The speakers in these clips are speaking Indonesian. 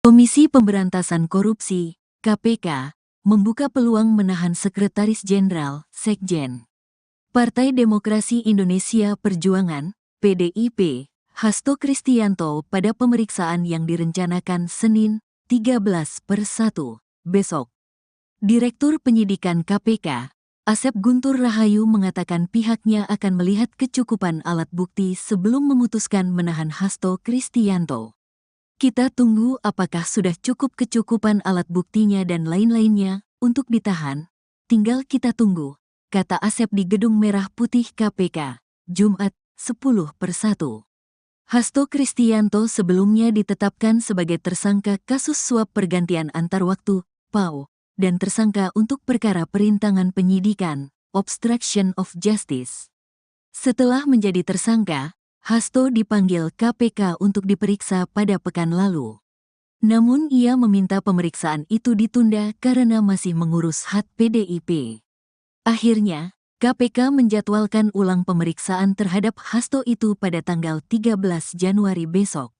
Komisi Pemberantasan Korupsi, KPK, membuka peluang menahan Sekretaris Jenderal, Sekjen, Partai Demokrasi Indonesia Perjuangan, PDIP, Hasto Kristianto pada pemeriksaan yang direncanakan Senin, 13/1, besok. Direktur Penyidikan KPK, Asep Guntur Rahayu mengatakan pihaknya akan melihat kecukupan alat bukti sebelum memutuskan menahan Hasto Kristianto. Kita tunggu apakah sudah cukup kecukupan alat buktinya dan lain-lainnya untuk ditahan. Tinggal kita tunggu, kata Asep di Gedung Merah Putih KPK, Jumat, 10/1. Hasto Kristianto sebelumnya ditetapkan sebagai tersangka kasus suap pergantian antar waktu, PAO, dan tersangka untuk perkara perintangan penyidikan, obstruction of justice. Setelah menjadi tersangka, Hasto dipanggil KPK untuk diperiksa pada pekan lalu. Namun ia meminta pemeriksaan itu ditunda karena masih mengurus hak PDIP. Akhirnya, KPK menjadwalkan ulang pemeriksaan terhadap Hasto itu pada tanggal 13 Januari besok.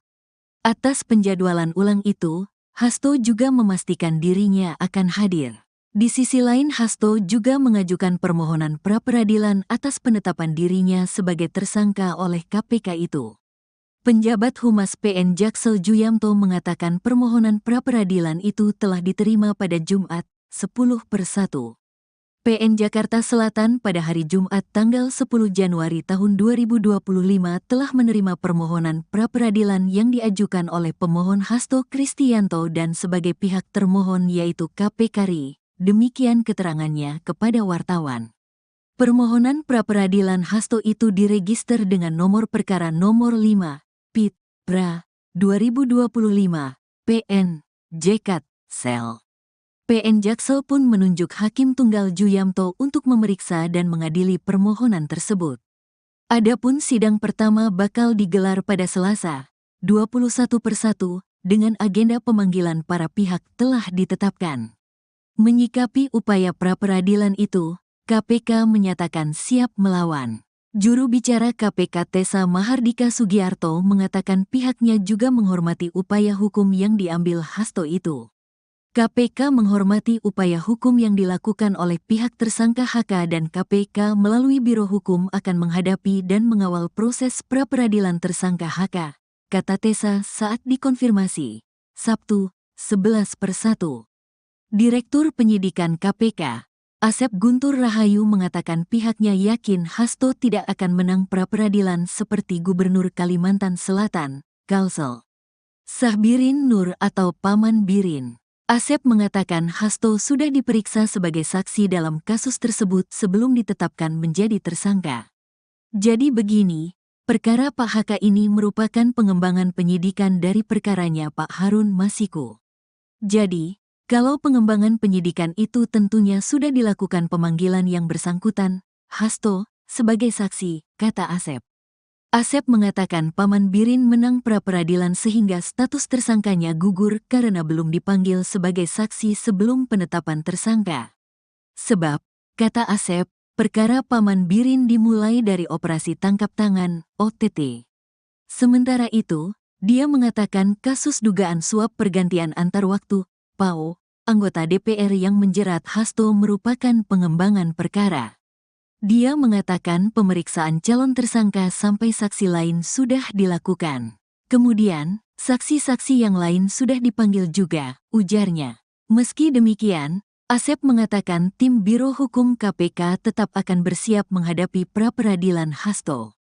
Atas penjadwalan ulang itu, Hasto juga memastikan dirinya akan hadir. Di sisi lain, Hasto juga mengajukan permohonan pra-peradilan atas penetapan dirinya sebagai tersangka oleh KPK itu. Penjabat Humas PN Jaksel Juyamto mengatakan permohonan pra-peradilan itu telah diterima pada Jumat, 10/1. PN Jakarta Selatan pada hari Jumat tanggal 10 Januari tahun 2025 telah menerima permohonan pra-peradilan yang diajukan oleh pemohon Hasto Kristianto dan sebagai pihak termohon yaitu KPK RI. Demikian keterangannya kepada wartawan. Permohonan pra-peradilan Hasto itu diregister dengan nomor perkara nomor 5, PIT, PRA, 2025, PN, JKT, Sel. PN Jaksel pun menunjuk Hakim Tunggal Juyamto untuk memeriksa dan mengadili permohonan tersebut. Adapun sidang pertama bakal digelar pada Selasa, 21/1, dengan agenda pemanggilan para pihak telah ditetapkan. Menyikapi upaya pra-peradilan itu, KPK menyatakan siap melawan. Juru bicara KPK Tessa Mahardika Sugiarto mengatakan pihaknya juga menghormati upaya hukum yang diambil Hasto itu. KPK menghormati upaya hukum yang dilakukan oleh pihak tersangka HK dan KPK melalui Biro Hukum akan menghadapi dan mengawal proses pra-peradilan tersangka HK, kata Tessa saat dikonfirmasi. Sabtu, 11/1. Direktur Penyidikan KPK, Asep Guntur Rahayu mengatakan pihaknya yakin Hasto tidak akan menang pra-peradilan seperti Gubernur Kalimantan Selatan, Kalsel Sahbirin Nur atau Paman Birin. Asep mengatakan Hasto sudah diperiksa sebagai saksi dalam kasus tersebut sebelum ditetapkan menjadi tersangka. Jadi begini, perkara Pak HK ini merupakan pengembangan penyidikan dari perkaranya Pak Harun Masiku. Jadi, kalau pengembangan penyidikan itu tentunya sudah dilakukan pemanggilan yang bersangkutan, Hasto, sebagai saksi, kata Asep. Asep mengatakan Paman Birin menang pra-peradilan sehingga status tersangkanya gugur karena belum dipanggil sebagai saksi sebelum penetapan tersangka. Sebab, kata Asep, perkara Paman Birin dimulai dari operasi tangkap tangan, OTT. Sementara itu, dia mengatakan kasus dugaan suap pergantian antar waktu, PAO, anggota DPR yang menjerat Hasto merupakan pengembangan perkara. Dia mengatakan pemeriksaan calon tersangka sampai saksi lain sudah dilakukan. Kemudian, saksi-saksi yang lain sudah dipanggil juga, ujarnya. Meski demikian, Asep mengatakan tim Biro Hukum KPK tetap akan bersiap menghadapi pra-peradilan Hasto.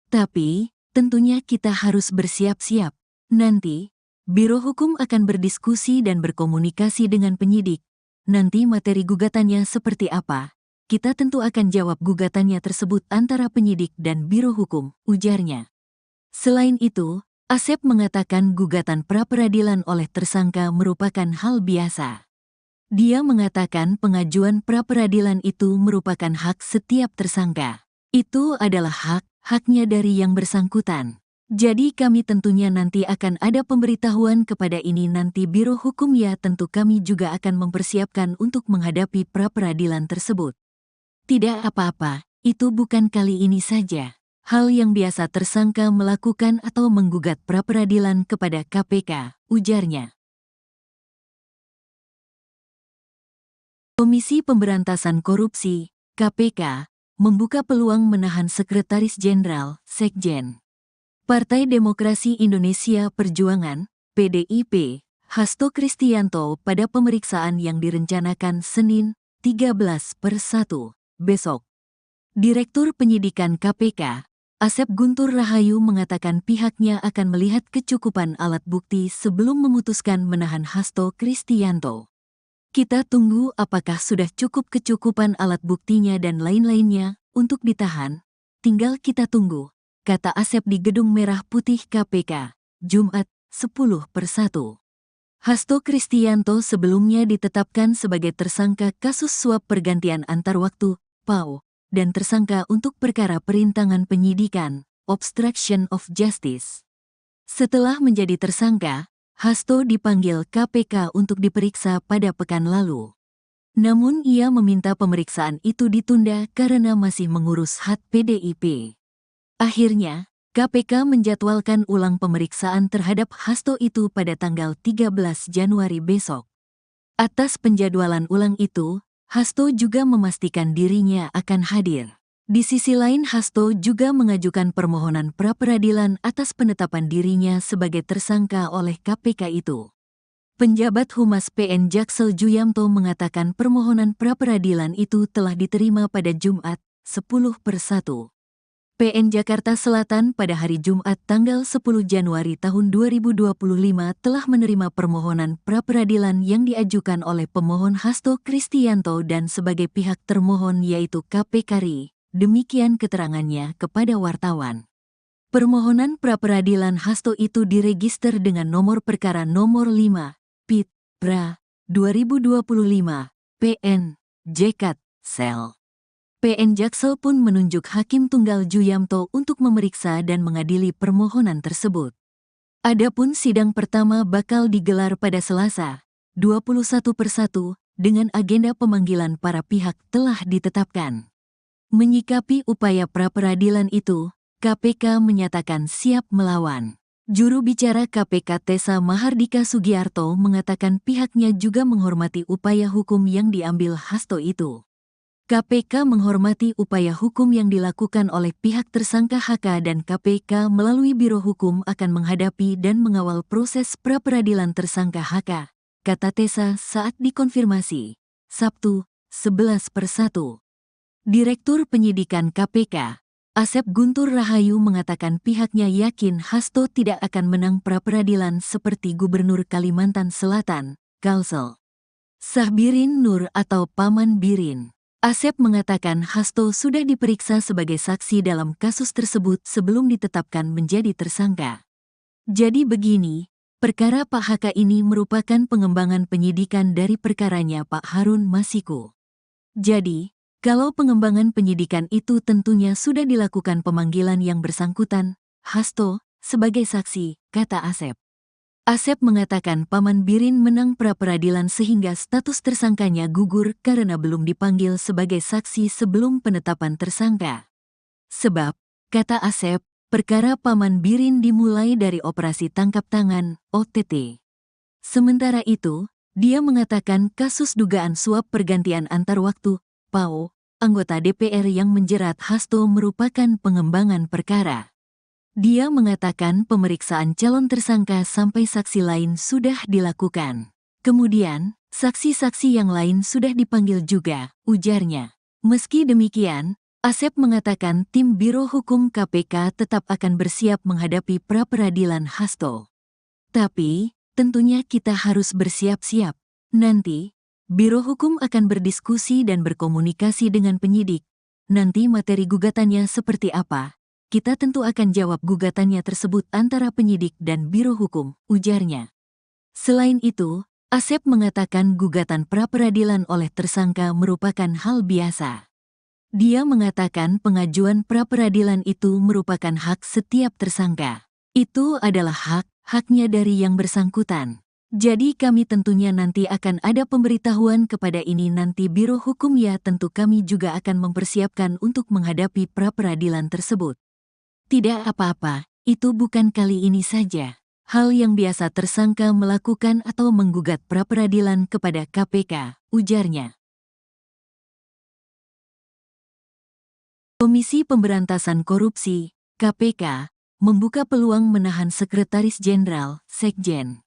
Tapi, tentunya kita harus bersiap-siap. Nanti, Biro Hukum akan berdiskusi dan berkomunikasi dengan penyidik. Nanti materi gugatannya seperti apa? Kita tentu akan jawab gugatannya tersebut antara penyidik dan Biro Hukum, ujarnya. Selain itu, Asep mengatakan gugatan pra-peradilan oleh tersangka merupakan hal biasa. Dia mengatakan pengajuan pra-peradilan itu merupakan hak setiap tersangka. Itu adalah haknya dari yang bersangkutan. Jadi kami tentunya nanti akan ada pemberitahuan kepada ini nanti Biro Hukum ya tentu kami juga akan mempersiapkan untuk menghadapi pra-peradilan tersebut. Tidak apa-apa, itu bukan kali ini saja. Hal yang biasa tersangka melakukan atau menggugat pra-peradilan kepada KPK, ujarnya. Komisi Pemberantasan Korupsi, KPK, membuka peluang menahan Sekretaris Jenderal, Sekjen. Partai Demokrasi Indonesia Perjuangan, PDIP, Hasto Kristianto pada pemeriksaan yang direncanakan Senin, 13/1, besok. Direktur Penyidikan KPK, Asep Guntur Rahayu mengatakan pihaknya akan melihat kecukupan alat bukti sebelum memutuskan menahan Hasto Kristianto. Kita tunggu apakah sudah cukup kecukupan alat buktinya dan lain-lainnya untuk ditahan. Tinggal kita tunggu, kata Asep di Gedung Merah Putih KPK, Jumat, 10/1. Hasto Kristianto sebelumnya ditetapkan sebagai tersangka kasus suap pergantian antar waktu, PAO, dan tersangka untuk perkara perintangan penyidikan, obstruction of justice. Setelah menjadi tersangka, Hasto dipanggil KPK untuk diperiksa pada pekan lalu. Namun ia meminta pemeriksaan itu ditunda karena masih mengurus hak PDIP. Akhirnya, KPK menjadwalkan ulang pemeriksaan terhadap Hasto itu pada tanggal 13 Januari besok. Atas penjadwalan ulang itu, Hasto juga memastikan dirinya akan hadir. Di sisi lain, Hasto juga mengajukan permohonan pra-peradilan atas penetapan dirinya sebagai tersangka oleh KPK itu. Penjabat Humas PN Jaksel Juyamto mengatakan permohonan pra-peradilan itu telah diterima pada Jumat, 10/1. PN Jakarta Selatan pada hari Jumat tanggal 10 Januari tahun 2025 telah menerima permohonan pra-peradilan yang diajukan oleh pemohon Hasto Kristianto dan sebagai pihak termohon yaitu KPK RI. Demikian keterangannya kepada wartawan. Permohonan pra-peradilan Hasto itu diregister dengan nomor perkara nomor 5, PIT, PRA, 2025, PN, JKT, Sel. PN Jaksel pun menunjuk Hakim Tunggal Juyamto untuk memeriksa dan mengadili permohonan tersebut. Adapun sidang pertama bakal digelar pada Selasa, 21/1, dengan agenda pemanggilan para pihak telah ditetapkan. Menyikapi upaya pra-peradilan itu, KPK menyatakan siap melawan. Juru bicara KPK Tessa Mahardika Sugiarto mengatakan pihaknya juga menghormati upaya hukum yang diambil Hasto itu. KPK menghormati upaya hukum yang dilakukan oleh pihak tersangka HK dan KPK melalui Biro Hukum akan menghadapi dan mengawal proses pra-peradilan tersangka HK, kata Tessa saat dikonfirmasi. Sabtu, 11/1. Direktur Penyidikan KPK, Asep Guntur Rahayu mengatakan pihaknya yakin Hasto tidak akan menang pra-peradilan seperti Gubernur Kalimantan Selatan, Kalsel Sahbirin Nur atau Paman Birin. Asep mengatakan Hasto sudah diperiksa sebagai saksi dalam kasus tersebut sebelum ditetapkan menjadi tersangka. Jadi begini, perkara Pak HK ini merupakan pengembangan penyidikan dari perkaranya Pak Harun Masiku. Jadi, kalau pengembangan penyidikan itu tentunya sudah dilakukan pemanggilan yang bersangkutan, Hasto, sebagai saksi, kata Asep. Asep mengatakan Paman Birin menang pra-peradilan sehingga status tersangkanya gugur karena belum dipanggil sebagai saksi sebelum penetapan tersangka. Sebab, kata Asep, perkara Paman Birin dimulai dari operasi tangkap tangan, OTT. Sementara itu, dia mengatakan kasus dugaan suap pergantian antar waktu, PAO, anggota DPR yang menjerat Hasto merupakan pengembangan perkara. Dia mengatakan pemeriksaan calon tersangka sampai saksi lain sudah dilakukan. Kemudian, saksi-saksi yang lain sudah dipanggil juga, ujarnya. Meski demikian, Asep mengatakan tim Biro Hukum KPK tetap akan bersiap menghadapi pra-peradilan Hasto. Tapi, tentunya kita harus bersiap-siap. Nanti, Biro Hukum akan berdiskusi dan berkomunikasi dengan penyidik. Nanti materi gugatannya seperti apa? Kita tentu akan jawab gugatannya tersebut antara penyidik dan Biro Hukum, ujarnya. Selain itu, Asep mengatakan gugatan pra-peradilan oleh tersangka merupakan hal biasa. Dia mengatakan pengajuan pra-peradilan itu merupakan hak setiap tersangka. Itu adalah haknya dari yang bersangkutan. Jadi kami tentunya nanti akan ada pemberitahuan kepada ini nanti Biro Hukum ya tentu kami juga akan mempersiapkan untuk menghadapi pra-peradilan tersebut. Tidak apa-apa, itu bukan kali ini saja. Hal yang biasa tersangka melakukan atau menggugat pra-peradilan kepada KPK, ujarnya. Komisi Pemberantasan Korupsi, KPK, membuka peluang menahan Sekretaris Jenderal, Sekjen,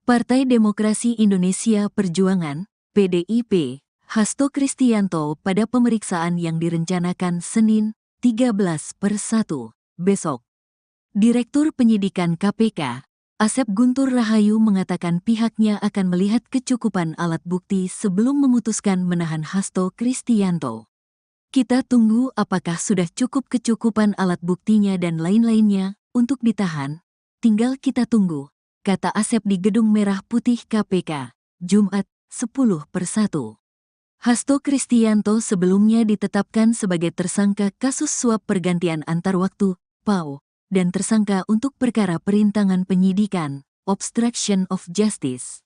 Partai Demokrasi Indonesia Perjuangan, PDIP, Hasto Kristianto pada pemeriksaan yang direncanakan Senin, 13/1, besok. Direktur Penyidikan KPK, Asep Guntur Rahayu mengatakan pihaknya akan melihat kecukupan alat bukti sebelum memutuskan menahan Hasto Kristianto. Kita tunggu apakah sudah cukup kecukupan alat buktinya dan lain-lainnya untuk ditahan. Tinggal kita tunggu, kata Asep di Gedung Merah Putih KPK, Jumat, 10/1. Hasto Kristianto sebelumnya ditetapkan sebagai tersangka kasus suap pergantian antar waktu, PAO, dan tersangka untuk perkara perintangan penyidikan, obstruction of justice.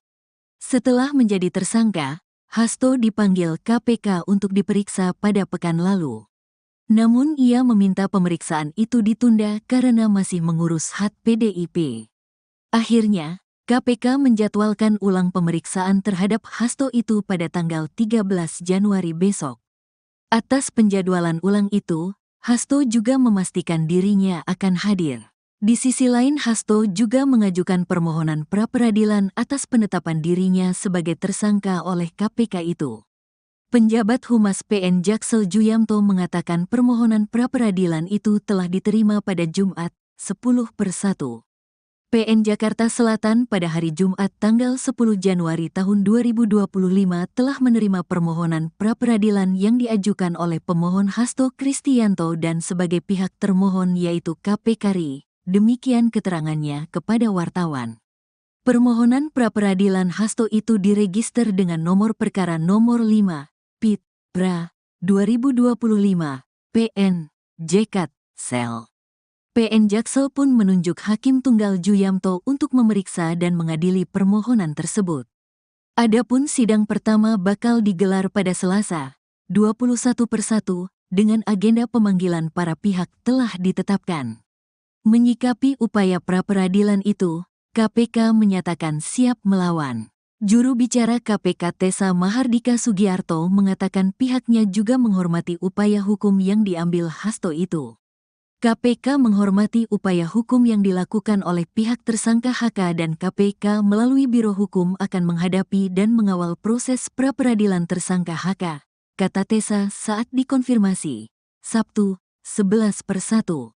Setelah menjadi tersangka, Hasto dipanggil KPK untuk diperiksa pada pekan lalu. Namun ia meminta pemeriksaan itu ditunda karena masih mengurus hak PDIP. Akhirnya, KPK menjadwalkan ulang pemeriksaan terhadap Hasto itu pada tanggal 13 Januari besok. Atas penjadwalan ulang itu, Hasto juga memastikan dirinya akan hadir. Di sisi lain, Hasto juga mengajukan permohonan pra-peradilan atas penetapan dirinya sebagai tersangka oleh KPK itu. Penjabat Humas PN Jaksel Juyamto mengatakan permohonan pra-peradilan itu telah diterima pada Jumat, 10/1. PN Jakarta Selatan pada hari Jumat tanggal 10 Januari tahun 2025 telah menerima permohonan pra-peradilan yang diajukan oleh pemohon Hasto Kristianto dan sebagai pihak termohon yaitu KPK RI. Demikian keterangannya kepada wartawan. Permohonan pra-peradilan Hasto itu diregister dengan nomor perkara nomor 5, PIT, PRA, 2025, PN, JKT, Sel. PN Jaksel pun menunjuk Hakim Tunggal Juyamto untuk memeriksa dan mengadili permohonan tersebut. Adapun sidang pertama bakal digelar pada Selasa, 21/1, dengan agenda pemanggilan para pihak telah ditetapkan. Menyikapi upaya pra-peradilan itu, KPK menyatakan siap melawan. Juru bicara KPK Tessa Mahardika Sugiarto mengatakan pihaknya juga menghormati upaya hukum yang diambil Hasto itu. KPK menghormati upaya hukum yang dilakukan oleh pihak tersangka HK dan KPK melalui Biro Hukum akan menghadapi dan mengawal proses pra-peradilan tersangka HK, kata Tessa saat dikonfirmasi, Sabtu, 11/1.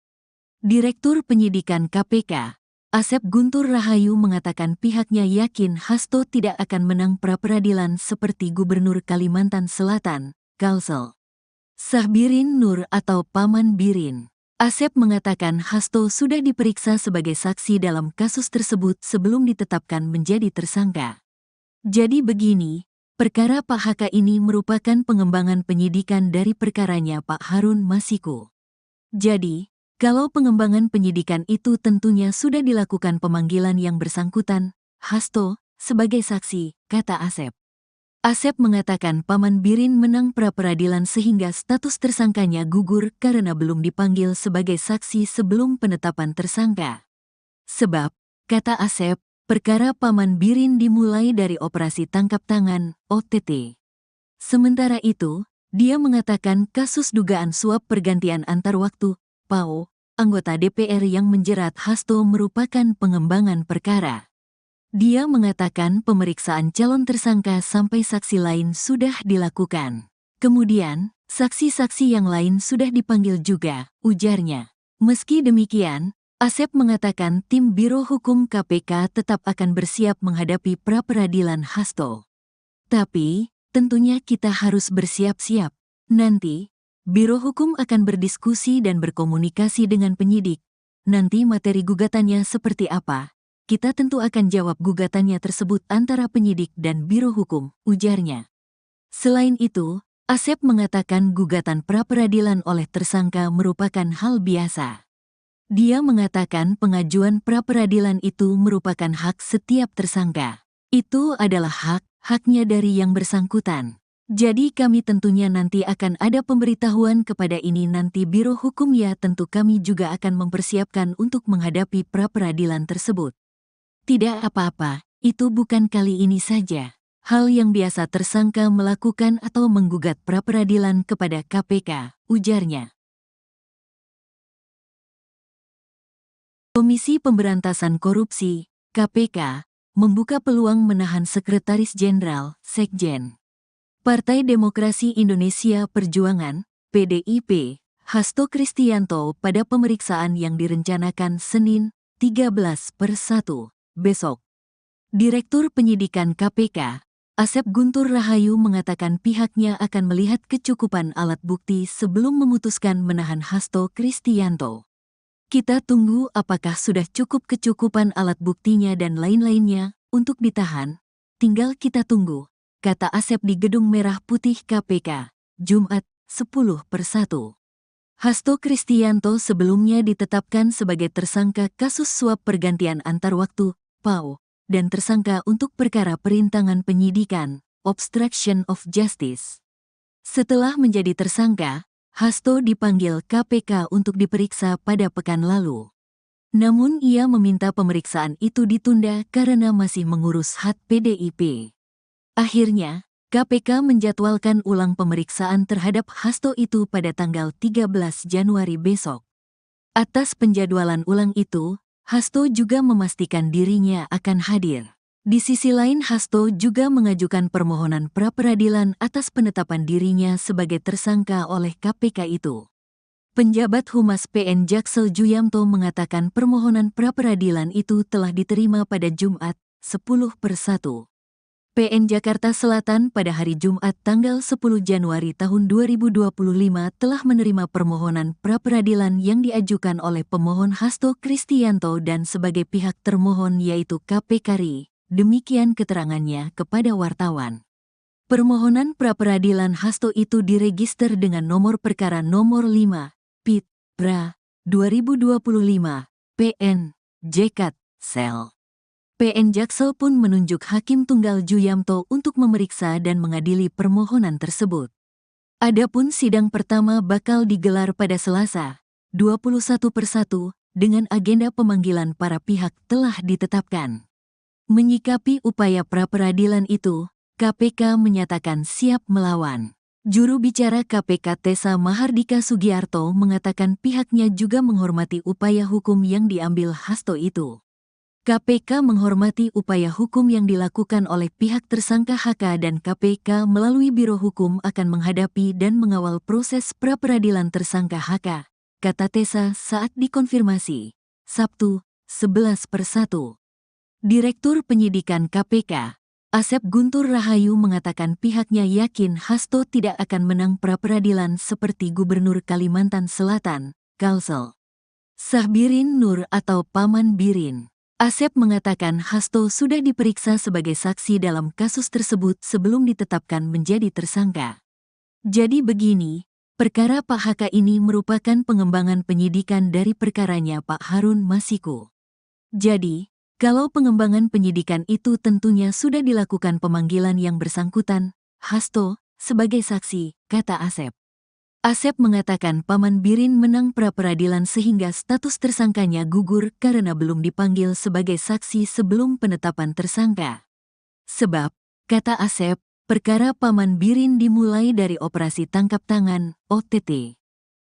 Direktur Penyidikan KPK, Asep Guntur Rahayu mengatakan pihaknya yakin Hasto tidak akan menang pra-peradilan seperti Gubernur Kalimantan Selatan, Kalsel Sahbirin Nur atau Paman Birin. Asep mengatakan Hasto sudah diperiksa sebagai saksi dalam kasus tersebut sebelum ditetapkan menjadi tersangka. Jadi begini, perkara Pak HK ini merupakan pengembangan penyidikan dari perkaranya Pak Harun Masiku. Jadi, kalau pengembangan penyidikan itu tentunya sudah dilakukan pemanggilan yang bersangkutan, Hasto, sebagai saksi, kata Asep. Asep mengatakan Paman Birin menang pra-peradilan sehingga status tersangkanya gugur karena belum dipanggil sebagai saksi sebelum penetapan tersangka. Sebab, kata Asep, perkara Paman Birin dimulai dari operasi tangkap tangan, OTT. Sementara itu, dia mengatakan kasus dugaan suap pergantian antar waktu, PAO, anggota DPR yang menjerat Hasto merupakan pengembangan perkara. Dia mengatakan pemeriksaan calon tersangka sampai saksi lain sudah dilakukan. Kemudian, saksi-saksi yang lain sudah dipanggil juga, ujarnya. Meski demikian, Asep mengatakan tim Biro Hukum KPK tetap akan bersiap menghadapi pra-peradilan Hasto. Tapi, tentunya kita harus bersiap-siap. Nanti, Biro Hukum akan berdiskusi dan berkomunikasi dengan penyidik. Nanti materi gugatannya seperti apa? Kita tentu akan jawab gugatannya tersebut antara penyidik dan Biro Hukum, ujarnya. Selain itu, Asep mengatakan gugatan pra-peradilan oleh tersangka merupakan hal biasa. Dia mengatakan pengajuan pra-peradilan itu merupakan hak setiap tersangka. Itu adalah haknya dari yang bersangkutan. Jadi kami tentunya nanti akan ada pemberitahuan kepada ini nanti Biro Hukum ya tentu kami juga akan mempersiapkan untuk menghadapi pra-peradilan tersebut. Tidak apa-apa, itu bukan kali ini saja. Hal yang biasa tersangka melakukan atau menggugat pra-peradilan kepada KPK, ujarnya. Komisi Pemberantasan Korupsi, KPK, membuka peluang menahan Sekretaris Jenderal, Sekjen, Partai Demokrasi Indonesia Perjuangan, PDIP, Hasto Kristianto pada pemeriksaan yang direncanakan Senin, 13/1, besok. Direktur Penyidikan KPK, Asep Guntur Rahayu mengatakan pihaknya akan melihat kecukupan alat bukti sebelum memutuskan menahan Hasto Kristianto. Kita tunggu apakah sudah cukup kecukupan alat buktinya dan lain-lainnya untuk ditahan. Tinggal kita tunggu, kata Asep di Gedung Merah Putih KPK, Jumat, 10/1. Hasto Kristianto sebelumnya ditetapkan sebagai tersangka kasus suap pergantian antar waktu, PAO, dan tersangka untuk perkara perintangan penyidikan, obstruction of justice. Setelah menjadi tersangka, Hasto dipanggil KPK untuk diperiksa pada pekan lalu. Namun ia meminta pemeriksaan itu ditunda karena masih mengurus hak PDIP. Akhirnya, KPK menjadwalkan ulang pemeriksaan terhadap Hasto itu pada tanggal 13 Januari besok. Atas penjadwalan ulang itu, Hasto juga memastikan dirinya akan hadir. Di sisi lain, Hasto juga mengajukan permohonan pra-peradilan atas penetapan dirinya sebagai tersangka oleh KPK itu. Penjabat Humas PN Jaksel Juyamto mengatakan permohonan pra-peradilan itu telah diterima pada Jumat, 10/1. PN Jakarta Selatan pada hari Jumat tanggal 10 Januari tahun 2025 telah menerima permohonan pra-peradilan yang diajukan oleh pemohon Hasto Kristianto dan sebagai pihak termohon yaitu KPK RI. Demikian keterangannya kepada wartawan. Permohonan pra-peradilan Hasto itu diregister dengan nomor perkara nomor 5, PIT, PRA, 2025, PN, JKT, Sel. PN Jaksel pun menunjuk Hakim Tunggal Juyamto untuk memeriksa dan mengadili permohonan tersebut. Adapun sidang pertama bakal digelar pada Selasa, 21/1, dengan agenda pemanggilan para pihak telah ditetapkan. Menyikapi upaya pra-peradilan itu, KPK menyatakan siap melawan. Juru bicara KPK Tessa Mahardika Sugiarto mengatakan pihaknya juga menghormati upaya hukum yang diambil Hasto itu. KPK menghormati upaya hukum yang dilakukan oleh pihak tersangka HK dan KPK melalui Biro Hukum akan menghadapi dan mengawal proses pra-peradilan tersangka HK, kata Tessa saat dikonfirmasi, Sabtu, 11/1. Direktur Penyidikan KPK, Asep Guntur Rahayu mengatakan pihaknya yakin Hasto tidak akan menang pra-peradilan seperti Gubernur Kalimantan Selatan, Kalsel Sahbirin Nur atau Paman Birin. Asep mengatakan Hasto sudah diperiksa sebagai saksi dalam kasus tersebut sebelum ditetapkan menjadi tersangka. Jadi begini, perkara Pak HK ini merupakan pengembangan penyidikan dari perkaranya Pak Harun Masiku. Jadi, kalau pengembangan penyidikan itu tentunya sudah dilakukan pemanggilan yang bersangkutan, Hasto, sebagai saksi, kata Asep. Asep mengatakan Paman Birin menang pra-peradilan sehingga status tersangkanya gugur karena belum dipanggil sebagai saksi sebelum penetapan tersangka. Sebab, kata Asep, perkara Paman Birin dimulai dari operasi tangkap tangan, OTT.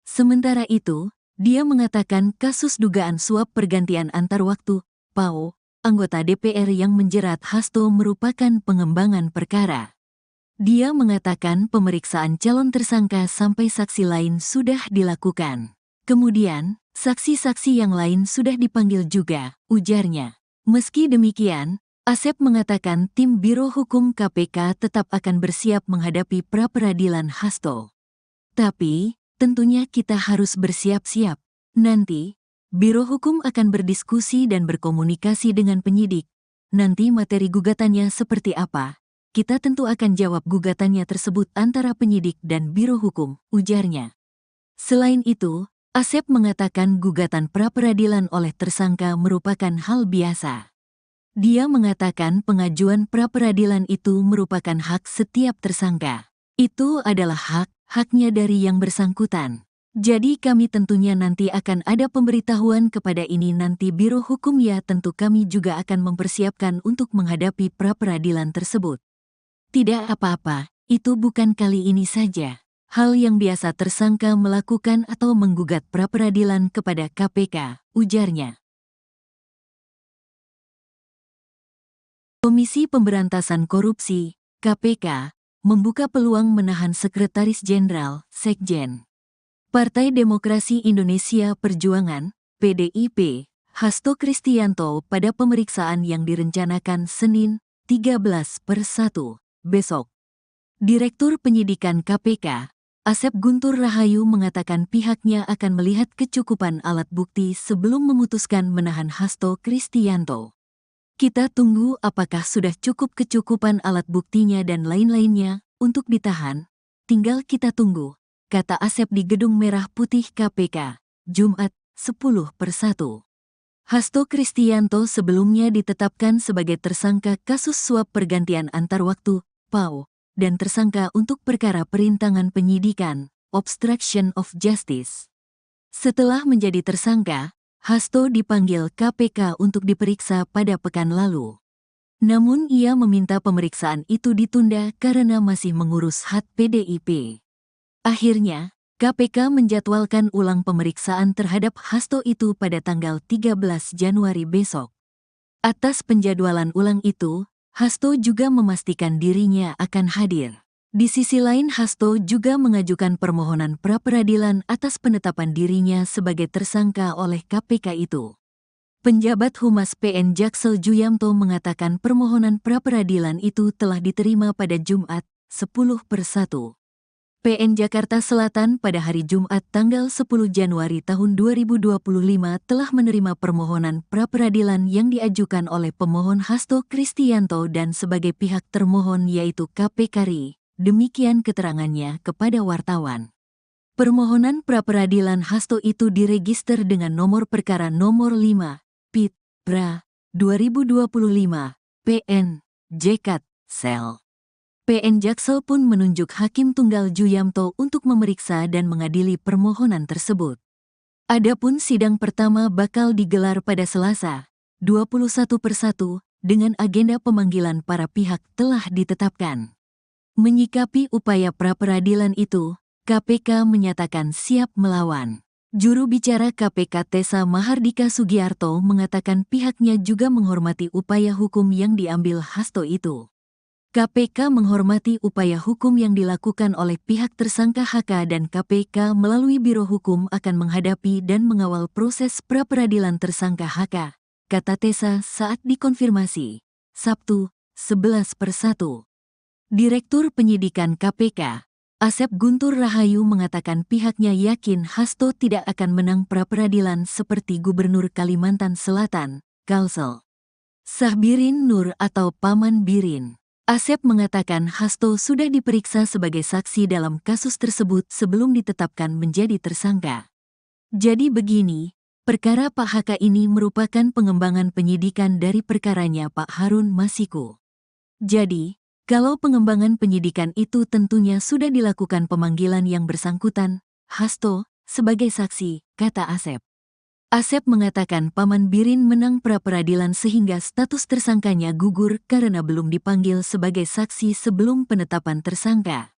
Sementara itu, dia mengatakan kasus dugaan suap pergantian antar waktu, PAO, anggota DPR yang menjerat Hasto merupakan pengembangan perkara. Dia mengatakan pemeriksaan calon tersangka sampai saksi lain sudah dilakukan. Kemudian, saksi-saksi yang lain sudah dipanggil juga, ujarnya. Meski demikian, Asep mengatakan tim Biro Hukum KPK tetap akan bersiap menghadapi pra-peradilan Hasto. Tapi, tentunya kita harus bersiap-siap. Nanti, Biro Hukum akan berdiskusi dan berkomunikasi dengan penyidik. Nanti materi gugatannya seperti apa? Kita tentu akan jawab gugatannya tersebut antara penyidik dan Biro Hukum, ujarnya. Selain itu, Asep mengatakan gugatan pra-peradilan oleh tersangka merupakan hal biasa. Dia mengatakan pengajuan pra-peradilan itu merupakan hak setiap tersangka. Itu adalah haknya dari yang bersangkutan. Jadi kami tentunya nanti akan ada pemberitahuan kepada ini nanti Biro Hukum ya tentu kami juga akan mempersiapkan untuk menghadapi pra-peradilan tersebut. Tidak apa-apa, itu bukan kali ini saja. Hal yang biasa tersangka melakukan atau menggugat pra-peradilan kepada KPK, ujarnya. Komisi Pemberantasan Korupsi, KPK, membuka peluang menahan Sekretaris Jenderal, Sekjen, Partai Demokrasi Indonesia Perjuangan, PDIP, Hasto Kristianto pada pemeriksaan yang direncanakan Senin, 13/1, besok. Direktur Penyidikan KPK, Asep Guntur Rahayu mengatakan pihaknya akan melihat kecukupan alat bukti sebelum memutuskan menahan Hasto Kristianto. Kita tunggu apakah sudah cukup kecukupan alat buktinya dan lain-lainnya untuk ditahan. Tinggal kita tunggu, kata Asep di Gedung Merah Putih KPK, Jumat, 10/1. Hasto Kristianto sebelumnya ditetapkan sebagai tersangka kasus suap pergantian antar waktu, PAO, dan tersangka untuk perkara perintangan penyidikan, obstruction of justice. Setelah menjadi tersangka, Hasto dipanggil KPK untuk diperiksa pada pekan lalu. Namun ia meminta pemeriksaan itu ditunda karena masih mengurus hak PDIP. Akhirnya, KPK menjadwalkan ulang pemeriksaan terhadap Hasto itu pada tanggal 13 Januari besok. Atas penjadwalan ulang itu, Hasto juga memastikan dirinya akan hadir. Di sisi lain, Hasto juga mengajukan permohonan pra-peradilan atas penetapan dirinya sebagai tersangka oleh KPK itu. Penjabat Humas PN Jaksel Juyamto mengatakan permohonan pra-peradilan itu telah diterima pada Jumat, 10/1. PN Jakarta Selatan pada hari Jumat tanggal 10 Januari tahun 2025 telah menerima permohonan pra-peradilan yang diajukan oleh pemohon Hasto Kristianto dan sebagai pihak termohon yaitu KPK RI. Demikian keterangannya kepada wartawan. Permohonan pra-peradilan Hasto itu diregister dengan nomor perkara nomor 5, PIT, PRA, 2025, PN, JKT, Sel. PN Jaksel pun menunjuk Hakim Tunggal Juyamto untuk memeriksa dan mengadili permohonan tersebut. Adapun sidang pertama bakal digelar pada Selasa, 21/1, dengan agenda pemanggilan para pihak telah ditetapkan. Menyikapi upaya pra-peradilan itu, KPK menyatakan siap melawan. Juru bicara KPK Tessa Mahardika Sugiarto mengatakan pihaknya juga menghormati upaya hukum yang diambil Hasto itu. KPK menghormati upaya hukum yang dilakukan oleh pihak tersangka HK dan KPK melalui Biro Hukum akan menghadapi dan mengawal proses pra-peradilan tersangka HK, kata Tessa saat dikonfirmasi, Sabtu, 11/1. Direktur Penyidikan KPK, Asep Guntur Rahayu mengatakan pihaknya yakin Hasto tidak akan menang pra-peradilan seperti Gubernur Kalimantan Selatan, Kalsel Sahbirin Nur atau Paman Birin. Asep mengatakan Hasto sudah diperiksa sebagai saksi dalam kasus tersebut sebelum ditetapkan menjadi tersangka. Jadi begini, perkara Pak HK ini merupakan pengembangan penyidikan dari perkaranya Pak Harun Masiku. Jadi, kalau pengembangan penyidikan itu tentunya sudah dilakukan pemanggilan yang bersangkutan, Hasto, sebagai saksi, kata Asep. Asep mengatakan Paman Birin menang pra-peradilan sehingga status tersangkanya gugur karena belum dipanggil sebagai saksi sebelum penetapan tersangka.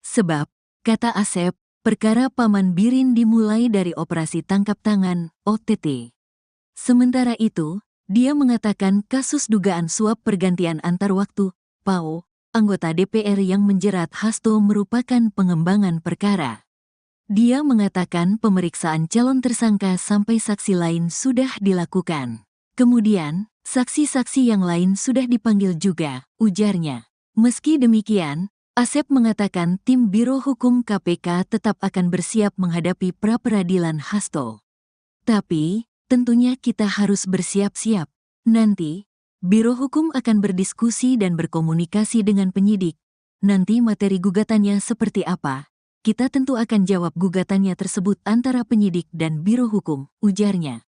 Sebab, kata Asep, perkara Paman Birin dimulai dari operasi tangkap tangan, OTT. Sementara itu, dia mengatakan kasus dugaan suap pergantian antar waktu, PAO, anggota DPR yang menjerat Hasto merupakan pengembangan perkara. Dia mengatakan pemeriksaan calon tersangka sampai saksi lain sudah dilakukan. Kemudian, saksi-saksi yang lain sudah dipanggil juga, ujarnya. Meski demikian, Asep mengatakan tim Biro Hukum KPK tetap akan bersiap menghadapi pra-peradilan Hasto. Tapi, tentunya kita harus bersiap-siap. Nanti, Biro Hukum akan berdiskusi dan berkomunikasi dengan penyidik. Nanti materi gugatannya seperti apa? Kita tentu akan jawab gugatannya tersebut antara penyidik dan Biro Hukum, ujarnya.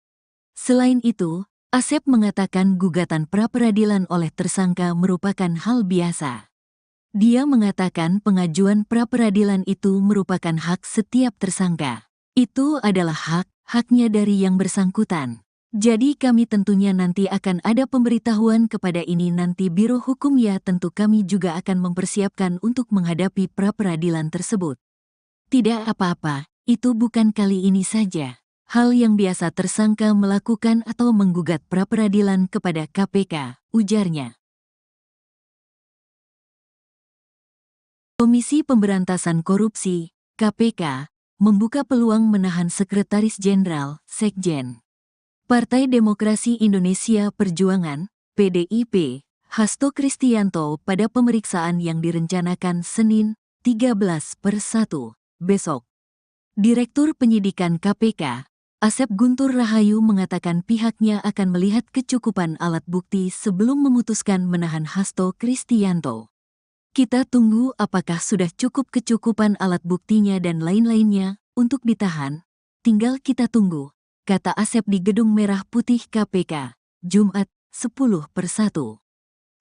Selain itu, Asep mengatakan gugatan pra-peradilan oleh tersangka merupakan hal biasa. Dia mengatakan pengajuan pra-peradilan itu merupakan hak setiap tersangka. Itu adalah haknya dari yang bersangkutan. Jadi kami tentunya nanti akan ada pemberitahuan kepada ini nanti Biro Hukum ya tentu kami juga akan mempersiapkan untuk menghadapi pra-peradilan tersebut. Tidak apa-apa, itu bukan kali ini saja. Hal yang biasa tersangka melakukan atau menggugat pra-peradilan kepada KPK, ujarnya. Komisi Pemberantasan Korupsi, KPK, membuka peluang menahan Sekretaris Jenderal, Sekjen, Partai Demokrasi Indonesia Perjuangan, PDIP, Hasto Kristianto pada pemeriksaan yang direncanakan Senin, 13/1, besok. Direktur Penyidikan KPK, Asep Guntur Rahayu mengatakan pihaknya akan melihat kecukupan alat bukti sebelum memutuskan menahan Hasto Kristianto. Kita tunggu apakah sudah cukup kecukupan alat buktinya dan lain-lainnya untuk ditahan. Tinggal kita tunggu, kata Asep di Gedung Merah Putih KPK, Jumat, 10/1.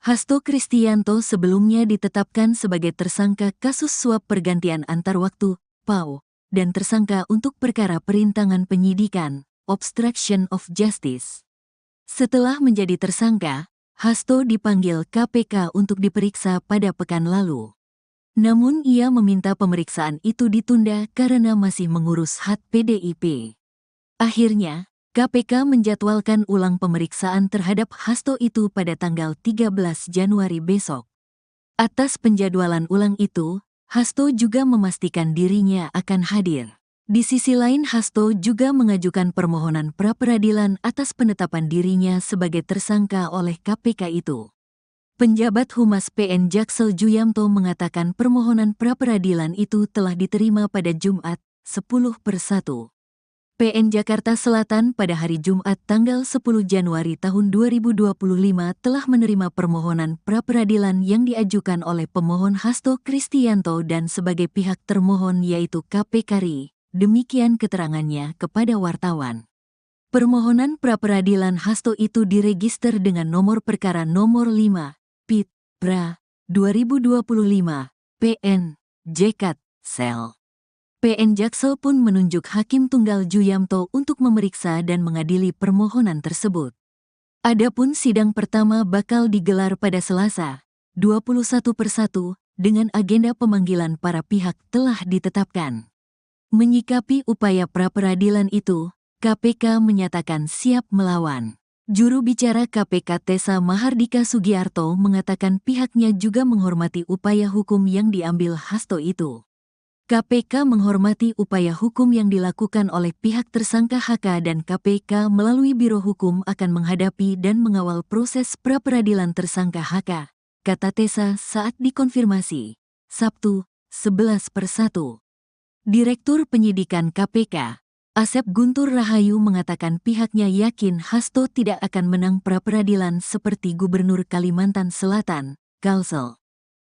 Hasto Kristianto sebelumnya ditetapkan sebagai tersangka kasus suap pergantian antar waktu, PAO, dan tersangka untuk perkara perintangan penyidikan, obstruction of justice. Setelah menjadi tersangka, Hasto dipanggil KPK untuk diperiksa pada pekan lalu. Namun ia meminta pemeriksaan itu ditunda karena masih mengurus hak PDIP. Akhirnya, KPK menjadwalkan ulang pemeriksaan terhadap Hasto itu pada tanggal 13 Januari besok. Atas penjadwalan ulang itu, Hasto juga memastikan dirinya akan hadir. Di sisi lain, Hasto juga mengajukan permohonan pra-peradilan atas penetapan dirinya sebagai tersangka oleh KPK itu. Penjabat Humas PN Jaksel Juyamto mengatakan permohonan pra-peradilan itu telah diterima pada Jumat, 10/1. PN Jakarta Selatan pada hari Jumat tanggal 10 Januari tahun 2025 telah menerima permohonan pra-peradilan yang diajukan oleh pemohon Hasto Kristianto dan sebagai pihak termohon yaitu KPK RI. Demikian keterangannya kepada wartawan. Permohonan pra-peradilan Hasto itu diregister dengan nomor perkara nomor 5, PIT, PRA, 2025, PN, JKT, Sel. PN Jaksel pun menunjuk Hakim Tunggal Juyamto untuk memeriksa dan mengadili permohonan tersebut. Adapun sidang pertama bakal digelar pada Selasa, 21/1, dengan agenda pemanggilan para pihak telah ditetapkan. Menyikapi upaya pra-peradilan itu, KPK menyatakan siap melawan. Juru bicara KPK Tessa Mahardika Sugiarto mengatakan pihaknya juga menghormati upaya hukum yang diambil Hasto itu. KPK menghormati upaya hukum yang dilakukan oleh pihak tersangka HK dan KPK melalui Biro Hukum akan menghadapi dan mengawal proses pra-peradilan tersangka HK, kata Tessa saat dikonfirmasi, Sabtu, 11/1. Direktur Penyidikan KPK, Asep Guntur Rahayu mengatakan pihaknya yakin Hasto tidak akan menang pra-peradilan seperti Gubernur Kalimantan Selatan, Kalsel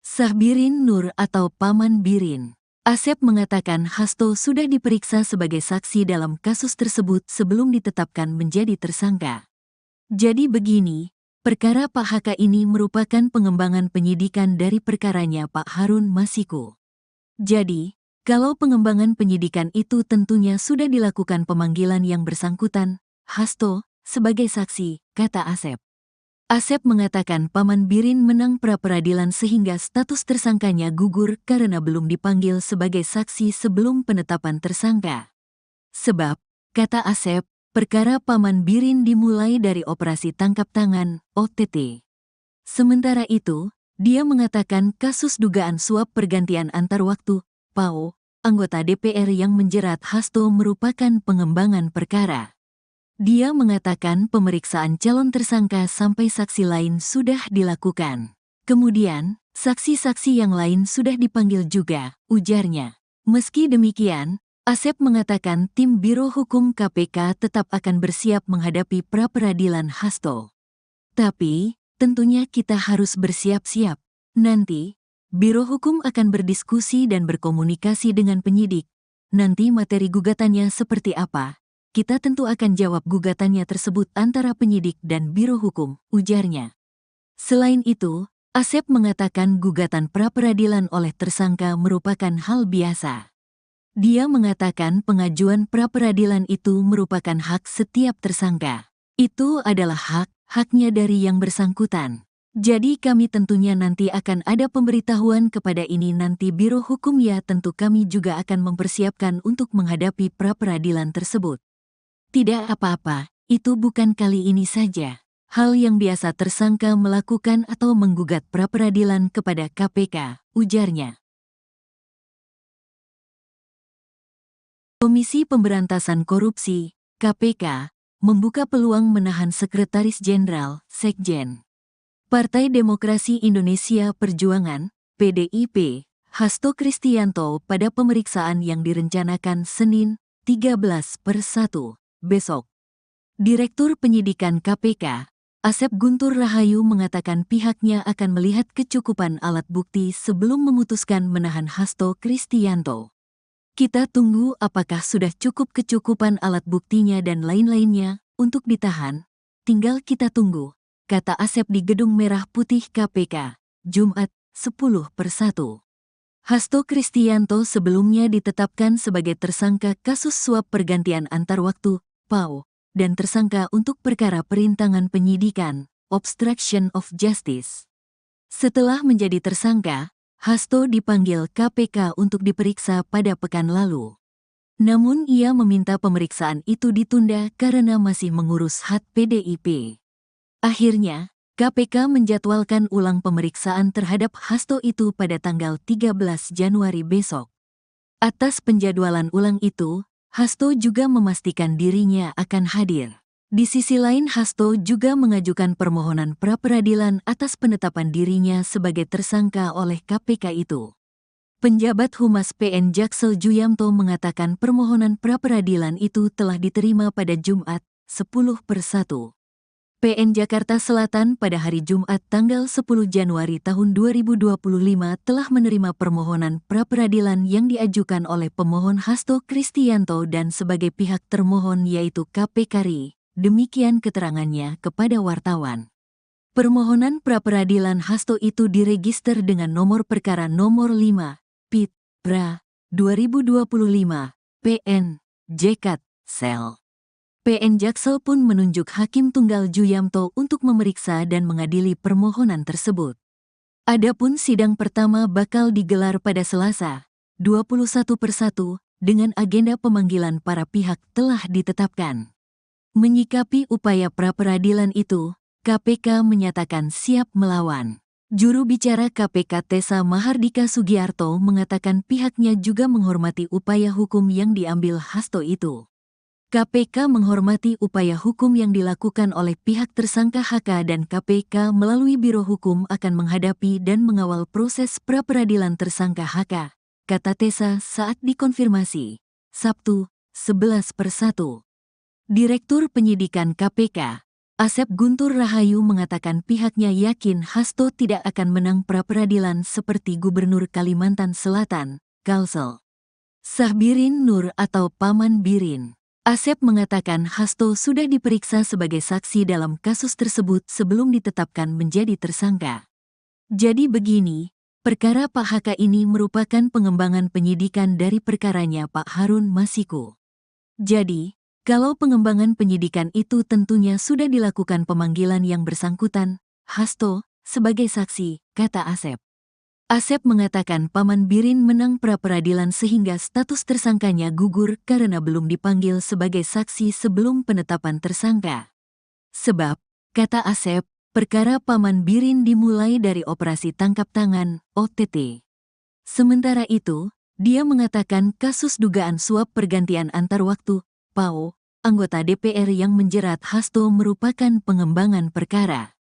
Sahbirin Nur atau Paman Birin. Asep mengatakan Hasto sudah diperiksa sebagai saksi dalam kasus tersebut sebelum ditetapkan menjadi tersangka. Jadi begini, perkara Pak HK ini merupakan pengembangan penyidikan dari perkaranya Pak Harun Masiku. Jadi, kalau pengembangan penyidikan itu tentunya sudah dilakukan pemanggilan yang bersangkutan, Hasto, sebagai saksi, kata Asep. Asep mengatakan Paman Birin menang pra-peradilan sehingga status tersangkanya gugur karena belum dipanggil sebagai saksi sebelum penetapan tersangka. Sebab, kata Asep, perkara Paman Birin dimulai dari operasi tangkap tangan, OTT. Sementara itu, dia mengatakan kasus dugaan suap pergantian antar waktu, PAO, anggota DPR yang menjerat Hasto merupakan pengembangan perkara. Dia mengatakan pemeriksaan calon tersangka sampai saksi lain sudah dilakukan. Kemudian, saksi-saksi yang lain sudah dipanggil juga, ujarnya. Meski demikian, Asep mengatakan tim Biro Hukum KPK tetap akan bersiap menghadapi pra-peradilan Hasto. Tapi, tentunya kita harus bersiap-siap. Nanti, Biro Hukum akan berdiskusi dan berkomunikasi dengan penyidik. Nanti materi gugatannya seperti apa? Kita tentu akan jawab gugatannya tersebut antara penyidik dan Biro Hukum, ujarnya. Selain itu, Asep mengatakan gugatan pra-peradilan oleh tersangka merupakan hal biasa. Dia mengatakan pengajuan pra-peradilan itu merupakan hak setiap tersangka. Itu adalah haknya dari yang bersangkutan. Jadi kami tentunya nanti akan ada pemberitahuan kepada ini nanti Biro Hukum ya tentu kami juga akan mempersiapkan untuk menghadapi pra-peradilan tersebut. Tidak apa-apa, itu bukan kali ini saja. Hal yang biasa tersangka melakukan atau menggugat pra-peradilan kepada KPK, ujarnya. Komisi Pemberantasan Korupsi, KPK, membuka peluang menahan Sekretaris Jenderal, Sekjen, Partai Demokrasi Indonesia Perjuangan, PDIP, Hasto Kristianto pada pemeriksaan yang direncanakan Senin, 13/1, besok. Direktur Penyidikan KPK, Asep Guntur Rahayu mengatakan pihaknya akan melihat kecukupan alat bukti sebelum memutuskan menahan Hasto Kristianto. Kita tunggu apakah sudah cukup kecukupan alat buktinya dan lain-lainnya untuk ditahan. Tinggal kita tunggu, kata Asep di Gedung Merah Putih KPK, Jumat, 10/1. Hasto Kristianto sebelumnya ditetapkan sebagai tersangka kasus suap pergantian antar waktu, PAO, dan tersangka untuk perkara perintangan penyidikan, obstruction of justice. Setelah menjadi tersangka, Hasto dipanggil KPK untuk diperiksa pada pekan lalu. Namun ia meminta pemeriksaan itu ditunda karena masih mengurus hak PDIP. Akhirnya, KPK menjadwalkan ulang pemeriksaan terhadap Hasto itu pada tanggal 13 Januari besok. Atas penjadwalan ulang itu, Hasto juga memastikan dirinya akan hadir. Di sisi lain, Hasto juga mengajukan permohonan pra-peradilan atas penetapan dirinya sebagai tersangka oleh KPK itu. Penjabat Humas PN Jaksel Juyamto mengatakan permohonan pra-peradilan itu telah diterima pada Jumat, 10/1. PN Jakarta Selatan pada hari Jumat tanggal 10 Januari tahun 2025 telah menerima permohonan pra-peradilan yang diajukan oleh pemohon Hasto Kristianto dan sebagai pihak termohon yaitu KPK RI. Demikian keterangannya kepada wartawan. Permohonan pra-peradilan Hasto itu diregister dengan nomor perkara nomor 5, PIT, PRA, 2025, PN, JKT, Sel. PN Jaksel pun menunjuk Hakim Tunggal Juyamto untuk memeriksa dan mengadili permohonan tersebut. Adapun sidang pertama bakal digelar pada Selasa, 21/1, dengan agenda pemanggilan para pihak telah ditetapkan. Menyikapi upaya pra-peradilan itu, KPK menyatakan siap melawan. Juru bicara KPK Tessa Mahardika Sugiarto mengatakan pihaknya juga menghormati upaya hukum yang diambil Hasto itu. KPK menghormati upaya hukum yang dilakukan oleh pihak tersangka HK dan KPK melalui Biro Hukum akan menghadapi dan mengawal proses pra-peradilan tersangka HK, kata Tessa saat dikonfirmasi, Sabtu, 11/1. Direktur Penyidikan KPK, Asep Guntur Rahayu mengatakan pihaknya yakin Hasto tidak akan menang pra-peradilan seperti Gubernur Kalimantan Selatan, Kalsel Sahbirin Nur atau Paman Birin. Asep mengatakan Hasto sudah diperiksa sebagai saksi dalam kasus tersebut sebelum ditetapkan menjadi tersangka. Jadi begini, perkara Pak HK ini merupakan pengembangan penyidikan dari perkaranya Pak Harun Masiku. Jadi, kalau pengembangan penyidikan itu tentunya sudah dilakukan pemanggilan yang bersangkutan, Hasto, sebagai saksi, kata Asep. Asep mengatakan Paman Birin menang pra-peradilan sehingga status tersangkanya gugur karena belum dipanggil sebagai saksi sebelum penetapan tersangka. Sebab, kata Asep, perkara Paman Birin dimulai dari operasi tangkap tangan, OTT. Sementara itu, dia mengatakan kasus dugaan suap pergantian antar waktu, PAO, anggota DPR yang menjerat Hasto merupakan pengembangan perkara.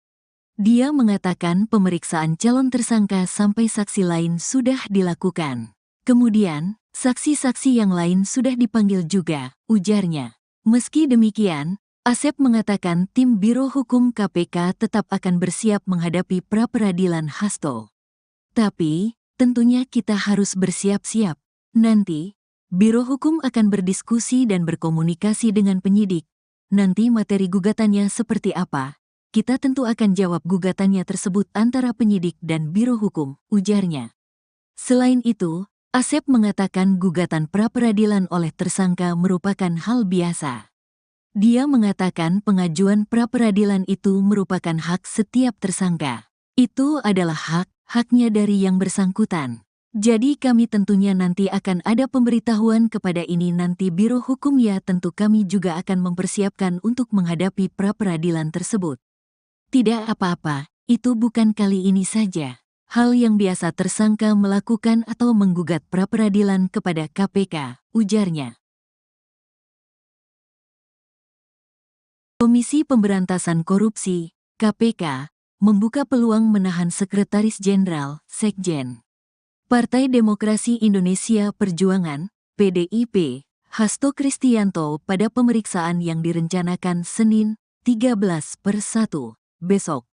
Dia mengatakan pemeriksaan calon tersangka sampai saksi lain sudah dilakukan. Kemudian, saksi-saksi yang lain sudah dipanggil juga, ujarnya. Meski demikian, Asep mengatakan tim Biro Hukum KPK tetap akan bersiap menghadapi pra-peradilan Hasto. Tapi, tentunya kita harus bersiap-siap. Nanti, Biro Hukum akan berdiskusi dan berkomunikasi dengan penyidik. Nanti materi gugatannya seperti apa? Kita tentu akan jawab gugatannya tersebut antara penyidik dan Biro Hukum, ujarnya. Selain itu, Asep mengatakan gugatan pra-peradilan oleh tersangka merupakan hal biasa. Dia mengatakan pengajuan pra-peradilan itu merupakan hak setiap tersangka. Itu adalah haknya dari yang bersangkutan. Jadi kami tentunya nanti akan ada pemberitahuan kepada ini nanti Biro Hukum ya tentu kami juga akan mempersiapkan untuk menghadapi pra-peradilan tersebut. Tidak apa-apa, itu bukan kali ini saja. Hal yang biasa tersangka melakukan atau menggugat pra-peradilan kepada KPK, ujarnya. Komisi Pemberantasan Korupsi, KPK, membuka peluang menahan Sekretaris Jenderal, Sekjen. Partai Demokrasi Indonesia Perjuangan, PDIP, Hasto Kristianto pada pemeriksaan yang direncanakan Senin, 13/1, besok.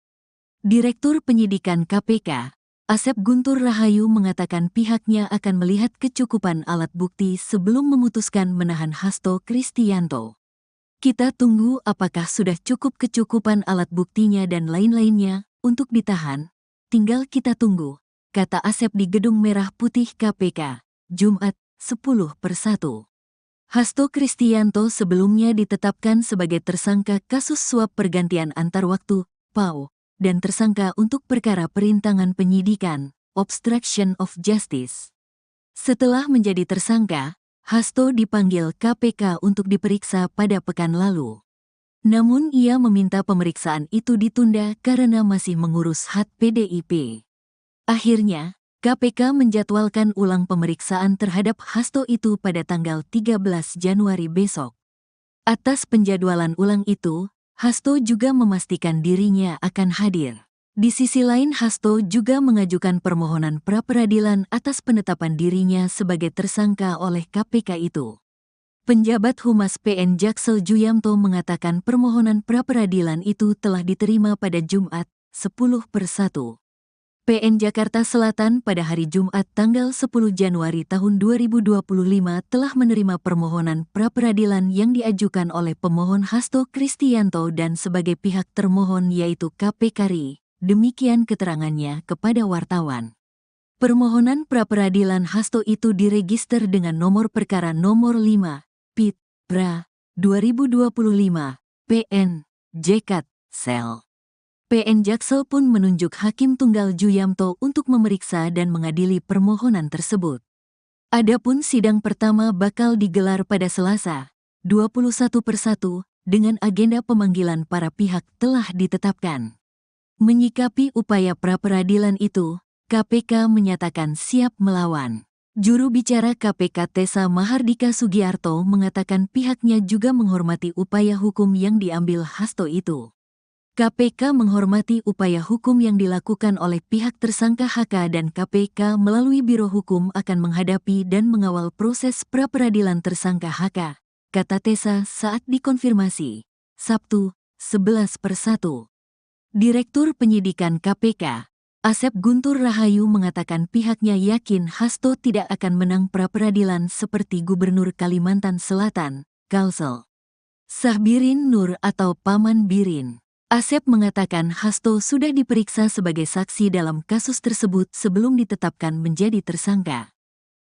Direktur Penyidikan KPK, Asep Guntur Rahayu mengatakan pihaknya akan melihat kecukupan alat bukti sebelum memutuskan menahan Hasto Kristianto. Kita tunggu apakah sudah cukup kecukupan alat buktinya dan lain-lainnya untuk ditahan. Tinggal kita tunggu, kata Asep di Gedung Merah Putih KPK, Jumat, 10/1. Hasto Kristianto sebelumnya ditetapkan sebagai tersangka kasus suap pergantian antar waktu, PAO, dan tersangka untuk perkara perintangan penyidikan, obstruction of justice. Setelah menjadi tersangka, Hasto dipanggil KPK untuk diperiksa pada pekan lalu. Namun ia meminta pemeriksaan itu ditunda karena masih mengurus hak PDIP. Akhirnya, KPK menjadwalkan ulang pemeriksaan terhadap Hasto itu pada tanggal 13 Januari besok. Atas penjadwalan ulang itu, Hasto juga memastikan dirinya akan hadir. Di sisi lain, Hasto juga mengajukan permohonan pra-peradilan atas penetapan dirinya sebagai tersangka oleh KPK itu. Penjabat Humas PN Jaksel Juyamto mengatakan permohonan pra-peradilan itu telah diterima pada Jumat, 10/1. PN Jakarta Selatan pada hari Jumat tanggal 10 Januari tahun 2025 telah menerima permohonan pra-peradilan yang diajukan oleh pemohon Hasto Kristianto dan sebagai pihak termohon yaitu KPK RI. Demikian keterangannya kepada wartawan. Permohonan pra-peradilan Hasto itu diregister dengan nomor perkara nomor 5, PIT, PRA, 2025, PN, JKT, Sel. PN Jaksel pun menunjuk Hakim Tunggal Juyamto untuk memeriksa dan mengadili permohonan tersebut. Adapun sidang pertama bakal digelar pada Selasa, 21/1, dengan agenda pemanggilan para pihak telah ditetapkan. Menyikapi upaya pra-peradilan itu, KPK menyatakan siap melawan. Juru bicara KPK Tessa Mahardika Sugiarto mengatakan pihaknya juga menghormati upaya hukum yang diambil Hasto itu. KPK menghormati upaya hukum yang dilakukan oleh pihak tersangka HK dan KPK melalui Biro Hukum akan menghadapi dan mengawal proses pra-peradilan tersangka HK, kata Tessa saat dikonfirmasi, Sabtu, 11/1. Direktur Penyidikan KPK, Asep Guntur Rahayu mengatakan pihaknya yakin Hasto tidak akan menang pra-peradilan seperti Gubernur Kalimantan Selatan, Kalsel Sahbirin Nur atau Paman Birin. Asep mengatakan Hasto sudah diperiksa sebagai saksi dalam kasus tersebut sebelum ditetapkan menjadi tersangka.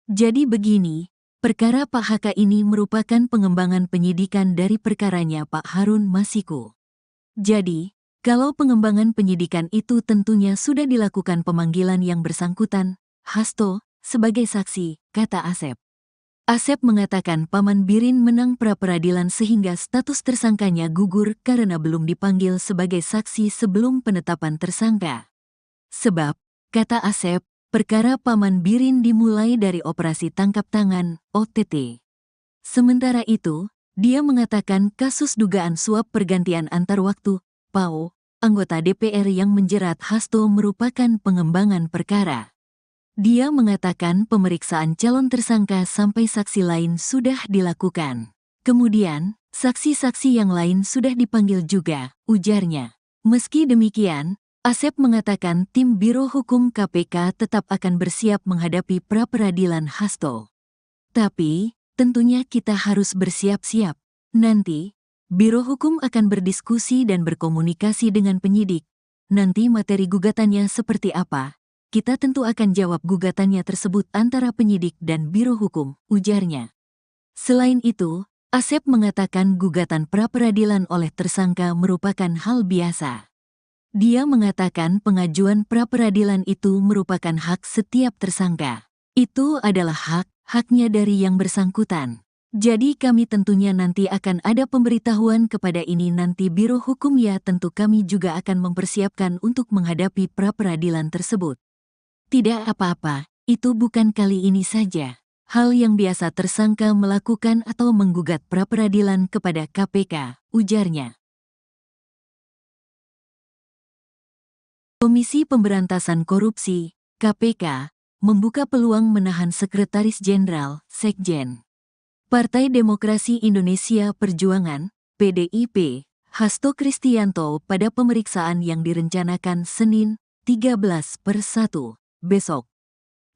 Jadi begini, perkara Pak HK ini merupakan pengembangan penyidikan dari perkaranya Pak Harun Masiku. Jadi, kalau pengembangan penyidikan itu tentunya sudah dilakukan pemanggilan yang bersangkutan, Hasto, sebagai saksi, kata Asep. Asep mengatakan Paman Birin menang pra-peradilan sehingga status tersangkanya gugur karena belum dipanggil sebagai saksi sebelum penetapan tersangka. Sebab, kata Asep, perkara Paman Birin dimulai dari operasi tangkap tangan, OTT. Sementara itu, dia mengatakan kasus dugaan suap pergantian antar waktu, PAO, anggota DPR yang menjerat Hasto merupakan pengembangan perkara. Dia mengatakan pemeriksaan calon tersangka sampai saksi lain sudah dilakukan. Kemudian, saksi-saksi yang lain sudah dipanggil juga, ujarnya. Meski demikian, Asep mengatakan tim Biro Hukum KPK tetap akan bersiap menghadapi pra-peradilan Hasto. Tapi, tentunya kita harus bersiap-siap. Nanti, Biro Hukum akan berdiskusi dan berkomunikasi dengan penyidik. Nanti materi gugatannya seperti apa? Kita tentu akan jawab gugatannya tersebut antara penyidik dan Biro Hukum, ujarnya. Selain itu, Asep mengatakan gugatan pra-peradilan oleh tersangka merupakan hal biasa. Dia mengatakan pengajuan pra-peradilan itu merupakan hak setiap tersangka. Itu adalah haknya dari yang bersangkutan. Jadi kami tentunya nanti akan ada pemberitahuan kepada ini nanti Biro Hukum ya tentu kami juga akan mempersiapkan untuk menghadapi pra-peradilan tersebut. Tidak apa-apa, itu bukan kali ini saja. Hal yang biasa tersangka melakukan atau menggugat pra-peradilan kepada KPK, ujarnya. Komisi Pemberantasan Korupsi, KPK, membuka peluang menahan Sekretaris Jenderal, Sekjen. Partai Demokrasi Indonesia Perjuangan, PDIP, Hasto Kristianto pada pemeriksaan yang direncanakan Senin, 13/1, besok.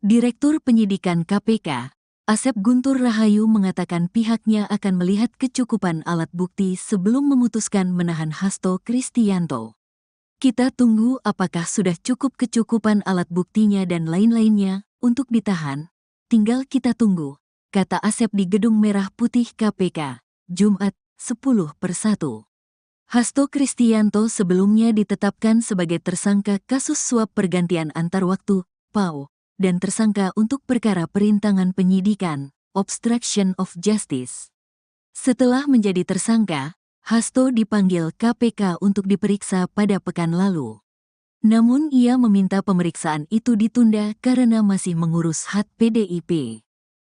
Direktur Penyidikan KPK, Asep Guntur Rahayu mengatakan pihaknya akan melihat kecukupan alat bukti sebelum memutuskan menahan Hasto Kristianto. Kita tunggu apakah sudah cukup kecukupan alat buktinya dan lain-lainnya untuk ditahan, tinggal kita tunggu, kata Asep di Gedung Merah Putih KPK, Jumat, 10/1. Hasto Kristianto sebelumnya ditetapkan sebagai tersangka kasus suap pergantian antar waktu, PAO, dan tersangka untuk perkara perintangan penyidikan, obstruction of justice. Setelah menjadi tersangka, Hasto dipanggil KPK untuk diperiksa pada pekan lalu. Namun ia meminta pemeriksaan itu ditunda karena masih mengurus hak PDIP.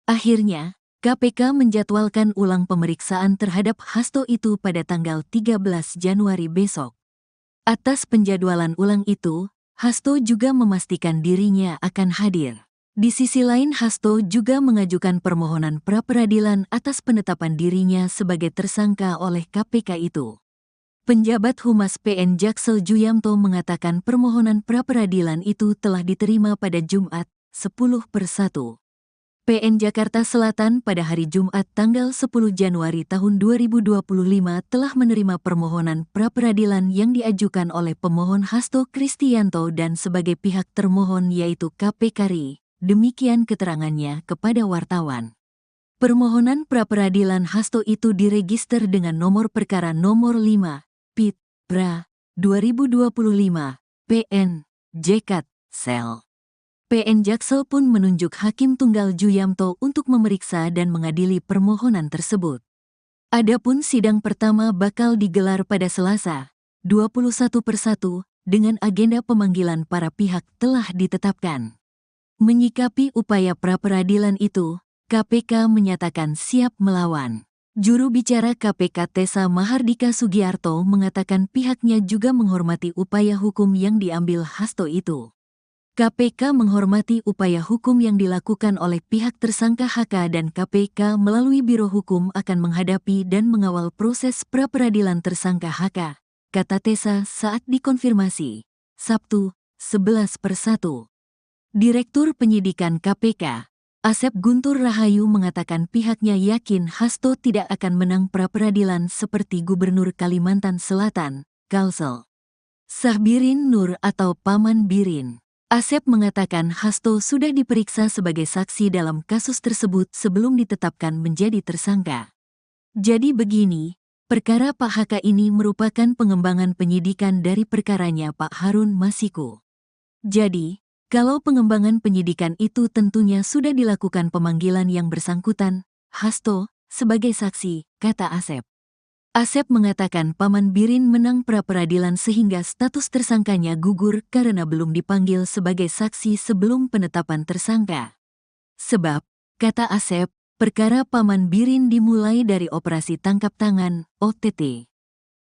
Akhirnya, KPK menjadwalkan ulang pemeriksaan terhadap Hasto itu pada tanggal 13 Januari besok. Atas penjadwalan ulang itu, Hasto juga memastikan dirinya akan hadir. Di sisi lain, Hasto juga mengajukan permohonan pra-peradilan atas penetapan dirinya sebagai tersangka oleh KPK itu. Penjabat Humas PN Jaksel Juyamto mengatakan permohonan pra-peradilan itu telah diterima pada Jumat, 10/1. PN Jakarta Selatan pada hari Jumat tanggal 10 Januari tahun 2025 telah menerima permohonan pra-peradilan yang diajukan oleh pemohon Hasto Kristianto dan sebagai pihak termohon yaitu KPK RI. Demikian keterangannya kepada wartawan. Permohonan pra-peradilan Hasto itu diregister dengan nomor perkara nomor 5, PIT, PRA, 2025, PN, JKT, Sel. PN Jaksel pun menunjuk Hakim Tunggal Juyamto untuk memeriksa dan mengadili permohonan tersebut. Adapun sidang pertama bakal digelar pada Selasa, 21/1, dengan agenda pemanggilan para pihak telah ditetapkan. Menyikapi upaya pra-peradilan itu, KPK menyatakan siap melawan. Juru bicara KPK Tessa Mahardika Sugiarto mengatakan pihaknya juga menghormati upaya hukum yang diambil Hasto itu. KPK menghormati upaya hukum yang dilakukan oleh pihak tersangka HK dan KPK melalui Biro Hukum akan menghadapi dan mengawal proses pra-peradilan tersangka HK, kata Tessa saat dikonfirmasi, Sabtu, 11/1. Direktur Penyidikan KPK, Asep Guntur Rahayu mengatakan pihaknya yakin Hasto tidak akan menang pra-peradilan seperti Gubernur Kalimantan Selatan, Kalsel Sahbirin Nur atau Paman Birin. Asep mengatakan Hasto sudah diperiksa sebagai saksi dalam kasus tersebut sebelum ditetapkan menjadi tersangka. Jadi begini, perkara Pak HK ini merupakan pengembangan penyidikan dari perkaranya Pak Harun Masiku. Jadi, kalau pengembangan penyidikan itu tentunya sudah dilakukan pemanggilan yang bersangkutan, Hasto, sebagai saksi, kata Asep. Asep mengatakan Paman Birin menang pra-peradilan sehingga status tersangkanya gugur karena belum dipanggil sebagai saksi sebelum penetapan tersangka. Sebab, kata Asep, perkara Paman Birin dimulai dari operasi tangkap tangan, OTT.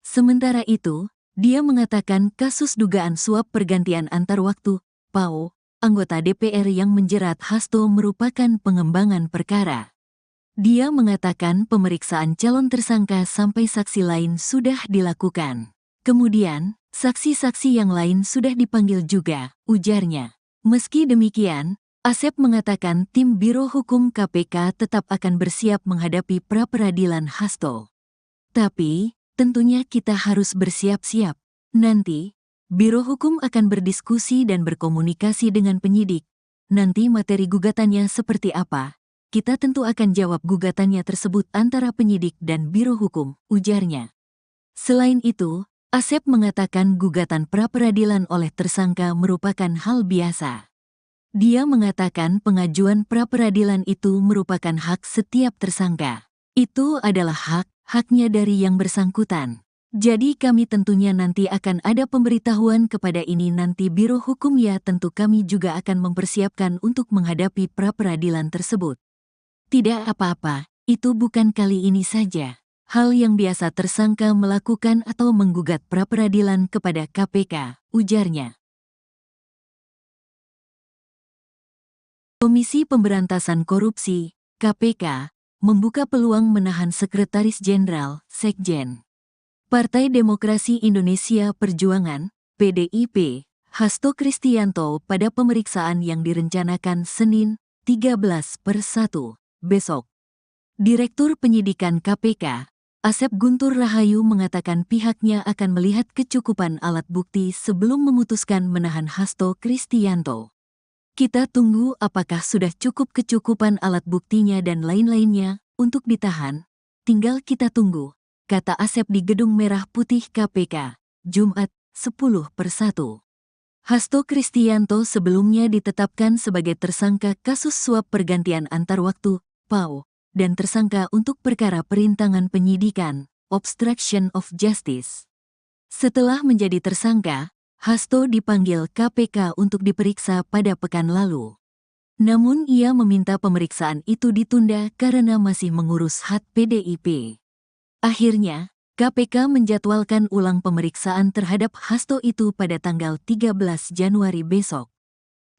Sementara itu, dia mengatakan kasus dugaan suap pergantian antar waktu, PAO, anggota DPR yang menjerat Hasto merupakan pengembangan perkara. Dia mengatakan pemeriksaan calon tersangka sampai saksi lain sudah dilakukan. Kemudian, saksi-saksi yang lain sudah dipanggil juga, ujarnya. Meski demikian, Asep mengatakan tim Biro Hukum KPK tetap akan bersiap menghadapi pra-peradilan Hasto. Tapi, tentunya kita harus bersiap-siap. Nanti, Biro Hukum akan berdiskusi dan berkomunikasi dengan penyidik. Nanti materi gugatannya seperti apa? Kita tentu akan jawab gugatannya tersebut antara penyidik dan Biro Hukum, ujarnya. Selain itu, Asep mengatakan gugatan pra-peradilan oleh tersangka merupakan hal biasa. Dia mengatakan pengajuan pra-peradilan itu merupakan hak setiap tersangka. Itu adalah haknya dari yang bersangkutan. Jadi kami tentunya nanti akan ada pemberitahuan kepada ini nanti Biro Hukum ya tentu kami juga akan mempersiapkan untuk menghadapi pra-peradilan tersebut. Tidak apa-apa, itu bukan kali ini saja. Hal yang biasa tersangka melakukan atau menggugat pra-peradilan kepada KPK, ujarnya. Komisi Pemberantasan Korupsi, KPK, membuka peluang menahan Sekretaris Jenderal, Sekjen, Partai Demokrasi Indonesia Perjuangan, PDIP, Hasto Kristianto pada pemeriksaan yang direncanakan Senin, 13/1, besok. Direktur Penyidikan KPK, Asep Guntur Rahayu mengatakan pihaknya akan melihat kecukupan alat bukti sebelum memutuskan menahan Hasto Kristianto. Kita tunggu apakah sudah kecukupan alat buktinya dan lain-lainnya untuk ditahan. Tinggal kita tunggu, kata Asep di Gedung Merah Putih KPK, Jumat, 10/1. Hasto Kristianto sebelumnya ditetapkan sebagai tersangka kasus suap pergantian antar waktu, PAO, dan tersangka untuk perkara perintangan penyidikan, obstruction of justice. Setelah menjadi tersangka, Hasto dipanggil KPK untuk diperiksa pada pekan lalu. Namun ia meminta pemeriksaan itu ditunda karena masih mengurus hak PDIP. Akhirnya, KPK menjadwalkan ulang pemeriksaan terhadap Hasto itu pada tanggal 13 Januari besok.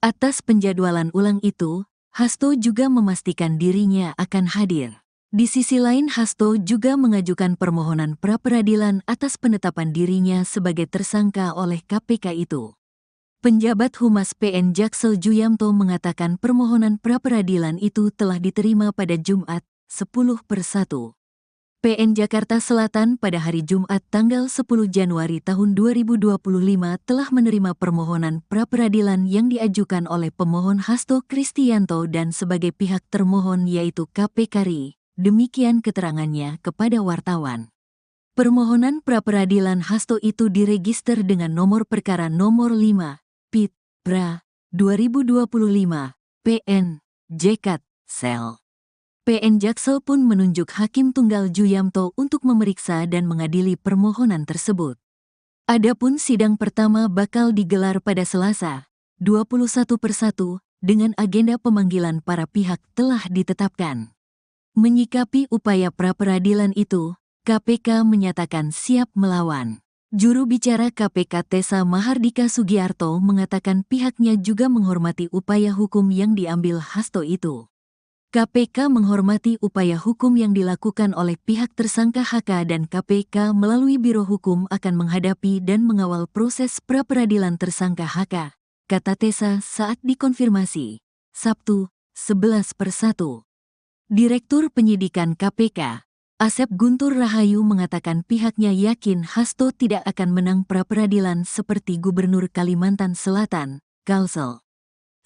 Atas penjadwalan ulang itu, Hasto juga memastikan dirinya akan hadir. Di sisi lain, Hasto juga mengajukan permohonan pra-peradilan atas penetapan dirinya sebagai tersangka oleh KPK itu. Penjabat Humas PN Jaksel Juyamto mengatakan permohonan pra-peradilan itu telah diterima pada Jumat, 10/1. PN Jakarta Selatan pada hari Jumat tanggal 10 Januari tahun 2025 telah menerima permohonan pra-peradilan yang diajukan oleh pemohon Hasto Kristianto dan sebagai pihak termohon yaitu KPK RI. Demikian keterangannya kepada wartawan. Permohonan pra-peradilan Hasto itu diregister dengan nomor perkara nomor 5, PIT, PRA, 2025, PN, JKT, Sel. PN Jaksel pun menunjuk Hakim Tunggal Juyamto untuk memeriksa dan mengadili permohonan tersebut. Adapun sidang pertama bakal digelar pada Selasa, 21/1, dengan agenda pemanggilan para pihak telah ditetapkan. Menyikapi upaya pra-peradilan itu, KPK menyatakan siap melawan. Juru bicara KPK Tessa Mahardika Sugiarto mengatakan pihaknya juga menghormati upaya hukum yang diambil Hasto itu. KPK menghormati upaya hukum yang dilakukan oleh pihak tersangka HK dan KPK melalui Biro Hukum akan menghadapi dan mengawal proses pra-peradilan tersangka HK, kata Tessa saat dikonfirmasi, Sabtu, 11/1. Direktur Penyidikan KPK, Asep Guntur Rahayu mengatakan pihaknya yakin Hasto tidak akan menang pra-peradilan seperti Gubernur Kalimantan Selatan, Kalsel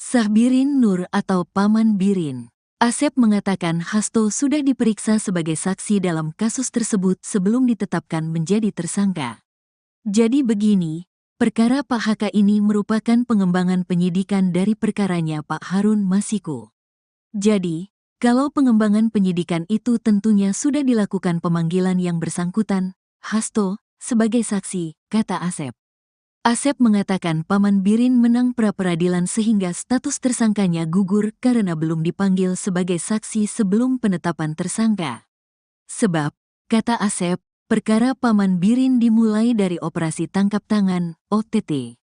Sahbirin Nur atau Paman Birin. Asep mengatakan Hasto sudah diperiksa sebagai saksi dalam kasus tersebut sebelum ditetapkan menjadi tersangka. Jadi begini, perkara Pak HK ini merupakan pengembangan penyidikan dari perkaranya Pak Harun Masiku. Jadi, kalau pengembangan penyidikan itu tentunya sudah dilakukan pemanggilan yang bersangkutan, Hasto, sebagai saksi, kata Asep. Asep mengatakan Paman Birin menang pra-peradilan sehingga status tersangkanya gugur karena belum dipanggil sebagai saksi sebelum penetapan tersangka. Sebab, kata Asep, perkara Paman Birin dimulai dari operasi tangkap tangan, OTT.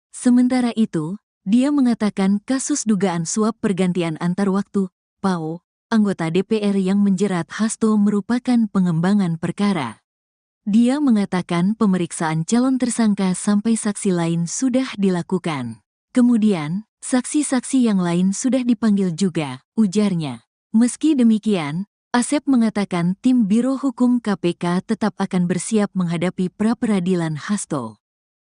Sementara itu, dia mengatakan kasus dugaan suap pergantian antar waktu, PAO, anggota DPR yang menjerat Hasto merupakan pengembangan perkara. Dia mengatakan pemeriksaan calon tersangka sampai saksi lain sudah dilakukan. Kemudian, saksi-saksi yang lain sudah dipanggil juga, ujarnya. Meski demikian, Asep mengatakan tim Biro Hukum KPK tetap akan bersiap menghadapi pra-peradilan Hasto.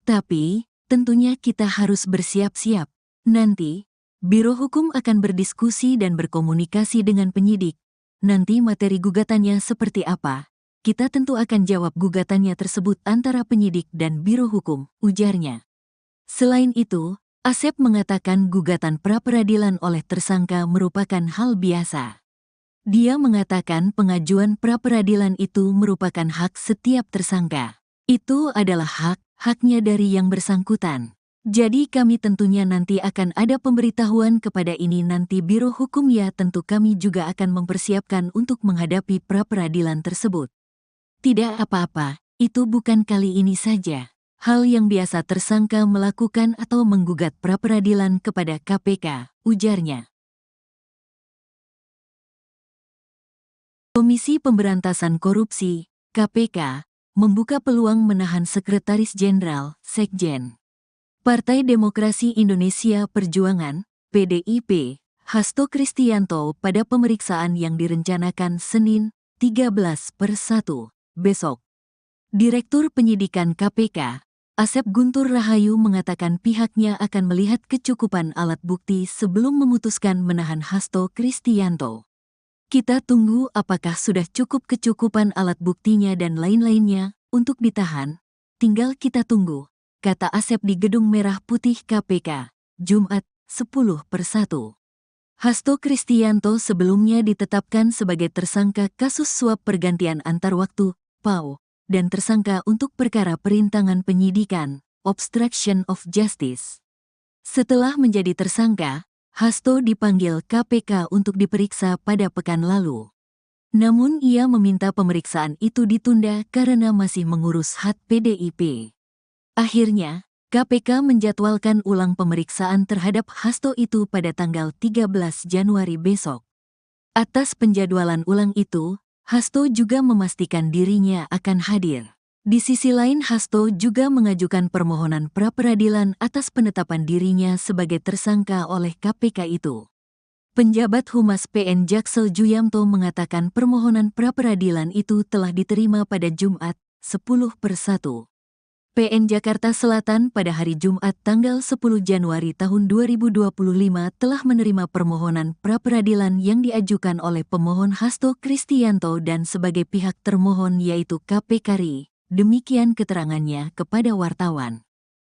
Tapi, tentunya kita harus bersiap-siap. Nanti, Biro Hukum akan berdiskusi dan berkomunikasi dengan penyidik. Nanti materi gugatannya seperti apa? Kita tentu akan jawab gugatannya tersebut antara penyidik dan Biro Hukum, ujarnya. Selain itu, Asep mengatakan gugatan pra-peradilan oleh tersangka merupakan hal biasa. Dia mengatakan pengajuan pra-peradilan itu merupakan hak setiap tersangka. Itu adalah haknya dari yang bersangkutan. Jadi kami tentunya nanti akan ada pemberitahuan kepada ini nanti Biro Hukum ya tentu kami juga akan mempersiapkan untuk menghadapi pra-peradilan tersebut. Tidak apa-apa, itu bukan kali ini saja. Hal yang biasa tersangka melakukan atau menggugat pra-peradilan kepada KPK, ujarnya. Komisi Pemberantasan Korupsi, KPK, membuka peluang menahan Sekretaris Jenderal, Sekjen, Partai Demokrasi Indonesia Perjuangan, PDIP, Hasto Kristianto pada pemeriksaan yang direncanakan Senin, 13/1, besok. Direktur Penyidikan KPK, Asep Guntur Rahayu mengatakan pihaknya akan melihat kecukupan alat bukti sebelum memutuskan menahan Hasto Kristianto. Kita tunggu apakah sudah cukup kecukupan alat buktinya dan lain-lainnya untuk ditahan. Tinggal kita tunggu, kata Asep di Gedung Merah Putih KPK, Jumat, 10/1. Hasto Kristianto sebelumnya ditetapkan sebagai tersangka kasus suap pergantian antar waktu, PAO, dan tersangka untuk perkara perintangan penyidikan, obstruction of justice. Setelah menjadi tersangka, Hasto dipanggil KPK untuk diperiksa pada pekan lalu. Namun ia meminta pemeriksaan itu ditunda karena masih mengurus hak PDIP. Akhirnya, KPK menjadwalkan ulang pemeriksaan terhadap Hasto itu pada tanggal 13 Januari besok. Atas penjadwalan ulang itu, Hasto juga memastikan dirinya akan hadir. Di sisi lain, Hasto juga mengajukan permohonan pra-peradilan atas penetapan dirinya sebagai tersangka oleh KPK itu. Penjabat Humas PN Jaksel Juyamto mengatakan permohonan pra-peradilan itu telah diterima pada Jumat, 10/1. PN Jakarta Selatan pada hari Jumat tanggal 10 Januari tahun 2025 telah menerima permohonan pra-peradilan yang diajukan oleh pemohon Hasto Kristianto dan sebagai pihak termohon yaitu KPK RI. Demikian keterangannya kepada wartawan.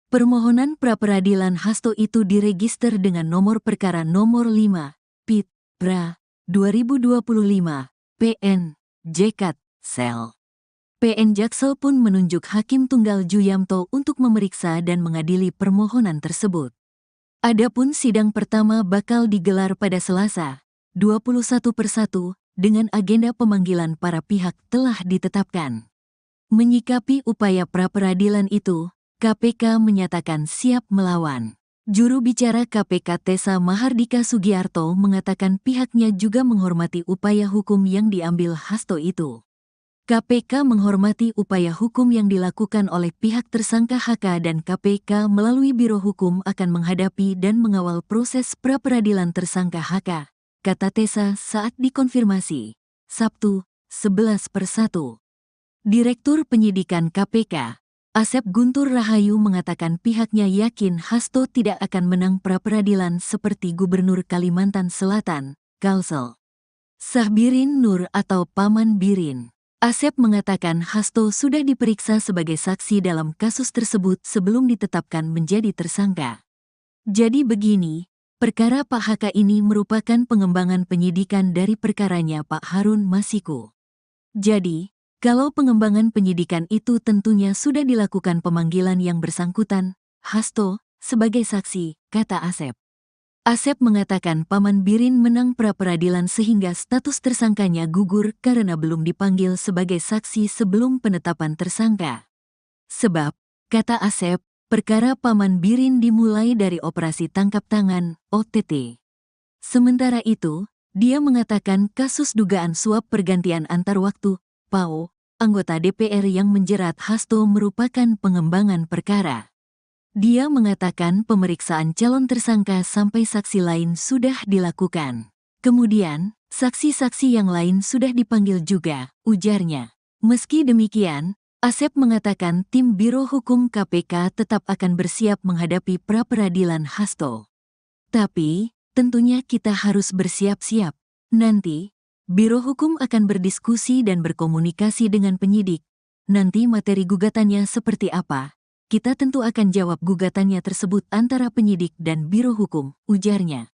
Permohonan pra-peradilan Hasto itu diregister dengan nomor perkara nomor 5, PIT, PRA, 2025, PN, JKT, Sel. PN Jaksel pun menunjuk Hakim Tunggal Juyamto untuk memeriksa dan mengadili permohonan tersebut. Adapun sidang pertama bakal digelar pada Selasa, 21/1, dengan agenda pemanggilan para pihak telah ditetapkan. Menyikapi upaya pra-peradilan itu, KPK menyatakan siap melawan. Juru bicara KPK Tessa Mahardika Sugiarto mengatakan pihaknya juga menghormati upaya hukum yang diambil Hasto itu. KPK menghormati upaya hukum yang dilakukan oleh pihak tersangka HK dan KPK melalui Biro Hukum akan menghadapi dan mengawal proses pra-peradilan tersangka HK, kata Tessa saat dikonfirmasi, Sabtu, 11/1. Direktur Penyidikan KPK, Asep Guntur Rahayu mengatakan pihaknya yakin Hasto tidak akan menang pra-peradilan seperti Gubernur Kalimantan Selatan, Kalsel Sahbirin Nur atau Paman Birin. Asep mengatakan Hasto sudah diperiksa sebagai saksi dalam kasus tersebut sebelum ditetapkan menjadi tersangka. Jadi begini, perkara Pak HK ini merupakan pengembangan penyidikan dari perkaranya Pak Harun Masiku. Jadi, kalau pengembangan penyidikan itu tentunya sudah dilakukan pemanggilan yang bersangkutan, Hasto, sebagai saksi, kata Asep. Asep mengatakan Paman Birin menang pra-peradilan sehingga status tersangkanya gugur karena belum dipanggil sebagai saksi sebelum penetapan tersangka. Sebab, kata Asep, perkara Paman Birin dimulai dari operasi tangkap tangan, OTT. Sementara itu, dia mengatakan kasus dugaan suap pergantian antar waktu, PAO, anggota DPR yang menjerat Hasto merupakan pengembangan perkara. Dia mengatakan pemeriksaan calon tersangka sampai saksi lain sudah dilakukan. Kemudian, saksi-saksi yang lain sudah dipanggil juga, ujarnya. Meski demikian, Asep mengatakan tim Biro Hukum KPK tetap akan bersiap menghadapi pra-peradilan Hasto. Tapi, tentunya kita harus bersiap-siap. Nanti, Biro Hukum akan berdiskusi dan berkomunikasi dengan penyidik. Nanti materi gugatannya seperti apa? Kita tentu akan jawab gugatannya tersebut antara penyidik dan Biro Hukum, ujarnya.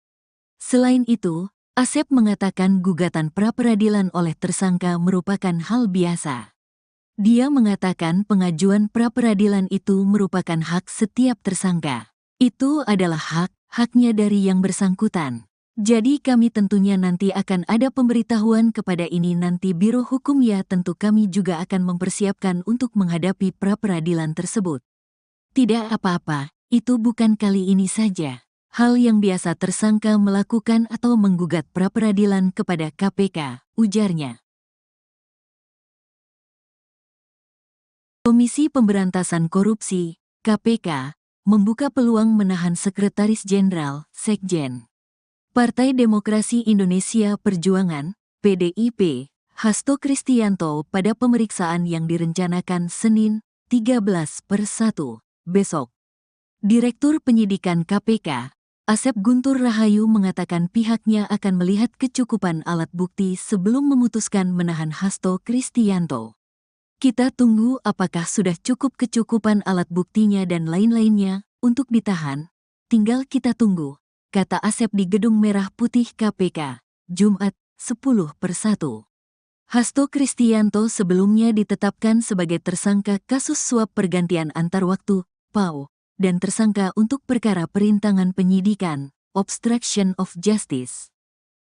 Selain itu, Asep mengatakan gugatan pra-peradilan oleh tersangka merupakan hal biasa. Dia mengatakan pengajuan pra-peradilan itu merupakan hak setiap tersangka. Itu adalah haknya dari yang bersangkutan. Jadi kami tentunya nanti akan ada pemberitahuan kepada ini nanti Biro Hukum ya tentu kami juga akan mempersiapkan untuk menghadapi pra-peradilan tersebut. Tidak apa-apa, itu bukan kali ini saja. Hal yang biasa tersangka melakukan atau menggugat pra-peradilan kepada KPK, ujarnya. Komisi Pemberantasan Korupsi, KPK, membuka peluang menahan Sekretaris Jenderal, Sekjen, Partai Demokrasi Indonesia Perjuangan, PDIP, Hasto Kristianto pada pemeriksaan yang direncanakan Senin, 13/1, besok. Direktur Penyidikan KPK, Asep Guntur Rahayu mengatakan pihaknya akan melihat kecukupan alat bukti sebelum memutuskan menahan Hasto Kristianto. Kita tunggu apakah sudah cukup kecukupan alat buktinya dan lain-lainnya untuk ditahan. Tinggal kita tunggu, kata Asep di Gedung Merah Putih KPK, Jumat, 10/1. Hasto Kristianto sebelumnya ditetapkan sebagai tersangka kasus suap pergantian antar waktu, PAO, dan tersangka untuk perkara perintangan penyidikan, obstruction of justice.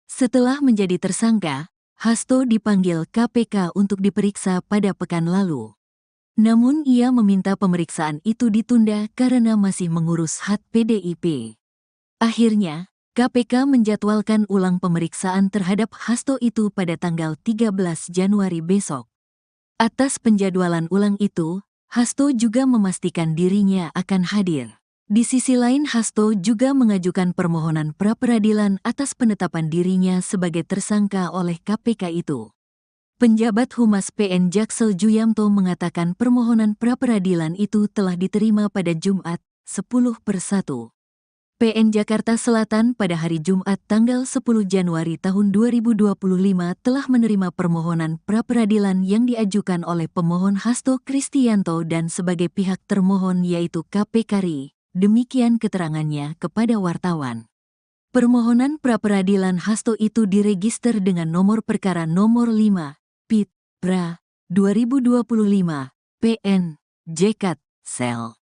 Setelah menjadi tersangka, Hasto dipanggil KPK untuk diperiksa pada pekan lalu. Namun ia meminta pemeriksaan itu ditunda karena masih mengurus hak PDIP. Akhirnya, KPK menjadwalkan ulang pemeriksaan terhadap Hasto itu pada tanggal 13 Januari besok. Atas penjadwalan ulang itu, Hasto juga memastikan dirinya akan hadir. Di sisi lain, Hasto juga mengajukan permohonan pra-peradilan atas penetapan dirinya sebagai tersangka oleh KPK itu. Penjabat Humas PN Jaksel Juyamto mengatakan permohonan pra-peradilan itu telah diterima pada Jumat, 10/1. PN Jakarta Selatan pada hari Jumat tanggal 10 Januari tahun 2025 telah menerima permohonan pra-peradilan yang diajukan oleh pemohon Hasto Kristianto dan sebagai pihak termohon yaitu KPK RI. Demikian keterangannya kepada wartawan. Permohonan pra-peradilan Hasto itu diregister dengan nomor perkara nomor 5, PIT, PRA, 2025, PN, JKT, Sel.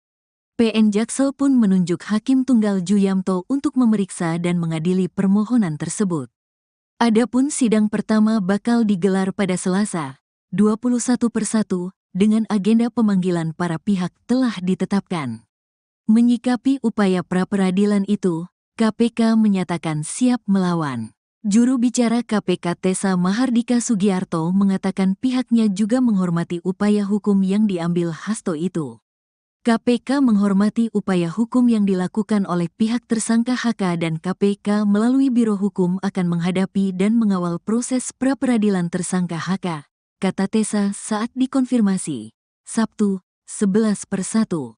PN Jaksel pun menunjuk Hakim Tunggal Juyamto untuk memeriksa dan mengadili permohonan tersebut. Adapun sidang pertama bakal digelar pada Selasa, 21/1, dengan agenda pemanggilan para pihak telah ditetapkan. Menyikapi upaya pra-peradilan itu, KPK menyatakan siap melawan. Juru bicara KPK Tessa Mahardika Sugiarto mengatakan pihaknya juga menghormati upaya hukum yang diambil Hasto itu. KPK menghormati upaya hukum yang dilakukan oleh pihak tersangka HK dan KPK melalui Biro Hukum akan menghadapi dan mengawal proses pra-peradilan tersangka HK, kata Tessa saat dikonfirmasi, Sabtu, 11/1.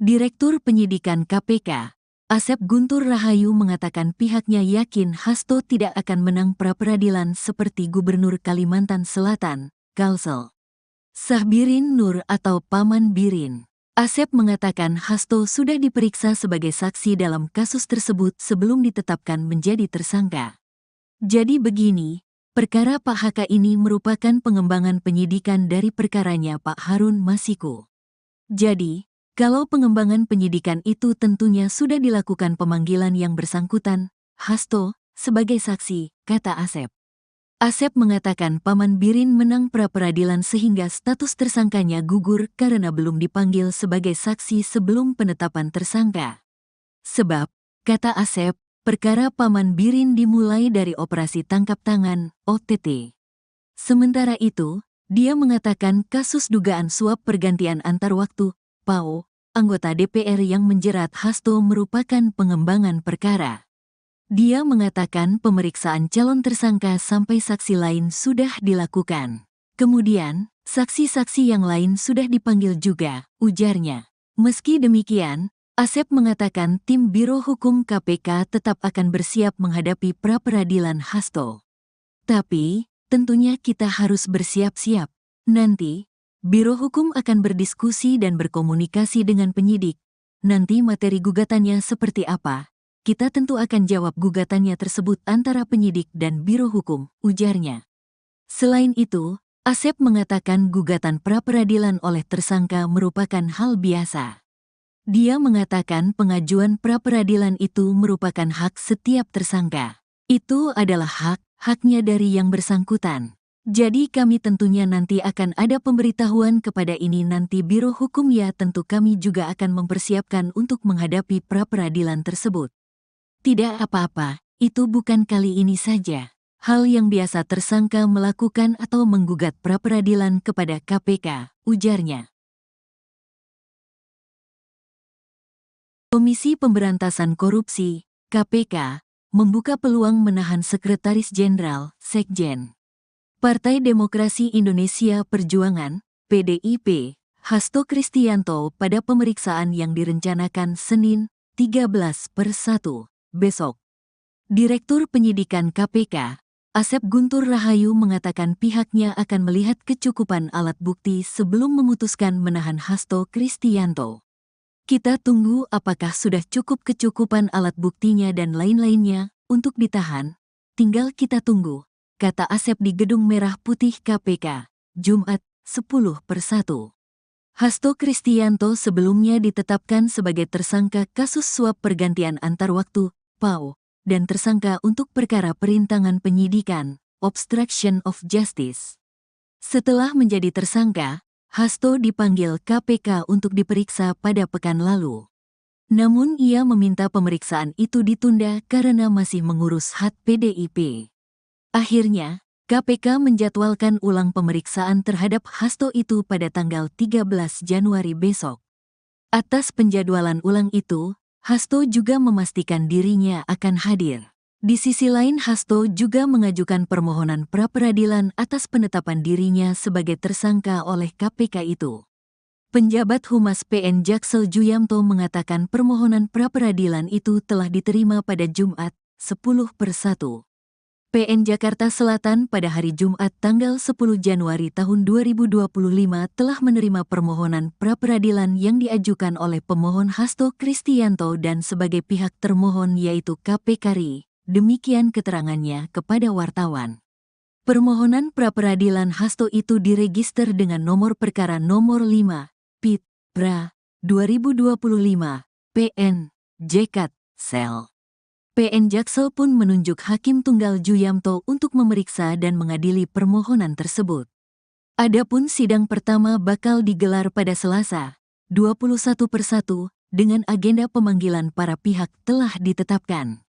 Direktur Penyidikan KPK, Asep Guntur Rahayu mengatakan pihaknya yakin Hasto tidak akan menang pra-peradilan seperti Gubernur Kalimantan Selatan, Kalsel Sahbirin Nur atau Paman Birin. Asep mengatakan Hasto sudah diperiksa sebagai saksi dalam kasus tersebut sebelum ditetapkan menjadi tersangka. Jadi begini, perkara Pak HK ini merupakan pengembangan penyidikan dari perkaranya Pak Harun Masiku. Jadi, kalau pengembangan penyidikan itu tentunya sudah dilakukan pemanggilan yang bersangkutan, Hasto, sebagai saksi, kata Asep. Asep mengatakan Paman Birin menang pra-peradilan sehingga status tersangkanya gugur karena belum dipanggil sebagai saksi sebelum penetapan tersangka. Sebab, kata Asep, perkara Paman Birin dimulai dari operasi tangkap tangan, OTT. Sementara itu, dia mengatakan kasus dugaan suap pergantian antar waktu, PAO, anggota DPR yang menjerat Hasto merupakan pengembangan perkara. Dia mengatakan pemeriksaan calon tersangka sampai saksi lain sudah dilakukan. Kemudian, saksi-saksi yang lain sudah dipanggil juga, ujarnya. Meski demikian, Asep mengatakan tim Biro Hukum KPK tetap akan bersiap menghadapi pra-peradilan Hasto. Tapi, tentunya kita harus bersiap-siap. Nanti, Biro Hukum akan berdiskusi dan berkomunikasi dengan penyidik. Nanti materi gugatannya seperti apa? Kita tentu akan jawab gugatannya tersebut antara penyidik dan Biro Hukum, ujarnya. Selain itu, Asep mengatakan gugatan pra-peradilan oleh tersangka merupakan hal biasa. Dia mengatakan pengajuan pra-peradilan itu merupakan hak setiap tersangka. Itu adalah haknya dari yang bersangkutan. Jadi kami tentunya nanti akan ada pemberitahuan kepada ini nanti Biro Hukum ya tentu kami juga akan mempersiapkan untuk menghadapi pra-peradilan tersebut. Tidak apa-apa, itu bukan kali ini saja. Hal yang biasa tersangka melakukan atau menggugat pra-peradilan kepada KPK, ujarnya. Komisi Pemberantasan Korupsi, KPK, membuka peluang menahan Sekretaris Jenderal, Sekjen, Partai Demokrasi Indonesia Perjuangan, PDIP, Hasto Kristianto pada pemeriksaan yang direncanakan Senin, 13/1, besok. Direktur Penyidikan KPK, Asep Guntur Rahayu mengatakan pihaknya akan melihat kecukupan alat bukti sebelum memutuskan menahan Hasto Kristianto. Kita tunggu apakah sudah cukup kecukupan alat buktinya dan lain-lainnya untuk ditahan. Tinggal kita tunggu, kata Asep di Gedung Merah Putih KPK, Jumat, 10/1. Hasto Kristianto sebelumnya ditetapkan sebagai tersangka kasus suap pergantian antar waktu, PAO, dan tersangka untuk perkara perintangan penyidikan, obstruction of justice. Setelah menjadi tersangka, Hasto dipanggil KPK untuk diperiksa pada pekan lalu. Namun ia meminta pemeriksaan itu ditunda karena masih mengurus hak PDIP. Akhirnya, KPK menjadwalkan ulang pemeriksaan terhadap Hasto itu pada tanggal 13 Januari besok. Atas penjadwalan ulang itu, Hasto juga memastikan dirinya akan hadir. Di sisi lain, Hasto juga mengajukan permohonan pra-peradilan atas penetapan dirinya sebagai tersangka oleh KPK itu. Penjabat Humas PN Jaksel Juyamto mengatakan permohonan pra-peradilan itu telah diterima pada Jumat, 10/1. PN Jakarta Selatan pada hari Jumat tanggal 10 Januari tahun 2025 telah menerima permohonan pra-peradilan yang diajukan oleh pemohon Hasto Kristianto dan sebagai pihak termohon yaitu KPK RI. Demikian keterangannya kepada wartawan. Permohonan pra-peradilan Hasto itu diregister dengan nomor perkara nomor 5, PIT, PRA, 2025, PN, JKT, Sel. PN Jaksel pun menunjuk Hakim Tunggal Juyamto untuk memeriksa dan mengadili permohonan tersebut. Adapun sidang pertama bakal digelar pada Selasa, 21/1, dengan agenda pemanggilan para pihak telah ditetapkan.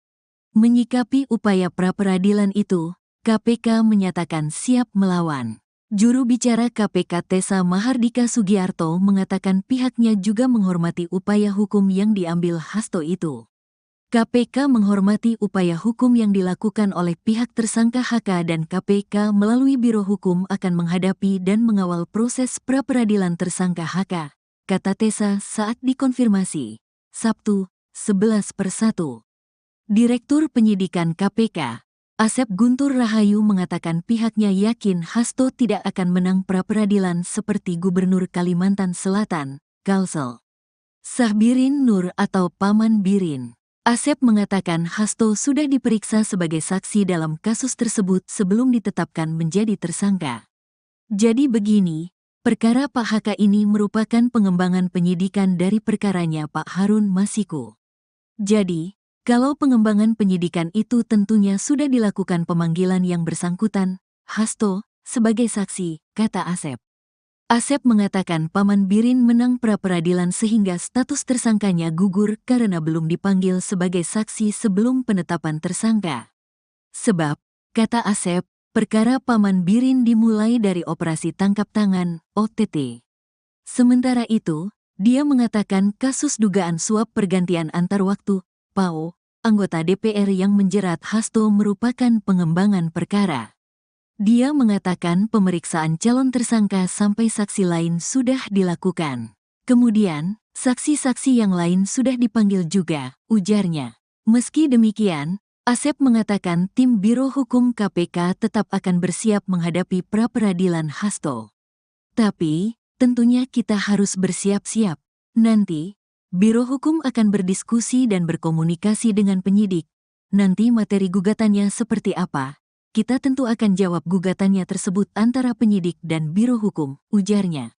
Menyikapi upaya pra-peradilan itu, KPK menyatakan siap melawan. Juru bicara KPK Tessa Mahardika Sugiarto mengatakan pihaknya juga menghormati upaya hukum yang diambil Hasto itu. KPK menghormati upaya hukum yang dilakukan oleh pihak tersangka HK dan KPK melalui Biro Hukum akan menghadapi dan mengawal proses pra-peradilan tersangka HK, kata Tessa saat dikonfirmasi, Sabtu, 11/1. Direktur Penyidikan KPK, Asep Guntur Rahayu mengatakan pihaknya yakin Hasto tidak akan menang pra-peradilan seperti Gubernur Kalimantan Selatan, Kalsel Sahbirin Nur atau Paman Birin. Asep mengatakan Hasto sudah diperiksa sebagai saksi dalam kasus tersebut sebelum ditetapkan menjadi tersangka. Jadi begini, perkara Pak HK ini merupakan pengembangan penyidikan dari perkaranya Pak Harun Masiku. Jadi, kalau pengembangan penyidikan itu tentunya sudah dilakukan pemanggilan yang bersangkutan, Hasto, sebagai saksi, kata Asep. Asep mengatakan Paman Birin menang pra-peradilan sehingga status tersangkanya gugur karena belum dipanggil sebagai saksi sebelum penetapan tersangka. Sebab, kata Asep, perkara Paman Birin dimulai dari operasi tangkap tangan, OTT. Sementara itu, dia mengatakan kasus dugaan suap pergantian antar waktu, PAO, anggota DPR yang menjerat Hasto merupakan pengembangan perkara. Dia mengatakan pemeriksaan calon tersangka sampai saksi lain sudah dilakukan. Kemudian, saksi-saksi yang lain sudah dipanggil juga, ujarnya. Meski demikian, Asep mengatakan tim Biro Hukum KPK tetap akan bersiap menghadapi pra-peradilan Hasto. Tapi, tentunya kita harus bersiap-siap. Nanti, Biro Hukum akan berdiskusi dan berkomunikasi dengan penyidik. Nanti materi gugatannya seperti apa? Kita tentu akan jawab gugatannya tersebut antara penyidik dan Biro Hukum, ujarnya.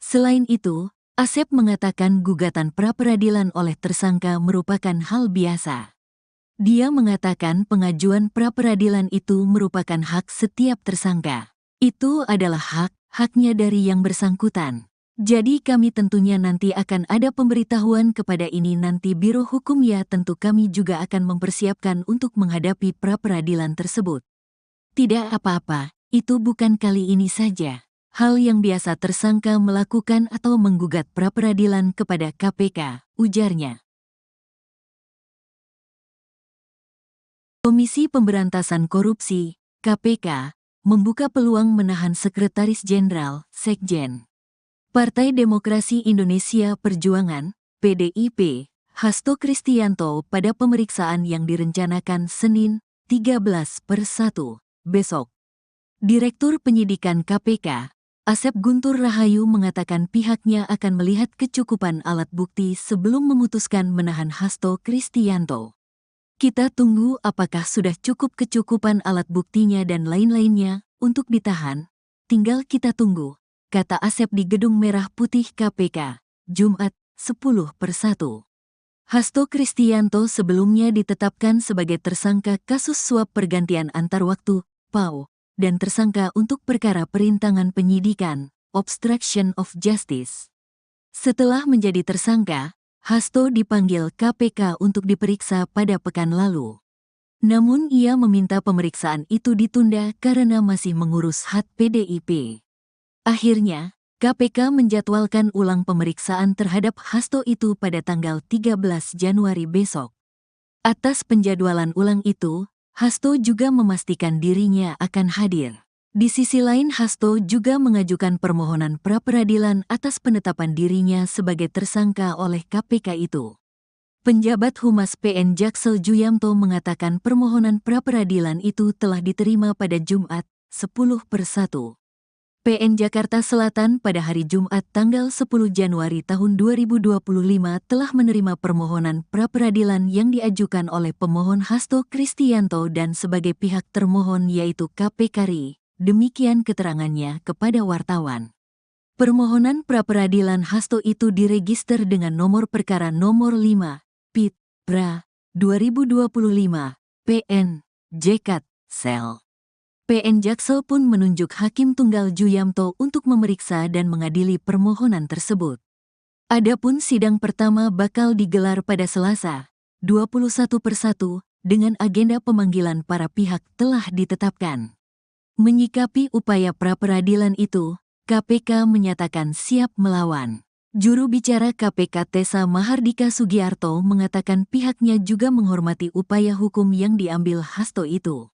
Selain itu, Asep mengatakan gugatan pra-peradilan oleh tersangka merupakan hal biasa. Dia mengatakan pengajuan pra-peradilan itu merupakan hak setiap tersangka. Itu adalah haknya dari yang bersangkutan. Jadi kami tentunya nanti akan ada pemberitahuan kepada ini nanti Biro Hukum ya tentu kami juga akan mempersiapkan untuk menghadapi pra-peradilan tersebut. Tidak apa-apa, itu bukan kali ini saja. Hal yang biasa tersangka melakukan atau menggugat pra-peradilan kepada KPK, ujarnya. Komisi Pemberantasan Korupsi, KPK, membuka peluang menahan Sekretaris Jenderal, Sekjen. Partai Demokrasi Indonesia Perjuangan, PDIP, Hasto Kristianto pada pemeriksaan yang direncanakan Senin, 13/1, besok. Direktur Penyidikan KPK, Asep Guntur Rahayu mengatakan pihaknya akan melihat kecukupan alat bukti sebelum memutuskan menahan Hasto Kristianto. Kita tunggu apakah sudah cukup kecukupan alat buktinya dan lain-lainnya untuk ditahan. Tinggal kita tunggu, kata Asep di Gedung Merah Putih KPK, Jumat, 10/1. Hasto Kristianto sebelumnya ditetapkan sebagai tersangka kasus suap pergantian antar waktu, PAO, dan tersangka untuk perkara perintangan penyidikan, obstruction of justice. Setelah menjadi tersangka, Hasto dipanggil KPK untuk diperiksa pada pekan lalu. Namun ia meminta pemeriksaan itu ditunda karena masih mengurus hak PDIP. Akhirnya, KPK menjadwalkan ulang pemeriksaan terhadap Hasto itu pada tanggal 13 Januari besok. Atas penjadwalan ulang itu, Hasto juga memastikan dirinya akan hadir. Di sisi lain, Hasto juga mengajukan permohonan pra-peradilan atas penetapan dirinya sebagai tersangka oleh KPK itu. Penjabat Humas PN Jaksel Juyamto mengatakan permohonan pra-peradilan itu telah diterima pada Jumat, 10/1. PN Jakarta Selatan pada hari Jumat tanggal 10 Januari tahun 2025 telah menerima permohonan pra-peradilan yang diajukan oleh pemohon Hasto Kristianto dan sebagai pihak termohon yaitu KPK RI. Demikian keterangannya kepada wartawan. Permohonan pra-peradilan Hasto itu diregister dengan nomor perkara nomor 5, PIT, PRA, 2025, PN, JKT, Sel. PN Jaksel pun menunjuk Hakim Tunggal Juyamto untuk memeriksa dan mengadili permohonan tersebut. Adapun sidang pertama bakal digelar pada Selasa, 21/1, dengan agenda pemanggilan para pihak telah ditetapkan. Menyikapi upaya pra-peradilan itu, KPK menyatakan siap melawan. Juru bicara KPK Tessa Mahardika Sugiarto mengatakan pihaknya juga menghormati upaya hukum yang diambil Hasto itu.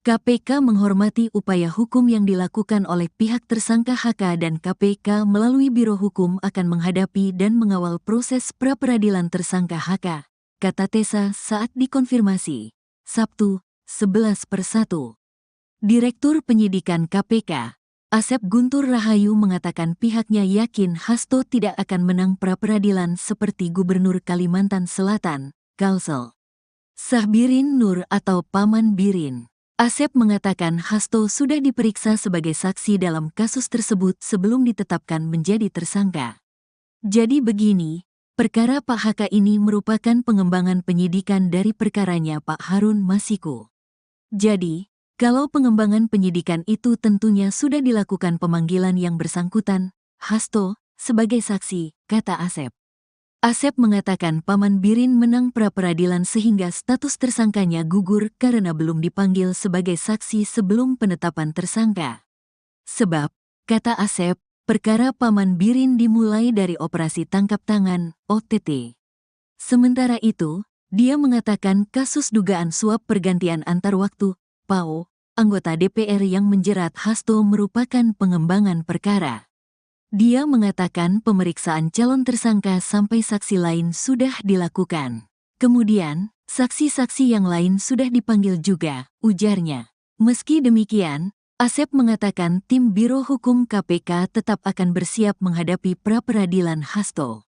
KPK menghormati upaya hukum yang dilakukan oleh pihak tersangka HK dan KPK melalui Biro Hukum akan menghadapi dan mengawal proses pra-peradilan tersangka HK, kata Tessa saat dikonfirmasi. Sabtu, 11/1. Direktur Penyidikan KPK, Asep Guntur Rahayu mengatakan pihaknya yakin Hasto tidak akan menang pra-peradilan seperti Gubernur Kalimantan Selatan, Kalsel Sahbirin Nur atau Paman Birin. Asep mengatakan Hasto sudah diperiksa sebagai saksi dalam kasus tersebut sebelum ditetapkan menjadi tersangka. Jadi begini, perkara Pak HK ini merupakan pengembangan penyidikan dari perkaranya Pak Harun Masiku. Jadi, kalau pengembangan penyidikan itu tentunya sudah dilakukan pemanggilan yang bersangkutan, Hasto, sebagai saksi, kata Asep. Asep mengatakan Paman Birin menang pra-peradilan sehingga status tersangkanya gugur karena belum dipanggil sebagai saksi sebelum penetapan tersangka. Sebab, kata Asep, perkara Paman Birin dimulai dari operasi tangkap tangan, OTT. Sementara itu, dia mengatakan kasus dugaan suap pergantian antar waktu, PAO, anggota DPR yang menjerat Hasto merupakan pengembangan perkara. Dia mengatakan pemeriksaan calon tersangka sampai saksi lain sudah dilakukan. Kemudian, saksi-saksi yang lain sudah dipanggil juga, ujarnya. Meski demikian, Asep mengatakan tim Biro Hukum KPK tetap akan bersiap menghadapi pra-peradilan Hasto.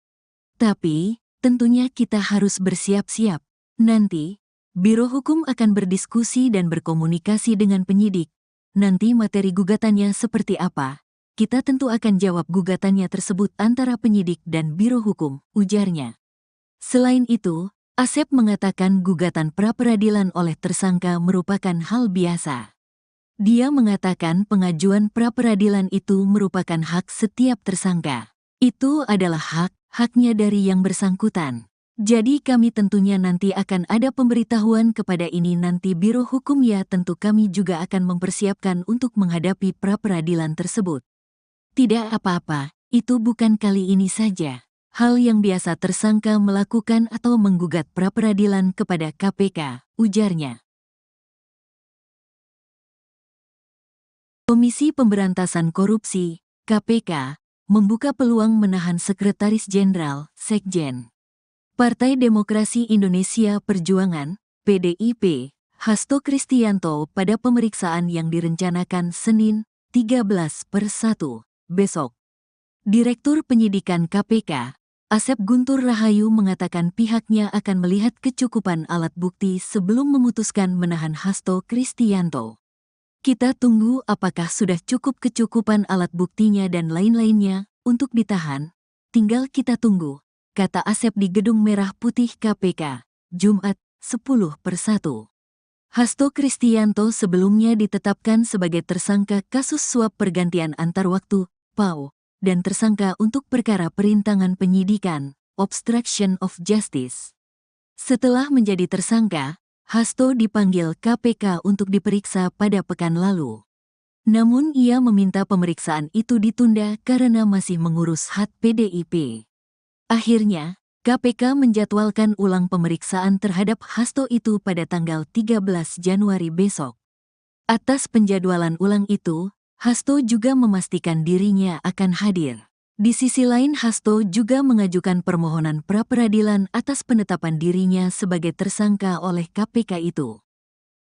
Tapi, tentunya kita harus bersiap-siap. Nanti, Biro Hukum akan berdiskusi dan berkomunikasi dengan penyidik. Nanti materi gugatannya seperti apa? Kita tentu akan jawab gugatannya tersebut antara penyidik dan Biro Hukum, ujarnya. Selain itu, Asep mengatakan gugatan pra-peradilan oleh tersangka merupakan hal biasa. Dia mengatakan pengajuan pra-peradilan itu merupakan hak setiap tersangka. Itu adalah haknya dari yang bersangkutan. Jadi kami tentunya nanti akan ada pemberitahuan kepada ini nanti Biro Hukum ya tentu kami juga akan mempersiapkan untuk menghadapi pra-peradilan tersebut. Tidak apa-apa, itu bukan kali ini saja. Hal yang biasa tersangka melakukan atau menggugat pra-peradilan kepada KPK, ujarnya. Komisi Pemberantasan Korupsi, KPK, membuka peluang menahan Sekretaris Jenderal, Sekjen. Partai Demokrasi Indonesia Perjuangan, PDIP, Hasto Kristianto pada pemeriksaan yang direncanakan Senin, 13/1, besok. Direktur Penyidikan KPK, Asep Guntur Rahayu mengatakan pihaknya akan melihat kecukupan alat bukti sebelum memutuskan menahan Hasto Kristianto. Kita tunggu apakah sudah cukup kecukupan alat buktinya dan lain-lainnya untuk ditahan. Tinggal kita tunggu, kata Asep di Gedung Merah Putih KPK, Jumat, 10/1. Hasto Kristianto sebelumnya ditetapkan sebagai tersangka kasus suap pergantian antar waktu, PAO, dan tersangka untuk perkara perintangan penyidikan, obstruction of justice. Setelah menjadi tersangka, Hasto dipanggil KPK untuk diperiksa pada pekan lalu. Namun ia meminta pemeriksaan itu ditunda karena masih mengurus hak PDIP. Akhirnya, KPK menjadwalkan ulang pemeriksaan terhadap Hasto itu pada tanggal 13 Januari besok. Atas penjadwalan ulang itu, Hasto juga memastikan dirinya akan hadir. Di sisi lain, Hasto juga mengajukan permohonan pra-peradilan atas penetapan dirinya sebagai tersangka oleh KPK itu.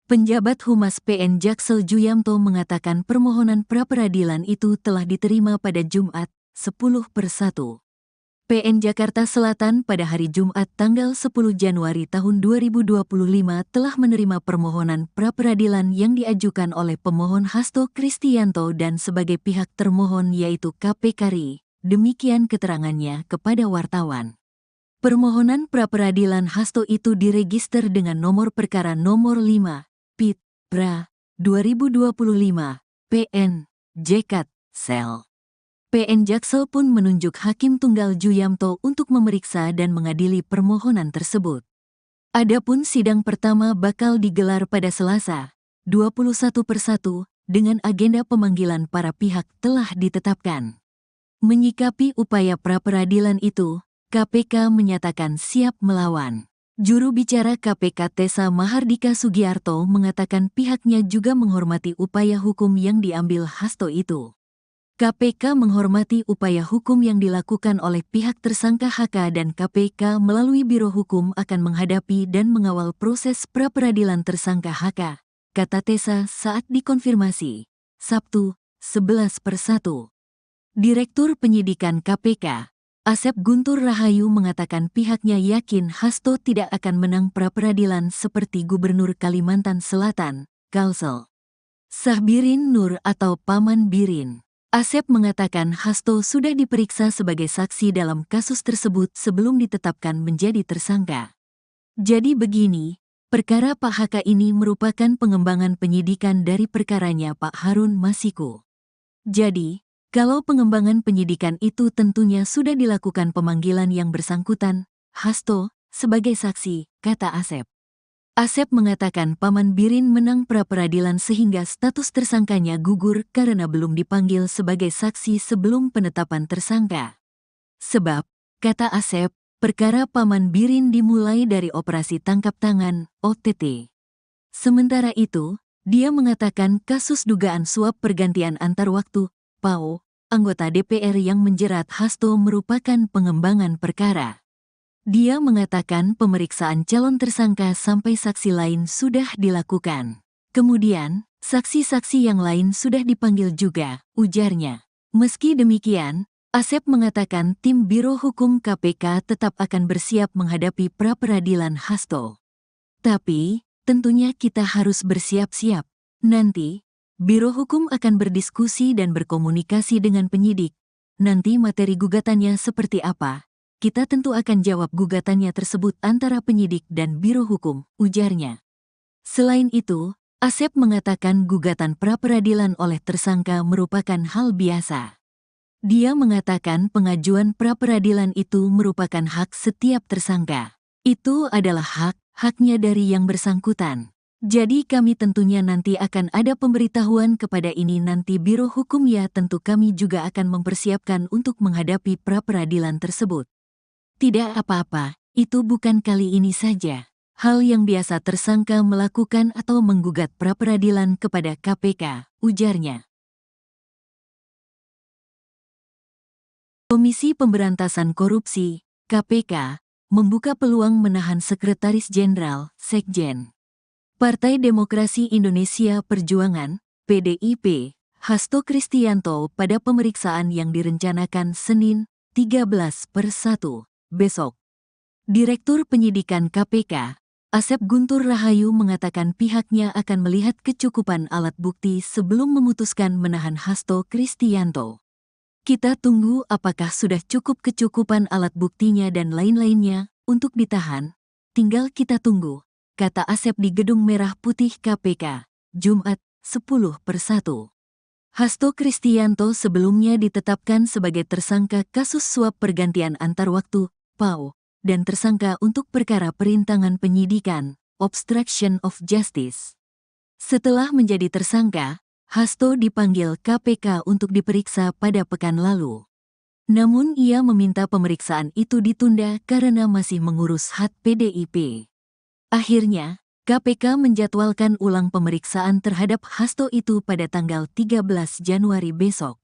Penjabat Humas PN Jaksel Juyamto mengatakan permohonan pra-peradilan itu telah diterima pada Jumat, 10/1. PN Jakarta Selatan pada hari Jumat tanggal 10 Januari tahun 2025 telah menerima permohonan pra-peradilan yang diajukan oleh pemohon Hasto Kristianto dan sebagai pihak termohon yaitu KPK RI. Demikian keterangannya kepada wartawan. Permohonan pra-peradilan Hasto itu diregister dengan nomor perkara nomor 5, PIT, PRA, 2025, PN, JKT, Sel. PN Jaksel pun menunjuk Hakim Tunggal Juyamto untuk memeriksa dan mengadili permohonan tersebut. Adapun sidang pertama bakal digelar pada Selasa, 21/1, dengan agenda pemanggilan para pihak telah ditetapkan. Menyikapi upaya pra-peradilan itu, KPK menyatakan siap melawan. Juru bicara KPK Tessa Mahardika Sugiarto mengatakan pihaknya juga menghormati upaya hukum yang diambil Hasto itu. KPK menghormati upaya hukum yang dilakukan oleh pihak tersangka HK dan KPK melalui Biro Hukum akan menghadapi dan mengawal proses pra-peradilan tersangka HK, kata Tessa saat dikonfirmasi. Sabtu, 11/1. Direktur Penyidikan KPK, Asep Guntur Rahayu mengatakan pihaknya yakin Hasto tidak akan menang pra-peradilan seperti Gubernur Kalimantan Selatan, Kalsel Sahbirin Nur atau Paman Birin. Asep mengatakan Hasto sudah diperiksa sebagai saksi dalam kasus tersebut sebelum ditetapkan menjadi tersangka. Jadi begini, perkara Pak HK ini merupakan pengembangan penyidikan dari perkaranya Pak Harun Masiku. Jadi, kalau pengembangan penyidikan itu tentunya sudah dilakukan pemanggilan yang bersangkutan, Hasto, sebagai saksi, kata Asep. Asep mengatakan Paman Birin menang pra-peradilan sehingga status tersangkanya gugur karena belum dipanggil sebagai saksi sebelum penetapan tersangka. Sebab, kata Asep, perkara Paman Birin dimulai dari operasi tangkap tangan, OTT. Sementara itu, dia mengatakan kasus dugaan suap pergantian antar waktu, PAO, anggota DPR yang menjerat Hasto merupakan pengembangan perkara. Dia mengatakan pemeriksaan calon tersangka sampai saksi lain sudah dilakukan. Kemudian, saksi-saksi yang lain sudah dipanggil juga, ujarnya. Meski demikian, Asep mengatakan tim Biro Hukum KPK tetap akan bersiap menghadapi pra-peradilan Hasto. Tapi, tentunya kita harus bersiap-siap. Nanti, Biro Hukum akan berdiskusi dan berkomunikasi dengan penyidik. Nanti materi gugatannya seperti apa? Kita tentu akan jawab gugatannya tersebut antara penyidik dan Biro Hukum, ujarnya. Selain itu, Asep mengatakan gugatan pra-peradilan oleh tersangka merupakan hal biasa. Dia mengatakan pengajuan pra-peradilan itu merupakan hak setiap tersangka. Itu adalah haknya dari yang bersangkutan. Jadi kami tentunya nanti akan ada pemberitahuan kepada ini nanti Biro Hukum ya tentu kami juga akan mempersiapkan untuk menghadapi pra-peradilan tersebut. Tidak apa-apa, itu bukan kali ini saja. Hal yang biasa tersangka melakukan atau menggugat pra-peradilan kepada KPK, ujarnya. Komisi Pemberantasan Korupsi, KPK, membuka peluang menahan Sekretaris Jenderal, Sekjen, Partai Demokrasi Indonesia Perjuangan, PDIP, Hasto Kristianto pada pemeriksaan yang direncanakan Senin, 13/1, besok. Direktur Penyidikan KPK, Asep Guntur Rahayu mengatakan pihaknya akan melihat kecukupan alat bukti sebelum memutuskan menahan Hasto Kristianto. Kita tunggu apakah sudah cukup kecukupan alat buktinya dan lain-lainnya untuk ditahan. Tinggal kita tunggu, kata Asep di Gedung Merah Putih KPK, Jumat, 10/1. Hasto Kristianto sebelumnya ditetapkan sebagai tersangka kasus suap pergantian antar waktu, PAO, dan tersangka untuk perkara perintangan penyidikan, obstruction of justice. Setelah menjadi tersangka, Hasto dipanggil KPK untuk diperiksa pada pekan lalu. Namun ia meminta pemeriksaan itu ditunda karena masih mengurus hak PDIP. Akhirnya, KPK menjadwalkan ulang pemeriksaan terhadap Hasto itu pada tanggal 13 Januari besok.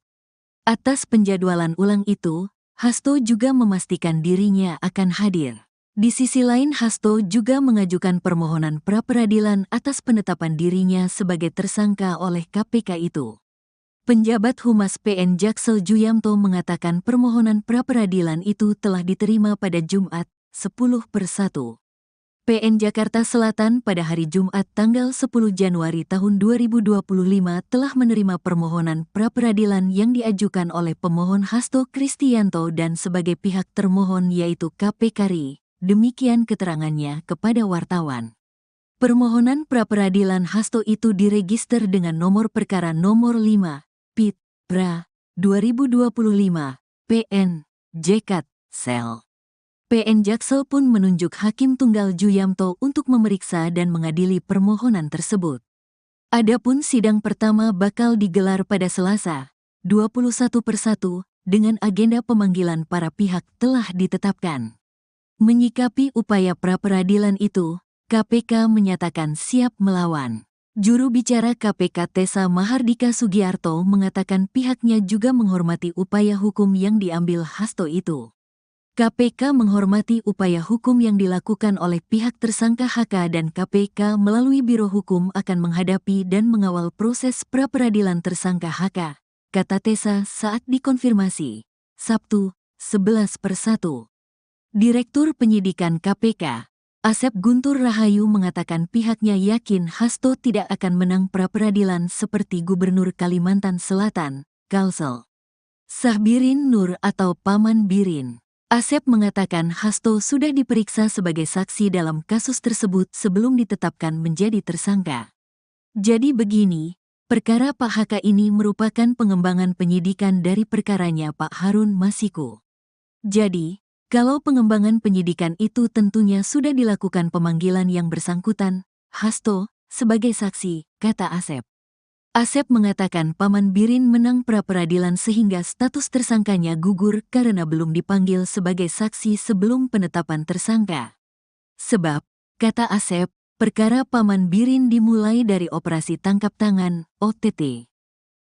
Atas penjadwalan ulang itu, Hasto juga memastikan dirinya akan hadir. Di sisi lain, Hasto juga mengajukan permohonan pra-peradilan atas penetapan dirinya sebagai tersangka oleh KPK itu. Penjabat Humas PN Jaksel Juyamto mengatakan permohonan pra-peradilan itu telah diterima pada Jumat, 10/1. PN Jakarta Selatan pada hari Jumat tanggal 10 Januari tahun 2025 telah menerima permohonan pra-peradilan yang diajukan oleh pemohon Hasto Kristianto dan sebagai pihak termohon yaitu KPK RI. Demikian keterangannya kepada wartawan. Permohonan pra-peradilan Hasto itu diregister dengan nomor perkara nomor 5, PIT, PRA, 2025, PN, JKT, Sel. PN Jaksel pun menunjuk Hakim Tunggal Juyamto untuk memeriksa dan mengadili permohonan tersebut. Adapun sidang pertama bakal digelar pada Selasa, 21/1, dengan agenda pemanggilan para pihak telah ditetapkan. Menyikapi upaya pra-peradilan itu, KPK menyatakan siap melawan. Juru bicara KPK Tessa Mahardika Sugiarto mengatakan pihaknya juga menghormati upaya hukum yang diambil Hasto itu. KPK menghormati upaya hukum yang dilakukan oleh pihak tersangka HK dan KPK melalui Biro Hukum akan menghadapi dan mengawal proses pra-peradilan tersangka HK, kata Tessa saat dikonfirmasi. Sabtu, 11/1. Direktur Penyidikan KPK, Asep Guntur Rahayu mengatakan pihaknya yakin Hasto tidak akan menang pra-peradilan seperti Gubernur Kalimantan Selatan, Kalsel Sahbirin Nur atau Paman Birin. Asep mengatakan Hasto sudah diperiksa sebagai saksi dalam kasus tersebut sebelum ditetapkan menjadi tersangka. Jadi begini, perkara Pak HK ini merupakan pengembangan penyidikan dari perkaranya Pak Harun Masiku. Jadi, kalau pengembangan penyidikan itu tentunya sudah dilakukan pemanggilan yang bersangkutan, Hasto, sebagai saksi, kata Asep. Asep mengatakan Paman Birin menang pra-peradilan sehingga status tersangkanya gugur karena belum dipanggil sebagai saksi sebelum penetapan tersangka. Sebab, kata Asep, perkara Paman Birin dimulai dari operasi tangkap tangan, OTT.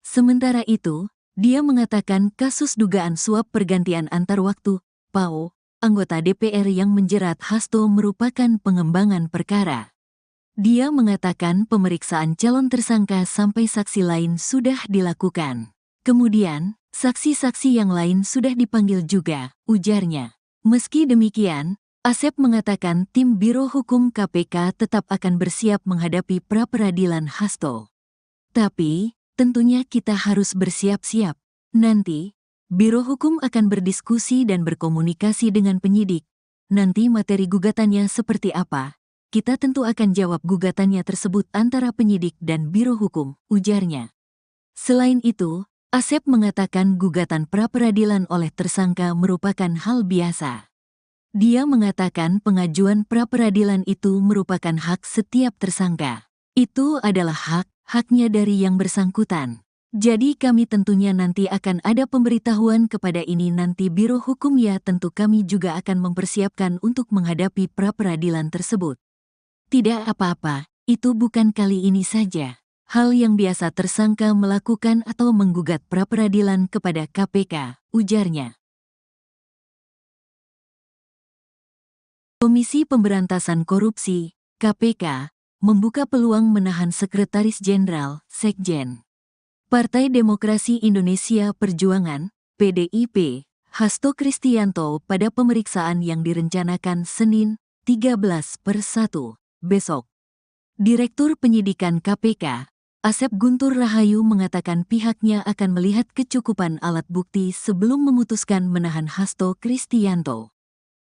Sementara itu, dia mengatakan kasus dugaan suap pergantian antar waktu, PAO, anggota DPR yang menjerat Hasto merupakan pengembangan perkara. Dia mengatakan pemeriksaan calon tersangka sampai saksi lain sudah dilakukan. Kemudian, saksi-saksi yang lain sudah dipanggil juga, ujarnya. Meski demikian, Asep mengatakan tim Biro Hukum KPK tetap akan bersiap menghadapi pra-peradilan Hasto. Tapi, tentunya kita harus bersiap-siap. Nanti, Biro Hukum akan berdiskusi dan berkomunikasi dengan penyidik. Nanti materi gugatannya seperti apa? Kita tentu akan jawab gugatannya tersebut antara penyidik dan Biro Hukum, ujarnya. Selain itu, Asep mengatakan gugatan pra-peradilan oleh tersangka merupakan hal biasa. Dia mengatakan pengajuan pra-peradilan itu merupakan hak setiap tersangka. Itu adalah haknya dari yang bersangkutan. Jadi kami tentunya nanti akan ada pemberitahuan kepada ini nanti Biro Hukum ya tentu kami juga akan mempersiapkan untuk menghadapi pra-peradilan tersebut. Tidak apa-apa, itu bukan kali ini saja. Hal yang biasa tersangka melakukan atau menggugat pra-peradilan kepada KPK, ujarnya. Komisi Pemberantasan Korupsi, KPK, membuka peluang menahan Sekretaris Jenderal, Sekjen, Partai Demokrasi Indonesia Perjuangan, PDIP, Hasto Kristianto pada pemeriksaan yang direncanakan Senin, 13/1, besok. Direktur Penyidikan KPK, Asep Guntur Rahayu mengatakan pihaknya akan melihat kecukupan alat bukti sebelum memutuskan menahan Hasto Kristianto.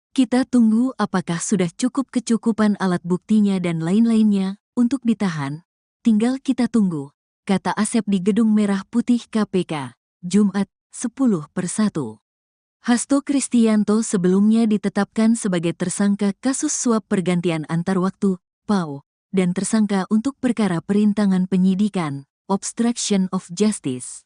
Kita tunggu apakah sudah cukup kecukupan alat buktinya dan lain-lainnya untuk ditahan. Tinggal kita tunggu, kata Asep di Gedung Merah Putih KPK, Jumat, 10/1. Hasto Kristianto sebelumnya ditetapkan sebagai tersangka kasus suap pergantian antar waktu, PAO, dan tersangka untuk perkara perintangan penyidikan, obstruction of justice.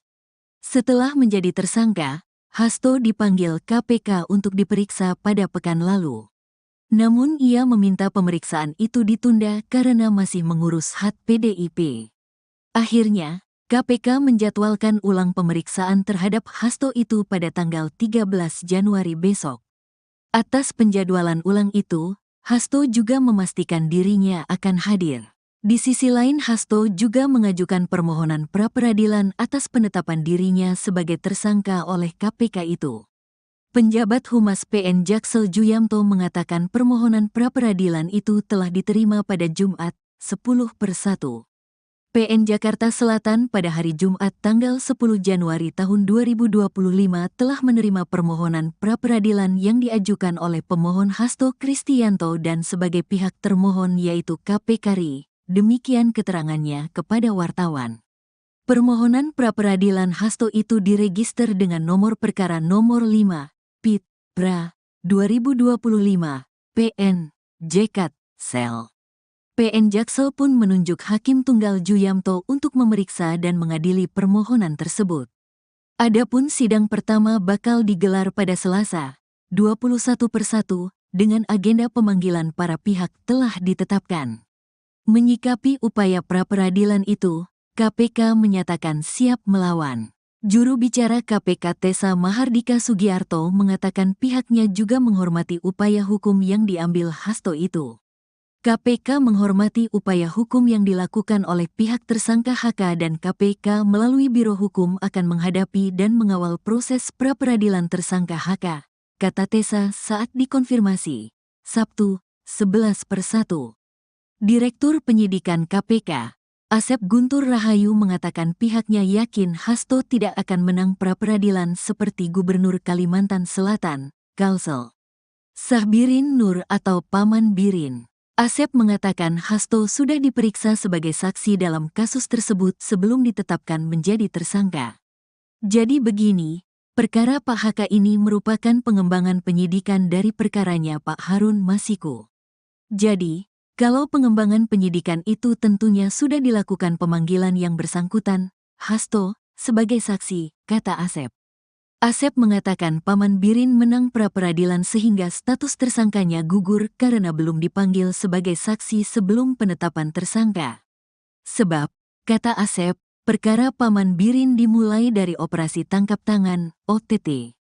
Setelah menjadi tersangka, Hasto dipanggil KPK untuk diperiksa pada pekan lalu. Namun ia meminta pemeriksaan itu ditunda karena masih mengurus hak PDIP. Akhirnya, KPK menjadwalkan ulang pemeriksaan terhadap Hasto itu pada tanggal 13 Januari besok. Atas penjadwalan ulang itu, Hasto juga memastikan dirinya akan hadir. Di sisi lain, Hasto juga mengajukan permohonan pra-peradilan atas penetapan dirinya sebagai tersangka oleh KPK itu. Penjabat Humas PN Jaksel Juyamto mengatakan permohonan pra-peradilan itu telah diterima pada Jumat, 10/1. PN Jakarta Selatan pada hari Jumat tanggal 10 Januari tahun 2025 telah menerima permohonan pra-peradilan yang diajukan oleh pemohon Hasto Kristianto dan sebagai pihak termohon yaitu KPK RI. Demikian keterangannya kepada wartawan. Permohonan pra-peradilan Hasto itu diregister dengan nomor perkara nomor 5, PIT, PRA, 2025, PN, JKT, Sel. PN Jaksel pun menunjuk Hakim Tunggal Juyamto untuk memeriksa dan mengadili permohonan tersebut. Adapun sidang pertama bakal digelar pada Selasa, 21/1, dengan agenda pemanggilan para pihak telah ditetapkan. Menyikapi upaya pra-peradilan itu, KPK menyatakan siap melawan. Juru bicara KPK Tessa Mahardika Sugiarto mengatakan pihaknya juga menghormati upaya hukum yang diambil Hasto itu. KPK menghormati upaya hukum yang dilakukan oleh pihak tersangka HK dan KPK melalui Biro Hukum akan menghadapi dan mengawal proses pra-peradilan tersangka HK, kata Tessa saat dikonfirmasi. Sabtu, 11/1. Direktur Penyidikan KPK, Asep Guntur Rahayu mengatakan pihaknya yakin Hasto tidak akan menang pra-peradilan seperti Gubernur Kalimantan Selatan, Kalsel Sahbirin Nur atau Paman Birin. Asep mengatakan Hasto sudah diperiksa sebagai saksi dalam kasus tersebut sebelum ditetapkan menjadi tersangka. Jadi begini, perkara Pak HK ini merupakan pengembangan penyidikan dari perkaranya Pak Harun Masiku. Jadi, kalau pengembangan penyidikan itu tentunya sudah dilakukan pemanggilan yang bersangkutan, Hasto, sebagai saksi, kata Asep. Asep mengatakan Paman Birin menang pra-peradilan sehingga status tersangkanya gugur karena belum dipanggil sebagai saksi sebelum penetapan tersangka. Sebab, kata Asep, perkara Paman Birin dimulai dari operasi tangkap tangan, OTT.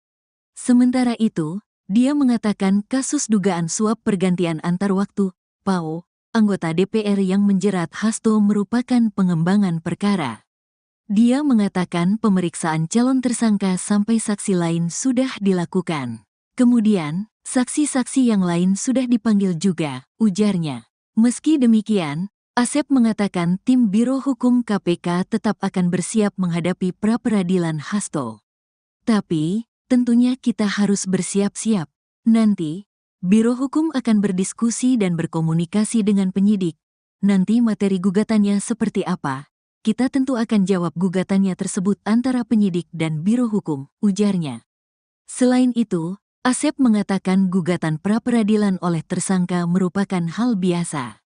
Sementara itu, dia mengatakan kasus dugaan suap pergantian antar waktu, PAO, anggota DPR yang menjerat Hasto merupakan pengembangan perkara. Dia mengatakan pemeriksaan calon tersangka sampai saksi lain sudah dilakukan. Kemudian, saksi-saksi yang lain sudah dipanggil juga, ujarnya. Meski demikian, Asep mengatakan tim Biro Hukum KPK tetap akan bersiap menghadapi pra-peradilan Hasto. Tapi, tentunya kita harus bersiap-siap. Nanti, Biro Hukum akan berdiskusi dan berkomunikasi dengan penyidik. Nanti materi gugatannya seperti apa? Kita tentu akan jawab gugatannya tersebut antara penyidik dan Biro Hukum, ujarnya. Selain itu, Asep mengatakan gugatan pra-peradilan oleh tersangka merupakan hal biasa.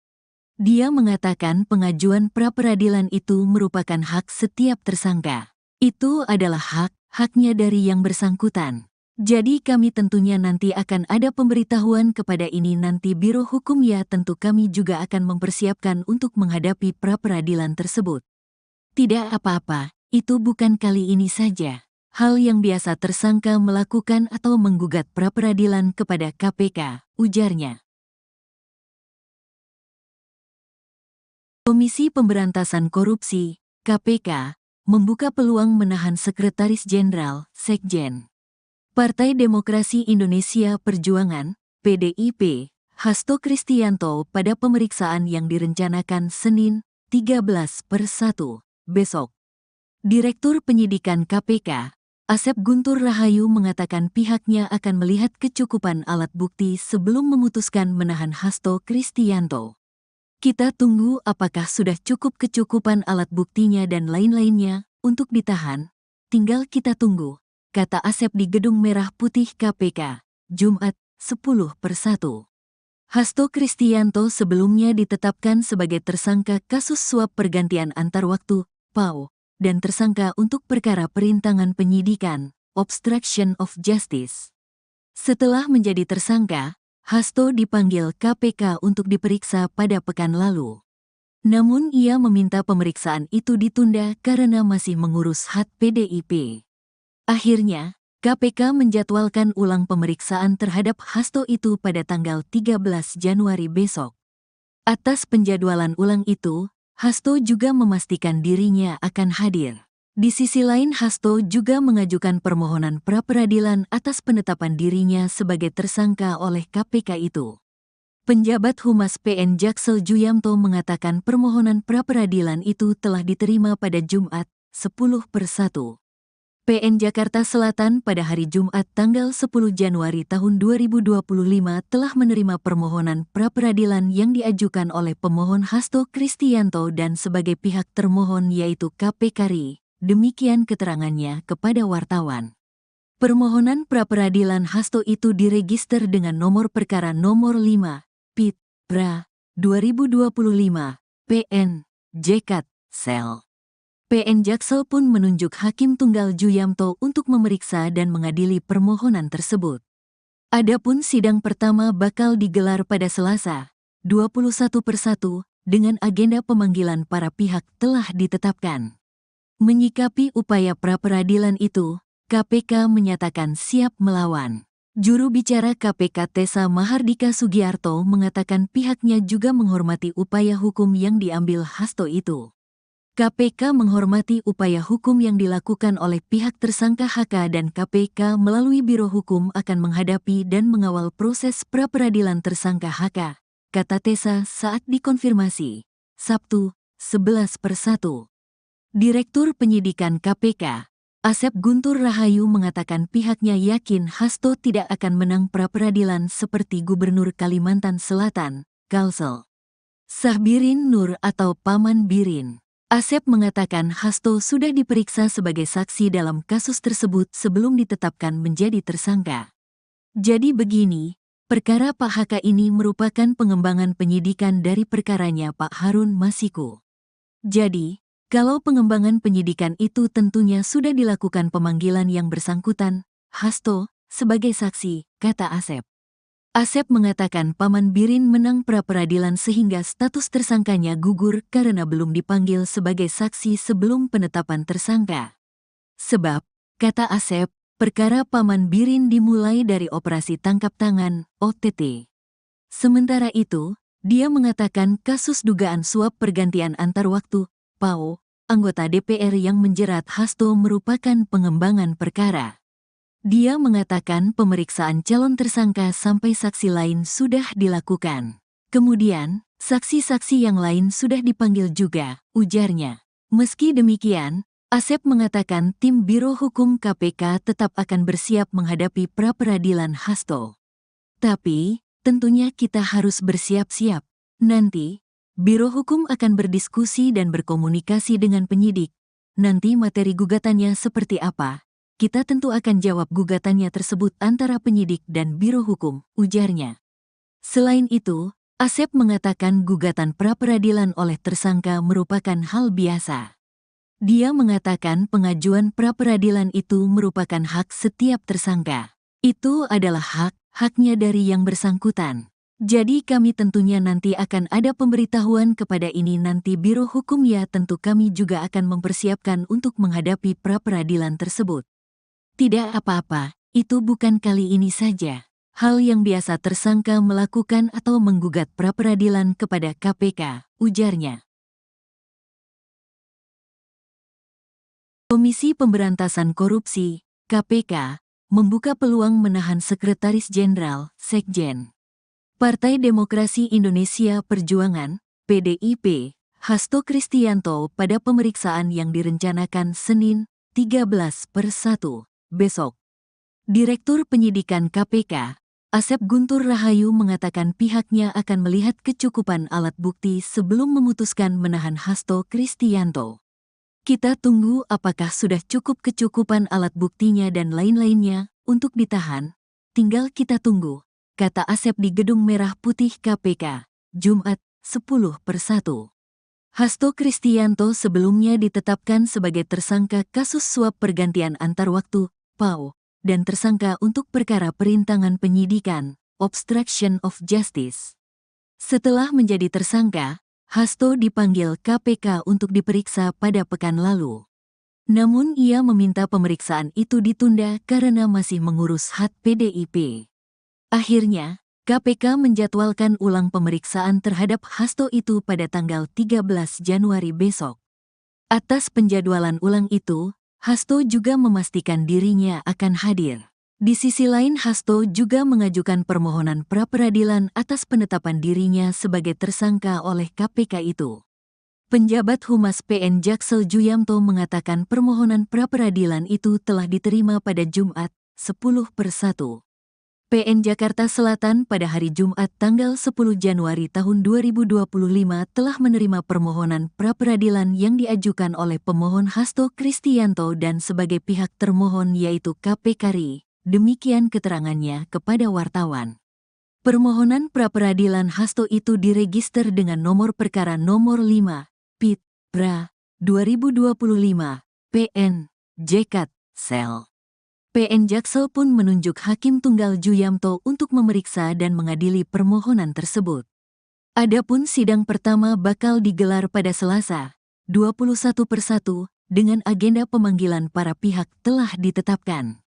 Dia mengatakan pengajuan pra-peradilan itu merupakan hak setiap tersangka. Itu adalah haknya dari yang bersangkutan. Jadi kami tentunya nanti akan ada pemberitahuan kepada ini nanti Biro Hukum ya tentu kami juga akan mempersiapkan untuk menghadapi pra-peradilan tersebut. Tidak apa-apa, itu bukan kali ini saja. Hal yang biasa tersangka melakukan atau menggugat pra-peradilan kepada KPK, ujarnya. Komisi Pemberantasan Korupsi, KPK, membuka peluang menahan Sekretaris Jenderal, Sekjen. Partai Demokrasi Indonesia Perjuangan, PDIP, Hasto Kristianto pada pemeriksaan yang direncanakan Senin, 13/1, besok. Direktur Penyidikan KPK, Asep Guntur Rahayu mengatakan pihaknya akan melihat kecukupan alat bukti sebelum memutuskan menahan Hasto Kristianto. Kita tunggu apakah sudah cukup kecukupan alat buktinya dan lain-lainnya untuk ditahan. Tinggal kita tunggu, kata Asep di Gedung Merah Putih KPK, Jumat, 10/1. Hasto Kristianto sebelumnya ditetapkan sebagai tersangka kasus suap pergantian antar waktu, PAO, dan tersangka untuk perkara perintangan penyidikan, obstruction of justice. Setelah menjadi tersangka, Hasto dipanggil KPK untuk diperiksa pada pekan lalu. Namun ia meminta pemeriksaan itu ditunda karena masih mengurus hak PDIP. Akhirnya, KPK menjadwalkan ulang pemeriksaan terhadap Hasto itu pada tanggal 13 Januari besok. Atas penjadwalan ulang itu, Hasto juga memastikan dirinya akan hadir. Di sisi lain, Hasto juga mengajukan permohonan pra-peradilan atas penetapan dirinya sebagai tersangka oleh KPK itu. Penjabat Humas PN Jaksel Juyamto mengatakan permohonan pra-peradilan itu telah diterima pada Jumat, 10/1. PN Jakarta Selatan pada hari Jumat tanggal 10 Januari tahun 2025 telah menerima permohonan pra-peradilan yang diajukan oleh pemohon Hasto Kristianto dan sebagai pihak termohon yaitu KPK RI. Demikian keterangannya kepada wartawan. Permohonan pra-peradilan Hasto itu diregister dengan nomor perkara nomor 5, PIT, PRA, 2025, PN, JKT, Sel. PN Jaksel pun menunjuk Hakim Tunggal Juyamto untuk memeriksa dan mengadili permohonan tersebut. Adapun sidang pertama bakal digelar pada Selasa, 21/1, dengan agenda pemanggilan para pihak telah ditetapkan. Menyikapi upaya pra-peradilan itu, KPK menyatakan siap melawan. Juru bicara KPK Tessa Mahardika Sugiarto mengatakan pihaknya juga menghormati upaya hukum yang diambil Hasto itu. KPK menghormati upaya hukum yang dilakukan oleh pihak tersangka HK dan KPK melalui Biro Hukum akan menghadapi dan mengawal proses pra-peradilan tersangka HK, kata Tessa saat dikonfirmasi, Sabtu, 11/1. Direktur Penyidikan KPK, Asep Guntur Rahayu mengatakan pihaknya yakin Hasto tidak akan menang pra-peradilan seperti Gubernur Kalimantan Selatan, Kalsel Sahbirin Nur atau Paman Birin. Asep mengatakan Hasto sudah diperiksa sebagai saksi dalam kasus tersebut sebelum ditetapkan menjadi tersangka. Jadi begini, perkara Pak HK ini merupakan pengembangan penyidikan dari perkaranya Pak Harun Masiku. Jadi, kalau pengembangan penyidikan itu tentunya sudah dilakukan pemanggilan yang bersangkutan, Hasto, sebagai saksi, kata Asep. Asep mengatakan Paman Birin menang pra-peradilan sehingga status tersangkanya gugur karena belum dipanggil sebagai saksi sebelum penetapan tersangka. Sebab, kata Asep, perkara Paman Birin dimulai dari operasi tangkap tangan, OTT. Sementara itu, dia mengatakan kasus dugaan suap pergantian antar waktu, PAO, anggota DPR yang menjerat Hasto merupakan pengembangan perkara. Dia mengatakan pemeriksaan calon tersangka sampai saksi lain sudah dilakukan. Kemudian, saksi-saksi yang lain sudah dipanggil juga, ujarnya. Meski demikian, Asep mengatakan tim Biro Hukum KPK tetap akan bersiap menghadapi pra-peradilan Hasto. Tapi, tentunya kita harus bersiap-siap. Nanti, Biro Hukum akan berdiskusi dan berkomunikasi dengan penyidik. Nanti materi gugatannya seperti apa? Kita tentu akan jawab gugatannya tersebut antara penyidik dan Biro Hukum, ujarnya. Selain itu, Asep mengatakan gugatan pra-peradilan oleh tersangka merupakan hal biasa. Dia mengatakan pengajuan pra-peradilan itu merupakan hak setiap tersangka. Itu adalah haknya dari yang bersangkutan. Jadi kami tentunya nanti akan ada pemberitahuan kepada ini nanti Biro Hukum ya tentu kami juga akan mempersiapkan untuk menghadapi pra-peradilan tersebut. Tidak apa-apa, itu bukan kali ini saja. Hal yang biasa tersangka melakukan atau menggugat pra-peradilan kepada KPK, ujarnya. Komisi Pemberantasan Korupsi, KPK, membuka peluang menahan Sekretaris Jenderal, Sekjen. Partai Demokrasi Indonesia Perjuangan, PDIP, Hasto Kristianto pada pemeriksaan yang direncanakan Senin, 13/1, besok. Direktur Penyidikan KPK, Asep Guntur Rahayu mengatakan pihaknya akan melihat kecukupan alat bukti sebelum memutuskan menahan Hasto Kristianto. Kita tunggu apakah sudah cukup kecukupan alat buktinya dan lain-lainnya untuk ditahan. Tinggal kita tunggu, kata Asep di Gedung Merah Putih KPK, Jumat, 10/1. Hasto Kristianto sebelumnya ditetapkan sebagai tersangka kasus suap pergantian antar waktu, PAO, dan tersangka untuk perkara perintangan penyidikan, obstruction of justice. Setelah menjadi tersangka, Hasto dipanggil KPK untuk diperiksa pada pekan lalu. Namun ia meminta pemeriksaan itu ditunda karena masih mengurus hak PDIP. Akhirnya, KPK menjadwalkan ulang pemeriksaan terhadap Hasto itu pada tanggal 13 Januari besok. Atas penjadwalan ulang itu, Hasto juga memastikan dirinya akan hadir. Di sisi lain, Hasto juga mengajukan permohonan pra-peradilan atas penetapan dirinya sebagai tersangka oleh KPK itu. Penjabat Humas PN Jaksel Juyamto mengatakan permohonan pra-peradilan itu telah diterima pada Jumat, 10/1. PN Jakarta Selatan pada hari Jumat tanggal 10 Januari tahun 2025 telah menerima permohonan pra-peradilan yang diajukan oleh pemohon Hasto Kristianto dan sebagai pihak termohon yaitu KPK RI. Demikian keterangannya kepada wartawan. Permohonan pra-peradilan Hasto itu diregister dengan nomor perkara nomor 5, PIT, PRA, 2025, PN, JKT, Sel. PN Jaksel pun menunjuk Hakim Tunggal Juyamto untuk memeriksa dan mengadili permohonan tersebut. Adapun sidang pertama bakal digelar pada Selasa, 21/1, dengan agenda pemanggilan para pihak telah ditetapkan.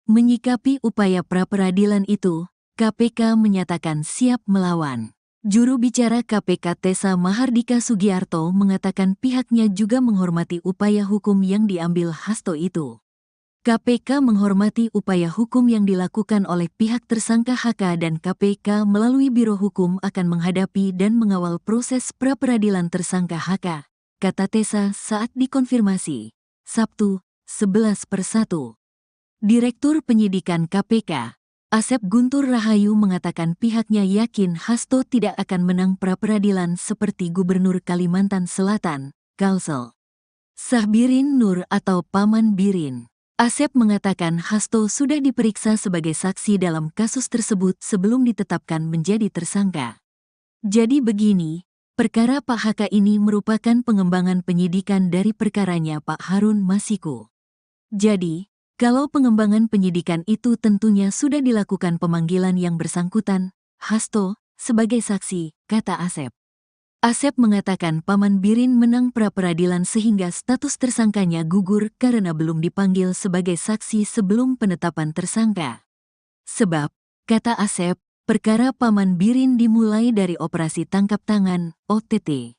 Menyikapi upaya pra-peradilan itu, KPK menyatakan siap melawan. Juru bicara KPK Tessa Mahardika Sugiarto mengatakan pihaknya juga menghormati upaya hukum yang diambil Hasto itu. KPK menghormati upaya hukum yang dilakukan oleh pihak tersangka HK dan KPK melalui Biro Hukum akan menghadapi dan mengawal proses pra-peradilan tersangka HK, kata Tessa saat dikonfirmasi. Sabtu, 11/1. Direktur Penyidikan KPK, Asep Guntur Rahayu mengatakan pihaknya yakin Hasto tidak akan menang pra-peradilan seperti Gubernur Kalimantan Selatan, Kalsel Sahbirin Nur atau Paman Birin. Asep mengatakan Hasto sudah diperiksa sebagai saksi dalam kasus tersebut sebelum ditetapkan menjadi tersangka. Jadi begini, perkara Pak HK ini merupakan pengembangan penyidikan dari perkaranya Pak Harun Masiku. Jadi, kalau pengembangan penyidikan itu tentunya sudah dilakukan pemanggilan yang bersangkutan, Hasto, sebagai saksi, kata Asep. Asep mengatakan Paman Birin menang pra-peradilan sehingga status tersangkanya gugur karena belum dipanggil sebagai saksi sebelum penetapan tersangka. Sebab, kata Asep, perkara Paman Birin dimulai dari operasi tangkap tangan, OTT.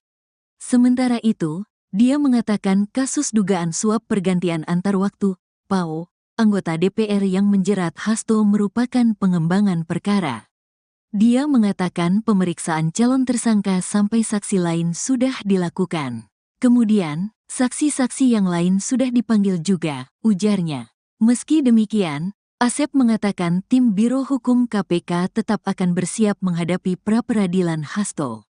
Sementara itu, dia mengatakan kasus dugaan suap pergantian antar waktu, PAO, anggota DPR yang menjerat Hasto merupakan pengembangan perkara. Dia mengatakan pemeriksaan calon tersangka sampai saksi lain sudah dilakukan. Kemudian, saksi-saksi yang lain sudah dipanggil juga, ujarnya. Meski demikian, Asep mengatakan tim Biro Hukum KPK tetap akan bersiap menghadapi pra-peradilan Hasto.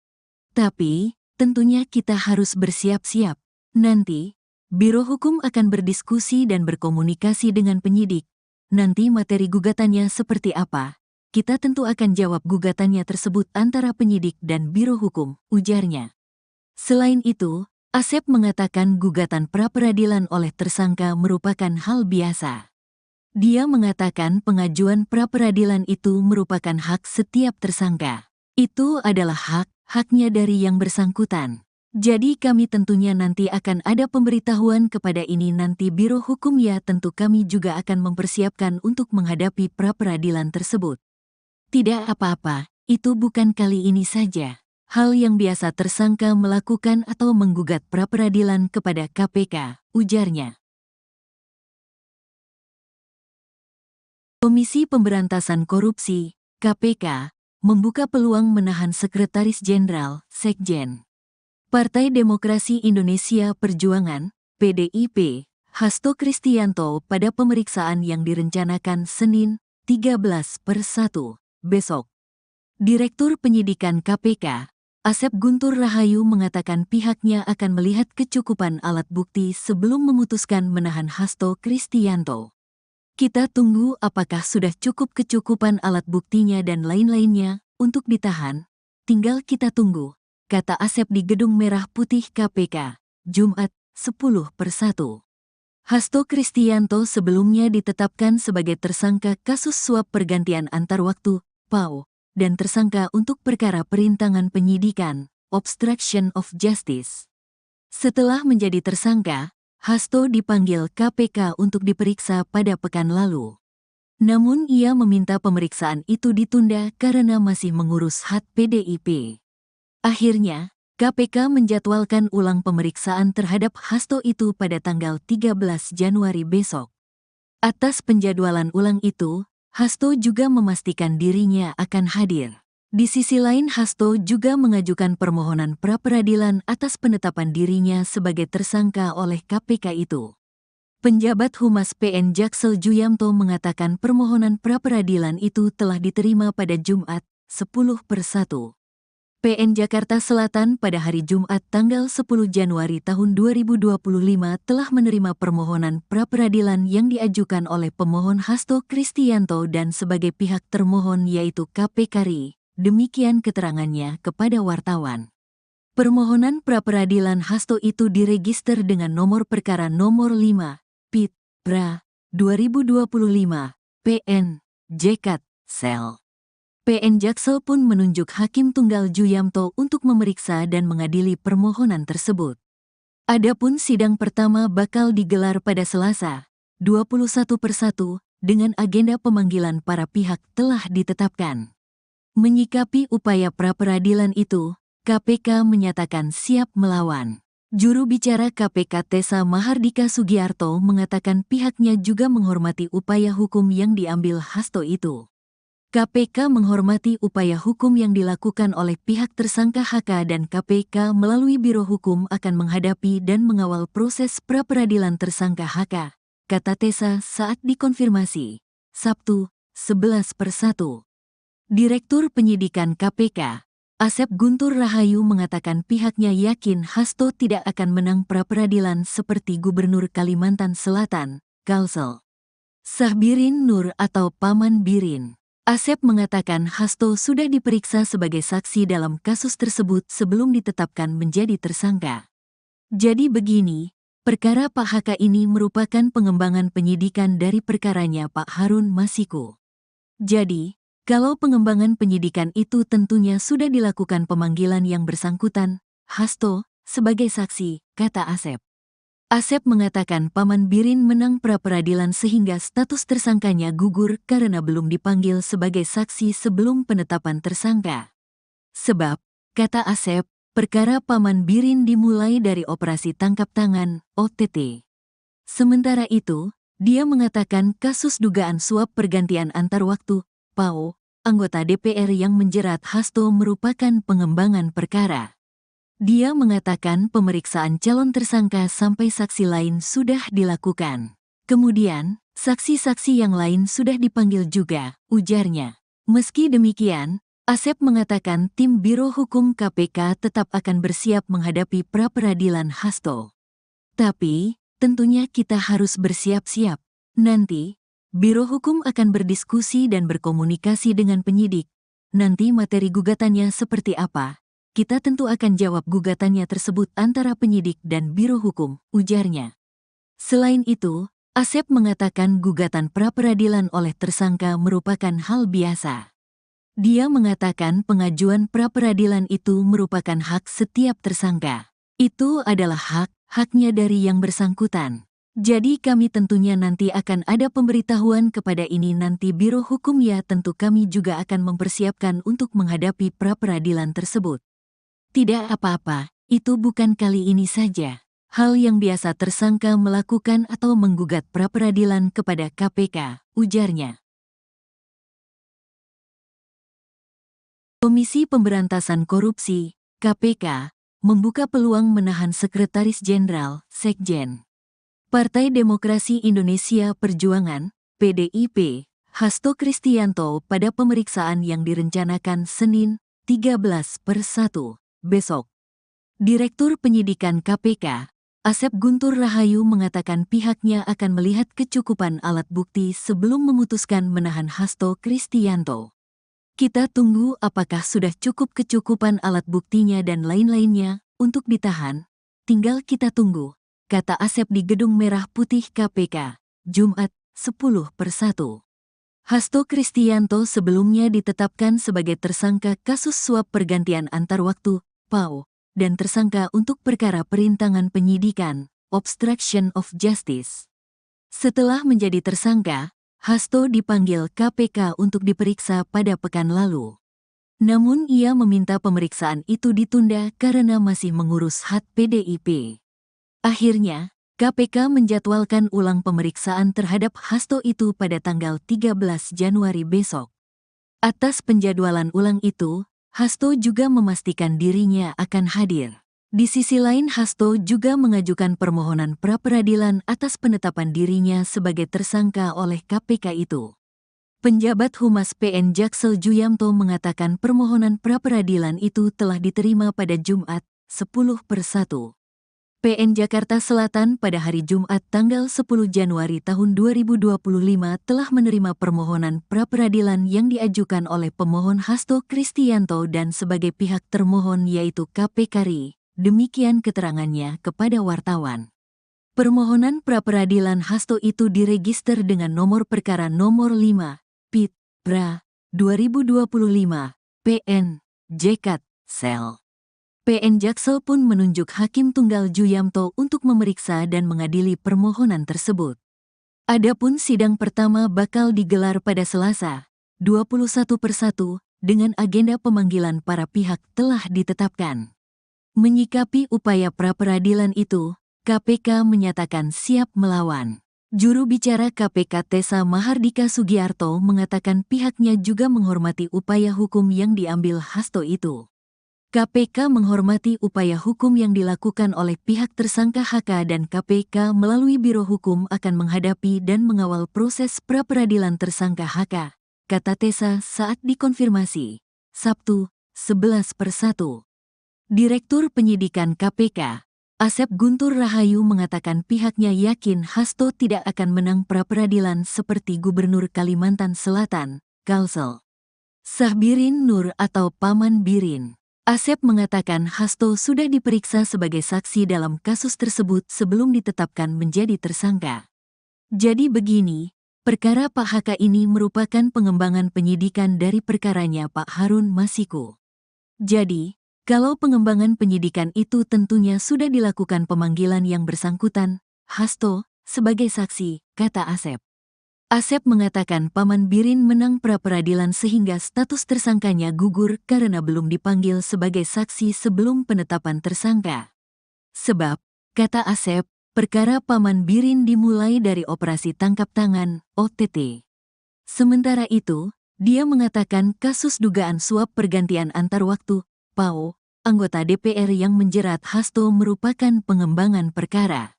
Tapi, tentunya kita harus bersiap-siap. Nanti, Biro Hukum akan berdiskusi dan berkomunikasi dengan penyidik. Nanti materi gugatannya seperti apa? Kita tentu akan jawab gugatannya tersebut antara penyidik dan Biro Hukum, ujarnya. Selain itu, Asep mengatakan gugatan pra-peradilan oleh tersangka merupakan hal biasa. Dia mengatakan pengajuan pra-peradilan itu merupakan hak setiap tersangka. Itu adalah haknya dari yang bersangkutan. Jadi kami tentunya nanti akan ada pemberitahuan kepada ini nanti Biro Hukum ya tentu kami juga akan mempersiapkan untuk menghadapi pra-peradilan tersebut. Tidak apa-apa, itu bukan kali ini saja. Hal yang biasa tersangka melakukan atau menggugat pra-peradilan kepada KPK, ujarnya. Komisi Pemberantasan Korupsi, KPK, membuka peluang menahan Sekretaris Jenderal, Sekjen, Partai Demokrasi Indonesia Perjuangan, PDIP, Hasto Kristianto pada pemeriksaan yang direncanakan Senin, 13/1, besok. Direktur Penyidikan KPK, Asep Guntur Rahayu mengatakan pihaknya akan melihat kecukupan alat bukti sebelum memutuskan menahan Hasto Kristianto. Kita tunggu apakah sudah cukup kecukupan alat buktinya dan lain-lainnya untuk ditahan. Tinggal kita tunggu, kata Asep di Gedung Merah Putih KPK, Jumat, 10/1. Hasto Kristianto sebelumnya ditetapkan sebagai tersangka kasus suap pergantian antar waktu, PAO, dan tersangka untuk perkara perintangan penyidikan, obstruction of justice. Setelah menjadi tersangka, Hasto dipanggil KPK untuk diperiksa pada pekan lalu. Namun ia meminta pemeriksaan itu ditunda karena masih mengurus hak PDIP. Akhirnya, KPK menjadwalkan ulang pemeriksaan terhadap Hasto itu pada tanggal 13 Januari besok. Atas penjadwalan ulang itu, Hasto juga memastikan dirinya akan hadir. Di sisi lain, Hasto juga mengajukan permohonan pra-peradilan atas penetapan dirinya sebagai tersangka oleh KPK itu. Penjabat Humas PN Jaksel Juyamto mengatakan permohonan pra-peradilan itu telah diterima pada Jumat, 10/1. PN Jakarta Selatan pada hari Jumat tanggal 10 Januari tahun 2025 telah menerima permohonan pra-peradilan yang diajukan oleh pemohon Hasto Kristianto dan sebagai pihak termohon yaitu KPK RI. Demikian keterangannya kepada wartawan. Permohonan pra-peradilan Hasto itu diregister dengan nomor perkara nomor 5, PIT, PRA, 2025, PN, JKT, Sel. PN Jaksel pun menunjuk Hakim Tunggal Juyamto untuk memeriksa dan mengadili permohonan tersebut. Adapun sidang pertama bakal digelar pada Selasa, 21/1, dengan agenda pemanggilan para pihak telah ditetapkan. Menyikapi upaya pra-peradilan itu, KPK menyatakan siap melawan. Juru bicara KPK Tessa Mahardika Sugiarto mengatakan pihaknya juga menghormati upaya hukum yang diambil Hasto itu. KPK menghormati upaya hukum yang dilakukan oleh pihak tersangka HK dan KPK melalui Biro Hukum akan menghadapi dan mengawal proses pra-peradilan tersangka HK, kata Tessa saat dikonfirmasi. Sabtu, 11/1. Direktur Penyidikan KPK, Asep Guntur Rahayu mengatakan pihaknya yakin Hasto tidak akan menang pra-peradilan seperti Gubernur Kalimantan Selatan, Kalsel Sahbirin Nur atau Paman Birin. Asep mengatakan Hasto sudah diperiksa sebagai saksi dalam kasus tersebut sebelum ditetapkan menjadi tersangka. Jadi begini, perkara Pak HK ini merupakan pengembangan penyidikan dari perkaranya Pak Harun Masiku. Jadi, kalau pengembangan penyidikan itu tentunya sudah dilakukan pemanggilan yang bersangkutan, Hasto, sebagai saksi, kata Asep. Asep mengatakan Paman Birin menang pra-peradilan sehingga status tersangkanya gugur karena belum dipanggil sebagai saksi sebelum penetapan tersangka. Sebab, kata Asep, perkara Paman Birin dimulai dari operasi tangkap tangan, OTT. Sementara itu, dia mengatakan kasus dugaan suap pergantian antar waktu, PAO, anggota DPR yang menjerat Hasto merupakan pengembangan perkara. Dia mengatakan pemeriksaan calon tersangka sampai saksi lain sudah dilakukan. Kemudian, saksi-saksi yang lain sudah dipanggil juga, ujarnya. Meski demikian, Asep mengatakan tim Biro Hukum KPK tetap akan bersiap menghadapi pra-peradilan Hasto. Tapi, tentunya kita harus bersiap-siap. Nanti, Biro Hukum akan berdiskusi dan berkomunikasi dengan penyidik. Nanti materi gugatannya seperti apa? Kita tentu akan jawab gugatannya tersebut antara penyidik dan Biro Hukum, ujarnya. Selain itu, Asep mengatakan gugatan pra-peradilan oleh tersangka merupakan hal biasa. Dia mengatakan pengajuan pra-peradilan itu merupakan hak setiap tersangka. Itu adalah haknya dari yang bersangkutan. Jadi kami tentunya nanti akan ada pemberitahuan kepada ini nanti Biro Hukum ya tentu kami juga akan mempersiapkan untuk menghadapi pra-peradilan tersebut. Tidak apa-apa, itu bukan kali ini saja. Hal yang biasa tersangka melakukan atau menggugat pra-peradilan kepada KPK, ujarnya. Komisi Pemberantasan Korupsi, KPK, membuka peluang menahan Sekretaris Jenderal, Sekjen, Partai Demokrasi Indonesia Perjuangan, PDIP, Hasto Kristianto pada pemeriksaan yang direncanakan Senin, 13/1, besok. Direktur Penyidikan KPK, Asep Guntur Rahayu mengatakan pihaknya akan melihat kecukupan alat bukti sebelum memutuskan menahan Hasto Kristianto. Kita tunggu apakah sudah cukup kecukupan alat buktinya dan lain-lainnya untuk ditahan. Tinggal kita tunggu, kata Asep di Gedung Merah Putih KPK, Jumat, 10/1. Hasto Kristianto sebelumnya ditetapkan sebagai tersangka kasus suap pergantian antar waktu, PAO, dan tersangka untuk perkara perintangan penyidikan, obstruction of justice. Setelah menjadi tersangka, Hasto dipanggil KPK untuk diperiksa pada pekan lalu. Namun ia meminta pemeriksaan itu ditunda karena masih mengurus hak PDIP. Akhirnya, KPK menjadwalkan ulang pemeriksaan terhadap Hasto itu pada tanggal 13 Januari besok. Atas penjadwalan ulang itu, Hasto juga memastikan dirinya akan hadir. Di sisi lain, Hasto juga mengajukan permohonan pra-peradilan atas penetapan dirinya sebagai tersangka oleh KPK itu. Penjabat Humas PN Jaksel Juyamto mengatakan permohonan pra-peradilan itu telah diterima pada Jumat, 10/1. PN Jakarta Selatan pada hari Jumat tanggal 10 Januari tahun 2025 telah menerima permohonan pra-peradilan yang diajukan oleh pemohon Hasto Kristianto dan sebagai pihak termohon yaitu KPK RI. Demikian keterangannya kepada wartawan. Permohonan pra-peradilan Hasto itu diregister dengan nomor perkara nomor 5, PIT, PRA, 2025, PN, JKT, Sel. PN Jaksel pun menunjuk Hakim Tunggal Juyamto untuk memeriksa dan mengadili permohonan tersebut. Adapun sidang pertama bakal digelar pada Selasa, 21/1, dengan agenda pemanggilan para pihak telah ditetapkan. Menyikapi upaya pra-peradilan itu, KPK menyatakan siap melawan. Juru bicara KPK Tessa Mahardika Sugiarto mengatakan pihaknya juga menghormati upaya hukum yang diambil Hasto itu. KPK menghormati upaya hukum yang dilakukan oleh pihak tersangka HK dan KPK melalui Biro Hukum akan menghadapi dan mengawal proses pra-peradilan tersangka HK, kata Tessa saat dikonfirmasi. Sabtu, 11/1. Direktur Penyidikan KPK, Asep Guntur Rahayu mengatakan pihaknya yakin Hasto tidak akan menang pra-peradilan seperti Gubernur Kalimantan Selatan, Kalsel Sahbirin Nur atau Paman Birin. Asep mengatakan Hasto sudah diperiksa sebagai saksi dalam kasus tersebut sebelum ditetapkan menjadi tersangka. Jadi begini, perkara Pak HK ini merupakan pengembangan penyidikan dari perkaranya Pak Harun Masiku. Jadi, kalau pengembangan penyidikan itu tentunya sudah dilakukan pemanggilan yang bersangkutan, Hasto, sebagai saksi, kata Asep. Asep mengatakan Paman Birin menang pra-peradilan sehingga status tersangkanya gugur karena belum dipanggil sebagai saksi sebelum penetapan tersangka. Sebab, kata Asep, perkara Paman Birin dimulai dari operasi tangkap tangan, OTT. Sementara itu, dia mengatakan kasus dugaan suap pergantian antar waktu, PAO, anggota DPR yang menjerat Hasto merupakan pengembangan perkara.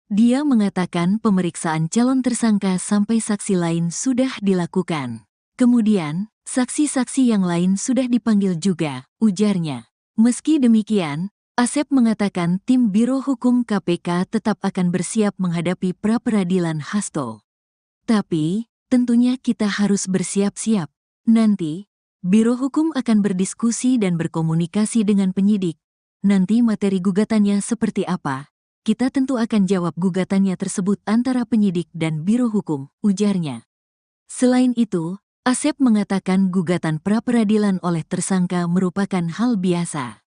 Dia mengatakan pemeriksaan calon tersangka sampai saksi lain sudah dilakukan. Kemudian, saksi-saksi yang lain sudah dipanggil juga, ujarnya. Meski demikian, Asep mengatakan tim Biro Hukum KPK tetap akan bersiap menghadapi pra-peradilan Hasto. Tapi, tentunya kita harus bersiap-siap. Nanti, Biro Hukum akan berdiskusi dan berkomunikasi dengan penyidik. Nanti materi gugatannya seperti apa? Kita tentu akan jawab gugatannya tersebut antara penyidik dan Biro Hukum, ujarnya. Selain itu, Asep mengatakan gugatan pra-peradilan oleh tersangka merupakan hal biasa.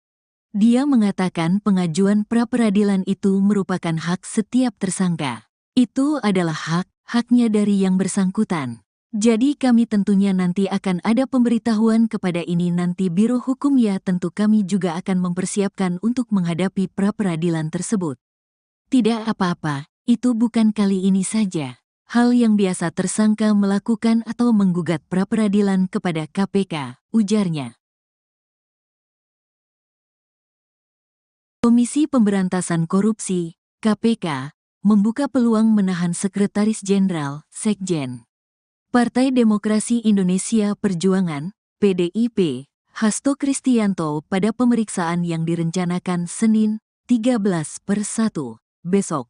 Dia mengatakan pengajuan pra-peradilan itu merupakan hak setiap tersangka. Itu adalah haknya dari yang bersangkutan. Jadi kami tentunya nanti akan ada pemberitahuan kepada ini nanti Biro Hukum ya tentu kami juga akan mempersiapkan untuk menghadapi pra-peradilan tersebut. Tidak apa-apa, itu bukan kali ini saja. Hal yang biasa tersangka melakukan atau menggugat pra-peradilan kepada KPK, ujarnya. Komisi Pemberantasan Korupsi, KPK, membuka peluang menahan Sekretaris Jenderal, Sekjen. Partai Demokrasi Indonesia Perjuangan, PDIP, Hasto Kristianto pada pemeriksaan yang direncanakan Senin, 13/1, besok.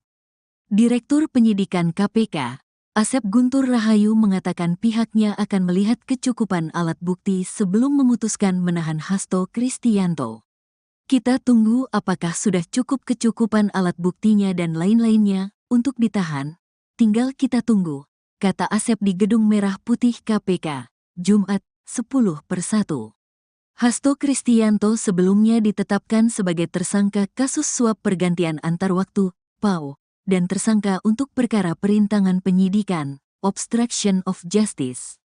Direktur Penyidikan KPK, Asep Guntur Rahayu mengatakan pihaknya akan melihat kecukupan alat bukti sebelum memutuskan menahan Hasto Kristianto. Kita tunggu apakah sudah cukup kecukupan alat buktinya dan lain-lainnya untuk ditahan. Tinggal kita tunggu, kata Asep di Gedung Merah Putih KPK, Jumat, 10/1. Hasto Kristianto sebelumnya ditetapkan sebagai tersangka kasus suap pergantian antar waktu, PAO, dan tersangka untuk perkara perintangan penyidikan, obstruction of justice.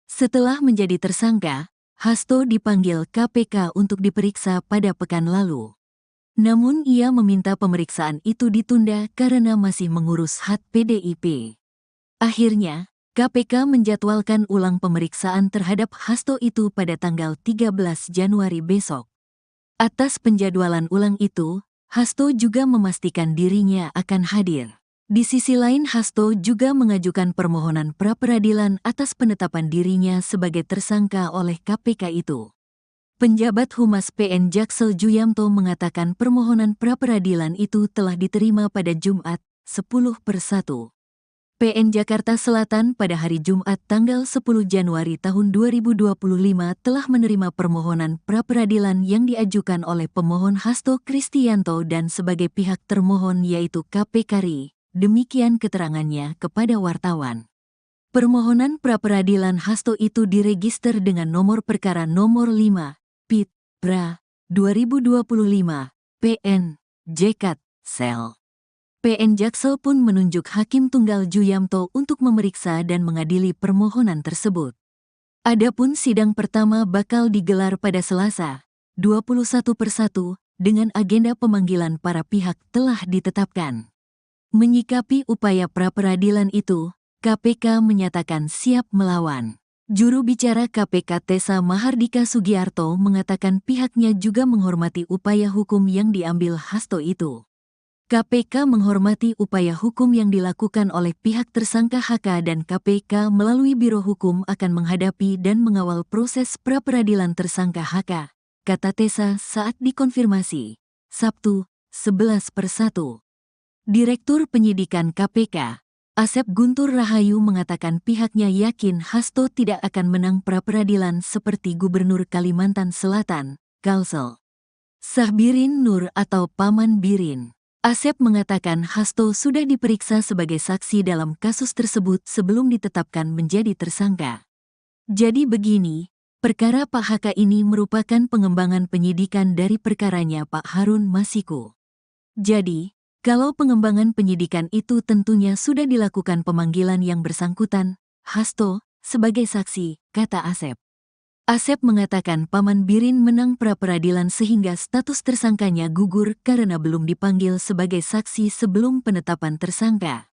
Setelah menjadi tersangka, Hasto dipanggil KPK untuk diperiksa pada pekan lalu. Namun ia meminta pemeriksaan itu ditunda karena masih mengurus hak PDIP. Akhirnya, KPK menjadwalkan ulang pemeriksaan terhadap Hasto itu pada tanggal 13 Januari besok. Atas penjadwalan ulang itu, Hasto juga memastikan dirinya akan hadir. Di sisi lain, Hasto juga mengajukan permohonan pra-peradilan atas penetapan dirinya sebagai tersangka oleh KPK itu. Penjabat Humas PN Jaksel Juyamto mengatakan permohonan pra-peradilan itu telah diterima pada Jumat, 10/1. PN Jakarta Selatan pada hari Jumat tanggal 10 Januari tahun 2025 telah menerima permohonan pra-peradilan yang diajukan oleh pemohon Hasto Kristianto dan sebagai pihak termohon yaitu KPK RI. Demikian keterangannya kepada wartawan. Permohonan pra-peradilan Hasto itu diregister dengan nomor perkara nomor 5, PIT, PRA, 2025, PN, JKT, Sel. PN Jaksel pun menunjuk Hakim Tunggal Juyamto untuk memeriksa dan mengadili permohonan tersebut. Adapun sidang pertama bakal digelar pada Selasa, 21/1, dengan agenda pemanggilan para pihak telah ditetapkan. Menyikapi upaya pra-peradilan itu, KPK menyatakan siap melawan. Juru bicara KPK Tessa Mahardika Sugiarto mengatakan pihaknya juga menghormati upaya hukum yang diambil Hasto itu. KPK menghormati upaya hukum yang dilakukan oleh pihak tersangka HK dan KPK melalui Biro Hukum akan menghadapi dan mengawal proses pra-peradilan tersangka HK, kata Tessa saat dikonfirmasi, Sabtu, 11/1. Direktur Penyidikan KPK, Asep Guntur Rahayu mengatakan pihaknya yakin Hasto tidak akan menang pra-peradilan seperti Gubernur Kalimantan Selatan, Kalsel Sahbirin Nur atau Paman Birin. Asep mengatakan Hasto sudah diperiksa sebagai saksi dalam kasus tersebut sebelum ditetapkan menjadi tersangka. Jadi begini, perkara Pak HK ini merupakan pengembangan penyidikan dari perkaranya Pak Harun Masiku. Jadi, kalau pengembangan penyidikan itu tentunya sudah dilakukan pemanggilan yang bersangkutan, Hasto, sebagai saksi, kata Asep. Asep mengatakan Paman Birin menang pra-peradilan sehingga status tersangkanya gugur karena belum dipanggil sebagai saksi sebelum penetapan tersangka.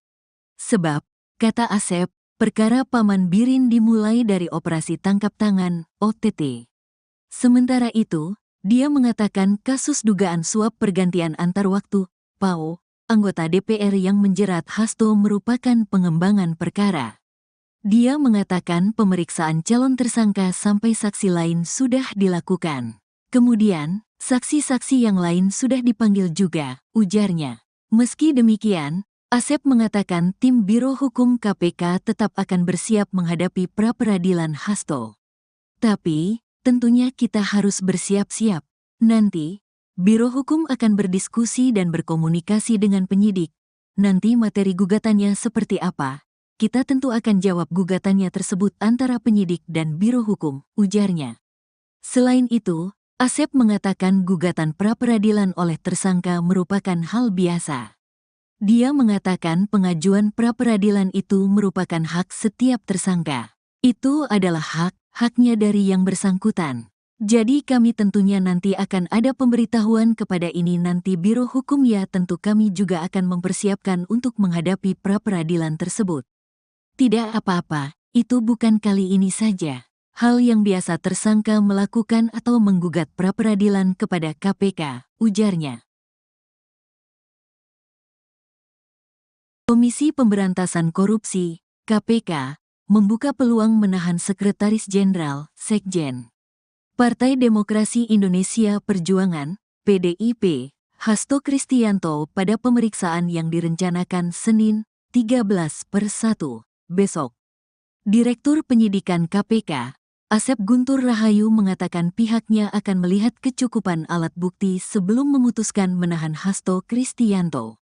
Sebab, kata Asep, perkara Paman Birin dimulai dari operasi tangkap tangan, OTT. Sementara itu, dia mengatakan kasus dugaan suap pergantian antar waktu, PAO, anggota DPR yang menjerat Hasto merupakan pengembangan perkara. Dia mengatakan pemeriksaan calon tersangka sampai saksi lain sudah dilakukan. Kemudian, saksi-saksi yang lain sudah dipanggil juga, ujarnya. Meski demikian, Asep mengatakan tim Biro Hukum KPK tetap akan bersiap menghadapi pra-peradilan Hasto. Tapi, tentunya kita harus bersiap-siap. Nanti, Biro Hukum akan berdiskusi dan berkomunikasi dengan penyidik. Nanti materi gugatannya seperti apa? Kita tentu akan jawab gugatannya tersebut antara penyidik dan Biro Hukum, ujarnya. Selain itu, Asep mengatakan gugatan pra-peradilan oleh tersangka merupakan hal biasa. Dia mengatakan pengajuan pra-peradilan itu merupakan hak setiap tersangka. Itu adalah haknya dari yang bersangkutan. Jadi kami tentunya nanti akan ada pemberitahuan kepada ini nanti Biro Hukum ya tentu kami juga akan mempersiapkan untuk menghadapi pra-peradilan tersebut. Tidak apa-apa, itu bukan kali ini saja. Hal yang biasa tersangka melakukan atau menggugat pra-peradilan kepada KPK, ujarnya. Komisi Pemberantasan Korupsi, KPK, membuka peluang menahan Sekretaris Jenderal, Sekjen. Partai Demokrasi Indonesia Perjuangan, PDIP, Hasto Kristianto pada pemeriksaan yang direncanakan Senin, 13/1, besok. Direktur Penyidikan KPK, Asep Guntur Rahayu mengatakan pihaknya akan melihat kecukupan alat bukti sebelum memutuskan menahan Hasto Kristianto.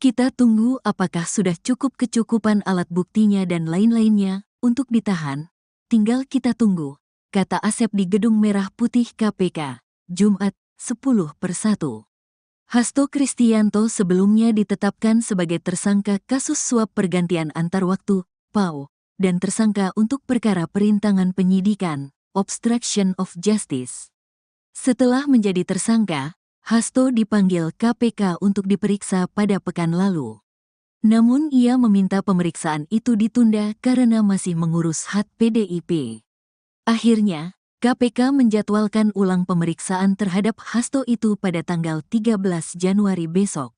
Kita tunggu apakah sudah cukup kecukupan alat buktinya dan lain-lainnya untuk ditahan, tinggal kita tunggu, kata Asep di Gedung Merah Putih KPK, Jumat, 10/1. Hasto Kristianto sebelumnya ditetapkan sebagai tersangka kasus suap pergantian antar waktu, PAO, dan tersangka untuk perkara perintangan penyidikan, obstruction of justice. Setelah menjadi tersangka, Hasto dipanggil KPK untuk diperiksa pada pekan lalu. Namun ia meminta pemeriksaan itu ditunda karena masih mengurus hak PDIP. Akhirnya, KPK menjadwalkan ulang pemeriksaan terhadap Hasto itu pada tanggal 13 Januari besok.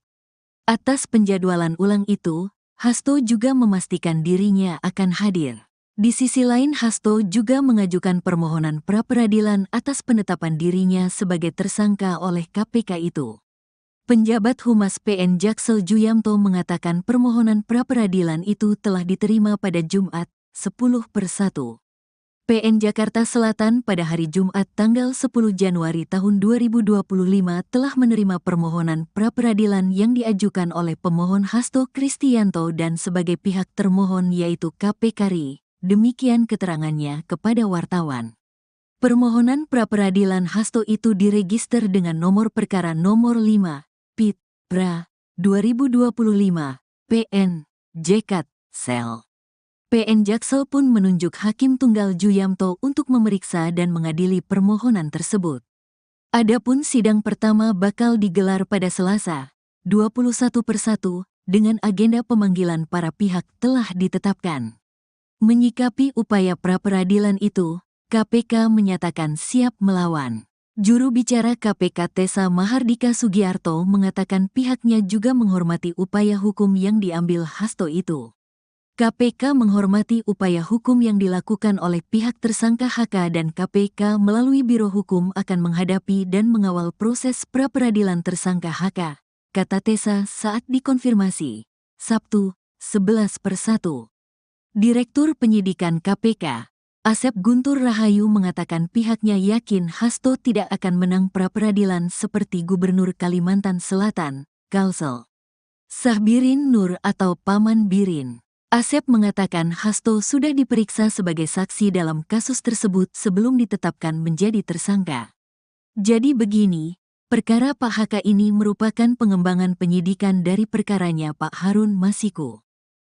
Atas penjadwalan ulang itu, Hasto juga memastikan dirinya akan hadir. Di sisi lain, Hasto juga mengajukan permohonan pra-peradilan atas penetapan dirinya sebagai tersangka oleh KPK itu. Penjabat Humas PN Jaksel Juyamto mengatakan permohonan pra-peradilan itu telah diterima pada Jumat, 10/1. PN Jakarta Selatan pada hari Jumat tanggal 10 Januari tahun 2025 telah menerima permohonan pra-peradilan yang diajukan oleh pemohon Hasto Kristianto dan sebagai pihak termohon yaitu KPK RI. Demikian keterangannya kepada wartawan. Permohonan pra-peradilan Hasto itu diregister dengan nomor perkara nomor 5, PIT, PRA, 2025, PN, JKT, Sel. PN Jaksel pun menunjuk Hakim Tunggal Juyamto untuk memeriksa dan mengadili permohonan tersebut. Adapun sidang pertama bakal digelar pada Selasa, 21/1, dengan agenda pemanggilan para pihak telah ditetapkan. Menyikapi upaya pra-peradilan itu, KPK menyatakan siap melawan. Juru bicara KPK Tessa Mahardika Sugiarto mengatakan pihaknya juga menghormati upaya hukum yang diambil Hasto itu. KPK menghormati upaya hukum yang dilakukan oleh pihak tersangka HK dan KPK melalui Biro Hukum akan menghadapi dan mengawal proses pra-peradilan tersangka HK, kata Tessa saat dikonfirmasi, Sabtu, 11/1. Direktur Penyidikan KPK, Asep Guntur Rahayu mengatakan pihaknya yakin Hasto tidak akan menang pra-peradilan seperti Gubernur Kalimantan Selatan, Kalsel Sahbirin Nur atau Paman Birin. Asep mengatakan Hasto sudah diperiksa sebagai saksi dalam kasus tersebut sebelum ditetapkan menjadi tersangka. Jadi begini, perkara Pak HK ini merupakan pengembangan penyidikan dari perkaranya Pak Harun Masiku.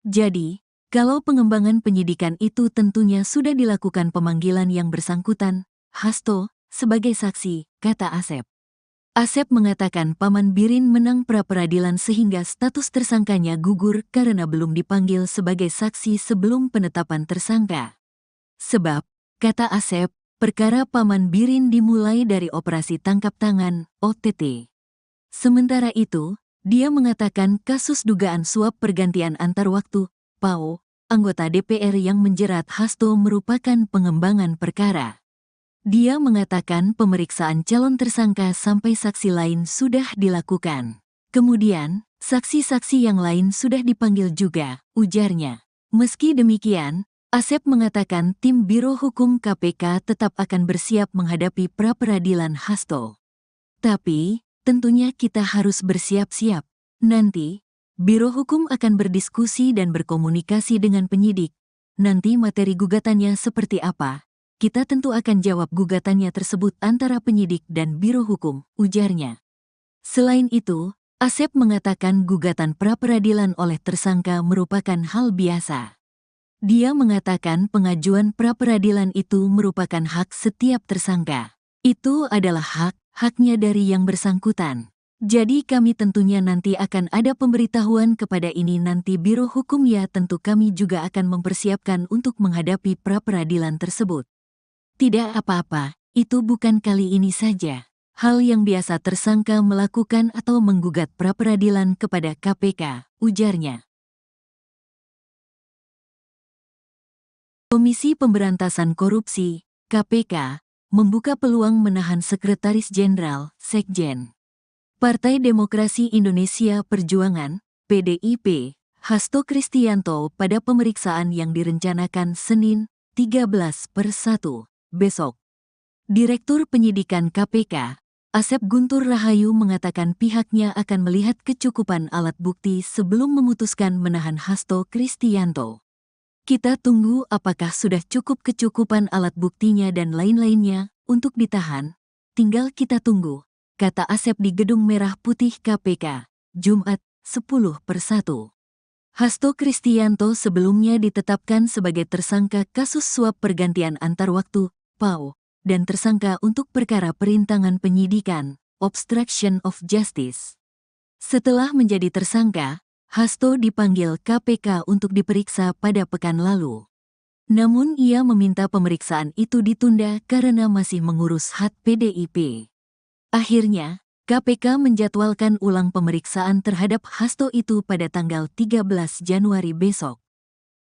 Jadi, kalau pengembangan penyidikan itu tentunya sudah dilakukan pemanggilan yang bersangkutan, Hasto, sebagai saksi, kata Asep. Asep mengatakan Paman Birin menang pra-peradilan sehingga status tersangkanya gugur karena belum dipanggil sebagai saksi sebelum penetapan tersangka. Sebab, kata Asep, perkara Paman Birin dimulai dari operasi tangkap tangan, OTT. Sementara itu, dia mengatakan kasus dugaan suap pergantian antar waktu, PAO, anggota DPR yang menjerat Hasto merupakan pengembangan perkara. Dia mengatakan pemeriksaan calon tersangka sampai saksi lain sudah dilakukan. Kemudian, saksi-saksi yang lain sudah dipanggil juga, ujarnya. Meski demikian, Asep mengatakan tim Biro Hukum KPK tetap akan bersiap menghadapi pra-peradilan Hasto. Tapi, tentunya kita harus bersiap-siap. Nanti, Biro Hukum akan berdiskusi dan berkomunikasi dengan penyidik. Nanti materi gugatannya seperti apa? Kita tentu akan jawab gugatannya tersebut antara penyidik dan Biro Hukum, ujarnya. Selain itu, Asep mengatakan gugatan pra-peradilan oleh tersangka merupakan hal biasa. Dia mengatakan pengajuan pra-peradilan itu merupakan hak setiap tersangka. Itu adalah haknya dari yang bersangkutan. Jadi kami tentunya nanti akan ada pemberitahuan kepada ini nanti Biro Hukum ya tentu kami juga akan mempersiapkan untuk menghadapi pra-peradilan tersebut. Tidak apa-apa, itu bukan kali ini saja. Hal yang biasa tersangka melakukan atau menggugat pra-peradilan kepada KPK, ujarnya. Komisi Pemberantasan Korupsi, KPK, membuka peluang menahan Sekretaris Jenderal, Sekjen. Partai Demokrasi Indonesia Perjuangan, PDIP, Hasto Kristianto pada pemeriksaan yang direncanakan Senin, 13/1, besok. Direktur Penyidikan KPK, Asep Guntur Rahayu mengatakan pihaknya akan melihat kecukupan alat bukti sebelum memutuskan menahan Hasto Kristianto. Kita tunggu apakah sudah cukup kecukupan alat buktinya dan lain-lainnya untuk ditahan. Tinggal kita tunggu, kata Asep di Gedung Merah Putih KPK, Jumat, 10/1. Hasto Kristianto sebelumnya ditetapkan sebagai tersangka kasus suap pergantian antar waktu, PAO, dan tersangka untuk perkara perintangan penyidikan, obstruction of justice. Setelah menjadi tersangka, Hasto dipanggil KPK untuk diperiksa pada pekan lalu. Namun ia meminta pemeriksaan itu ditunda karena masih mengurus hak PDIP. Akhirnya, KPK menjadwalkan ulang pemeriksaan terhadap Hasto itu pada tanggal 13 Januari besok.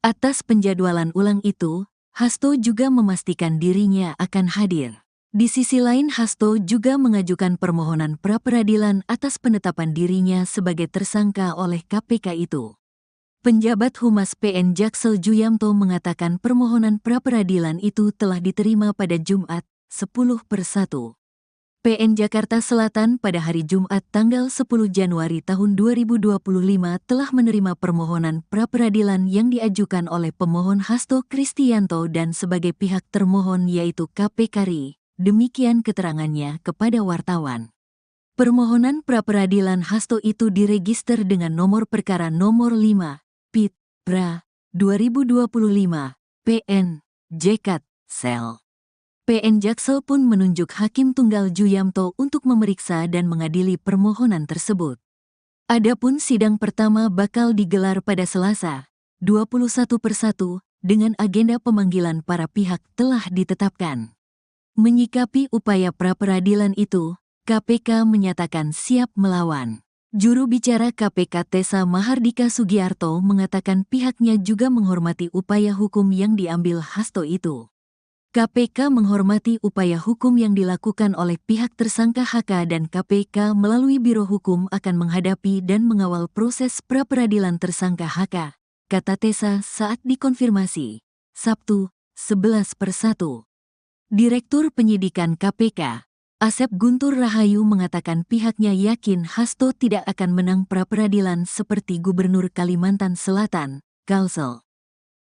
Atas penjadwalan ulang itu, Hasto juga memastikan dirinya akan hadir. Di sisi lain, Hasto juga mengajukan permohonan pra-peradilan atas penetapan dirinya sebagai tersangka oleh KPK itu. Penjabat Humas PN Jaksel Juyamto mengatakan permohonan pra-peradilan itu telah diterima pada Jumat, 10/1. PN Jakarta Selatan pada hari Jumat tanggal 10 Januari tahun 2025 telah menerima permohonan pra-peradilan yang diajukan oleh pemohon Hasto Kristianto dan sebagai pihak termohon yaitu KPK RI. Demikian keterangannya kepada wartawan. Permohonan pra-peradilan Hasto itu diregister dengan nomor perkara nomor 5, PIT, PRA, 2025, PN, JKT, Sel. PN Jaksel pun menunjuk Hakim Tunggal Juyamto untuk memeriksa dan mengadili permohonan tersebut. Adapun sidang pertama bakal digelar pada Selasa, 21/1, dengan agenda pemanggilan para pihak telah ditetapkan. Menyikapi upaya pra-peradilan itu, KPK menyatakan siap melawan. Juru bicara KPK Tessa Mahardika Sugiarto mengatakan pihaknya juga menghormati upaya hukum yang diambil Hasto itu. KPK menghormati upaya hukum yang dilakukan oleh pihak tersangka HK dan KPK melalui Biro Hukum akan menghadapi dan mengawal proses pra-peradilan tersangka HK, kata Tessa saat dikonfirmasi. Sabtu, 11/1. Direktur Penyidikan KPK, Asep Guntur Rahayu mengatakan pihaknya yakin Hasto tidak akan menang pra-peradilan seperti Gubernur Kalimantan Selatan, Kalsel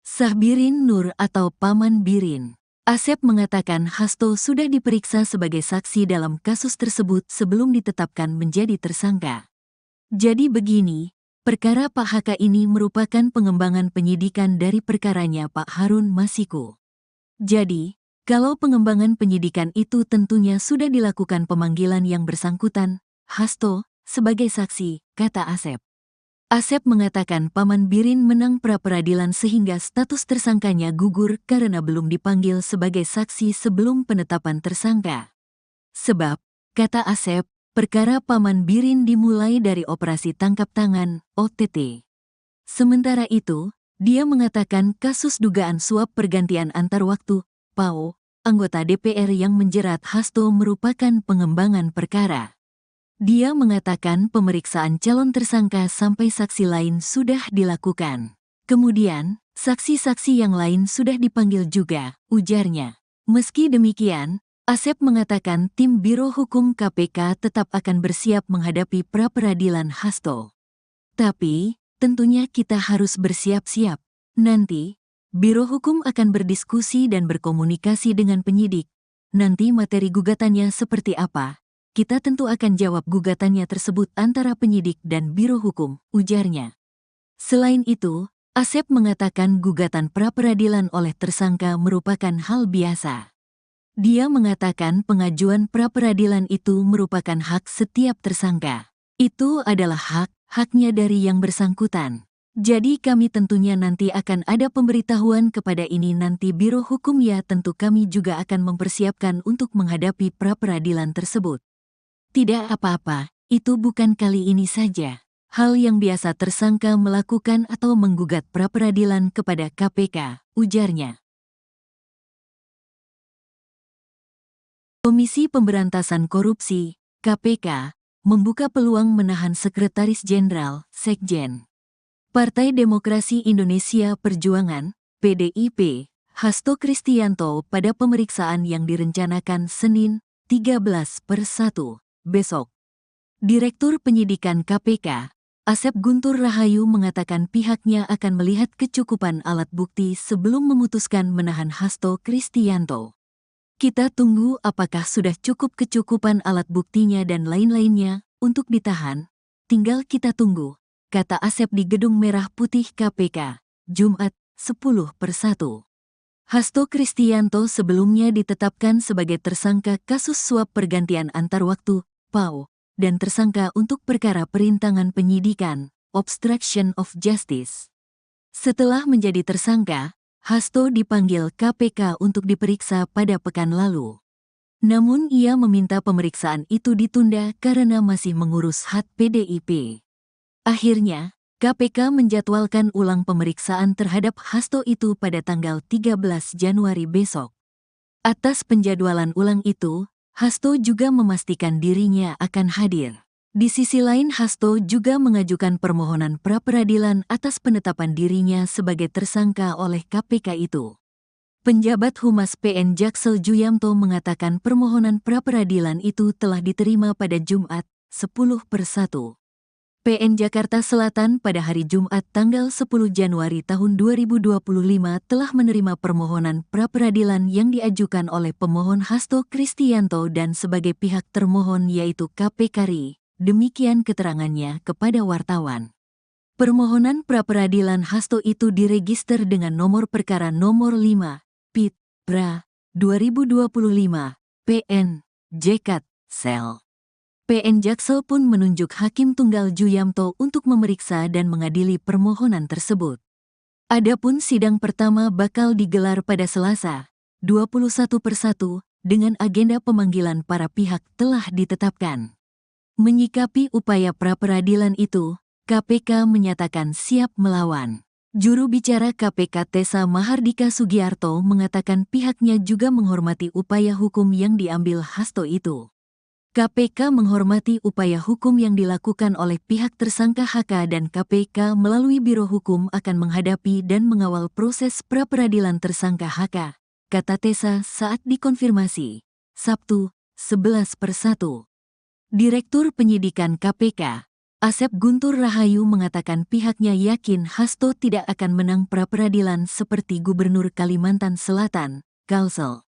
Sahbirin Nur atau Paman Birin. Asep mengatakan Hasto sudah diperiksa sebagai saksi dalam kasus tersebut sebelum ditetapkan menjadi tersangka. Jadi begini, perkara Pak HK ini merupakan pengembangan penyidikan dari perkaranya Pak Harun Masiku. Jadi, kalau pengembangan penyidikan itu tentunya sudah dilakukan pemanggilan yang bersangkutan, Hasto, sebagai saksi, kata Asep. Asep mengatakan Paman Birin menang pra-peradilan sehingga status tersangkanya gugur karena belum dipanggil sebagai saksi sebelum penetapan tersangka. Sebab, kata Asep, perkara Paman Birin dimulai dari operasi tangkap tangan, OTT. Sementara itu, dia mengatakan kasus dugaan suap pergantian antar waktu, PAO, anggota DPR yang menjerat Hasto merupakan pengembangan perkara. Dia mengatakan pemeriksaan calon tersangka sampai saksi lain sudah dilakukan. Kemudian, saksi-saksi yang lain sudah dipanggil juga, ujarnya. Meski demikian, Asep mengatakan tim Biro Hukum KPK tetap akan bersiap menghadapi pra-peradilan Hasto. Tapi, tentunya kita harus bersiap-siap. Nanti, Biro Hukum akan berdiskusi dan berkomunikasi dengan penyidik. Nanti materi gugatannya seperti apa? Kita tentu akan jawab gugatannya tersebut antara penyidik dan Biro Hukum, ujarnya. Selain itu, Asep mengatakan gugatan pra-peradilan oleh tersangka merupakan hal biasa. Dia mengatakan pengajuan pra-peradilan itu merupakan hak setiap tersangka. Itu adalah haknya dari yang bersangkutan. Jadi kami tentunya nanti akan ada pemberitahuan kepada ini nanti Biro Hukum ya tentu kami juga akan mempersiapkan untuk menghadapi pra-peradilan tersebut. Tidak apa-apa, itu bukan kali ini saja. Hal yang biasa tersangka melakukan atau menggugat pra-peradilan kepada KPK, ujarnya. Komisi Pemberantasan Korupsi, KPK, membuka peluang menahan Sekretaris Jenderal, Sekjen, Partai Demokrasi Indonesia Perjuangan, PDIP, Hasto Kristianto pada pemeriksaan yang direncanakan Senin, 13/1, besok. Direktur Penyidikan KPK, Asep Guntur Rahayu mengatakan pihaknya akan melihat kecukupan alat bukti sebelum memutuskan menahan Hasto Kristianto. Kita tunggu apakah sudah cukup kecukupan alat buktinya dan lain-lainnya untuk ditahan. Tinggal kita tunggu, kata Asep di Gedung Merah Putih KPK, Jumat, 10/1. Hasto Kristianto sebelumnya ditetapkan sebagai tersangka kasus suap pergantian antar waktu, PAO, dan tersangka untuk perkara perintangan penyidikan, obstruction of justice. Setelah menjadi tersangka, Hasto dipanggil KPK untuk diperiksa pada pekan lalu. Namun ia meminta pemeriksaan itu ditunda karena masih mengurus hak PDIP. Akhirnya, KPK menjadwalkan ulang pemeriksaan terhadap Hasto itu pada tanggal 13 Januari besok. Atas penjadwalan ulang itu, Hasto juga memastikan dirinya akan hadir. Di sisi lain, Hasto juga mengajukan permohonan pra-peradilan atas penetapan dirinya sebagai tersangka oleh KPK itu. Penjabat Humas PN Jaksel Juyamto mengatakan permohonan pra-peradilan itu telah diterima pada Jumat, 10/1. PN Jakarta Selatan pada hari Jumat tanggal 10 Januari tahun 2025 telah menerima permohonan pra-peradilan yang diajukan oleh pemohon Hasto Kristianto dan sebagai pihak termohon yaitu KPK RI. Demikian keterangannya kepada wartawan. Permohonan pra-peradilan Hasto itu diregister dengan nomor perkara nomor 5, PIT, PRA, 2025, PN, JKT, Sel. PN Jaksel pun menunjuk Hakim Tunggal Juyamto untuk memeriksa dan mengadili permohonan tersebut. Adapun sidang pertama bakal digelar pada Selasa, 21/1, dengan agenda pemanggilan para pihak telah ditetapkan. Menyikapi upaya pra-peradilan itu, KPK menyatakan siap melawan. Juru bicara KPK Tessa Mahardika Sugiarto mengatakan pihaknya juga menghormati upaya hukum yang diambil Hasto itu. KPK menghormati upaya hukum yang dilakukan oleh pihak tersangka HK dan KPK melalui Biro Hukum akan menghadapi dan mengawal proses pra-peradilan tersangka HK, kata Tessa saat dikonfirmasi, Sabtu, 11/1. Direktur Penyidikan KPK, Asep Guntur Rahayu mengatakan pihaknya yakin Hasto tidak akan menang pra-peradilan seperti Gubernur Kalimantan Selatan, Kalsel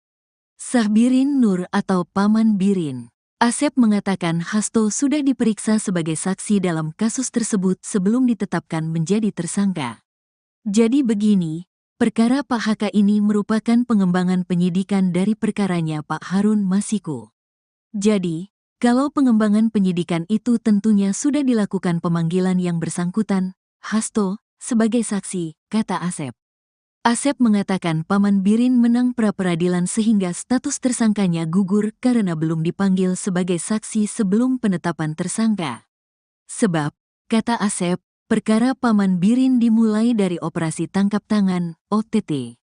Sahbirin Nur atau Paman Birin. Asep mengatakan Hasto sudah diperiksa sebagai saksi dalam kasus tersebut sebelum ditetapkan menjadi tersangka. Jadi begini, perkara Pak HK ini merupakan pengembangan penyidikan dari perkaranya Pak Harun Masiku. Jadi, kalau pengembangan penyidikan itu tentunya sudah dilakukan pemanggilan yang bersangkutan, Hasto, sebagai saksi, kata Asep. Asep mengatakan Paman Birin menang pra-peradilan sehingga status tersangkanya gugur karena belum dipanggil sebagai saksi sebelum penetapan tersangka. Sebab, kata Asep, perkara Paman Birin dimulai dari operasi tangkap tangan, OTT.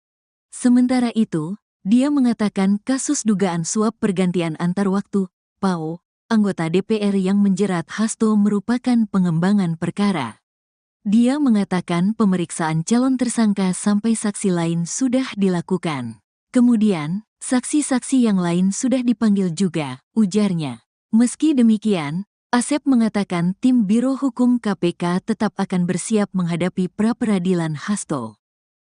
Sementara itu, dia mengatakan kasus dugaan suap pergantian antar waktu, PAO, anggota DPR yang menjerat Hasto merupakan pengembangan perkara. Dia mengatakan pemeriksaan calon tersangka sampai saksi lain sudah dilakukan. Kemudian, saksi-saksi yang lain sudah dipanggil juga, ujarnya. Meski demikian, Asep mengatakan tim Biro Hukum KPK tetap akan bersiap menghadapi pra-peradilan Hasto.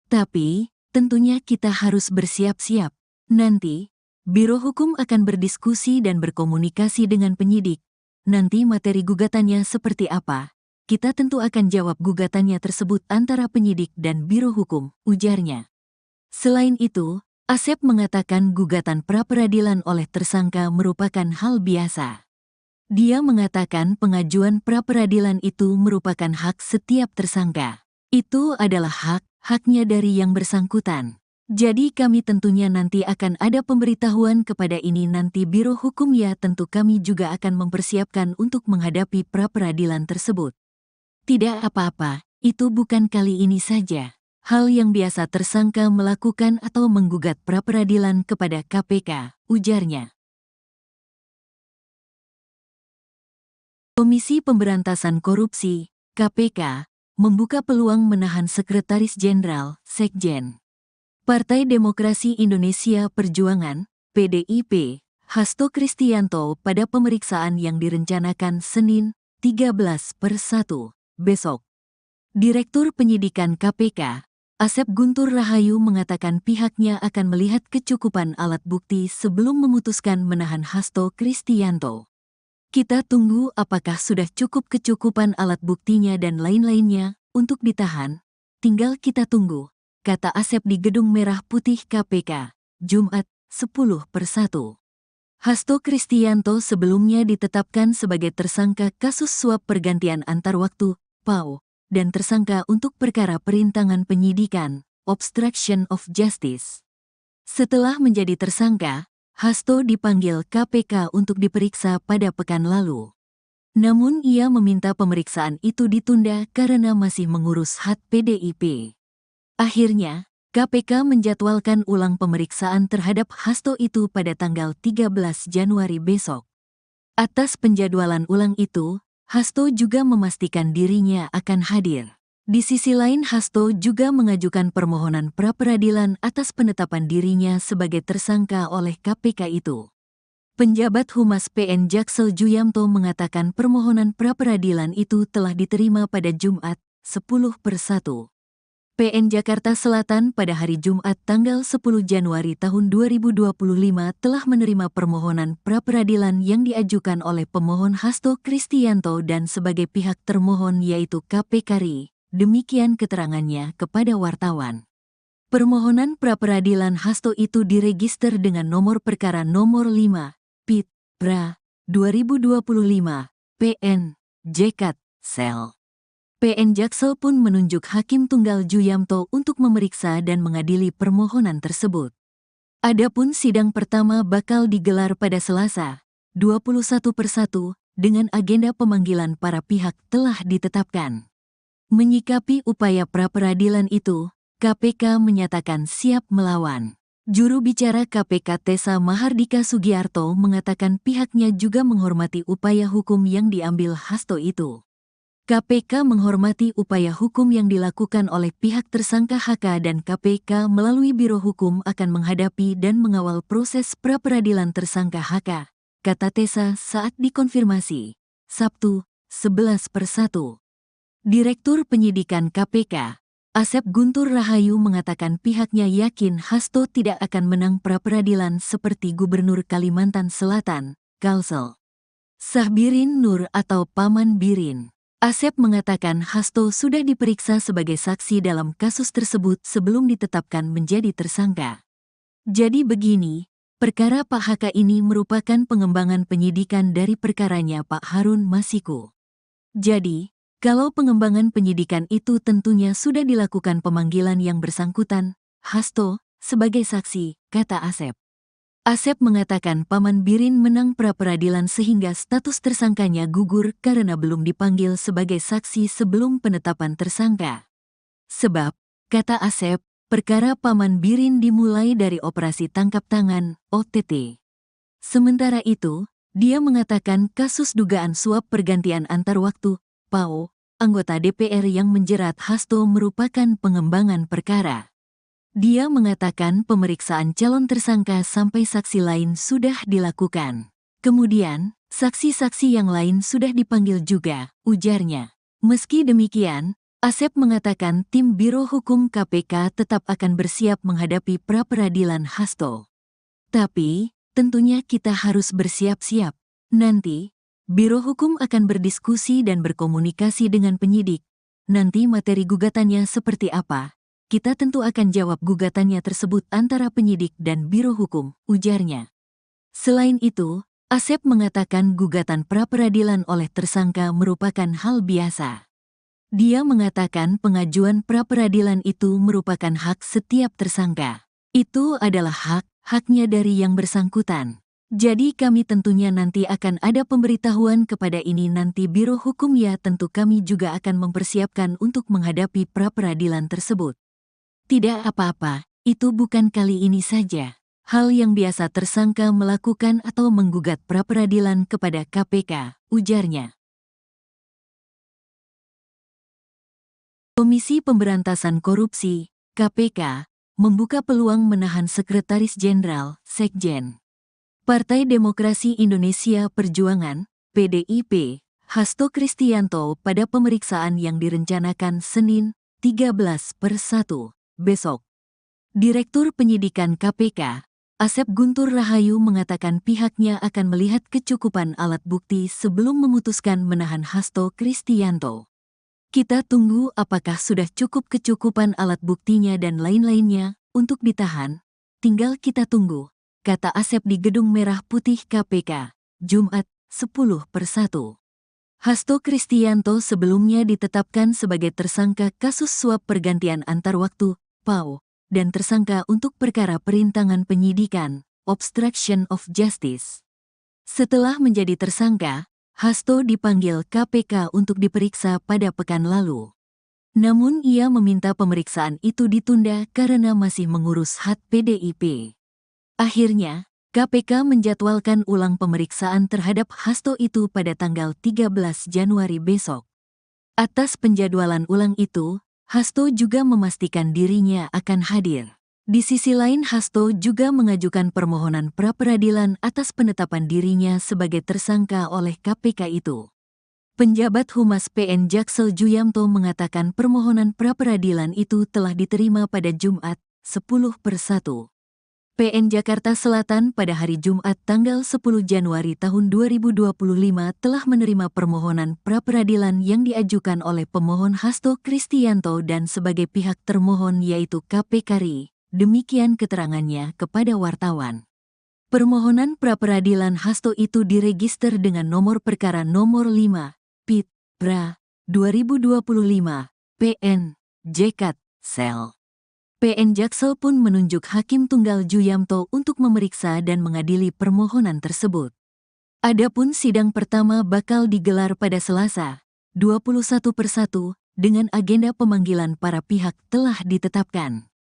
Tapi, tentunya kita harus bersiap-siap. Nanti, Biro Hukum akan berdiskusi dan berkomunikasi dengan penyidik. Nanti materi gugatannya seperti apa? Kita tentu akan jawab gugatannya tersebut antara penyidik dan Biro Hukum, ujarnya. Selain itu, Asep mengatakan gugatan pra-peradilan oleh tersangka merupakan hal biasa. Dia mengatakan pengajuan pra-peradilan itu merupakan hak setiap tersangka. Itu adalah haknya dari yang bersangkutan. Jadi kami tentunya nanti akan ada pemberitahuan kepada ini nanti Biro Hukum ya tentu kami juga akan mempersiapkan untuk menghadapi pra-peradilan tersebut. Tidak apa-apa, itu bukan kali ini saja. Hal yang biasa tersangka melakukan atau menggugat pra-peradilan kepada KPK, ujarnya. Komisi Pemberantasan Korupsi, KPK, membuka peluang menahan Sekretaris Jenderal, Sekjen. Partai Demokrasi Indonesia Perjuangan, PDIP, Hasto Kristianto pada pemeriksaan yang direncanakan Senin, 13/1, besok. Direktur Penyidikan KPK, Asep Guntur Rahayu mengatakan pihaknya akan melihat kecukupan alat bukti sebelum memutuskan menahan Hasto Kristianto. Kita tunggu apakah sudah cukup kecukupan alat buktinya dan lain-lainnya untuk ditahan. Tinggal kita tunggu, kata Asep di Gedung Merah Putih KPK, Jumat, 10/1. Hasto Kristianto sebelumnya ditetapkan sebagai tersangka kasus suap pergantian antar waktu, PAO, dan tersangka untuk perkara perintangan penyidikan, obstruction of justice. Setelah menjadi tersangka, Hasto dipanggil KPK untuk diperiksa pada pekan lalu. Namun ia meminta pemeriksaan itu ditunda karena masih mengurus hak PDIP. Akhirnya, KPK menjadwalkan ulang pemeriksaan terhadap Hasto itu pada tanggal 13 Januari besok. Atas penjadwalan ulang itu, Hasto juga memastikan dirinya akan hadir. Di sisi lain, Hasto juga mengajukan permohonan pra-peradilan atas penetapan dirinya sebagai tersangka oleh KPK itu. Penjabat Humas PN Jaksel Juyamto mengatakan permohonan pra-peradilan itu telah diterima pada Jumat, 10/1. PN Jakarta Selatan pada hari Jumat tanggal 10 Januari tahun 2025 telah menerima permohonan pra-peradilan yang diajukan oleh pemohon Hasto Kristianto dan sebagai pihak termohon yaitu KPK RI. Demikian keterangannya kepada wartawan. Permohonan pra-peradilan Hasto itu diregister dengan nomor perkara nomor 5, PIT, PRA, 2025, PN, JKT, Sel. PN Jaksel pun menunjuk Hakim Tunggal Juyamto untuk memeriksa dan mengadili permohonan tersebut. Adapun sidang pertama bakal digelar pada Selasa, 21/1, dengan agenda pemanggilan para pihak telah ditetapkan. Menyikapi upaya pra-peradilan itu, KPK menyatakan siap melawan. Juru bicara KPK Tessa Mahardika Sugiarto mengatakan pihaknya juga menghormati upaya hukum yang diambil Hasto itu. KPK menghormati upaya hukum yang dilakukan oleh pihak tersangka HK dan KPK melalui Biro Hukum akan menghadapi dan mengawal proses pra-peradilan tersangka HK, kata Tessa saat dikonfirmasi, Sabtu, 11/1. Direktur Penyidikan KPK, Asep Guntur Rahayu mengatakan pihaknya yakin Hasto tidak akan menang pra-peradilan seperti Gubernur Kalimantan Selatan, Kalsel Sahbirin Nur atau Paman Birin. Asep mengatakan Hasto sudah diperiksa sebagai saksi dalam kasus tersebut sebelum ditetapkan menjadi tersangka. Jadi begini, perkara Pak HK ini merupakan pengembangan penyidikan dari perkaranya Pak Harun Masiku. Jadi, kalau pengembangan penyidikan itu tentunya sudah dilakukan pemanggilan yang bersangkutan, Hasto, sebagai saksi, kata Asep. Asep mengatakan Paman Birin menang pra-peradilan sehingga status tersangkanya gugur karena belum dipanggil sebagai saksi sebelum penetapan tersangka. Sebab, kata Asep, perkara Paman Birin dimulai dari operasi tangkap tangan, OTT. Sementara itu, dia mengatakan kasus dugaan suap pergantian antar waktu, PAO, anggota DPR yang menjerat Hasto merupakan pengembangan perkara. Dia mengatakan pemeriksaan calon tersangka sampai saksi lain sudah dilakukan. Kemudian, saksi-saksi yang lain sudah dipanggil juga, ujarnya. Meski demikian, Asep mengatakan tim Biro Hukum KPK tetap akan bersiap menghadapi pra-peradilan Hasto. Tapi, tentunya kita harus bersiap-siap. Nanti, Biro Hukum akan berdiskusi dan berkomunikasi dengan penyidik. Nanti materi gugatannya seperti apa? Kita tentu akan jawab gugatannya tersebut antara penyidik dan Biro Hukum, ujarnya. Selain itu, Asep mengatakan gugatan pra-peradilan oleh tersangka merupakan hal biasa. Dia mengatakan pengajuan pra-peradilan itu merupakan hak setiap tersangka. Itu adalah haknya dari yang bersangkutan. Jadi kami tentunya nanti akan ada pemberitahuan kepada ini nanti Biro Hukum ya tentu kami juga akan mempersiapkan untuk menghadapi pra-peradilan tersebut. Tidak apa-apa, itu bukan kali ini saja. Hal yang biasa tersangka melakukan atau menggugat pra-peradilan kepada KPK, ujarnya. Komisi Pemberantasan Korupsi, KPK, membuka peluang menahan Sekretaris Jenderal, Sekjen, Partai Demokrasi Indonesia Perjuangan, PDIP, Hasto Kristianto pada pemeriksaan yang direncanakan Senin, 13/1, besok. Direktur Penyidikan KPK, Asep Guntur Rahayu mengatakan pihaknya akan melihat kecukupan alat bukti sebelum memutuskan menahan Hasto Kristianto. Kita tunggu apakah sudah cukup kecukupan alat buktinya dan lain-lainnya untuk ditahan. Tinggal kita tunggu, kata Asep di Gedung Merah Putih KPK, Jumat, 10/1. Hasto Kristianto sebelumnya ditetapkan sebagai tersangka kasus suap pergantian antar waktu, PAO, dan tersangka untuk perkara perintangan penyidikan, obstruction of justice. Setelah menjadi tersangka, Hasto dipanggil KPK untuk diperiksa pada pekan lalu. Namun ia meminta pemeriksaan itu ditunda karena masih mengurus hak PDIP. Akhirnya, KPK menjadwalkan ulang pemeriksaan terhadap Hasto itu pada tanggal 13 Januari besok. Atas penjadwalan ulang itu, Hasto juga memastikan dirinya akan hadir. Di sisi lain, Hasto juga mengajukan permohonan pra-peradilan atas penetapan dirinya sebagai tersangka oleh KPK itu. Penjabat Humas PN Jaksel Juyamto mengatakan permohonan pra-peradilan itu telah diterima pada Jumat, 10/1. PN Jakarta Selatan pada hari Jumat tanggal 10 Januari tahun 2025 telah menerima permohonan pra-peradilan yang diajukan oleh pemohon Hasto Kristianto dan sebagai pihak termohon yaitu KPK RI. Demikian keterangannya kepada wartawan. Permohonan pra-peradilan Hasto itu diregister dengan nomor perkara nomor 5, PIT, PRA, 2025, PN, JKT, Sel. PN Jaksel pun menunjuk Hakim Tunggal Juyamto untuk memeriksa dan mengadili permohonan tersebut. Adapun sidang pertama bakal digelar pada Selasa, 21/1, dengan agenda pemanggilan para pihak telah ditetapkan.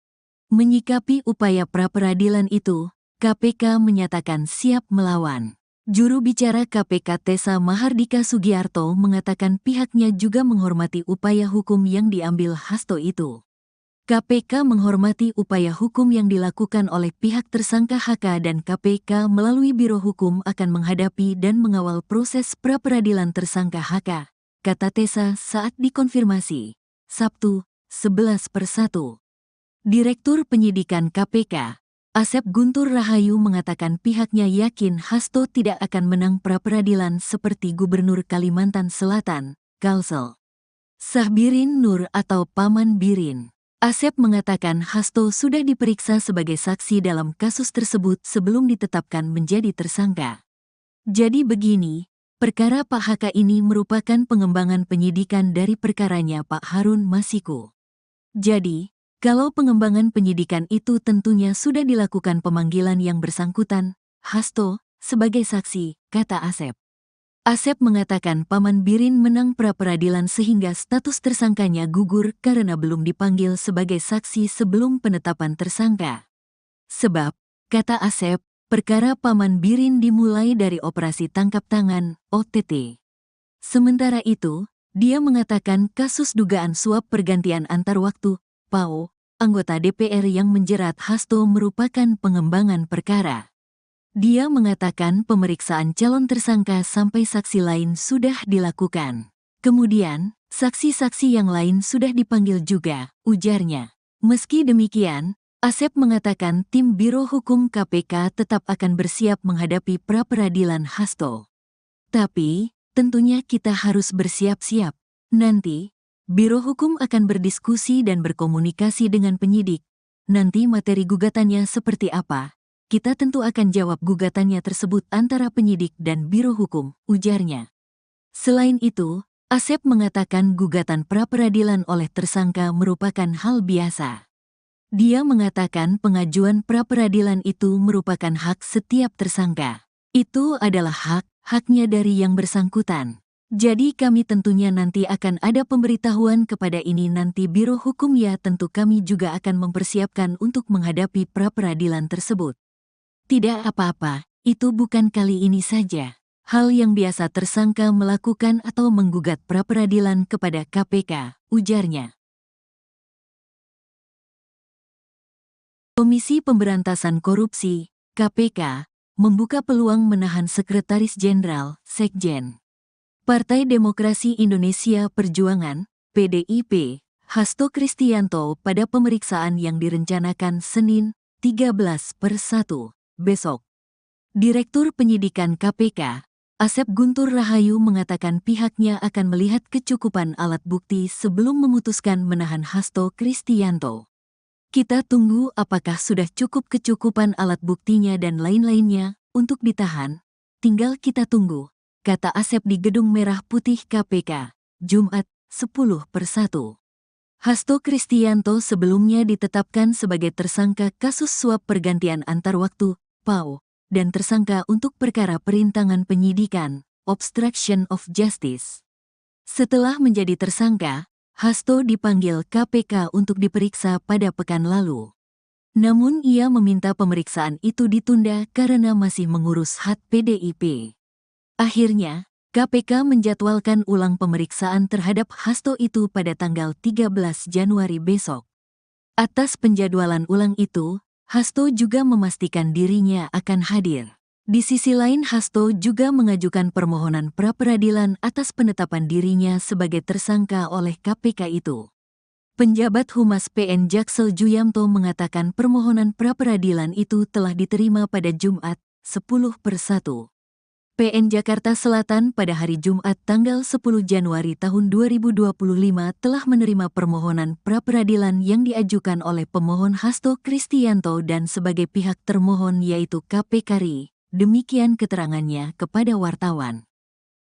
Menyikapi upaya pra-peradilan itu, KPK menyatakan siap melawan. Juru bicara KPK Tessa Mahardika Sugiarto mengatakan pihaknya juga menghormati upaya hukum yang diambil Hasto itu. KPK menghormati upaya hukum yang dilakukan oleh pihak tersangka HK dan KPK melalui Biro Hukum akan menghadapi dan mengawal proses pra-peradilan tersangka HK, kata Tessa saat dikonfirmasi, Sabtu, 11/1. Direktur Penyidikan KPK, Asep Guntur Rahayu mengatakan pihaknya yakin Hasto tidak akan menang pra-peradilan seperti Gubernur Kalimantan Selatan, Kalsel Sahbirin Nur atau Paman Birin. Asep mengatakan Hasto sudah diperiksa sebagai saksi dalam kasus tersebut sebelum ditetapkan menjadi tersangka. Jadi begini, perkara Pak HK ini merupakan pengembangan penyidikan dari perkaranya Pak Harun Masiku. Jadi, kalau pengembangan penyidikan itu tentunya sudah dilakukan pemanggilan yang bersangkutan, Hasto, sebagai saksi, kata Asep. Asep mengatakan Paman Birin menang pra-peradilan sehingga status tersangkanya gugur karena belum dipanggil sebagai saksi sebelum penetapan tersangka. Sebab, kata Asep, perkara Paman Birin dimulai dari operasi tangkap tangan, OTT. Sementara itu, dia mengatakan kasus dugaan suap pergantian antar waktu, PAO, anggota DPR yang menjerat Hasto merupakan pengembangan perkara. Dia mengatakan pemeriksaan calon tersangka sampai saksi lain sudah dilakukan. Kemudian, saksi-saksi yang lain sudah dipanggil juga, ujarnya. Meski demikian, Asep mengatakan tim Biro Hukum KPK tetap akan bersiap menghadapi pra-peradilan Hasto. Tapi, tentunya kita harus bersiap-siap. Nanti, Biro Hukum akan berdiskusi dan berkomunikasi dengan penyidik. Nanti materi gugatannya seperti apa? Kita tentu akan jawab gugatannya tersebut antara penyidik dan Biro Hukum, ujarnya. Selain itu, Asep mengatakan gugatan pra-peradilan oleh tersangka merupakan hal biasa. Dia mengatakan pengajuan pra-peradilan itu merupakan hak setiap tersangka. Itu adalah haknya dari yang bersangkutan. Jadi kami tentunya nanti akan ada pemberitahuan kepada ini nanti Biro Hukum ya tentu kami juga akan mempersiapkan untuk menghadapi pra-peradilan tersebut. Tidak apa-apa, itu bukan kali ini saja. Hal yang biasa tersangka melakukan atau menggugat pra-peradilan kepada KPK, ujarnya. Komisi Pemberantasan Korupsi, KPK, membuka peluang menahan Sekretaris Jenderal, Sekjen. Partai Demokrasi Indonesia Perjuangan, PDIP, Hasto Kristianto pada pemeriksaan yang direncanakan Senin, 13/1, besok. Direktur Penyidikan KPK, Asep Guntur Rahayu mengatakan pihaknya akan melihat kecukupan alat bukti sebelum memutuskan menahan Hasto Kristianto. Kita tunggu apakah sudah cukup kecukupan alat buktinya dan lain-lainnya untuk ditahan. Tinggal kita tunggu, kata Asep di Gedung Merah Putih KPK, Jumat, 10/1. Hasto Kristianto sebelumnya ditetapkan sebagai tersangka kasus suap pergantian antar waktu, PAO, dan tersangka untuk perkara perintangan penyidikan, obstruction of justice. Setelah menjadi tersangka, Hasto dipanggil KPK untuk diperiksa pada pekan lalu. Namun ia meminta pemeriksaan itu ditunda karena masih mengurus hak PDIP. Akhirnya, KPK menjadwalkan ulang pemeriksaan terhadap Hasto itu pada tanggal 13 Januari besok. Atas penjadwalan ulang itu, Hasto juga memastikan dirinya akan hadir. Di sisi lain, Hasto juga mengajukan permohonan pra-peradilan atas penetapan dirinya sebagai tersangka oleh KPK itu. Penjabat Humas PN Jaksel Juyamto mengatakan permohonan pra-peradilan itu telah diterima pada Jumat, 10/1. PN Jakarta Selatan pada hari Jumat tanggal 10 Januari tahun 2025 telah menerima permohonan pra-peradilan yang diajukan oleh pemohon Hasto Kristianto dan sebagai pihak termohon yaitu KPK RI. Demikian keterangannya kepada wartawan.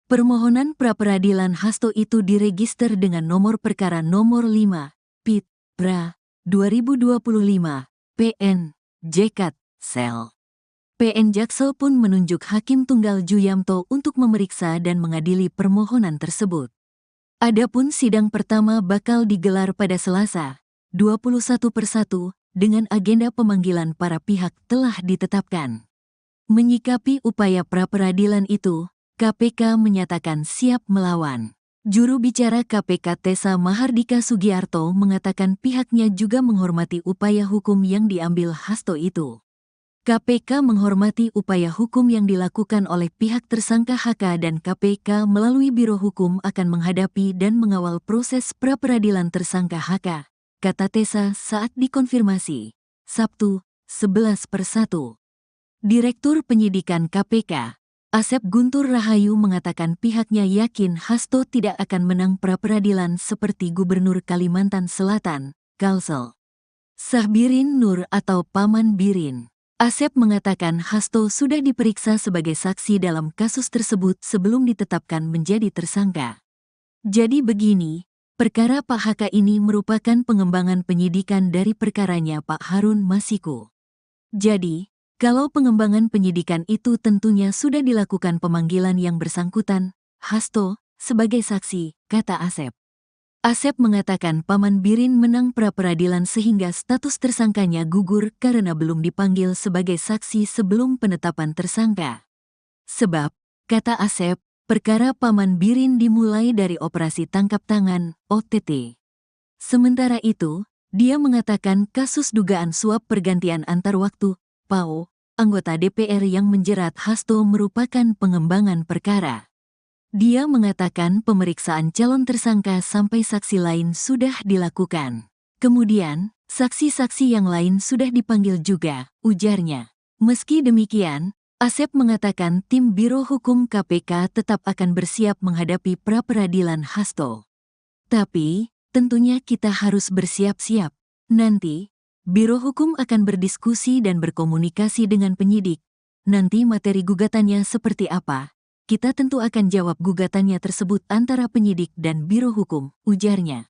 Permohonan pra-peradilan Hasto itu diregister dengan nomor perkara nomor 5, PIT, PRA, 2025, PN, JKT, Sel. PN Jaksel pun menunjuk Hakim Tunggal Juyamto untuk memeriksa dan mengadili permohonan tersebut. Adapun sidang pertama bakal digelar pada Selasa, 21/1, dengan agenda pemanggilan para pihak telah ditetapkan. Menyikapi upaya pra-peradilan itu, KPK menyatakan siap melawan. Juru bicara KPK Tessa Mahardika Sugiarto mengatakan pihaknya juga menghormati upaya hukum yang diambil Hasto itu. KPK menghormati upaya hukum yang dilakukan oleh pihak tersangka HK dan KPK melalui Biro Hukum akan menghadapi dan mengawal proses pra-peradilan tersangka HK, kata Tessa saat dikonfirmasi. Sabtu, 11/1. Direktur Penyidikan KPK, Asep Guntur Rahayu mengatakan pihaknya yakin Hasto tidak akan menang pra-peradilan seperti Gubernur Kalimantan Selatan, Kalsel Sahbirin Nur atau Paman Birin. Asep mengatakan Hasto sudah diperiksa sebagai saksi dalam kasus tersebut sebelum ditetapkan menjadi tersangka. Jadi begini, perkara Pak HK ini merupakan pengembangan penyidikan dari perkaranya Pak Harun Masiku. Jadi, kalau pengembangan penyidikan itu tentunya sudah dilakukan pemanggilan yang bersangkutan, Hasto, sebagai saksi, kata Asep. Asep mengatakan Paman Birin menang pra-peradilan sehingga status tersangkanya gugur karena belum dipanggil sebagai saksi sebelum penetapan tersangka. Sebab, kata Asep, perkara Paman Birin dimulai dari operasi tangkap tangan, OTT. Sementara itu, dia mengatakan kasus dugaan suap pergantian antar waktu, PAO, anggota DPR yang menjerat Hasto merupakan pengembangan perkara. Dia mengatakan pemeriksaan calon tersangka sampai saksi lain sudah dilakukan. Kemudian, saksi-saksi yang lain sudah dipanggil juga, ujarnya. Meski demikian, Asep mengatakan tim Biro Hukum KPK tetap akan bersiap menghadapi pra-peradilan Hasto. Tapi, tentunya kita harus bersiap-siap. Nanti, Biro Hukum akan berdiskusi dan berkomunikasi dengan penyidik. Nanti materi gugatannya seperti apa? Kita tentu akan jawab gugatannya tersebut antara penyidik dan Biro Hukum, ujarnya.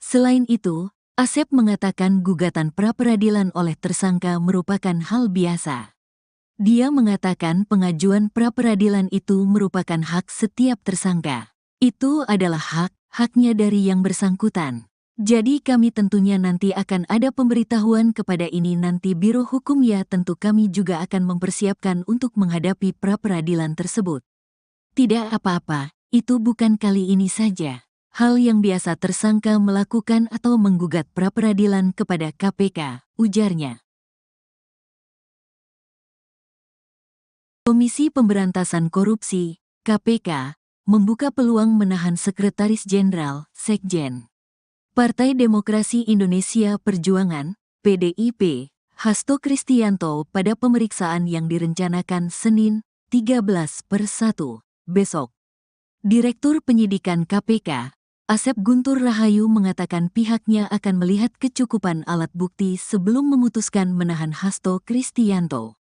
Selain itu, Asep mengatakan gugatan pra-peradilan oleh tersangka merupakan hal biasa. Dia mengatakan pengajuan pra-peradilan itu merupakan hak setiap tersangka. Itu adalah haknya dari yang bersangkutan. Jadi kami tentunya nanti akan ada pemberitahuan kepada ini nanti Biro Hukum ya tentu kami juga akan mempersiapkan untuk menghadapi pra-peradilan tersebut. Tidak apa-apa, itu bukan kali ini saja. Hal yang biasa tersangka melakukan atau menggugat pra-peradilan kepada KPK, ujarnya. Komisi Pemberantasan Korupsi, KPK, membuka peluang menahan Sekretaris Jenderal, Sekjen. Partai Demokrasi Indonesia Perjuangan, PDIP, Hasto Kristianto pada pemeriksaan yang direncanakan Senin, 13/1, besok. Direktur Penyidikan KPK, Asep Guntur Rahayu mengatakan pihaknya akan melihat kecukupan alat bukti sebelum memutuskan menahan Hasto Kristianto.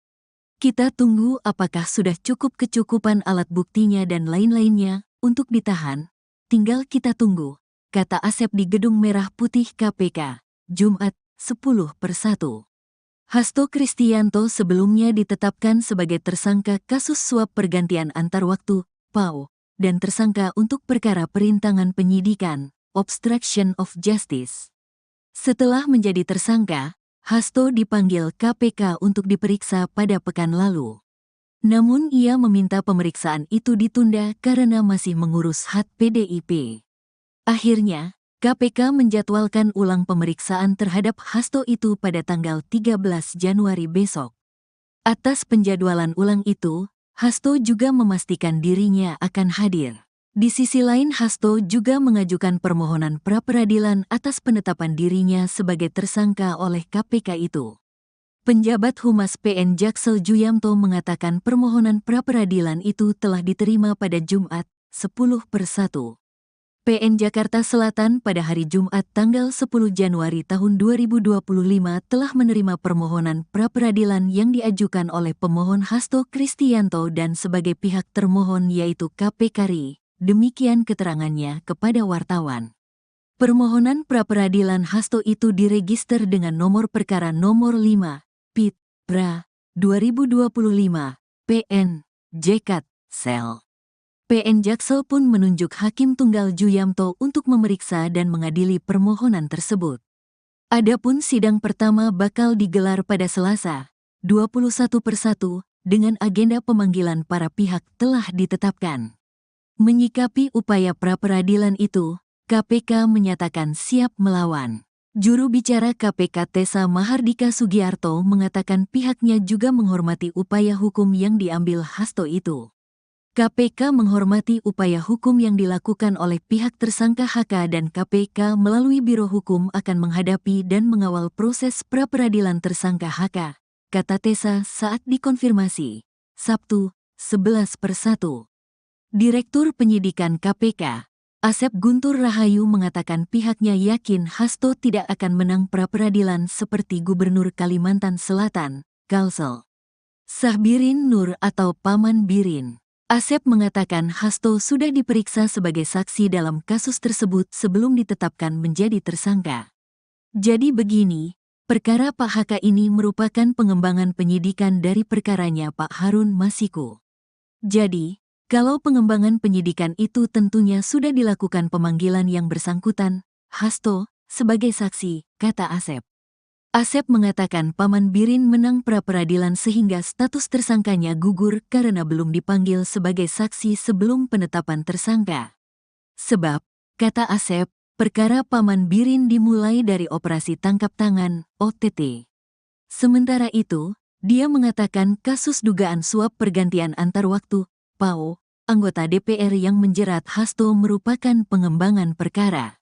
Kita tunggu apakah sudah cukup kecukupan alat buktinya dan lain-lainnya untuk ditahan, tinggal kita tunggu, kata Asep di Gedung Merah Putih KPK, Jumat, 10/1. Hasto Kristianto sebelumnya ditetapkan sebagai tersangka kasus suap pergantian antar waktu, PAO, dan tersangka untuk perkara perintangan penyidikan, obstruction of justice. Setelah menjadi tersangka, Hasto dipanggil KPK untuk diperiksa pada pekan lalu. Namun ia meminta pemeriksaan itu ditunda karena masih mengurus hak PDIP. Akhirnya, KPK menjadwalkan ulang pemeriksaan terhadap Hasto itu pada tanggal 13 Januari besok. Atas penjadwalan ulang itu, Hasto juga memastikan dirinya akan hadir. Di sisi lain, Hasto juga mengajukan permohonan pra-peradilan atas penetapan dirinya sebagai tersangka oleh KPK itu. Penjabat Humas PN Jaksel Juyamto mengatakan permohonan pra-peradilan itu telah diterima pada Jumat, 10/1. PN Jakarta Selatan pada hari Jumat tanggal 10 Januari tahun 2025 telah menerima permohonan pra-peradilan yang diajukan oleh pemohon Hasto Kristianto dan sebagai pihak termohon yaitu KPK RI. Demikian keterangannya kepada wartawan. Permohonan pra-peradilan Hasto itu diregister dengan nomor perkara nomor 5, PIT, PRA, 2025, PN, JKT, Sel. PN Jaksel pun menunjuk Hakim Tunggal Juyamto untuk memeriksa dan mengadili permohonan tersebut. Adapun sidang pertama bakal digelar pada Selasa, 21/1, dengan agenda pemanggilan para pihak telah ditetapkan. Menyikapi upaya pra-peradilan itu, KPK menyatakan siap melawan. Juru bicara KPK Tessa Mahardika Sugiarto mengatakan pihaknya juga menghormati upaya hukum yang diambil Hasto itu. KPK menghormati upaya hukum yang dilakukan oleh pihak tersangka HK dan KPK melalui Biro Hukum akan menghadapi dan mengawal proses pra-peradilan tersangka HK, kata Tessa saat dikonfirmasi, Sabtu, 11/1. Direktur Penyidikan KPK, Asep Guntur Rahayu mengatakan pihaknya yakin Hasto tidak akan menang pra-peradilan seperti Gubernur Kalimantan Selatan, Kalsel Sahbirin Nur atau Paman Birin. Asep mengatakan Hasto sudah diperiksa sebagai saksi dalam kasus tersebut sebelum ditetapkan menjadi tersangka. Jadi begini, perkara Pak HK ini merupakan pengembangan penyidikan dari perkaranya Pak Harun Masiku. Jadi, kalau pengembangan penyidikan itu tentunya sudah dilakukan pemanggilan yang bersangkutan, Hasto, sebagai saksi, kata Asep. Asep mengatakan Paman Birin menang pra-peradilan sehingga status tersangkanya gugur karena belum dipanggil sebagai saksi sebelum penetapan tersangka. Sebab, kata Asep, perkara Paman Birin dimulai dari operasi tangkap tangan, OTT. Sementara itu, dia mengatakan kasus dugaan suap pergantian antar waktu, PAO, anggota DPR yang menjerat Hasto merupakan pengembangan perkara.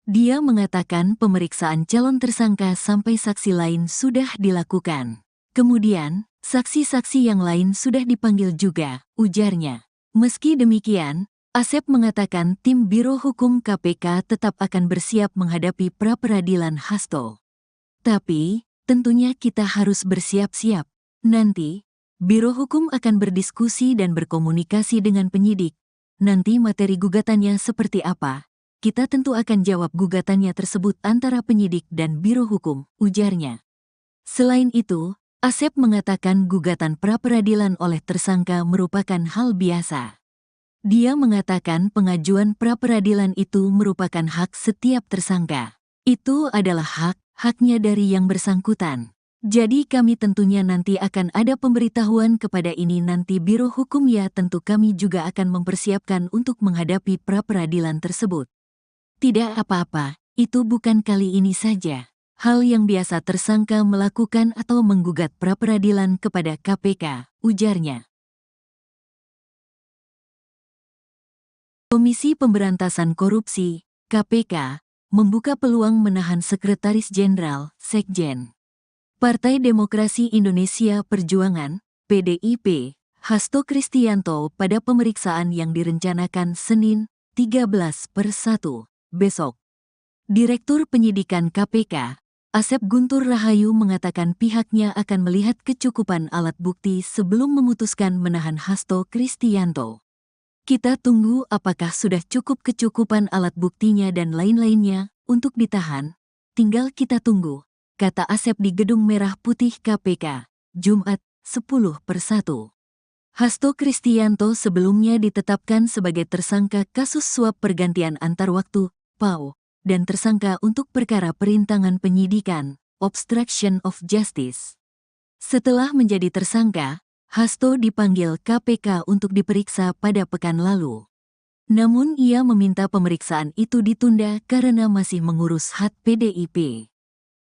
Dia mengatakan pemeriksaan calon tersangka sampai saksi lain sudah dilakukan. Kemudian, saksi-saksi yang lain sudah dipanggil juga, ujarnya. Meski demikian, Asep mengatakan tim Biro Hukum KPK tetap akan bersiap menghadapi pra-peradilan Hasto. Tapi, tentunya kita harus bersiap-siap. Nanti, Biro Hukum akan berdiskusi dan berkomunikasi dengan penyidik. Nanti materi gugatannya seperti apa? Kita tentu akan jawab gugatannya tersebut antara penyidik dan Biro Hukum, ujarnya. Selain itu, Asep mengatakan gugatan pra-peradilan oleh tersangka merupakan hal biasa. Dia mengatakan pengajuan pra-peradilan itu merupakan hak setiap tersangka. Itu adalah haknya dari yang bersangkutan. Jadi kami tentunya nanti akan ada pemberitahuan kepada ini nanti Biro Hukum ya tentu kami juga akan mempersiapkan untuk menghadapi pra-peradilan tersebut. Tidak apa-apa, itu bukan kali ini saja. Hal yang biasa tersangka melakukan atau menggugat pra-peradilan kepada KPK, ujarnya. Komisi Pemberantasan Korupsi, KPK, membuka peluang menahan Sekretaris Jenderal, Sekjen, Partai Demokrasi Indonesia Perjuangan, PDIP, Hasto Kristianto pada pemeriksaan yang direncanakan Senin, 13/1, besok. Direktur Penyidikan KPK, Asep Guntur Rahayu mengatakan pihaknya akan melihat kecukupan alat bukti sebelum memutuskan menahan Hasto Kristianto. Kita tunggu apakah sudah kecukupan alat buktinya dan lain-lainnya untuk ditahan. Tinggal kita tunggu, kata Asep di Gedung Merah Putih KPK, Jumat, 10/1. Hasto Kristianto sebelumnya ditetapkan sebagai tersangka kasus suap pergantian antar waktu, PAO, dan tersangka untuk perkara perintangan penyidikan, obstruction of justice. Setelah menjadi tersangka, Hasto dipanggil KPK untuk diperiksa pada pekan lalu. Namun ia meminta pemeriksaan itu ditunda karena masih mengurus hak PDIP.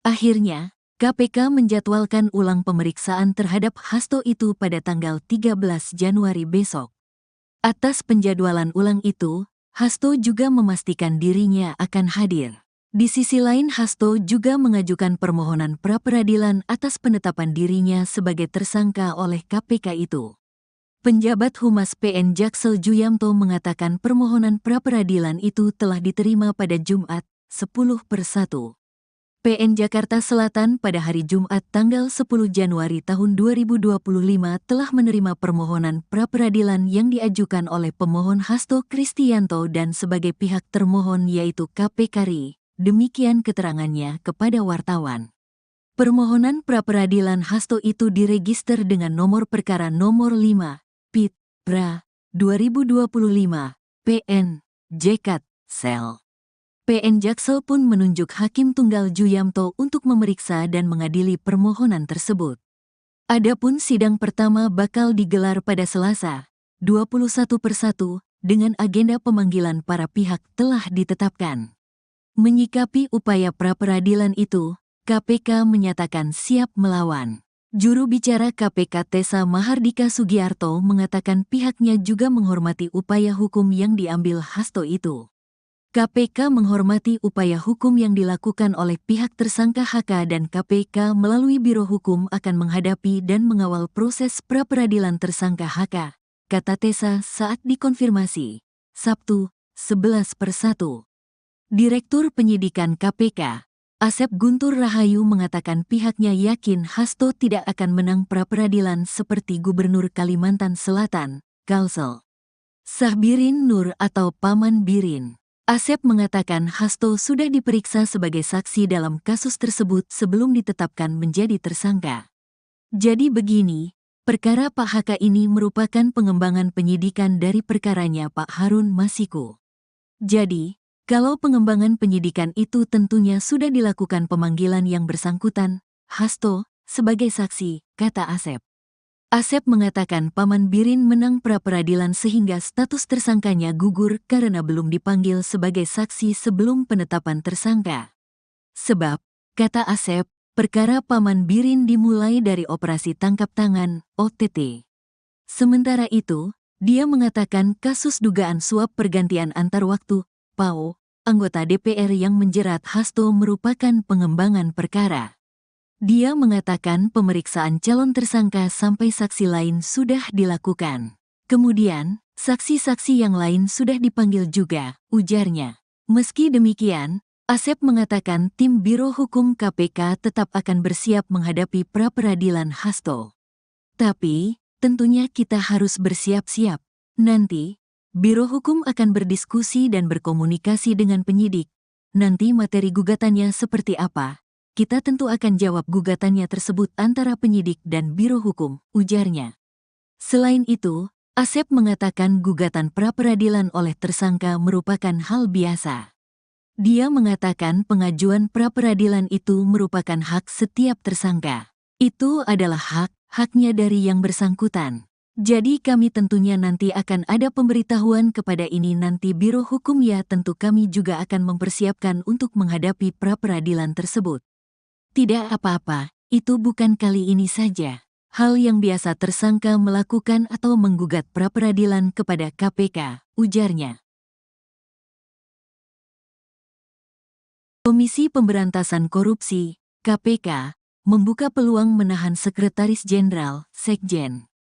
Akhirnya, KPK menjadwalkan ulang pemeriksaan terhadap Hasto itu pada tanggal 13 Januari besok. Atas penjadwalan ulang itu, Hasto juga memastikan dirinya akan hadir. Di sisi lain, Hasto juga mengajukan permohonan pra-peradilan atas penetapan dirinya sebagai tersangka oleh KPK itu. Penjabat Humas PN Jaksel Juyamto mengatakan permohonan pra-peradilan itu telah diterima pada Jumat, 10/1. PN Jakarta Selatan pada hari Jumat tanggal 10 Januari tahun 2025 telah menerima permohonan pra-peradilan yang diajukan oleh pemohon Hasto Kristianto dan sebagai pihak termohon yaitu KPK RI. Demikian keterangannya kepada wartawan. Permohonan pra-peradilan Hasto itu diregister dengan nomor perkara nomor 5, PIT, PRA, 2025, PN, JKT, Sel. PN Jaksel pun menunjuk Hakim Tunggal Juyamto untuk memeriksa dan mengadili permohonan tersebut. Adapun sidang pertama bakal digelar pada Selasa, 21/1, dengan agenda pemanggilan para pihak telah ditetapkan. Menyikapi upaya pra-peradilan itu, KPK menyatakan siap melawan. Juru bicara KPK Tessa Mahardika Sugiarto mengatakan pihaknya juga menghormati upaya hukum yang diambil Hasto itu. KPK menghormati upaya hukum yang dilakukan oleh pihak tersangka HK dan KPK melalui Biro Hukum akan menghadapi dan mengawal proses pra-peradilan tersangka HK, kata Tessa saat dikonfirmasi, Sabtu, 11/1. Direktur Penyidikan KPK, Asep Guntur Rahayu mengatakan pihaknya yakin Hasto tidak akan menang pra-peradilan seperti Gubernur Kalimantan Selatan, Kalsel Sahbirin Nur atau Paman Birin. Asep mengatakan Hasto sudah diperiksa sebagai saksi dalam kasus tersebut sebelum ditetapkan menjadi tersangka. Jadi begini, perkara Pak HK ini merupakan pengembangan penyidikan dari perkaranya Pak Harun Masiku. Jadi, kalau pengembangan penyidikan itu tentunya sudah dilakukan pemanggilan yang bersangkutan, Hasto, sebagai saksi, kata Asep. Asep mengatakan Paman Birin menang pra-peradilan sehingga status tersangkanya gugur karena belum dipanggil sebagai saksi sebelum penetapan tersangka. Sebab, kata Asep, perkara Paman Birin dimulai dari operasi tangkap tangan, OTT. Sementara itu, dia mengatakan kasus dugaan suap pergantian antar waktu, PAO, anggota DPR yang menjerat Hasto merupakan pengembangan perkara. Dia mengatakan pemeriksaan calon tersangka sampai saksi lain sudah dilakukan. Kemudian, saksi-saksi yang lain sudah dipanggil juga, ujarnya. Meski demikian, Asep mengatakan tim Biro Hukum KPK tetap akan bersiap menghadapi pra-peradilan Hasto. Tapi, tentunya kita harus bersiap-siap. Nanti, Biro Hukum akan berdiskusi dan berkomunikasi dengan penyidik. Nanti materi gugatannya seperti apa? Kita tentu akan jawab gugatannya tersebut antara penyidik dan Biro Hukum, ujarnya. Selain itu, Asep mengatakan gugatan pra-peradilan oleh tersangka merupakan hal biasa. Dia mengatakan pengajuan pra-peradilan itu merupakan hak setiap tersangka. Itu adalah haknya dari yang bersangkutan. Jadi kami tentunya nanti akan ada pemberitahuan kepada ini nanti Biro Hukum ya tentu kami juga akan mempersiapkan untuk menghadapi pra-peradilan tersebut. Tidak apa-apa, itu bukan kali ini saja. Hal yang biasa tersangka melakukan atau menggugat pra-peradilan kepada KPK, ujarnya. Komisi Pemberantasan Korupsi, KPK, membuka peluang menahan Sekretaris Jenderal, Sekjen,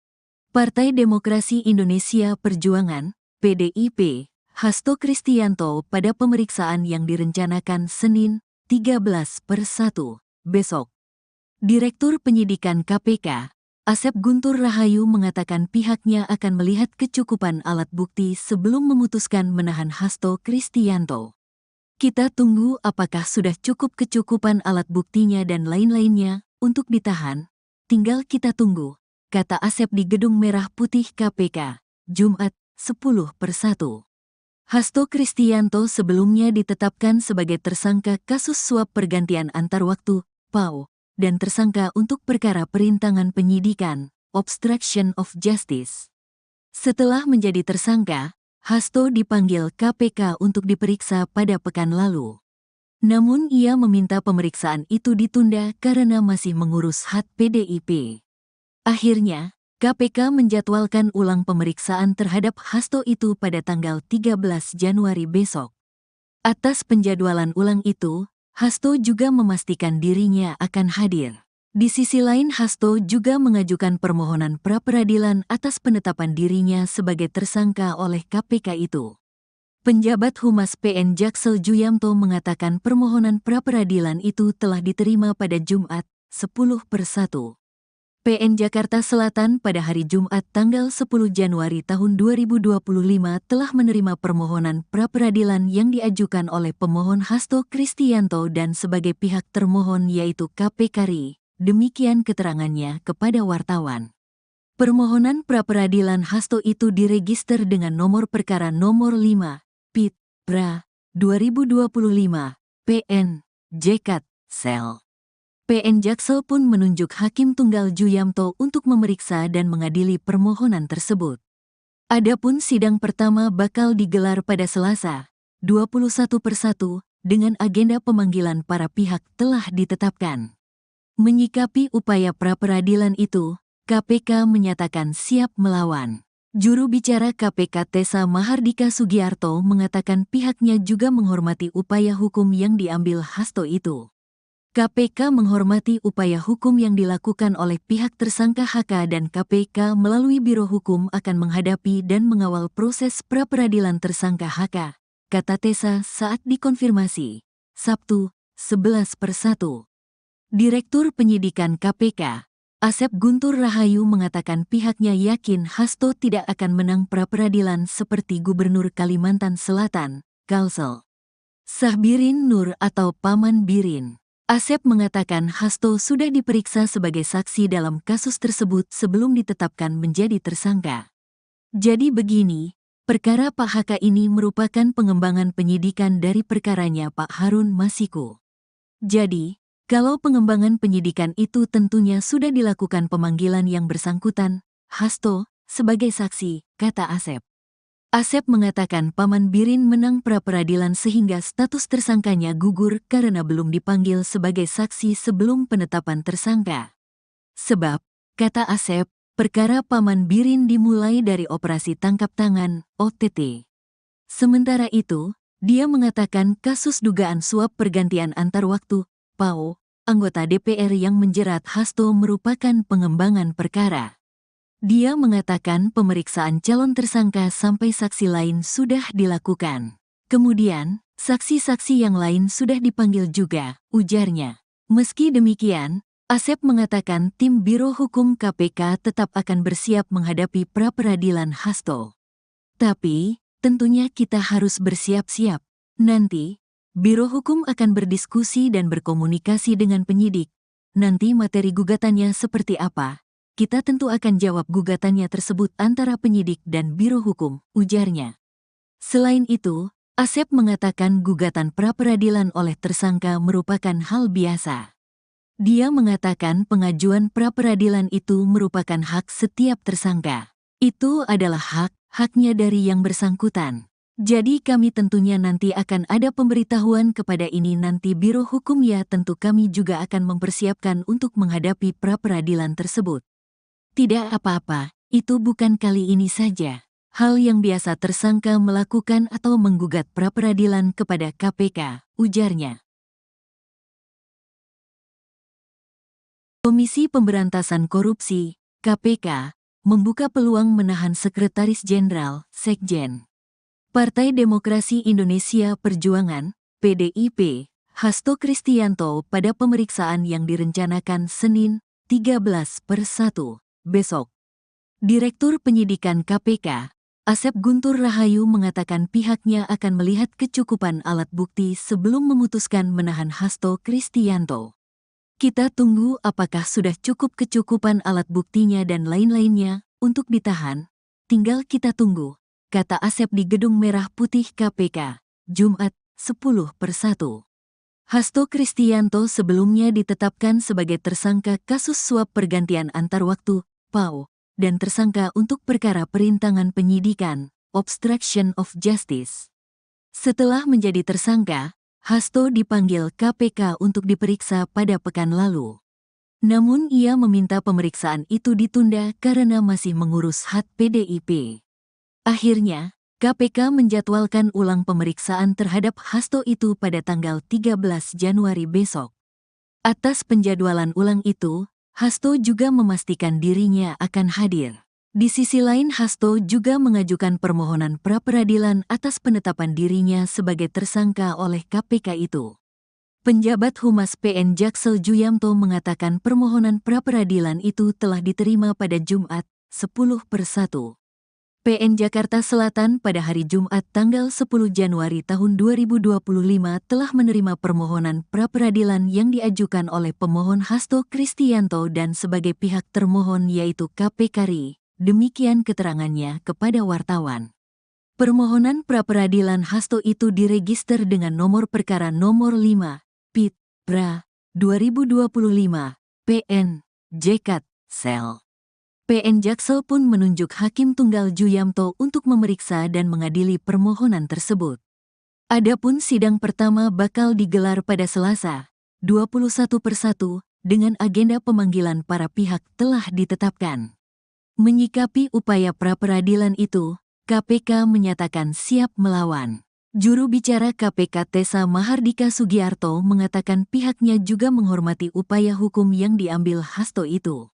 Partai Demokrasi Indonesia Perjuangan, PDIP, Hasto Kristianto pada pemeriksaan yang direncanakan Senin, 13/1, besok. Direktur Penyidikan KPK, Asep Guntur Rahayu mengatakan pihaknya akan melihat kecukupan alat bukti sebelum memutuskan menahan Hasto Kristianto. Kita tunggu apakah sudah cukup kecukupan alat buktinya dan lain-lainnya untuk ditahan. Tinggal kita tunggu, kata Asep di Gedung Merah Putih KPK, Jumat, 10/1. Hasto Kristianto sebelumnya ditetapkan sebagai tersangka kasus suap pergantian antar waktu, PAO, dan tersangka untuk perkara perintangan penyidikan, obstruction of justice. Setelah menjadi tersangka, Hasto dipanggil KPK untuk diperiksa pada pekan lalu. Namun ia meminta pemeriksaan itu ditunda karena masih mengurus hak PDIP. Akhirnya, KPK menjadwalkan ulang pemeriksaan terhadap Hasto itu pada tanggal 13 Januari besok. Atas penjadwalan ulang itu, Hasto juga memastikan dirinya akan hadir. Di sisi lain, Hasto juga mengajukan permohonan pra-peradilan atas penetapan dirinya sebagai tersangka oleh KPK itu. Penjabat Humas PN Jaksel Juyamto mengatakan permohonan pra-peradilan itu telah diterima pada Jumat, 10/1. PN Jakarta Selatan pada hari Jumat tanggal 10 Januari tahun 2025 telah menerima permohonan pra-peradilan yang diajukan oleh pemohon Hasto Kristianto dan sebagai pihak termohon yaitu KPK RI. Demikian keterangannya kepada wartawan. Permohonan pra-peradilan Hasto itu diregister dengan nomor perkara nomor 5, PIT, PRA, 2025, PN, JKT, Sel. PN Jaksel pun menunjuk Hakim Tunggal Juyamto untuk memeriksa dan mengadili permohonan tersebut. Adapun sidang pertama bakal digelar pada Selasa, 21/1, dengan agenda pemanggilan para pihak telah ditetapkan. Menyikapi upaya pra-peradilan itu, KPK menyatakan siap melawan. Juru bicara KPK Tessa Mahardika Sugiarto mengatakan pihaknya juga menghormati upaya hukum yang diambil Hasto itu. KPK menghormati upaya hukum yang dilakukan oleh pihak tersangka HK dan KPK melalui Biro Hukum akan menghadapi dan mengawal proses pra-peradilan tersangka HK, kata Tessa saat dikonfirmasi. Sabtu, 11/1. Direktur Penyidikan KPK, Asep Guntur Rahayu mengatakan pihaknya yakin Hasto tidak akan menang pra-peradilan seperti Gubernur Kalimantan Selatan, Kalsel Sahbirin Nur atau Paman Birin. Asep mengatakan Hasto sudah diperiksa sebagai saksi dalam kasus tersebut sebelum ditetapkan menjadi tersangka. Jadi begini, perkara Pak HK ini merupakan pengembangan penyidikan dari perkaranya Pak Harun Masiku. Jadi, kalau pengembangan penyidikan itu tentunya sudah dilakukan pemanggilan yang bersangkutan, Hasto, sebagai saksi, kata Asep. Asep mengatakan Paman Birin menang pra-peradilan sehingga status tersangkanya gugur karena belum dipanggil sebagai saksi sebelum penetapan tersangka. Sebab, kata Asep, perkara Paman Birin dimulai dari operasi tangkap tangan, OTT. Sementara itu, dia mengatakan kasus dugaan suap pergantian antar waktu, PAO, anggota DPR yang menjerat Hasto merupakan pengembangan perkara. Dia mengatakan pemeriksaan calon tersangka sampai saksi lain sudah dilakukan. Kemudian, saksi-saksi yang lain sudah dipanggil juga, ujarnya. Meski demikian, Asep mengatakan tim Biro Hukum KPK tetap akan bersiap menghadapi pra-peradilan Hasto. Tapi, tentunya kita harus bersiap-siap. Nanti, Biro Hukum akan berdiskusi dan berkomunikasi dengan penyidik. Nanti materi gugatannya seperti apa? Kita tentu akan jawab gugatannya tersebut antara penyidik dan Biro Hukum, ujarnya. Selain itu, Asep mengatakan gugatan pra-peradilan oleh tersangka merupakan hal biasa. Dia mengatakan pengajuan pra-peradilan itu merupakan hak setiap tersangka. Itu adalah haknya dari yang bersangkutan. Jadi kami tentunya nanti akan ada pemberitahuan kepada ini nanti Biro Hukum ya tentu kami juga akan mempersiapkan untuk menghadapi pra-peradilan tersebut. Tidak apa-apa, itu bukan kali ini saja. Hal yang biasa tersangka melakukan atau menggugat pra-peradilan kepada KPK, ujarnya. Komisi Pemberantasan Korupsi, KPK, membuka peluang menahan Sekretaris Jenderal, Sekjen. Partai Demokrasi Indonesia Perjuangan, PDIP, Hasto Kristianto pada pemeriksaan yang direncanakan Senin, 13/1, besok. Direktur Penyidikan KPK, Asep Guntur Rahayu mengatakan pihaknya akan melihat kecukupan alat bukti sebelum memutuskan menahan Hasto Kristianto. Kita tunggu apakah sudah cukup kecukupan alat buktinya dan lain-lainnya untuk ditahan. Tinggal kita tunggu, kata Asep di Gedung Merah Putih KPK, Jumat, 10/1. Hasto Kristianto sebelumnya ditetapkan sebagai tersangka kasus suap pergantian antar waktu, PAO, dan tersangka untuk perkara perintangan penyidikan, obstruction of justice. Setelah menjadi tersangka, Hasto dipanggil KPK untuk diperiksa pada pekan lalu. Namun ia meminta pemeriksaan itu ditunda karena masih mengurus hak PDIP. Akhirnya, KPK menjadwalkan ulang pemeriksaan terhadap Hasto itu pada tanggal 13 Januari besok. Atas penjadwalan ulang itu, Hasto juga memastikan dirinya akan hadir. Di sisi lain, Hasto juga mengajukan permohonan pra-peradilan atas penetapan dirinya sebagai tersangka oleh KPK itu. Penjabat Humas PN Jaksel Juyamto mengatakan permohonan pra-peradilan itu telah diterima pada Jumat, 10/1. PN Jakarta Selatan pada hari Jumat tanggal 10 Januari tahun 2025 telah menerima permohonan pra-peradilan yang diajukan oleh pemohon Hasto Kristianto dan sebagai pihak termohon yaitu KPK RI. Demikian keterangannya kepada wartawan. Permohonan pra-peradilan Hasto itu diregister dengan nomor perkara nomor 5, PIT, PRA, 2025, PN, JKT, Sel. PN Jaksel pun menunjuk Hakim Tunggal Juyamto untuk memeriksa dan mengadili permohonan tersebut. Adapun sidang pertama bakal digelar pada Selasa, 21/1, dengan agenda pemanggilan para pihak telah ditetapkan. Menyikapi upaya pra-peradilan itu, KPK menyatakan siap melawan. Juru bicara KPK Tessa Mahardika Sugiarto mengatakan pihaknya juga menghormati upaya hukum yang diambil Hasto itu.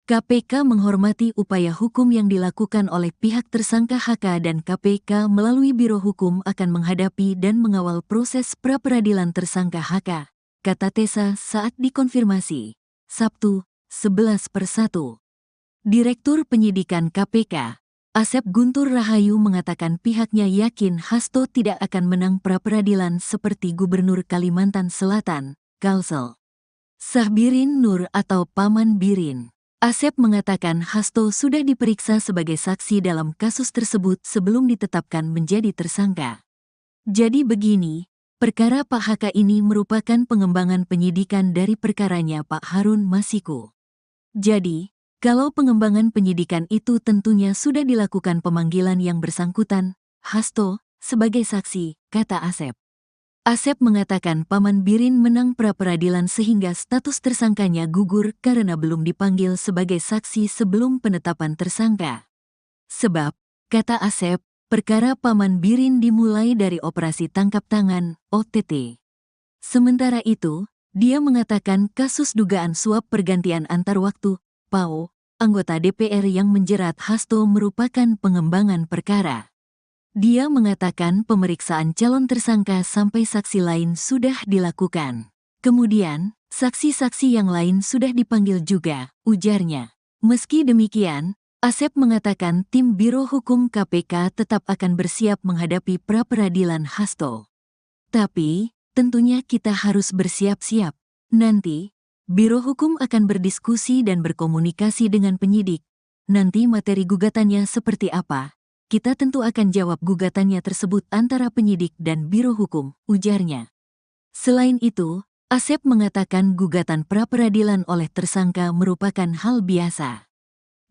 KPK menghormati upaya hukum yang dilakukan oleh pihak tersangka HK dan KPK melalui Biro Hukum akan menghadapi dan mengawal proses pra-peradilan tersangka HK, kata Tessa saat dikonfirmasi. Sabtu, 11/1. Direktur Penyidikan KPK, Asep Guntur Rahayu mengatakan pihaknya yakin Hasto tidak akan menang pra-peradilan seperti Gubernur Kalimantan Selatan, Kalsel Sahbirin Nur atau Paman Birin. Asep mengatakan Hasto sudah diperiksa sebagai saksi dalam kasus tersebut sebelum ditetapkan menjadi tersangka. Jadi begini, perkara Pak HK ini merupakan pengembangan penyidikan dari perkaranya Pak Harun Masiku. Jadi, kalau pengembangan penyidikan itu tentunya sudah dilakukan pemanggilan yang bersangkutan, Hasto, sebagai saksi, kata Asep. Asep mengatakan Paman Birin menang pra-peradilan sehingga status tersangkanya gugur karena belum dipanggil sebagai saksi sebelum penetapan tersangka. Sebab, kata Asep, perkara Paman Birin dimulai dari operasi tangkap tangan, OTT. Sementara itu, dia mengatakan kasus dugaan suap pergantian antar waktu, PAO, anggota DPR yang menjerat Hasto merupakan pengembangan perkara. Dia mengatakan pemeriksaan calon tersangka sampai saksi lain sudah dilakukan. Kemudian, saksi-saksi yang lain sudah dipanggil juga, ujarnya. Meski demikian, Asep mengatakan tim Biro Hukum KPK tetap akan bersiap menghadapi pra-peradilan Hasto. Tapi, tentunya kita harus bersiap-siap. Nanti, Biro Hukum akan berdiskusi dan berkomunikasi dengan penyidik. Nanti materi gugatannya seperti apa? Kita tentu akan jawab gugatannya tersebut antara penyidik dan Biro Hukum, ujarnya. Selain itu, Asep mengatakan gugatan pra-peradilan oleh tersangka merupakan hal biasa.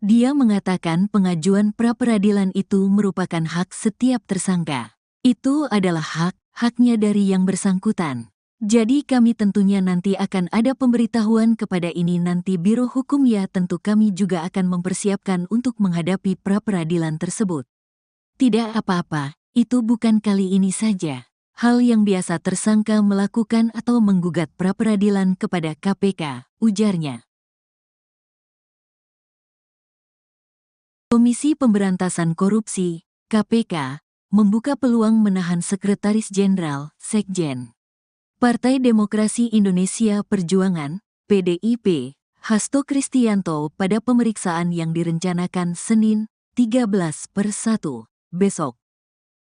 Dia mengatakan pengajuan pra-peradilan itu merupakan hak setiap tersangka. Itu adalah haknya dari yang bersangkutan. Jadi kami tentunya nanti akan ada pemberitahuan kepada ini nanti Biro Hukum ya tentu kami juga akan mempersiapkan untuk menghadapi pra-peradilan tersebut. Tidak apa-apa, itu bukan kali ini saja. Hal yang biasa tersangka melakukan atau menggugat pra-peradilan kepada KPK, ujarnya. Komisi Pemberantasan Korupsi, KPK, membuka peluang menahan Sekretaris Jenderal, Sekjen. Partai Demokrasi Indonesia Perjuangan, PDIP, Hasto Kristianto pada pemeriksaan yang direncanakan Senin, 13/1, besok.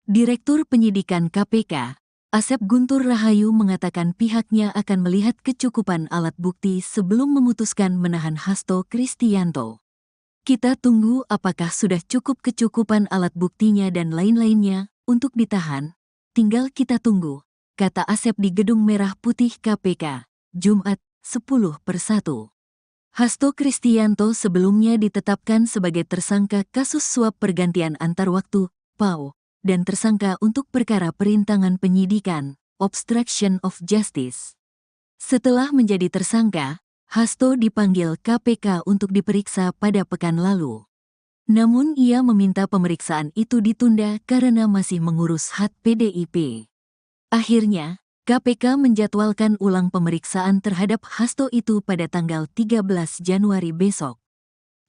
Direktur Penyidikan KPK, Asep Guntur Rahayu mengatakan pihaknya akan melihat kecukupan alat bukti sebelum memutuskan menahan Hasto Kristianto. Kita tunggu apakah sudah cukup kecukupan alat buktinya dan lain-lainnya untuk ditahan. Tinggal kita tunggu, kata Asep di Gedung Merah Putih KPK, Jumat, 10/1. Hasto Kristianto sebelumnya ditetapkan sebagai tersangka kasus suap pergantian antar waktu, PAO, dan tersangka untuk perkara perintangan penyidikan, obstruction of justice. Setelah menjadi tersangka, Hasto dipanggil KPK untuk diperiksa pada pekan lalu. Namun ia meminta pemeriksaan itu ditunda karena masih mengurus hak PDIP. Akhirnya, KPK menjadwalkan ulang pemeriksaan terhadap Hasto itu pada tanggal 13 Januari besok.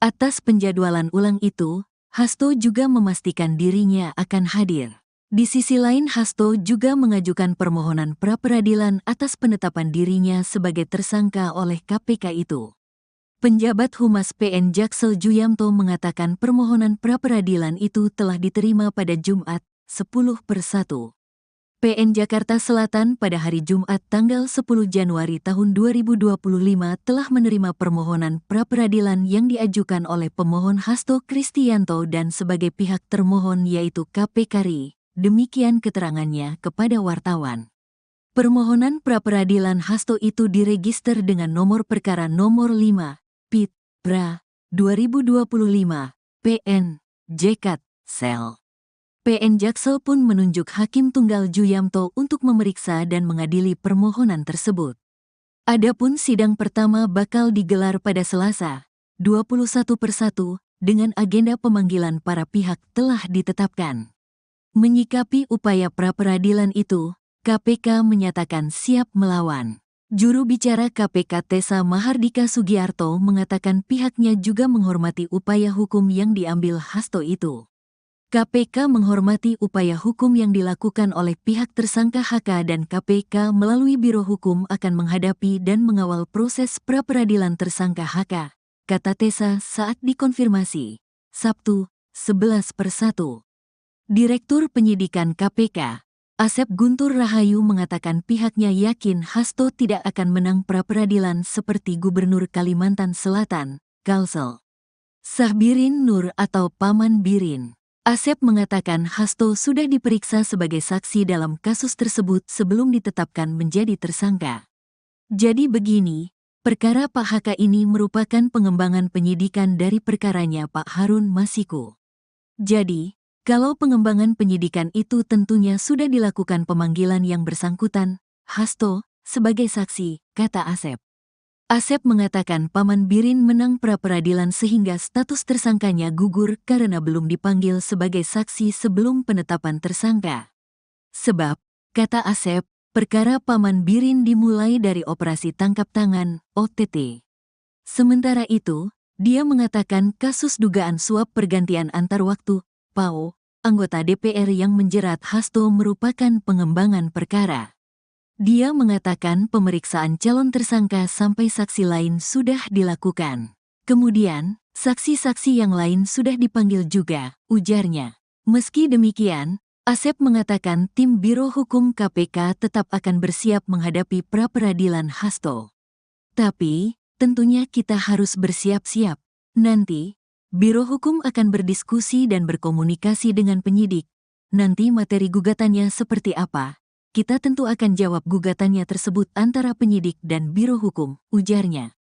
Atas penjadwalan ulang itu, Hasto juga memastikan dirinya akan hadir. Di sisi lain, Hasto juga mengajukan permohonan pra-peradilan atas penetapan dirinya sebagai tersangka oleh KPK itu. Penjabat Humas PN Jaksel Juyamto mengatakan permohonan pra-peradilan itu telah diterima pada Jumat, 10/1. PN Jakarta Selatan pada hari Jumat tanggal 10 Januari tahun 2025 telah menerima permohonan pra-peradilan yang diajukan oleh pemohon Hasto Kristianto dan sebagai pihak termohon yaitu KPK RI. Demikian keterangannya kepada wartawan. Permohonan pra-peradilan Hasto itu diregister dengan nomor perkara nomor 5, PIT, PRA, 2025, PN, JKT, Sel. PN Jaksel pun menunjuk Hakim Tunggal Juyamto untuk memeriksa dan mengadili permohonan tersebut. Adapun sidang pertama bakal digelar pada Selasa, 21/1, dengan agenda pemanggilan para pihak telah ditetapkan. Menyikapi upaya pra-peradilan itu, KPK menyatakan siap melawan. Juru bicara KPK Tessa Mahardika Sugiarto mengatakan pihaknya juga menghormati upaya hukum yang diambil Hasto itu. KPK menghormati upaya hukum yang dilakukan oleh pihak tersangka HK dan KPK melalui Biro Hukum akan menghadapi dan mengawal proses pra-peradilan tersangka HK, kata Tessa saat dikonfirmasi. Sabtu, 11/1. Direktur Penyidikan KPK, Asep Guntur Rahayu mengatakan pihaknya yakin Hasto tidak akan menang pra-peradilan seperti Gubernur Kalimantan Selatan, Kalsel Sahbirin Nur atau Paman Birin. Asep mengatakan Hasto sudah diperiksa sebagai saksi dalam kasus tersebut sebelum ditetapkan menjadi tersangka. Jadi begini, perkara Pak HK ini merupakan pengembangan penyidikan dari perkaranya Pak Harun Masiku. Jadi, kalau pengembangan penyidikan itu tentunya sudah dilakukan pemanggilan yang bersangkutan, Hasto, sebagai saksi, kata Asep. Asep mengatakan Paman Birin menang pra-peradilan sehingga status tersangkanya gugur karena belum dipanggil sebagai saksi sebelum penetapan tersangka. Sebab, kata Asep, perkara Paman Birin dimulai dari operasi tangkap tangan, OTT. Sementara itu, dia mengatakan kasus dugaan suap pergantian antar waktu, PAO, anggota DPR yang menjerat Hasto merupakan pengembangan perkara. Dia mengatakan pemeriksaan calon tersangka sampai saksi lain sudah dilakukan. Kemudian, saksi-saksi yang lain sudah dipanggil juga, ujarnya. Meski demikian, Asep mengatakan tim Biro Hukum KPK tetap akan bersiap menghadapi pra-peradilan Hasto. Tapi, tentunya kita harus bersiap-siap. Nanti, Biro Hukum akan berdiskusi dan berkomunikasi dengan penyidik. Nanti materi gugatannya seperti apa? Kita tentu akan jawab gugatannya tersebut antara penyidik dan Biro Hukum, ujarnya.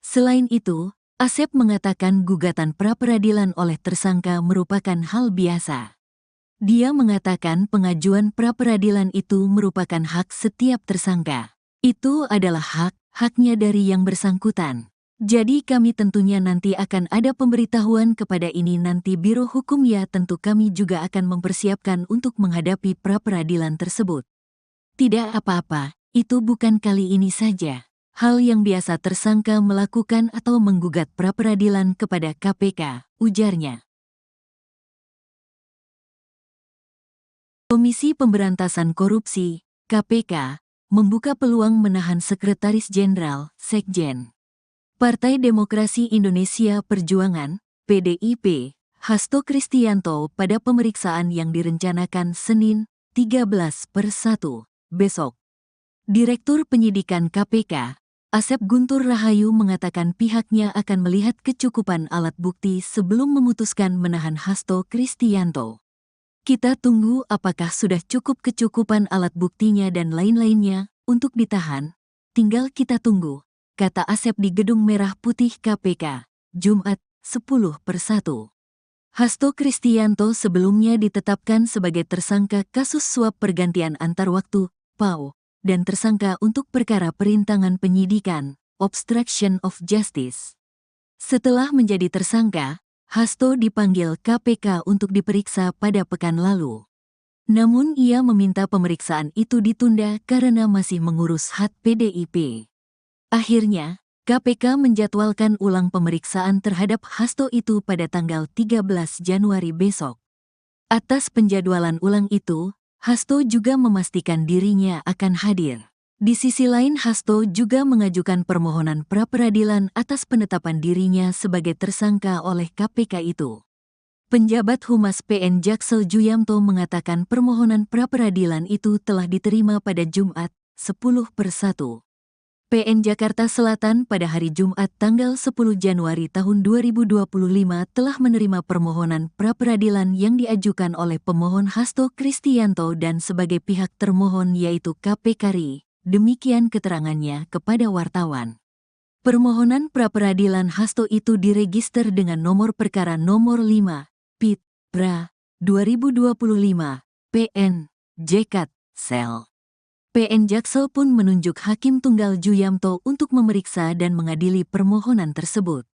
Selain itu, Asep mengatakan gugatan pra-peradilan oleh tersangka merupakan hal biasa. Dia mengatakan pengajuan pra-peradilan itu merupakan hak setiap tersangka. Itu adalah haknya dari yang bersangkutan. Jadi kami tentunya nanti akan ada pemberitahuan kepada ini nanti Biro Hukum ya tentu kami juga akan mempersiapkan untuk menghadapi pra-peradilan tersebut. Tidak apa-apa, itu bukan kali ini saja. Hal yang biasa tersangka melakukan atau menggugat pra-peradilan kepada KPK, ujarnya. Komisi Pemberantasan Korupsi, KPK, membuka peluang menahan Sekretaris Jenderal, Sekjen. Partai Demokrasi Indonesia Perjuangan, PDIP, Hasto Kristianto pada pemeriksaan yang direncanakan Senin, 13/1, besok. Direktur Penyidikan KPK, Asep Guntur Rahayu mengatakan pihaknya akan melihat kecukupan alat bukti sebelum memutuskan menahan Hasto Kristianto. Kita tunggu apakah sudah cukup kecukupan alat buktinya dan lain-lainnya untuk ditahan. Tinggal kita tunggu, kata Asep di Gedung Merah Putih KPK, Jumat, 10/1. Hasto Kristianto sebelumnya ditetapkan sebagai tersangka kasus suap pergantian antar waktu, PAO, dan tersangka untuk perkara perintangan penyidikan, obstruction of justice. Setelah menjadi tersangka, Hasto dipanggil KPK untuk diperiksa pada pekan lalu. Namun ia meminta pemeriksaan itu ditunda karena masih mengurus hak PDIP. Akhirnya, KPK menjadwalkan ulang pemeriksaan terhadap Hasto itu pada tanggal 13 Januari besok. Atas penjadwalan ulang itu, Hasto juga memastikan dirinya akan hadir. Di sisi lain, Hasto juga mengajukan permohonan pra-peradilan atas penetapan dirinya sebagai tersangka oleh KPK itu. Penjabat Humas PN Jaksel Juyamto mengatakan permohonan pra-peradilan itu telah diterima pada Jumat, 10/1. PN Jakarta Selatan pada hari Jumat tanggal 10 Januari tahun 2025 telah menerima permohonan pra-peradilan yang diajukan oleh pemohon Hasto Kristianto dan sebagai pihak termohon yaitu KPK RI. Demikian keterangannya kepada wartawan. Permohonan pra-peradilan Hasto itu diregister dengan nomor perkara nomor 5, PIT, PRA, 2025, PN, JKT, Sel. PN Jaksel pun menunjuk Hakim Tunggal Juyamto untuk memeriksa dan mengadili permohonan tersebut.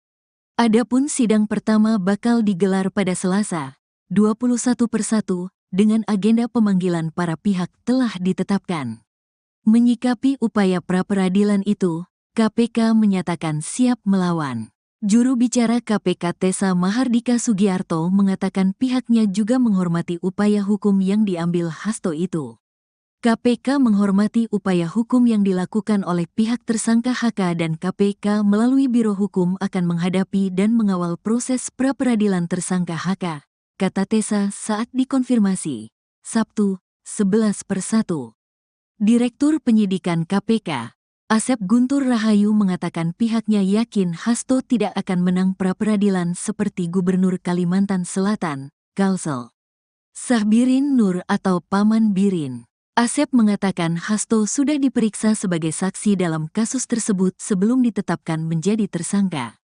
Adapun sidang pertama bakal digelar pada Selasa, 21/1, dengan agenda pemanggilan para pihak telah ditetapkan. Menyikapi upaya pra-peradilan itu, KPK menyatakan siap melawan. Juru bicara KPK Tessa Mahardika Sugiarto mengatakan pihaknya juga menghormati upaya hukum yang diambil Hasto itu. KPK menghormati upaya hukum yang dilakukan oleh pihak tersangka HK dan KPK melalui Biro Hukum akan menghadapi dan mengawal proses pra-peradilan tersangka HK, kata Tessa saat dikonfirmasi. Sabtu, 11/1. Direktur Penyidikan KPK, Asep Guntur Rahayu mengatakan pihaknya yakin Hasto tidak akan menang pra-peradilan seperti Gubernur Kalimantan Selatan, Kalsel Sahbirin Nur atau Paman Birin. Asep mengatakan Hasto sudah diperiksa sebagai saksi dalam kasus tersebut sebelum ditetapkan menjadi tersangka.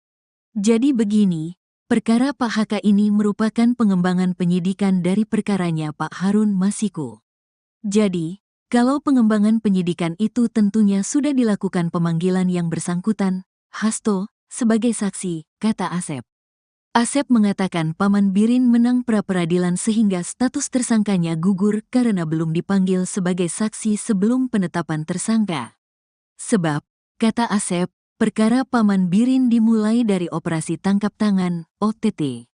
Jadi begini, perkara Pak HK ini merupakan pengembangan penyidikan dari perkaranya Pak Harun Masiku. Jadi, kalau pengembangan penyidikan itu tentunya sudah dilakukan pemanggilan yang bersangkutan, Hasto, sebagai saksi, kata Asep. Asep mengatakan Paman Birin menang pra-peradilan sehingga status tersangkanya gugur karena belum dipanggil sebagai saksi sebelum penetapan tersangka. Sebab, kata Asep, perkara Paman Birin dimulai dari operasi tangkap tangan, OTT.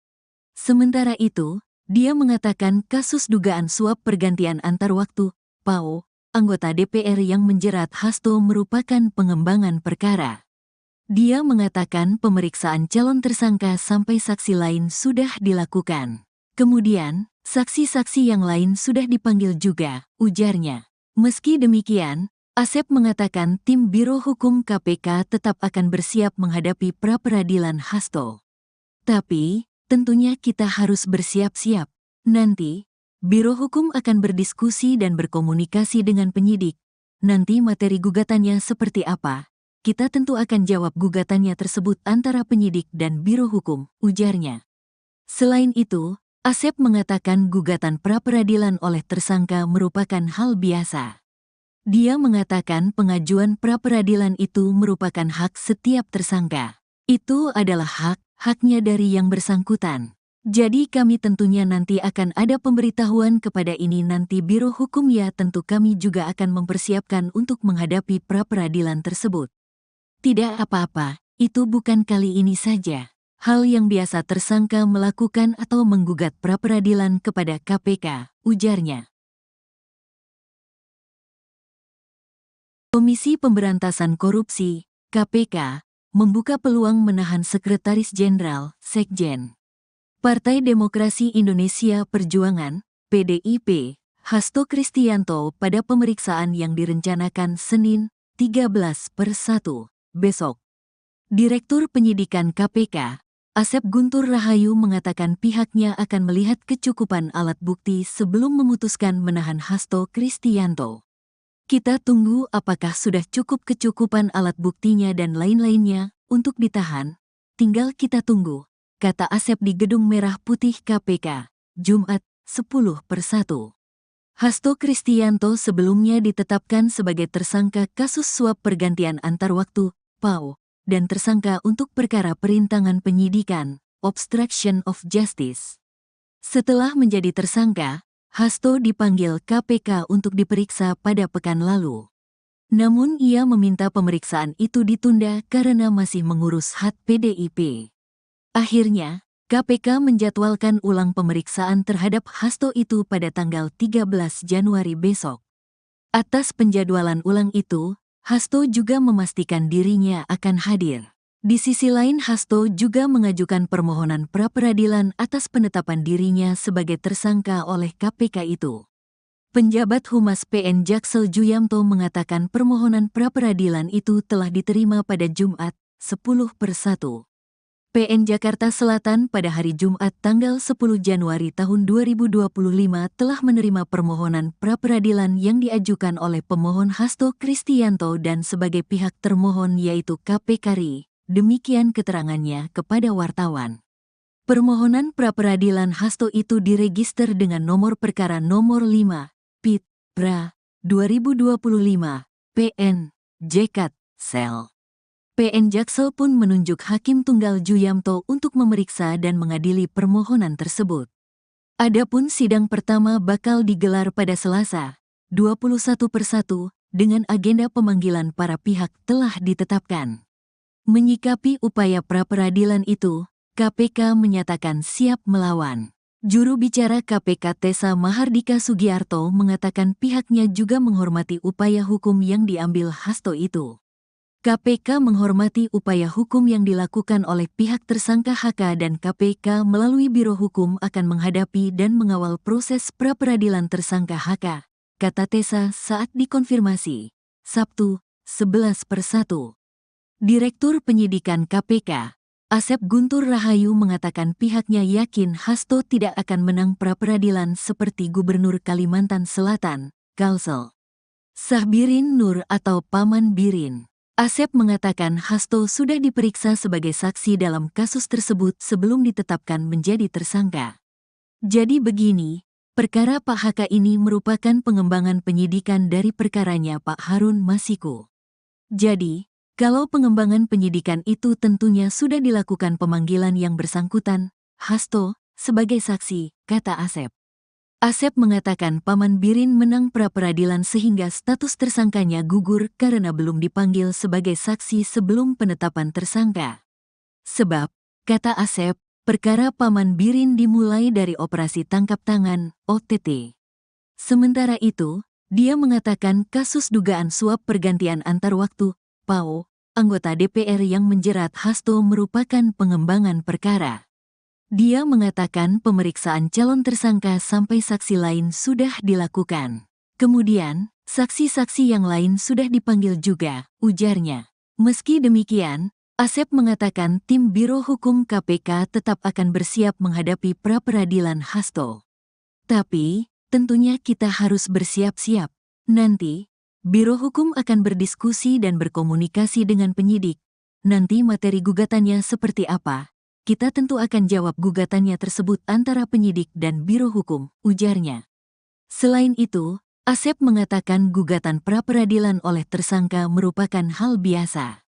Sementara itu, dia mengatakan kasus dugaan suap pergantian antar waktu, PAO, anggota DPR yang menjerat Hasto merupakan pengembangan perkara. Dia mengatakan pemeriksaan calon tersangka sampai saksi lain sudah dilakukan. Kemudian, saksi-saksi yang lain sudah dipanggil juga, ujarnya. Meski demikian, Asep mengatakan tim Biro Hukum KPK tetap akan bersiap menghadapi pra-peradilan Hasto. Tapi, tentunya kita harus bersiap-siap. Nanti, Biro Hukum akan berdiskusi dan berkomunikasi dengan penyidik. Nanti materi gugatannya seperti apa? Kita tentu akan jawab gugatannya tersebut antara penyidik dan Biro Hukum, ujarnya. Selain itu, Asep mengatakan gugatan pra-peradilan oleh tersangka merupakan hal biasa. Dia mengatakan pengajuan pra-peradilan itu merupakan hak setiap tersangka. Itu adalah haknya dari yang bersangkutan. Jadi kami tentunya nanti akan ada pemberitahuan kepada ini nanti Biro Hukum ya tentu kami juga akan mempersiapkan untuk menghadapi pra-peradilan tersebut. Tidak apa-apa, itu bukan kali ini saja. Hal yang biasa tersangka melakukan atau menggugat pra-peradilan kepada KPK, ujarnya. Komisi Pemberantasan Korupsi, KPK, membuka peluang menahan Sekretaris Jenderal, Sekjen, Partai Demokrasi Indonesia Perjuangan, PDIP, Hasto Kristianto pada pemeriksaan yang direncanakan Senin, 13/1, besok. Direktur Penyidikan KPK, Asep Guntur Rahayu mengatakan pihaknya akan melihat kecukupan alat bukti sebelum memutuskan menahan Hasto Kristianto. Kita tunggu apakah sudah cukup kecukupan alat buktinya dan lain-lainnya untuk ditahan. Tinggal kita tunggu, kata Asep di Gedung Merah Putih KPK, Jumat, 10/1. Hasto Kristianto sebelumnya ditetapkan sebagai tersangka kasus suap pergantian antar waktu, PAO, dan tersangka untuk perkara perintangan penyidikan, obstruction of justice. Setelah menjadi tersangka, Hasto dipanggil KPK untuk diperiksa pada pekan lalu. Namun ia meminta pemeriksaan itu ditunda karena masih mengurus hak PDIP. Akhirnya, KPK menjadwalkan ulang pemeriksaan terhadap Hasto itu pada tanggal 13 Januari besok. Atas penjadwalan ulang itu, Hasto juga memastikan dirinya akan hadir. Di sisi lain, Hasto juga mengajukan permohonan pra-peradilan atas penetapan dirinya sebagai tersangka oleh KPK itu. Penjabat Humas PN Jaksel Juyamto mengatakan permohonan pra-peradilan itu telah diterima pada Jumat, 10/1. PN Jakarta Selatan pada hari Jumat tanggal 10 Januari tahun 2025 telah menerima permohonan pra-peradilan yang diajukan oleh pemohon Hasto Kristianto dan sebagai pihak termohon yaitu KPK RI. Demikian keterangannya kepada wartawan. Permohonan pra-peradilan Hasto itu diregister dengan nomor perkara nomor 5, PIT, PRA, 2025, PN, JKT, Sel. PN Jaksel pun menunjuk Hakim Tunggal Juyamto untuk memeriksa dan mengadili permohonan tersebut. Adapun sidang pertama bakal digelar pada Selasa, 21/1, dengan agenda pemanggilan para pihak telah ditetapkan. Menyikapi upaya pra-peradilan itu, KPK menyatakan siap melawan. Juru bicara KPK Tessa Mahardika Sugiarto mengatakan pihaknya juga menghormati upaya hukum yang diambil Hasto itu. KPK menghormati upaya hukum yang dilakukan oleh pihak tersangka HK dan KPK melalui Biro Hukum akan menghadapi dan mengawal proses pra-peradilan tersangka HK, kata Tessa saat dikonfirmasi. Sabtu, 11/1. Direktur Penyidikan KPK, Asep Guntur Rahayu mengatakan pihaknya yakin Hasto tidak akan menang pra-peradilan seperti Gubernur Kalimantan Selatan, Kalsel Sahbirin Nur atau Paman Birin. Asep mengatakan Hasto sudah diperiksa sebagai saksi dalam kasus tersebut sebelum ditetapkan menjadi tersangka. Jadi begini, perkara Pak HK ini merupakan pengembangan penyidikan dari perkaranya Pak Harun Masiku. Jadi, kalau pengembangan penyidikan itu tentunya sudah dilakukan pemanggilan yang bersangkutan, Hasto, sebagai saksi, kata Asep. Asep mengatakan Paman Birin menang pra-peradilan sehingga status tersangkanya gugur karena belum dipanggil sebagai saksi sebelum penetapan tersangka. Sebab, kata Asep, perkara Paman Birin dimulai dari operasi tangkap tangan, OTT. Sementara itu, dia mengatakan kasus dugaan suap pergantian antar waktu, PAO, anggota DPR yang menjerat Hasto merupakan pengembangan perkara. Dia mengatakan pemeriksaan calon tersangka sampai saksi lain sudah dilakukan. Kemudian, saksi-saksi yang lain sudah dipanggil juga, ujarnya. Meski demikian, Asep mengatakan tim Biro Hukum KPK tetap akan bersiap menghadapi pra-peradilan Hasto. Tapi, tentunya kita harus bersiap-siap. Nanti, Biro Hukum akan berdiskusi dan berkomunikasi dengan penyidik. Nanti materi gugatannya seperti apa? Kita tentu akan jawab gugatannya tersebut antara penyidik dan Biro Hukum, ujarnya. Selain itu, Asep mengatakan gugatan pra-peradilan oleh tersangka merupakan hal biasa.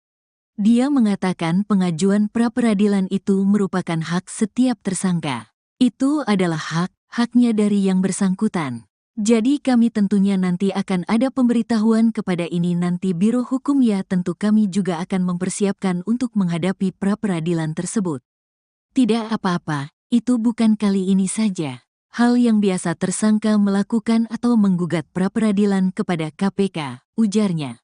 Dia mengatakan pengajuan pra-peradilan itu merupakan hak setiap tersangka. Itu adalah haknya dari yang bersangkutan. Jadi kami tentunya nanti akan ada pemberitahuan kepada ini nanti Biro Hukum ya tentu kami juga akan mempersiapkan untuk menghadapi pra-peradilan tersebut. Tidak apa-apa, itu bukan kali ini saja. Hal yang biasa tersangka melakukan atau menggugat pra-peradilan kepada KPK, ujarnya.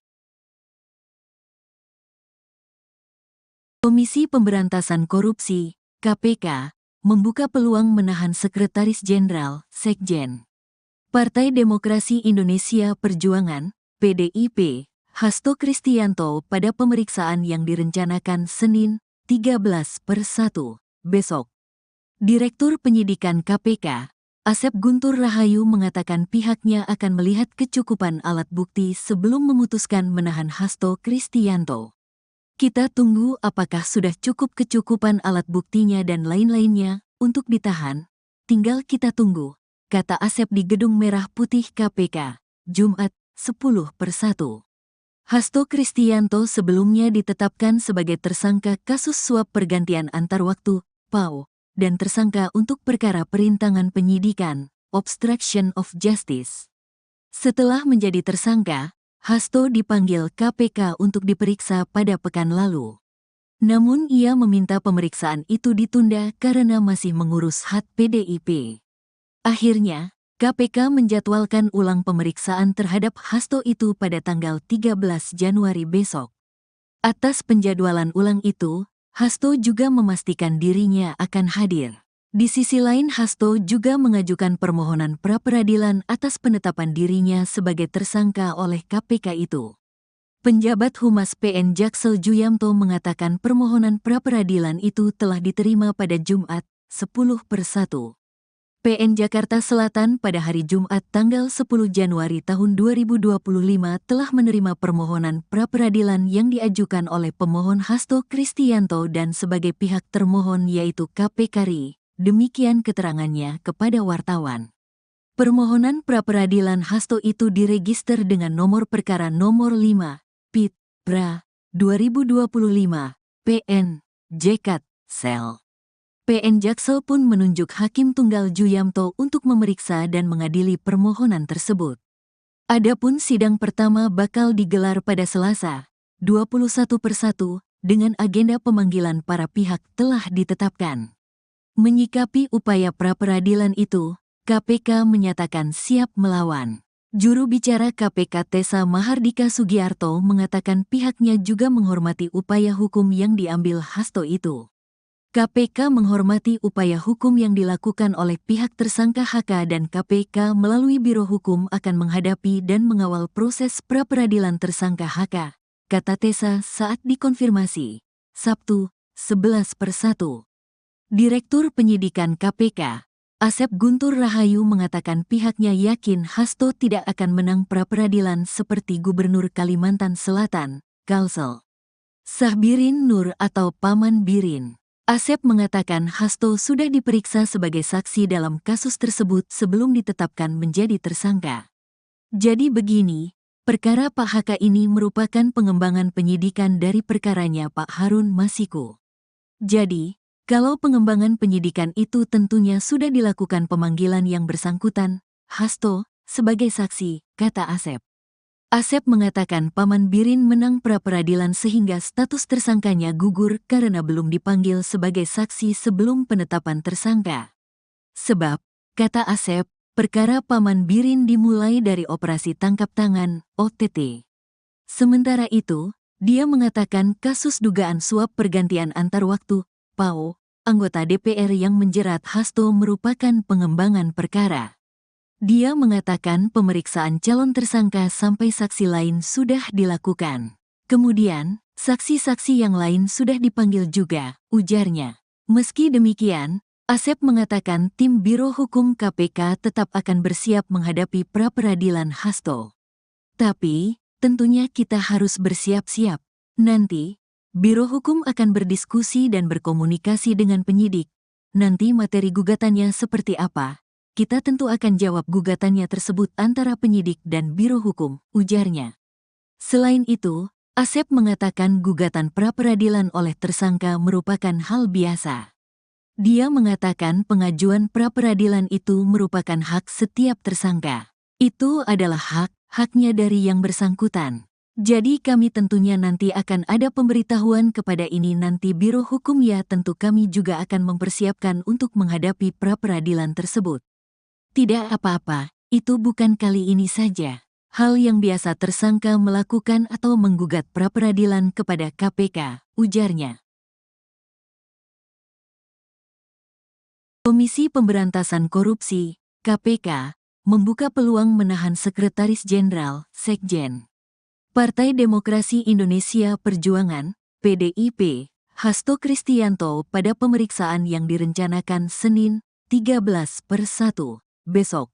Komisi Pemberantasan Korupsi, KPK, membuka peluang menahan Sekretaris Jenderal, Sekjen. Partai Demokrasi Indonesia Perjuangan, PDIP, Hasto Kristianto pada pemeriksaan yang direncanakan Senin, 13/1, besok. Direktur Penyidikan KPK, Asep Guntur Rahayu mengatakan pihaknya akan melihat kecukupan alat bukti sebelum memutuskan menahan Hasto Kristianto. Kita tunggu apakah sudah cukup kecukupan alat buktinya dan lain-lainnya untuk ditahan. Tinggal kita tunggu, kata Asep di Gedung Merah Putih KPK, Jumat, 10/1. Hasto Kristianto sebelumnya ditetapkan sebagai tersangka kasus suap pergantian antar waktu, PAO, dan tersangka untuk perkara perintangan penyidikan, obstruction of justice. Setelah menjadi tersangka, Hasto dipanggil KPK untuk diperiksa pada pekan lalu. Namun ia meminta pemeriksaan itu ditunda karena masih mengurus hak PDIP. Akhirnya, KPK menjadwalkan ulang pemeriksaan terhadap Hasto itu pada tanggal 13 Januari besok. Atas penjadwalan ulang itu, Hasto juga memastikan dirinya akan hadir. Di sisi lain, Hasto juga mengajukan permohonan pra-peradilan atas penetapan dirinya sebagai tersangka oleh KPK itu. Penjabat Humas PN Jaksel Juyamto mengatakan permohonan pra-peradilan itu telah diterima pada Jumat, 10/1. PN Jakarta Selatan pada hari Jumat tanggal 10 Januari tahun 2025 telah menerima permohonan pra-peradilan yang diajukan oleh pemohon Hasto Kristianto dan sebagai pihak termohon yaitu KPK RI. Demikian keterangannya kepada wartawan. Permohonan pra-peradilan Hasto itu diregister dengan nomor perkara nomor 5, PIT, PRA, 2025, PN, JKT, Sel. PN Jaksel pun menunjuk Hakim Tunggal Juyamto untuk memeriksa dan mengadili permohonan tersebut. Adapun sidang pertama bakal digelar pada Selasa, 21/1, dengan agenda pemanggilan para pihak telah ditetapkan. Menyikapi upaya pra-peradilan itu, KPK menyatakan siap melawan. Juru bicara KPK Tessa Mahardika Sugiarto mengatakan pihaknya juga menghormati upaya hukum yang diambil Hasto itu. KPK menghormati upaya hukum yang dilakukan oleh pihak tersangka HK dan KPK melalui Biro Hukum akan menghadapi dan mengawal proses pra-peradilan tersangka HK, kata Tessa saat dikonfirmasi, Sabtu, 11/1. Direktur Penyidikan KPK, Asep Guntur Rahayu mengatakan pihaknya yakin Hasto tidak akan menang pra-peradilan seperti Gubernur Kalimantan Selatan, Kalsel Sahbirin Nur atau Paman Birin. Asep mengatakan Hasto sudah diperiksa sebagai saksi dalam kasus tersebut sebelum ditetapkan menjadi tersangka. Jadi begini, perkara Pak HK ini merupakan pengembangan penyidikan dari perkaranya Pak Harun Masiku. Jadi, kalau pengembangan penyidikan itu tentunya sudah dilakukan pemanggilan yang bersangkutan, Hasto, sebagai saksi, kata Asep. Asep mengatakan Paman Birin menang pra-peradilan sehingga status tersangkanya gugur karena belum dipanggil sebagai saksi sebelum penetapan tersangka. Sebab, kata Asep, perkara Paman Birin dimulai dari operasi tangkap tangan, OTT. Sementara itu, dia mengatakan kasus dugaan suap pergantian antar waktu, PAO, anggota DPR yang menjerat Hasto merupakan pengembangan perkara. Dia mengatakan pemeriksaan calon tersangka sampai saksi lain sudah dilakukan. Kemudian, saksi-saksi yang lain sudah dipanggil juga, ujarnya. Meski demikian, Asep mengatakan tim Biro Hukum KPK tetap akan bersiap menghadapi pra-peradilan Hasto. Tapi, tentunya kita harus bersiap-siap. Nanti, Biro Hukum akan berdiskusi dan berkomunikasi dengan penyidik. Nanti materi gugatannya seperti apa? Kita tentu akan jawab gugatannya tersebut antara penyidik dan Biro Hukum, ujarnya. Selain itu, Asep mengatakan gugatan pra-peradilan oleh tersangka merupakan hal biasa. Dia mengatakan pengajuan pra-peradilan itu merupakan hak setiap tersangka. Itu adalah haknya dari yang bersangkutan. Jadi kami tentunya nanti akan ada pemberitahuan kepada ini nanti Biro Hukum ya tentu kami juga akan mempersiapkan untuk menghadapi pra-peradilan tersebut. Tidak apa-apa, itu bukan kali ini saja. Hal yang biasa tersangka melakukan atau menggugat pra-peradilan kepada KPK, ujarnya. Komisi Pemberantasan Korupsi, KPK, membuka peluang menahan Sekretaris Jenderal, Sekjen. Partai Demokrasi Indonesia Perjuangan, PDIP, Hasto Kristianto pada pemeriksaan yang direncanakan Senin, 13/1, besok.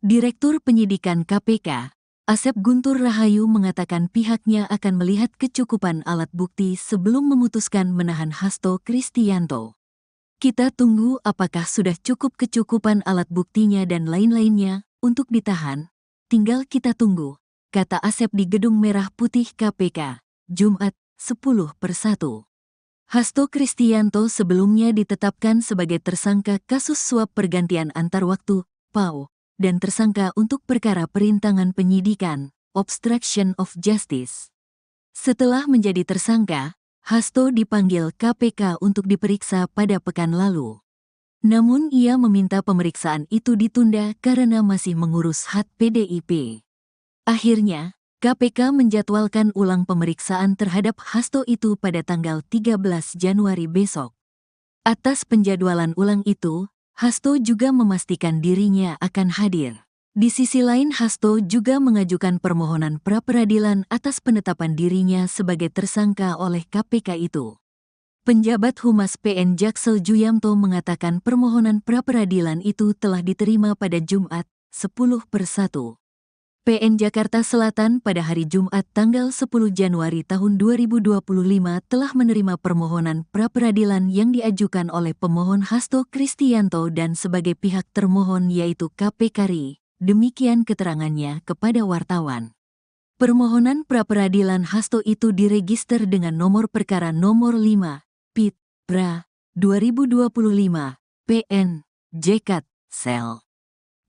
Direktur Penyidikan KPK, Asep Guntur Rahayu mengatakan pihaknya akan melihat kecukupan alat bukti sebelum memutuskan menahan Hasto Kristianto. Kita tunggu apakah sudah cukup kecukupan alat buktinya dan lain-lainnya untuk ditahan, tinggal kita tunggu, kata Asep di Gedung Merah Putih KPK, Jumat, 10/1. Hasto Kristianto sebelumnya ditetapkan sebagai tersangka kasus suap pergantian antar waktu, PAO, dan tersangka untuk perkara perintangan penyidikan, obstruction of justice. Setelah menjadi tersangka, Hasto dipanggil KPK untuk diperiksa pada pekan lalu. Namun ia meminta pemeriksaan itu ditunda karena masih mengurus hak PDIP. Akhirnya, KPK menjadwalkan ulang pemeriksaan terhadap Hasto itu pada tanggal 13 Januari besok. Atas penjadwalan ulang itu, Hasto juga memastikan dirinya akan hadir. Di sisi lain, Hasto juga mengajukan permohonan pra-peradilan atas penetapan dirinya sebagai tersangka oleh KPK itu. Penjabat Humas PN Jaksel Juyamto mengatakan permohonan pra-peradilan itu telah diterima pada Jumat, 10/1. PN Jakarta Selatan pada hari Jumat tanggal 10 Januari tahun 2025 telah menerima permohonan pra-peradilan yang diajukan oleh pemohon Hasto Kristianto dan sebagai pihak termohon yaitu KPK RI. Demikian keterangannya kepada wartawan. Permohonan pra-peradilan Hasto itu diregister dengan nomor perkara nomor 5, PIT, PRA, 2025, PN, JKT, Sel.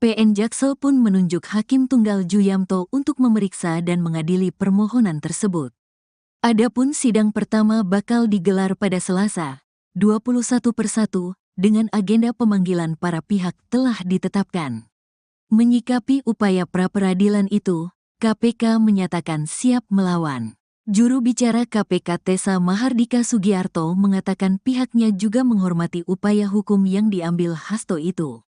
PN Jaksel pun menunjuk Hakim Tunggal Juyamto untuk memeriksa dan mengadili permohonan tersebut. Adapun sidang pertama bakal digelar pada Selasa, 21/1, dengan agenda pemanggilan para pihak telah ditetapkan. Menyikapi upaya pra-peradilan itu, KPK menyatakan siap melawan. Juru bicara KPK Tessa Mahardika Sugiarto mengatakan pihaknya juga menghormati upaya hukum yang diambil Hasto itu.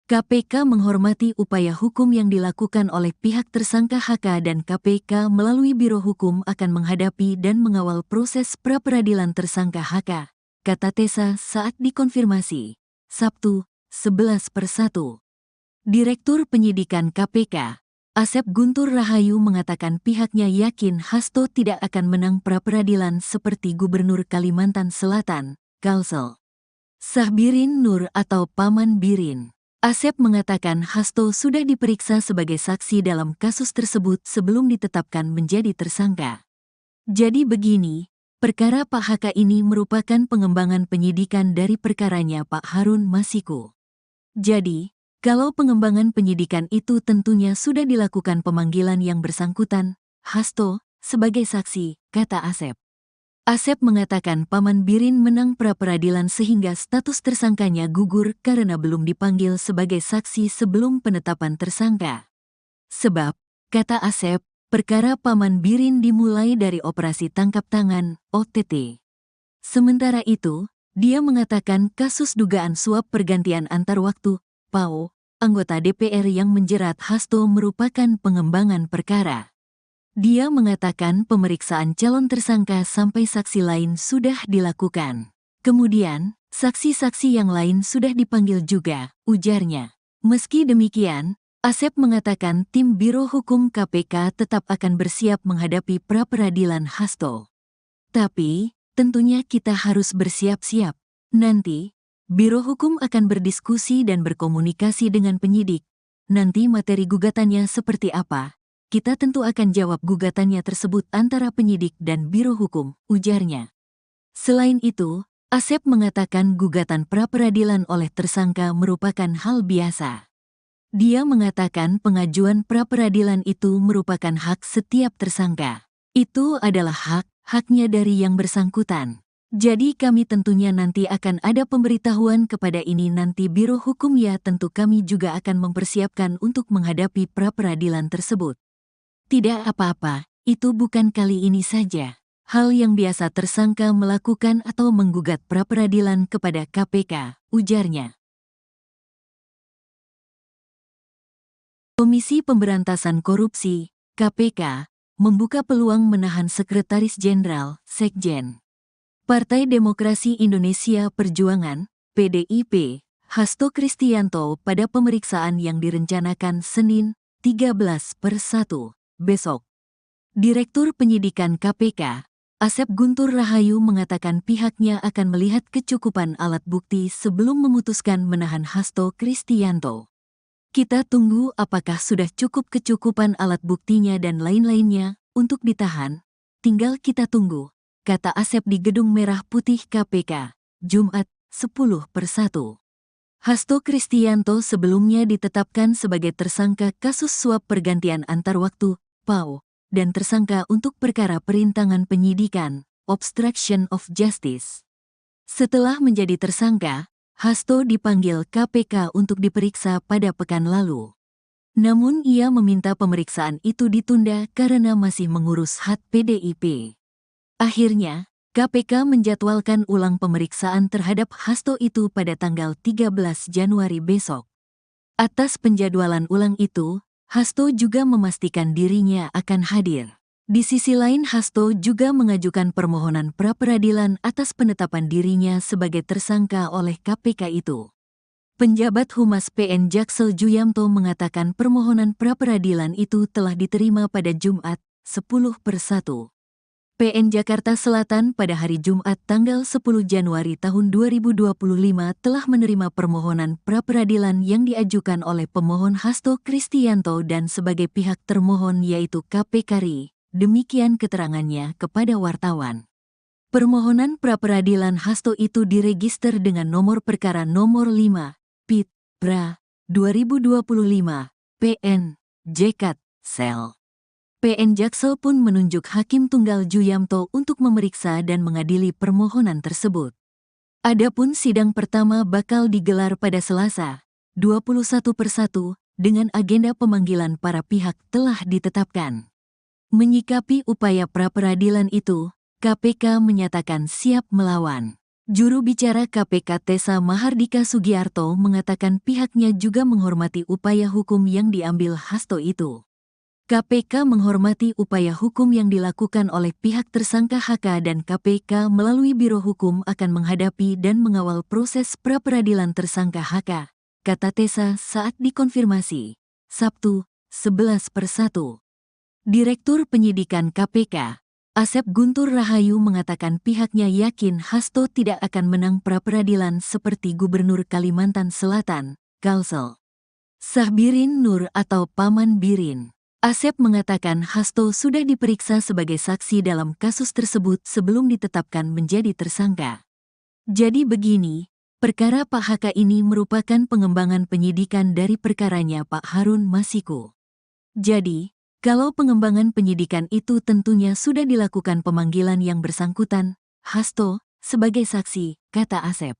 KPK menghormati upaya hukum yang dilakukan oleh pihak tersangka HK dan KPK melalui Biro Hukum akan menghadapi dan mengawal proses pra-peradilan tersangka HK, kata Tessa saat dikonfirmasi, Sabtu, 11/1. Direktur Penyidikan KPK, Asep Guntur Rahayu mengatakan pihaknya yakin Hasto tidak akan menang pra-peradilan seperti Gubernur Kalimantan Selatan, Kalsel Sahbirin Nur atau Paman Birin. Asep mengatakan Hasto sudah diperiksa sebagai saksi dalam kasus tersebut sebelum ditetapkan menjadi tersangka. Jadi begini, perkara Pak HK ini merupakan pengembangan penyidikan dari perkaranya Pak Harun Masiku. Jadi, kalau pengembangan penyidikan itu tentunya sudah dilakukan pemanggilan yang bersangkutan, Hasto, sebagai saksi, kata Asep. Asep mengatakan Paman Birin menang pra-peradilan sehingga status tersangkanya gugur karena belum dipanggil sebagai saksi sebelum penetapan tersangka. Sebab, kata Asep, perkara Paman Birin dimulai dari operasi tangkap tangan, OTT. Sementara itu, dia mengatakan kasus dugaan suap pergantian antar waktu, PAO, anggota DPR yang menjerat Hasto merupakan pengembangan perkara. Dia mengatakan pemeriksaan calon tersangka sampai saksi lain sudah dilakukan. Kemudian, saksi-saksi yang lain sudah dipanggil juga, ujarnya. Meski demikian, Asep mengatakan tim Biro Hukum KPK tetap akan bersiap menghadapi pra-peradilan Hasto. Tapi, tentunya kita harus bersiap-siap. Nanti, Biro Hukum akan berdiskusi dan berkomunikasi dengan penyidik. Nanti materi gugatannya seperti apa? Kita tentu akan jawab gugatannya tersebut antara penyidik dan Biro Hukum, ujarnya. Selain itu, Asep mengatakan gugatan pra-peradilan oleh tersangka merupakan hal biasa. Dia mengatakan pengajuan pra-peradilan itu merupakan hak setiap tersangka. Itu adalah haknya dari yang bersangkutan. Jadi kami tentunya nanti akan ada pemberitahuan kepada ini nanti Biro Hukum ya tentu kami juga akan mempersiapkan untuk menghadapi pra-peradilan tersebut. Tidak apa-apa, itu bukan kali ini saja. Hal yang biasa tersangka melakukan atau menggugat pra-peradilan kepada KPK, ujarnya. Komisi Pemberantasan Korupsi, KPK, membuka peluang menahan Sekretaris Jenderal, Sekjen. Partai Demokrasi Indonesia Perjuangan, PDIP, Hasto Kristianto pada pemeriksaan yang direncanakan Senin, 13/1, besok. Direktur Penyidikan KPK, Asep Guntur Rahayu mengatakan pihaknya akan melihat kecukupan alat bukti sebelum memutuskan menahan Hasto Kristianto. Kita tunggu apakah sudah cukup kecukupan alat buktinya dan lain-lainnya untuk ditahan, tinggal kita tunggu, kata Asep di Gedung Merah Putih KPK, Jumat, 10/1. Hasto Kristianto sebelumnya ditetapkan sebagai tersangka kasus suap pergantian antar waktu, PAO, dan tersangka untuk perkara perintangan penyidikan, obstruction of justice. Setelah menjadi tersangka, Hasto dipanggil KPK untuk diperiksa pada pekan lalu. Namun ia meminta pemeriksaan itu ditunda karena masih mengurus hak PDIP. Akhirnya, KPK menjadwalkan ulang pemeriksaan terhadap Hasto itu pada tanggal 13 Januari besok. Atas penjadwalan ulang itu, Hasto juga memastikan dirinya akan hadir. Di sisi lain, Hasto juga mengajukan permohonan pra-peradilan atas penetapan dirinya sebagai tersangka oleh KPK itu. Penjabat Humas PN Jaksel Juyamto mengatakan permohonan pra-peradilan itu telah diterima pada Jumat, 10/1. PN Jakarta Selatan pada hari Jumat tanggal 10 Januari tahun 2025 telah menerima permohonan pra-peradilan yang diajukan oleh pemohon Hasto Kristianto dan sebagai pihak termohon yaitu KPK RI. Demikian keterangannya kepada wartawan. Permohonan pra-peradilan Hasto itu diregister dengan nomor perkara nomor 5, PIT, PRA, 2025, PN, JKT, Sel. PN Jaksel pun menunjuk Hakim Tunggal Juyamto untuk memeriksa dan mengadili permohonan tersebut. Adapun sidang pertama bakal digelar pada Selasa, 21/1, dengan agenda pemanggilan para pihak telah ditetapkan. Menyikapi upaya pra-peradilan itu, KPK menyatakan siap melawan. Juru bicara KPK Tessa Mahardika Sugiarto mengatakan pihaknya juga menghormati upaya hukum yang diambil Hasto itu. KPK menghormati upaya hukum yang dilakukan oleh pihak tersangka HK dan KPK melalui Biro Hukum akan menghadapi dan mengawal proses pra-peradilan tersangka HK, kata Tessa saat dikonfirmasi, Sabtu, 11/1. Direktur Penyidikan KPK, Asep Guntur Rahayu mengatakan pihaknya yakin Hasto tidak akan menang pra-peradilan seperti Gubernur Kalimantan Selatan, Kalsel Sahbirin Nur atau Paman Birin. Asep mengatakan Hasto sudah diperiksa sebagai saksi dalam kasus tersebut sebelum ditetapkan menjadi tersangka. Jadi begini, perkara Pak HK ini merupakan pengembangan penyidikan dari perkaranya Pak Harun Masiku. Jadi, kalau pengembangan penyidikan itu tentunya sudah dilakukan pemanggilan yang bersangkutan, Hasto, sebagai saksi, kata Asep.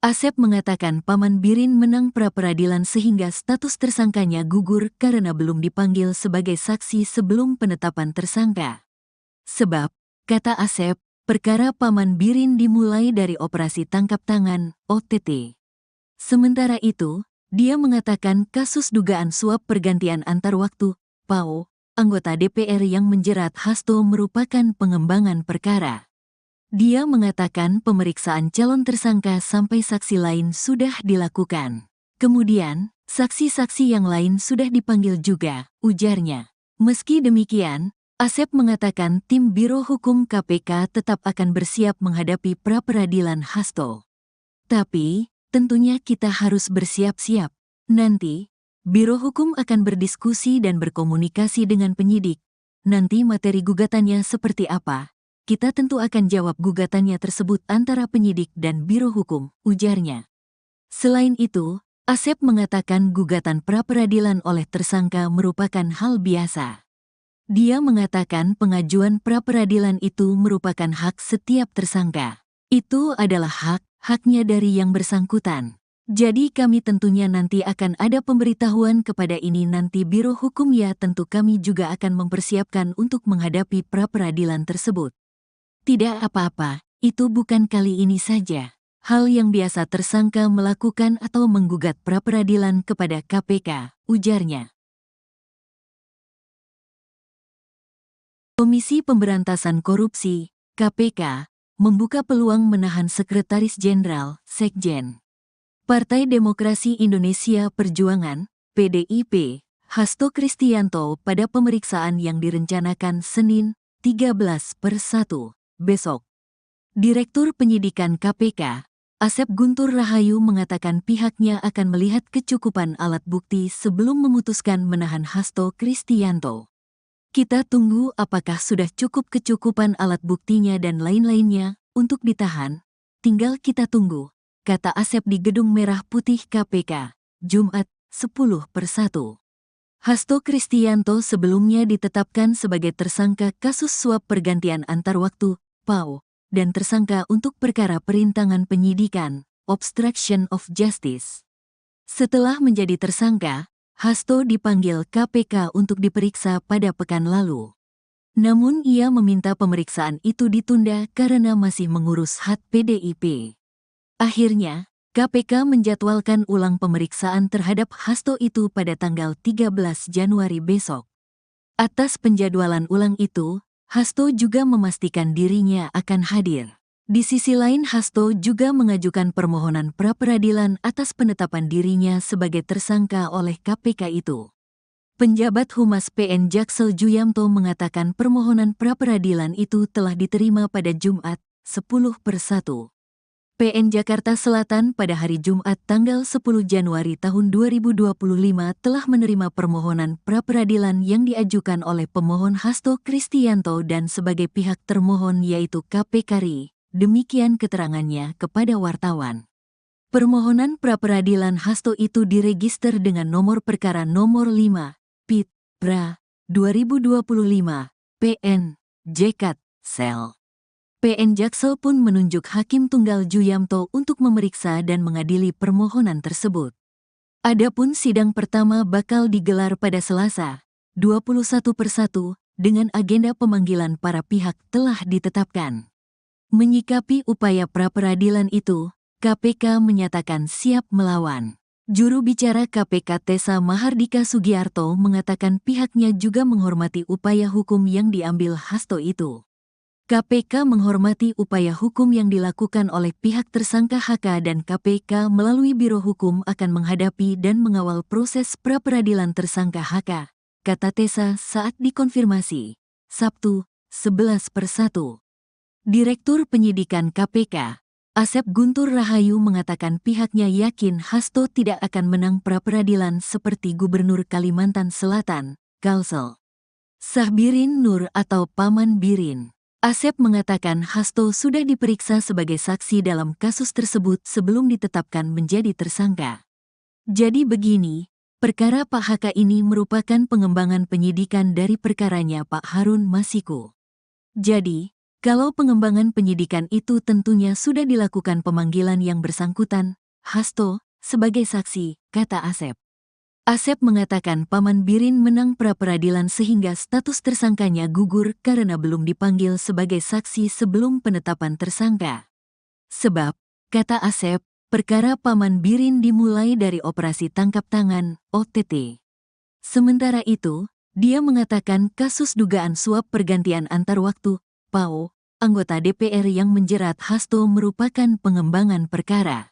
Asep mengatakan Paman Birin menang pra-peradilan sehingga status tersangkanya gugur karena belum dipanggil sebagai saksi sebelum penetapan tersangka. Sebab, kata Asep, perkara Paman Birin dimulai dari operasi tangkap tangan, OTT. Sementara itu, dia mengatakan kasus dugaan suap pergantian antar waktu, PAO, anggota DPR yang menjerat Hasto merupakan pengembangan perkara. Dia mengatakan pemeriksaan calon tersangka sampai saksi lain sudah dilakukan. Kemudian, saksi-saksi yang lain sudah dipanggil juga, ujarnya. Meski demikian, Asep mengatakan tim Biro Hukum KPK tetap akan bersiap menghadapi pra-peradilan Hasto. Tapi, tentunya kita harus bersiap-siap. Nanti, Biro Hukum akan berdiskusi dan berkomunikasi dengan penyidik. Nanti materi gugatannya seperti apa? Kita tentu akan jawab gugatannya tersebut antara penyidik dan Biro Hukum, ujarnya. Selain itu, Asep mengatakan gugatan pra-peradilan oleh tersangka merupakan hal biasa. Dia mengatakan pengajuan pra-peradilan itu merupakan hak setiap tersangka. Itu adalah haknya dari yang bersangkutan. Jadi kami tentunya nanti akan ada pemberitahuan kepada ini nanti Biro Hukum ya tentu kami juga akan mempersiapkan untuk menghadapi pra-peradilan tersebut. Tidak apa-apa, itu bukan kali ini saja. Hal yang biasa tersangka melakukan atau menggugat pra-peradilan kepada KPK, ujarnya. Komisi Pemberantasan Korupsi, KPK, membuka peluang menahan Sekretaris Jenderal, Sekjen. Partai Demokrasi Indonesia Perjuangan, PDIP, Hasto Kristianto pada pemeriksaan yang direncanakan Senin, 13/1, besok. Direktur Penyidikan KPK, Asep Guntur Rahayu mengatakan pihaknya akan melihat kecukupan alat bukti sebelum memutuskan menahan Hasto Kristianto. Kita tunggu apakah sudah cukup kecukupan alat buktinya dan lain-lainnya untuk ditahan. Tinggal kita tunggu, kata Asep di Gedung Merah Putih KPK, Jumat, 10/1. Hasto Kristianto sebelumnya ditetapkan sebagai tersangka kasus suap pergantian antar waktu, PAO, dan tersangka untuk perkara perintangan penyidikan, obstruction of justice. Setelah menjadi tersangka, Hasto dipanggil KPK untuk diperiksa pada pekan lalu. Namun ia meminta pemeriksaan itu ditunda karena masih mengurus hak PDIP. Akhirnya, KPK menjadwalkan ulang pemeriksaan terhadap Hasto itu pada tanggal 13 Januari besok. Atas penjadwalan ulang itu, Hasto juga memastikan dirinya akan hadir. Di sisi lain, Hasto juga mengajukan permohonan pra-peradilan atas penetapan dirinya sebagai tersangka oleh KPK itu. Penjabat Humas PN Jaksel Juyamto mengatakan permohonan pra-peradilan itu telah diterima pada Jumat, 10/1. PN Jakarta Selatan pada hari Jumat tanggal 10 Januari tahun 2025 telah menerima permohonan pra-peradilan yang diajukan oleh pemohon Hasto Kristianto dan sebagai pihak termohon yaitu KPK RI. Demikian keterangannya kepada wartawan. Permohonan pra-peradilan Hasto itu diregister dengan nomor perkara nomor 5, PIT, PRA, 2025, PN, JKT, Sel. PN Jaksel pun menunjuk Hakim Tunggal Juyamto untuk memeriksa dan mengadili permohonan tersebut. Adapun sidang pertama bakal digelar pada Selasa, 21/1, dengan agenda pemanggilan para pihak telah ditetapkan. Menyikapi upaya pra-peradilan itu, KPK menyatakan siap melawan. Juru bicara KPK Tessa Mahardika Sugiarto mengatakan pihaknya juga menghormati upaya hukum yang diambil Hasto itu. KPK menghormati upaya hukum yang dilakukan oleh pihak tersangka HK dan KPK melalui Biro Hukum akan menghadapi dan mengawal proses pra-peradilan tersangka HK, kata Tessa saat dikonfirmasi. Sabtu, 11/1. Direktur Penyidikan KPK, Asep Guntur Rahayu mengatakan pihaknya yakin Hasto tidak akan menang pra-peradilan seperti Gubernur Kalimantan Selatan, Kalsel Sahbirin Nur atau Paman Birin. Asep mengatakan Hasto sudah diperiksa sebagai saksi dalam kasus tersebut sebelum ditetapkan menjadi tersangka. Jadi begini, perkara Pak HK ini merupakan pengembangan penyidikan dari perkaranya Pak Harun Masiku. Jadi, kalau pengembangan penyidikan itu tentunya sudah dilakukan pemanggilan yang bersangkutan, Hasto, sebagai saksi, kata Asep. Asep mengatakan Paman Birin menang pra-peradilan sehingga status tersangkanya gugur karena belum dipanggil sebagai saksi sebelum penetapan tersangka. Sebab, kata Asep, perkara Paman Birin dimulai dari operasi tangkap tangan, OTT. Sementara itu, dia mengatakan kasus dugaan suap pergantian antar waktu, PAO, anggota DPR yang menjerat Hasto merupakan pengembangan perkara.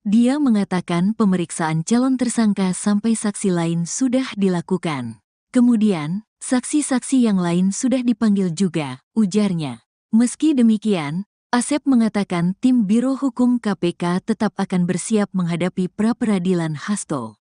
Dia mengatakan pemeriksaan calon tersangka sampai saksi lain sudah dilakukan. Kemudian, saksi-saksi yang lain sudah dipanggil juga, ujarnya. Meski demikian, Asep mengatakan tim Biro Hukum KPK tetap akan bersiap menghadapi pra-peradilan Hasto.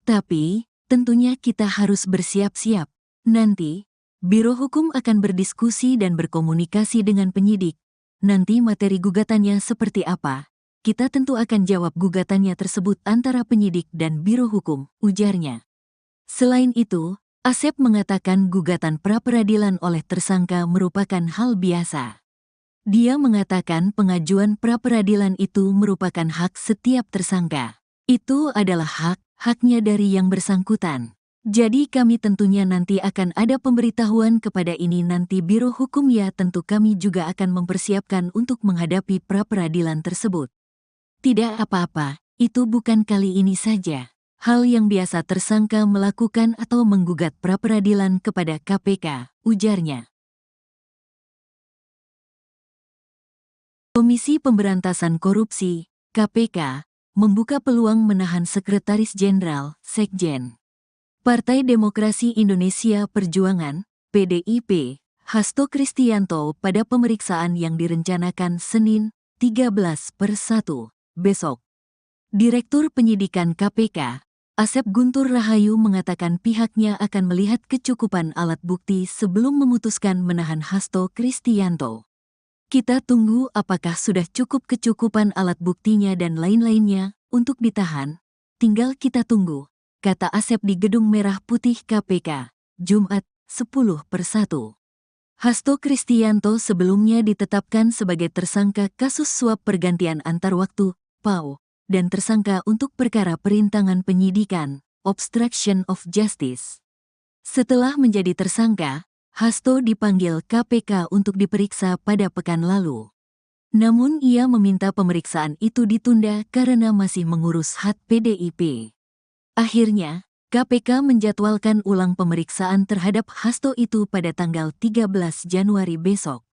Tapi, tentunya kita harus bersiap-siap. Nanti, Biro Hukum akan berdiskusi dan berkomunikasi dengan penyidik. Nanti materi gugatannya seperti apa? Kita tentu akan jawab gugatannya tersebut antara penyidik dan Biro Hukum, ujarnya. Selain itu, Asep mengatakan gugatan pra-peradilan oleh tersangka merupakan hal biasa. Dia mengatakan pengajuan pra-peradilan itu merupakan hak setiap tersangka. Itu adalah haknya dari yang bersangkutan. Jadi kami tentunya nanti akan ada pemberitahuan kepada ini nanti Biro Hukum ya tentu kami juga akan mempersiapkan untuk menghadapi pra-peradilan tersebut. Tidak apa-apa, itu bukan kali ini saja. Hal yang biasa tersangka melakukan atau menggugat pra-peradilan kepada KPK, ujarnya. Komisi Pemberantasan Korupsi, KPK, membuka peluang menahan Sekretaris Jenderal, Sekjen. Partai Demokrasi Indonesia Perjuangan, PDIP, Hasto Kristianto pada pemeriksaan yang direncanakan Senin, 13/1, besok. Direktur Penyidikan KPK, Asep Guntur Rahayu mengatakan pihaknya akan melihat kecukupan alat bukti sebelum memutuskan menahan Hasto Kristianto. Kita tunggu apakah sudah cukup kecukupan alat buktinya dan lain-lainnya untuk ditahan. Tinggal kita tunggu, kata Asep di Gedung Merah Putih KPK, Jumat, 10/1. Hasto Kristianto sebelumnya ditetapkan sebagai tersangka kasus suap pergantian antar waktu, PAO, dan tersangka untuk perkara perintangan penyidikan, obstruction of justice. Setelah menjadi tersangka, Hasto dipanggil KPK untuk diperiksa pada pekan lalu. Namun ia meminta pemeriksaan itu ditunda karena masih mengurus hak PDIP. Akhirnya, KPK menjadwalkan ulang pemeriksaan terhadap Hasto itu pada tanggal 13 Januari besok.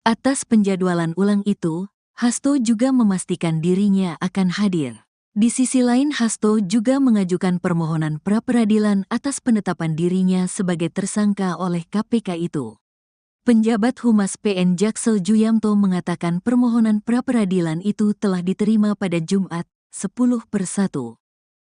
Atas penjadwalan ulang itu, Hasto juga memastikan dirinya akan hadir. Di sisi lain, Hasto juga mengajukan permohonan pra-peradilan atas penetapan dirinya sebagai tersangka oleh KPK itu. Penjabat Humas PN Jaksel Juyamto mengatakan permohonan pra-peradilan itu telah diterima pada Jumat, 10/1.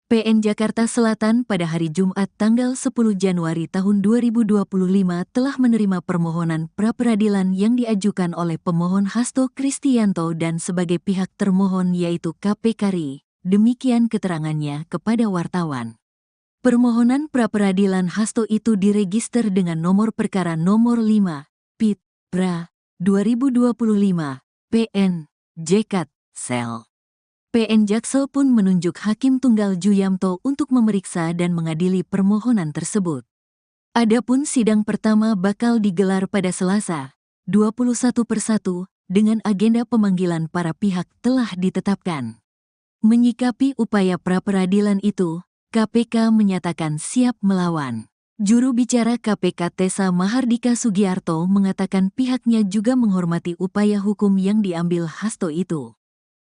PN Jakarta Selatan pada hari Jumat tanggal 10 Januari tahun 2025 telah menerima permohonan pra-peradilan yang diajukan oleh pemohon Hasto Kristianto dan sebagai pihak termohon yaitu KPK RI. Demikian keterangannya kepada wartawan. Permohonan pra-peradilan Hasto itu diregister dengan nomor perkara nomor 5, PIT, PRA, 2025, PN, JKT, Sel. PN Jaksel pun menunjuk Hakim Tunggal Juyamto untuk memeriksa dan mengadili permohonan tersebut. Adapun sidang pertama bakal digelar pada Selasa, 21/1, dengan agenda pemanggilan para pihak telah ditetapkan. Menyikapi upaya pra-peradilan itu, KPK menyatakan siap melawan. Juru bicara KPK Tessa Mahardika Sugiarto mengatakan pihaknya juga menghormati upaya hukum yang diambil Hasto itu.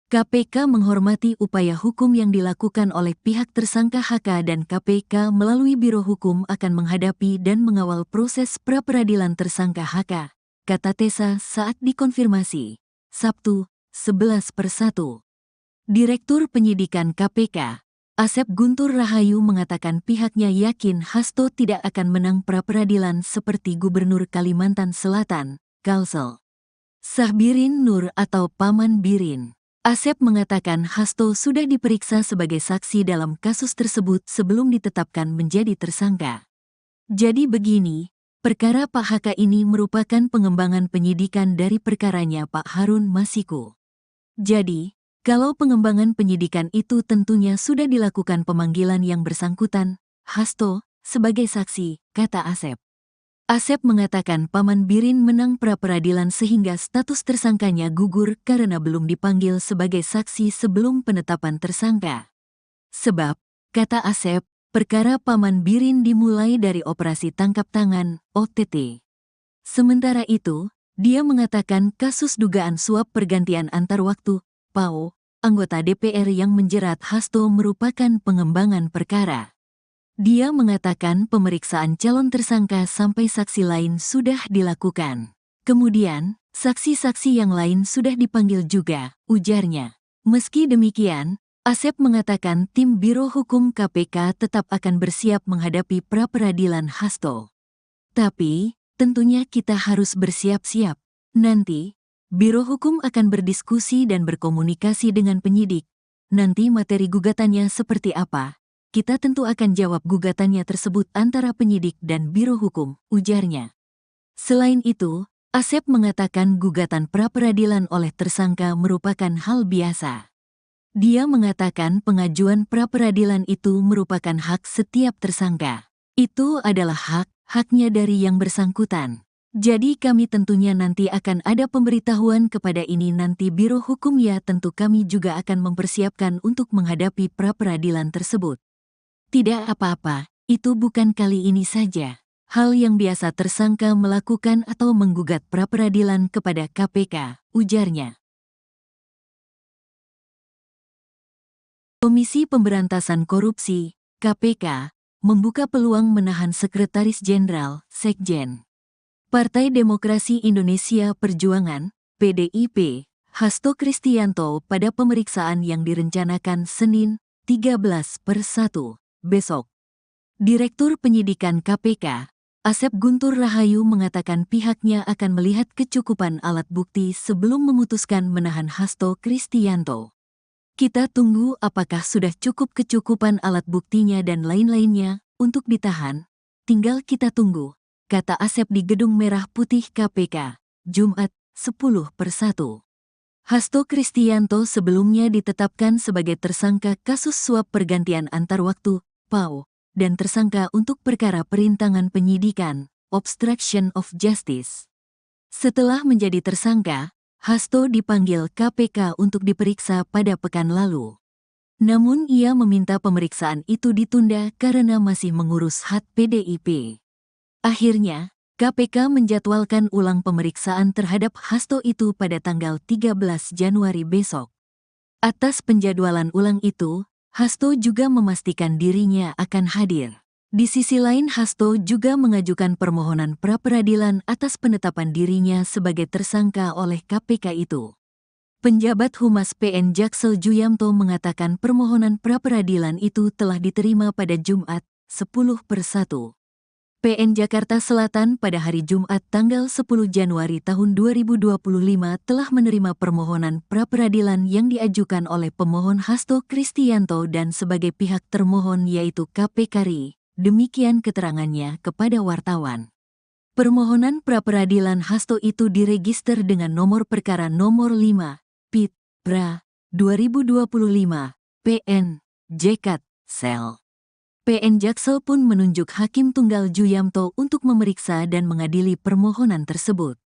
KPK menghormati upaya hukum yang dilakukan oleh pihak tersangka HK dan KPK melalui Biro Hukum akan menghadapi dan mengawal proses pra-peradilan tersangka HK, kata Tessa saat dikonfirmasi, Sabtu, 11/1. Direktur Penyidikan KPK, Asep Guntur Rahayu mengatakan pihaknya yakin Hasto tidak akan menang pra-peradilan seperti Gubernur Kalimantan Selatan, Kalsel Sahbirin Nur atau Paman Birin. Asep mengatakan Hasto sudah diperiksa sebagai saksi dalam kasus tersebut sebelum ditetapkan menjadi tersangka. Jadi begini, perkara Pak HK ini merupakan pengembangan penyidikan dari perkaranya Pak Harun Masiku. Jadi, kalau pengembangan penyidikan itu tentunya sudah dilakukan pemanggilan yang bersangkutan, Hasto, sebagai saksi, kata Asep. Asep mengatakan Paman Birin menang pra-peradilan sehingga status tersangkanya gugur karena belum dipanggil sebagai saksi sebelum penetapan tersangka. Sebab, kata Asep, perkara Paman Birin dimulai dari operasi tangkap tangan, OTT. Sementara itu, dia mengatakan kasus dugaan suap pergantian antar waktu, PAO, anggota DPR yang menjerat Hasto merupakan pengembangan perkara. Dia mengatakan pemeriksaan calon tersangka sampai saksi lain sudah dilakukan. Kemudian, saksi-saksi yang lain sudah dipanggil juga, ujarnya. Meski demikian, Asep mengatakan tim Biro Hukum KPK tetap akan bersiap menghadapi pra-peradilan Hasto. Tapi, tentunya kita harus bersiap-siap. Nanti, Biro Hukum akan berdiskusi dan berkomunikasi dengan penyidik. Nanti materi gugatannya seperti apa? Kita tentu akan jawab gugatannya tersebut antara penyidik dan Biro Hukum, ujarnya. Selain itu, Asep mengatakan gugatan pra-peradilan oleh tersangka merupakan hal biasa. Dia mengatakan pengajuan pra-peradilan itu merupakan hak setiap tersangka. Itu adalah haknya dari yang bersangkutan. Jadi kami tentunya nanti akan ada pemberitahuan kepada ini nanti Biro Hukum ya tentu kami juga akan mempersiapkan untuk menghadapi pra-peradilan tersebut. Tidak apa-apa, itu bukan kali ini saja. Hal yang biasa tersangka melakukan atau menggugat pra-peradilan kepada KPK, ujarnya. Komisi Pemberantasan Korupsi, KPK, membuka peluang menahan Sekretaris Jenderal, Sekjen. Partai Demokrasi Indonesia Perjuangan, PDIP, Hasto Kristianto pada pemeriksaan yang direncanakan Senin, 13/1, besok. Direktur Penyidikan KPK, Asep Guntur Rahayu mengatakan pihaknya akan melihat kecukupan alat bukti sebelum memutuskan menahan Hasto Kristianto. Kita tunggu apakah sudah cukup kecukupan alat buktinya dan lain-lainnya untuk ditahan, tinggal kita tunggu, kata Asep di Gedung Merah Putih KPK, Jumat, 10/1. Hasto Kristianto sebelumnya ditetapkan sebagai tersangka kasus suap pergantian antar waktu, PAO, dan tersangka untuk perkara perintangan penyidikan, obstruction of justice. Setelah menjadi tersangka, Hasto dipanggil KPK untuk diperiksa pada pekan lalu. Namun ia meminta pemeriksaan itu ditunda karena masih mengurus hak PDIP. Akhirnya, KPK menjadwalkan ulang pemeriksaan terhadap Hasto itu pada tanggal 13 Januari besok. Atas penjadwalan ulang itu, Hasto juga memastikan dirinya akan hadir. Di sisi lain, Hasto juga mengajukan permohonan pra-peradilan atas penetapan dirinya sebagai tersangka oleh KPK itu. Penjabat Humas PN Jaksel Juyamto mengatakan permohonan pra-peradilan itu telah diterima pada Jumat, 10/1. PN Jakarta Selatan pada hari Jumat tanggal 10 Januari tahun 2025 telah menerima permohonan pra-peradilan yang diajukan oleh pemohon Hasto Kristianto dan sebagai pihak termohon yaitu KPK RI. Demikian keterangannya kepada wartawan. Permohonan pra-peradilan Hasto itu diregister dengan nomor perkara nomor 5, PIT, PRA, 2025, PN, JKT, Sel. PN Jaksel pun menunjuk Hakim Tunggal Juyamto untuk memeriksa dan mengadili permohonan tersebut.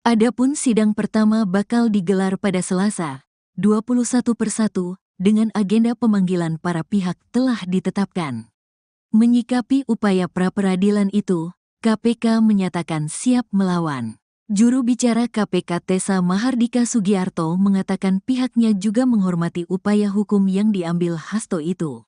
Adapun sidang pertama bakal digelar pada Selasa, 21/1, dengan agenda pemanggilan para pihak telah ditetapkan. Menyikapi upaya pra-peradilan itu, KPK menyatakan siap melawan. Juru bicara KPK Tessa Mahardika Sugiarto mengatakan pihaknya juga menghormati upaya hukum yang diambil Hasto itu.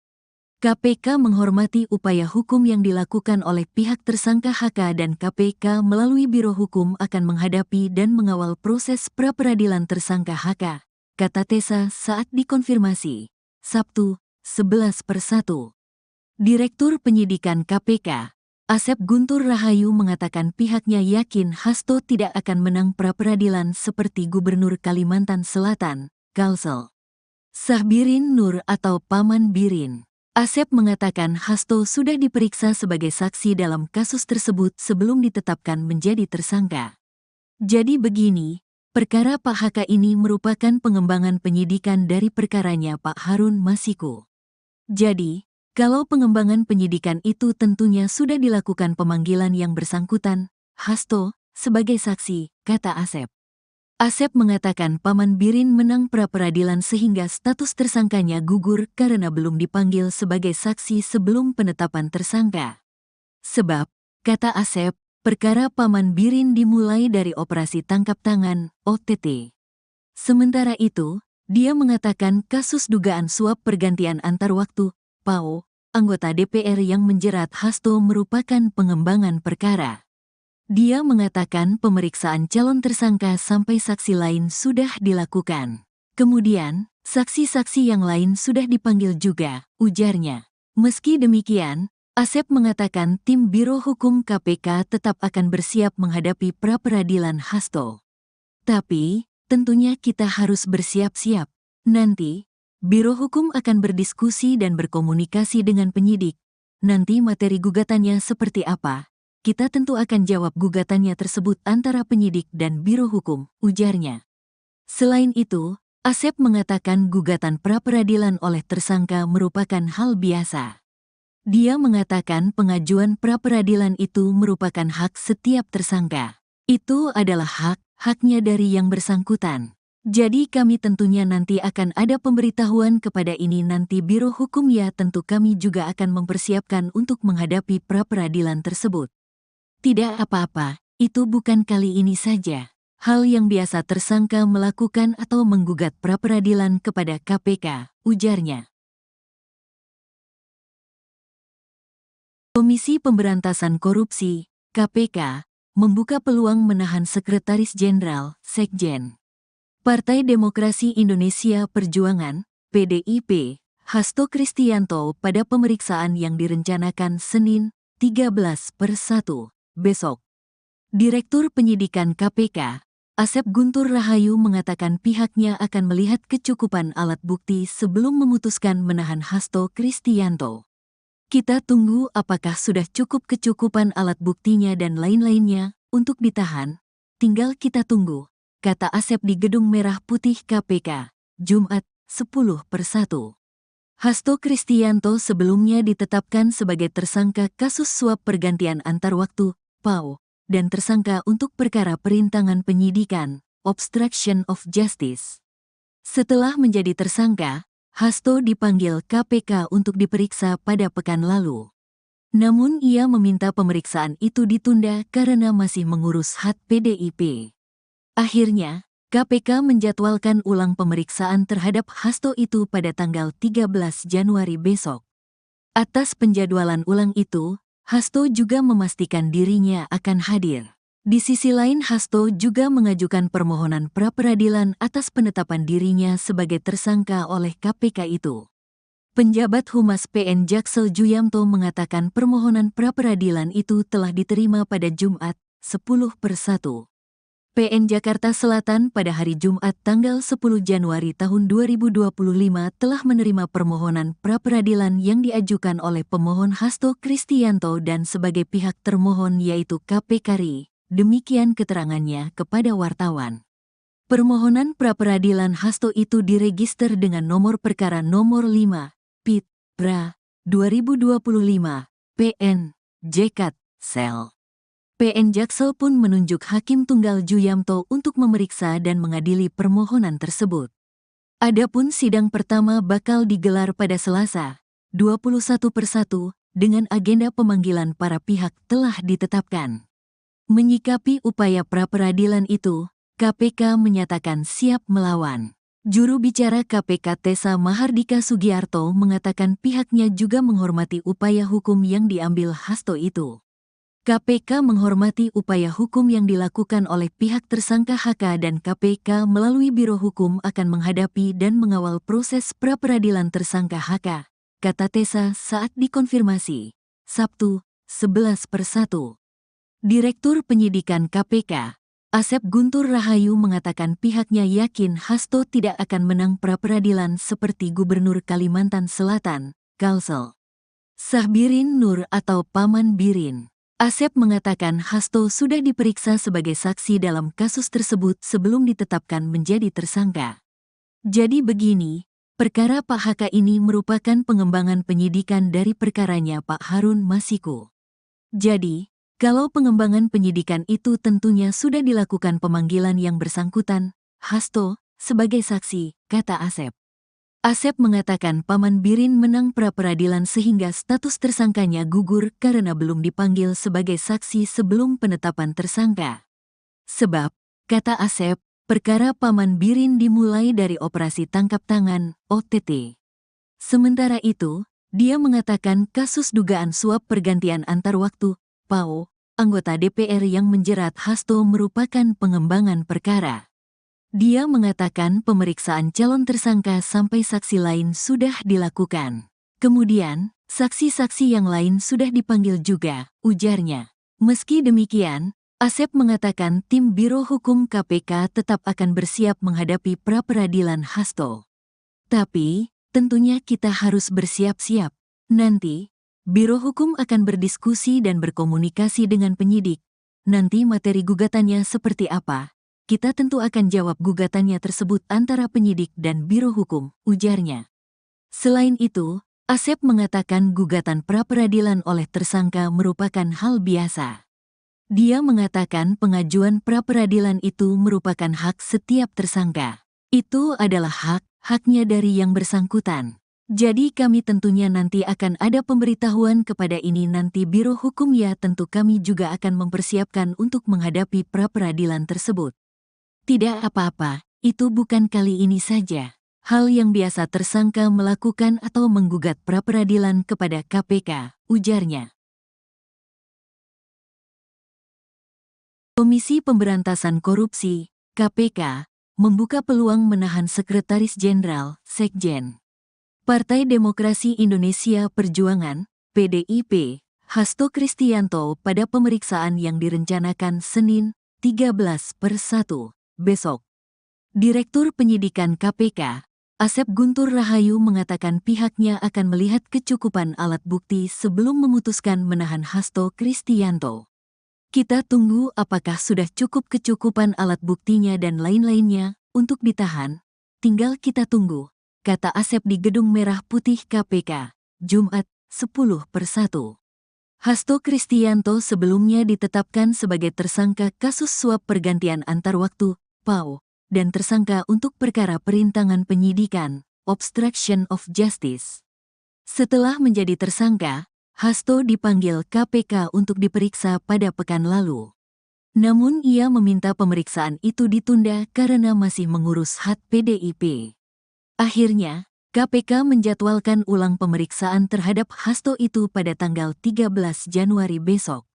KPK menghormati upaya hukum yang dilakukan oleh pihak tersangka HK dan KPK melalui Biro Hukum akan menghadapi dan mengawal proses pra-peradilan tersangka HK, kata Tessa saat dikonfirmasi, Sabtu, 11/1. Direktur Penyidikan KPK, Asep Guntur Rahayu mengatakan pihaknya yakin Hasto tidak akan menang pra-peradilan seperti Gubernur Kalimantan Selatan, Kalsel Sahbirin Nur atau Paman Birin. Asep mengatakan Hasto sudah diperiksa sebagai saksi dalam kasus tersebut sebelum ditetapkan menjadi tersangka. Jadi begini, perkara Pak HK ini merupakan pengembangan penyidikan dari perkaranya Pak Harun Masiku. Jadi, kalau pengembangan penyidikan itu tentunya sudah dilakukan pemanggilan yang bersangkutan, Hasto, sebagai saksi, kata Asep. Asep mengatakan Paman Birin menang pra-peradilan sehingga status tersangkanya gugur karena belum dipanggil sebagai saksi sebelum penetapan tersangka. Sebab, kata Asep, perkara Paman Birin dimulai dari operasi tangkap tangan, OTT. Sementara itu, dia mengatakan kasus dugaan suap pergantian antar waktu, PAO, anggota DPR yang menjerat Hasto merupakan pengembangan perkara. Dia mengatakan pemeriksaan calon tersangka sampai saksi lain sudah dilakukan. Kemudian, saksi-saksi yang lain sudah dipanggil juga, ujarnya. Meski demikian, Asep mengatakan tim Biro Hukum KPK tetap akan bersiap menghadapi pra-peradilan Hasto. Tapi, tentunya kita harus bersiap-siap. Nanti, Biro Hukum akan berdiskusi dan berkomunikasi dengan penyidik. Nanti materi gugatannya seperti apa? Kita tentu akan jawab gugatannya tersebut antara penyidik dan Biro Hukum, ujarnya. Selain itu, Asep mengatakan gugatan pra-peradilan oleh tersangka merupakan hal biasa. Dia mengatakan pengajuan pra-peradilan itu merupakan hak setiap tersangka. Itu adalah haknya dari yang bersangkutan. Jadi kami tentunya nanti akan ada pemberitahuan kepada ini nanti Biro Hukum ya tentu kami juga akan mempersiapkan untuk menghadapi pra-peradilan tersebut. Tidak apa-apa, itu bukan kali ini saja. Hal yang biasa tersangka melakukan atau menggugat pra-peradilan kepada KPK, ujarnya. Komisi Pemberantasan Korupsi, KPK, membuka peluang menahan Sekretaris Jenderal, Sekjen. Partai Demokrasi Indonesia Perjuangan, PDIP, Hasto Kristianto pada pemeriksaan yang direncanakan Senin, 13/1, besok. Direktur Penyidikan KPK, Asep Guntur Rahayu mengatakan pihaknya akan melihat kecukupan alat bukti sebelum memutuskan menahan Hasto Kristianto. Kita tunggu apakah sudah cukup kecukupan alat buktinya dan lain-lainnya untuk ditahan. Tinggal kita tunggu, kata Asep di Gedung Merah Putih KPK, Jumat, 10/1. Hasto Kristianto sebelumnya ditetapkan sebagai tersangka kasus suap pergantian antar waktu, PAO, dan tersangka untuk perkara perintangan penyidikan, obstruction of justice. Setelah menjadi tersangka, Hasto dipanggil KPK untuk diperiksa pada pekan lalu. Namun ia meminta pemeriksaan itu ditunda karena masih mengurus hak PDIP. Akhirnya, KPK menjadwalkan ulang pemeriksaan terhadap Hasto itu pada tanggal 13 Januari besok. Atas penjadwalan ulang itu, Hasto juga memastikan dirinya akan hadir. Di sisi lain, Hasto juga mengajukan permohonan pra-peradilan atas penetapan dirinya sebagai tersangka oleh KPK itu. Penjabat Humas PN Jaksel Juyamto mengatakan permohonan pra-peradilan itu telah diterima pada Jumat, 10/1. PN Jakarta Selatan pada hari Jumat tanggal 10 Januari tahun 2025 telah menerima permohonan pra-peradilan yang diajukan oleh pemohon Hasto Kristianto dan sebagai pihak termohon yaitu KPK RI. Demikian keterangannya kepada wartawan. Permohonan pra-peradilan Hasto itu diregister dengan nomor perkara nomor 5, PIT, PRA, 2025, PN, JKT, Sel. PN Jaksel pun menunjuk Hakim Tunggal Juyamto untuk memeriksa dan mengadili permohonan tersebut. Adapun sidang pertama bakal digelar pada Selasa, 21/1, dengan agenda pemanggilan para pihak telah ditetapkan. Menyikapi upaya pra-peradilan itu, KPK menyatakan siap melawan. Juru bicara KPK Tessa Mahardika Sugiarto mengatakan pihaknya juga menghormati upaya hukum yang diambil Hasto itu. KPK menghormati upaya hukum yang dilakukan oleh pihak tersangka HK dan KPK melalui Biro Hukum akan menghadapi dan mengawal proses pra-peradilan tersangka HK, kata Tessa saat dikonfirmasi. Sabtu, 11/1. Direktur Penyidikan KPK, Asep Guntur Rahayu mengatakan pihaknya yakin Hasto tidak akan menang pra-peradilan seperti Gubernur Kalimantan Selatan, Kalsel Sahbirin Nur atau Paman Birin. Asep mengatakan Hasto sudah diperiksa sebagai saksi dalam kasus tersebut sebelum ditetapkan menjadi tersangka. Jadi begini, perkara Pak HK ini merupakan pengembangan penyidikan dari perkaranya Pak Harun Masiku. Jadi, kalau pengembangan penyidikan itu tentunya sudah dilakukan pemanggilan yang bersangkutan, Hasto, sebagai saksi, kata Asep. Asep mengatakan Paman Birin menang pra-peradilan sehingga status tersangkanya gugur karena belum dipanggil sebagai saksi sebelum penetapan tersangka. Sebab, kata Asep, perkara Paman Birin dimulai dari operasi tangkap tangan, OTT. Sementara itu, dia mengatakan kasus dugaan suap pergantian antar waktu, PAO, anggota DPR yang menjerat Hasto merupakan pengembangan perkara. Dia mengatakan pemeriksaan calon tersangka sampai saksi lain sudah dilakukan. Kemudian, saksi-saksi yang lain sudah dipanggil juga, ujarnya. Meski demikian, Asep mengatakan tim Biro Hukum KPK tetap akan bersiap menghadapi pra-peradilan Hasto. Tapi, tentunya kita harus bersiap-siap. Nanti, Biro Hukum akan berdiskusi dan berkomunikasi dengan penyidik. Nanti materi gugatannya seperti apa? Kita tentu akan jawab gugatannya tersebut antara penyidik dan Biro Hukum, ujarnya. Selain itu, Asep mengatakan gugatan pra-peradilan oleh tersangka merupakan hal biasa. Dia mengatakan pengajuan pra-peradilan itu merupakan hak setiap tersangka. Itu adalah haknya dari yang bersangkutan. Jadi kami tentunya nanti akan ada pemberitahuan kepada ini nanti Biro Hukum ya tentu kami juga akan mempersiapkan untuk menghadapi pra-peradilan tersebut. Tidak apa-apa, itu bukan kali ini saja. Hal yang biasa tersangka melakukan atau menggugat pra-peradilan kepada KPK, ujarnya. Komisi Pemberantasan Korupsi, KPK, membuka peluang menahan Sekretaris Jenderal, Sekjen, Partai Demokrasi Indonesia Perjuangan, PDIP, Hasto Kristianto pada pemeriksaan yang direncanakan Senin, 13/1, besok. Direktur Penyidikan KPK, Asep Guntur Rahayu mengatakan pihaknya akan melihat kecukupan alat bukti sebelum memutuskan menahan Hasto Kristianto. Kita tunggu apakah sudah cukup kecukupan alat buktinya dan lain-lainnya untuk ditahan. Tinggal kita tunggu, kata Asep di Gedung Merah Putih KPK, Jumat, 10/1. Hasto Kristianto sebelumnya ditetapkan sebagai tersangka kasus suap pergantian antar waktu, PAO, dan tersangka untuk perkara perintangan penyidikan, obstruction of justice. Setelah menjadi tersangka, Hasto dipanggil KPK untuk diperiksa pada pekan lalu. Namun ia meminta pemeriksaan itu ditunda karena masih mengurus hak PDIP. Akhirnya, KPK menjadwalkan ulang pemeriksaan terhadap Hasto itu pada tanggal 13 Januari besok.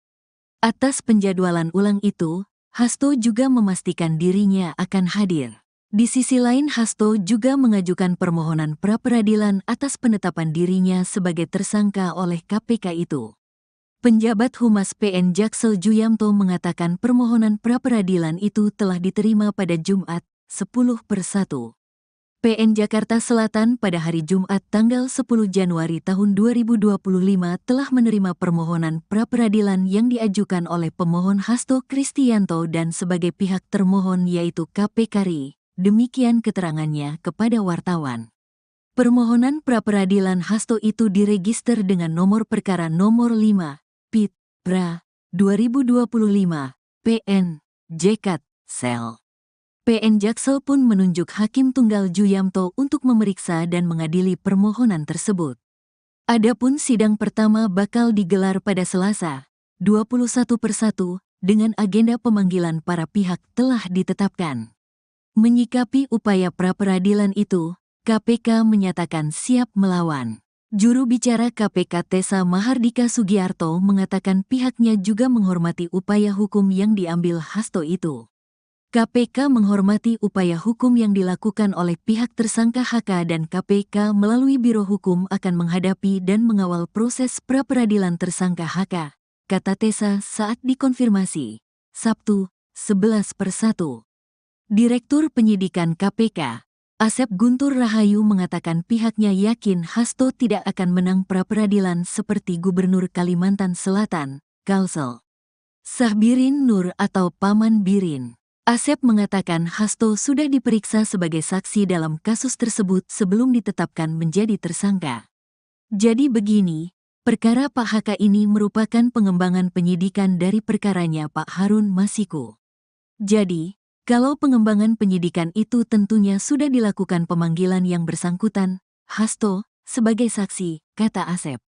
Atas penjadwalan ulang itu, Hasto juga memastikan dirinya akan hadir. Di sisi lain, Hasto juga mengajukan permohonan pra-peradilan atas penetapan dirinya sebagai tersangka oleh KPK itu. Penjabat Humas PN Jaksel Juyamto mengatakan permohonan pra-peradilan itu telah diterima pada Jumat, 10/1. PN Jakarta Selatan pada hari Jumat tanggal 10 Januari tahun 2025 telah menerima permohonan pra-peradilan yang diajukan oleh pemohon Hasto Kristianto dan sebagai pihak termohon yaitu KPK RI. Demikian keterangannya kepada wartawan. Permohonan pra-peradilan Hasto itu diregister dengan nomor perkara nomor 5, PIT, PRA, 2025, PN, JKT, Sel. PN Jaksel pun menunjuk Hakim Tunggal Juyamto untuk memeriksa dan mengadili permohonan tersebut. Adapun sidang pertama bakal digelar pada Selasa, 21/1, dengan agenda pemanggilan para pihak telah ditetapkan. Menyikapi upaya pra-peradilan itu, KPK menyatakan siap melawan. Juru bicara KPK Tessa Mahardika Sugiarto mengatakan pihaknya juga menghormati upaya hukum yang diambil Hasto itu. KPK menghormati upaya hukum yang dilakukan oleh pihak tersangka HK dan KPK melalui Biro Hukum akan menghadapi dan mengawal proses pra-peradilan tersangka HK, kata Tessa saat dikonfirmasi, Sabtu, 11/1. Direktur Penyidikan KPK, Asep Guntur Rahayu mengatakan pihaknya yakin Hasto tidak akan menang pra-peradilan seperti Gubernur Kalimantan Selatan, Kalsel Sahbirin Nur atau Paman Birin. Asep mengatakan Hasto sudah diperiksa sebagai saksi dalam kasus tersebut sebelum ditetapkan menjadi tersangka. Jadi begini, perkara Pak HK ini merupakan pengembangan penyidikan dari perkaranya Pak Harun Masiku. Jadi, kalau pengembangan penyidikan itu tentunya sudah dilakukan pemanggilan yang bersangkutan, Hasto, sebagai saksi, kata Asep.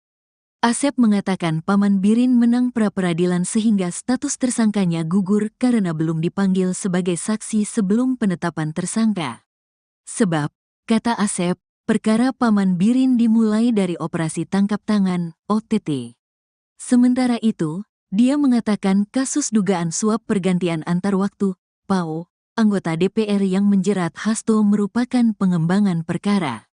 Asep mengatakan Paman Birin menang pra-peradilan sehingga status tersangkanya gugur karena belum dipanggil sebagai saksi sebelum penetapan tersangka. Sebab, kata Asep, perkara Paman Birin dimulai dari operasi tangkap tangan, OTT. Sementara itu, dia mengatakan kasus dugaan suap pergantian antar waktu, PAO, anggota DPR yang menjerat Hasto merupakan pengembangan perkara.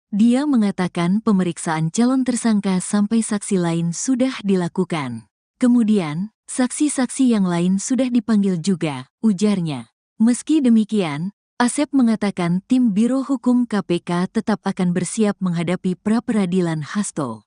Dia mengatakan pemeriksaan calon tersangka sampai saksi lain sudah dilakukan. Kemudian, saksi-saksi yang lain sudah dipanggil juga, ujarnya. Meski demikian, Asep mengatakan tim Biro Hukum KPK tetap akan bersiap menghadapi pra-peradilan Hasto.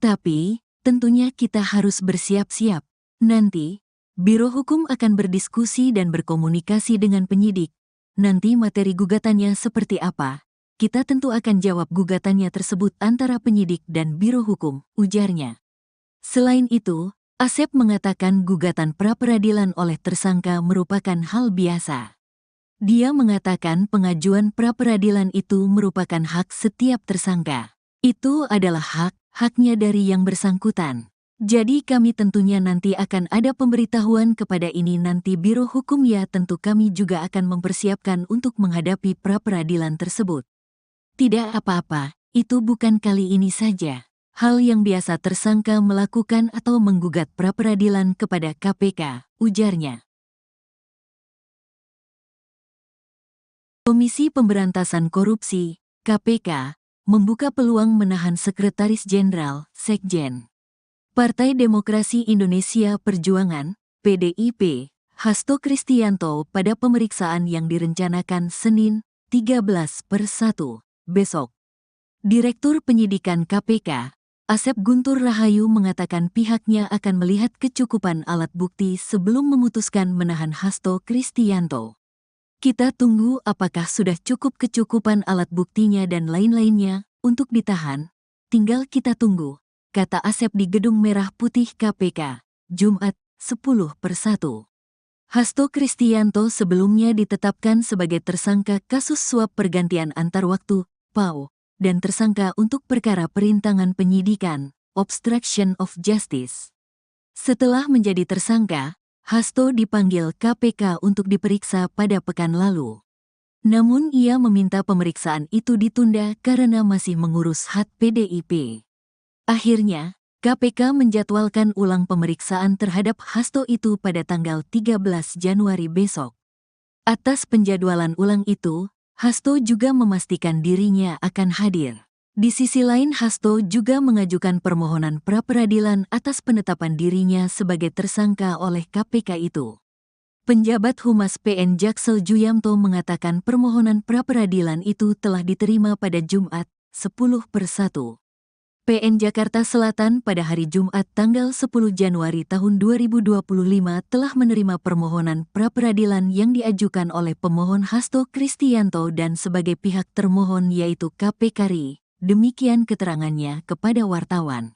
Tapi, tentunya kita harus bersiap-siap. Nanti, Biro Hukum akan berdiskusi dan berkomunikasi dengan penyidik. Nanti materi gugatannya seperti apa? Kita tentu akan jawab gugatannya tersebut antara penyidik dan Biro Hukum, ujarnya. Selain itu, Asep mengatakan gugatan pra-peradilan oleh tersangka merupakan hal biasa. Dia mengatakan pengajuan pra-peradilan itu merupakan hak setiap tersangka. Itu adalah haknya dari yang bersangkutan. Jadi kami tentunya nanti akan ada pemberitahuan kepada ini nanti Biro Hukum ya tentu kami juga akan mempersiapkan untuk menghadapi pra-peradilan tersebut. Tidak apa-apa, itu bukan kali ini saja. Hal yang biasa tersangka melakukan atau menggugat pra-peradilan kepada KPK, ujarnya. Komisi Pemberantasan Korupsi, KPK, membuka peluang menahan Sekretaris Jenderal, Sekjen, Partai Demokrasi Indonesia Perjuangan, PDIP, Hasto Kristianto pada pemeriksaan yang direncanakan Senin, 13/1, besok. Direktur Penyidikan KPK, Asep Guntur Rahayu mengatakan pihaknya akan melihat kecukupan alat bukti sebelum memutuskan menahan Hasto Kristianto. Kita tunggu apakah sudah cukup kecukupan alat buktinya dan lain-lainnya untuk ditahan. Tinggal kita tunggu, kata Asep di Gedung Merah Putih KPK, Jumat, 10/1. Hasto Kristianto sebelumnya ditetapkan sebagai tersangka kasus suap pergantian antar waktu, PAO, dan tersangka untuk perkara perintangan penyidikan, obstruction of justice. Setelah menjadi tersangka, Hasto dipanggil KPK untuk diperiksa pada pekan lalu. Namun ia meminta pemeriksaan itu ditunda karena masih mengurus hak PDIP. Akhirnya, KPK menjadwalkan ulang pemeriksaan terhadap Hasto itu pada tanggal 13 Januari besok. Atas penjadwalan ulang itu, Hasto juga memastikan dirinya akan hadir. Di sisi lain, Hasto juga mengajukan permohonan pra-peradilan atas penetapan dirinya sebagai tersangka oleh KPK itu. Penjabat Humas PN Jaksel Juyamto mengatakan permohonan pra-peradilan itu telah diterima pada Jumat, 10/1. PN Jakarta Selatan pada hari Jumat tanggal 10 Januari tahun 2025 telah menerima permohonan pra-peradilan yang diajukan oleh pemohon Hasto Kristianto dan sebagai pihak termohon yaitu KPK RI. Demikian keterangannya kepada wartawan.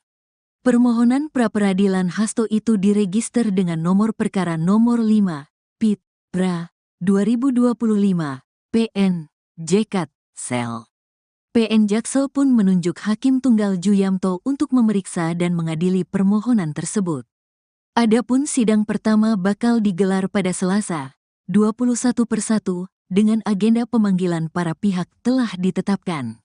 Permohonan pra-peradilan Hasto itu diregister dengan nomor perkara nomor 5, PIT, PRA, 2025, PN, JKT, Sel. PN Jaksel pun menunjuk Hakim Tunggal Juyamto untuk memeriksa dan mengadili permohonan tersebut. Adapun sidang pertama bakal digelar pada Selasa, 21/1, dengan agenda pemanggilan para pihak telah ditetapkan.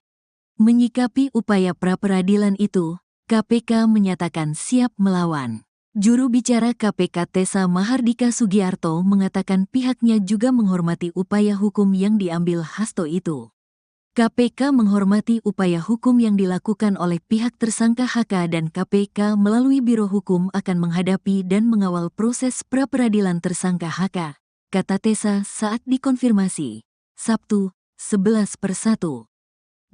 Menyikapi upaya pra-peradilan itu, KPK menyatakan siap melawan. Juru bicara KPK Tessa Mahardika Sugiarto mengatakan pihaknya juga menghormati upaya hukum yang diambil Hasto itu. KPK menghormati upaya hukum yang dilakukan oleh pihak tersangka HK dan KPK melalui Biro Hukum akan menghadapi dan mengawal proses pra-peradilan tersangka HK, kata Tessa saat dikonfirmasi, Sabtu, 11/1.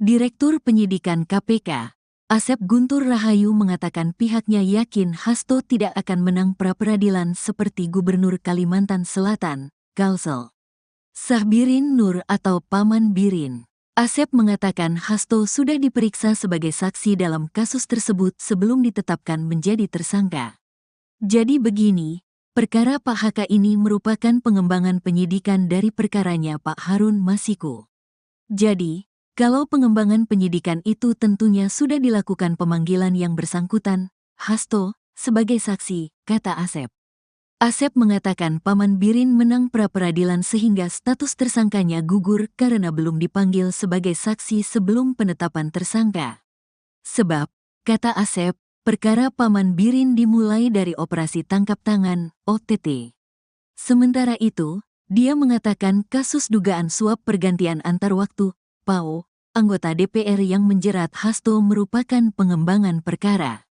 Direktur Penyidikan KPK, Asep Guntur Rahayu mengatakan pihaknya yakin Hasto tidak akan menang pra-peradilan seperti Gubernur Kalimantan Selatan, Kalsel Sahbirin Nur atau Paman Birin. Asep mengatakan Hasto sudah diperiksa sebagai saksi dalam kasus tersebut sebelum ditetapkan menjadi tersangka. Jadi begini, perkara Pak HK ini merupakan pengembangan penyidikan dari perkaranya Pak Harun Masiku. Jadi, kalau pengembangan penyidikan itu tentunya sudah dilakukan pemanggilan yang bersangkutan, Hasto, sebagai saksi, kata Asep. Asep mengatakan Paman Birin menang pra-peradilan sehingga status tersangkanya gugur karena belum dipanggil sebagai saksi sebelum penetapan tersangka. Sebab, kata Asep, perkara Paman Birin dimulai dari operasi tangkap tangan, OTT. Sementara itu, dia mengatakan kasus dugaan suap pergantian antar waktu, PAO, anggota DPR yang menjerat Hasto merupakan pengembangan perkara.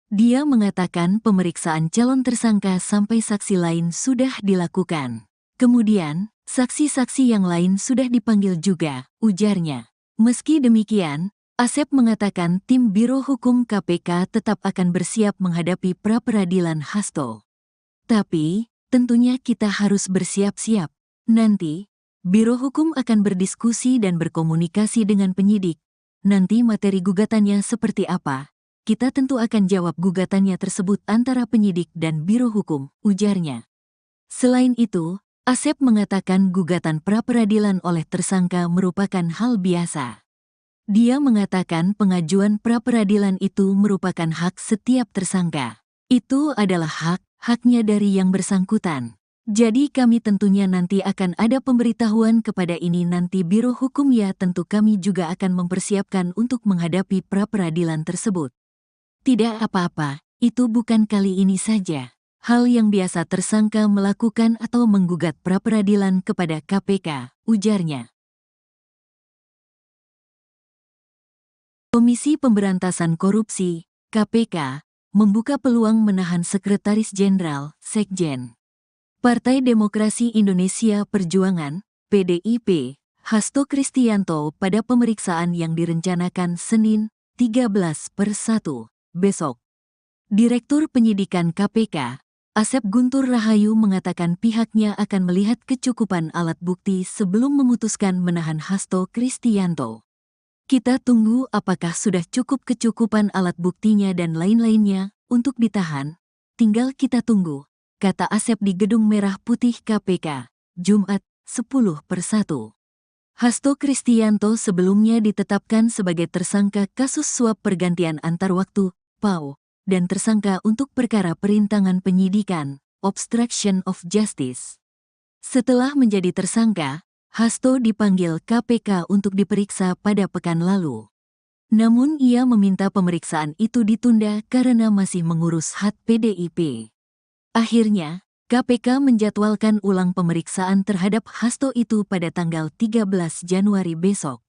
Dia mengatakan pemeriksaan calon tersangka sampai saksi lain sudah dilakukan. Kemudian, saksi-saksi yang lain sudah dipanggil juga, ujarnya. Meski demikian, Asep mengatakan tim Biro Hukum KPK tetap akan bersiap menghadapi pra-peradilan Hasto. Tapi, tentunya kita harus bersiap-siap. Nanti, Biro Hukum akan berdiskusi dan berkomunikasi dengan penyidik. Nanti materi gugatannya seperti apa? Kita tentu akan jawab gugatannya tersebut antara penyidik dan Biro Hukum, ujarnya. Selain itu, Asep mengatakan gugatan pra-peradilan oleh tersangka merupakan hal biasa. Dia mengatakan pengajuan pra-peradilan itu merupakan hak setiap tersangka. Itu adalah haknya dari yang bersangkutan. Jadi kami tentunya nanti akan ada pemberitahuan kepada ini nanti Biro Hukum ya tentu kami juga akan mempersiapkan untuk menghadapi pra-peradilan tersebut. Tidak apa-apa, itu bukan kali ini saja. Hal yang biasa tersangka melakukan atau menggugat pra-peradilan kepada KPK, ujarnya. Komisi Pemberantasan Korupsi, KPK, membuka peluang menahan Sekretaris Jenderal, Sekjen, Partai Demokrasi Indonesia Perjuangan, PDIP, Hasto Kristianto pada pemeriksaan yang direncanakan Senin, 13/1, besok. Direktur Penyidikan KPK, Asep Guntur Rahayu mengatakan pihaknya akan melihat kecukupan alat bukti sebelum memutuskan menahan Hasto Kristianto. Kita tunggu apakah sudah cukup kecukupan alat buktinya dan lain-lainnya untuk ditahan. Tinggal kita tunggu, kata Asep di Gedung Merah Putih KPK, Jumat, 10/1. Hasto Kristianto sebelumnya ditetapkan sebagai tersangka kasus suap pergantian antar waktu, PAO, dan tersangka untuk perkara perintangan penyidikan, obstruction of justice. Setelah menjadi tersangka, Hasto dipanggil KPK untuk diperiksa pada pekan lalu. Namun ia meminta pemeriksaan itu ditunda karena masih mengurus hak PDIP. Akhirnya, KPK menjadwalkan ulang pemeriksaan terhadap Hasto itu pada tanggal 13 Januari besok.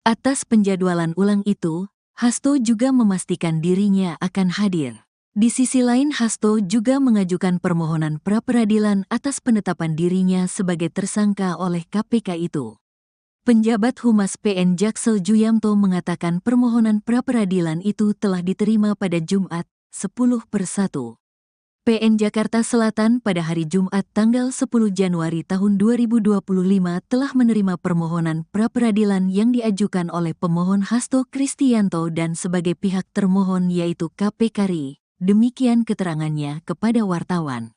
Atas penjadwalan ulang itu, Hasto juga memastikan dirinya akan hadir. Di sisi lain, Hasto juga mengajukan permohonan pra-peradilan atas penetapan dirinya sebagai tersangka oleh KPK itu. Penjabat Humas PN Jaksel Juyamto mengatakan permohonan pra-peradilan itu telah diterima pada Jumat, 10/1. PN Jakarta Selatan pada hari Jumat tanggal 10 Januari tahun 2025 telah menerima permohonan pra-peradilan yang diajukan oleh pemohon Hasto Kristianto dan sebagai pihak termohon yaitu KPK RI. Demikian keterangannya kepada wartawan.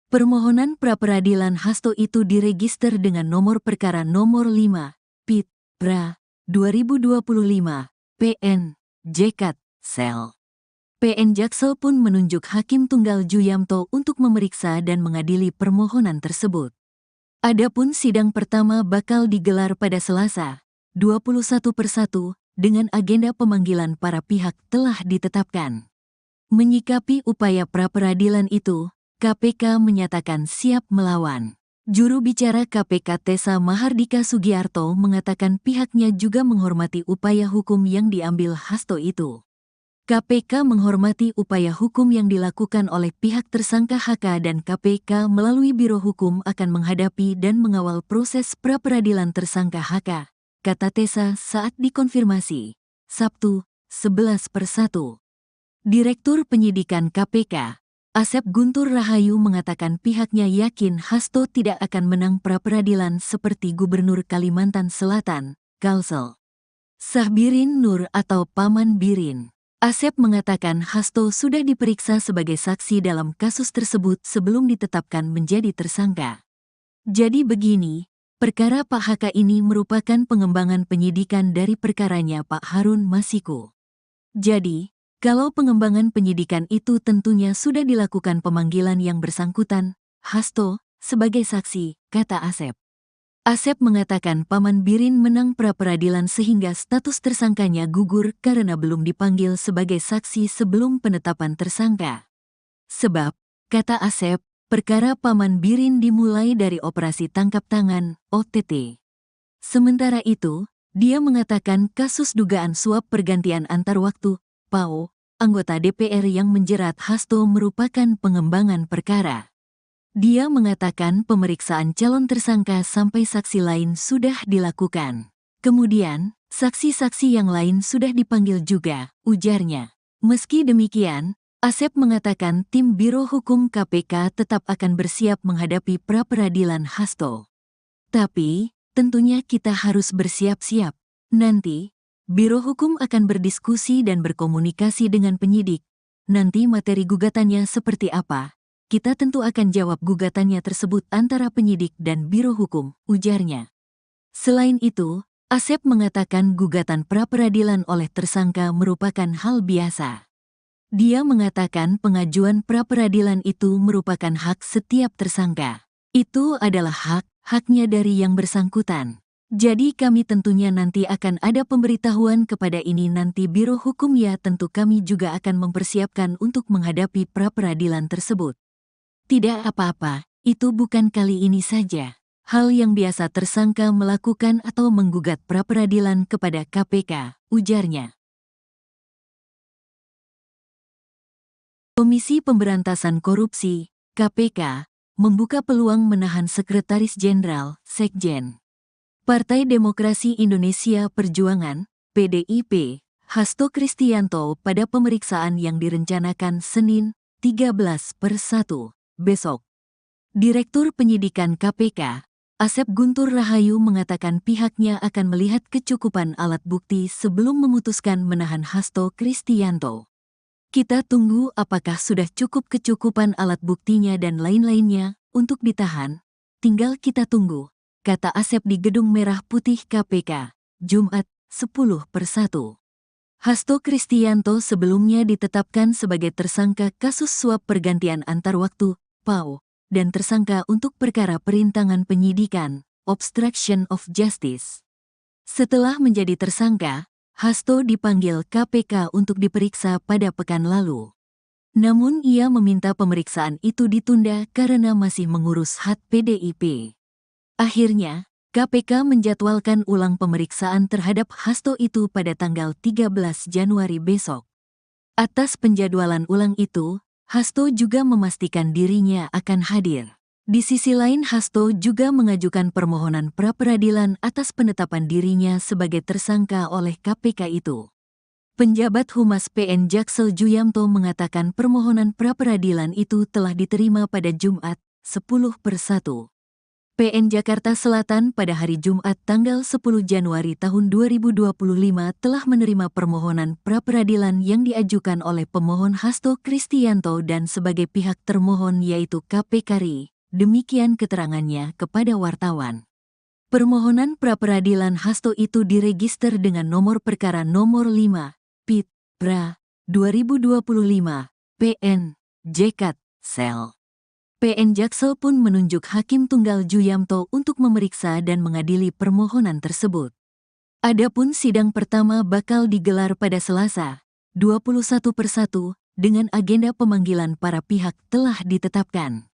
Permohonan pra-peradilan Hasto itu diregister dengan nomor perkara nomor 5, PIT, PRA, 2025, PN, JKT, Sel. PN Jaksel pun menunjuk Hakim Tunggal Juyamto untuk memeriksa dan mengadili permohonan tersebut. Adapun sidang pertama bakal digelar pada Selasa, 21/1, dengan agenda pemanggilan para pihak telah ditetapkan. Menyikapi upaya pra-peradilan itu, KPK menyatakan siap melawan. Juru bicara KPK Tessa Mahardika Sugiarto mengatakan pihaknya juga menghormati upaya hukum yang diambil Hasto itu. KPK menghormati upaya hukum yang dilakukan oleh pihak tersangka HK dan KPK melalui Biro Hukum akan menghadapi dan mengawal proses pra-peradilan tersangka HK, kata Tessa saat dikonfirmasi, Sabtu, 11/1. Direktur Penyidikan KPK, Asep Guntur Rahayu mengatakan pihaknya yakin Hasto tidak akan menang pra-peradilan seperti Gubernur Kalimantan Selatan, Kalsel Sahbirin Nur atau Paman Birin. Asep mengatakan Hasto sudah diperiksa sebagai saksi dalam kasus tersebut sebelum ditetapkan menjadi tersangka. Jadi begini, perkara Pak HK ini merupakan pengembangan penyidikan dari perkaranya Pak Harun Masiku. Jadi, kalau pengembangan penyidikan itu tentunya sudah dilakukan pemanggilan yang bersangkutan, Hasto, sebagai saksi, kata Asep. Asep mengatakan Paman Birin menang pra-peradilan sehingga status tersangkanya gugur karena belum dipanggil sebagai saksi sebelum penetapan tersangka. Sebab, kata Asep, perkara Paman Birin dimulai dari operasi tangkap tangan, OTT. Sementara itu, dia mengatakan kasus dugaan suap pergantian antar waktu, PAO, anggota DPR yang menjerat Hasto merupakan pengembangan perkara. Dia mengatakan pemeriksaan calon tersangka sampai saksi lain sudah dilakukan. Kemudian, saksi-saksi yang lain sudah dipanggil juga, ujarnya. Meski demikian, Asep mengatakan tim Biro Hukum KPK tetap akan bersiap menghadapi pra-peradilan Hasto. Tapi, tentunya kita harus bersiap-siap. Nanti, Biro Hukum akan berdiskusi dan berkomunikasi dengan penyidik. Nanti materi gugatannya seperti apa? Kita tentu akan jawab gugatannya tersebut antara penyidik dan Biro Hukum, ujarnya. Selain itu, Asep mengatakan gugatan pra-peradilan oleh tersangka merupakan hal biasa. Dia mengatakan pengajuan pra-peradilan itu merupakan hak setiap tersangka. Itu adalah haknya dari yang bersangkutan. Jadi kami tentunya nanti akan ada pemberitahuan kepada ini nanti Biro Hukum ya tentu kami juga akan mempersiapkan untuk menghadapi pra-peradilan tersebut. Tidak apa-apa, itu bukan kali ini saja. Hal yang biasa tersangka melakukan atau menggugat pra-peradilan kepada KPK, ujarnya. Komisi Pemberantasan Korupsi, KPK, membuka peluang menahan Sekretaris Jenderal, Sekjen, Partai Demokrasi Indonesia Perjuangan, PDIP, Hasto Kristianto pada pemeriksaan yang direncanakan Senin, 13/1, besok. Direktur Penyidikan KPK, Asep Guntur Rahayu mengatakan pihaknya akan melihat kecukupan alat bukti sebelum memutuskan menahan Hasto Kristianto. Kita tunggu apakah sudah cukup kecukupan alat buktinya dan lain-lainnya untuk ditahan. Tinggal kita tunggu, kata Asep di Gedung Merah Putih KPK, Jumat, 10/1. Hasto Kristianto sebelumnya ditetapkan sebagai tersangka kasus suap pergantian antar waktu, PAO, dan tersangka untuk perkara perintangan penyidikan, obstruction of justice. Setelah menjadi tersangka, Hasto dipanggil KPK untuk diperiksa pada pekan lalu. Namun ia meminta pemeriksaan itu ditunda karena masih mengurus hak PDIP. Akhirnya, KPK menjadwalkan ulang pemeriksaan terhadap Hasto itu pada tanggal 13 Januari besok. Atas penjadwalan ulang itu, Hasto juga memastikan dirinya akan hadir. Di sisi lain, Hasto juga mengajukan permohonan pra-peradilan atas penetapan dirinya sebagai tersangka oleh KPK itu. Penjabat Humas PN Jaksel Juyamto mengatakan permohonan pra-peradilan itu telah diterima pada Jumat, 10/1. PN Jakarta Selatan pada hari Jumat tanggal 10 Januari tahun 2025 telah menerima permohonan pra-peradilan yang diajukan oleh pemohon Hasto Kristianto dan sebagai pihak termohon yaitu KPK RI. Demikian keterangannya kepada wartawan. Permohonan pra-peradilan Hasto itu diregister dengan nomor perkara nomor 5, PIT, PRA, 2025, PN, JKT, Sel. PN Jaksel pun menunjuk Hakim Tunggal Juyamto untuk memeriksa dan mengadili permohonan tersebut. Adapun sidang pertama bakal digelar pada Selasa, 21/1, dengan agenda pemanggilan para pihak telah ditetapkan.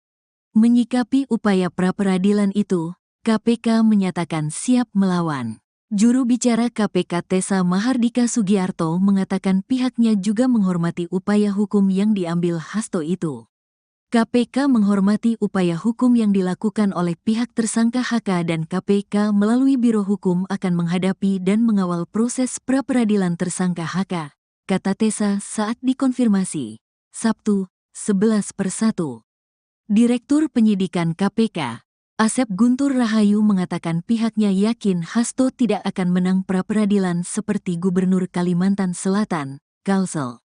Menyikapi upaya pra-peradilan itu, KPK menyatakan siap melawan. Juru bicara KPK Tessa Mahardika Sugiarto mengatakan pihaknya juga menghormati upaya hukum yang diambil Hasto itu. KPK menghormati upaya hukum yang dilakukan oleh pihak tersangka HK dan KPK melalui Biro Hukum akan menghadapi dan mengawal proses pra-peradilan tersangka HK, kata Tessa saat dikonfirmasi, Sabtu, 11/1. Direktur Penyidikan KPK, Asep Guntur Rahayu mengatakan pihaknya yakin Hasto tidak akan menang pra-peradilan seperti Gubernur Kalimantan Selatan, Kalsel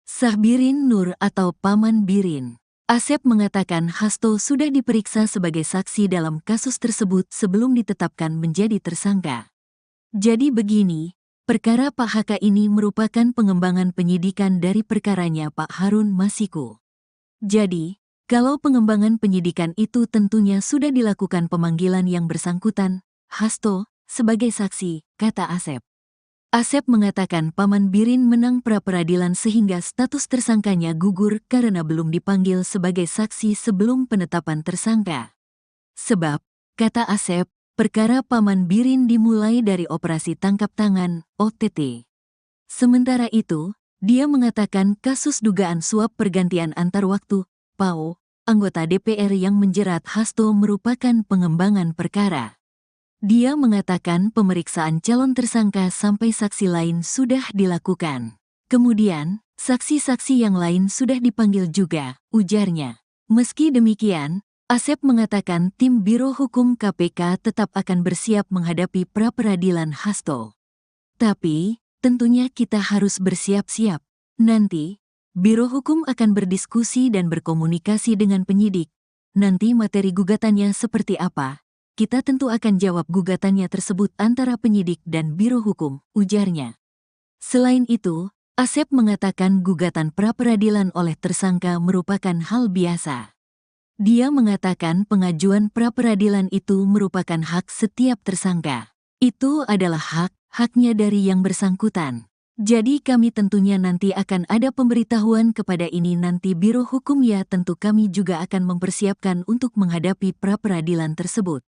Sahbirin Nur atau Paman Birin. Asep mengatakan Hasto sudah diperiksa sebagai saksi dalam kasus tersebut sebelum ditetapkan menjadi tersangka. Jadi begini, perkara Pak HK ini merupakan pengembangan penyidikan dari perkaranya Pak Harun Masiku. Jadi, kalau pengembangan penyidikan itu tentunya sudah dilakukan pemanggilan yang bersangkutan, Hasto, sebagai saksi, kata Asep. Asep mengatakan Paman Birin menang pra-peradilan sehingga status tersangkanya gugur karena belum dipanggil sebagai saksi sebelum penetapan tersangka. Sebab, kata Asep, perkara Paman Birin dimulai dari operasi tangkap tangan, OTT. Sementara itu, dia mengatakan kasus dugaan suap pergantian antar waktu, PAO, anggota DPR yang menjerat Hasto merupakan pengembangan perkara. Dia mengatakan pemeriksaan calon tersangka sampai saksi lain sudah dilakukan. Kemudian, saksi-saksi yang lain sudah dipanggil juga, ujarnya. Meski demikian, Asep mengatakan tim Biro Hukum KPK tetap akan bersiap menghadapi pra-peradilan Hasto. Tapi, tentunya kita harus bersiap-siap. Nanti, Biro Hukum akan berdiskusi dan berkomunikasi dengan penyidik. Nanti materi gugatannya seperti apa? Kita tentu akan jawab gugatannya tersebut antara penyidik dan Biro Hukum, ujarnya. Selain itu, Asep mengatakan gugatan pra-peradilan oleh tersangka merupakan hal biasa. Dia mengatakan pengajuan pra-peradilan itu merupakan hak setiap tersangka. Itu adalah haknya dari yang bersangkutan. Jadi kami tentunya nanti akan ada pemberitahuan kepada ini nanti Biro Hukum ya tentu kami juga akan mempersiapkan untuk menghadapi pra-peradilan tersebut.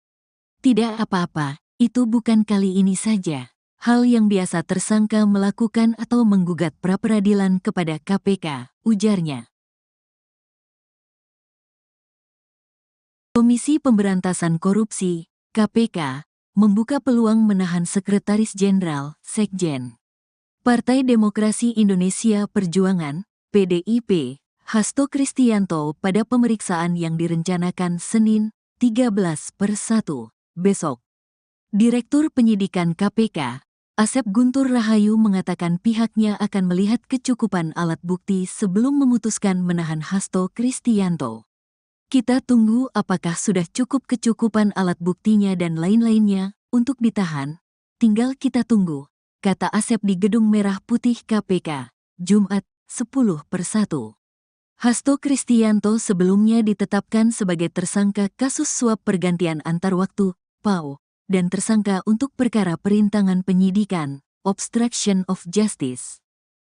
Tidak apa-apa, itu bukan kali ini saja. Hal yang biasa tersangka melakukan atau menggugat pra-peradilan kepada KPK, ujarnya. Komisi Pemberantasan Korupsi, KPK, membuka peluang menahan Sekretaris Jenderal, Sekjen. Partai Demokrasi Indonesia Perjuangan, PDIP, Hasto Kristianto pada pemeriksaan yang direncanakan Senin, 13/1, besok. Direktur Penyidikan KPK, Asep Guntur Rahayu mengatakan pihaknya akan melihat kecukupan alat bukti sebelum memutuskan menahan Hasto Kristianto. Kita tunggu apakah sudah cukup kecukupan alat buktinya dan lain-lainnya untuk ditahan, tinggal kita tunggu, kata Asep di Gedung Merah Putih KPK, Jumat, 10/1. Hasto Kristianto sebelumnya ditetapkan sebagai tersangka kasus suap pergantian antar waktu, PAO, dan tersangka untuk perkara perintangan penyidikan, obstruction of justice.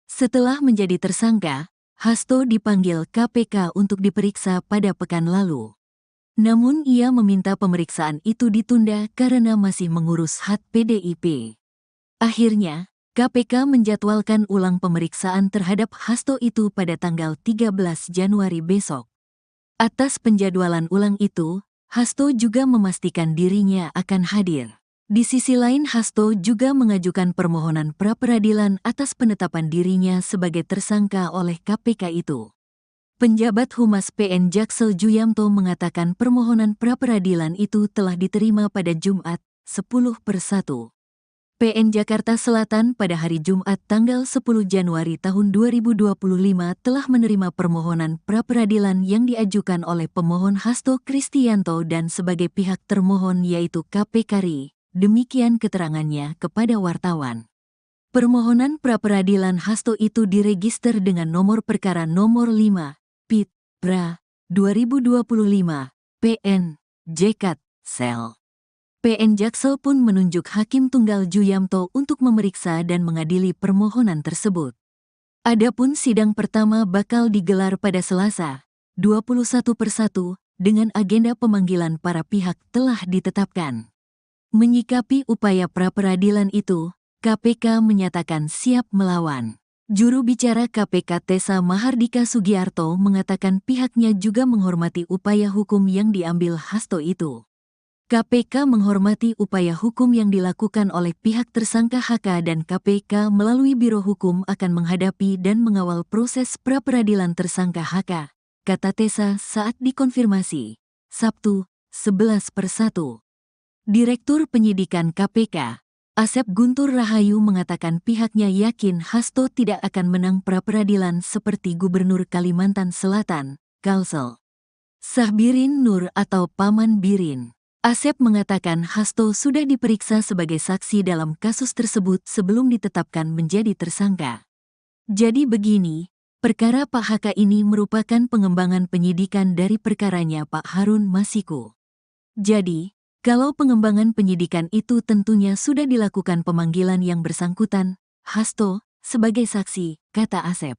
Setelah menjadi tersangka, Hasto dipanggil KPK untuk diperiksa pada pekan lalu. Namun ia meminta pemeriksaan itu ditunda karena masih mengurus hak PDIP. Akhirnya, KPK menjadwalkan ulang pemeriksaan terhadap Hasto itu pada tanggal 13 Januari besok. Atas penjadwalan ulang itu, Hasto juga memastikan dirinya akan hadir. Di sisi lain, Hasto juga mengajukan permohonan pra-peradilan atas penetapan dirinya sebagai tersangka oleh KPK itu. Penjabat Humas PN Jaksel Juyamto mengatakan permohonan pra-peradilan itu telah diterima pada Jumat, 10/1. PN Jakarta Selatan pada hari Jumat tanggal 10 Januari tahun 2025 telah menerima permohonan pra-peradilan yang diajukan oleh pemohon Hasto Kristianto dan sebagai pihak termohon yaitu KPK RI. Demikian keterangannya kepada wartawan. Permohonan pra-peradilan Hasto itu diregister dengan nomor perkara nomor 5, PIT, PRA, 2025, PN, JKT, Sel. PN Jaksel pun menunjuk Hakim Tunggal Juyamto untuk memeriksa dan mengadili permohonan tersebut. Adapun sidang pertama bakal digelar pada Selasa, 21/1, dengan agenda pemanggilan para pihak telah ditetapkan. Menyikapi upaya pra-peradilan itu, KPK menyatakan siap melawan. Juru bicara KPK Tessa Mahardika Sugiarto mengatakan pihaknya juga menghormati upaya hukum yang diambil Hasto itu. KPK menghormati upaya hukum yang dilakukan oleh pihak tersangka HK dan KPK melalui Biro Hukum akan menghadapi dan mengawal proses pra-peradilan tersangka HK, kata Tessa saat dikonfirmasi, Sabtu, 11/1. Direktur Penyidikan KPK, Asep Guntur Rahayu mengatakan pihaknya yakin Hasto tidak akan menang pra-peradilan seperti Gubernur Kalimantan Selatan, Kalsel Sahbirin Nur atau Paman Birin. Asep mengatakan Hasto sudah diperiksa sebagai saksi dalam kasus tersebut sebelum ditetapkan menjadi tersangka. Jadi begini, perkara Pak HK ini merupakan pengembangan penyidikan dari perkaranya Pak Harun Masiku. Jadi, kalau pengembangan penyidikan itu tentunya sudah dilakukan pemanggilan yang bersangkutan, Hasto, sebagai saksi, kata Asep.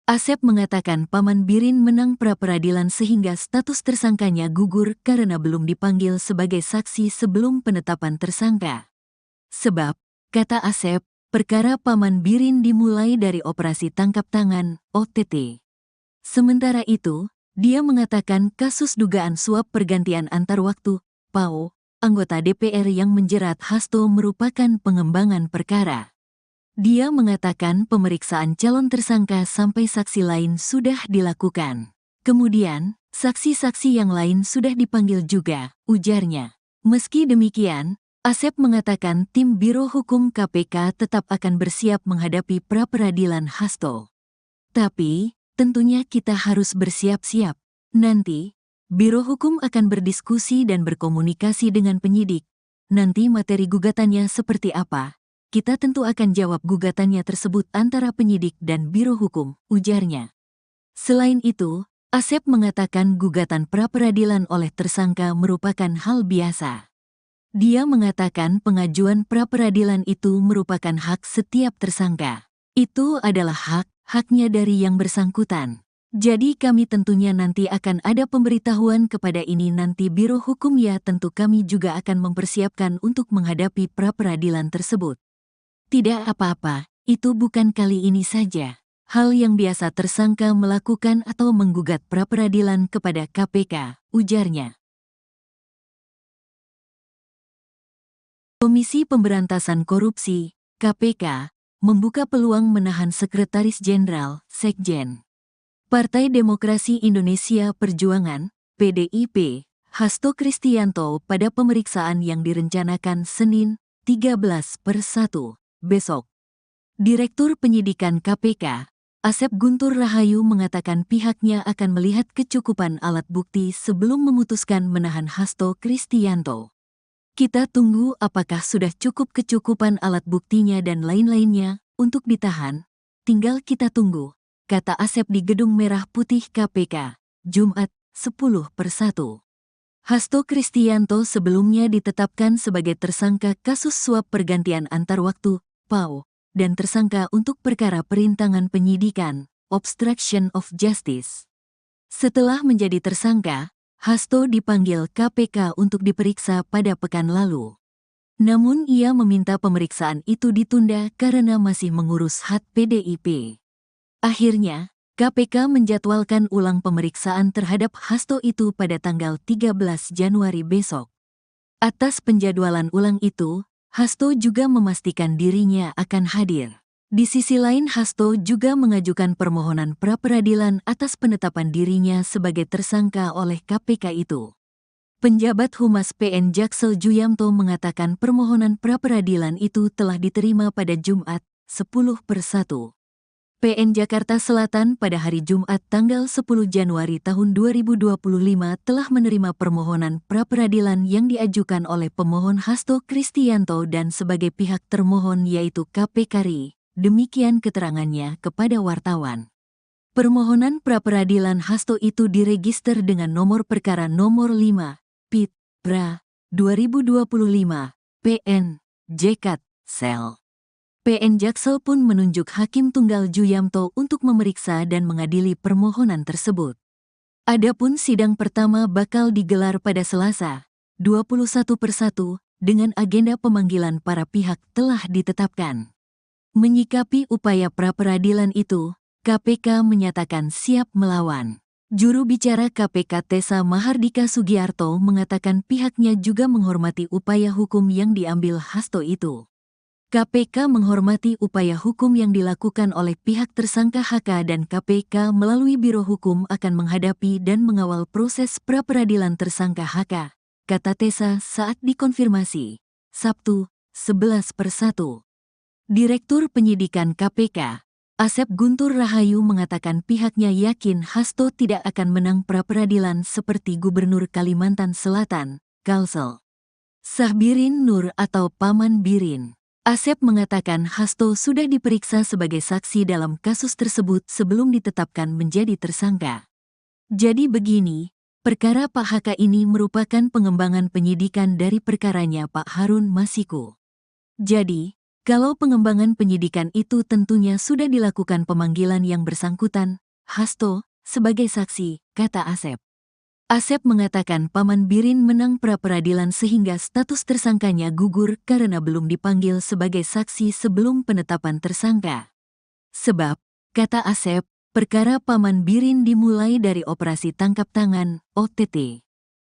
Asep mengatakan Paman Birin menang pra-peradilan sehingga status tersangkanya gugur karena belum dipanggil sebagai saksi sebelum penetapan tersangka. Sebab, kata Asep, perkara Paman Birin dimulai dari operasi tangkap tangan, OTT. Sementara itu, dia mengatakan kasus dugaan suap pergantian antar waktu, PAO, anggota DPR yang menjerat Hasto merupakan pengembangan perkara. Dia mengatakan pemeriksaan calon tersangka sampai saksi lain sudah dilakukan. Kemudian, saksi-saksi yang lain sudah dipanggil juga, ujarnya. Meski demikian, Asep mengatakan tim Biro Hukum KPK tetap akan bersiap menghadapi pra-peradilan Hasto. Tapi, tentunya kita harus bersiap-siap. Nanti, Biro Hukum akan berdiskusi dan berkomunikasi dengan penyidik. Nanti materi gugatannya seperti apa? Kita tentu akan jawab gugatannya tersebut antara penyidik dan Biro Hukum, ujarnya. Selain itu, Asep mengatakan gugatan pra-peradilan oleh tersangka merupakan hal biasa. Dia mengatakan pengajuan pra-peradilan itu merupakan hak setiap tersangka. Itu adalah haknya dari yang bersangkutan. Jadi kami tentunya nanti akan ada pemberitahuan kepada ini nanti Biro Hukum ya tentu kami juga akan mempersiapkan untuk menghadapi pra-peradilan tersebut. Tidak apa-apa, itu bukan kali ini saja. Hal yang biasa tersangka melakukan atau menggugat pra-peradilan kepada KPK, ujarnya. Komisi Pemberantasan Korupsi, KPK, membuka peluang menahan Sekretaris Jenderal, Sekjen, Partai Demokrasi Indonesia Perjuangan, PDIP, Hasto Kristianto pada pemeriksaan yang direncanakan Senin, 13/1, besok. Direktur Penyidikan KPK, Asep Guntur Rahayu mengatakan pihaknya akan melihat kecukupan alat bukti sebelum memutuskan menahan Hasto Kristianto. Kita tunggu apakah sudah kecukupan alat buktinya dan lain-lainnya untuk ditahan. Tinggal kita tunggu, kata Asep di Gedung Merah Putih KPK, Jumat, 10/1. Hasto Kristianto sebelumnya ditetapkan sebagai tersangka kasus suap pergantian antar waktu, PAO, dan tersangka untuk perkara perintangan penyidikan, obstruction of justice. Setelah menjadi tersangka, Hasto dipanggil KPK untuk diperiksa pada pekan lalu. Namun ia meminta pemeriksaan itu ditunda karena masih mengurus hak PDIP. Akhirnya, KPK menjadwalkan ulang pemeriksaan terhadap Hasto itu pada tanggal 13 Januari besok. Atas penjadwalan ulang itu, Hasto juga memastikan dirinya akan hadir. Di sisi lain, Hasto juga mengajukan permohonan pra-peradilan atas penetapan dirinya sebagai tersangka oleh KPK itu. Penjabat Humas PN Jaksel Juyamto mengatakan permohonan pra-peradilan itu telah diterima pada Jumat, 10/1. PN Jakarta Selatan pada hari Jumat tanggal 10 Januari tahun 2025 telah menerima permohonan pra-peradilan yang diajukan oleh pemohon Hasto Kristianto dan sebagai pihak termohon yaitu KPK RI. Demikian keterangannya kepada wartawan. Permohonan pra-peradilan Hasto itu diregister dengan nomor perkara nomor 5, PIT, PRA, 2025, PN, JKT, Sel. PN Jaksel pun menunjuk Hakim Tunggal Juyamto untuk memeriksa dan mengadili permohonan tersebut. Adapun sidang pertama bakal digelar pada Selasa, 21/1, dengan agenda pemanggilan para pihak telah ditetapkan. Menyikapi upaya pra-peradilan itu, KPK menyatakan siap melawan. Juru bicara KPK Tessa Mahardika Sugiarto mengatakan pihaknya juga menghormati upaya hukum yang diambil Hasto itu. KPK menghormati upaya hukum yang dilakukan oleh pihak tersangka HK dan KPK melalui Biro Hukum akan menghadapi dan mengawal proses pra-peradilan tersangka HK, kata Tessa saat dikonfirmasi, Sabtu, 11/1. Direktur Penyidikan KPK, Asep Guntur Rahayu mengatakan pihaknya yakin Hasto tidak akan menang pra-peradilan seperti Gubernur Kalimantan Selatan, Kalsel Sahbirin Nur atau Paman Birin. Asep mengatakan Hasto sudah diperiksa sebagai saksi dalam kasus tersebut sebelum ditetapkan menjadi tersangka. Jadi begini, perkara Pak HK ini merupakan pengembangan penyidikan dari perkaranya Pak Harun Masiku. Jadi, kalau pengembangan penyidikan itu tentunya sudah dilakukan pemanggilan yang bersangkutan, Hasto, sebagai saksi, kata Asep. Asep mengatakan Paman Birin menang pra-peradilan sehingga status tersangkanya gugur karena belum dipanggil sebagai saksi sebelum penetapan tersangka. Sebab, kata Asep, perkara Paman Birin dimulai dari operasi tangkap tangan, OTT.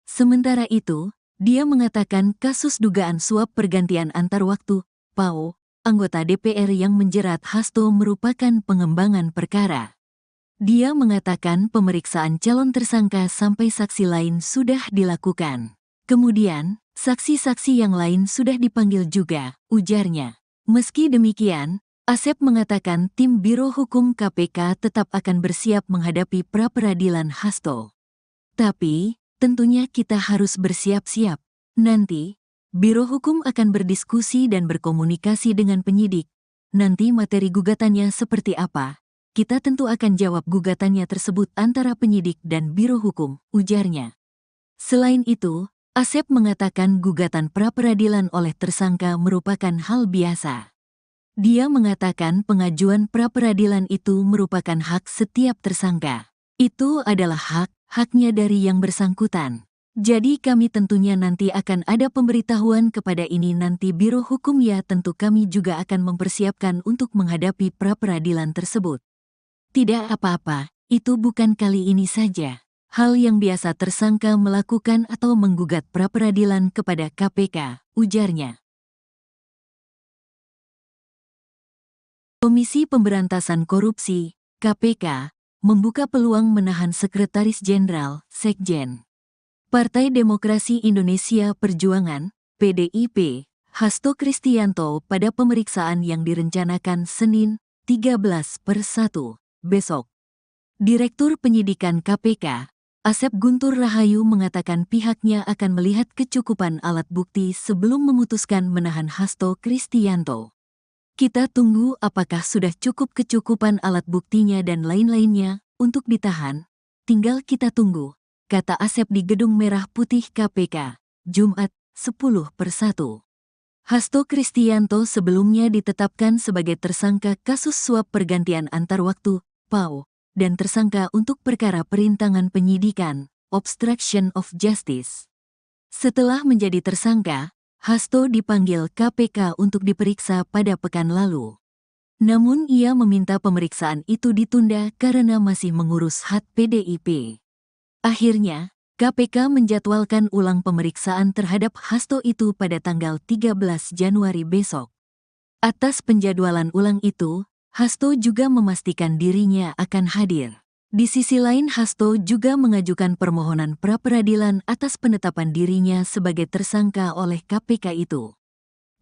Sementara itu, dia mengatakan kasus dugaan suap pergantian antar waktu, PAO, anggota DPR yang menjerat Hasto merupakan pengembangan perkara. Dia mengatakan pemeriksaan calon tersangka sampai saksi lain sudah dilakukan. Kemudian, saksi-saksi yang lain sudah dipanggil juga, ujarnya. Meski demikian, Asep mengatakan tim Biro Hukum KPK tetap akan bersiap menghadapi pra-peradilan Hasto. Tapi, tentunya kita harus bersiap-siap. Nanti, Biro Hukum akan berdiskusi dan berkomunikasi dengan penyidik. Nanti materi gugatannya seperti apa? Kita tentu akan jawab gugatannya tersebut antara penyidik dan Biro Hukum, ujarnya. Selain itu, Asep mengatakan gugatan pra-peradilan oleh tersangka merupakan hal biasa. Dia mengatakan pengajuan pra-peradilan itu merupakan hak setiap tersangka. Itu adalah haknya dari yang bersangkutan. Jadi kami tentunya nanti akan ada pemberitahuan kepada ini nanti Biro Hukum ya tentu kami juga akan mempersiapkan untuk menghadapi pra-peradilan tersebut. Tidak apa-apa, itu bukan kali ini saja. Hal yang biasa tersangka melakukan atau menggugat pra-peradilan kepada KPK, ujarnya. Komisi Pemberantasan Korupsi, KPK, membuka peluang menahan Sekretaris Jenderal, Sekjen. Partai Demokrasi Indonesia Perjuangan, PDIP, Hasto Kristianto pada pemeriksaan yang direncanakan Senin, 13/1, besok. Direktur Penyidikan KPK, Asep Guntur Rahayu mengatakan pihaknya akan melihat kecukupan alat bukti sebelum memutuskan menahan Hasto Kristianto. Kita tunggu apakah sudah cukup kecukupan alat buktinya dan lain-lainnya untuk ditahan. Tinggal kita tunggu, kata Asep di Gedung Merah Putih KPK, Jumat, 10/1. Hasto Kristianto sebelumnya ditetapkan sebagai tersangka kasus suap pergantian antar waktu, PAO, dan tersangka untuk perkara perintangan penyidikan, obstruction of justice. Setelah menjadi tersangka, Hasto dipanggil KPK untuk diperiksa pada pekan lalu. Namun ia meminta pemeriksaan itu ditunda karena masih mengurus hak PDIP. Akhirnya, KPK menjadwalkan ulang pemeriksaan terhadap Hasto itu pada tanggal 13 Januari besok. Atas penjadwalan ulang itu, Hasto juga memastikan dirinya akan hadir. Di sisi lain, Hasto juga mengajukan permohonan pra-peradilan atas penetapan dirinya sebagai tersangka oleh KPK itu.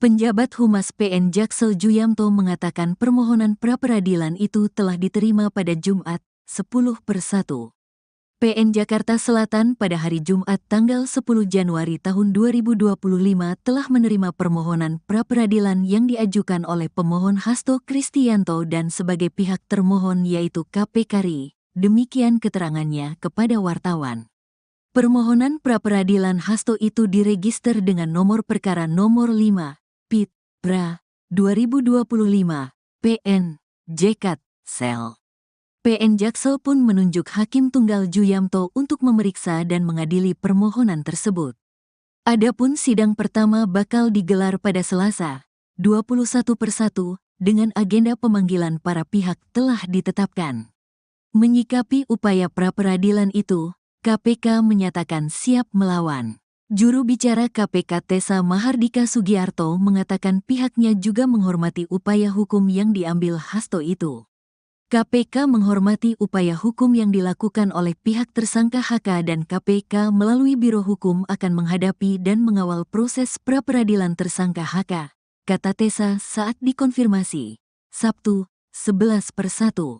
Penjabat Humas PN Jaksel Juyamto mengatakan permohonan pra-peradilan itu telah diterima pada Jumat, 10/1. PN Jakarta Selatan pada hari Jumat tanggal 10 Januari tahun 2025 telah menerima permohonan pra-peradilan yang diajukan oleh pemohon Hasto Kristianto dan sebagai pihak termohon yaitu KPK RI. Demikian keterangannya kepada wartawan. Permohonan pra-peradilan Hasto itu diregister dengan nomor perkara nomor 5, PIT, PRA, 2025, PN, JKT, Sel. PN Jaksel pun menunjuk Hakim Tunggal Juyamto untuk memeriksa dan mengadili permohonan tersebut. Adapun sidang pertama bakal digelar pada Selasa, 21/1, dengan agenda pemanggilan para pihak telah ditetapkan. Menyikapi upaya pra-peradilan itu, KPK menyatakan siap melawan. Juru bicara KPK Tessa Mahardika Sugiarto mengatakan pihaknya juga menghormati upaya hukum yang diambil Hasto itu. KPK menghormati upaya hukum yang dilakukan oleh pihak tersangka HK dan KPK melalui Biro Hukum akan menghadapi dan mengawal proses pra-peradilan tersangka HK, kata Tessa saat dikonfirmasi. Sabtu, 11/1.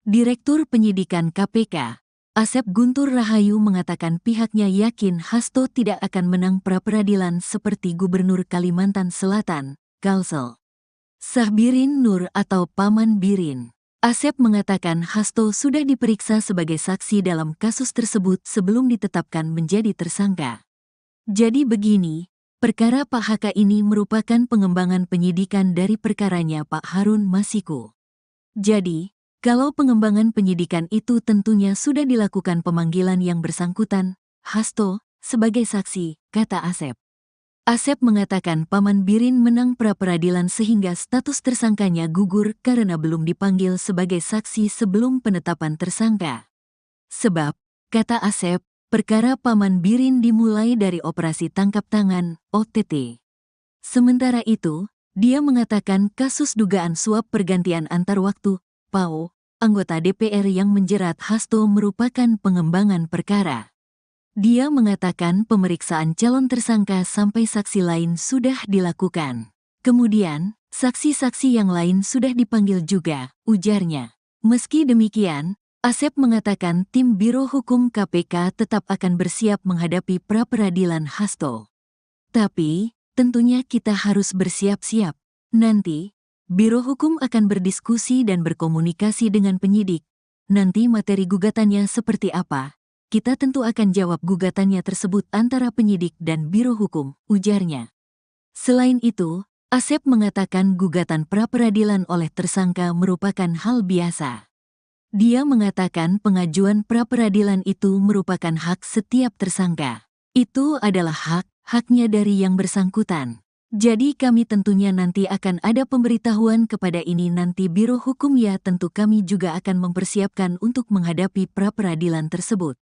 Direktur Penyidikan KPK, Asep Guntur Rahayu mengatakan pihaknya yakin Hasto tidak akan menang pra-peradilan seperti Gubernur Kalimantan Selatan, Kalsel Sahbirin Nur atau Paman Birin. Asep mengatakan Hasto sudah diperiksa sebagai saksi dalam kasus tersebut sebelum ditetapkan menjadi tersangka. Jadi begini, perkara Pak HK ini merupakan pengembangan penyidikan dari perkaranya Pak Harun Masiku. Jadi, kalau pengembangan penyidikan itu tentunya sudah dilakukan pemanggilan yang bersangkutan, Hasto, sebagai saksi, kata Asep. Asep mengatakan Paman Birin menang pra-peradilan sehingga status tersangkanya gugur karena belum dipanggil sebagai saksi sebelum penetapan tersangka. Sebab, kata Asep, perkara Paman Birin dimulai dari operasi tangkap tangan, OTT. Sementara itu, dia mengatakan kasus dugaan suap pergantian antar waktu, PAO, anggota DPR yang menjerat Hasto merupakan pengembangan perkara. Dia mengatakan pemeriksaan calon tersangka sampai saksi lain sudah dilakukan. Kemudian, saksi-saksi yang lain sudah dipanggil juga, ujarnya. Meski demikian, Asep mengatakan tim Biro Hukum KPK tetap akan bersiap menghadapi pra-peradilan Hasto. Tapi, tentunya kita harus bersiap-siap. Nanti, Biro Hukum akan berdiskusi dan berkomunikasi dengan penyidik. Nanti materi gugatannya seperti apa? Kita tentu akan jawab gugatannya tersebut antara penyidik dan Biro Hukum, ujarnya. Selain itu, Asep mengatakan gugatan pra-peradilan oleh tersangka merupakan hal biasa. Dia mengatakan pengajuan pra-peradilan itu merupakan hak setiap tersangka. Itu adalah haknya dari yang bersangkutan. Jadi kami tentunya nanti akan ada pemberitahuan kepada ini nanti Biro Hukum ya tentu kami juga akan mempersiapkan untuk menghadapi pra-peradilan tersebut.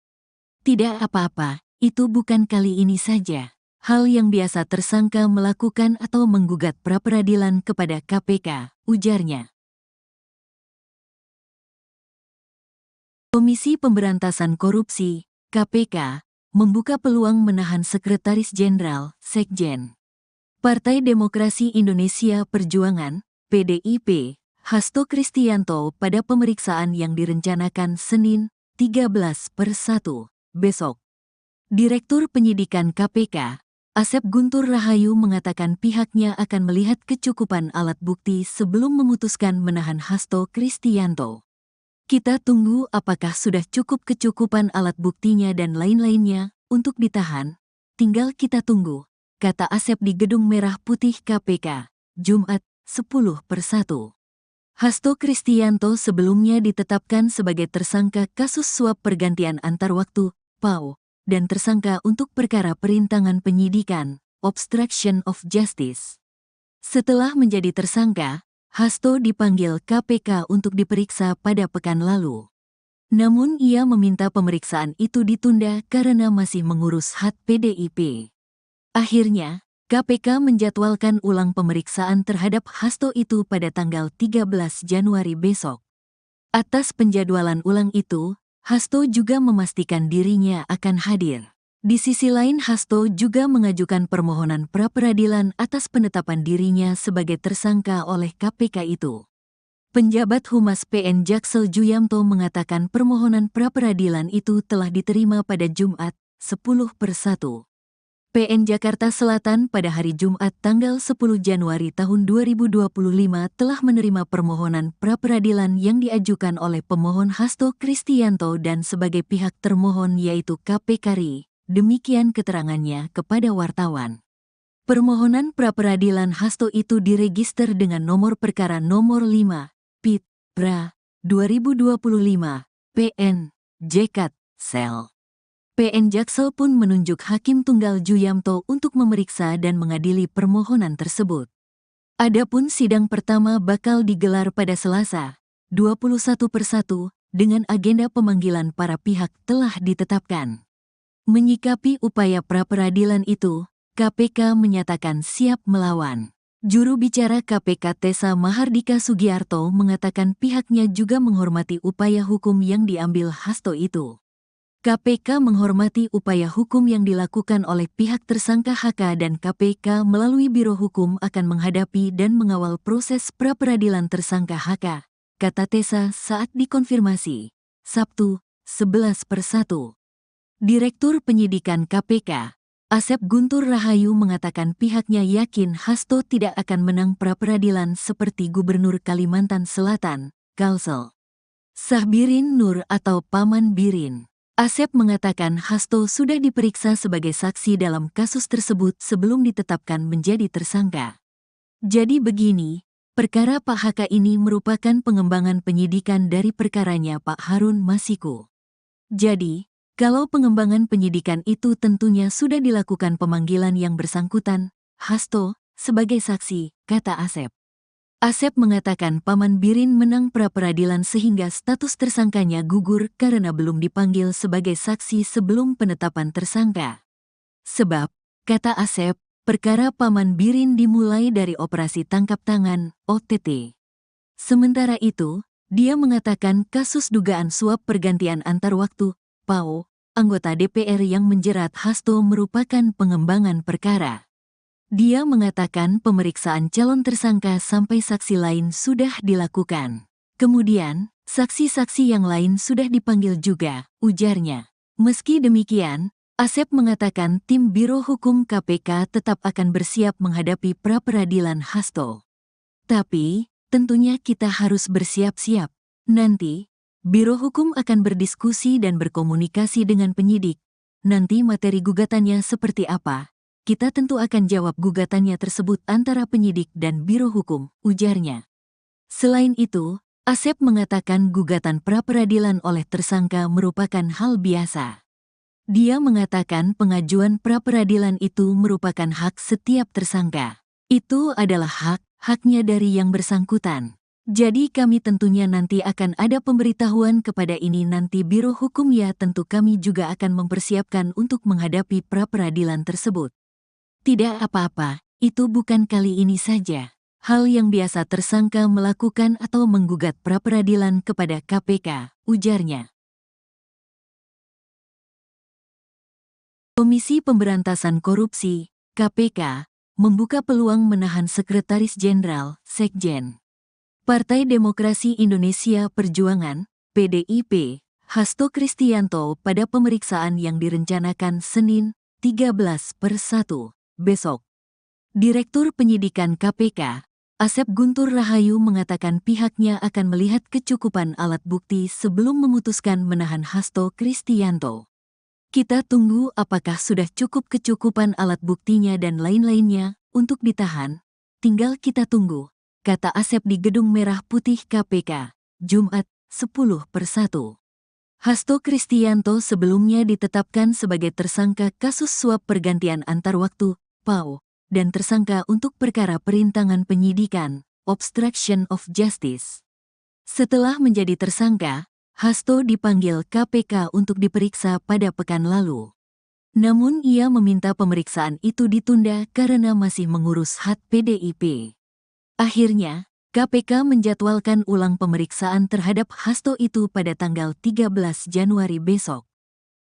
Tidak apa-apa, itu bukan kali ini saja. Hal yang biasa tersangka melakukan atau menggugat pra-peradilan kepada KPK, ujarnya. Komisi Pemberantasan Korupsi, KPK, membuka peluang menahan Sekretaris Jenderal, Sekjen. Partai Demokrasi Indonesia Perjuangan, PDIP, Hasto Kristianto pada pemeriksaan yang direncanakan Senin, 13/1, besok. Direktur Penyidikan KPK, Asep Guntur Rahayu mengatakan pihaknya akan melihat kecukupan alat bukti sebelum memutuskan menahan Hasto Kristianto. Kita tunggu apakah sudah kecukupan alat buktinya dan lain-lainnya untuk ditahan. Tinggal kita tunggu, kata Asep di Gedung Merah Putih KPK, Jumat, 10/1. Hasto Kristianto sebelumnya ditetapkan sebagai tersangka kasus suap pergantian antar waktu, PAO, dan tersangka untuk perkara perintangan penyidikan, obstruction of justice. Setelah menjadi tersangka, Hasto dipanggil KPK untuk diperiksa pada pekan lalu. Namun ia meminta pemeriksaan itu ditunda karena masih mengurus hak PDIP. Akhirnya, KPK menjadwalkan ulang pemeriksaan terhadap Hasto itu pada tanggal 13 Januari besok. Atas penjadwalan ulang itu, Hasto juga memastikan dirinya akan hadir. Di sisi lain, Hasto juga mengajukan permohonan pra-peradilan atas penetapan dirinya sebagai tersangka oleh KPK itu. Penjabat Humas PN Jaksel Juyamto mengatakan permohonan pra-peradilan itu telah diterima pada Jumat, 10/1. PN Jakarta Selatan pada hari Jumat tanggal 10 Januari tahun 2025 telah menerima permohonan pra-peradilan yang diajukan oleh pemohon Hasto Kristianto dan sebagai pihak termohon yaitu KPK RI. Demikian keterangannya kepada wartawan. Permohonan pra-peradilan Hasto itu diregister dengan nomor perkara nomor 5, PIT, PRA, 2025, PN, JKT, Sel. PN Jaksel pun menunjuk Hakim Tunggal Juyamto untuk memeriksa dan mengadili permohonan tersebut. Adapun sidang pertama bakal digelar pada Selasa, 21/1, dengan agenda pemanggilan para pihak telah ditetapkan. Menyikapi upaya pra-peradilan itu, KPK menyatakan siap melawan. Juru bicara KPK Tessa Mahardika Sugiarto mengatakan pihaknya juga menghormati upaya hukum yang diambil Hasto itu. KPK menghormati upaya hukum yang dilakukan oleh pihak tersangka HK dan KPK melalui Biro Hukum akan menghadapi dan mengawal proses pra-peradilan tersangka HK, kata Tessa saat dikonfirmasi. Sabtu, 11/1. Direktur Penyidikan KPK, Asep Guntur Rahayu mengatakan pihaknya yakin Hasto tidak akan menang pra-peradilan seperti Gubernur Kalimantan Selatan, Kalsel Sahbirin Nur atau Paman Birin. Asep mengatakan Hasto sudah diperiksa sebagai saksi dalam kasus tersebut sebelum ditetapkan menjadi tersangka. Jadi begini, perkara Pak HK ini merupakan pengembangan penyidikan dari perkaranya Pak Harun Masiku. Jadi, kalau pengembangan penyidikan itu tentunya sudah dilakukan pemanggilan yang bersangkutan, Hasto, sebagai saksi, kata Asep. Asep mengatakan Paman Birin menang pra-peradilan sehingga status tersangkanya gugur karena belum dipanggil sebagai saksi sebelum penetapan tersangka. Sebab, kata Asep, perkara Paman Birin dimulai dari operasi tangkap tangan, OTT. Sementara itu, dia mengatakan kasus dugaan suap pergantian antar waktu, PAO, anggota DPR yang menjerat Hasto merupakan pengembangan perkara. Dia mengatakan pemeriksaan calon tersangka sampai saksi lain sudah dilakukan. Kemudian, saksi-saksi yang lain sudah dipanggil juga, ujarnya. Meski demikian, Asep mengatakan tim Biro Hukum KPK tetap akan bersiap menghadapi pra-peradilan Hasto. Tapi, tentunya kita harus bersiap-siap. Nanti, Biro Hukum akan berdiskusi dan berkomunikasi dengan penyidik. Nanti materi gugatannya seperti apa? Kita tentu akan jawab gugatannya tersebut antara penyidik dan Biro Hukum, ujarnya. Selain itu, Asep mengatakan gugatan pra-peradilan oleh tersangka merupakan hal biasa. Dia mengatakan pengajuan pra-peradilan itu merupakan hak setiap tersangka. Itu adalah haknya dari yang bersangkutan. Jadi kami tentunya nanti akan ada pemberitahuan kepada ini nanti Biro Hukum ya tentu kami juga akan mempersiapkan untuk menghadapi pra-peradilan tersebut. Tidak apa-apa, itu bukan kali ini saja. Hal yang biasa tersangka melakukan atau menggugat pra-peradilan kepada KPK, ujarnya. Komisi Pemberantasan Korupsi, KPK, membuka peluang menahan Sekretaris Jenderal, Sekjen, Partai Demokrasi Indonesia Perjuangan, PDIP, Hasto Kristianto pada pemeriksaan yang direncanakan Senin, 13/1, besok. Direktur Penyidikan KPK, Asep Guntur Rahayu mengatakan pihaknya akan melihat kecukupan alat bukti sebelum memutuskan menahan Hasto Kristianto. Kita tunggu apakah sudah cukup kecukupan alat buktinya dan lain-lainnya untuk ditahan. Tinggal kita tunggu, kata Asep di Gedung Merah Putih KPK, Jumat, 10/1. Hasto Kristianto sebelumnya ditetapkan sebagai tersangka kasus suap pergantian antar waktu, PAO, dan tersangka untuk perkara perintangan penyidikan, obstruction of justice. Setelah menjadi tersangka, Hasto dipanggil KPK untuk diperiksa pada pekan lalu. Namun ia meminta pemeriksaan itu ditunda karena masih mengurus hak PDIP. Akhirnya, KPK menjadwalkan ulang pemeriksaan terhadap Hasto itu pada tanggal 13 Januari besok.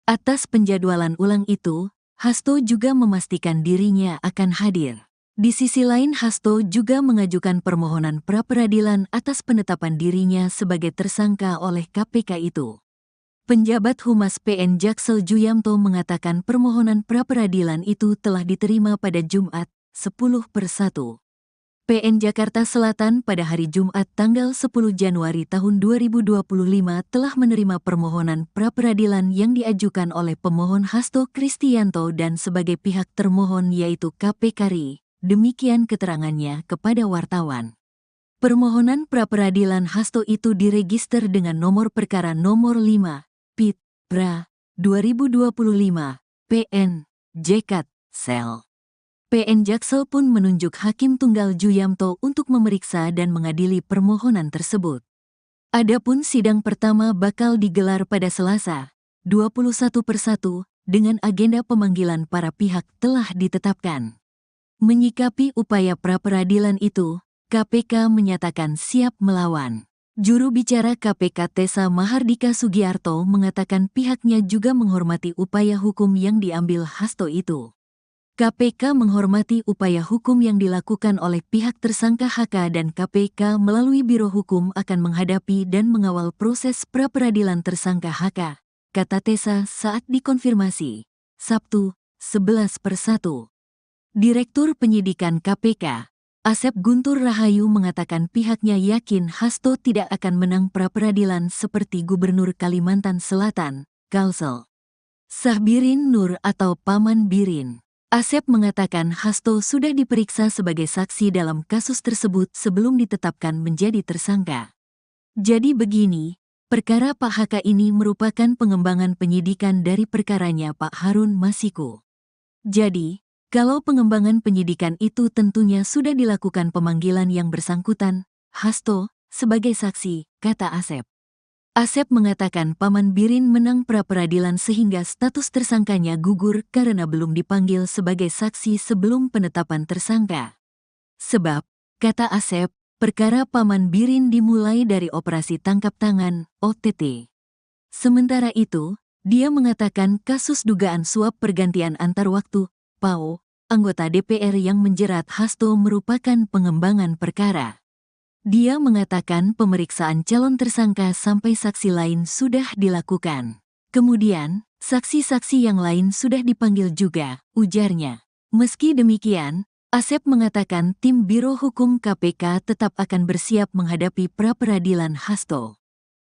Atas penjadwalan ulang itu, Hasto juga memastikan dirinya akan hadir. Di sisi lain, Hasto juga mengajukan permohonan pra-peradilan atas penetapan dirinya sebagai tersangka oleh KPK itu. Penjabat Humas PN Jaksel Juyamto mengatakan permohonan pra-peradilan itu telah diterima pada Jumat, 10/1. PN Jakarta Selatan pada hari Jumat tanggal 10 Januari tahun 2025 telah menerima permohonan pra-peradilan yang diajukan oleh pemohon Hasto Kristianto dan sebagai pihak termohon yaitu KPK RI. Demikian keterangannya kepada wartawan. Permohonan pra-peradilan Hasto itu diregister dengan nomor perkara nomor 5, PIT, PRA, 2025, PN, JKT, Sel. PN Jaksel pun menunjuk Hakim Tunggal Juyamto untuk memeriksa dan mengadili permohonan tersebut. Adapun sidang pertama bakal digelar pada Selasa, 21/1, dengan agenda pemanggilan para pihak telah ditetapkan. Menyikapi upaya pra-peradilan itu, KPK menyatakan siap melawan. Juru bicara KPK Tessa Mahardika Sugiarto mengatakan pihaknya juga menghormati upaya hukum yang diambil Hasto itu. KPK menghormati upaya hukum yang dilakukan oleh pihak tersangka HK dan KPK melalui Biro Hukum akan menghadapi dan mengawal proses pra-peradilan tersangka HK, kata Tessa saat dikonfirmasi, Sabtu, 11/1. Direktur Penyidikan KPK, Asep Guntur Rahayu mengatakan pihaknya yakin Hasto tidak akan menang pra-peradilan seperti Gubernur Kalimantan Selatan, Kalsel Sahbirin Nur atau Paman Birin. Asep mengatakan Hasto sudah diperiksa sebagai saksi dalam kasus tersebut sebelum ditetapkan menjadi tersangka. Jadi begini, perkara Pak HK ini merupakan pengembangan penyidikan dari perkaranya Pak Harun Masiku. Jadi, kalau pengembangan penyidikan itu tentunya sudah dilakukan pemanggilan yang bersangkutan, Hasto, sebagai saksi, kata Asep. Asep mengatakan Paman Birin menang pra-peradilan sehingga status tersangkanya gugur karena belum dipanggil sebagai saksi sebelum penetapan tersangka. Sebab, kata Asep, perkara Paman Birin dimulai dari operasi tangkap tangan, OTT. Sementara itu, dia mengatakan kasus dugaan suap pergantian antar waktu, PAO, anggota DPR yang menjerat Hasto merupakan pengembangan perkara. Dia mengatakan pemeriksaan calon tersangka sampai saksi lain sudah dilakukan. Kemudian, saksi-saksi yang lain sudah dipanggil juga, ujarnya. Meski demikian, Asep mengatakan tim Biro Hukum KPK tetap akan bersiap menghadapi pra-peradilan Hasto.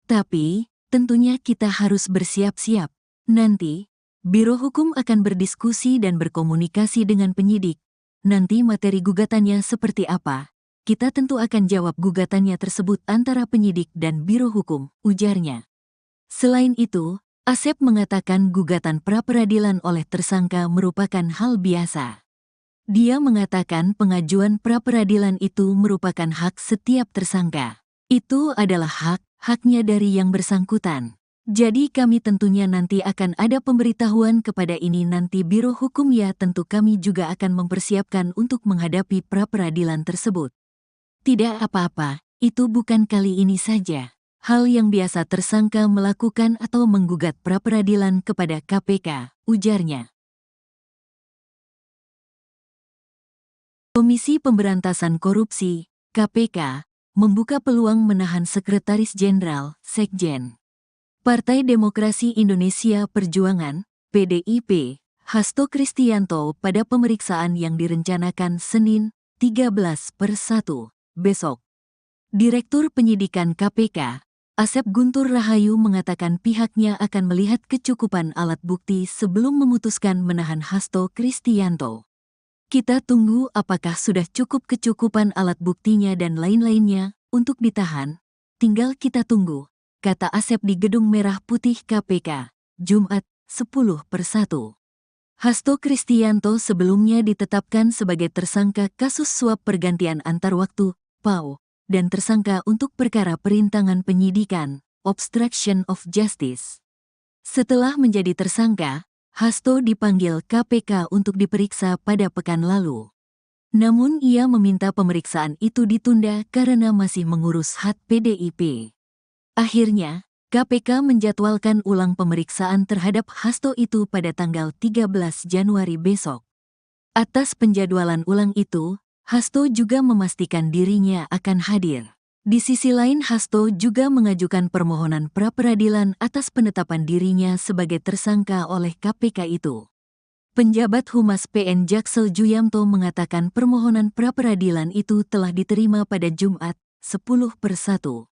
Tapi, tentunya kita harus bersiap-siap. Nanti, Biro Hukum akan berdiskusi dan berkomunikasi dengan penyidik. Nanti materi gugatannya seperti apa? Kita tentu akan jawab gugatannya tersebut antara penyidik dan Biro Hukum, ujarnya. Selain itu, Asep mengatakan gugatan pra-peradilan oleh tersangka merupakan hal biasa. Dia mengatakan pengajuan pra-peradilan itu merupakan hak setiap tersangka. Itu adalah haknya dari yang bersangkutan. Jadi kami tentunya nanti akan ada pemberitahuan kepada ini nanti Biro Hukum ya tentu kami juga akan mempersiapkan untuk menghadapi pra-peradilan tersebut. Tidak apa-apa, itu bukan kali ini saja. Hal yang biasa tersangka melakukan atau menggugat pra-peradilan kepada KPK, ujarnya. Komisi Pemberantasan Korupsi, KPK, membuka peluang menahan Sekretaris Jenderal, Sekjen. Partai Demokrasi Indonesia Perjuangan, PDIP, Hasto Kristianto pada pemeriksaan yang direncanakan Senin, 13/1, besok. Direktur Penyidikan KPK, Asep Guntur Rahayu mengatakan pihaknya akan melihat kecukupan alat bukti sebelum memutuskan menahan Hasto Kristianto. Kita tunggu apakah sudah cukup kecukupan alat buktinya dan lain-lainnya untuk ditahan. Tinggal kita tunggu, kata Asep di Gedung Merah Putih KPK, Jumat, 10/1. Hasto Kristianto sebelumnya ditetapkan sebagai tersangka kasus suap pergantian antar waktu, PAO, dan tersangka untuk perkara perintangan penyidikan, obstruction of justice. Setelah menjadi tersangka, Hasto dipanggil KPK untuk diperiksa pada pekan lalu. Namun ia meminta pemeriksaan itu ditunda karena masih mengurus hak PDIP. Akhirnya, KPK menjadwalkan ulang pemeriksaan terhadap Hasto itu pada tanggal 13 Januari besok. Atas penjadwalan ulang itu, Hasto juga memastikan dirinya akan hadir. Di sisi lain, Hasto juga mengajukan permohonan pra-peradilan atas penetapan dirinya sebagai tersangka oleh KPK itu. Penjabat Humas PN Jaksel Juyamto mengatakan permohonan pra-peradilan itu telah diterima pada Jumat, 10/1.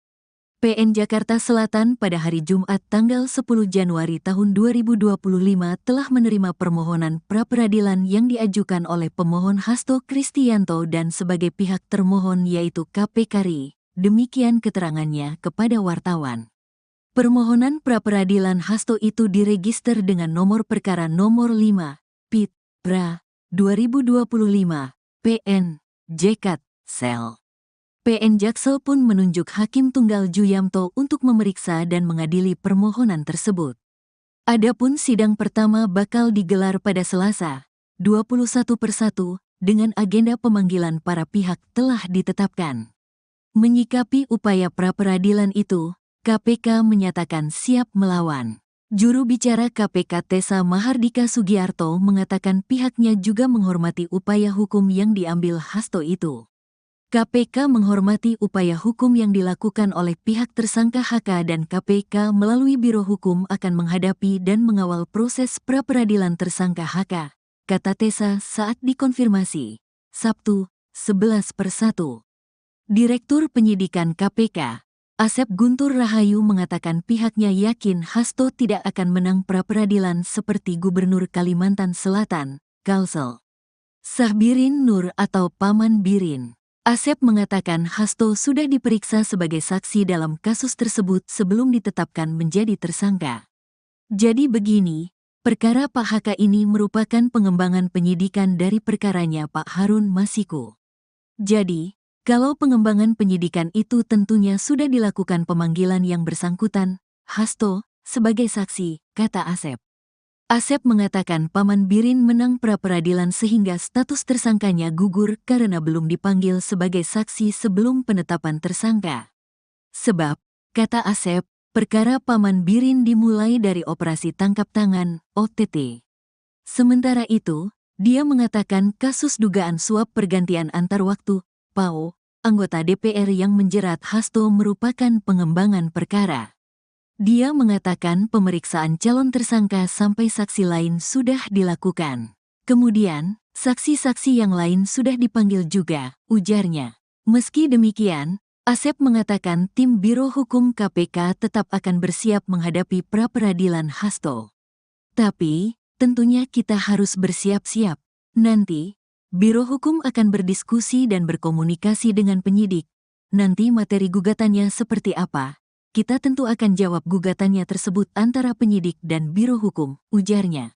PN Jakarta Selatan pada hari Jumat tanggal 10 Januari tahun 2025 telah menerima permohonan pra-peradilan yang diajukan oleh pemohon Hasto Kristianto dan sebagai pihak termohon yaitu KPK RI. Demikian keterangannya kepada wartawan. Permohonan pra-peradilan Hasto itu diregister dengan nomor perkara nomor 5, PIT, PRA, 2025, PN, JKT, Sel. PN Jaksel pun menunjuk Hakim Tunggal Juyamto untuk memeriksa dan mengadili permohonan tersebut. Adapun sidang pertama bakal digelar pada Selasa, 21/1, dengan agenda pemanggilan para pihak telah ditetapkan. Menyikapi upaya pra-peradilan itu, KPK menyatakan siap melawan. Juru bicara KPK Tessa Mahardika Sugiarto mengatakan pihaknya juga menghormati upaya hukum yang diambil Hasto itu. KPK menghormati upaya hukum yang dilakukan oleh pihak tersangka HK dan KPK melalui Biro Hukum akan menghadapi dan mengawal proses pra-peradilan tersangka HK, kata Tessa saat dikonfirmasi, Sabtu, 11/1. Direktur Penyidikan KPK, Asep Guntur Rahayu mengatakan pihaknya yakin Hasto tidak akan menang pra-peradilan seperti Gubernur Kalimantan Selatan, Kalsel Sahbirin Nur atau Paman Birin. Asep mengatakan Hasto sudah diperiksa sebagai saksi dalam kasus tersebut sebelum ditetapkan menjadi tersangka. Jadi begini, perkara Pak HK ini merupakan pengembangan penyidikan dari perkaranya Pak Harun Masiku. Jadi, kalau pengembangan penyidikan itu tentunya sudah dilakukan pemanggilan yang bersangkutan, Hasto, sebagai saksi, kata Asep. Asep mengatakan Paman Birin menang pra-peradilan sehingga status tersangkanya gugur karena belum dipanggil sebagai saksi sebelum penetapan tersangka. Sebab, kata Asep, perkara Paman Birin dimulai dari operasi tangkap tangan, OTT. Sementara itu, dia mengatakan kasus dugaan suap pergantian antar waktu, PAO, anggota DPR yang menjerat Hasto merupakan pengembangan perkara. Dia mengatakan pemeriksaan calon tersangka sampai saksi lain sudah dilakukan. Kemudian, saksi-saksi yang lain sudah dipanggil juga, ujarnya. Meski demikian, Asep mengatakan tim Biro Hukum KPK tetap akan bersiap menghadapi pra-peradilan Hasto. Tapi, tentunya kita harus bersiap-siap. Nanti, Biro Hukum akan berdiskusi dan berkomunikasi dengan penyidik. Nanti materi gugatannya seperti apa? Kita tentu akan jawab gugatannya tersebut antara penyidik dan Biro Hukum, ujarnya.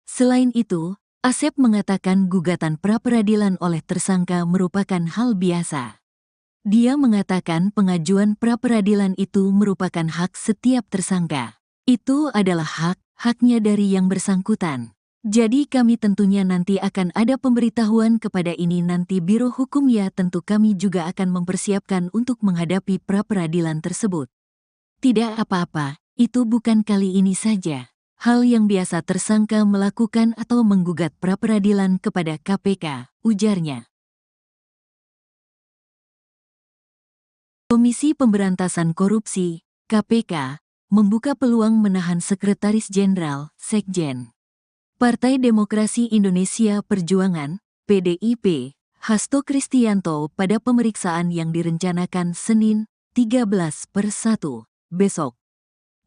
Selain itu, Asep mengatakan gugatan pra-peradilan oleh tersangka merupakan hal biasa. Dia mengatakan pengajuan pra-peradilan itu merupakan hak setiap tersangka. Itu adalah haknya dari yang bersangkutan. Jadi kami tentunya nanti akan ada pemberitahuan kepada ini nanti Biro Hukum ya tentu kami juga akan mempersiapkan untuk menghadapi pra-peradilan tersebut. Tidak apa-apa, itu bukan kali ini saja. Hal yang biasa tersangka melakukan atau menggugat pra-peradilan kepada KPK, ujarnya. Komisi Pemberantasan Korupsi, KPK, membuka peluang menahan Sekretaris Jenderal, Sekjen. Partai Demokrasi Indonesia Perjuangan, PDIP, Hasto Kristianto pada pemeriksaan yang direncanakan Senin, 13/1, besok.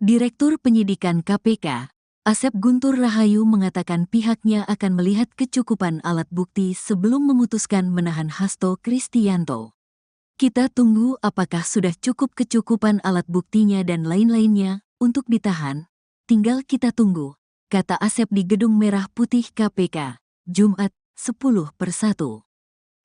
Direktur Penyidikan KPK, Asep Guntur Rahayu mengatakan pihaknya akan melihat kecukupan alat bukti sebelum memutuskan menahan Hasto Kristianto. Kita tunggu apakah sudah cukup kecukupan alat buktinya dan lain-lainnya untuk ditahan. Tinggal kita tunggu, kata Asep di Gedung Merah Putih KPK, Jumat, 10/1.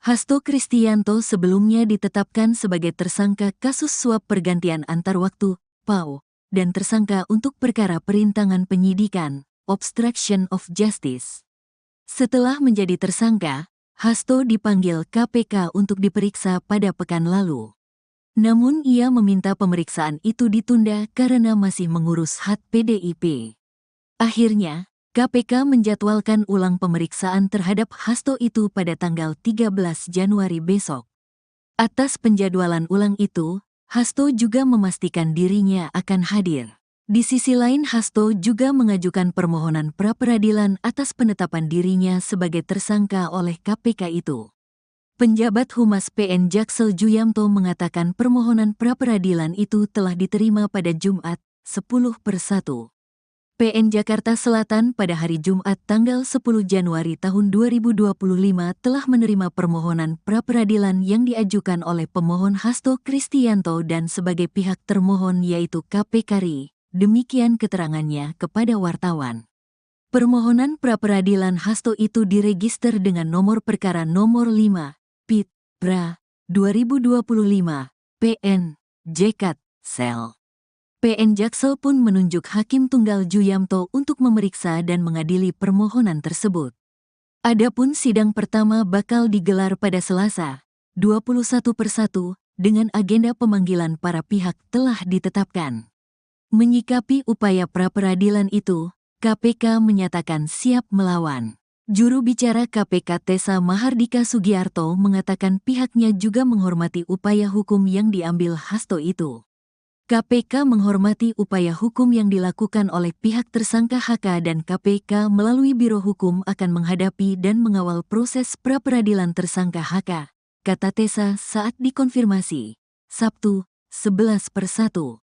Hasto Kristianto sebelumnya ditetapkan sebagai tersangka kasus suap pergantian antar waktu, PAO, dan tersangka untuk perkara perintangan penyidikan, obstruction of justice. Setelah menjadi tersangka, Hasto dipanggil KPK untuk diperiksa pada pekan lalu. Namun ia meminta pemeriksaan itu ditunda karena masih mengurus hak PDIP. Akhirnya, KPK menjadwalkan ulang pemeriksaan terhadap Hasto itu pada tanggal 13 Januari besok. Atas penjadwalan ulang itu, Hasto juga memastikan dirinya akan hadir. Di sisi lain, Hasto juga mengajukan permohonan pra-peradilan atas penetapan dirinya sebagai tersangka oleh KPK itu. Penjabat Humas PN Jaksel Juyamto mengatakan permohonan pra-peradilan itu telah diterima pada Jumat, 10/1. PN Jakarta Selatan pada hari Jumat tanggal 10 Januari tahun 2025 telah menerima permohonan pra-peradilan yang diajukan oleh pemohon Hasto Kristianto dan sebagai pihak termohon yaitu KPK RI. Demikian keterangannya kepada wartawan. Permohonan pra-peradilan Hasto itu diregister dengan nomor perkara nomor 5, PIT, PRA, 2025, PN, JKT, Sel. PN Jaksel pun menunjuk Hakim Tunggal Juyamto untuk memeriksa dan mengadili permohonan tersebut. Adapun sidang pertama bakal digelar pada Selasa, 21/1, dengan agenda pemanggilan para pihak telah ditetapkan. Menyikapi upaya pra-peradilan itu, KPK menyatakan siap melawan. Juru bicara KPK Tessa Mahardika Sugiarto mengatakan pihaknya juga menghormati upaya hukum yang diambil Hasto itu. KPK menghormati upaya hukum yang dilakukan oleh pihak tersangka HK dan KPK melalui Biro Hukum akan menghadapi dan mengawal proses pra-peradilan tersangka HK, kata Tessa saat dikonfirmasi, Sabtu, 11/1.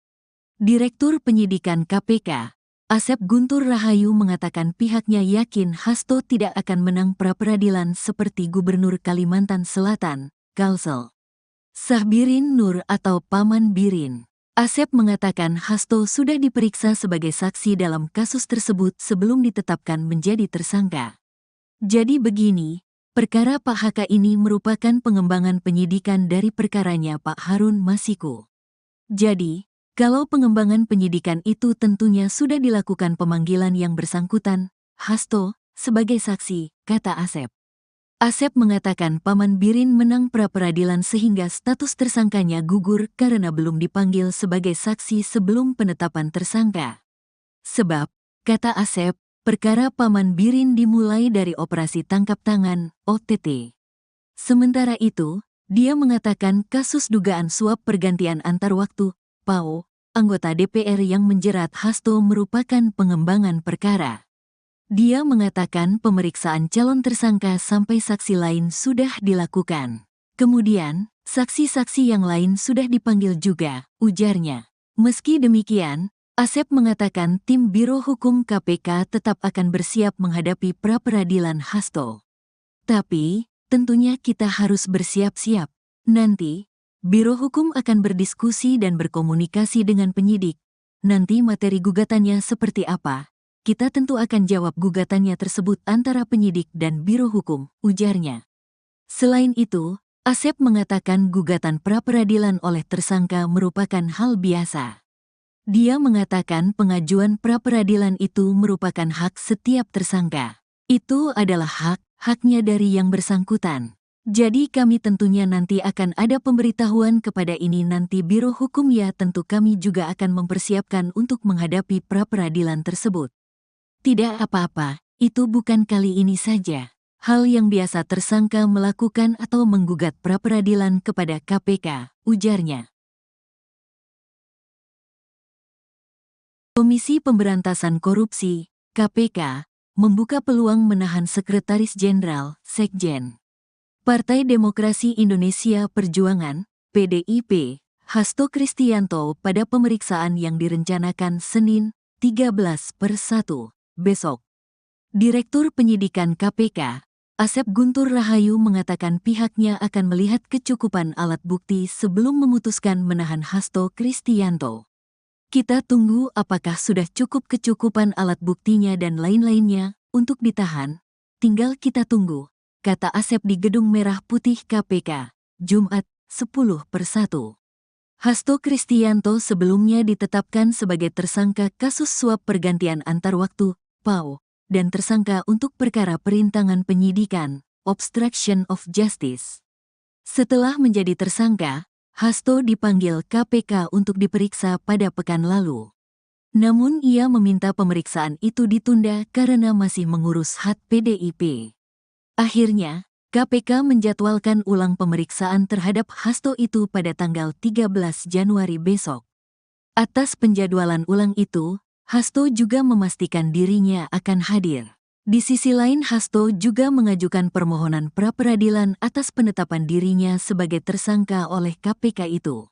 Direktur Penyidikan KPK, Asep Guntur Rahayu mengatakan pihaknya yakin Hasto tidak akan menang pra-peradilan seperti Gubernur Kalimantan Selatan, Kalsel Sahbirin Nur atau Paman Birin. Asep mengatakan Hasto sudah diperiksa sebagai saksi dalam kasus tersebut sebelum ditetapkan menjadi tersangka. Jadi begini, perkara Pak HK ini merupakan pengembangan penyidikan dari perkaranya Pak Harun Masiku. Jadi, kalau pengembangan penyidikan itu tentunya sudah dilakukan pemanggilan yang bersangkutan, Hasto, sebagai saksi, kata Asep. Asep mengatakan Paman Birin menang pra-peradilan sehingga status tersangkanya gugur karena belum dipanggil sebagai saksi sebelum penetapan tersangka. Sebab, kata Asep, perkara Paman Birin dimulai dari operasi tangkap tangan, OTT. Sementara itu, dia mengatakan kasus dugaan suap pergantian antar waktu, PAO, anggota DPR yang menjerat Hasto merupakan pengembangan perkara. Dia mengatakan pemeriksaan calon tersangka sampai saksi lain sudah dilakukan. Kemudian, saksi-saksi yang lain sudah dipanggil juga, ujarnya. Meski demikian, Asep mengatakan tim Biro Hukum KPK tetap akan bersiap menghadapi pra-peradilan Hasto. Tapi, tentunya kita harus bersiap-siap. Nanti, Biro Hukum akan berdiskusi dan berkomunikasi dengan penyidik. Nanti materi gugatannya seperti apa? Kita tentu akan jawab gugatannya tersebut antara penyidik dan Biro Hukum, ujarnya. Selain itu, Asep mengatakan gugatan pra-peradilan oleh tersangka merupakan hal biasa. Dia mengatakan pengajuan pra-peradilan itu merupakan hak setiap tersangka. Itu adalah haknya dari yang bersangkutan. Jadi kami tentunya nanti akan ada pemberitahuan kepada ini nanti Biro Hukum ya tentu kami juga akan mempersiapkan untuk menghadapi pra-peradilan tersebut. Tidak apa-apa, itu bukan kali ini saja. Hal yang biasa tersangka melakukan atau menggugat pra-peradilan kepada KPK, ujarnya. Komisi Pemberantasan Korupsi, KPK, membuka peluang menahan Sekretaris Jenderal, Sekjen, Partai Demokrasi Indonesia Perjuangan, PDIP, Hasto Kristianto pada pemeriksaan yang direncanakan Senin, 13/1, besok. Direktur Penyidikan KPK, Asep Guntur Rahayu mengatakan pihaknya akan melihat kecukupan alat bukti sebelum memutuskan menahan Hasto Kristianto. Kita tunggu apakah sudah kecukupan alat buktinya dan lain-lainnya untuk ditahan. Tinggal kita tunggu, kata Asep di Gedung Merah Putih KPK, Jumat, 10/1. Hasto Kristianto sebelumnya ditetapkan sebagai tersangka kasus suap pergantian antar waktu, PAO, dan tersangka untuk perkara perintangan penyidikan, obstruction of justice. Setelah menjadi tersangka, Hasto dipanggil KPK untuk diperiksa pada pekan lalu. Namun ia meminta pemeriksaan itu ditunda karena masih mengurus hak PDIP. Akhirnya, KPK menjadwalkan ulang pemeriksaan terhadap Hasto itu pada tanggal 13 Januari besok. Atas penjadwalan ulang itu, Hasto juga memastikan dirinya akan hadir. Di sisi lain, Hasto juga mengajukan permohonan pra-peradilan atas penetapan dirinya sebagai tersangka oleh KPK itu.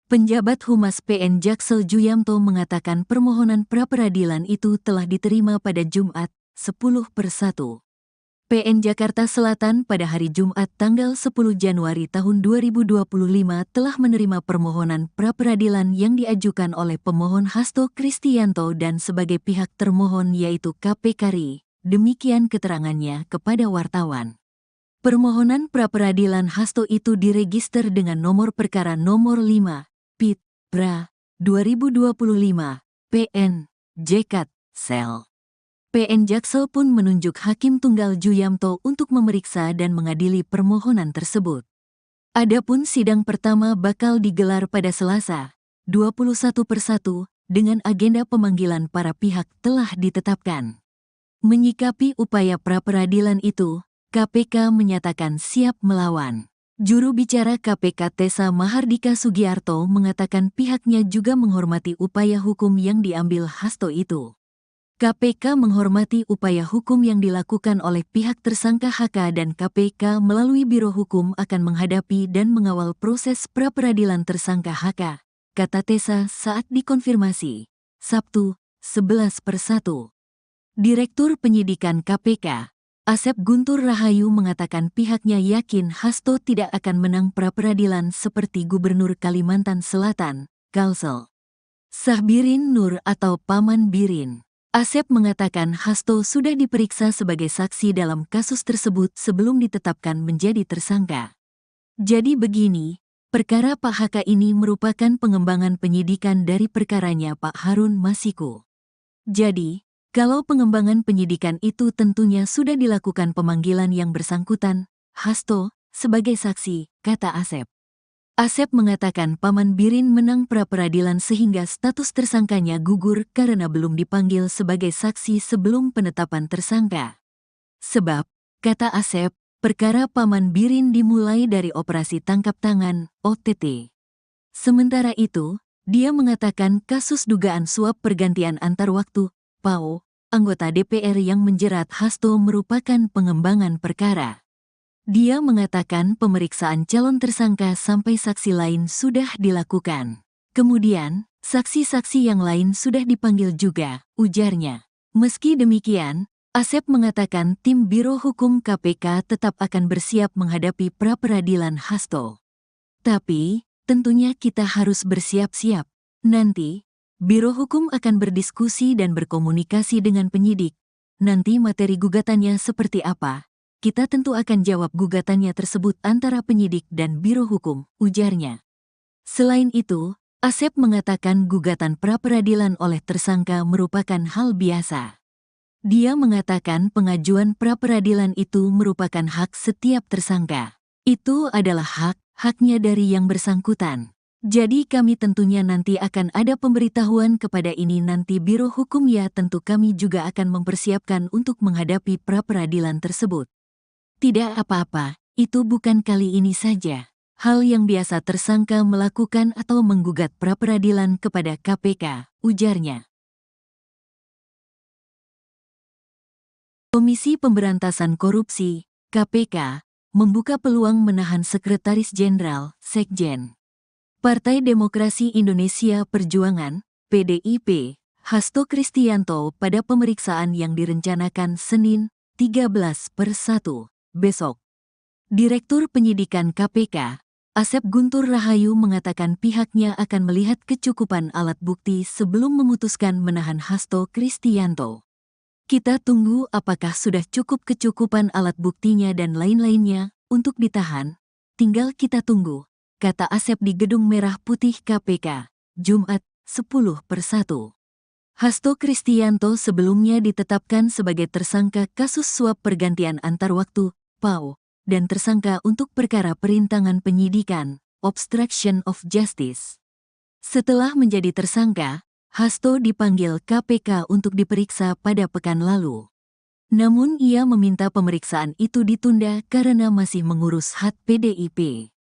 Penjabat Humas PN Jaksel Juyamto mengatakan permohonan pra-peradilan itu telah diterima pada Jumat, 10/1. PN Jakarta Selatan pada hari Jumat tanggal 10 Januari tahun 2025 telah menerima permohonan pra-peradilan yang diajukan oleh pemohon Hasto Kristianto dan sebagai pihak termohon yaitu KPK RI. Demikian keterangannya kepada wartawan. Permohonan pra-peradilan Hasto itu diregister dengan nomor perkara nomor 5, PIT, PRA, 2025, PN, JKT, Sel. PN Jaksel pun menunjuk Hakim Tunggal Juyamto untuk memeriksa dan mengadili permohonan tersebut. Adapun sidang pertama bakal digelar pada Selasa, 21/1, dengan agenda pemanggilan para pihak telah ditetapkan. Menyikapi upaya pra-peradilan itu, KPK menyatakan siap melawan. Juru bicara KPK Tessa Mahardika Sugiarto mengatakan pihaknya juga menghormati upaya hukum yang diambil Hasto itu. KPK menghormati upaya hukum yang dilakukan oleh pihak tersangka HK dan KPK melalui Biro Hukum akan menghadapi dan mengawal proses pra-peradilan tersangka HK, kata Tessa saat dikonfirmasi. Sabtu, 11/1. Direktur Penyidikan KPK, Asep Guntur Rahayu mengatakan pihaknya yakin Hasto tidak akan menang pra-peradilan seperti Gubernur Kalimantan Selatan, Kalsel Sahbirin Nur atau Paman Birin. Asep mengatakan Hasto sudah diperiksa sebagai saksi dalam kasus tersebut sebelum ditetapkan menjadi tersangka. Jadi begini, perkara Pak HK ini merupakan pengembangan penyidikan dari perkaranya Pak Harun Masiku. Jadi, kalau pengembangan penyidikan itu tentunya sudah dilakukan pemanggilan yang bersangkutan, Hasto, sebagai saksi, kata Asep. Asep mengatakan Paman Birin menang pra-peradilan sehingga status tersangkanya gugur karena belum dipanggil sebagai saksi sebelum penetapan tersangka. Sebab, kata Asep, perkara Paman Birin dimulai dari operasi tangkap tangan, OTT. Sementara itu, dia mengatakan kasus dugaan suap pergantian antar waktu, PAO, anggota DPR yang menjerat Hasto merupakan pengembangan perkara. Dia mengatakan pemeriksaan calon tersangka sampai saksi lain sudah dilakukan. Kemudian, saksi-saksi yang lain sudah dipanggil juga, ujarnya. Meski demikian, Asep mengatakan tim Biro Hukum KPK tetap akan bersiap menghadapi pra-peradilan Hasto. Tapi, tentunya kita harus bersiap-siap. Nanti, Biro Hukum akan berdiskusi dan berkomunikasi dengan penyidik. Nanti materi gugatannya seperti apa? Kita tentu akan jawab gugatannya tersebut antara penyidik dan Biro Hukum, ujarnya. Selain itu, Asep mengatakan gugatan pra-peradilan oleh tersangka merupakan hal biasa. Dia mengatakan pengajuan pra-peradilan itu merupakan hak setiap tersangka. Itu adalah haknya dari yang bersangkutan. Jadi kami tentunya nanti akan ada pemberitahuan kepada ini nanti Biro Hukum ya tentu kami juga akan mempersiapkan untuk menghadapi pra-peradilan tersebut. Tidak apa-apa, itu bukan kali ini saja. Hal yang biasa tersangka melakukan atau menggugat pra-peradilan kepada KPK, ujarnya. Komisi Pemberantasan Korupsi, KPK, membuka peluang menahan Sekretaris Jenderal, Sekjen, Partai Demokrasi Indonesia Perjuangan, PDIP, Hasto Kristianto pada pemeriksaan yang direncanakan Senin, 13/1, besok. Direktur Penyidikan KPK, Asep Guntur Rahayu mengatakan pihaknya akan melihat kecukupan alat bukti sebelum memutuskan menahan Hasto Kristianto. Kita tunggu apakah sudah cukup kecukupan alat buktinya dan lain-lainnya untuk ditahan. Tinggal kita tunggu, kata Asep di Gedung Merah Putih KPK, Jumat, 10/1. Hasto Kristianto sebelumnya ditetapkan sebagai tersangka kasus suap pergantian antar waktu, PAO, dan tersangka untuk perkara perintangan penyidikan, obstruction of justice. Setelah menjadi tersangka, Hasto dipanggil KPK untuk diperiksa pada pekan lalu. Namun ia meminta pemeriksaan itu ditunda karena masih mengurus hak PDIP.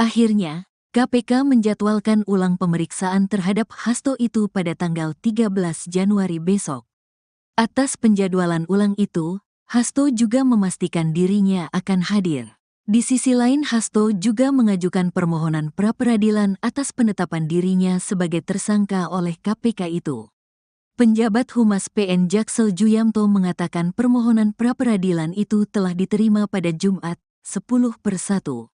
Akhirnya, KPK menjadwalkan ulang pemeriksaan terhadap Hasto itu pada tanggal 13 Januari besok. Atas penjadwalan ulang itu, Hasto juga memastikan dirinya akan hadir. Di sisi lain, Hasto juga mengajukan permohonan pra-peradilan atas penetapan dirinya sebagai tersangka oleh KPK itu. Penjabat Humas PN Jaksel Juyamto mengatakan permohonan pra-peradilan itu telah diterima pada Jumat, 10/1.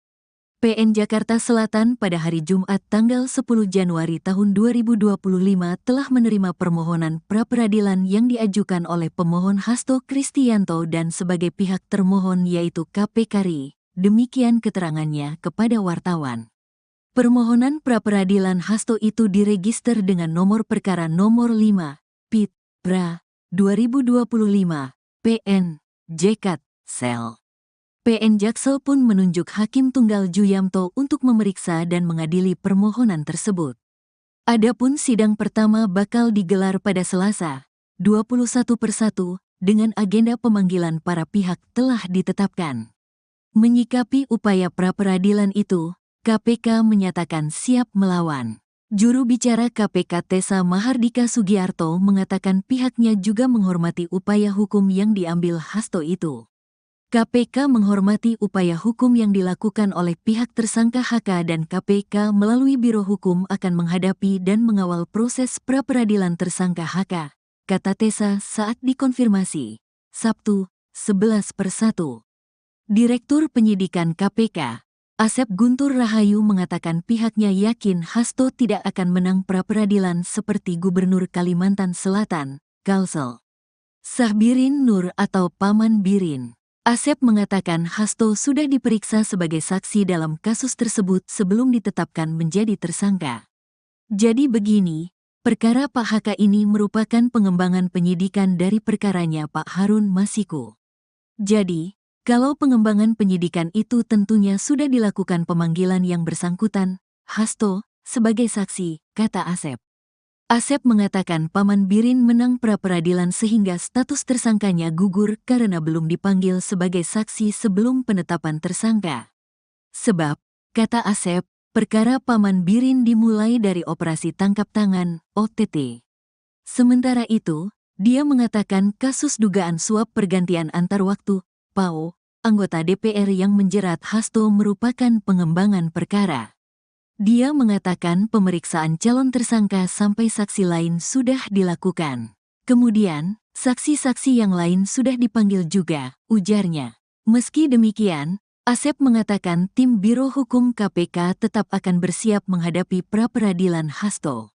PN Jakarta Selatan pada hari Jumat tanggal 10 Januari tahun 2025 telah menerima permohonan pra-peradilan yang diajukan oleh pemohon Hasto Kristianto dan sebagai pihak termohon yaitu KPK RI. Demikian keterangannya kepada wartawan. Permohonan pra-peradilan Hasto itu diregister dengan nomor perkara nomor 5, PIT, PRA, 2025, PN, JKT, Sel. PN Jaksel pun menunjuk Hakim Tunggal Juyamto untuk memeriksa dan mengadili permohonan tersebut. Adapun sidang pertama bakal digelar pada Selasa, 21/1, dengan agenda pemanggilan para pihak telah ditetapkan. Menyikapi upaya pra-peradilan itu, KPK menyatakan siap melawan. Juru bicara KPK Tessa Mahardika Sugiarto mengatakan pihaknya juga menghormati upaya hukum yang diambil Hasto itu. KPK menghormati upaya hukum yang dilakukan oleh pihak tersangka HK dan KPK melalui Biro Hukum akan menghadapi dan mengawal proses pra-peradilan tersangka HK, kata Tessa saat dikonfirmasi, Sabtu, 11/1. Direktur Penyidikan KPK, Asep Guntur Rahayu mengatakan pihaknya yakin Hasto tidak akan menang pra-peradilan seperti Gubernur Kalimantan Selatan, Kalsel Sahbirin Nur atau Paman Birin. Asep mengatakan Hasto sudah diperiksa sebagai saksi dalam kasus tersebut sebelum ditetapkan menjadi tersangka. Jadi begini, perkara Pak HK ini merupakan pengembangan penyidikan dari perkaranya Pak Harun Masiku. Jadi, kalau pengembangan penyidikan itu tentunya sudah dilakukan pemanggilan yang bersangkutan, Hasto, sebagai saksi, kata Asep. Asep mengatakan Paman Birin menang pra-peradilan sehingga status tersangkanya gugur karena belum dipanggil sebagai saksi sebelum penetapan tersangka. Sebab, kata Asep, perkara Paman Birin dimulai dari operasi tangkap tangan, OTT. Sementara itu, dia mengatakan kasus dugaan suap pergantian antar waktu, PAO, anggota DPR yang menjerat Hasto merupakan pengembangan perkara. Dia mengatakan pemeriksaan calon tersangka sampai saksi lain sudah dilakukan. Kemudian, saksi-saksi yang lain sudah dipanggil juga, ujarnya. Meski demikian, Asep mengatakan tim Biro Hukum KPK tetap akan bersiap menghadapi pra-peradilan Hasto.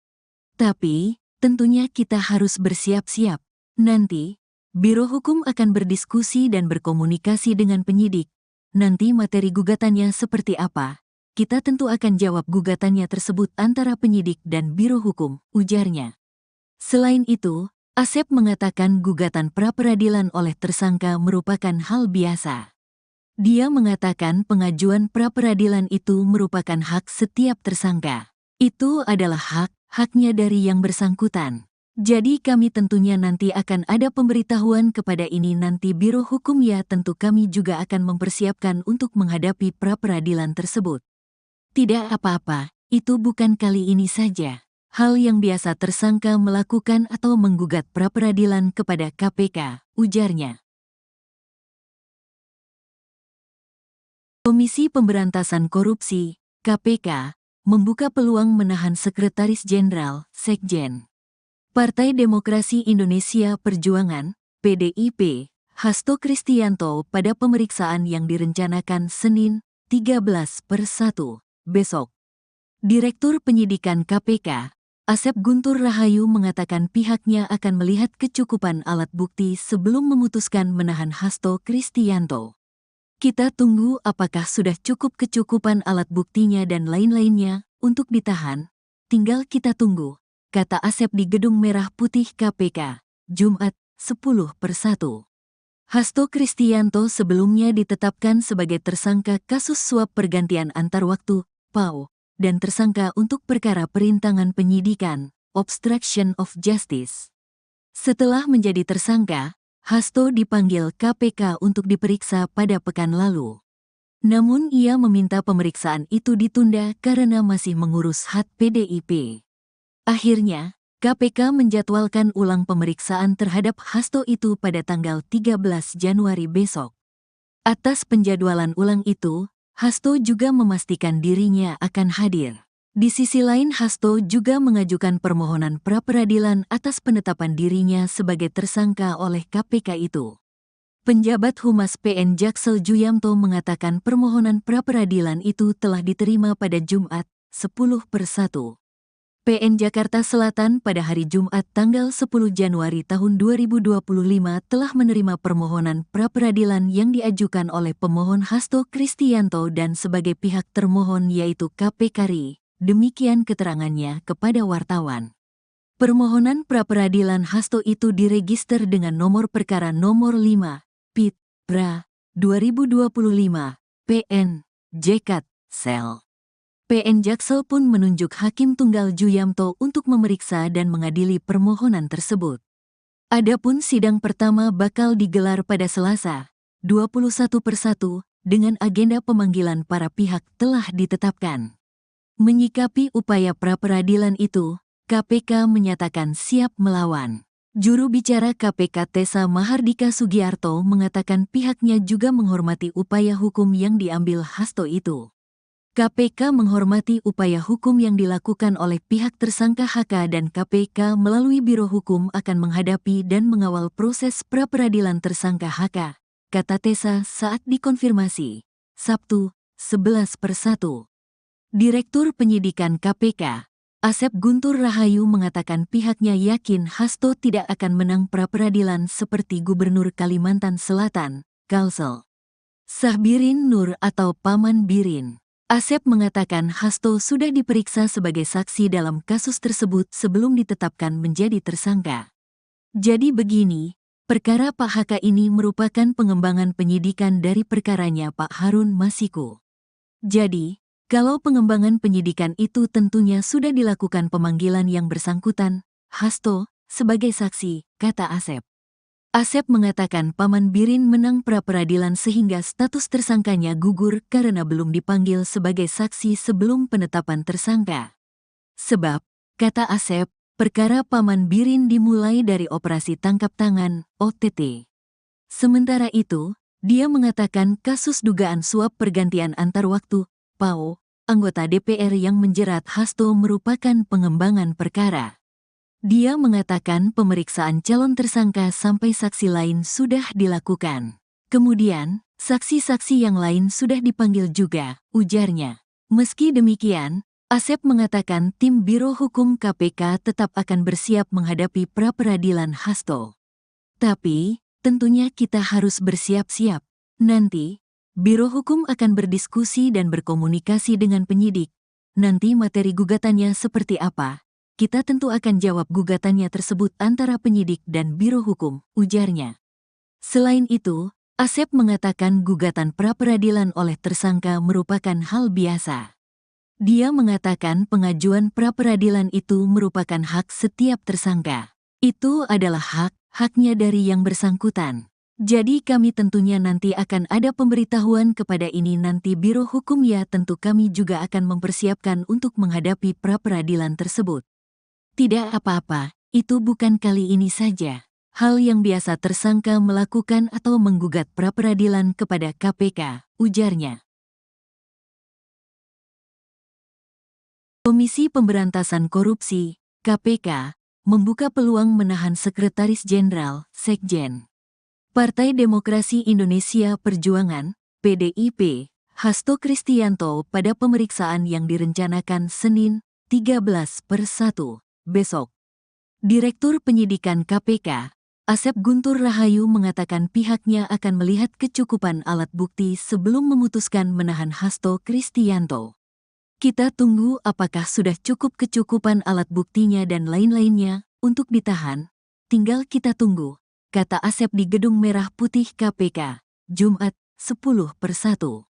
Tapi, tentunya kita harus bersiap-siap. Nanti, Biro Hukum akan berdiskusi dan berkomunikasi dengan penyidik. Nanti materi gugatannya seperti apa? Kita tentu akan jawab gugatannya tersebut antara penyidik dan Biro Hukum, ujarnya. Selain itu, Asep mengatakan gugatan pra-peradilan oleh tersangka merupakan hal biasa. Dia mengatakan pengajuan pra-peradilan itu merupakan hak setiap tersangka. Itu adalah haknya dari yang bersangkutan. Jadi kami tentunya nanti akan ada pemberitahuan kepada ini nanti Biro Hukum ya tentu kami juga akan mempersiapkan untuk menghadapi pra-peradilan tersebut. Tidak apa-apa, itu bukan kali ini saja. Hal yang biasa tersangka melakukan atau menggugat pra-peradilan kepada KPK, ujarnya. Komisi Pemberantasan Korupsi, KPK, membuka peluang menahan Sekretaris Jenderal, Sekjen, Partai Demokrasi Indonesia Perjuangan, PDIP, Hasto Kristianto pada pemeriksaan yang direncanakan Senin, 13/1, besok. Direktur Penyidikan KPK, Asep Guntur Rahayu mengatakan pihaknya akan melihat kecukupan alat bukti sebelum memutuskan menahan Hasto Kristianto. Kita tunggu apakah sudah cukup kecukupan alat buktinya dan lain-lainnya untuk ditahan. Tinggal kita tunggu, kata Asep di Gedung Merah Putih KPK, Jumat, 10/1. Hasto Kristianto sebelumnya ditetapkan sebagai tersangka kasus suap pergantian antar waktu, PAO, dan tersangka untuk perkara perintangan penyidikan, obstruction of justice. Setelah menjadi tersangka, Hasto dipanggil KPK untuk diperiksa pada pekan lalu. Namun ia meminta pemeriksaan itu ditunda karena masih mengurus hak PDIP. Akhirnya, KPK menjadwalkan ulang pemeriksaan terhadap Hasto itu pada tanggal 13 Januari besok. Atas penjadwalan ulang itu, Hasto juga memastikan dirinya akan hadir. Di sisi lain, Hasto juga mengajukan permohonan pra-peradilan atas penetapan dirinya sebagai tersangka oleh KPK itu. Penjabat Humas PN Jaksel Juyamto mengatakan permohonan pra-peradilan itu telah diterima pada Jumat, 10/1. PN Jakarta Selatan pada hari Jumat tanggal 10 Januari tahun 2025 telah menerima permohonan pra-peradilan yang diajukan oleh pemohon Hasto Kristianto dan sebagai pihak termohon yaitu KPK RI. Demikian keterangannya kepada wartawan. Permohonan pra-peradilan Hasto itu diregister dengan nomor perkara nomor 5, PIT, PRA, 2025, PN, JKT, Sel. PN Jaksel pun menunjuk Hakim Tunggal Juyamto untuk memeriksa dan mengadili permohonan tersebut. Adapun sidang pertama bakal digelar pada Selasa, 21/1, dengan agenda pemanggilan para pihak telah ditetapkan. Menyikapi upaya pra-peradilan itu, KPK menyatakan siap melawan. Juru bicara KPK Tessa Mahardika Sugiarto mengatakan pihaknya juga menghormati upaya hukum yang diambil Hasto itu. KPK menghormati upaya hukum yang dilakukan oleh pihak tersangka HK dan KPK melalui Biro Hukum akan menghadapi dan mengawal proses pra-peradilan tersangka HK, kata Tessa saat dikonfirmasi, Sabtu, 11/1. Direktur Penyidikan KPK, Asep Guntur Rahayu mengatakan pihaknya yakin Hasto tidak akan menang pra-peradilan seperti Gubernur Kalimantan Selatan, Kalsel Sahbirin Nur atau Paman Birin. Asep mengatakan Hasto sudah diperiksa sebagai saksi dalam kasus tersebut sebelum ditetapkan menjadi tersangka. Jadi begini, perkara Pak HK ini merupakan pengembangan penyidikan dari perkaranya Pak Harun Masiku. Jadi, kalau pengembangan penyidikan itu tentunya sudah dilakukan pemanggilan yang bersangkutan, Hasto, sebagai saksi, kata Asep. Asep mengatakan Paman Birin menang pra-peradilan sehingga status tersangkanya gugur karena belum dipanggil sebagai saksi sebelum penetapan tersangka. Sebab, kata Asep, perkara Paman Birin dimulai dari operasi tangkap tangan, OTT. Sementara itu, dia mengatakan kasus dugaan suap pergantian antar waktu, PAO, anggota DPR yang menjerat Hasto merupakan pengembangan perkara. Dia mengatakan pemeriksaan calon tersangka sampai saksi lain sudah dilakukan. Kemudian, saksi-saksi yang lain sudah dipanggil juga, ujarnya. Meski demikian, Asep mengatakan tim Biro Hukum KPK tetap akan bersiap menghadapi pra-peradilan Hasto. Tapi, tentunya kita harus bersiap-siap. Nanti, Biro Hukum akan berdiskusi dan berkomunikasi dengan penyidik. Nanti materi gugatannya seperti apa? Kita tentu akan jawab gugatannya tersebut antara penyidik dan Biro Hukum, ujarnya. Selain itu, Asep mengatakan gugatan pra-peradilan oleh tersangka merupakan hal biasa. Dia mengatakan pengajuan pra-peradilan itu merupakan hak setiap tersangka. Itu adalah haknya dari yang bersangkutan. Jadi kami tentunya nanti akan ada pemberitahuan kepada ini nanti Biro Hukum ya tentu kami juga akan mempersiapkan untuk menghadapi pra-peradilan tersebut. Tidak apa-apa, itu bukan kali ini saja. Hal yang biasa tersangka melakukan atau menggugat pra-peradilan kepada KPK, ujarnya. Komisi Pemberantasan Korupsi, KPK, membuka peluang menahan Sekretaris Jenderal, Sekjen. Partai Demokrasi Indonesia Perjuangan, PDIP, Hasto Kristianto pada pemeriksaan yang direncanakan Senin, 13/1, besok. Direktur Penyidikan KPK, Asep Guntur Rahayu mengatakan pihaknya akan melihat kecukupan alat bukti sebelum memutuskan menahan Hasto Kristianto. Kita tunggu apakah sudah cukup kecukupan alat buktinya dan lain-lainnya untuk ditahan. Tinggal kita tunggu, kata Asep di Gedung Merah Putih KPK, Jumat, 10/1.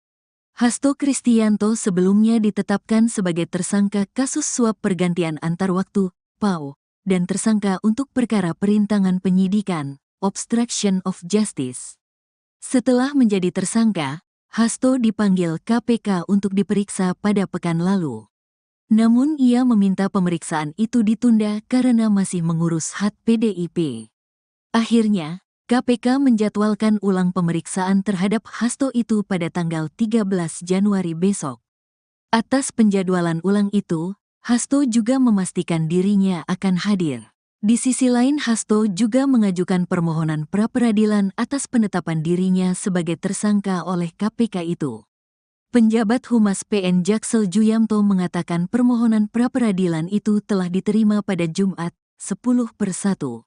Hasto Kristianto sebelumnya ditetapkan sebagai tersangka kasus suap pergantian antar waktu, PAO, dan tersangka untuk perkara perintangan penyidikan, obstruction of justice. Setelah menjadi tersangka, Hasto dipanggil KPK untuk diperiksa pada pekan lalu. Namun ia meminta pemeriksaan itu ditunda karena masih mengurus hak PDIP. Akhirnya, KPK menjadwalkan ulang pemeriksaan terhadap Hasto itu pada tanggal 13 Januari besok. Atas penjadwalan ulang itu, Hasto juga memastikan dirinya akan hadir. Di sisi lain, Hasto juga mengajukan permohonan pra-peradilan atas penetapan dirinya sebagai tersangka oleh KPK itu. Penjabat Humas PN Jaksel Juyamto mengatakan permohonan pra-peradilan itu telah diterima pada Jumat, 10/1.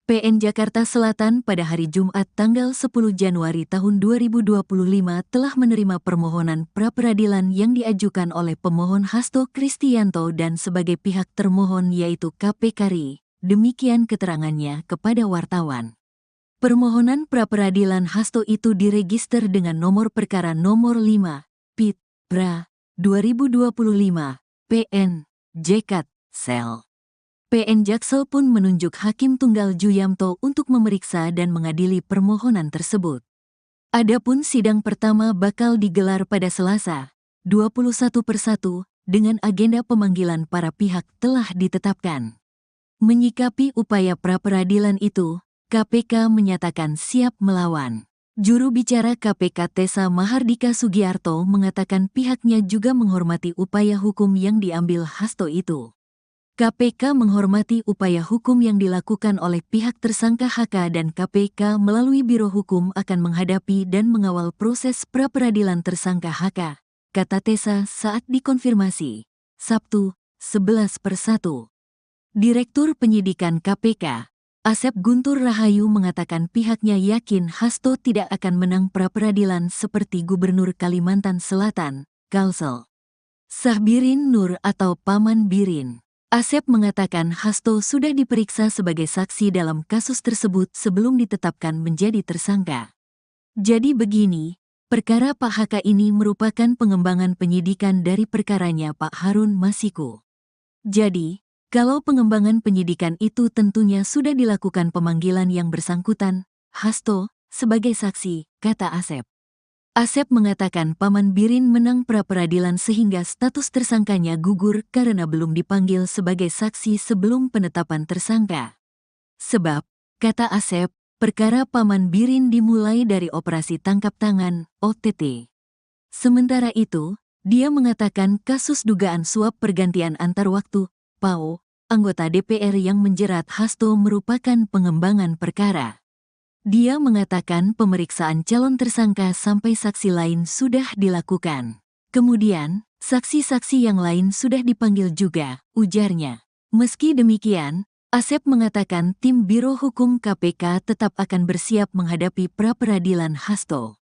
PN Jakarta Selatan pada hari Jumat tanggal 10 Januari tahun 2025 telah menerima permohonan pra-peradilan yang diajukan oleh pemohon Hasto Kristianto dan sebagai pihak termohon yaitu KPK RI. Demikian keterangannya kepada wartawan. Permohonan pra-peradilan Hasto itu diregister dengan nomor perkara nomor 5, PIT, PRA, 2025, PN, JKT, Sel. PN Jaksel pun menunjuk Hakim Tunggal Juyamto untuk memeriksa dan mengadili permohonan tersebut. Adapun sidang pertama bakal digelar pada Selasa, 21/1, dengan agenda pemanggilan para pihak telah ditetapkan. Menyikapi upaya pra-peradilan itu, KPK menyatakan siap melawan. Juru bicara KPK Tessa Mahardika Sugiarto mengatakan pihaknya juga menghormati upaya hukum yang diambil Hasto itu. KPK menghormati upaya hukum yang dilakukan oleh pihak tersangka HK dan KPK melalui Biro Hukum akan menghadapi dan mengawal proses pra-peradilan tersangka HK, kata Tessa saat dikonfirmasi. Sabtu, 11/1. Direktur Penyidikan KPK, Asep Guntur Rahayu mengatakan pihaknya yakin Hasto tidak akan menang pra-peradilan seperti Gubernur Kalimantan Selatan, Kalsel Sahbirin Nur atau Paman Birin. Asep mengatakan Hasto sudah diperiksa sebagai saksi dalam kasus tersebut sebelum ditetapkan menjadi tersangka. Jadi begini, perkara Pak HK ini merupakan pengembangan penyidikan dari perkaranya Pak Harun Masiku. Jadi, kalau pengembangan penyidikan itu tentunya sudah dilakukan pemanggilan yang bersangkutan, Hasto, sebagai saksi, kata Asep. Asep mengatakan Paman Birin menang pra-peradilan sehingga status tersangkanya gugur karena belum dipanggil sebagai saksi sebelum penetapan tersangka. Sebab, kata Asep, perkara Paman Birin dimulai dari operasi tangkap tangan, OTT. Sementara itu, dia mengatakan kasus dugaan suap pergantian antar waktu, PAO, anggota DPR yang menjerat Hasto merupakan pengembangan perkara. Dia mengatakan pemeriksaan calon tersangka sampai saksi lain sudah dilakukan. Kemudian, saksi-saksi yang lain sudah dipanggil juga, ujarnya. Meski demikian, Asep mengatakan tim Biro Hukum KPK tetap akan bersiap menghadapi pra-peradilan Hasto.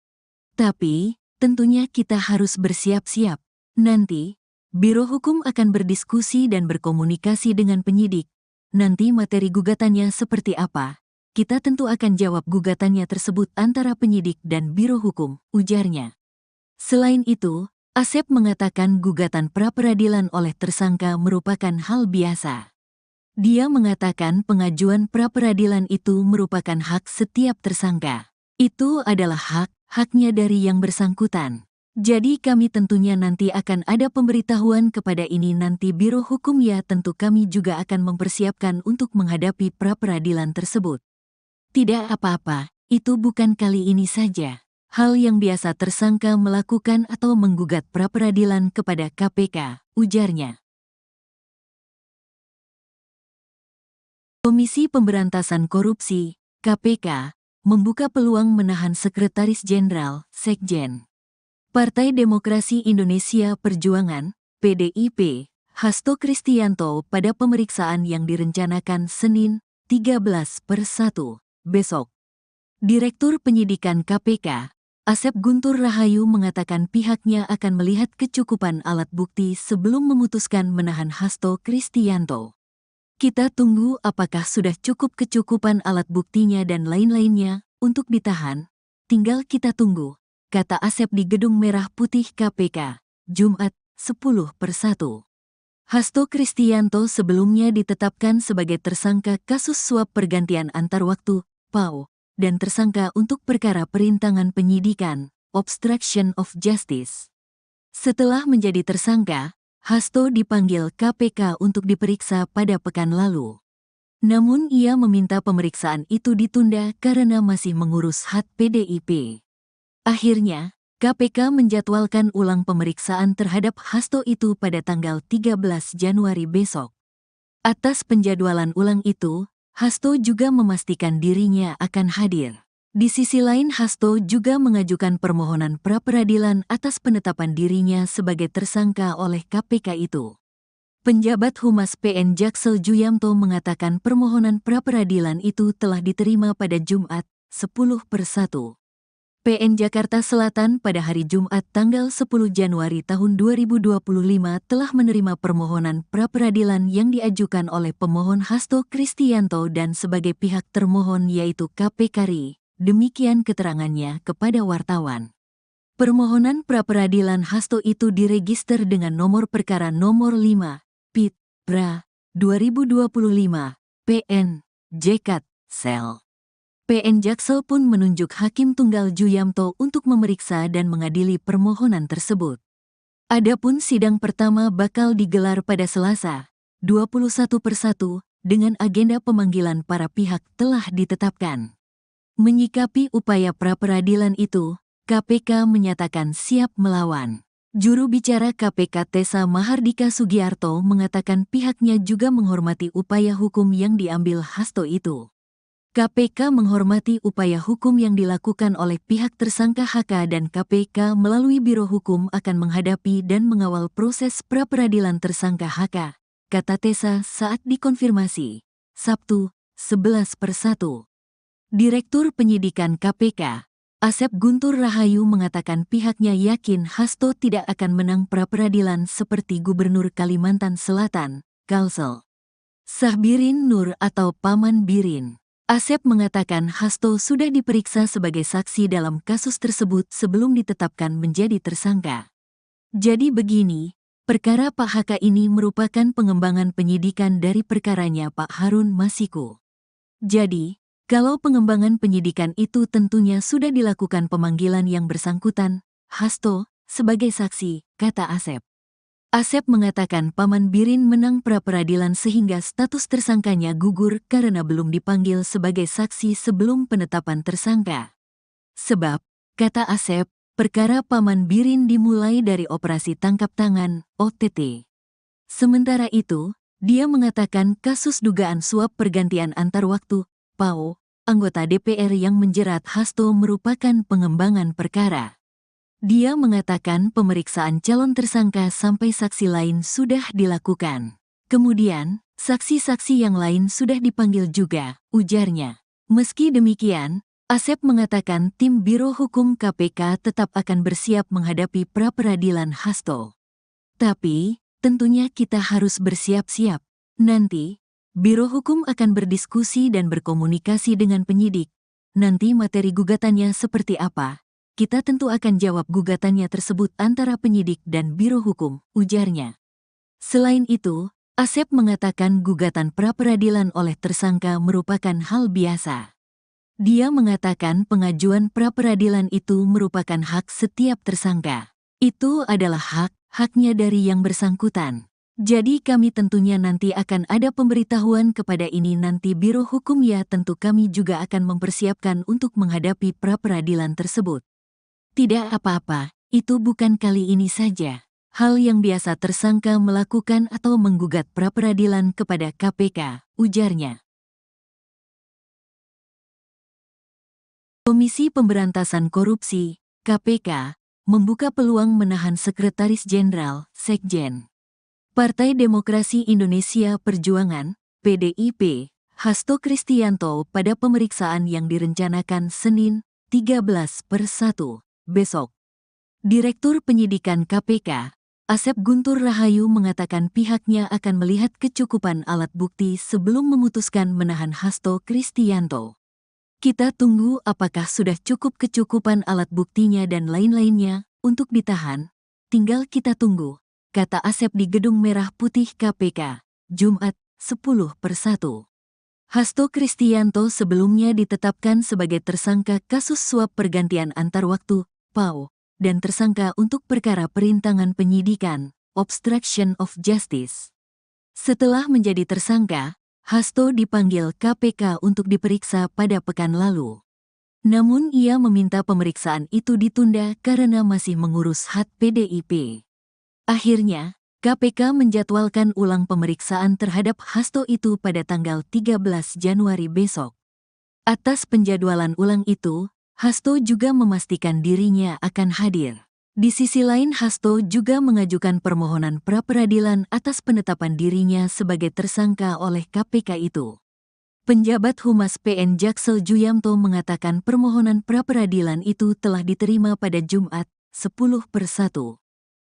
Tapi, tentunya kita harus bersiap-siap. Nanti, Biro Hukum akan berdiskusi dan berkomunikasi dengan penyidik. Nanti materi gugatannya seperti apa? Kita tentu akan jawab gugatannya tersebut antara penyidik dan Biro Hukum, ujarnya. Selain itu, Asep mengatakan gugatan pra-peradilan oleh tersangka merupakan hal biasa. Dia mengatakan pengajuan pra-peradilan itu merupakan hak setiap tersangka. Itu adalah haknya dari yang bersangkutan. Jadi kami tentunya nanti akan ada pemberitahuan kepada ini nanti Biro Hukum ya tentu kami juga akan mempersiapkan untuk menghadapi pra-peradilan tersebut. Tidak apa-apa, itu bukan kali ini saja. Hal yang biasa tersangka melakukan atau menggugat pra-peradilan kepada KPK, ujarnya. Komisi Pemberantasan Korupsi, KPK, membuka peluang menahan Sekretaris Jenderal, Sekjen. Partai Demokrasi Indonesia Perjuangan, PDIP, Hasto Kristianto pada pemeriksaan yang direncanakan Senin, 13/1, besok. Direktur Penyidikan KPK, Asep Guntur Rahayu mengatakan pihaknya akan melihat kecukupan alat bukti sebelum memutuskan menahan Hasto Kristianto. Kita tunggu apakah sudah cukup kecukupan alat buktinya dan lain-lainnya untuk ditahan, tinggal kita tunggu, kata Asep di Gedung Merah Putih KPK, Jumat, 10/1. Hasto Kristianto sebelumnya ditetapkan sebagai tersangka kasus suap pergantian antar waktu, PAO, dan tersangka untuk perkara perintangan penyidikan, obstruction of justice. Setelah menjadi tersangka, Hasto dipanggil KPK untuk diperiksa pada pekan lalu. Namun ia meminta pemeriksaan itu ditunda karena masih mengurus hak PDIP. Akhirnya, KPK menjadwalkan ulang pemeriksaan terhadap Hasto itu pada tanggal 13 Januari besok. Atas penjadwalan ulang itu, Hasto juga memastikan dirinya akan hadir. Di sisi lain, Hasto juga mengajukan permohonan pra-peradilan atas penetapan dirinya sebagai tersangka oleh KPK itu. Penjabat Humas PN Jaksel Juyamto mengatakan permohonan pra-peradilan itu telah diterima pada Jumat, 10/1. PN Jakarta Selatan pada hari Jumat tanggal 10 Januari tahun 2025 telah menerima permohonan pra-peradilan yang diajukan oleh pemohon Hasto Kristianto dan sebagai pihak termohon yaitu KPK RI. Demikian keterangannya kepada wartawan. Permohonan pra-peradilan Hasto itu diregister dengan nomor perkara nomor 5, PIT, PRA, 2025, PN, JKT, Sel. PN Jaksel pun menunjuk Hakim Tunggal Juyamto untuk memeriksa dan mengadili permohonan tersebut. Adapun sidang pertama bakal digelar pada Selasa, 21/1, dengan agenda pemanggilan para pihak telah ditetapkan. Menyikapi upaya pra-peradilan itu, KPK menyatakan siap melawan. Juru bicara KPK Tessa Mahardika Sugiarto mengatakan pihaknya juga menghormati upaya hukum yang diambil Hasto itu. KPK menghormati upaya hukum yang dilakukan oleh pihak tersangka HK dan KPK melalui Biro Hukum akan menghadapi dan mengawal proses pra-peradilan tersangka HK, kata Tessa saat dikonfirmasi, Sabtu, 11/1. Direktur Penyidikan KPK, Asep Guntur Rahayu mengatakan pihaknya yakin Hasto tidak akan menang pra-peradilan seperti Gubernur Kalimantan Selatan, Kalsel Sahbirin Nur atau Paman Birin. Asep mengatakan Hasto sudah diperiksa sebagai saksi dalam kasus tersebut sebelum ditetapkan menjadi tersangka. Jadi begini, perkara Pak HK ini merupakan pengembangan penyidikan dari perkaranya Pak Harun Masiku. Jadi, kalau pengembangan penyidikan itu tentunya sudah dilakukan pemanggilan yang bersangkutan, Hasto, sebagai saksi, kata Asep. Asep mengatakan Paman Birin menang pra-peradilan sehingga status tersangkanya gugur karena belum dipanggil sebagai saksi sebelum penetapan tersangka. Sebab, kata Asep, perkara Paman Birin dimulai dari operasi tangkap tangan, OTT. Sementara itu, dia mengatakan kasus dugaan suap pergantian antar waktu, PAO, anggota DPR yang menjerat Hasto merupakan pengembangan perkara. Dia mengatakan pemeriksaan calon tersangka sampai saksi lain sudah dilakukan. Kemudian, saksi-saksi yang lain sudah dipanggil juga, ujarnya. Meski demikian, Asep mengatakan tim Biro Hukum KPK tetap akan bersiap menghadapi pra-peradilan Hasto. Tapi, tentunya kita harus bersiap-siap. Nanti, Biro Hukum akan berdiskusi dan berkomunikasi dengan penyidik. Nanti materi gugatannya seperti apa? Kita tentu akan jawab gugatannya tersebut antara penyidik dan Biro Hukum, ujarnya. Selain itu, Asep mengatakan gugatan pra-peradilan oleh tersangka merupakan hal biasa. Dia mengatakan pengajuan pra-peradilan itu merupakan hak setiap tersangka. Itu adalah haknya dari yang bersangkutan. Jadi kami tentunya nanti akan ada pemberitahuan kepada ini nanti Biro Hukum ya tentu kami juga akan mempersiapkan untuk menghadapi pra-peradilan tersebut. Tidak apa-apa, itu bukan kali ini saja. Hal yang biasa tersangka melakukan atau menggugat pra-peradilan kepada KPK, ujarnya. Komisi Pemberantasan Korupsi, KPK, membuka peluang menahan Sekretaris Jenderal, Sekjen. Partai Demokrasi Indonesia Perjuangan, PDIP, Hasto Kristianto pada pemeriksaan yang direncanakan Senin, 13/1, besok. Direktur Penyidikan KPK, Asep Guntur Rahayu mengatakan pihaknya akan melihat kecukupan alat bukti sebelum memutuskan menahan Hasto Kristianto. Kita tunggu apakah sudah cukup kecukupan alat buktinya dan lain-lainnya untuk ditahan. Tinggal kita tunggu, kata Asep di Gedung Merah Putih KPK, Jumat, 10/1. Hasto Kristianto sebelumnya ditetapkan sebagai tersangka kasus suap pergantian antar waktu, PAO, dan tersangka untuk perkara perintangan penyidikan, obstruction of justice. Setelah menjadi tersangka, Hasto dipanggil KPK untuk diperiksa pada pekan lalu. Namun ia meminta pemeriksaan itu ditunda karena masih mengurus hak PDIP. Akhirnya, KPK menjadwalkan ulang pemeriksaan terhadap Hasto itu pada tanggal 13 Januari besok. Atas penjadwalan ulang itu, Hasto juga memastikan dirinya akan hadir. Di sisi lain, Hasto juga mengajukan permohonan pra-peradilan atas penetapan dirinya sebagai tersangka oleh KPK itu. Penjabat Humas PN Jaksel Juyamto mengatakan permohonan pra-peradilan itu telah diterima pada Jumat, 10/1.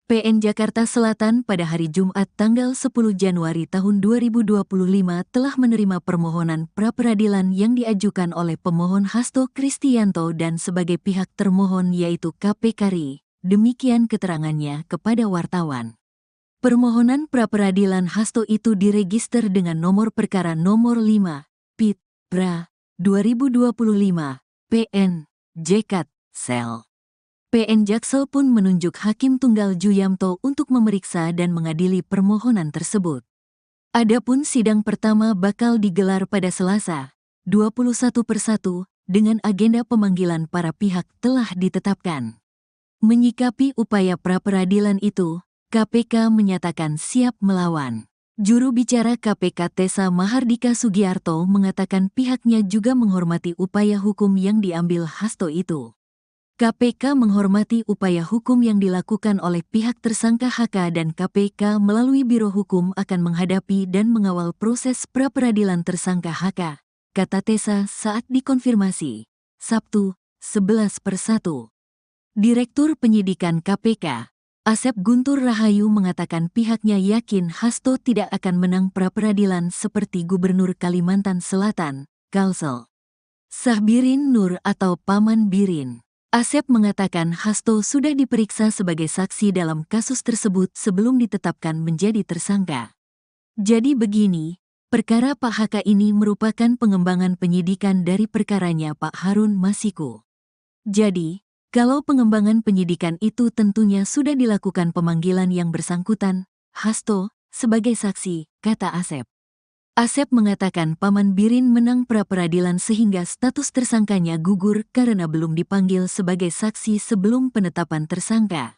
PN Jakarta Selatan pada hari Jumat tanggal 10 Januari tahun 2025 telah menerima permohonan pra-peradilan yang diajukan oleh pemohon Hasto Kristianto dan sebagai pihak termohon yaitu KPK RI. Demikian keterangannya kepada wartawan. Permohonan pra-peradilan Hasto itu diregister dengan nomor perkara nomor 5, PIT, PRA, 2025, PN, JKT, Sel. PN Jaksel pun menunjuk Hakim Tunggal Juyamto untuk memeriksa dan mengadili permohonan tersebut. Adapun sidang pertama bakal digelar pada Selasa, 21/1, dengan agenda pemanggilan para pihak telah ditetapkan. Menyikapi upaya pra-peradilan itu, KPK menyatakan siap melawan. Juru bicara KPK Tessa Mahardika Sugiarto mengatakan pihaknya juga menghormati upaya hukum yang diambil Hasto itu. KPK menghormati upaya hukum yang dilakukan oleh pihak tersangka HK dan KPK melalui Biro Hukum akan menghadapi dan mengawal proses pra-peradilan tersangka HK, kata Tessa saat dikonfirmasi. Sabtu, 11/1. Direktur Penyidikan KPK, Asep Guntur Rahayu mengatakan pihaknya yakin Hasto tidak akan menang pra-peradilan seperti Gubernur Kalimantan Selatan, Kalsel Sahbirin Nur atau Paman Birin. Asep mengatakan Hasto sudah diperiksa sebagai saksi dalam kasus tersebut sebelum ditetapkan menjadi tersangka. Jadi begini, perkara Pak HK ini merupakan pengembangan penyidikan dari perkaranya Pak Harun Masiku. Jadi, kalau pengembangan penyidikan itu tentunya sudah dilakukan pemanggilan yang bersangkutan, Hasto, sebagai saksi, kata Asep. Asep mengatakan Paman Birin menang pra-peradilan sehingga status tersangkanya gugur karena belum dipanggil sebagai saksi sebelum penetapan tersangka.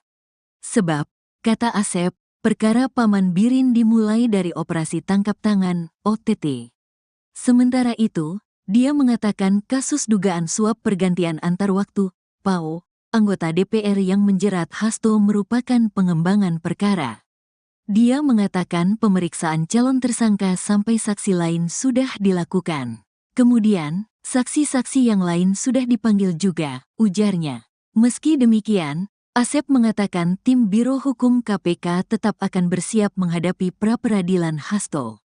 Sebab, kata Asep, perkara Paman Birin dimulai dari operasi tangkap tangan, OTT. Sementara itu, dia mengatakan kasus dugaan suap pergantian antar waktu, PAO, anggota DPR yang menjerat Hasto merupakan pengembangan perkara. Dia mengatakan pemeriksaan calon tersangka sampai saksi lain sudah dilakukan. Kemudian, saksi-saksi yang lain sudah dipanggil juga, ujarnya. Meski demikian, Asep mengatakan tim Biro Hukum KPK tetap akan bersiap menghadapi pra-peradilan Hasto.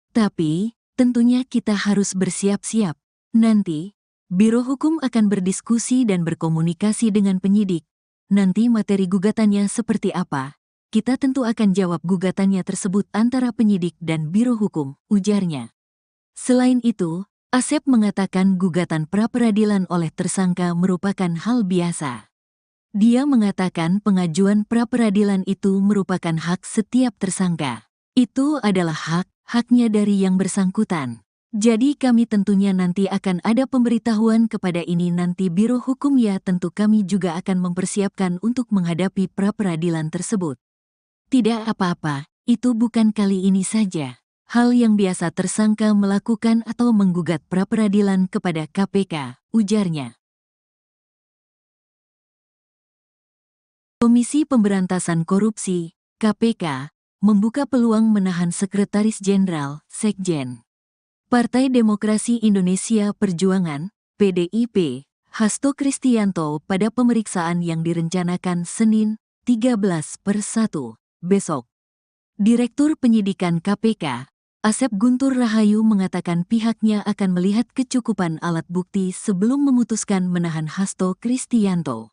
Tapi, tentunya kita harus bersiap-siap. Nanti, Biro Hukum akan berdiskusi dan berkomunikasi dengan penyidik. Nanti materi gugatannya seperti apa? Kita tentu akan jawab gugatannya tersebut antara penyidik dan Biro Hukum, ujarnya. Selain itu, Asep mengatakan gugatan pra-peradilan oleh tersangka merupakan hal biasa. Dia mengatakan pengajuan pra-peradilan itu merupakan hak setiap tersangka. Itu adalah haknya dari yang bersangkutan. Jadi kami tentunya nanti akan ada pemberitahuan kepada ini nanti Biro Hukum ya tentu kami juga akan mempersiapkan untuk menghadapi pra-peradilan tersebut. Tidak apa-apa, itu bukan kali ini saja. Hal yang biasa tersangka melakukan atau menggugat pra-peradilan kepada KPK, ujarnya. Komisi Pemberantasan Korupsi, KPK, membuka peluang menahan Sekretaris Jenderal, Sekjen, Partai Demokrasi Indonesia Perjuangan, PDIP, Hasto Kristianto pada pemeriksaan yang direncanakan Senin, 13/1, besok. Direktur Penyidikan KPK, Asep Guntur Rahayu mengatakan pihaknya akan melihat kecukupan alat bukti sebelum memutuskan menahan Hasto Kristianto.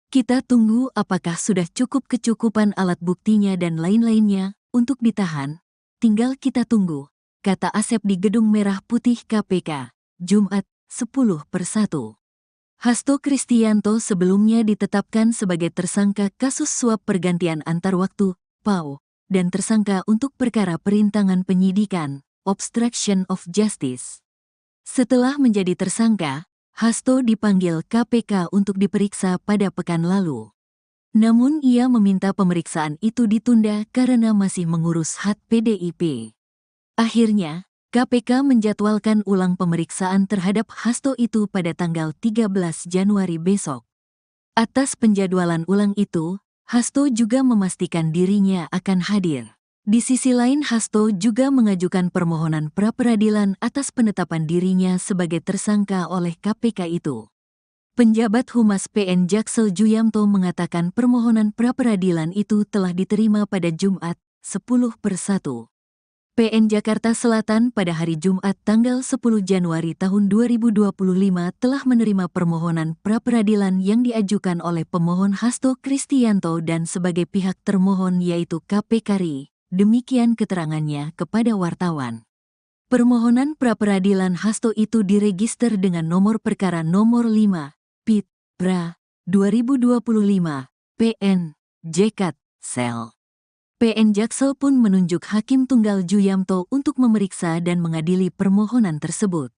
Kita tunggu apakah sudah cukup kecukupan alat buktinya dan lain-lainnya untuk ditahan. Tinggal kita tunggu, kata Asep di Gedung Merah Putih KPK, Jumat, 10/1. Hasto Kristianto sebelumnya ditetapkan sebagai tersangka kasus suap pergantian antar waktu, PAO, dan tersangka untuk perkara perintangan penyidikan, obstruction of justice. Setelah menjadi tersangka, Hasto dipanggil KPK untuk diperiksa pada pekan lalu. Namun ia meminta pemeriksaan itu ditunda karena masih mengurus hak PDIP. Akhirnya, KPK menjadwalkan ulang pemeriksaan terhadap Hasto itu pada tanggal 13 Januari besok. Atas penjadwalan ulang itu, Hasto juga memastikan dirinya akan hadir. Di sisi lain, Hasto juga mengajukan permohonan pra-peradilan atas penetapan dirinya sebagai tersangka oleh KPK itu. Penjabat Humas PN Jaksel Juyamto mengatakan permohonan pra-peradilan itu telah diterima pada Jumat, 10/1. PN Jakarta Selatan pada hari Jumat tanggal 10 Januari tahun 2025 telah menerima permohonan pra-peradilan yang diajukan oleh pemohon Hasto Kristianto dan sebagai pihak termohon yaitu KPK RI. Demikian keterangannya kepada wartawan. Permohonan pra-peradilan Hasto itu diregister dengan nomor perkara nomor 5, PIT, PRA, 2025, PN, JKT, Sel. PN Jaksel pun menunjuk Hakim Tunggal Juyamto untuk memeriksa dan mengadili permohonan tersebut.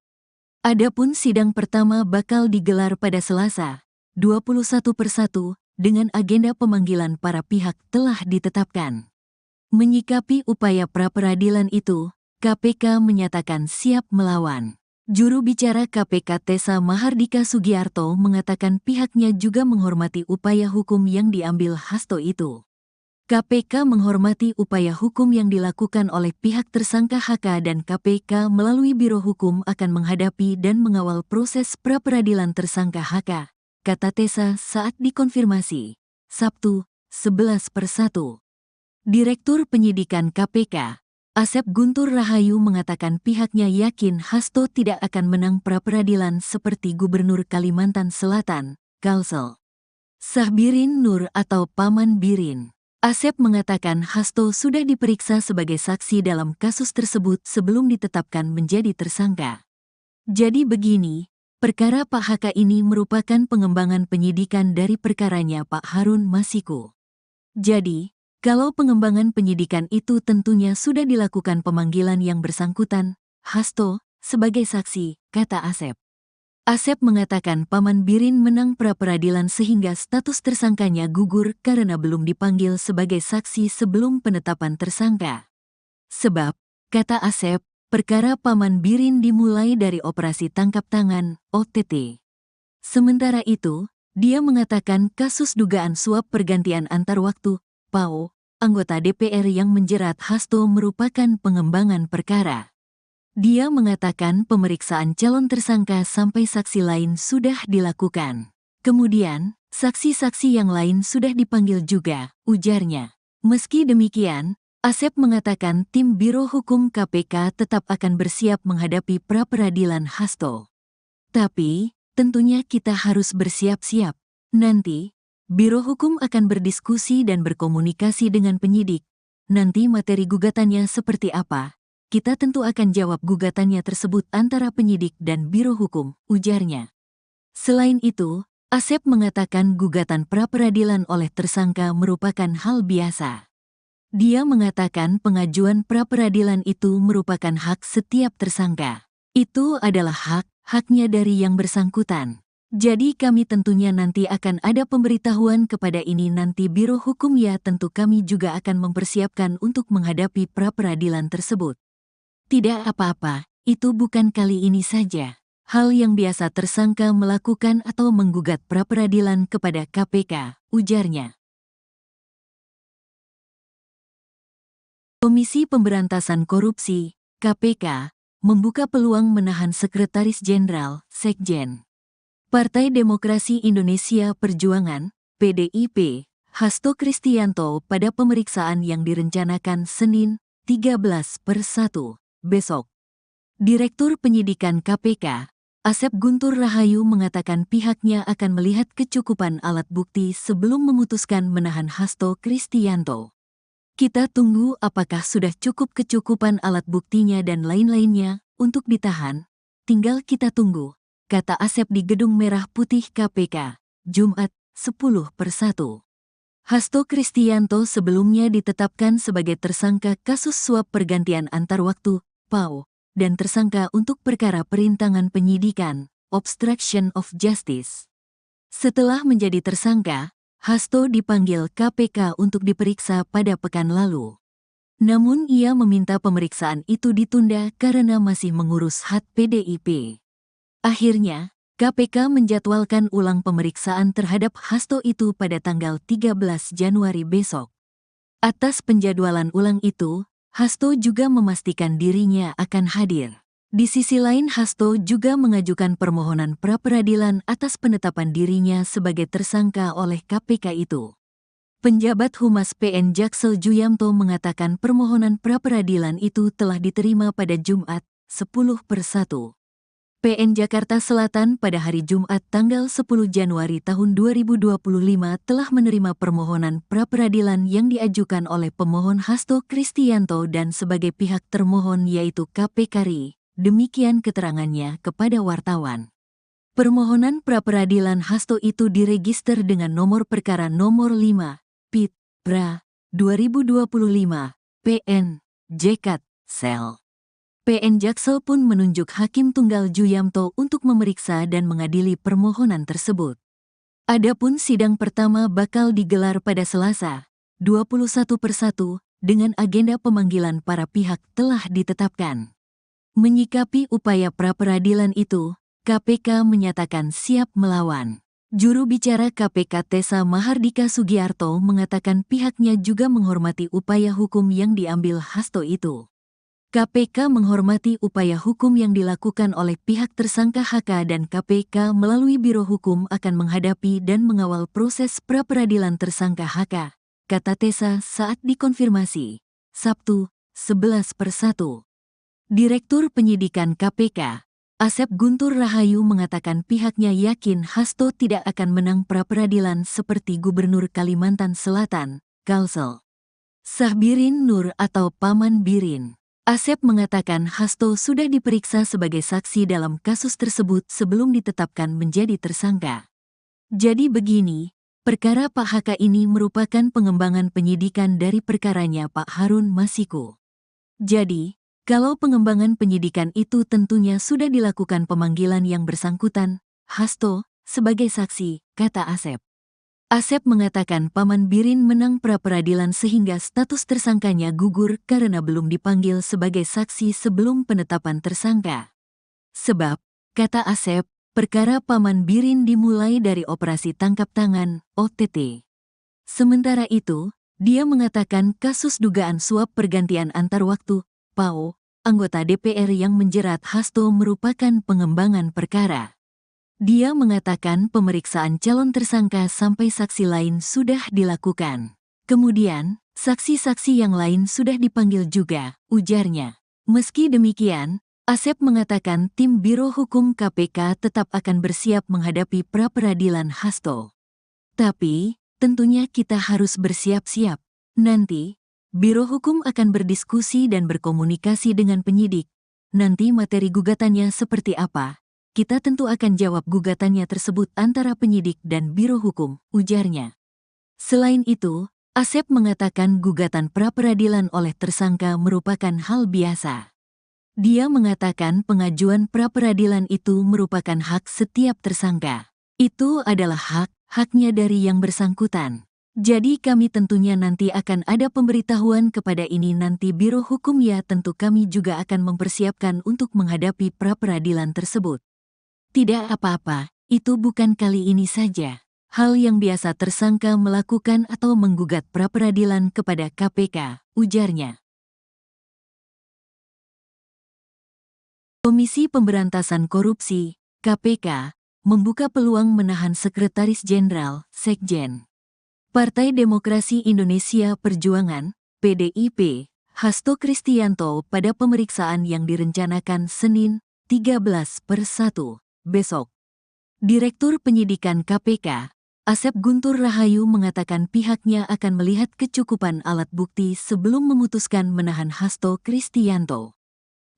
Adapun sidang pertama bakal digelar pada Selasa, 21/1, dengan agenda pemanggilan para pihak telah ditetapkan. Menyikapi upaya pra-peradilan itu, KPK menyatakan siap melawan. Juru bicara KPK Tessa Mahardika Sugiarto mengatakan pihaknya juga menghormati upaya hukum yang diambil Hasto itu. KPK menghormati upaya hukum yang dilakukan oleh pihak tersangka HK dan KPK melalui Biro Hukum akan menghadapi dan mengawal proses pra-peradilan tersangka HK, kata Tessa saat dikonfirmasi. Sabtu, 11/1. Direktur Penyidikan KPK, Asep Guntur Rahayu mengatakan pihaknya yakin Hasto tidak akan menang pra-peradilan seperti Gubernur Kalimantan Selatan, Kalsel Sahbirin Nur atau Paman Birin. Asep mengatakan Hasto sudah diperiksa sebagai saksi dalam kasus tersebut sebelum ditetapkan menjadi tersangka. Jadi begini, perkara Pak HK ini merupakan pengembangan penyidikan dari perkaranya Pak Harun Masiku. Jadi, kalau pengembangan penyidikan itu tentunya sudah dilakukan pemanggilan yang bersangkutan, Hasto, sebagai saksi, kata Asep. Asep mengatakan Paman Birin menang pra-peradilan sehingga status tersangkanya gugur karena belum dipanggil sebagai saksi sebelum penetapan tersangka. Sebab, kata Asep, perkara Paman Birin dimulai dari operasi tangkap tangan, OTT. Sementara itu, dia mengatakan kasus dugaan suap pergantian antar waktu, PAO, anggota DPR yang menjerat Hasto merupakan pengembangan perkara. Dia mengatakan pemeriksaan calon tersangka sampai saksi lain sudah dilakukan. Kemudian, saksi-saksi yang lain sudah dipanggil juga, ujarnya. Meski demikian, Asep mengatakan tim Biro Hukum KPK tetap akan bersiap menghadapi pra-peradilan Hasto. Tapi, tentunya kita harus bersiap-siap. Nanti, Biro Hukum akan berdiskusi dan berkomunikasi dengan penyidik. Nanti materi gugatannya seperti apa? Kita tentu akan jawab gugatannya tersebut antara penyidik dan Biro Hukum, ujarnya. Selain itu, Asep mengatakan gugatan pra-peradilan oleh tersangka merupakan hal biasa. Dia mengatakan pengajuan pra-peradilan itu merupakan hak setiap tersangka. Itu adalah haknya dari yang bersangkutan. Jadi kami tentunya nanti akan ada pemberitahuan kepada ini nanti Biro Hukum ya tentu kami juga akan mempersiapkan untuk menghadapi pra-peradilan tersebut. Tidak apa-apa, itu bukan kali ini saja. Hal yang biasa tersangka melakukan atau menggugat pra-peradilan kepada KPK, ujarnya. Komisi Pemberantasan Korupsi, KPK, membuka peluang menahan Sekretaris Jenderal, Sekjen. Partai Demokrasi Indonesia Perjuangan, PDIP, Hasto Kristianto pada pemeriksaan yang direncanakan Senin, 13/1, besok. Direktur Penyidikan KPK, Asep Guntur Rahayu mengatakan pihaknya akan melihat kecukupan alat bukti sebelum memutuskan menahan Hasto Kristianto. Kita tunggu apakah sudah cukup kecukupan alat buktinya dan lain-lainnya untuk ditahan. Tinggal kita tunggu, kata Asep di Gedung Merah Putih KPK, Jumat, 10/1. Hasto Kristianto sebelumnya ditetapkan sebagai tersangka kasus suap pergantian antar waktu, PAO, dan tersangka untuk perkara perintangan penyidikan, obstruction of justice. Setelah menjadi tersangka, Hasto dipanggil KPK untuk diperiksa pada pekan lalu. Namun ia meminta pemeriksaan itu ditunda karena masih mengurus hak PDIP. Akhirnya, KPK menjadwalkan ulang pemeriksaan terhadap Hasto itu pada tanggal 13 Januari besok. Atas penjadwalan ulang itu, Hasto juga memastikan dirinya akan hadir. Di sisi lain, Hasto juga mengajukan permohonan pra-peradilan atas penetapan dirinya sebagai tersangka oleh KPK itu. Penjabat Humas PN Jaksel Juyamto mengatakan permohonan pra-peradilan itu telah diterima pada Jumat, 10/1. PN Jakarta Selatan pada hari Jumat tanggal 10 Januari tahun 2025 telah menerima permohonan pra-peradilan yang diajukan oleh pemohon Hasto Kristianto dan sebagai pihak termohon yaitu KPK RI. Demikian keterangannya kepada wartawan. Permohonan pra-peradilan Hasto itu diregister dengan nomor perkara nomor 5, PIT, PRA, 2025, PN, JKT, Sel. PN Jaksel pun menunjuk Hakim Tunggal Juyamto untuk memeriksa dan mengadili permohonan tersebut. Adapun sidang pertama bakal digelar pada Selasa, 21/1, dengan agenda pemanggilan para pihak telah ditetapkan. Menyikapi upaya pra-peradilan itu, KPK menyatakan siap melawan. Juru bicara KPK Tessa Mahardika Sugiarto mengatakan pihaknya juga menghormati upaya hukum yang diambil Hasto itu. KPK menghormati upaya hukum yang dilakukan oleh pihak tersangka HK dan KPK melalui Biro Hukum akan menghadapi dan mengawal proses pra-peradilan tersangka HK, kata Tessa saat dikonfirmasi, Sabtu, 11/1. Direktur Penyidikan KPK, Asep Guntur Rahayu mengatakan pihaknya yakin Hasto tidak akan menang pra-peradilan seperti Gubernur Kalimantan Selatan, Kalsel Sahbirin Nur atau Paman Birin. Asep mengatakan Hasto sudah diperiksa sebagai saksi dalam kasus tersebut sebelum ditetapkan menjadi tersangka. Jadi begini, perkara Pak HK ini merupakan pengembangan penyidikan dari perkaranya Pak Harun Masiku. Jadi, kalau pengembangan penyidikan itu tentunya sudah dilakukan pemanggilan yang bersangkutan, Hasto, sebagai saksi, kata Asep. Asep mengatakan Paman Birin menang pra-peradilan sehingga status tersangkanya gugur karena belum dipanggil sebagai saksi sebelum penetapan tersangka. Sebab, kata Asep, perkara Paman Birin dimulai dari operasi tangkap tangan, OTT. Sementara itu, dia mengatakan kasus dugaan suap pergantian antar waktu, PAO, anggota DPR yang menjerat Hasto merupakan pengembangan perkara. Dia mengatakan pemeriksaan calon tersangka sampai saksi lain sudah dilakukan. Kemudian, saksi-saksi yang lain sudah dipanggil juga, ujarnya. Meski demikian, Asep mengatakan tim Biro Hukum KPK tetap akan bersiap menghadapi pra-peradilan Hasto. Tapi, tentunya kita harus bersiap-siap. Nanti, Biro Hukum akan berdiskusi dan berkomunikasi dengan penyidik. Nanti materi gugatannya seperti apa? Kita tentu akan jawab gugatannya tersebut antara penyidik dan Biro Hukum, ujarnya. Selain itu, Asep mengatakan gugatan pra-peradilan oleh tersangka merupakan hal biasa. Dia mengatakan pengajuan pra-peradilan itu merupakan hak setiap tersangka. Itu adalah haknya dari yang bersangkutan. Jadi kami tentunya nanti akan ada pemberitahuan kepada ini nanti Biro Hukum ya tentu kami juga akan mempersiapkan untuk menghadapi pra-peradilan tersebut. Tidak apa-apa, itu bukan kali ini saja. Hal yang biasa tersangka melakukan atau menggugat pra-peradilan kepada KPK, ujarnya. Komisi Pemberantasan Korupsi, KPK, membuka peluang menahan Sekretaris Jenderal, Sekjen. Partai Demokrasi Indonesia Perjuangan, PDIP, Hasto Kristianto pada pemeriksaan yang direncanakan Senin, 13/1, besok. Direktur Penyidikan KPK, Asep Guntur Rahayu mengatakan pihaknya akan melihat kecukupan alat bukti sebelum memutuskan menahan Hasto Kristianto.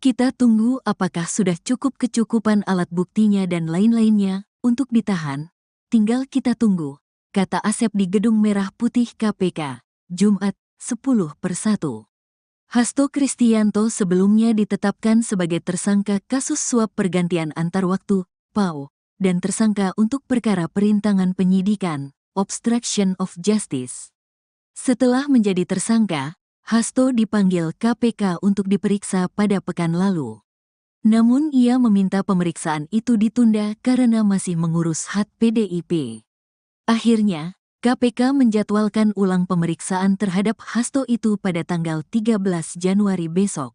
Kita tunggu apakah sudah cukup kecukupan alat buktinya dan lain-lainnya untuk ditahan, tinggal kita tunggu, kata Asep di Gedung Merah Putih KPK, Jumat, 10/1. Hasto Kristianto sebelumnya ditetapkan sebagai tersangka kasus suap pergantian antar waktu, PAO, dan tersangka untuk perkara perintangan penyidikan, obstruction of justice. Setelah menjadi tersangka, Hasto dipanggil KPK untuk diperiksa pada pekan lalu. Namun ia meminta pemeriksaan itu ditunda karena masih mengurus hak PDIP. Akhirnya, KPK menjadwalkan ulang pemeriksaan terhadap Hasto itu pada tanggal 13 Januari besok.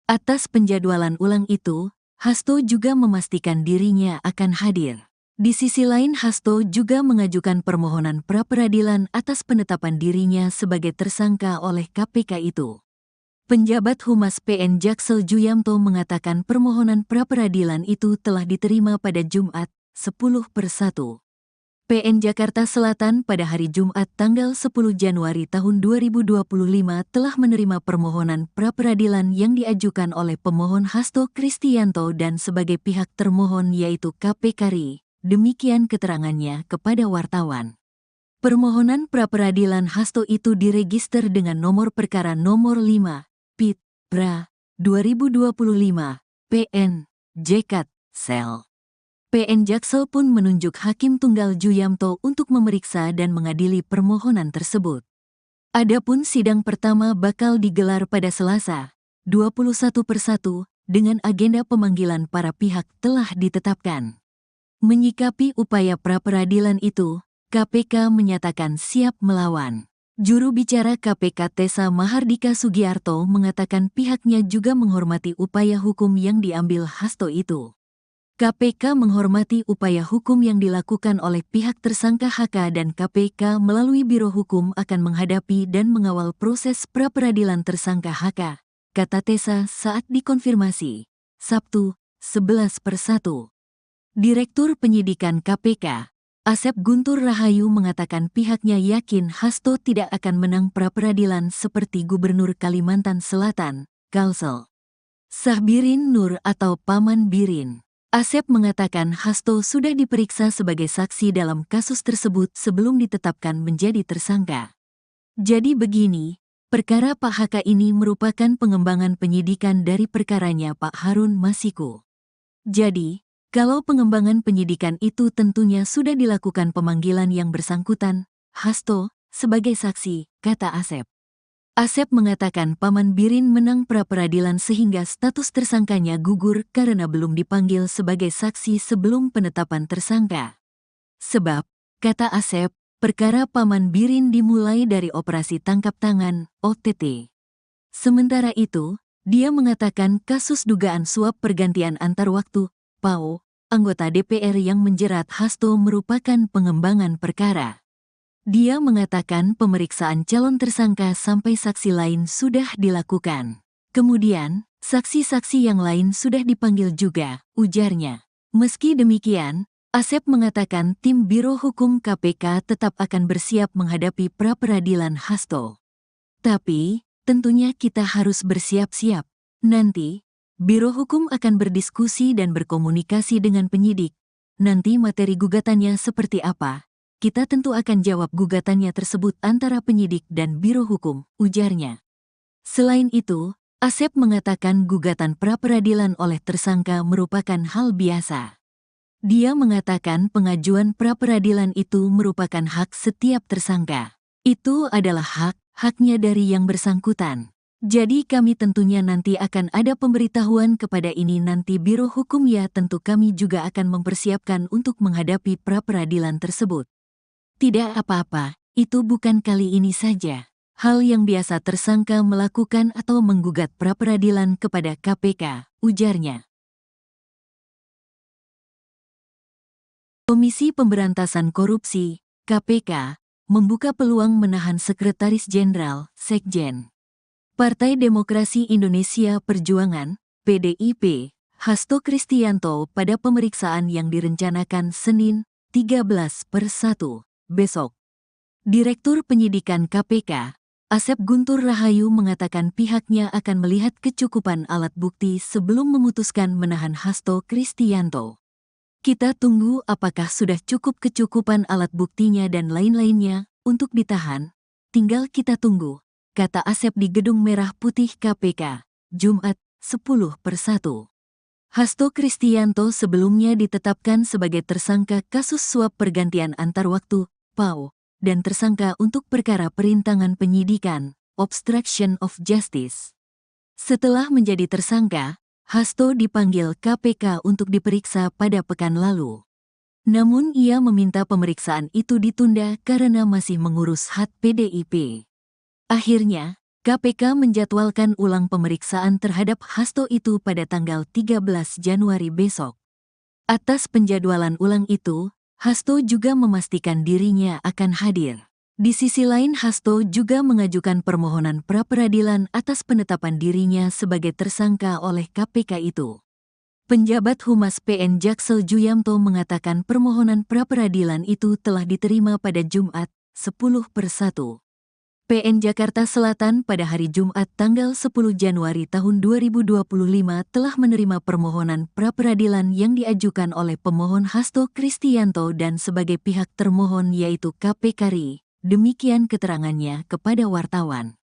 Atas penjadwalan ulang itu, Hasto juga memastikan dirinya akan hadir. Di sisi lain, Hasto juga mengajukan permohonan pra-peradilan atas penetapan dirinya sebagai tersangka oleh KPK itu. Penjabat Humas PN Jaksel Juyamto mengatakan permohonan pra-peradilan itu telah diterima pada Jumat, 10/1. PN Jakarta Selatan pada hari Jumat tanggal 10 Januari tahun 2025 telah menerima permohonan pra-peradilan yang diajukan oleh pemohon Hasto Kristianto dan sebagai pihak termohon yaitu KPK RI. Demikian keterangannya kepada wartawan. Permohonan pra-peradilan Hasto itu diregister dengan nomor perkara nomor 5, PIT, PRA, 2025, PN, JKT, Sel. PN Jaksel pun menunjuk Hakim Tunggal Juyamto untuk memeriksa dan mengadili permohonan tersebut. Adapun sidang pertama bakal digelar pada Selasa, 21/1, dengan agenda pemanggilan para pihak telah ditetapkan. Menyikapi upaya pra-peradilan itu, KPK menyatakan siap melawan. Juru bicara KPK Tessa Mahardika Sugiarto mengatakan pihaknya juga menghormati upaya hukum yang diambil Hasto itu. KPK menghormati upaya hukum yang dilakukan oleh pihak tersangka HK dan KPK melalui Biro Hukum akan menghadapi dan mengawal proses pra-peradilan tersangka HK, kata Tessa saat dikonfirmasi, Sabtu, 11/1. Direktur Penyidikan KPK, Asep Guntur Rahayu mengatakan pihaknya yakin Hasto tidak akan menang pra-peradilan seperti Gubernur Kalimantan Selatan, Kalsel Sahbirin Nur atau Paman Birin. Asep mengatakan Hasto sudah diperiksa sebagai saksi dalam kasus tersebut sebelum ditetapkan menjadi tersangka. Jadi begini, perkara Pak HK ini merupakan pengembangan penyidikan dari perkaranya Pak Harun Masiku. Jadi, kalau pengembangan penyidikan itu tentunya sudah dilakukan pemanggilan yang bersangkutan, Hasto, sebagai saksi, kata Asep. Asep mengatakan Paman Birin menang pra-peradilan sehingga status tersangkanya gugur karena belum dipanggil sebagai saksi sebelum penetapan tersangka. Sebab, kata Asep, perkara Paman Birin dimulai dari operasi tangkap tangan, OTT. Sementara itu, dia mengatakan kasus dugaan suap pergantian antar waktu, PAO, anggota DPR yang menjerat Hasto merupakan pengembangan perkara. Dia mengatakan pemeriksaan calon tersangka sampai saksi lain sudah dilakukan. Kemudian, saksi-saksi yang lain sudah dipanggil juga, ujarnya. Meski demikian, Asep mengatakan tim Biro Hukum KPK tetap akan bersiap menghadapi pra-peradilan Hasto. Tapi, tentunya kita harus bersiap-siap. Nanti, Biro Hukum akan berdiskusi dan berkomunikasi dengan penyidik. Nanti materi gugatannya seperti apa? Kita tentu akan jawab gugatannya tersebut antara penyidik dan Biro Hukum, ujarnya. Selain itu, Asep mengatakan gugatan pra-peradilan oleh tersangka merupakan hal biasa. Dia mengatakan pengajuan pra-peradilan itu merupakan hak setiap tersangka. Itu adalah haknya dari yang bersangkutan. Jadi kami tentunya nanti akan ada pemberitahuan kepada ini nanti Biro Hukum ya tentu kami juga akan mempersiapkan untuk menghadapi pra-peradilan tersebut. Tidak apa-apa, itu bukan kali ini saja. Hal yang biasa tersangka melakukan atau menggugat pra-peradilan kepada KPK, ujarnya. Komisi Pemberantasan Korupsi, KPK, membuka peluang menahan Sekretaris Jenderal, Sekjen. Partai Demokrasi Indonesia Perjuangan, PDIP, Hasto Kristianto pada pemeriksaan yang direncanakan Senin, 13/1, besok. Direktur Penyidikan KPK, Asep Guntur Rahayu mengatakan pihaknya akan melihat kecukupan alat bukti sebelum memutuskan menahan Hasto Kristianto. Kita tunggu apakah sudah cukup kecukupan alat buktinya dan lain-lainnya untuk ditahan, tinggal kita tunggu, kata Asep di Gedung Merah Putih KPK, Jumat, 10/1. Hasto Kristianto sebelumnya ditetapkan sebagai tersangka kasus suap pergantian antar waktu, PAO, dan tersangka untuk perkara perintangan penyidikan, obstruction of justice. Setelah menjadi tersangka, Hasto dipanggil KPK untuk diperiksa pada pekan lalu. Namun ia meminta pemeriksaan itu ditunda karena masih mengurus hak PDIP. Akhirnya, KPK menjadwalkan ulang pemeriksaan terhadap Hasto itu pada tanggal 13 Januari besok. Atas penjadwalan ulang itu, Hasto juga memastikan dirinya akan hadir. Di sisi lain, Hasto juga mengajukan permohonan pra-peradilan atas penetapan dirinya sebagai tersangka oleh KPK itu. Penjabat Humas PN Jaksel Juyamto mengatakan permohonan pra-peradilan itu telah diterima pada Jumat, 10/1. PN Jakarta Selatan pada hari Jumat tanggal 10 Januari tahun 2025 telah menerima permohonan pra-peradilan yang diajukan oleh pemohon Hasto Kristianto dan sebagai pihak termohon yaitu KPK RI. Demikian keterangannya kepada wartawan.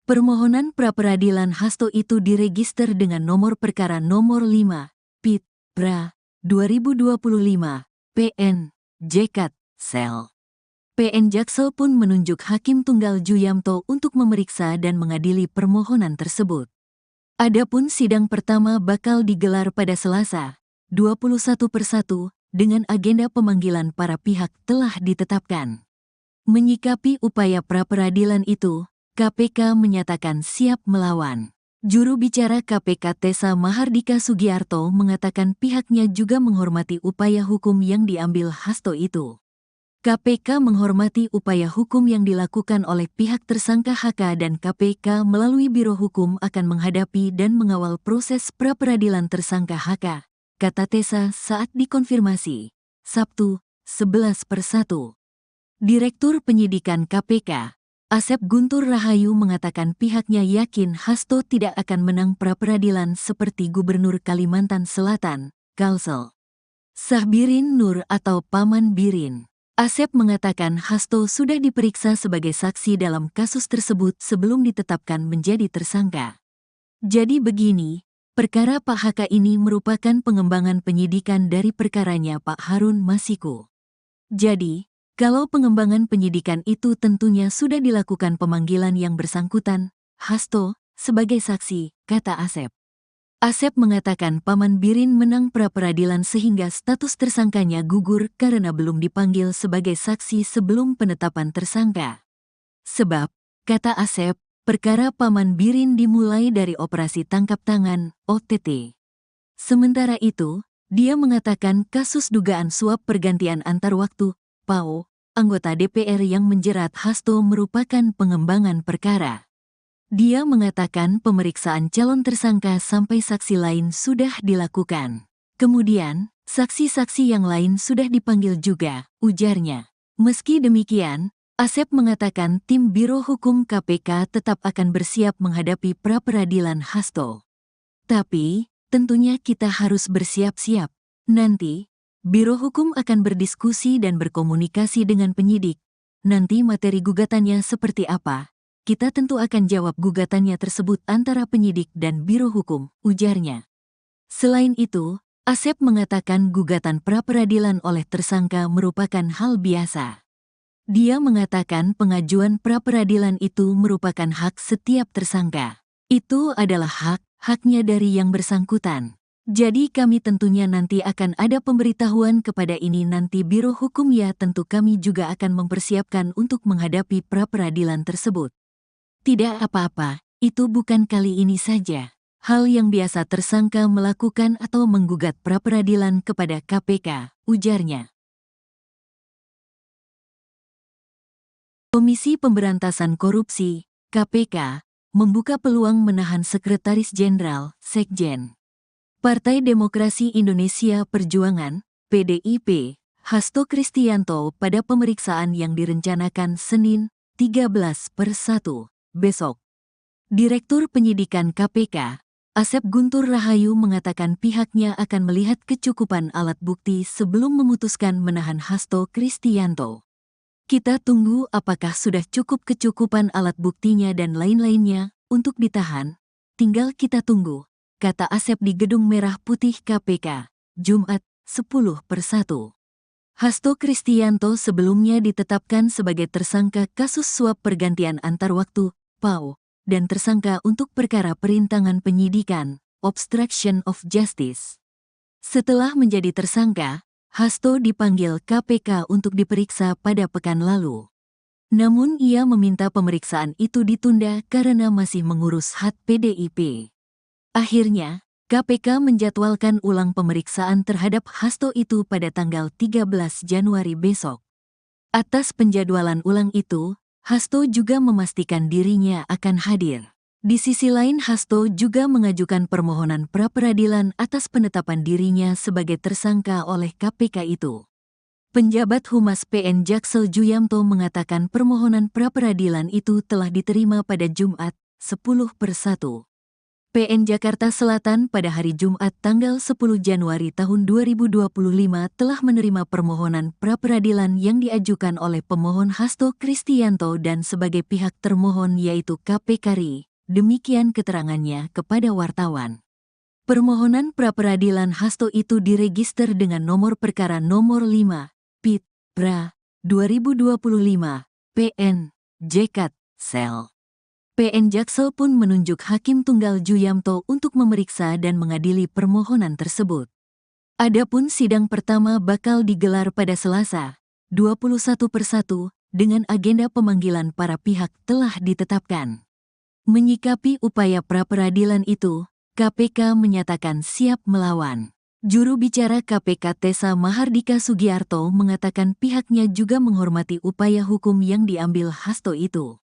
Permohonan pra-peradilan Hasto itu diregister dengan nomor perkara nomor 5, PIT, PRA, 2025, PN, JKT, Sel. PN Jaksel pun menunjuk Hakim Tunggal Juyamto untuk memeriksa dan mengadili permohonan tersebut. Adapun sidang pertama bakal digelar pada Selasa, 21/1, dengan agenda pemanggilan para pihak telah ditetapkan. Menyikapi upaya pra-peradilan itu, KPK menyatakan siap melawan. Juru bicara KPK Tessa Mahardika Sugiarto mengatakan pihaknya juga menghormati upaya hukum yang diambil Hasto itu. KPK menghormati upaya hukum yang dilakukan oleh pihak tersangka HK dan KPK melalui Biro Hukum akan menghadapi dan mengawal proses pra-peradilan tersangka HK, kata Tessa saat dikonfirmasi, Sabtu, 11/1. Direktur Penyidikan KPK, Asep Guntur Rahayu mengatakan pihaknya yakin Hasto tidak akan menang pra-peradilan seperti Gubernur Kalimantan Selatan, Kalsel Sahbirin Nur atau Paman Birin. Asep mengatakan Hasto sudah diperiksa sebagai saksi dalam kasus tersebut sebelum ditetapkan menjadi tersangka. Jadi begini, perkara Pak HK ini merupakan pengembangan penyidikan dari perkaranya Pak Harun Masiku. Jadi, kalau pengembangan penyidikan itu tentunya sudah dilakukan pemanggilan yang bersangkutan, Hasto, sebagai saksi, kata Asep. Asep mengatakan Paman Birin menang pra-peradilan sehingga status tersangkanya gugur karena belum dipanggil sebagai saksi sebelum penetapan tersangka. Sebab, kata Asep, perkara Paman Birin dimulai dari operasi tangkap tangan, OTT. Sementara itu, dia mengatakan kasus dugaan suap pergantian antar waktu, PAO, anggota DPR yang menjerat Hasto merupakan pengembangan perkara. Dia mengatakan pemeriksaan calon tersangka sampai saksi lain sudah dilakukan. Kemudian, saksi-saksi yang lain sudah dipanggil juga, ujarnya. Meski demikian, Asep mengatakan tim Biro Hukum KPK tetap akan bersiap menghadapi pra-peradilan Hasto. Tapi, tentunya kita harus bersiap-siap. Nanti, Biro Hukum akan berdiskusi dan berkomunikasi dengan penyidik. Nanti materi gugatannya seperti apa? Kita tentu akan jawab gugatannya tersebut antara penyidik dan Biro Hukum, ujarnya. Selain itu, Asep mengatakan gugatan pra-peradilan oleh tersangka merupakan hal biasa. Dia mengatakan pengajuan pra-peradilan itu merupakan hak setiap tersangka. Itu adalah haknya dari yang bersangkutan. Jadi kami tentunya nanti akan ada pemberitahuan kepada ini nanti Biro Hukum ya tentu kami juga akan mempersiapkan untuk menghadapi pra-peradilan tersebut. Tidak apa-apa, itu bukan kali ini saja. Hal yang biasa tersangka melakukan atau menggugat pra-peradilan kepada KPK, ujarnya. Komisi Pemberantasan Korupsi, KPK, membuka peluang menahan Sekretaris Jenderal, Sekjen. Partai Demokrasi Indonesia Perjuangan, PDIP, Hasto Kristianto pada pemeriksaan yang direncanakan Senin, 13/1, besok. Direktur Penyidikan KPK, Asep Guntur Rahayu mengatakan pihaknya akan melihat kecukupan alat bukti sebelum memutuskan menahan Hasto Kristianto. Kita tunggu apakah sudah cukup kecukupan alat buktinya dan lain-lainnya untuk ditahan, tinggal kita tunggu, kata Asep di Gedung Merah Putih KPK, Jumat, 10/1. Hasto Kristianto sebelumnya ditetapkan sebagai tersangka kasus suap pergantian antar waktu, PAO, dan tersangka untuk perkara perintangan penyidikan, obstruction of justice. Setelah menjadi tersangka, Hasto dipanggil KPK untuk diperiksa pada pekan lalu. Namun ia meminta pemeriksaan itu ditunda karena masih mengurus hak PDIP. Akhirnya, KPK menjadwalkan ulang pemeriksaan terhadap Hasto itu pada tanggal 13 Januari besok. Atas penjadwalan ulang itu, Hasto juga memastikan dirinya akan hadir. Di sisi lain, Hasto juga mengajukan permohonan pra-peradilan atas penetapan dirinya sebagai tersangka oleh KPK itu. Penjabat Humas PN Jaksel Juyamto mengatakan permohonan pra-peradilan itu telah diterima pada Jumat, 10/1. PN Jakarta Selatan pada hari Jumat tanggal 10 Januari tahun 2025 telah menerima permohonan pra-peradilan yang diajukan oleh pemohon Hasto Kristianto dan sebagai pihak termohon yaitu KPK RI. Demikian keterangannya kepada wartawan. Permohonan pra-peradilan Hasto itu diregister dengan nomor perkara nomor 5, PIT, PRA, 2025, PN, JKT, Sel. PN Jaksel pun menunjuk Hakim Tunggal Juyamto untuk memeriksa dan mengadili permohonan tersebut. Adapun sidang pertama bakal digelar pada Selasa, 21/1, dengan agenda pemanggilan para pihak telah ditetapkan. Menyikapi upaya pra-peradilan itu, KPK menyatakan siap melawan. Juru bicara KPK Tessa Mahardika Sugiarto mengatakan pihaknya juga menghormati upaya hukum yang diambil Hasto itu.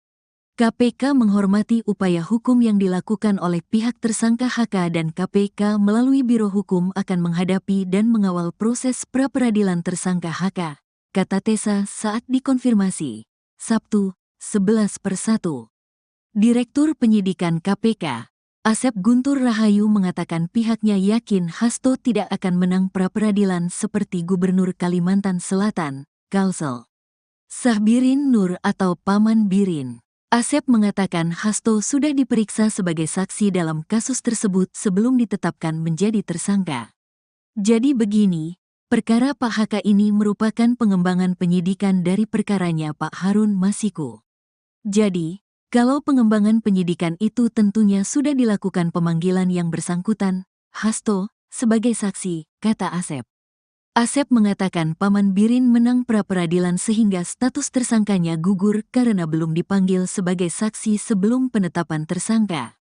KPK menghormati upaya hukum yang dilakukan oleh pihak tersangka HK dan KPK melalui Biro Hukum akan menghadapi dan mengawal proses pra-peradilan tersangka HK, kata Tessa saat dikonfirmasi, Sabtu, 11/1. Direktur Penyidikan KPK, Asep Guntur Rahayu mengatakan pihaknya yakin Hasto tidak akan menang pra-peradilan seperti Gubernur Kalimantan Selatan, Kalsel Sahbirin Nur atau Paman Birin. Asep mengatakan Hasto sudah diperiksa sebagai saksi dalam kasus tersebut sebelum ditetapkan menjadi tersangka. Jadi begini, perkara Pak HK ini merupakan pengembangan penyidikan dari perkaranya Pak Harun Masiku. Jadi, kalau pengembangan penyidikan itu tentunya sudah dilakukan pemanggilan yang bersangkutan, Hasto, sebagai saksi, kata Asep. Asep mengatakan Paman Birin menang pra-peradilan sehingga status tersangkanya gugur karena belum dipanggil sebagai saksi sebelum penetapan tersangka.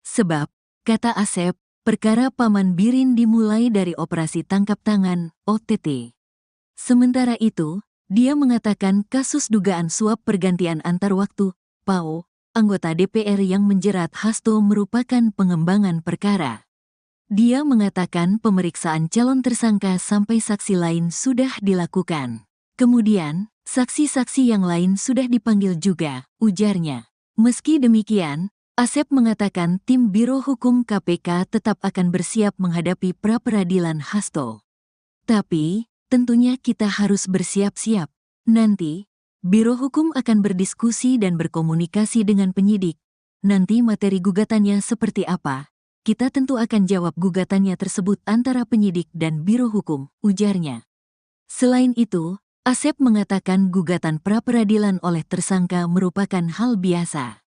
Sebab, kata Asep, perkara Paman Birin dimulai dari operasi tangkap tangan, OTT. Sementara itu, dia mengatakan kasus dugaan suap pergantian antar waktu, PAO, anggota DPR yang menjerat Hasto merupakan pengembangan perkara. Dia mengatakan pemeriksaan calon tersangka sampai saksi lain sudah dilakukan. Kemudian, saksi-saksi yang lain sudah dipanggil juga, ujarnya. Meski demikian, Asep mengatakan tim Biro Hukum KPK tetap akan bersiap menghadapi pra-peradilan Hasto. Tapi, tentunya kita harus bersiap-siap. Nanti, Biro Hukum akan berdiskusi dan berkomunikasi dengan penyidik. Nanti materi gugatannya seperti apa? Kita tentu akan jawab gugatannya tersebut antara penyidik dan Biro Hukum, ujarnya. Selain itu, Asep mengatakan gugatan pra-peradilan oleh tersangka merupakan hal biasa.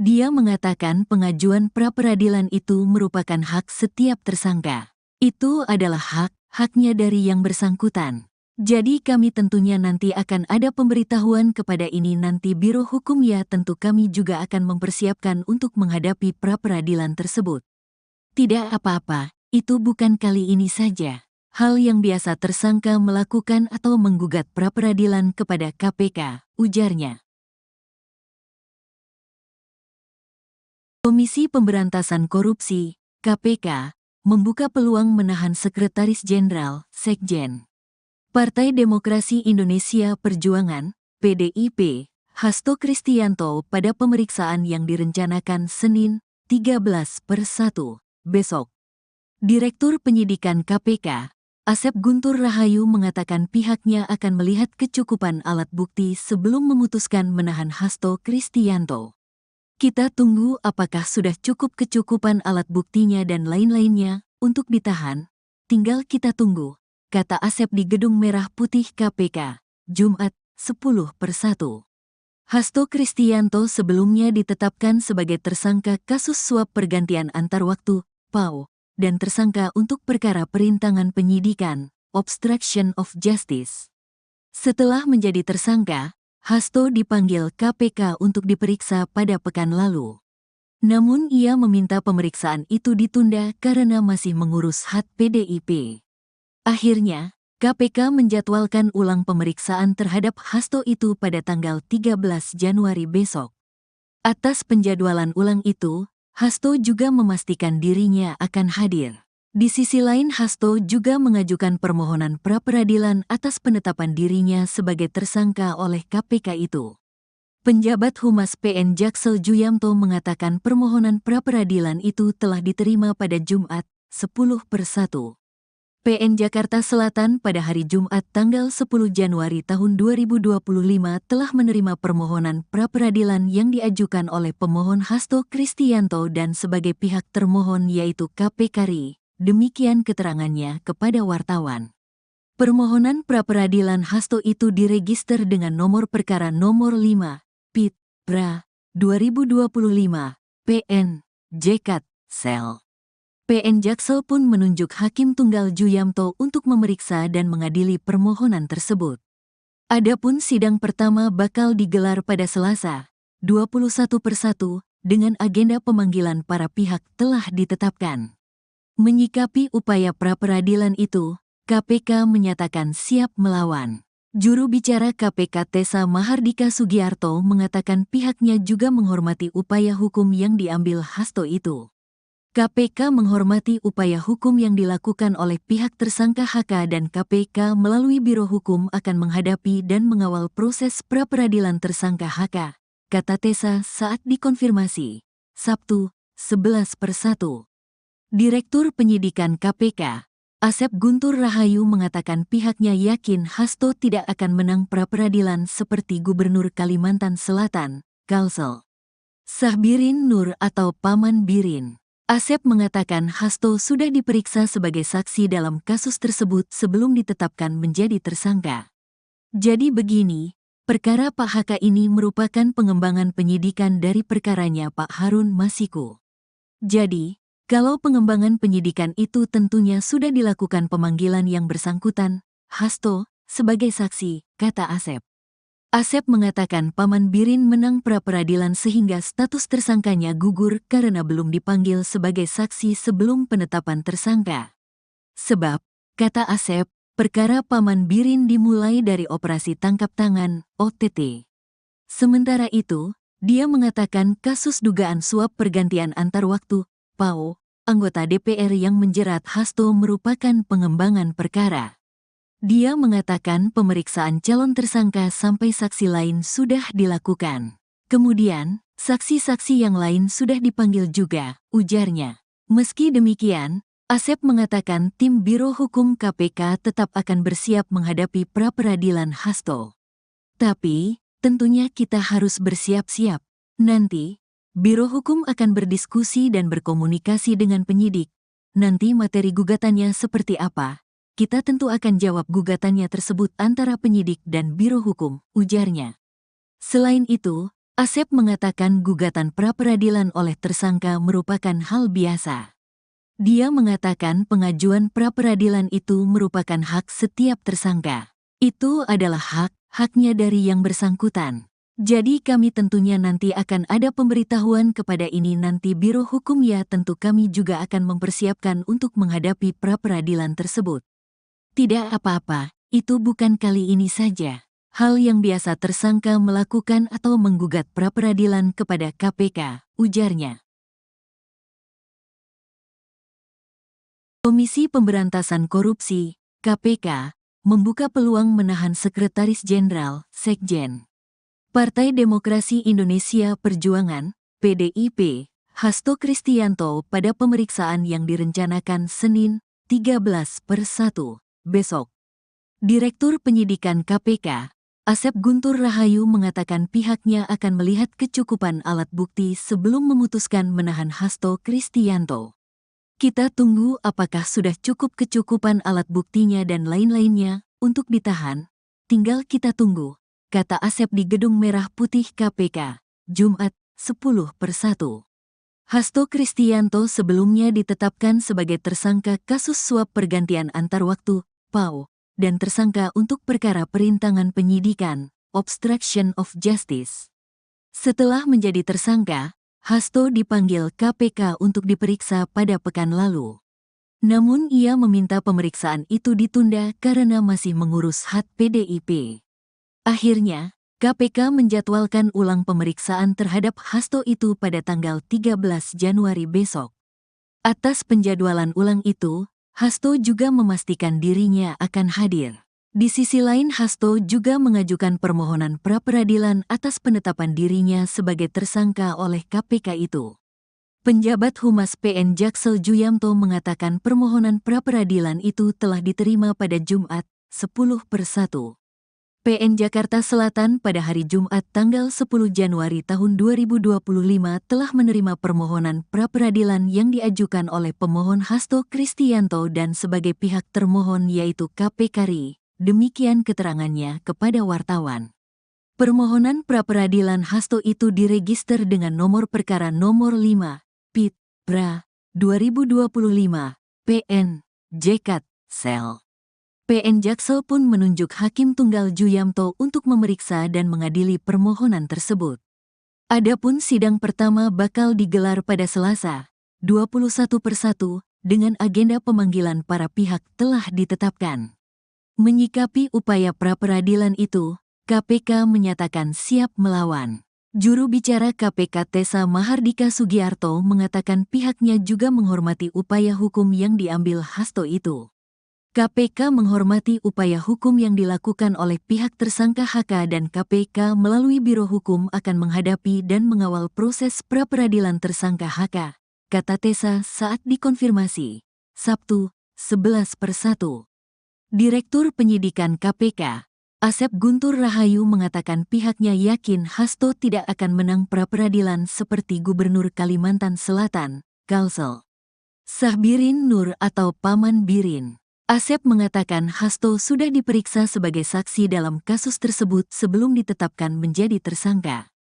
Dia mengatakan pengajuan pra-peradilan itu merupakan hak setiap tersangka. Itu adalah haknya dari yang bersangkutan. Jadi kami tentunya nanti akan ada pemberitahuan kepada ini nanti Biro Hukum ya tentu kami juga akan mempersiapkan untuk menghadapi pra-peradilan tersebut. Tidak apa-apa, itu bukan kali ini saja. Hal yang biasa tersangka melakukan atau menggugat pra-peradilan kepada KPK, ujarnya. Komisi Pemberantasan Korupsi, KPK, membuka peluang menahan Sekretaris Jenderal, Sekjen. Partai Demokrasi Indonesia Perjuangan, PDIP, Hasto Kristianto pada pemeriksaan yang direncanakan Senin, 13/1, besok. Direktur Penyidikan KPK, Asep Guntur Rahayu mengatakan pihaknya akan melihat kecukupan alat bukti sebelum memutuskan menahan Hasto Kristianto. Kita tunggu apakah sudah cukup kecukupan alat buktinya dan lain-lainnya untuk ditahan, tinggal kita tunggu, kata Asep di Gedung Merah Putih KPK, Jumat, 10/1. Hasto Kristianto sebelumnya ditetapkan sebagai tersangka kasus suap pergantian antar waktu, PAO, dan tersangka untuk perkara perintangan penyidikan, obstruction of justice. Setelah menjadi tersangka, Hasto dipanggil KPK untuk diperiksa pada pekan lalu. Namun ia meminta pemeriksaan itu ditunda karena masih mengurus hak PDIP. Akhirnya, KPK menjadwalkan ulang pemeriksaan terhadap Hasto itu pada tanggal 13 Januari besok. Atas penjadwalan ulang itu, Hasto juga memastikan dirinya akan hadir. Di sisi lain, Hasto juga mengajukan permohonan pra-peradilan atas penetapan dirinya sebagai tersangka oleh KPK itu. Penjabat Humas PN Jaksel Juyamto mengatakan permohonan pra-peradilan itu telah diterima pada Jumat, 10/1. PN Jakarta Selatan pada hari Jumat tanggal 10 Januari tahun 2025 telah menerima permohonan pra-peradilan yang diajukan oleh pemohon Hasto Kristianto dan sebagai pihak termohon yaitu KPK RI. Demikian keterangannya kepada wartawan. Permohonan pra-peradilan Hasto itu diregister dengan nomor perkara nomor 5, PIT, PRA, 2025, PN, JKT, Sel. PN Jaksel pun menunjuk Hakim Tunggal Juyamto untuk memeriksa dan mengadili permohonan tersebut. Adapun sidang pertama bakal digelar pada Selasa, 21/1, dengan agenda pemanggilan para pihak telah ditetapkan. Menyikapi upaya pra-peradilan itu, KPK menyatakan siap melawan. Juru bicara KPK Tessa Mahardika Sugiarto mengatakan pihaknya juga menghormati upaya hukum yang diambil Hasto itu. KPK menghormati upaya hukum yang dilakukan oleh pihak tersangka HK dan KPK melalui Biro Hukum akan menghadapi dan mengawal proses pra-peradilan tersangka HK, kata Tessa saat dikonfirmasi, Sabtu, 11/1. Direktur Penyidikan KPK, Asep Guntur Rahayu mengatakan pihaknya yakin Hasto tidak akan menang pra-peradilan seperti Gubernur Kalimantan Selatan, Kalsel Sahbirin Nur atau Paman Birin. Asep mengatakan Hasto sudah diperiksa sebagai saksi dalam kasus tersebut sebelum ditetapkan menjadi tersangka. Jadi begini, perkara Pak HK ini merupakan pengembangan penyidikan dari perkaranya Pak Harun Masiku. Jadi, kalau pengembangan penyidikan itu tentunya sudah dilakukan pemanggilan yang bersangkutan, Hasto, sebagai saksi, kata Asep. Asep mengatakan Paman Birin menang pra-peradilan sehingga status tersangkanya gugur karena belum dipanggil sebagai saksi sebelum penetapan tersangka. Sebab, kata Asep, perkara Paman Birin dimulai dari operasi tangkap tangan, OTT. Sementara itu, dia mengatakan kasus dugaan suap pergantian antar waktu, PAO, anggota DPR yang menjerat Hasto merupakan pengembangan perkara. Dia mengatakan pemeriksaan calon tersangka sampai saksi lain sudah dilakukan. Kemudian, saksi-saksi yang lain sudah dipanggil juga, ujarnya. Meski demikian, Asep mengatakan tim Biro Hukum KPK tetap akan bersiap menghadapi pra-peradilan Hasto. Tapi, tentunya kita harus bersiap-siap. Nanti, Biro Hukum akan berdiskusi dan berkomunikasi dengan penyidik. Nanti materi gugatannya seperti apa? Kita tentu akan jawab gugatannya tersebut antara penyidik dan Biro Hukum, ujarnya. Selain itu, Asep mengatakan gugatan pra-peradilan oleh tersangka merupakan hal biasa. Dia mengatakan pengajuan pra-peradilan itu merupakan hak setiap tersangka. Itu adalah haknya dari yang bersangkutan. Jadi kami tentunya nanti akan ada pemberitahuan kepada ini nanti Biro Hukum ya tentu kami juga akan mempersiapkan untuk menghadapi pra-peradilan tersebut. Tidak apa-apa, itu bukan kali ini saja. Hal yang biasa tersangka melakukan atau menggugat pra-peradilan kepada KPK, ujarnya. Komisi Pemberantasan Korupsi, KPK, membuka peluang menahan Sekretaris Jenderal, Sekjen. Partai Demokrasi Indonesia Perjuangan, PDIP, Hasto Kristianto pada pemeriksaan yang direncanakan Senin, 13/1, besok. Direktur Penyidikan KPK, Asep Guntur Rahayu mengatakan pihaknya akan melihat kecukupan alat bukti sebelum memutuskan menahan Hasto Kristianto. Kita tunggu apakah sudah cukup kecukupan alat buktinya dan lain-lainnya untuk ditahan, tinggal kita tunggu, kata Asep di Gedung Merah Putih KPK, Jumat, 10/1. Hasto Kristianto sebelumnya ditetapkan sebagai tersangka kasus suap pergantian antar waktu, PAO, dan tersangka untuk perkara perintangan penyidikan, obstruction of justice. Setelah menjadi tersangka, Hasto dipanggil KPK untuk diperiksa pada pekan lalu. Namun ia meminta pemeriksaan itu ditunda karena masih mengurus hak PDIP. Akhirnya, KPK menjadwalkan ulang pemeriksaan terhadap Hasto itu pada tanggal 13 Januari besok. Atas penjadwalan ulang itu, Hasto juga memastikan dirinya akan hadir. Di sisi lain, Hasto juga mengajukan permohonan pra-peradilan atas penetapan dirinya sebagai tersangka oleh KPK itu. Penjabat Humas PN Jaksel Juyamto mengatakan permohonan pra-peradilan itu telah diterima pada Jumat, 10/1. PN Jakarta Selatan pada hari Jumat tanggal 10 Januari tahun 2025 telah menerima permohonan pra-peradilan yang diajukan oleh pemohon Hasto Kristianto dan sebagai pihak termohon yaitu KPK RI. Demikian keterangannya kepada wartawan. Permohonan pra-peradilan Hasto itu diregister dengan nomor perkara nomor 5, PIT, PRA, 2025, PN, JKT, Sel. PN Jaksel pun menunjuk Hakim Tunggal Juyamto untuk memeriksa dan mengadili permohonan tersebut. Adapun sidang pertama bakal digelar pada Selasa, 21/1, dengan agenda pemanggilan para pihak telah ditetapkan. Menyikapi upaya pra-peradilan itu, KPK menyatakan siap melawan. Juru bicara KPK Tessa Mahardika Sugiarto mengatakan pihaknya juga menghormati upaya hukum yang diambil Hasto itu. KPK menghormati upaya hukum yang dilakukan oleh pihak tersangka HK dan KPK melalui Biro Hukum akan menghadapi dan mengawal proses pra-peradilan tersangka HK, kata Tessa saat dikonfirmasi, Sabtu, 11/1. Direktur Penyidikan KPK, Asep Guntur Rahayu mengatakan pihaknya yakin Hasto tidak akan menang pra-peradilan seperti Gubernur Kalimantan Selatan, Kalsel Sahbirin Nur atau Paman Birin. Asep mengatakan Hasto sudah diperiksa sebagai saksi dalam kasus tersebut sebelum ditetapkan menjadi tersangka.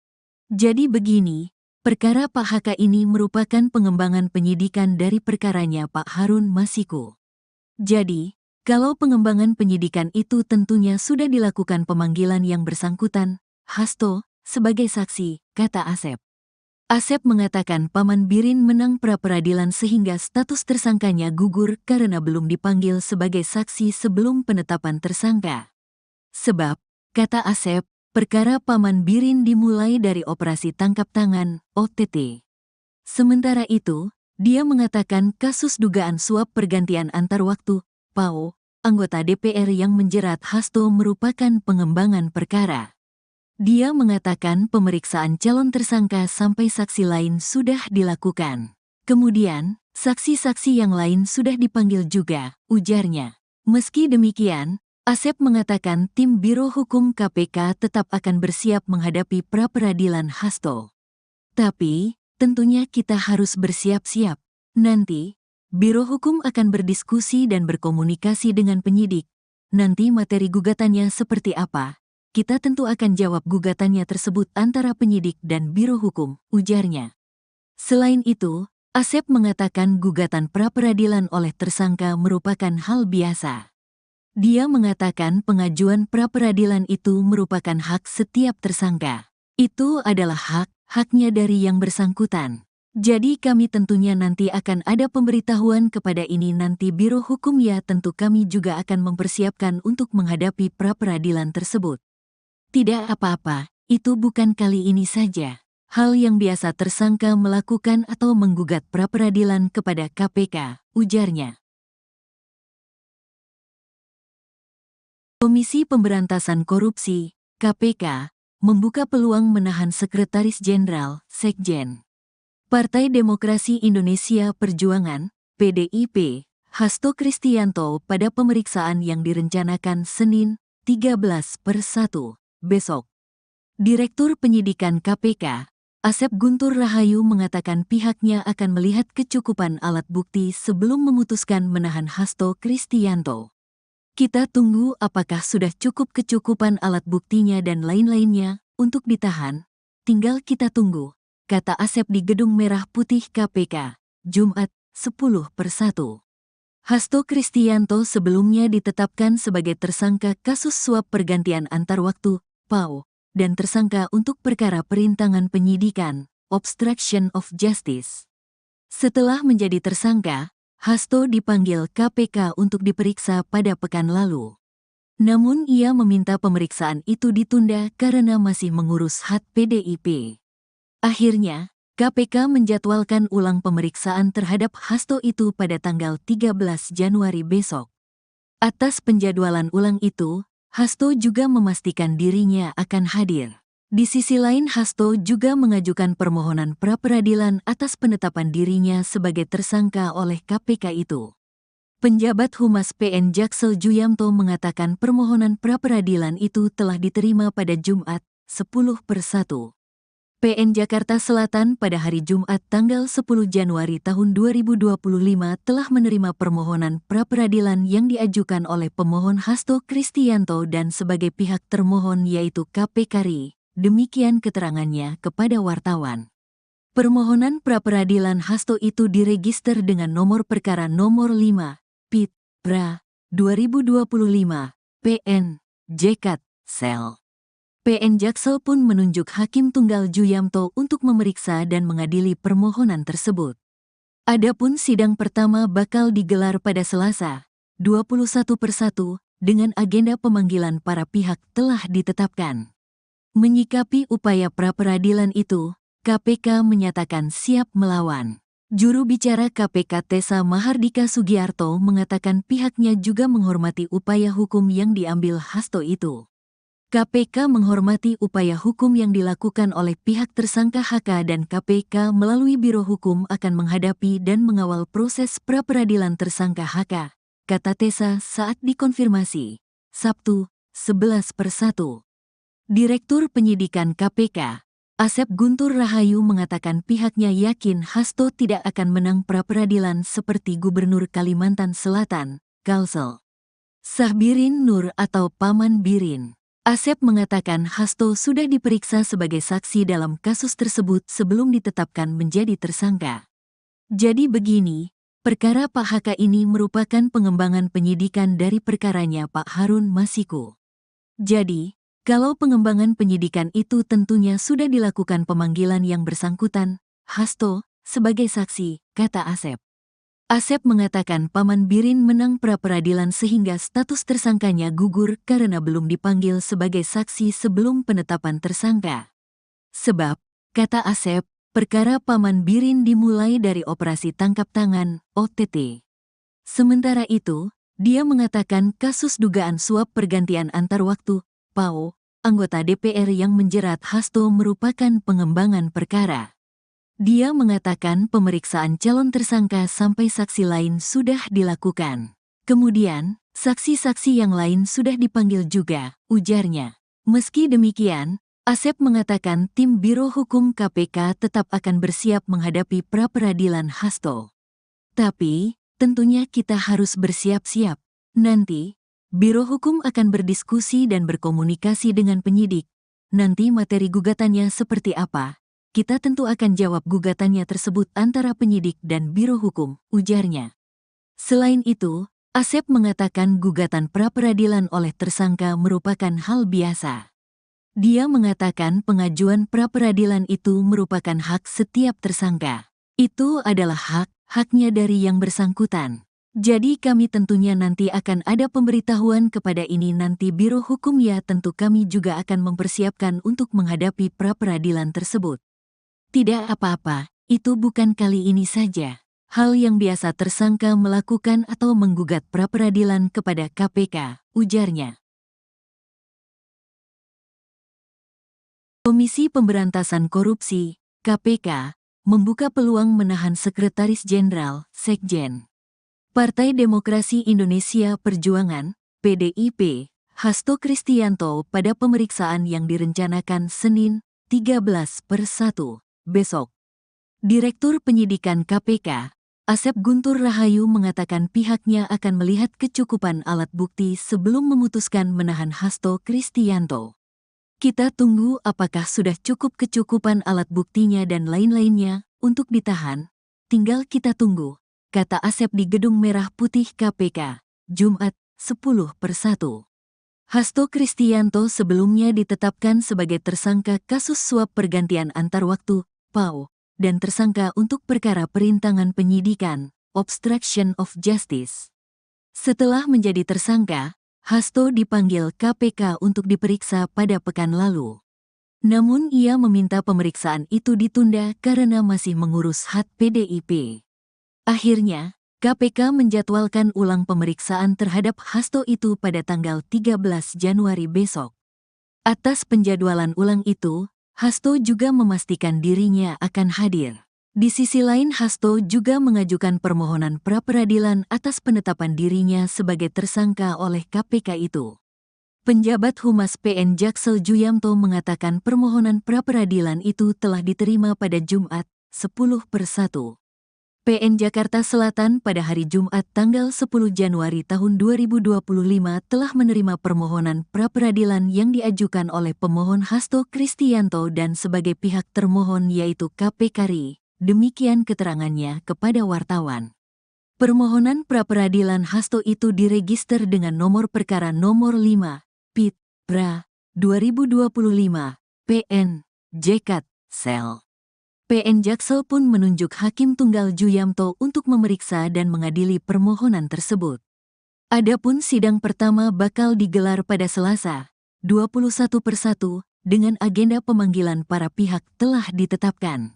Jadi begini, perkara Pak HK ini merupakan pengembangan penyidikan dari perkaranya Pak Harun Masiku. Jadi, kalau pengembangan penyidikan itu tentunya sudah dilakukan pemanggilan yang bersangkutan, Hasto, sebagai saksi, kata Asep. Asep mengatakan Paman Birin menang pra-peradilan sehingga status tersangkanya gugur karena belum dipanggil sebagai saksi sebelum penetapan tersangka. Sebab, kata Asep, perkara Paman Birin dimulai dari operasi tangkap tangan, OTT. Sementara itu, dia mengatakan kasus dugaan suap pergantian antar waktu, PAO, anggota DPR yang menjerat Hasto merupakan pengembangan perkara. Dia mengatakan pemeriksaan calon tersangka sampai saksi lain sudah dilakukan. Kemudian, saksi-saksi yang lain sudah dipanggil juga, ujarnya. Meski demikian, Asep mengatakan tim Biro Hukum KPK tetap akan bersiap menghadapi pra-peradilan Hasto. Tapi, tentunya kita harus bersiap-siap. Nanti, Biro Hukum akan berdiskusi dan berkomunikasi dengan penyidik. Nanti materi gugatannya seperti apa? Kita tentu akan jawab gugatannya tersebut antara penyidik dan Biro Hukum, ujarnya. Selain itu, Asep mengatakan gugatan pra-peradilan oleh tersangka merupakan hal biasa. Dia mengatakan pengajuan pra-peradilan itu merupakan hak setiap tersangka. Itu adalah haknya dari yang bersangkutan. Jadi kami tentunya nanti akan ada pemberitahuan kepada ini nanti Biro Hukum ya tentu kami juga akan mempersiapkan untuk menghadapi pra-peradilan tersebut. Tidak apa-apa, itu bukan kali ini saja. Hal yang biasa tersangka melakukan atau menggugat pra-peradilan kepada KPK, ujarnya. Komisi Pemberantasan Korupsi, KPK, membuka peluang menahan Sekretaris Jenderal, Sekjen. Partai Demokrasi Indonesia Perjuangan, PDIP, Hasto Kristianto pada pemeriksaan yang direncanakan Senin, 13/1, besok. Direktur Penyidikan KPK, Asep Guntur Rahayu mengatakan pihaknya akan melihat kecukupan alat bukti sebelum memutuskan menahan Hasto Kristianto. Kita tunggu apakah sudah cukup kecukupan alat buktinya dan lain-lainnya untuk ditahan, tinggal kita tunggu, kata Asep di Gedung Merah Putih KPK, Jumat, 10/1. Hasto Kristianto sebelumnya ditetapkan sebagai tersangka kasus suap pergantian antar waktu, PAO, dan tersangka untuk perkara perintangan penyidikan, obstruction of justice. Setelah menjadi tersangka, Hasto dipanggil KPK untuk diperiksa pada pekan lalu. Namun ia meminta pemeriksaan itu ditunda karena masih mengurus hak PDIP. Akhirnya, KPK menjadwalkan ulang pemeriksaan terhadap Hasto itu pada tanggal 13 Januari besok. Atas penjadwalan ulang itu, Hasto juga memastikan dirinya akan hadir. Di sisi lain, Hasto juga mengajukan permohonan pra-peradilan atas penetapan dirinya sebagai tersangka oleh KPK itu. Penjabat Humas PN Jaksel Juyamto mengatakan permohonan pra-peradilan itu telah diterima pada Jumat, 10/1. PN Jakarta Selatan pada hari Jumat tanggal 10 Januari tahun 2025 telah menerima permohonan pra-peradilan yang diajukan oleh pemohon Hasto Kristianto dan sebagai pihak termohon yaitu KPK RI. Demikian keterangannya kepada wartawan. Permohonan pra-peradilan Hasto itu diregister dengan nomor perkara nomor 5, PIT, PRA, 2025, PN, JKT, Sel. PN Jaksel pun menunjuk Hakim Tunggal Juyamto untuk memeriksa dan mengadili permohonan tersebut. Adapun sidang pertama bakal digelar pada Selasa, 21/1, dengan agenda pemanggilan para pihak telah ditetapkan. Menyikapi upaya pra-peradilan itu, KPK menyatakan siap melawan. Juru bicara KPK Tessa Mahardika Sugiarto mengatakan pihaknya juga menghormati upaya hukum yang diambil Hasto itu. KPK menghormati upaya hukum yang dilakukan oleh pihak tersangka HK dan KPK melalui Biro Hukum akan menghadapi dan mengawal proses pra-peradilan tersangka HK, kata Tessa saat dikonfirmasi, Sabtu, 11/1. Direktur Penyidikan KPK, Asep Guntur Rahayu mengatakan pihaknya yakin Hasto tidak akan menang pra-peradilan seperti Gubernur Kalimantan Selatan, Kalsel Sahbirin Nur atau Paman Birin. Asep mengatakan Hasto sudah diperiksa sebagai saksi dalam kasus tersebut sebelum ditetapkan menjadi tersangka. Jadi begini, perkara Pak HK ini merupakan pengembangan penyidikan dari perkaranya Pak Harun Masiku. Jadi, kalau pengembangan penyidikan itu tentunya sudah dilakukan pemanggilan yang bersangkutan, Hasto, sebagai saksi, kata Asep. Asep mengatakan Paman Birin menang pra-peradilan sehingga status tersangkanya gugur karena belum dipanggil sebagai saksi sebelum penetapan tersangka. Sebab, kata Asep, perkara Paman Birin dimulai dari operasi tangkap tangan, OTT. Sementara itu, dia mengatakan kasus dugaan suap pergantian antar waktu, PAO, anggota DPR yang menjerat Hasto merupakan pengembangan perkara. Dia mengatakan pemeriksaan calon tersangka sampai saksi lain sudah dilakukan. Kemudian, saksi-saksi yang lain sudah dipanggil juga, ujarnya. Meski demikian, Asep mengatakan tim Biro Hukum KPK tetap akan bersiap menghadapi pra-peradilan Hasto. Tapi, tentunya kita harus bersiap-siap. Nanti, Biro Hukum akan berdiskusi dan berkomunikasi dengan penyidik. Nanti materi gugatannya seperti apa? Kita tentu akan jawab gugatannya tersebut antara penyidik dan Biro Hukum, ujarnya. Selain itu, Asep mengatakan gugatan pra-peradilan oleh tersangka merupakan hal biasa. Dia mengatakan pengajuan pra-peradilan itu merupakan hak setiap tersangka. Itu adalah haknya dari yang bersangkutan. Jadi kami tentunya nanti akan ada pemberitahuan kepada ini nanti Biro Hukum ya tentu kami juga akan mempersiapkan untuk menghadapi pra-peradilan tersebut. Tidak apa-apa, itu bukan kali ini saja. Hal yang biasa tersangka melakukan atau menggugat pra-peradilan kepada KPK, ujarnya. Komisi Pemberantasan Korupsi, KPK, membuka peluang menahan Sekretaris Jenderal, Sekjen, Partai Demokrasi Indonesia Perjuangan, PDIP, Hasto Kristianto pada pemeriksaan yang direncanakan Senin, 13/1, besok. Direktur Penyidikan KPK, Asep Guntur Rahayu mengatakan pihaknya akan melihat kecukupan alat bukti sebelum memutuskan menahan Hasto Kristianto. Kita tunggu apakah sudah cukup kecukupan alat buktinya dan lain-lainnya untuk ditahan. Tinggal kita tunggu, kata Asep di Gedung Merah Putih KPK, Jumat, 10/1. Hasto Kristianto sebelumnya ditetapkan sebagai tersangka kasus suap pergantian antar waktu, PAO, dan tersangka untuk perkara perintangan penyidikan, obstruction of justice. Setelah menjadi tersangka, Hasto dipanggil KPK untuk diperiksa pada pekan lalu. Namun ia meminta pemeriksaan itu ditunda karena masih mengurus hak PDIP. Akhirnya, KPK menjadwalkan ulang pemeriksaan terhadap Hasto itu pada tanggal 13 Januari besok. Atas penjadwalan ulang itu, Hasto juga memastikan dirinya akan hadir. Di sisi lain, Hasto juga mengajukan permohonan pra-peradilan atas penetapan dirinya sebagai tersangka oleh KPK itu. Penjabat Humas PN Jaksel Juyamto mengatakan permohonan pra-peradilan itu telah diterima pada Jumat, 10/1. PN Jakarta Selatan pada hari Jumat tanggal 10 Januari tahun 2025 telah menerima permohonan pra-peradilan yang diajukan oleh pemohon Hasto Kristianto dan sebagai pihak termohon yaitu KPK RI. Demikian keterangannya kepada wartawan. Permohonan pra-peradilan Hasto itu diregister dengan nomor perkara nomor 5, PIT, PRA, 2025, PN, JKT, Sel. PN Jaksel pun menunjuk Hakim Tunggal Juyamto untuk memeriksa dan mengadili permohonan tersebut. Adapun sidang pertama bakal digelar pada Selasa, 21/1, dengan agenda pemanggilan para pihak telah ditetapkan.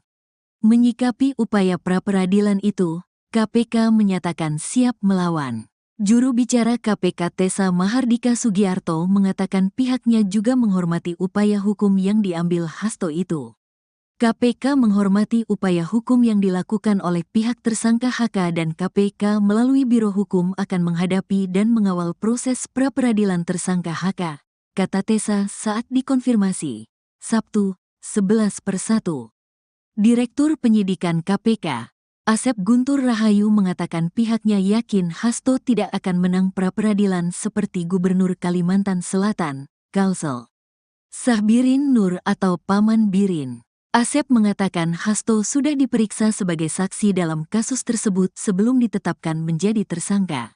Menyikapi upaya pra-peradilan itu, KPK menyatakan siap melawan. Juru bicara KPK Tessa Mahardika Sugiarto mengatakan pihaknya juga menghormati upaya hukum yang diambil Hasto itu. KPK menghormati upaya hukum yang dilakukan oleh pihak tersangka HK dan KPK melalui Biro Hukum akan menghadapi dan mengawal proses pra-peradilan tersangka HK, kata Tessa saat dikonfirmasi. Sabtu, 11/1. Direktur Penyidikan KPK, Asep Guntur Rahayu mengatakan pihaknya yakin Hasto tidak akan menang pra-peradilan seperti Gubernur Kalimantan Selatan, Kalsel Sahbirin Nur atau Paman Birin. Asep mengatakan Hasto sudah diperiksa sebagai saksi dalam kasus tersebut sebelum ditetapkan menjadi tersangka.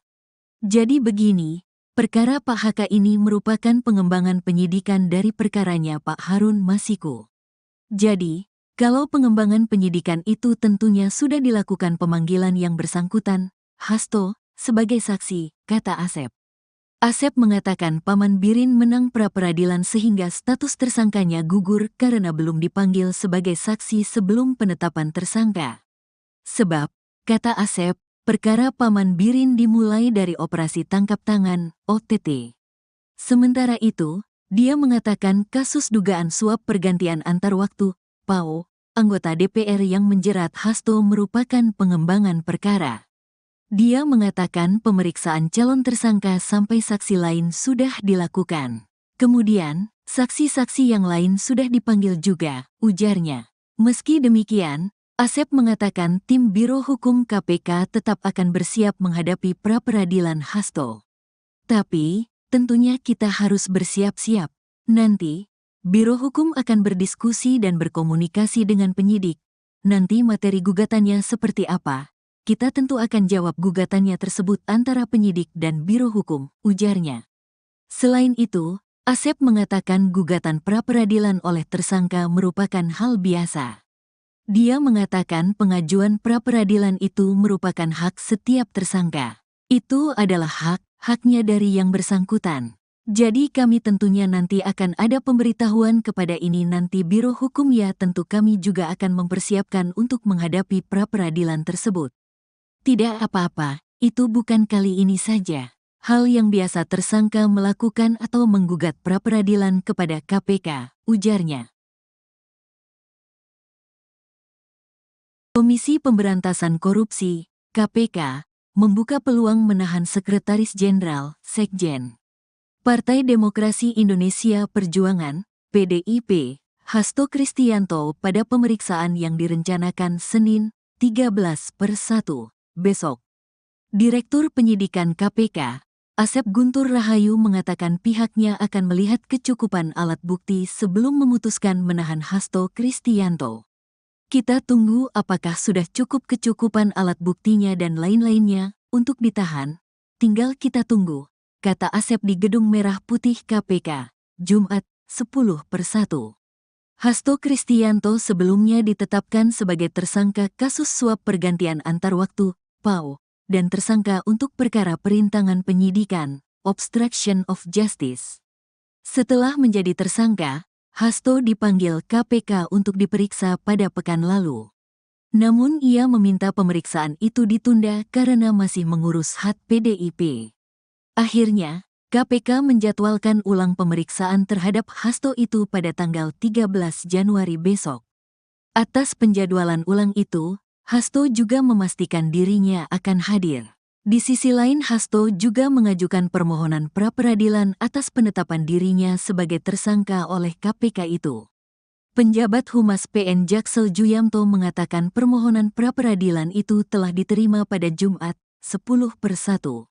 Jadi begini, perkara Pak HK ini merupakan pengembangan penyidikan dari perkaranya Pak Harun Masiku. Jadi, kalau pengembangan penyidikan itu tentunya sudah dilakukan pemanggilan yang bersangkutan, Hasto, sebagai saksi, kata Asep. Asep mengatakan Paman Birin menang pra-peradilan sehingga status tersangkanya gugur karena belum dipanggil sebagai saksi sebelum penetapan tersangka. Sebab, kata Asep, perkara Paman Birin dimulai dari operasi tangkap tangan, OTT. Sementara itu, dia mengatakan kasus dugaan suap pergantian antar waktu, PAO, anggota DPR yang menjerat Hasto merupakan pengembangan perkara. Dia mengatakan pemeriksaan calon tersangka sampai saksi lain sudah dilakukan. Kemudian, saksi-saksi yang lain sudah dipanggil juga, ujarnya. Meski demikian, Asep mengatakan tim Biro Hukum KPK tetap akan bersiap menghadapi pra-peradilan Hasto. Tapi, tentunya kita harus bersiap-siap. Nanti, Biro Hukum akan berdiskusi dan berkomunikasi dengan penyidik. Nanti materi gugatannya seperti apa? Kita tentu akan jawab gugatannya tersebut antara penyidik dan Biro Hukum, ujarnya. Selain itu, Asep mengatakan gugatan pra-peradilan oleh tersangka merupakan hal biasa. Dia mengatakan pengajuan pra-peradilan itu merupakan hak setiap tersangka. Itu adalah haknya dari yang bersangkutan. Jadi kami tentunya nanti akan ada pemberitahuan kepada ini nanti Biro Hukum ya tentu kami juga akan mempersiapkan untuk menghadapi pra-peradilan tersebut. Tidak apa-apa, itu bukan kali ini saja. Hal yang biasa tersangka melakukan atau menggugat pra-peradilan kepada KPK, ujarnya. Komisi Pemberantasan Korupsi, KPK, membuka peluang menahan Sekretaris Jenderal, Sekjen, Partai Demokrasi Indonesia Perjuangan, PDIP, Hasto Kristianto pada pemeriksaan yang direncanakan Senin, 13/1, besok. Direktur Penyidikan KPK, Asep Guntur Rahayu mengatakan pihaknya akan melihat kecukupan alat bukti sebelum memutuskan menahan Hasto Kristianto. Kita tunggu apakah sudah cukup kecukupan alat buktinya dan lain-lainnya untuk ditahan. Tinggal kita tunggu, kata Asep di Gedung Merah Putih KPK, Jumat, 10/1. Hasto Kristianto sebelumnya ditetapkan sebagai tersangka kasus suap pergantian antar waktu, PAO, dan tersangka untuk perkara perintangan penyidikan, obstruction of justice. Setelah menjadi tersangka, Hasto dipanggil KPK untuk diperiksa pada pekan lalu. Namun ia meminta pemeriksaan itu ditunda karena masih mengurus hak PDIP. Akhirnya, KPK menjadwalkan ulang pemeriksaan terhadap Hasto itu pada tanggal 13 Januari besok. Atas penjadwalan ulang itu, Hasto juga memastikan dirinya akan hadir. Di sisi lain, Hasto juga mengajukan permohonan pra-peradilan atas penetapan dirinya sebagai tersangka oleh KPK itu. Penjabat Humas PN Jaksel Juyamto mengatakan permohonan pra-peradilan itu telah diterima pada Jumat, 10/1.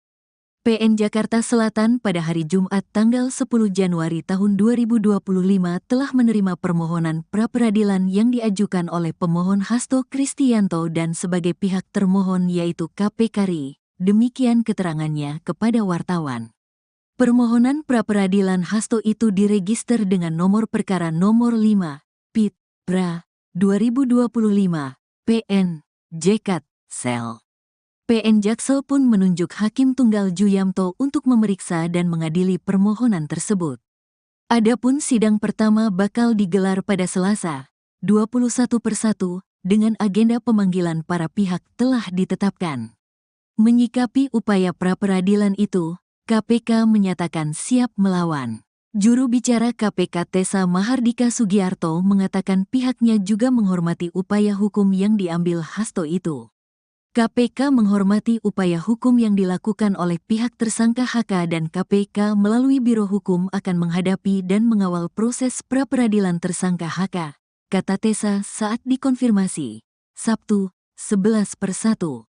PN Jakarta Selatan pada hari Jumat tanggal 10 Januari tahun 2025 telah menerima permohonan pra-peradilan yang diajukan oleh pemohon Hasto Kristianto dan sebagai pihak termohon yaitu KPK RI. Demikian keterangannya kepada wartawan. Permohonan pra-peradilan Hasto itu diregister dengan nomor perkara nomor 5, PIT, PRA, 2025, PN, JKT, Sel. PN Jaksel pun menunjuk Hakim Tunggal Juyamto untuk memeriksa dan mengadili permohonan tersebut. Adapun sidang pertama bakal digelar pada Selasa, 21/1, dengan agenda pemanggilan para pihak telah ditetapkan. Menyikapi upaya pra-peradilan itu, KPK menyatakan siap melawan. Juru bicara KPK Tessa Mahardika Sugiarto mengatakan pihaknya juga menghormati upaya hukum yang diambil Hasto itu. KPK menghormati upaya hukum yang dilakukan oleh pihak tersangka HK dan KPK melalui Biro Hukum akan menghadapi dan mengawal proses pra-peradilan tersangka HK, kata Tessa saat dikonfirmasi, Sabtu, 11/1.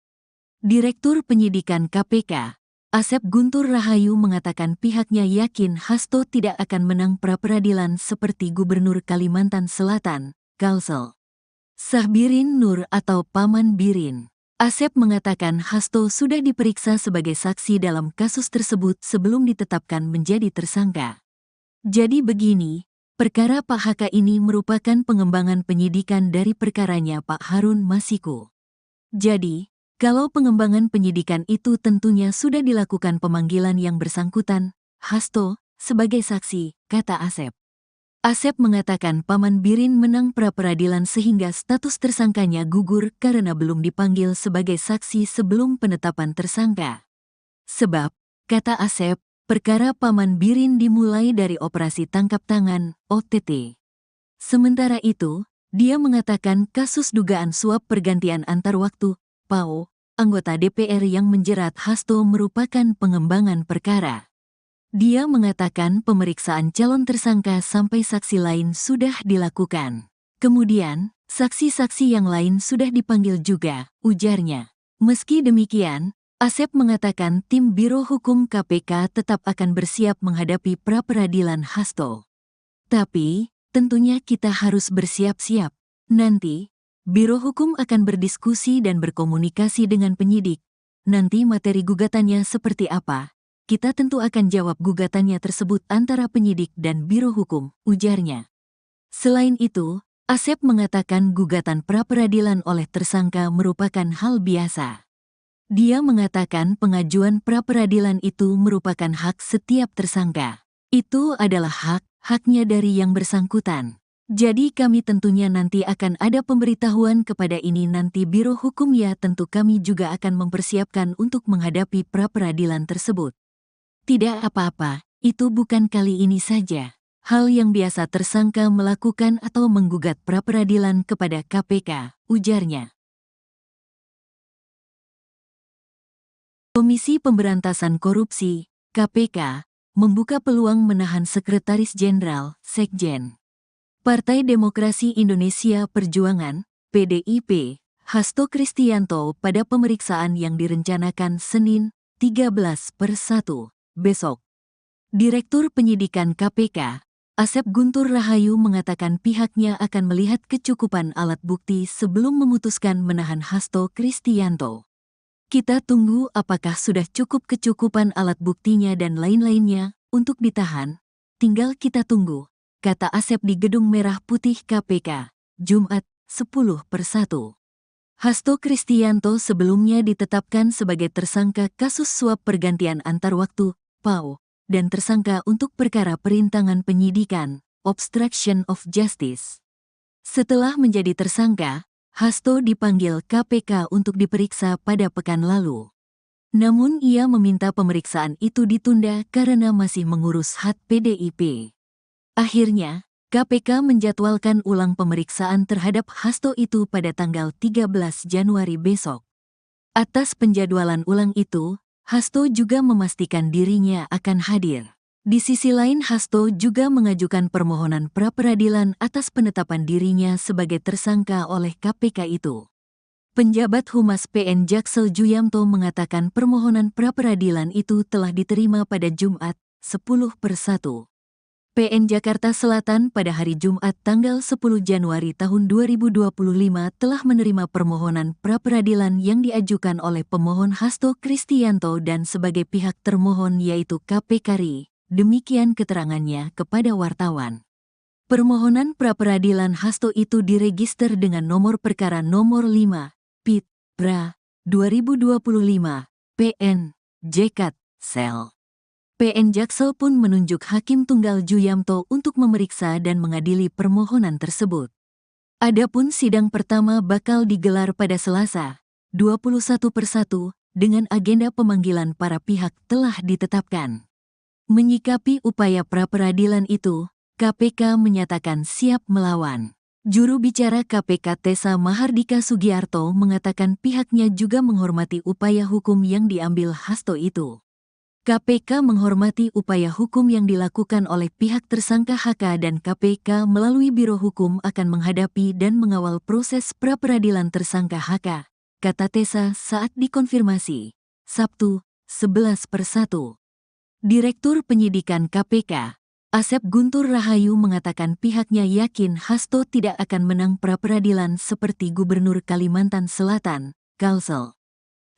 Direktur Penyidikan KPK, Asep Guntur Rahayu mengatakan pihaknya yakin Hasto tidak akan menang pra-peradilan seperti Gubernur Kalimantan Selatan, Kalsel Sahbirin Nur atau Paman Birin. Asep mengatakan Hasto sudah diperiksa sebagai saksi dalam kasus tersebut sebelum ditetapkan menjadi tersangka. Jadi begini, perkara Pak HK ini merupakan pengembangan penyidikan dari perkaranya Pak Harun Masiku. Jadi, kalau pengembangan penyidikan itu tentunya sudah dilakukan pemanggilan yang bersangkutan, Hasto, sebagai saksi, kata Asep. Asep mengatakan Paman Birin menang pra-peradilan sehingga status tersangkanya gugur karena belum dipanggil sebagai saksi sebelum penetapan tersangka. Sebab, kata Asep, perkara Paman Birin dimulai dari operasi tangkap tangan, OTT. Sementara itu, dia mengatakan kasus dugaan suap pergantian antar waktu, PAO, anggota DPR yang menjerat Hasto merupakan pengembangan perkara. Dia mengatakan pemeriksaan calon tersangka sampai saksi lain sudah dilakukan. Kemudian, saksi-saksi yang lain sudah dipanggil juga, ujarnya. Meski demikian, Asep mengatakan tim Biro Hukum KPK tetap akan bersiap menghadapi pra-peradilan Hasto. Tapi, tentunya kita harus bersiap-siap. Nanti, Biro Hukum akan berdiskusi dan berkomunikasi dengan penyidik. Nanti materi gugatannya seperti apa? Kita tentu akan jawab gugatannya tersebut antara penyidik dan Biro Hukum, ujarnya. Selain itu, Asep mengatakan gugatan pra-peradilan oleh tersangka merupakan hal biasa. Dia mengatakan pengajuan pra-peradilan itu merupakan hak setiap tersangka. Itu adalah haknya dari yang bersangkutan. Jadi kami tentunya nanti akan ada pemberitahuan kepada ini nanti Biro Hukum ya tentu kami juga akan mempersiapkan untuk menghadapi pra-peradilan tersebut. Tidak apa-apa, itu bukan kali ini saja. Hal yang biasa tersangka melakukan atau menggugat pra-peradilan kepada KPK, ujarnya. Komisi Pemberantasan Korupsi, KPK, membuka peluang menahan Sekretaris Jenderal, Sekjen, Partai Demokrasi Indonesia Perjuangan, PDIP, Hasto Kristianto pada pemeriksaan yang direncanakan Senin, 13/1, besok. Direktur Penyidikan KPK, Asep Guntur Rahayu mengatakan pihaknya akan melihat kecukupan alat bukti sebelum memutuskan menahan Hasto Kristianto. Kita tunggu apakah sudah cukup kecukupan alat buktinya dan lain-lainnya untuk ditahan. Tinggal kita tunggu, kata Asep di Gedung Merah Putih KPK, Jumat, 10/1. Hasto Kristianto sebelumnya ditetapkan sebagai tersangka kasus suap pergantian antar waktu, PAO, dan tersangka untuk perkara perintangan penyidikan, obstruction of justice. Setelah menjadi tersangka, Hasto dipanggil KPK untuk diperiksa pada pekan lalu. Namun ia meminta pemeriksaan itu ditunda karena masih mengurus hak PDIP. Akhirnya, KPK menjadwalkan ulang pemeriksaan terhadap Hasto itu pada tanggal 13 Januari besok. Atas penjadwalan ulang itu, Hasto juga memastikan dirinya akan hadir. Di sisi lain, Hasto juga mengajukan permohonan pra-peradilan atas penetapan dirinya sebagai tersangka oleh KPK itu. Penjabat Humas PN Jaksel Juyamto mengatakan permohonan pra-peradilan itu telah diterima pada Jumat, 10/1. PN Jakarta Selatan pada hari Jumat tanggal 10 Januari tahun 2025 telah menerima permohonan pra-peradilan yang diajukan oleh pemohon Hasto Kristianto dan sebagai pihak termohon yaitu KPK RI. Demikian keterangannya kepada wartawan. Permohonan pra-peradilan Hasto itu diregister dengan nomor perkara nomor 5, PIT, PRA, 2025, PN, JKT, Sel. PN Jaksel pun menunjuk Hakim Tunggal Juyamto untuk memeriksa dan mengadili permohonan tersebut. Adapun sidang pertama bakal digelar pada Selasa, 21/1, dengan agenda pemanggilan para pihak telah ditetapkan. Menyikapi upaya pra-peradilan itu, KPK menyatakan siap melawan. Juru bicara KPK Tessa Mahardika Sugiarto mengatakan pihaknya juga menghormati upaya hukum yang diambil Hasto itu. KPK menghormati upaya hukum yang dilakukan oleh pihak tersangka HK dan KPK melalui Biro Hukum akan menghadapi dan mengawal proses pra-peradilan tersangka HK, kata Tessa saat dikonfirmasi, Sabtu, 11/1. Direktur Penyidikan KPK, Asep Guntur Rahayu mengatakan pihaknya yakin Hasto tidak akan menang pra-peradilan seperti Gubernur Kalimantan Selatan, Kalsel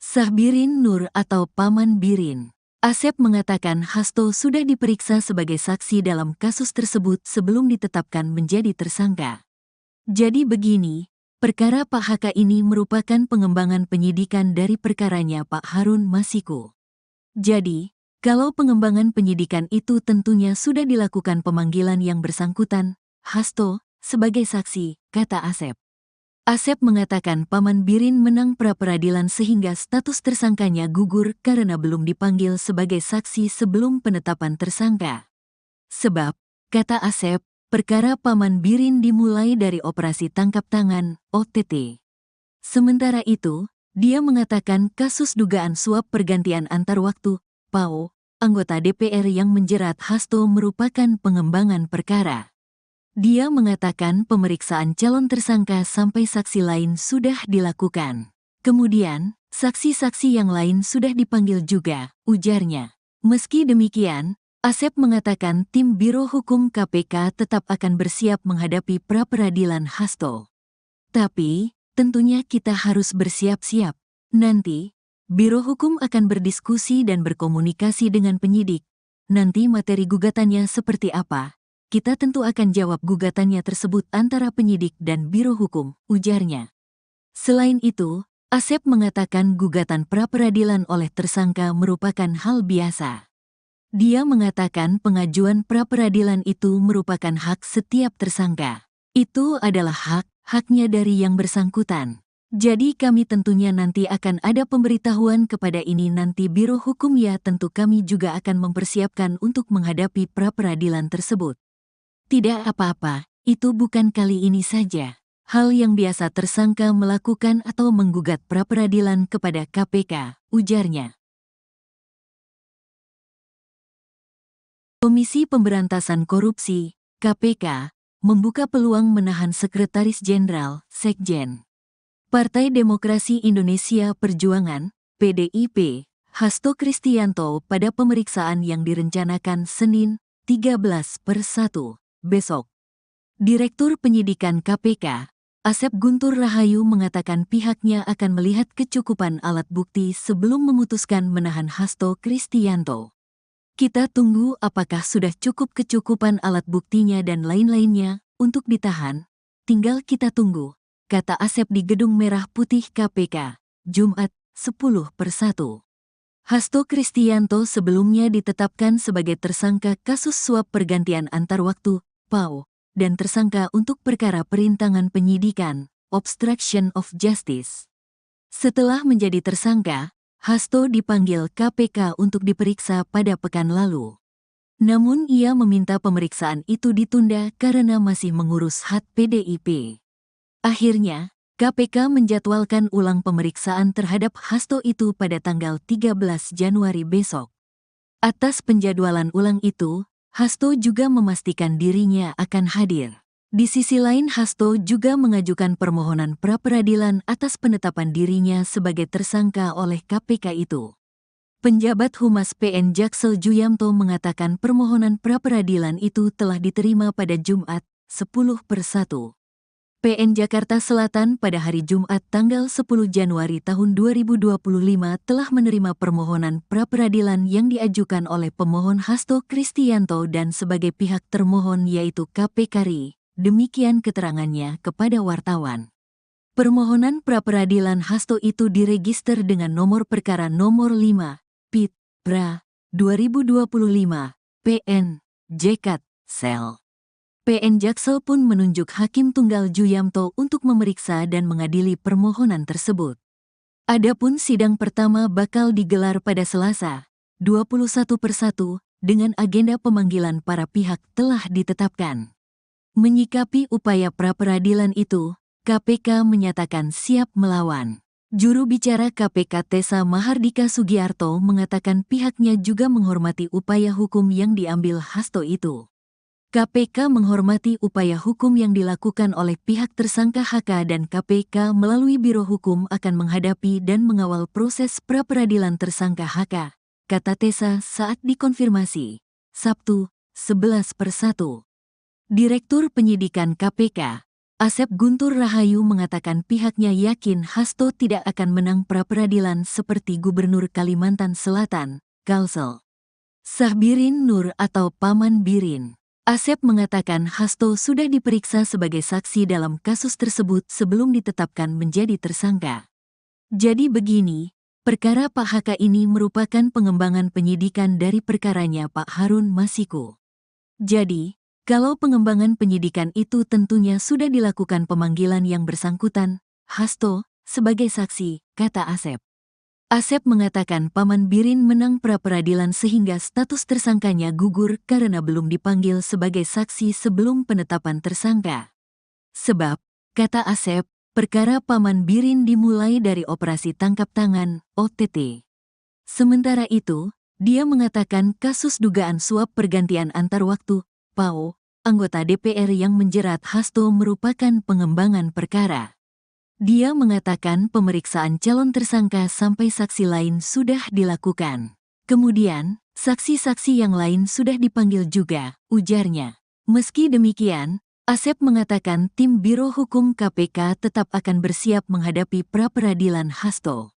Sahbirin Nur atau Paman Birin. Asep mengatakan Hasto sudah diperiksa sebagai saksi dalam kasus tersebut sebelum ditetapkan menjadi tersangka. Jadi begini, perkara Pak HK ini merupakan pengembangan penyidikan dari perkaranya Pak Harun Masiku. Jadi, kalau pengembangan penyidikan itu tentunya sudah dilakukan pemanggilan yang bersangkutan, Hasto, sebagai saksi, kata Asep. Asep mengatakan Paman Birin menang pra-peradilan sehingga status tersangkanya gugur karena belum dipanggil sebagai saksi sebelum penetapan tersangka. Sebab, kata Asep, perkara Paman Birin dimulai dari operasi tangkap tangan, OTT. Sementara itu, dia mengatakan kasus dugaan suap pergantian antar waktu, PAO, anggota DPR yang menjerat Hasto merupakan pengembangan perkara. Dia mengatakan pemeriksaan calon tersangka sampai saksi lain sudah dilakukan. Kemudian, saksi-saksi yang lain sudah dipanggil juga, ujarnya. Meski demikian, Asep mengatakan tim Biro Hukum KPK tetap akan bersiap menghadapi pra-peradilan Hasto. Tapi, tentunya kita harus bersiap-siap. Nanti, Biro Hukum akan berdiskusi dan berkomunikasi dengan penyidik. Nanti materi gugatannya seperti apa? Kita tentu akan jawab gugatannya tersebut antara penyidik dan Biro Hukum, ujarnya. Selain itu, Asep mengatakan gugatan pra-peradilan oleh tersangka merupakan hal biasa. Dia mengatakan pengajuan pra-peradilan itu merupakan hak setiap tersangka. Itu adalah haknya dari yang bersangkutan. Jadi kami tentunya nanti akan ada pemberitahuan kepada ini nanti Biro Hukum ya tentu kami juga akan mempersiapkan untuk menghadapi pra-peradilan tersebut. Tidak apa-apa, itu bukan kali ini saja. Hal yang biasa tersangka melakukan atau menggugat pra-peradilan kepada KPK, ujarnya. Komisi Pemberantasan Korupsi, KPK, membuka peluang menahan Sekretaris Jenderal, Sekjen. Partai Demokrasi Indonesia Perjuangan, PDIP, Hasto Kristianto pada pemeriksaan yang direncanakan Senin, 13/1, besok. Direktur Penyidikan KPK, Asep Guntur Rahayu mengatakan pihaknya akan melihat kecukupan alat bukti sebelum memutuskan menahan Hasto Kristianto. Kita tunggu apakah sudah cukup kecukupan alat buktinya dan lain-lainnya untuk ditahan, tinggal kita tunggu, kata Asep di Gedung Merah Putih KPK, Jumat, 10/1. Hasto Kristianto sebelumnya ditetapkan sebagai tersangka kasus suap pergantian antar waktu, PAO, dan tersangka untuk perkara perintangan penyidikan, obstruction of justice. Setelah menjadi tersangka, Hasto dipanggil KPK untuk diperiksa pada pekan lalu. Namun ia meminta pemeriksaan itu ditunda karena masih mengurus hak PDIP. Akhirnya, KPK menjadwalkan ulang pemeriksaan terhadap Hasto itu pada tanggal 13 Januari besok. Atas penjadwalan ulang itu, Hasto juga memastikan dirinya akan hadir. Di sisi lain, Hasto juga mengajukan permohonan pra-peradilan atas penetapan dirinya sebagai tersangka oleh KPK itu. Penjabat Humas PN Jaksel Juyamto mengatakan permohonan pra-peradilan itu telah diterima pada Jumat, 10/1. PN Jakarta Selatan pada hari Jumat tanggal 10 Januari tahun 2025 telah menerima permohonan pra-peradilan yang diajukan oleh pemohon Hasto Kristianto dan sebagai pihak termohon yaitu KPK RI. Demikian keterangannya kepada wartawan. Permohonan pra-peradilan Hasto itu diregister dengan nomor perkara nomor 5, PIT, PRA, 2025, PN, JKT, Sel. PN Jaksel pun menunjuk Hakim Tunggal Juyamto untuk memeriksa dan mengadili permohonan tersebut. Adapun sidang pertama bakal digelar pada Selasa, 21/1, dengan agenda pemanggilan para pihak telah ditetapkan. Menyikapi upaya pra-peradilan itu, KPK menyatakan siap melawan. Juru bicara KPK Tessa Mahardika Sugiarto mengatakan pihaknya juga menghormati upaya hukum yang diambil Hasto itu. KPK menghormati upaya hukum yang dilakukan oleh pihak tersangka HK dan KPK melalui Biro Hukum akan menghadapi dan mengawal proses pra-peradilan tersangka HK, kata Tessa saat dikonfirmasi, Sabtu, 11/1. Direktur Penyidikan KPK, Asep Guntur Rahayu mengatakan pihaknya yakin Hasto tidak akan menang pra-peradilan seperti Gubernur Kalimantan Selatan, Kalsel Sahbirin Nur atau Paman Birin. Asep mengatakan Hasto sudah diperiksa sebagai saksi dalam kasus tersebut sebelum ditetapkan menjadi tersangka. Jadi begini, perkara Pak HK ini merupakan pengembangan penyidikan dari perkaranya Pak Harun Masiku. Jadi, kalau pengembangan penyidikan itu tentunya sudah dilakukan pemanggilan yang bersangkutan, Hasto, sebagai saksi, kata Asep. Asep mengatakan Paman Birin menang pra-peradilan sehingga status tersangkanya gugur karena belum dipanggil sebagai saksi sebelum penetapan tersangka. Sebab, kata Asep, perkara Paman Birin dimulai dari operasi tangkap tangan, OTT. Sementara itu, dia mengatakan kasus dugaan suap pergantian antar waktu, PAO, anggota DPR yang menjerat Hasto merupakan pengembangan perkara. Dia mengatakan pemeriksaan calon tersangka sampai saksi lain sudah dilakukan. Kemudian, saksi-saksi yang lain sudah dipanggil juga, ujarnya. Meski demikian, Asep mengatakan tim Biro Hukum KPK tetap akan bersiap menghadapi pra-peradilan Hasto.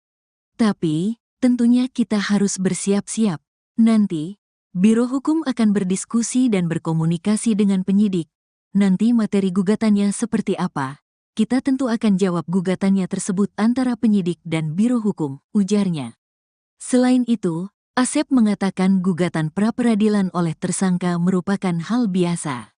Tapi, tentunya kita harus bersiap-siap. Nanti, Biro Hukum akan berdiskusi dan berkomunikasi dengan penyidik. Nanti materi gugatannya seperti apa? Kita tentu akan jawab gugatannya tersebut antara penyidik dan Biro Hukum, ujarnya. Selain itu, Asep mengatakan gugatan pra-peradilan oleh tersangka merupakan hal biasa.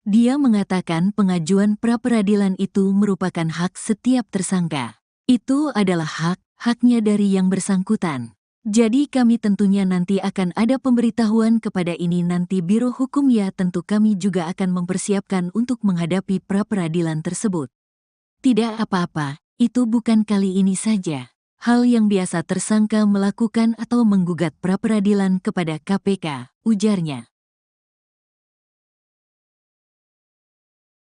Dia mengatakan pengajuan pra-peradilan itu merupakan hak setiap tersangka. Itu adalah haknya dari yang bersangkutan. Jadi kami tentunya nanti akan ada pemberitahuan kepada ini nanti Biro Hukum ya tentu kami juga akan mempersiapkan untuk menghadapi pra-peradilan tersebut. Tidak apa-apa, itu bukan kali ini saja. Hal yang biasa tersangka melakukan atau menggugat pra-peradilan kepada KPK, ujarnya.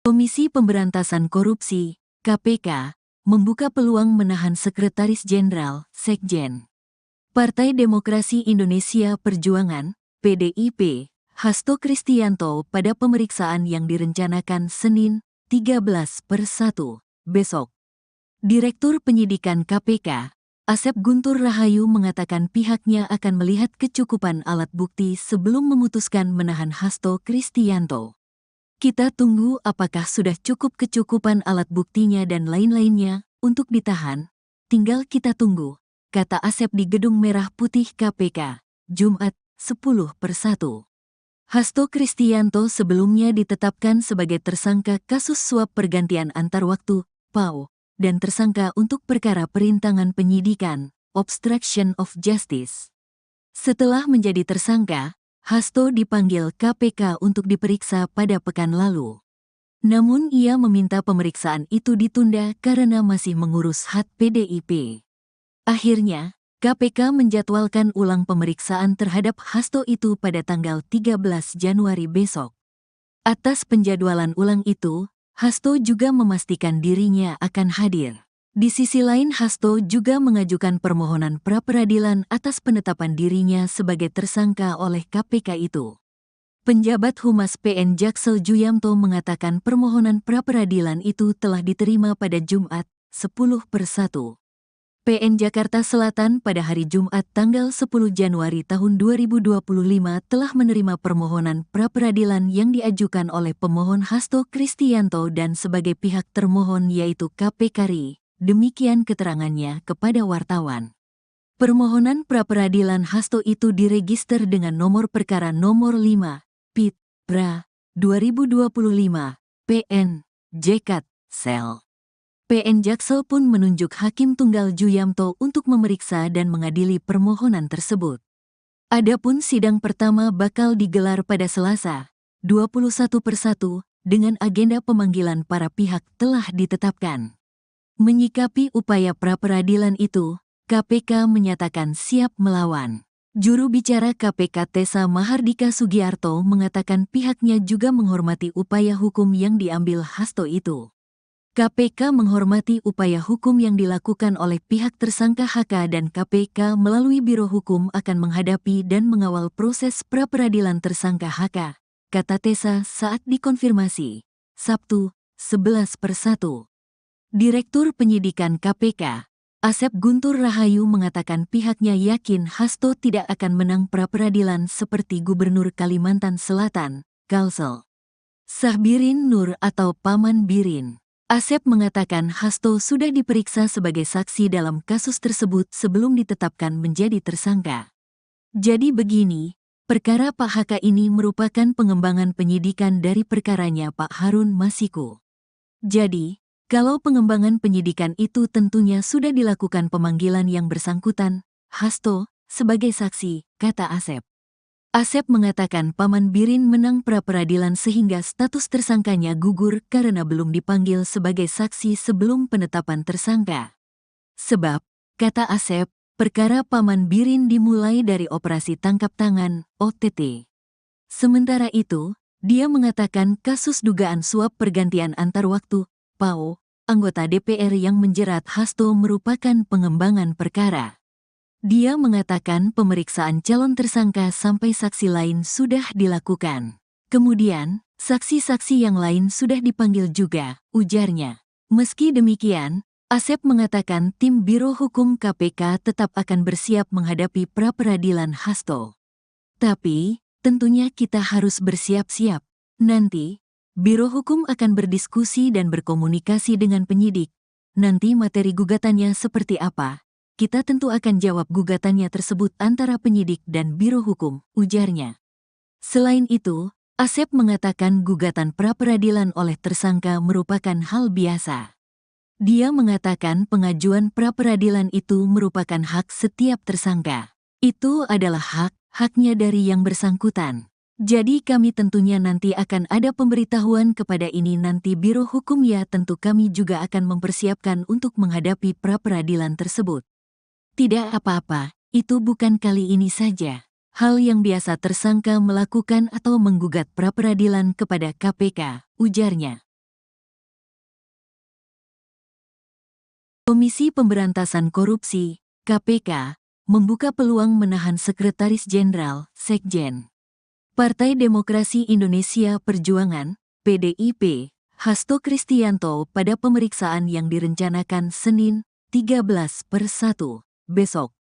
Komisi Pemberantasan Korupsi, KPK, membuka peluang menahan Sekretaris Jenderal, Sekjen, Partai Demokrasi Indonesia Perjuangan, PDIP, Hasto Kristianto pada pemeriksaan yang direncanakan Senin, 13/1, besok. Direktur Penyidikan KPK, Asep Guntur Rahayu mengatakan pihaknya akan melihat kecukupan alat bukti sebelum memutuskan menahan Hasto Kristianto. Kita tunggu apakah sudah cukup kecukupan alat buktinya dan lain-lainnya untuk ditahan. Tinggal kita tunggu, kata Asep di Gedung Merah Putih KPK, Jumat, 10/1. Hasto Kristianto sebelumnya ditetapkan sebagai tersangka kasus suap pergantian antar waktu, PAO, dan tersangka untuk perkara perintangan penyidikan, obstruction of justice. Setelah menjadi tersangka, Hasto dipanggil KPK untuk diperiksa pada pekan lalu. Namun ia meminta pemeriksaan itu ditunda karena masih mengurus hak PDIP. Akhirnya, KPK menjadwalkan ulang pemeriksaan terhadap Hasto itu pada tanggal 13 Januari besok. Atas penjadwalan ulang itu, Hasto juga memastikan dirinya akan hadir. Di sisi lain, Hasto juga mengajukan permohonan pra-peradilan atas penetapan dirinya sebagai tersangka oleh KPK itu. Penjabat Humas PN Jaksel Juyamto mengatakan permohonan pra-peradilan itu telah diterima pada Jumat, 10/1. PN Jakarta Selatan pada hari Jumat tanggal 10 Januari tahun 2025 telah menerima permohonan pra-peradilan yang diajukan oleh pemohon Hasto Kristianto dan sebagai pihak termohon yaitu KPK RI. Demikian keterangannya kepada wartawan. Permohonan pra-peradilan Hasto itu diregister dengan nomor perkara nomor 5, PIT, PRA, 2025, PN, JKT, Sel. PN Jaksel pun menunjuk Hakim Tunggal Juyamto untuk memeriksa dan mengadili permohonan tersebut. Adapun sidang pertama bakal digelar pada Selasa, 21/1, dengan agenda pemanggilan para pihak telah ditetapkan. Menyikapi upaya pra-peradilan itu, KPK menyatakan siap melawan. Juru bicara KPK Tessa Mahardika Sugiarto mengatakan pihaknya juga menghormati upaya hukum yang diambil Hasto itu. KPK menghormati upaya hukum yang dilakukan oleh pihak tersangka HK dan KPK melalui Biro Hukum akan menghadapi dan mengawal proses pra-peradilan tersangka HK, kata Tessa saat dikonfirmasi. Sabtu, 11/1. Direktur Penyidikan KPK, Asep Guntur Rahayu mengatakan pihaknya yakin Hasto tidak akan menang pra-peradilan seperti Gubernur Kalimantan Selatan, Kalsel Sahbirin Nur atau Paman Birin. Asep mengatakan Hasto sudah diperiksa sebagai saksi dalam kasus tersebut sebelum ditetapkan menjadi tersangka. Jadi begini, perkara Pak HK ini merupakan pengembangan penyidikan dari perkaranya Pak Harun Masiku. Jadi, kalau pengembangan penyidikan itu tentunya sudah dilakukan pemanggilan yang bersangkutan, Hasto, sebagai saksi, kata Asep. Asep mengatakan Paman Birin menang pra-peradilan sehingga status tersangkanya gugur karena belum dipanggil sebagai saksi sebelum penetapan tersangka. Sebab, kata Asep, perkara Paman Birin dimulai dari operasi tangkap tangan, OTT. Sementara itu, dia mengatakan kasus dugaan suap pergantian antar waktu, PAO, anggota DPR yang menjerat Hasto merupakan pengembangan perkara. Dia mengatakan pemeriksaan calon tersangka sampai saksi lain sudah dilakukan. Kemudian, saksi-saksi yang lain sudah dipanggil juga, ujarnya. Meski demikian, Asep mengatakan tim Biro Hukum KPK tetap akan bersiap menghadapi pra-peradilan Hasto. Tapi, tentunya kita harus bersiap-siap. Nanti, Biro Hukum akan berdiskusi dan berkomunikasi dengan penyidik. Nanti materi gugatannya seperti apa? Kita tentu akan jawab gugatannya tersebut antara penyidik dan Biro Hukum, ujarnya. Selain itu, Asep mengatakan gugatan pra-peradilan oleh tersangka merupakan hal biasa. Dia mengatakan pengajuan pra-peradilan itu merupakan hak setiap tersangka. Itu adalah haknya dari yang bersangkutan. Jadi kami tentunya nanti akan ada pemberitahuan kepada ini nanti Biro Hukum ya tentu kami juga akan mempersiapkan untuk menghadapi pra-peradilan tersebut. Tidak apa-apa, itu bukan kali ini saja. Hal yang biasa tersangka melakukan atau menggugat pra-peradilan kepada KPK, ujarnya. Komisi Pemberantasan Korupsi, KPK, membuka peluang menahan Sekretaris Jenderal, Sekjen, Partai Demokrasi Indonesia Perjuangan, PDIP, Hasto Kristianto pada pemeriksaan yang direncanakan Senin, 13/1, besok.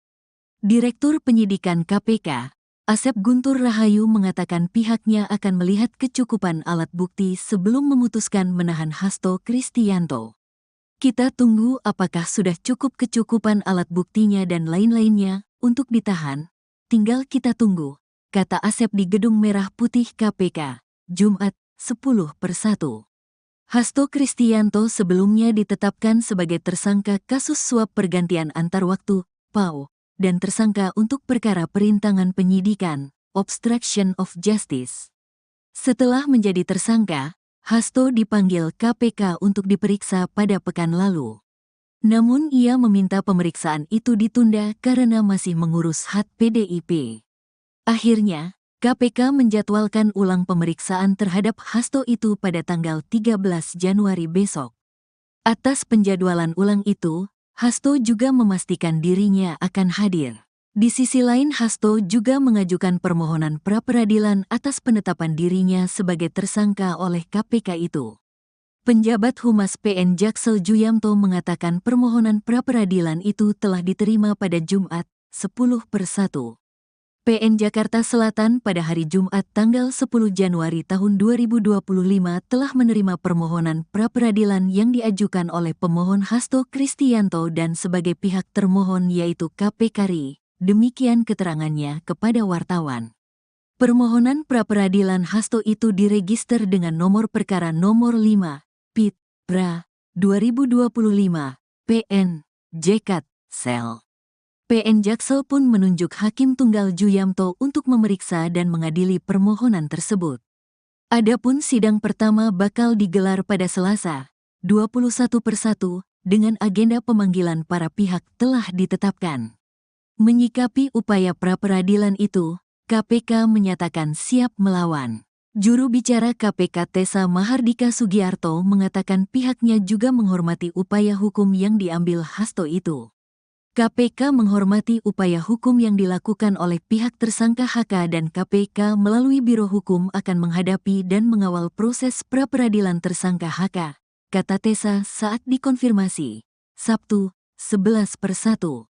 Direktur Penyidikan KPK, Asep Guntur Rahayu mengatakan pihaknya akan melihat kecukupan alat bukti sebelum memutuskan menahan Hasto Kristianto. Kita tunggu apakah sudah cukup kecukupan alat buktinya dan lain-lainnya untuk ditahan. Tinggal kita tunggu, kata Asep di Gedung Merah Putih KPK, Jumat, 10/1. Hasto Kristianto sebelumnya ditetapkan sebagai tersangka kasus suap pergantian antar waktu, PAO, dan tersangka untuk perkara perintangan penyidikan, obstruction of justice. Setelah menjadi tersangka, Hasto dipanggil KPK untuk diperiksa pada pekan lalu. Namun ia meminta pemeriksaan itu ditunda karena masih mengurus hak PDIP. Akhirnya, KPK menjadwalkan ulang pemeriksaan terhadap Hasto itu pada tanggal 13 Januari besok. Atas penjadwalan ulang itu, Hasto juga memastikan dirinya akan hadir. Di sisi lain, Hasto juga mengajukan permohonan pra-peradilan atas penetapan dirinya sebagai tersangka oleh KPK itu. Penjabat Humas PN Jaksel Juyamto mengatakan permohonan pra-peradilan itu telah diterima pada Jumat, 10/1. PN Jakarta Selatan pada hari Jumat tanggal 10 Januari tahun 2025 telah menerima permohonan pra-peradilan yang diajukan oleh pemohon Hasto Kristianto dan sebagai pihak termohon yaitu KPK RI. Demikian keterangannya kepada wartawan. Permohonan pra-peradilan Hasto itu diregister dengan nomor perkara nomor 5, PIT, PRA, 2025, PN, JKT, Sel. PN Jaksel pun menunjuk Hakim Tunggal Juyamto untuk memeriksa dan mengadili permohonan tersebut. Adapun sidang pertama bakal digelar pada Selasa, 21/1, dengan agenda pemanggilan para pihak telah ditetapkan. Menyikapi upaya pra-peradilan itu, KPK menyatakan siap melawan. Juru bicara KPK Tessa Mahardika Sugiarto mengatakan pihaknya juga menghormati upaya hukum yang diambil Hasto itu. KPK menghormati upaya hukum yang dilakukan oleh pihak tersangka HK dan KPK melalui Biro Hukum akan menghadapi dan mengawal proses pra-peradilan tersangka HK, kata Tessa saat dikonfirmasi. Sabtu, 11/1.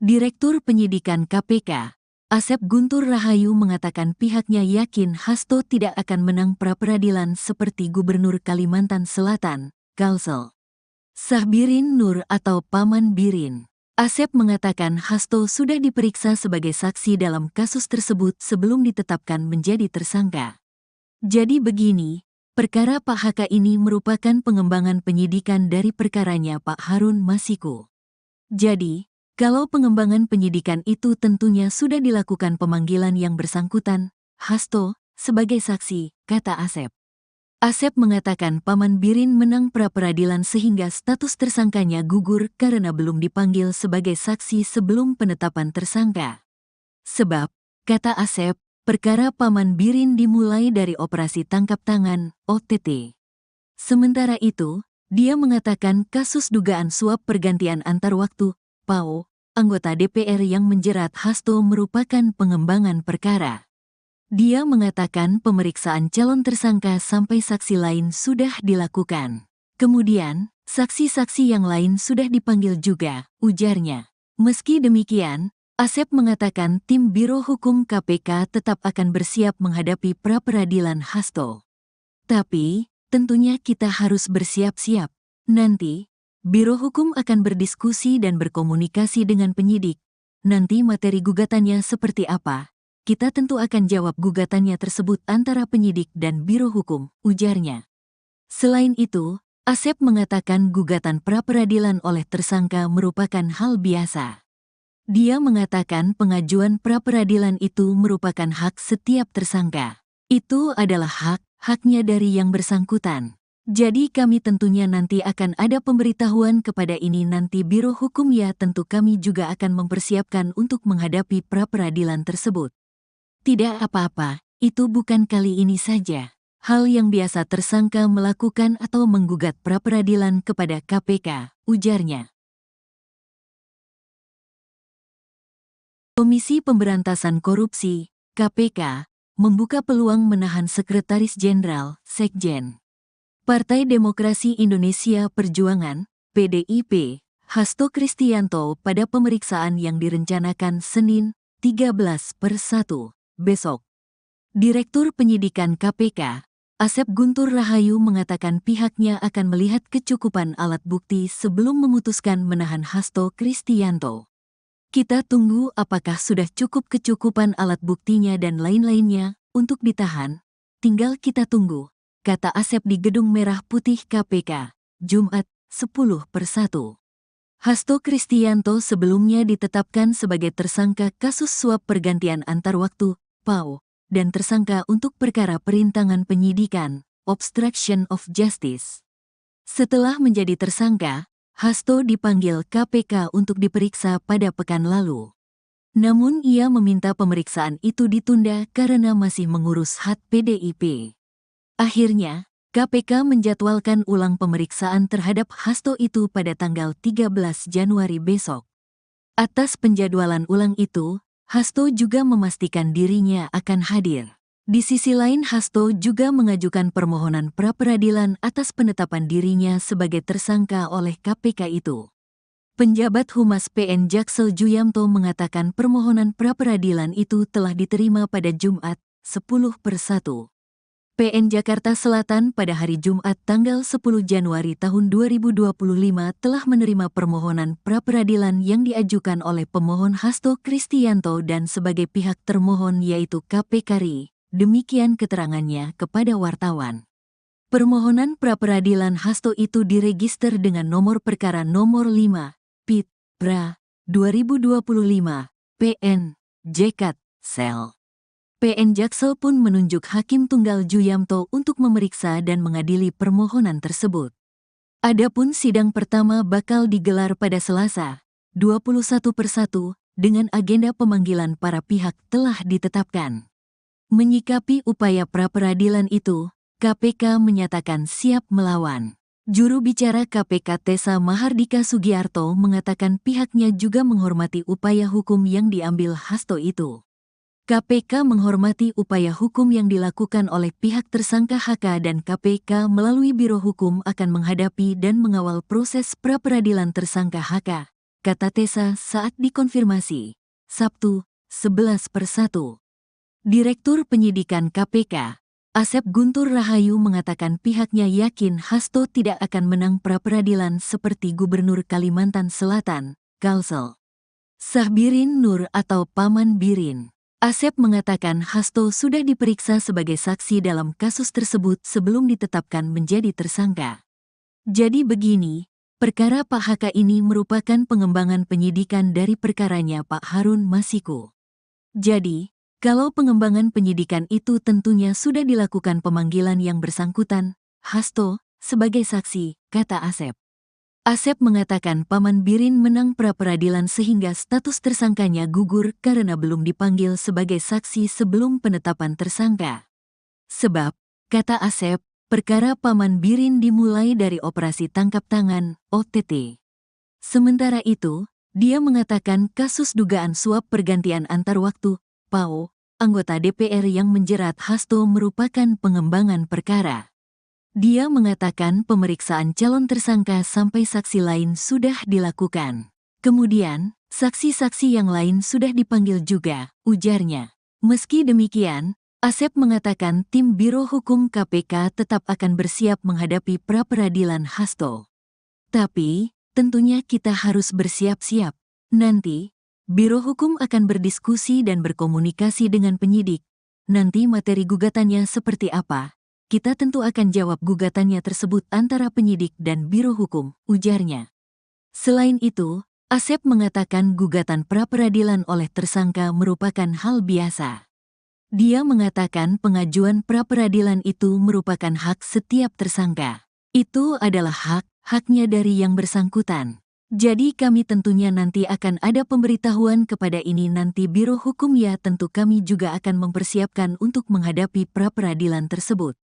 Direktur Penyidikan KPK, Asep Guntur Rahayu mengatakan pihaknya yakin Hasto tidak akan menang pra-peradilan seperti Gubernur Kalimantan Selatan, Kalsel Sahbirin Nur atau Paman Birin. Asep mengatakan Hasto sudah diperiksa sebagai saksi dalam kasus tersebut sebelum ditetapkan menjadi tersangka. Jadi begini, perkara Pak HK ini merupakan pengembangan penyidikan dari perkaranya Pak Harun Masiku. Jadi, kalau pengembangan penyidikan itu tentunya sudah dilakukan pemanggilan yang bersangkutan, Hasto, sebagai saksi, kata Asep. Asep mengatakan Paman Birin menang pra-peradilan sehingga status tersangkanya gugur karena belum dipanggil sebagai saksi sebelum penetapan tersangka. Sebab, kata Asep, perkara Paman Birin dimulai dari operasi tangkap tangan, OTT. Sementara itu, dia mengatakan kasus dugaan suap pergantian antar waktu, PAO, anggota DPR yang menjerat Hasto merupakan pengembangan perkara. Dia mengatakan pemeriksaan calon tersangka sampai saksi lain sudah dilakukan. Kemudian, saksi-saksi yang lain sudah dipanggil juga, ujarnya. Meski demikian, Asep mengatakan tim Biro Hukum KPK tetap akan bersiap menghadapi pra-peradilan Hasto. Tapi, tentunya kita harus bersiap-siap. Nanti, Biro Hukum akan berdiskusi dan berkomunikasi dengan penyidik. Nanti materi gugatannya seperti apa? Kita tentu akan jawab gugatannya tersebut antara penyidik dan Biro Hukum, ujarnya. Selain itu, Asep mengatakan gugatan pra-peradilan oleh tersangka merupakan hal biasa. Dia mengatakan pengajuan pra-peradilan itu merupakan hak setiap tersangka. Itu adalah haknya dari yang bersangkutan. Jadi kami tentunya nanti akan ada pemberitahuan kepada ini nanti Biro Hukum ya tentu kami juga akan mempersiapkan untuk menghadapi pra-peradilan tersebut. Tidak apa-apa, itu bukan kali ini saja. Hal yang biasa tersangka melakukan atau menggugat pra-peradilan kepada KPK, ujarnya. Komisi Pemberantasan Korupsi, KPK, membuka peluang menahan Sekretaris Jenderal, Sekjen. Partai Demokrasi Indonesia Perjuangan, PDIP, Hasto Kristianto pada pemeriksaan yang direncanakan Senin, 13/1, besok. Direktur Penyidikan KPK, Asep Guntur Rahayu mengatakan pihaknya akan melihat kecukupan alat bukti sebelum memutuskan menahan Hasto Kristianto. Kita tunggu apakah sudah cukup kecukupan alat buktinya dan lain-lainnya untuk ditahan, tinggal kita tunggu, kata Asep di Gedung Merah Putih KPK, Jumat, 10/1. Hasto Kristianto sebelumnya ditetapkan sebagai tersangka kasus suap pergantian antar waktu, PAO, dan tersangka untuk perkara perintangan penyidikan, obstruction of justice. Setelah menjadi tersangka, Hasto dipanggil KPK untuk diperiksa pada pekan lalu. Namun ia meminta pemeriksaan itu ditunda karena masih mengurus hak PDIP. Akhirnya, KPK menjadwalkan ulang pemeriksaan terhadap Hasto itu pada tanggal 13 Januari besok. Atas penjadwalan ulang itu, Hasto juga memastikan dirinya akan hadir. Di sisi lain, Hasto juga mengajukan permohonan pra-peradilan atas penetapan dirinya sebagai tersangka oleh KPK itu. Penjabat Humas PN Jaksel Juyamto mengatakan permohonan pra-peradilan itu telah diterima pada Jumat, 10/1. PN Jakarta Selatan pada hari Jumat tanggal 10 Januari tahun 2025 telah menerima permohonan pra-peradilan yang diajukan oleh pemohon Hasto Kristianto dan sebagai pihak termohon yaitu KPK RI. Demikian keterangannya kepada wartawan. Permohonan pra-peradilan Hasto itu diregister dengan nomor perkara nomor 5, PIT, PRA, 2025, PN, JKT, Sel. PN Jaksel pun menunjuk Hakim Tunggal Juyamto untuk memeriksa dan mengadili permohonan tersebut. Adapun sidang pertama bakal digelar pada Selasa, 21/1, dengan agenda pemanggilan para pihak telah ditetapkan. Menyikapi upaya pra-peradilan itu, KPK menyatakan siap melawan. Juru bicara KPK Tessa Mahardika Sugiarto mengatakan pihaknya juga menghormati upaya hukum yang diambil Hasto itu. KPK menghormati upaya hukum yang dilakukan oleh pihak tersangka HK dan KPK melalui Biro Hukum akan menghadapi dan mengawal proses pra-peradilan tersangka HK, kata Tessa saat dikonfirmasi, Sabtu, 11/1. Direktur Penyidikan KPK, Asep Guntur Rahayu mengatakan pihaknya yakin Hasto tidak akan menang pra-peradilan seperti Gubernur Kalimantan Selatan, Kalsel Sahbirin Nur atau Paman Birin. Asep mengatakan Hasto sudah diperiksa sebagai saksi dalam kasus tersebut sebelum ditetapkan menjadi tersangka. Jadi begini, perkara Pak HK ini merupakan pengembangan penyidikan dari perkaranya Pak Harun Masiku. Jadi, kalau pengembangan penyidikan itu tentunya sudah dilakukan pemanggilan yang bersangkutan, Hasto, sebagai saksi, kata Asep. Asep mengatakan Paman Birin menang pra-peradilan sehingga status tersangkanya gugur karena belum dipanggil sebagai saksi sebelum penetapan tersangka. Sebab, kata Asep, perkara Paman Birin dimulai dari operasi tangkap tangan, OTT. Sementara itu, dia mengatakan kasus dugaan suap pergantian antar waktu, PAO, anggota DPR yang menjerat Hasto merupakan pengembangan perkara. Dia mengatakan pemeriksaan calon tersangka sampai saksi lain sudah dilakukan. Kemudian, saksi-saksi yang lain sudah dipanggil juga, ujarnya. Meski demikian, Asep mengatakan tim Biro Hukum KPK tetap akan bersiap menghadapi pra-peradilan Hasto. Tapi, tentunya kita harus bersiap-siap. Nanti, Biro Hukum akan berdiskusi dan berkomunikasi dengan penyidik. Nanti materi gugatannya seperti apa? Kita tentu akan jawab gugatannya tersebut antara penyidik dan Biro Hukum, ujarnya. Selain itu, Asep mengatakan gugatan pra-peradilan oleh tersangka merupakan hal biasa. Dia mengatakan pengajuan pra-peradilan itu merupakan hak setiap tersangka. Itu adalah haknya dari yang bersangkutan. Jadi kami tentunya nanti akan ada pemberitahuan kepada ini nanti Biro Hukum ya tentu kami juga akan mempersiapkan untuk menghadapi pra-peradilan tersebut.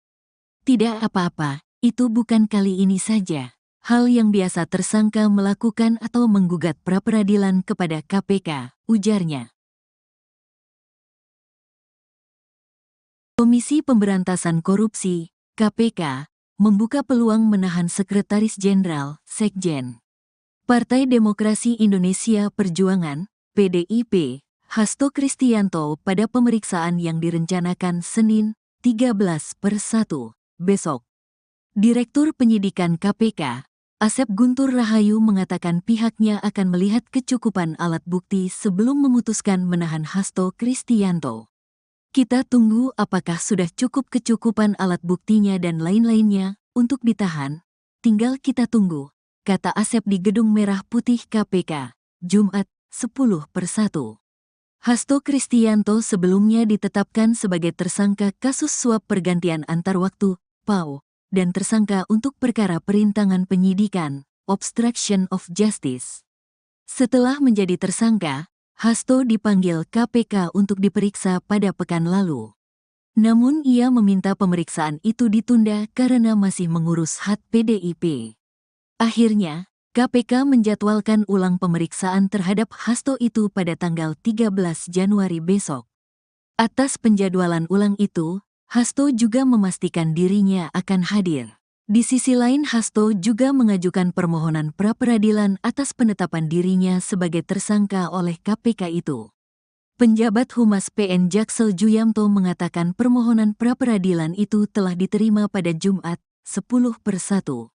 Tidak apa-apa, itu bukan kali ini saja. Hal yang biasa tersangka melakukan atau menggugat pra-peradilan kepada KPK, ujarnya. Komisi Pemberantasan Korupsi, KPK, membuka peluang menahan Sekretaris Jenderal, Sekjen. Partai Demokrasi Indonesia Perjuangan, PDIP, Hasto Kristianto pada pemeriksaan yang direncanakan Senin, 13/1, besok. Direktur Penyidikan KPK, Asep Guntur Rahayu mengatakan pihaknya akan melihat kecukupan alat bukti sebelum memutuskan menahan Hasto Kristianto. Kita tunggu apakah sudah cukup kecukupan alat buktinya dan lain-lainnya untuk ditahan. Tinggal kita tunggu, kata Asep di Gedung Merah Putih KPK, Jumat, 10/1. Hasto Kristianto sebelumnya ditetapkan sebagai tersangka kasus suap pergantian antar waktu, PAO, dan tersangka untuk perkara perintangan penyidikan, obstruction of justice. Setelah menjadi tersangka, Hasto dipanggil KPK untuk diperiksa pada pekan lalu. Namun ia meminta pemeriksaan itu ditunda karena masih mengurus hak PDIP. Akhirnya, KPK menjadwalkan ulang pemeriksaan terhadap Hasto itu pada tanggal 13 Januari besok. Atas penjadwalan ulang itu, Hasto juga memastikan dirinya akan hadir. Di sisi lain, Hasto juga mengajukan permohonan pra-peradilan atas penetapan dirinya sebagai tersangka oleh KPK itu. Penjabat Humas PN Jaksel Juyamto mengatakan permohonan pra-peradilan itu telah diterima pada Jumat, 10/1.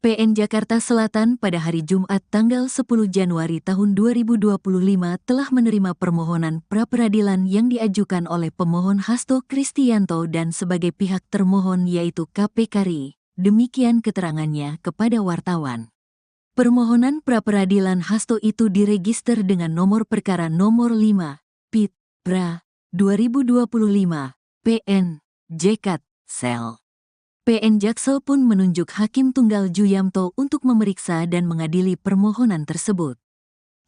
PN Jakarta Selatan pada hari Jumat tanggal 10 Januari tahun 2025 telah menerima permohonan pra-peradilan yang diajukan oleh pemohon Hasto Kristianto dan sebagai pihak termohon yaitu KPK RI. Demikian keterangannya kepada wartawan. Permohonan pra-peradilan Hasto itu diregister dengan nomor perkara nomor 5, PIT, PRA, 2025, PN, JKT, Sel. PN Jaksel pun menunjuk Hakim Tunggal Juyamto untuk memeriksa dan mengadili permohonan tersebut.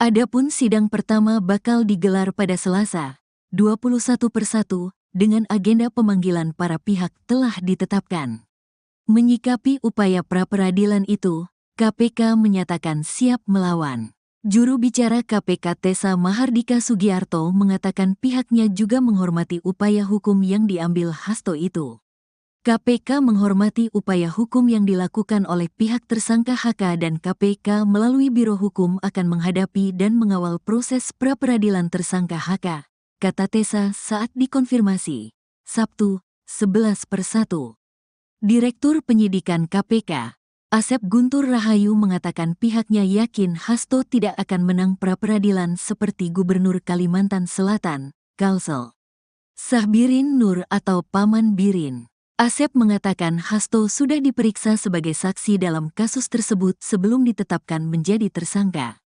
Adapun sidang pertama bakal digelar pada Selasa, 21/1, dengan agenda pemanggilan para pihak telah ditetapkan. Menyikapi upaya pra-peradilan itu, KPK menyatakan siap melawan. Juru bicara KPK Tessa Mahardika Sugiarto mengatakan pihaknya juga menghormati upaya hukum yang diambil Hasto itu. KPK menghormati upaya hukum yang dilakukan oleh pihak tersangka HK dan KPK melalui Biro Hukum akan menghadapi dan mengawal proses pra-peradilan tersangka HK, kata Tessa saat dikonfirmasi. Sabtu, 11/1. Direktur Penyidikan KPK, Asep Guntur Rahayu mengatakan pihaknya yakin Hasto tidak akan menang pra-peradilan seperti Gubernur Kalimantan Selatan, Kalsel Sahbirin Nur atau Paman Birin. Asep mengatakan Hasto sudah diperiksa sebagai saksi dalam kasus tersebut sebelum ditetapkan menjadi tersangka.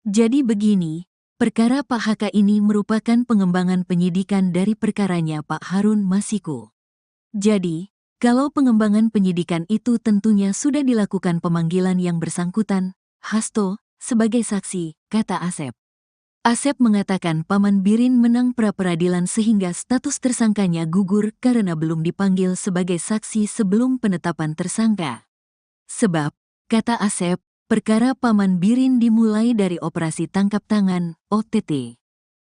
Jadi begini, perkara Pak HK ini merupakan pengembangan penyidikan dari perkaranya Pak Harun Masiku. Jadi, kalau pengembangan penyidikan itu tentunya sudah dilakukan pemanggilan yang bersangkutan, Hasto, sebagai saksi, kata Asep. Asep mengatakan Paman Birin menang pra-peradilan sehingga status tersangkanya gugur karena belum dipanggil sebagai saksi sebelum penetapan tersangka. Sebab, kata Asep, perkara Paman Birin dimulai dari operasi tangkap tangan, OTT.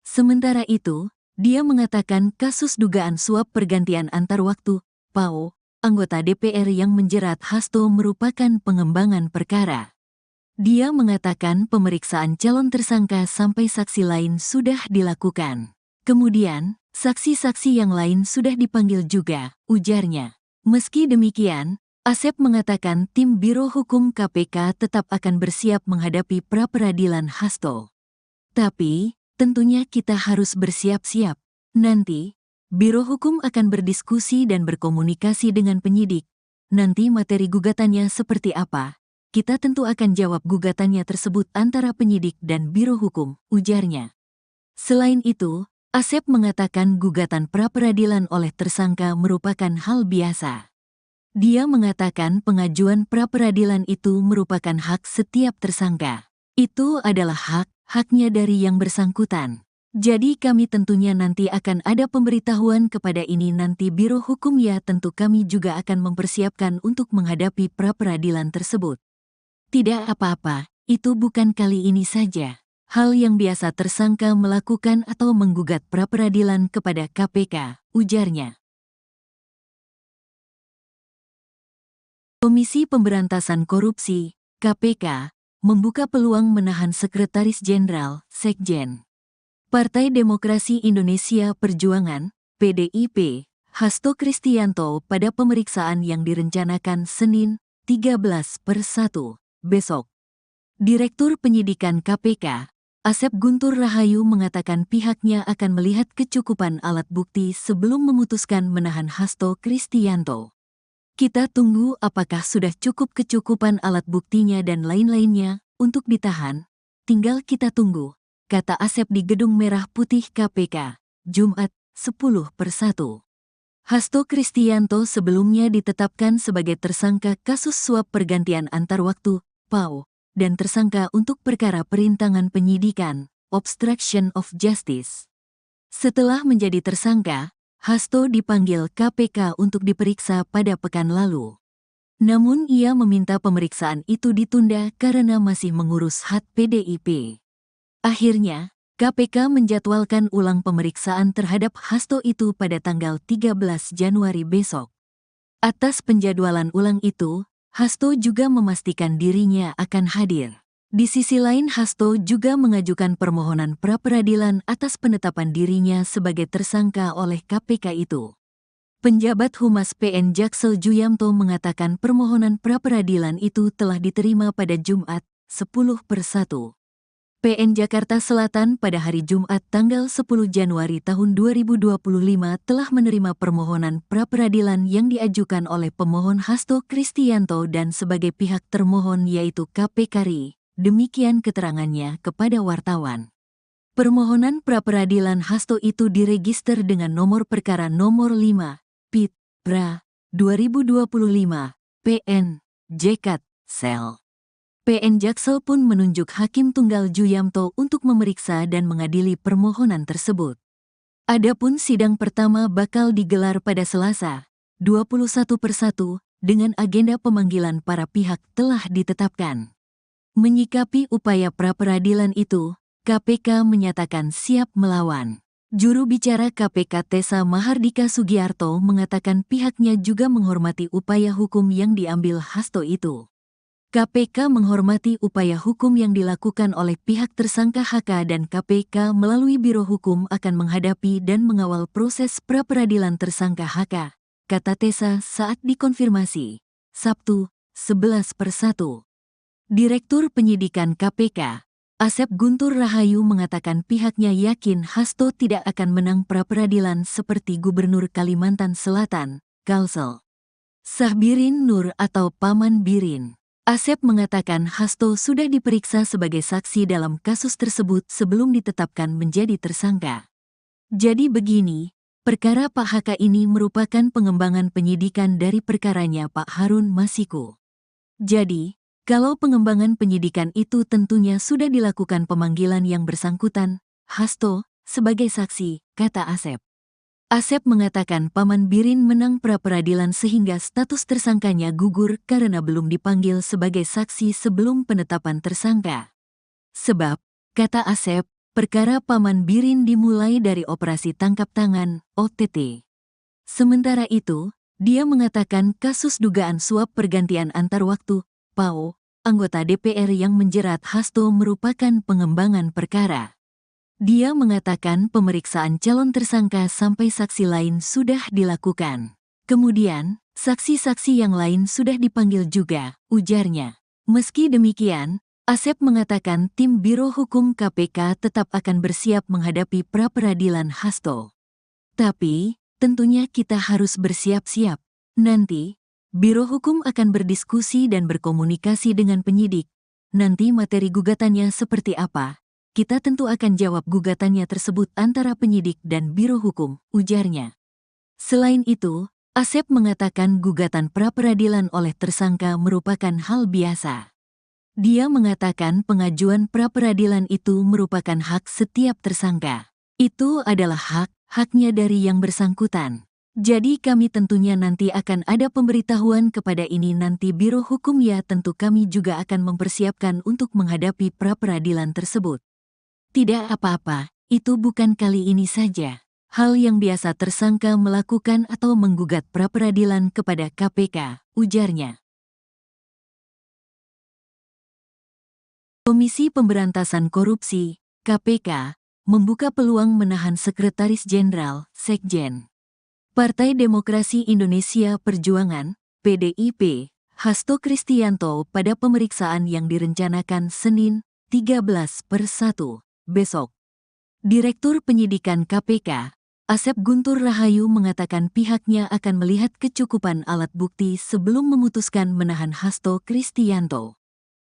Sementara itu, dia mengatakan kasus dugaan suap pergantian antar waktu, PAO, anggota DPR yang menjerat Hasto merupakan pengembangan perkara. Dia mengatakan pemeriksaan calon tersangka sampai saksi lain sudah dilakukan. Kemudian, saksi-saksi yang lain sudah dipanggil juga, ujarnya. Meski demikian, Asep mengatakan tim Biro Hukum KPK tetap akan bersiap menghadapi pra-peradilan Hasto. Tapi, tentunya kita harus bersiap-siap. Nanti, Biro Hukum akan berdiskusi dan berkomunikasi dengan penyidik. Nanti materi gugatannya seperti apa? Kita tentu akan jawab gugatannya tersebut antara penyidik dan Biro Hukum, ujarnya. Selain itu, Asep mengatakan gugatan pra-peradilan oleh tersangka merupakan hal biasa. Dia mengatakan pengajuan pra-peradilan itu merupakan hak setiap tersangka. Itu adalah haknya dari yang bersangkutan. Jadi kami tentunya nanti akan ada pemberitahuan kepada ini nanti Biro Hukum ya tentu kami juga akan mempersiapkan untuk menghadapi pra-peradilan tersebut. Tidak apa-apa, itu bukan kali ini saja. Hal yang biasa tersangka melakukan atau menggugat pra-peradilan kepada KPK, ujarnya. Komisi Pemberantasan Korupsi, KPK, membuka peluang menahan Sekretaris Jenderal, Sekjen, Partai Demokrasi Indonesia Perjuangan, PDIP, Hasto Kristianto pada pemeriksaan yang direncanakan Senin, 13/1, besok. Direktur Penyidikan KPK, Asep Guntur Rahayu mengatakan pihaknya akan melihat kecukupan alat bukti sebelum memutuskan menahan Hasto Kristianto. Kita tunggu apakah sudah cukup kecukupan alat buktinya dan lain-lainnya untuk ditahan. Tinggal kita tunggu, kata Asep di Gedung Merah Putih KPK, Jumat, 10/1. Hasto Kristianto sebelumnya ditetapkan sebagai tersangka kasus suap pergantian antar waktu, PAO, dan tersangka untuk perkara perintangan penyidikan, obstruction of justice. Setelah menjadi tersangka, Hasto dipanggil KPK untuk diperiksa pada pekan lalu. Namun ia meminta pemeriksaan itu ditunda karena masih mengurus hak PDIP. Akhirnya, KPK menjadwalkan ulang pemeriksaan terhadap Hasto itu pada tanggal 13 Januari besok. Atas penjadwalan ulang itu, Hasto juga memastikan dirinya akan hadir. Di sisi lain, Hasto juga mengajukan permohonan pra-peradilan atas penetapan dirinya sebagai tersangka oleh KPK itu. Penjabat Humas PN Jaksel Juyamto mengatakan permohonan pra-peradilan itu telah diterima pada Jumat, 10/1. PN Jakarta Selatan pada hari Jumat tanggal 10 Januari tahun 2025 telah menerima permohonan pra-peradilan yang diajukan oleh pemohon Hasto Kristianto dan sebagai pihak termohon yaitu KPK RI. Demikian keterangannya kepada wartawan. Permohonan pra-peradilan Hasto itu diregister dengan nomor perkara nomor 5, PIT, PRA, 2025, PN, JKT, Sel. PN Jaksel pun menunjuk Hakim Tunggal Juyamto untuk memeriksa dan mengadili permohonan tersebut. Adapun sidang pertama bakal digelar pada Selasa, 21/1, dengan agenda pemanggilan para pihak telah ditetapkan. Menyikapi upaya pra-peradilan itu, KPK menyatakan siap melawan. Juru bicara KPK Tessa Mahardika Sugiarto mengatakan pihaknya juga menghormati upaya hukum yang diambil Hasto itu. KPK menghormati upaya hukum yang dilakukan oleh pihak tersangka HK dan KPK melalui Biro Hukum akan menghadapi dan mengawal proses pra-peradilan tersangka HK, kata Tessa saat dikonfirmasi, Sabtu, 11/1. Direktur Penyidikan KPK, Asep Guntur Rahayu mengatakan pihaknya yakin Hasto tidak akan menang pra-peradilan seperti Gubernur Kalimantan Selatan, Kalsel Sahbirin Nur atau Paman Birin. Asep mengatakan Hasto sudah diperiksa sebagai saksi dalam kasus tersebut sebelum ditetapkan menjadi tersangka. Jadi begini, perkara Pak HK ini merupakan pengembangan penyidikan dari perkaranya Pak Harun Masiku. Jadi, kalau pengembangan penyidikan itu tentunya sudah dilakukan pemanggilan yang bersangkutan, Hasto, sebagai saksi, kata Asep. Asep mengatakan Paman Birin menang pra-peradilan sehingga status tersangkanya gugur karena belum dipanggil sebagai saksi sebelum penetapan tersangka. Sebab, kata Asep, perkara Paman Birin dimulai dari operasi tangkap tangan, OTT. Sementara itu, dia mengatakan kasus dugaan suap pergantian antar waktu, PAO, anggota DPR yang menjerat Hasto merupakan pengembangan perkara. Dia mengatakan pemeriksaan calon tersangka sampai saksi lain sudah dilakukan. Kemudian, saksi-saksi yang lain sudah dipanggil juga, ujarnya. Meski demikian, Asep mengatakan tim Biro Hukum KPK tetap akan bersiap menghadapi pra-peradilan Hasto. Tapi, tentunya kita harus bersiap-siap. Nanti, Biro Hukum akan berdiskusi dan berkomunikasi dengan penyidik. Nanti materi gugatannya seperti apa? Kita tentu akan jawab gugatannya tersebut antara penyidik dan Biro Hukum, ujarnya. Selain itu, Asep mengatakan gugatan pra-peradilan oleh tersangka merupakan hal biasa. Dia mengatakan pengajuan pra-peradilan itu merupakan hak setiap tersangka. Itu adalah haknya dari yang bersangkutan. Jadi kami tentunya nanti akan ada pemberitahuan kepada ini nanti Biro Hukum ya tentu kami juga akan mempersiapkan untuk menghadapi pra-peradilan tersebut. Tidak apa-apa, itu bukan kali ini saja. Hal yang biasa tersangka melakukan atau menggugat pra-peradilan kepada KPK, ujarnya. Komisi Pemberantasan Korupsi, KPK, membuka peluang menahan Sekretaris Jenderal, Sekjen. Partai Demokrasi Indonesia Perjuangan, PDIP, Hasto Kristianto pada pemeriksaan yang direncanakan Senin, 13/1, besok. Direktur Penyidikan KPK, Asep Guntur Rahayu mengatakan pihaknya akan melihat kecukupan alat bukti sebelum memutuskan menahan Hasto Kristianto.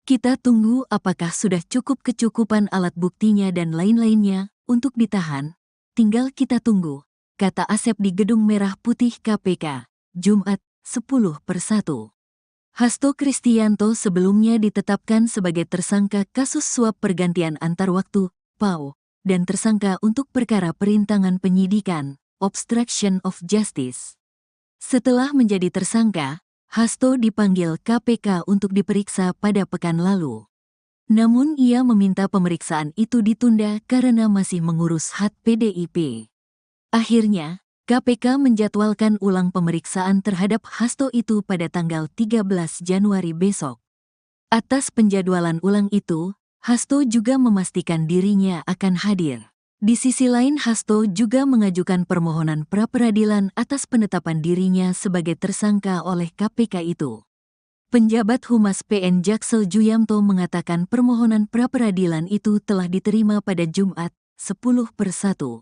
Kita tunggu apakah sudah cukup kecukupan alat buktinya dan lain-lainnya untuk ditahan, tinggal kita tunggu, kata Asep di Gedung Merah Putih KPK, Jumat, 10/1. Hasto Kristianto sebelumnya ditetapkan sebagai tersangka kasus suap pergantian antar waktu, PAO, dan tersangka untuk perkara perintangan penyidikan, obstruction of justice. Setelah menjadi tersangka, Hasto dipanggil KPK untuk diperiksa pada pekan lalu. Namun ia meminta pemeriksaan itu ditunda karena masih mengurus hak PDIP. Akhirnya, KPK menjadwalkan ulang pemeriksaan terhadap Hasto itu pada tanggal 13 Januari besok. Atas penjadwalan ulang itu, Hasto juga memastikan dirinya akan hadir. Di sisi lain, Hasto juga mengajukan permohonan pra-peradilan atas penetapan dirinya sebagai tersangka oleh KPK itu. Penjabat Humas PN Jaksel Juyamto mengatakan permohonan pra-peradilan itu telah diterima pada Jumat, 10/1.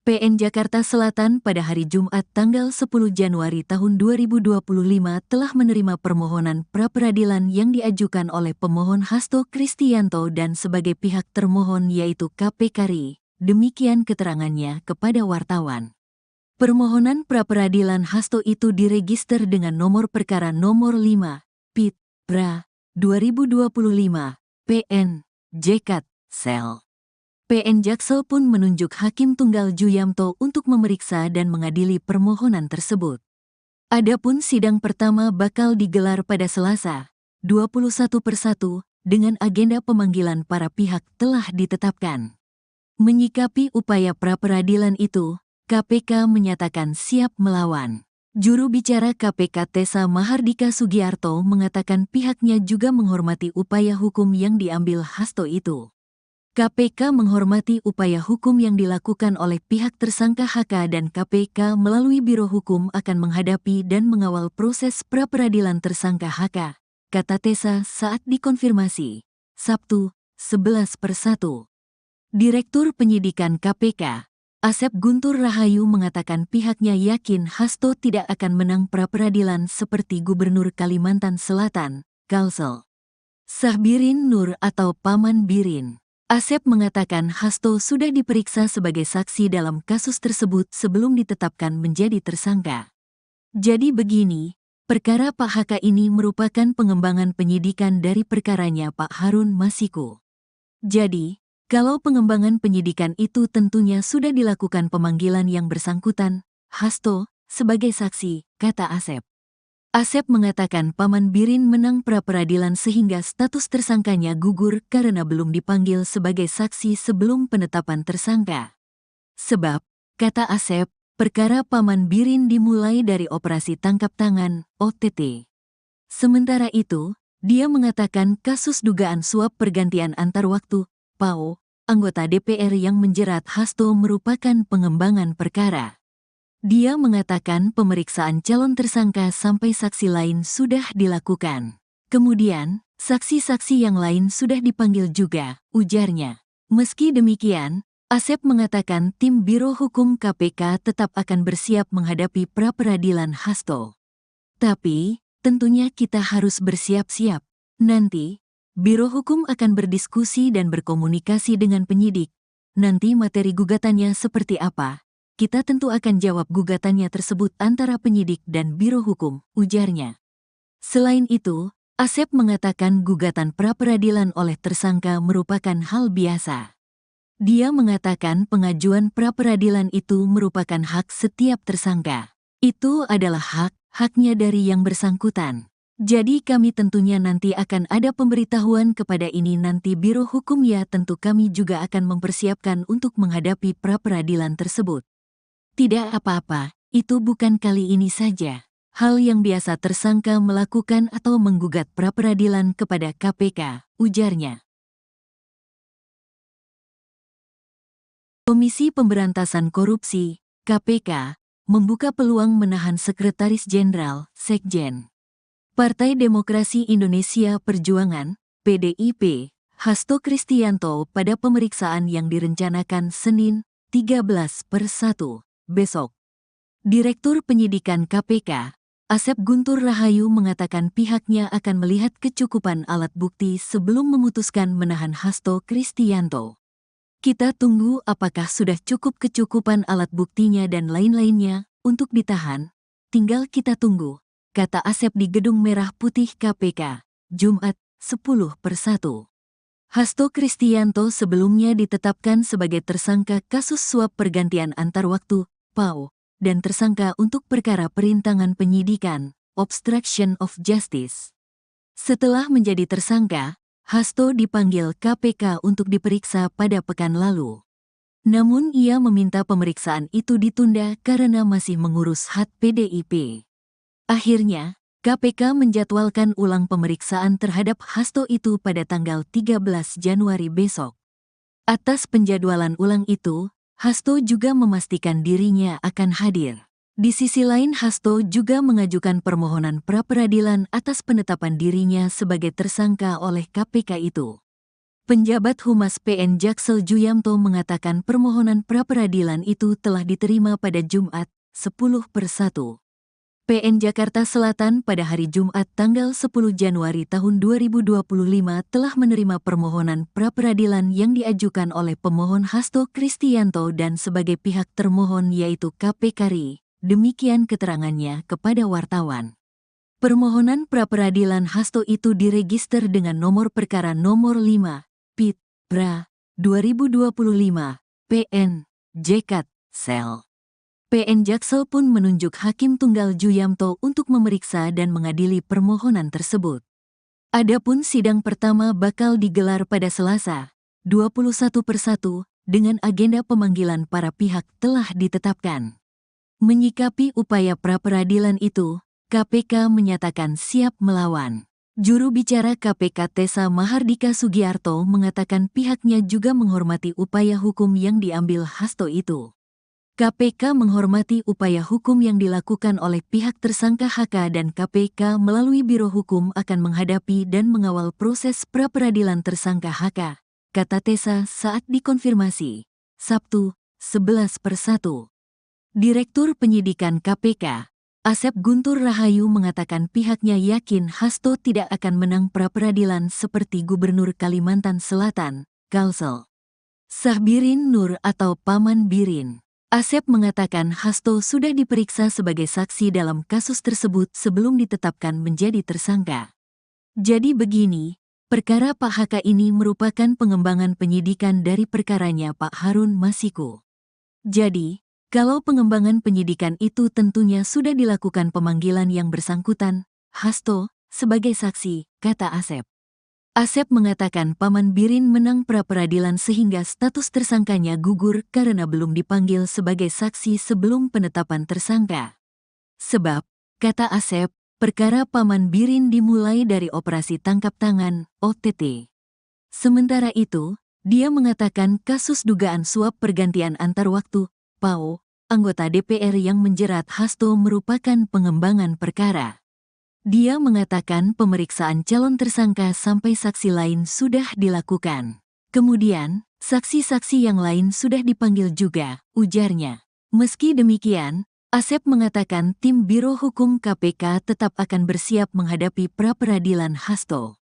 PN Jakarta Selatan pada hari Jumat tanggal 10 Januari tahun 2025 telah menerima permohonan pra-peradilan yang diajukan oleh pemohon Hasto Kristianto dan sebagai pihak termohon yaitu KPK RI. Demikian keterangannya kepada wartawan. Permohonan pra-peradilan Hasto itu diregister dengan nomor perkara nomor 5, PIT, PRA, 2025, PN, JKT, Sel. PN Jaksel pun menunjuk Hakim Tunggal Juyamto untuk memeriksa dan mengadili permohonan tersebut. Adapun sidang pertama bakal digelar pada Selasa, 21/1, dengan agenda pemanggilan para pihak telah ditetapkan. Menyikapi upaya pra-peradilan itu, KPK menyatakan siap melawan. Juru bicara KPK Tessa Mahardika Sugiarto mengatakan pihaknya juga menghormati upaya hukum yang diambil Hasto itu. KPK menghormati upaya hukum yang dilakukan oleh pihak tersangka HK dan KPK melalui Biro Hukum akan menghadapi dan mengawal proses pra-peradilan tersangka HK, kata Tessa saat dikonfirmasi, Sabtu, 11/1. Direktur Penyidikan KPK, Asep Guntur Rahayu mengatakan pihaknya yakin Hasto tidak akan menang pra-peradilan seperti Gubernur Kalimantan Selatan, Kalsel Sahbirin Nur atau Paman Birin. Asep mengatakan Hasto sudah diperiksa sebagai saksi dalam kasus tersebut sebelum ditetapkan menjadi tersangka. Jadi begini, perkara Pak HK ini merupakan pengembangan penyidikan dari perkaranya Pak Harun Masiku. Jadi, kalau pengembangan penyidikan itu tentunya sudah dilakukan pemanggilan yang bersangkutan, Hasto, sebagai saksi, kata Asep. Asep mengatakan Paman Birin menang pra-peradilan sehingga status tersangkanya gugur karena belum dipanggil sebagai saksi sebelum penetapan tersangka. Sebab, kata Asep, perkara Paman Birin dimulai dari operasi tangkap tangan, OTT. Sementara itu, dia mengatakan kasus dugaan suap pergantian antar waktu, PAO, anggota DPR yang menjerat Hasto merupakan pengembangan perkara. Dia mengatakan pemeriksaan calon tersangka sampai saksi lain sudah dilakukan. Kemudian, saksi-saksi yang lain sudah dipanggil juga, ujarnya. Meski demikian, Asep mengatakan tim Biro Hukum KPK tetap akan bersiap menghadapi pra-peradilan Hasto. Tapi, tentunya kita harus bersiap-siap. Nanti, Biro Hukum akan berdiskusi dan berkomunikasi dengan penyidik. Nanti materi gugatannya seperti apa? Kita tentu akan jawab gugatannya tersebut antara penyidik dan Biro Hukum, ujarnya. Selain itu, Asep mengatakan gugatan pra-peradilan oleh tersangka merupakan hal biasa. Dia mengatakan pengajuan pra-peradilan itu merupakan hak setiap tersangka. Itu adalah haknya dari yang bersangkutan. Jadi kami tentunya nanti akan ada pemberitahuan kepada ini nanti Biro Hukum ya tentu kami juga akan mempersiapkan untuk menghadapi pra-peradilan tersebut. Tidak apa-apa, itu bukan kali ini saja. Hal yang biasa tersangka melakukan atau menggugat pra-peradilan kepada KPK, ujarnya. Komisi Pemberantasan Korupsi, KPK, membuka peluang menahan Sekretaris Jenderal, Sekjen. Partai Demokrasi Indonesia Perjuangan, PDIP, Hasto Kristianto pada pemeriksaan yang direncanakan Senin, 13/1, besok. Direktur Penyidikan KPK, Asep Guntur Rahayu mengatakan pihaknya akan melihat kecukupan alat bukti sebelum memutuskan menahan Hasto Kristianto. Kita tunggu apakah sudah cukup kecukupan alat buktinya dan lain-lainnya untuk ditahan. Tinggal kita tunggu, kata Asep di Gedung Merah Putih KPK, Jumat, 10/1. Hasto Kristianto sebelumnya ditetapkan sebagai tersangka kasus suap pergantian antar waktu, PAO, dan tersangka untuk perkara perintangan penyidikan, obstruction of justice. Setelah menjadi tersangka, Hasto dipanggil KPK untuk diperiksa pada pekan lalu. Namun ia meminta pemeriksaan itu ditunda karena masih mengurus hak PDIP. Akhirnya, KPK menjadwalkan ulang pemeriksaan terhadap Hasto itu pada tanggal 13 Januari besok. Atas penjadwalan ulang itu, Hasto juga memastikan dirinya akan hadir. Di sisi lain, Hasto juga mengajukan permohonan pra-peradilan atas penetapan dirinya sebagai tersangka oleh KPK itu. Penjabat Humas PN Jaksel Juyamto mengatakan permohonan pra-peradilan itu telah diterima pada Jumat, 10/1. PN Jakarta Selatan pada hari Jumat tanggal 10 Januari tahun 2025 telah menerima permohonan pra-peradilan yang diajukan oleh pemohon Hasto Kristianto dan sebagai pihak termohon yaitu KPK RI. Demikian keterangannya kepada wartawan. Permohonan pra-peradilan Hasto itu diregister dengan nomor perkara nomor 5, PIT, PRA, 2025, PN, JKT, Sel. PN Jaksel pun menunjuk Hakim Tunggal Juyamto untuk memeriksa dan mengadili permohonan tersebut. Adapun sidang pertama bakal digelar pada Selasa, 21/1, dengan agenda pemanggilan para pihak telah ditetapkan. Menyikapi upaya pra-peradilan itu, KPK menyatakan siap melawan. Juru bicara KPK Tessa Mahardika Sugiarto mengatakan pihaknya juga menghormati upaya hukum yang diambil Hasto itu. KPK menghormati upaya hukum yang dilakukan oleh pihak tersangka HK dan KPK melalui Biro Hukum akan menghadapi dan mengawal proses pra-peradilan tersangka HK, kata Tessa saat dikonfirmasi. Sabtu, 11/1. Direktur Penyidikan KPK, Asep Guntur Rahayu mengatakan pihaknya yakin Hasto tidak akan menang pra-peradilan seperti Gubernur Kalimantan Selatan, Kalsel Sahbirin Nur atau Paman Birin. Asep mengatakan Hasto sudah diperiksa sebagai saksi dalam kasus tersebut sebelum ditetapkan menjadi tersangka. Jadi begini, perkara Pak HK ini merupakan pengembangan penyidikan dari perkaranya Pak Harun Masiku. Jadi, kalau pengembangan penyidikan itu tentunya sudah dilakukan pemanggilan yang bersangkutan, Hasto, sebagai saksi, kata Asep. Asep mengatakan Paman Birin menang pra-peradilan sehingga status tersangkanya gugur karena belum dipanggil sebagai saksi sebelum penetapan tersangka. Sebab, kata Asep, perkara Paman Birin dimulai dari operasi tangkap tangan, OTT. Sementara itu, dia mengatakan kasus dugaan suap pergantian antar waktu, PAO, anggota DPR yang menjerat Hasto merupakan pengembangan perkara. Dia mengatakan pemeriksaan calon tersangka sampai saksi lain sudah dilakukan. Kemudian, saksi-saksi yang lain sudah dipanggil juga, ujarnya. Meski demikian, Asep mengatakan tim Biro Hukum KPK tetap akan bersiap menghadapi pra-peradilan Hasto.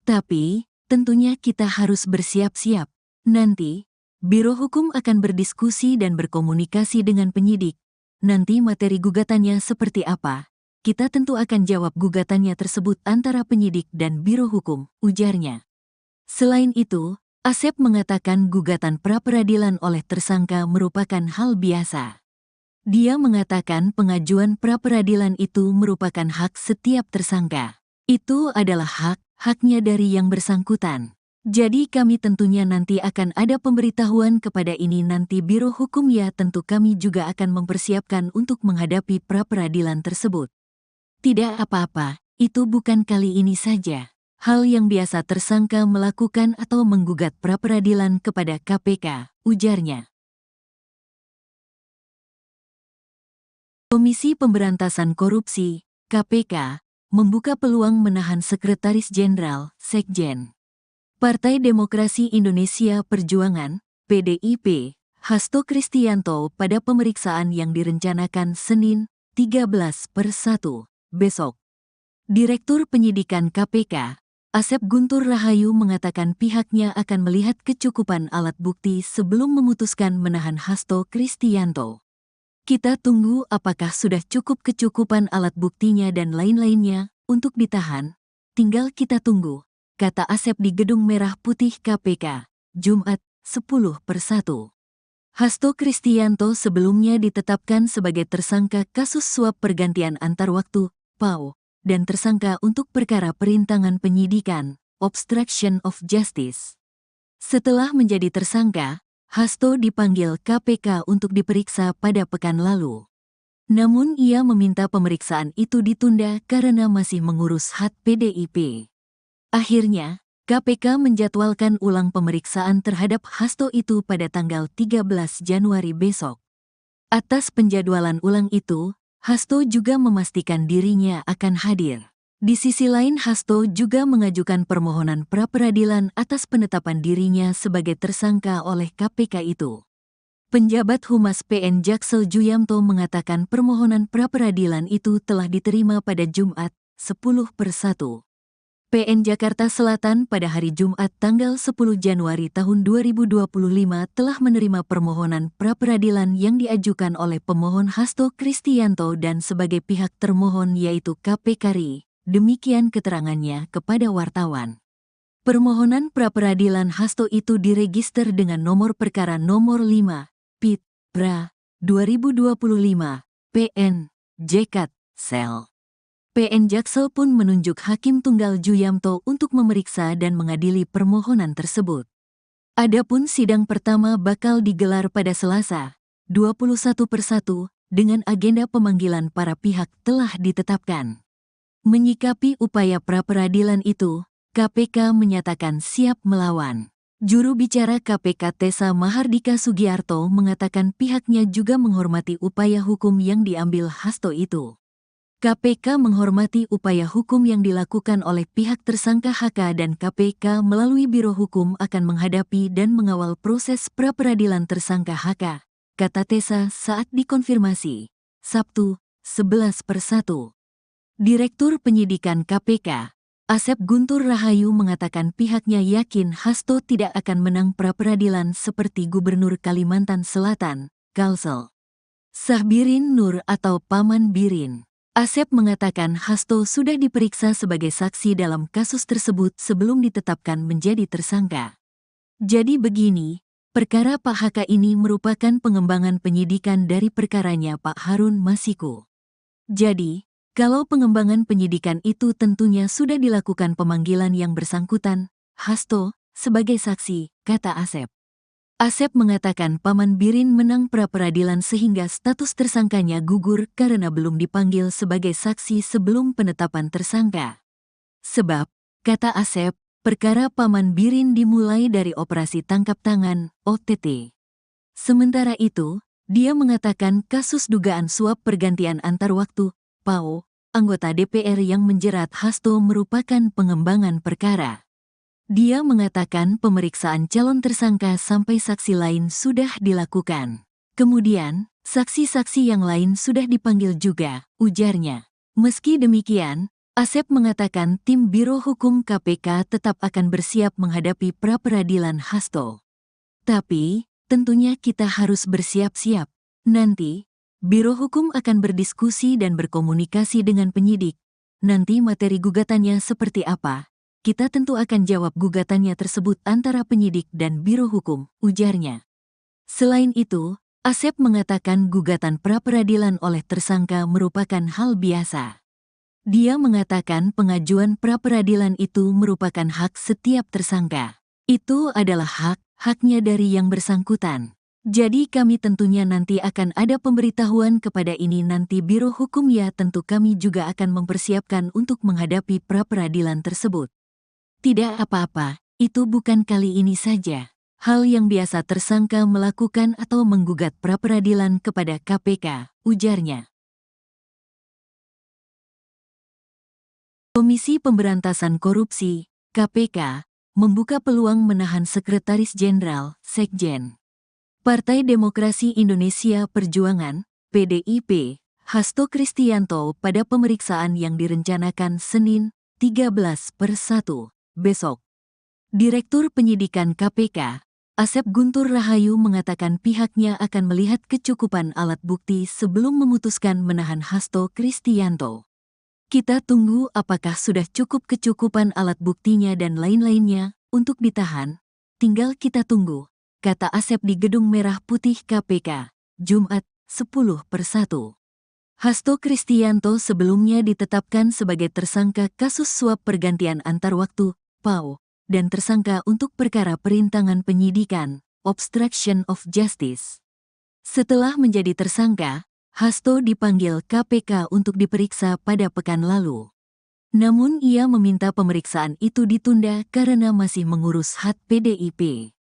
Tapi, tentunya kita harus bersiap-siap. Nanti, Biro Hukum akan berdiskusi dan berkomunikasi dengan penyidik. Nanti materi gugatannya seperti apa? Kita tentu akan jawab gugatannya tersebut antara penyidik dan Biro Hukum, ujarnya. Selain itu, Asep mengatakan gugatan pra-peradilan oleh tersangka merupakan hal biasa. Dia mengatakan pengajuan pra-peradilan itu merupakan hak setiap tersangka. Itu adalah haknya dari yang bersangkutan. Jadi kami tentunya nanti akan ada pemberitahuan kepada ini nanti Biro Hukum ya tentu kami juga akan mempersiapkan untuk menghadapi pra-peradilan tersebut. Tidak apa-apa, itu bukan kali ini saja. Hal yang biasa tersangka melakukan atau menggugat pra-peradilan kepada KPK, ujarnya. Komisi Pemberantasan Korupsi, KPK, membuka peluang menahan Sekretaris Jenderal, Sekjen. Partai Demokrasi Indonesia Perjuangan, PDIP, Hasto Kristianto pada pemeriksaan yang direncanakan Senin, 13/1, besok. Direktur Penyidikan KPK, Asep Guntur Rahayu mengatakan pihaknya akan melihat kecukupan alat bukti sebelum memutuskan menahan Hasto Kristianto. Kita tunggu apakah sudah cukup kecukupan alat buktinya dan lain-lainnya untuk ditahan. Tinggal kita tunggu, kata Asep di Gedung Merah Putih KPK, Jumat, 10/1. Hasto Kristianto sebelumnya ditetapkan sebagai tersangka kasus suap pergantian antar waktu, PAO, dan tersangka untuk perkara perintangan penyidikan, obstruction of justice. Setelah menjadi tersangka, Hasto dipanggil KPK untuk diperiksa pada pekan lalu. Namun ia meminta pemeriksaan itu ditunda karena masih mengurus hak PDIP. Akhirnya, KPK menjadwalkan ulang pemeriksaan terhadap Hasto itu pada tanggal 13 Januari besok. Atas penjadwalan ulang itu, Hasto juga memastikan dirinya akan hadir. Di sisi lain, Hasto juga mengajukan permohonan pra-peradilan atas penetapan dirinya sebagai tersangka oleh KPK itu. Penjabat Humas PN Jaksel Juyamto mengatakan permohonan pra-peradilan itu telah diterima pada Jumat, 10/1. PN Jakarta Selatan pada hari Jumat tanggal 10 Januari tahun 2025 telah menerima permohonan pra-peradilan yang diajukan oleh pemohon Hasto Kristianto dan sebagai pihak termohon yaitu KPK RI. Demikian keterangannya kepada wartawan. Permohonan pra-peradilan Hasto itu diregister dengan nomor perkara nomor 5, PIT, PRA, 2025, PN, JKT, Sel. PN Jaksel pun menunjuk Hakim Tunggal Juyamto untuk memeriksa dan mengadili permohonan tersebut. Adapun sidang pertama bakal digelar pada Selasa, 21/1, dengan agenda pemanggilan para pihak telah ditetapkan. Menyikapi upaya pra-peradilan itu, KPK menyatakan siap melawan. Juru bicara KPK Tessa Mahardika Sugiarto mengatakan pihaknya juga menghormati upaya hukum yang diambil Hasto itu. KPK menghormati upaya hukum yang dilakukan oleh pihak tersangka HK dan KPK melalui Biro Hukum akan menghadapi dan mengawal proses pra-peradilan tersangka HK, kata Tessa saat dikonfirmasi. Sabtu, 11/1. Direktur Penyidikan KPK, Asep Guntur Rahayu mengatakan pihaknya yakin Hasto tidak akan menang pra-peradilan seperti Gubernur Kalimantan Selatan, Kalsel Sahbirin Nur atau Paman Birin. Asep mengatakan Hasto sudah diperiksa sebagai saksi dalam kasus tersebut sebelum ditetapkan menjadi tersangka. Jadi begini, perkara Pak HK ini merupakan pengembangan penyidikan dari perkaranya Pak Harun Masiku. Jadi, kalau pengembangan penyidikan itu tentunya sudah dilakukan pemanggilan yang bersangkutan, Hasto, sebagai saksi, kata Asep. Asep mengatakan Paman Birin menang pra-peradilan sehingga status tersangkanya gugur karena belum dipanggil sebagai saksi sebelum penetapan tersangka. Sebab, kata Asep, perkara Paman Birin dimulai dari operasi tangkap tangan, OTT. Sementara itu, dia mengatakan kasus dugaan suap pergantian antar waktu, PAO, anggota DPR yang menjerat Hasto merupakan pengembangan perkara. Dia mengatakan pemeriksaan calon tersangka sampai saksi lain sudah dilakukan. Kemudian, saksi-saksi yang lain sudah dipanggil juga, ujarnya. Meski demikian, Asep mengatakan tim Biro Hukum KPK tetap akan bersiap menghadapi pra-peradilan Hasto. Tapi, tentunya kita harus bersiap-siap. Nanti, Biro Hukum akan berdiskusi dan berkomunikasi dengan penyidik. Nanti materi gugatannya seperti apa? Kita tentu akan jawab gugatannya tersebut antara penyidik dan Biro Hukum, ujarnya. Selain itu, Asep mengatakan gugatan pra-peradilan oleh tersangka merupakan hal biasa. Dia mengatakan pengajuan pra-peradilan itu merupakan hak setiap tersangka. Itu adalah haknya dari yang bersangkutan. Jadi kami tentunya nanti akan ada pemberitahuan kepada ini nanti Biro Hukum ya tentu kami juga akan mempersiapkan untuk menghadapi pra-peradilan tersebut. Tidak apa-apa, itu bukan kali ini saja. Hal yang biasa tersangka melakukan atau menggugat pra-peradilan kepada KPK, ujarnya. Komisi Pemberantasan Korupsi, KPK, membuka peluang menahan Sekretaris Jenderal, Sekjen, Partai Demokrasi Indonesia Perjuangan, PDIP, Hasto Kristianto pada pemeriksaan yang direncanakan Senin, 13/1, besok. Direktur Penyidikan KPK, Asep Guntur Rahayu mengatakan pihaknya akan melihat kecukupan alat bukti sebelum memutuskan menahan Hasto Kristianto. Kita tunggu apakah sudah cukup kecukupan alat buktinya dan lain-lainnya untuk ditahan. Tinggal kita tunggu, kata Asep di Gedung Merah Putih KPK, Jumat, 10/1. Hasto Kristianto sebelumnya ditetapkan sebagai tersangka kasus suap pergantian antar waktu, PAO, dan tersangka untuk perkara perintangan penyidikan, obstruction of justice. Setelah menjadi tersangka, Hasto dipanggil KPK untuk diperiksa pada pekan lalu. Namun ia meminta pemeriksaan itu ditunda karena masih mengurus hak PDIP.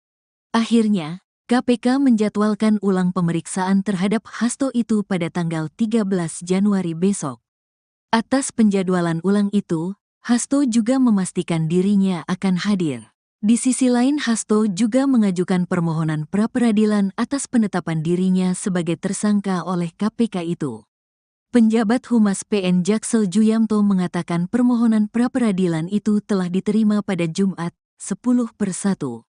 Akhirnya, KPK menjadwalkan ulang pemeriksaan terhadap Hasto itu pada tanggal 13 Januari besok. Atas penjadwalan ulang itu, Hasto juga memastikan dirinya akan hadir. Di sisi lain, Hasto juga mengajukan permohonan pra-peradilan atas penetapan dirinya sebagai tersangka oleh KPK itu. Penjabat Humas PN Jaksel Juyamto mengatakan permohonan pra-peradilan itu telah diterima pada Jumat, 10/1.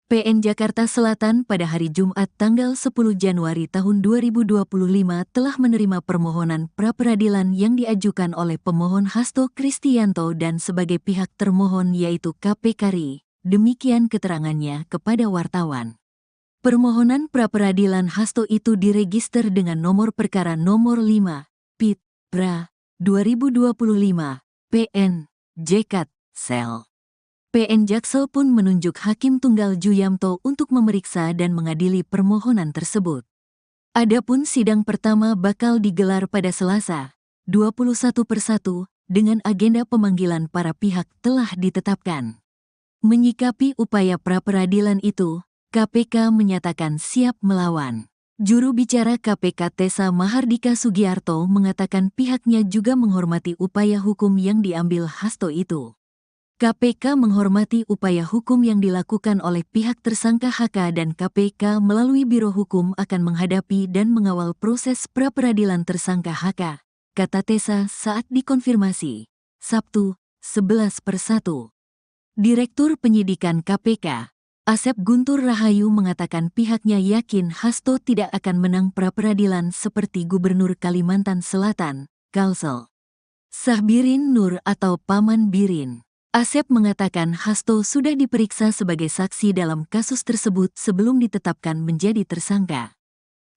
PN Jakarta Selatan pada hari Jumat tanggal 10 Januari tahun 2025 telah menerima permohonan pra-peradilan yang diajukan oleh pemohon Hasto Kristianto dan sebagai pihak termohon yaitu KPK RI. Demikian keterangannya kepada wartawan. Permohonan pra-peradilan Hasto itu diregister dengan nomor perkara nomor 5, PIT, PRA, 2025, PN, JKT, Sel. PN Jaksel pun menunjuk Hakim Tunggal Juyamto untuk memeriksa dan mengadili permohonan tersebut. Adapun sidang pertama bakal digelar pada Selasa, 21/1, dengan agenda pemanggilan para pihak telah ditetapkan. Menyikapi upaya pra-peradilan itu, KPK menyatakan siap melawan. Juru bicara KPK Tessa Mahardika Sugiarto mengatakan pihaknya juga menghormati upaya hukum yang diambil Hasto itu. KPK menghormati upaya hukum yang dilakukan oleh pihak tersangka HK dan KPK melalui Biro Hukum akan menghadapi dan mengawal proses pra-peradilan tersangka HK, kata Tessa saat dikonfirmasi. Sabtu, 11/1. Direktur Penyidikan KPK, Asep Guntur Rahayu mengatakan pihaknya yakin Hasto tidak akan menang pra-peradilan seperti Gubernur Kalimantan Selatan, Kalsel Sahbirin Nur atau Paman Birin. Asep mengatakan Hasto sudah diperiksa sebagai saksi dalam kasus tersebut sebelum ditetapkan menjadi tersangka.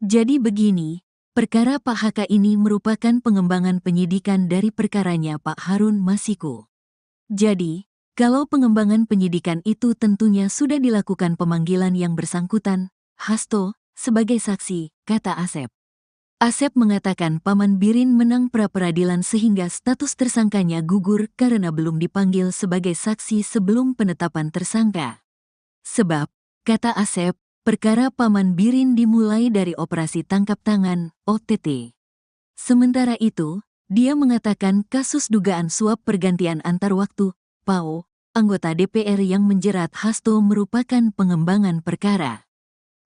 Jadi begini, perkara Pak HK ini merupakan pengembangan penyidikan dari perkaranya Pak Harun Masiku. Jadi, kalau pengembangan penyidikan itu tentunya sudah dilakukan pemanggilan yang bersangkutan, Hasto, sebagai saksi, kata Asep. Asep mengatakan Paman Birin menang pra-peradilan sehingga status tersangkanya gugur karena belum dipanggil sebagai saksi sebelum penetapan tersangka. Sebab, kata Asep, perkara Paman Birin dimulai dari operasi tangkap tangan, OTT. Sementara itu, dia mengatakan kasus dugaan suap pergantian antar waktu, PAO, anggota DPR yang menjerat Hasto merupakan pengembangan perkara.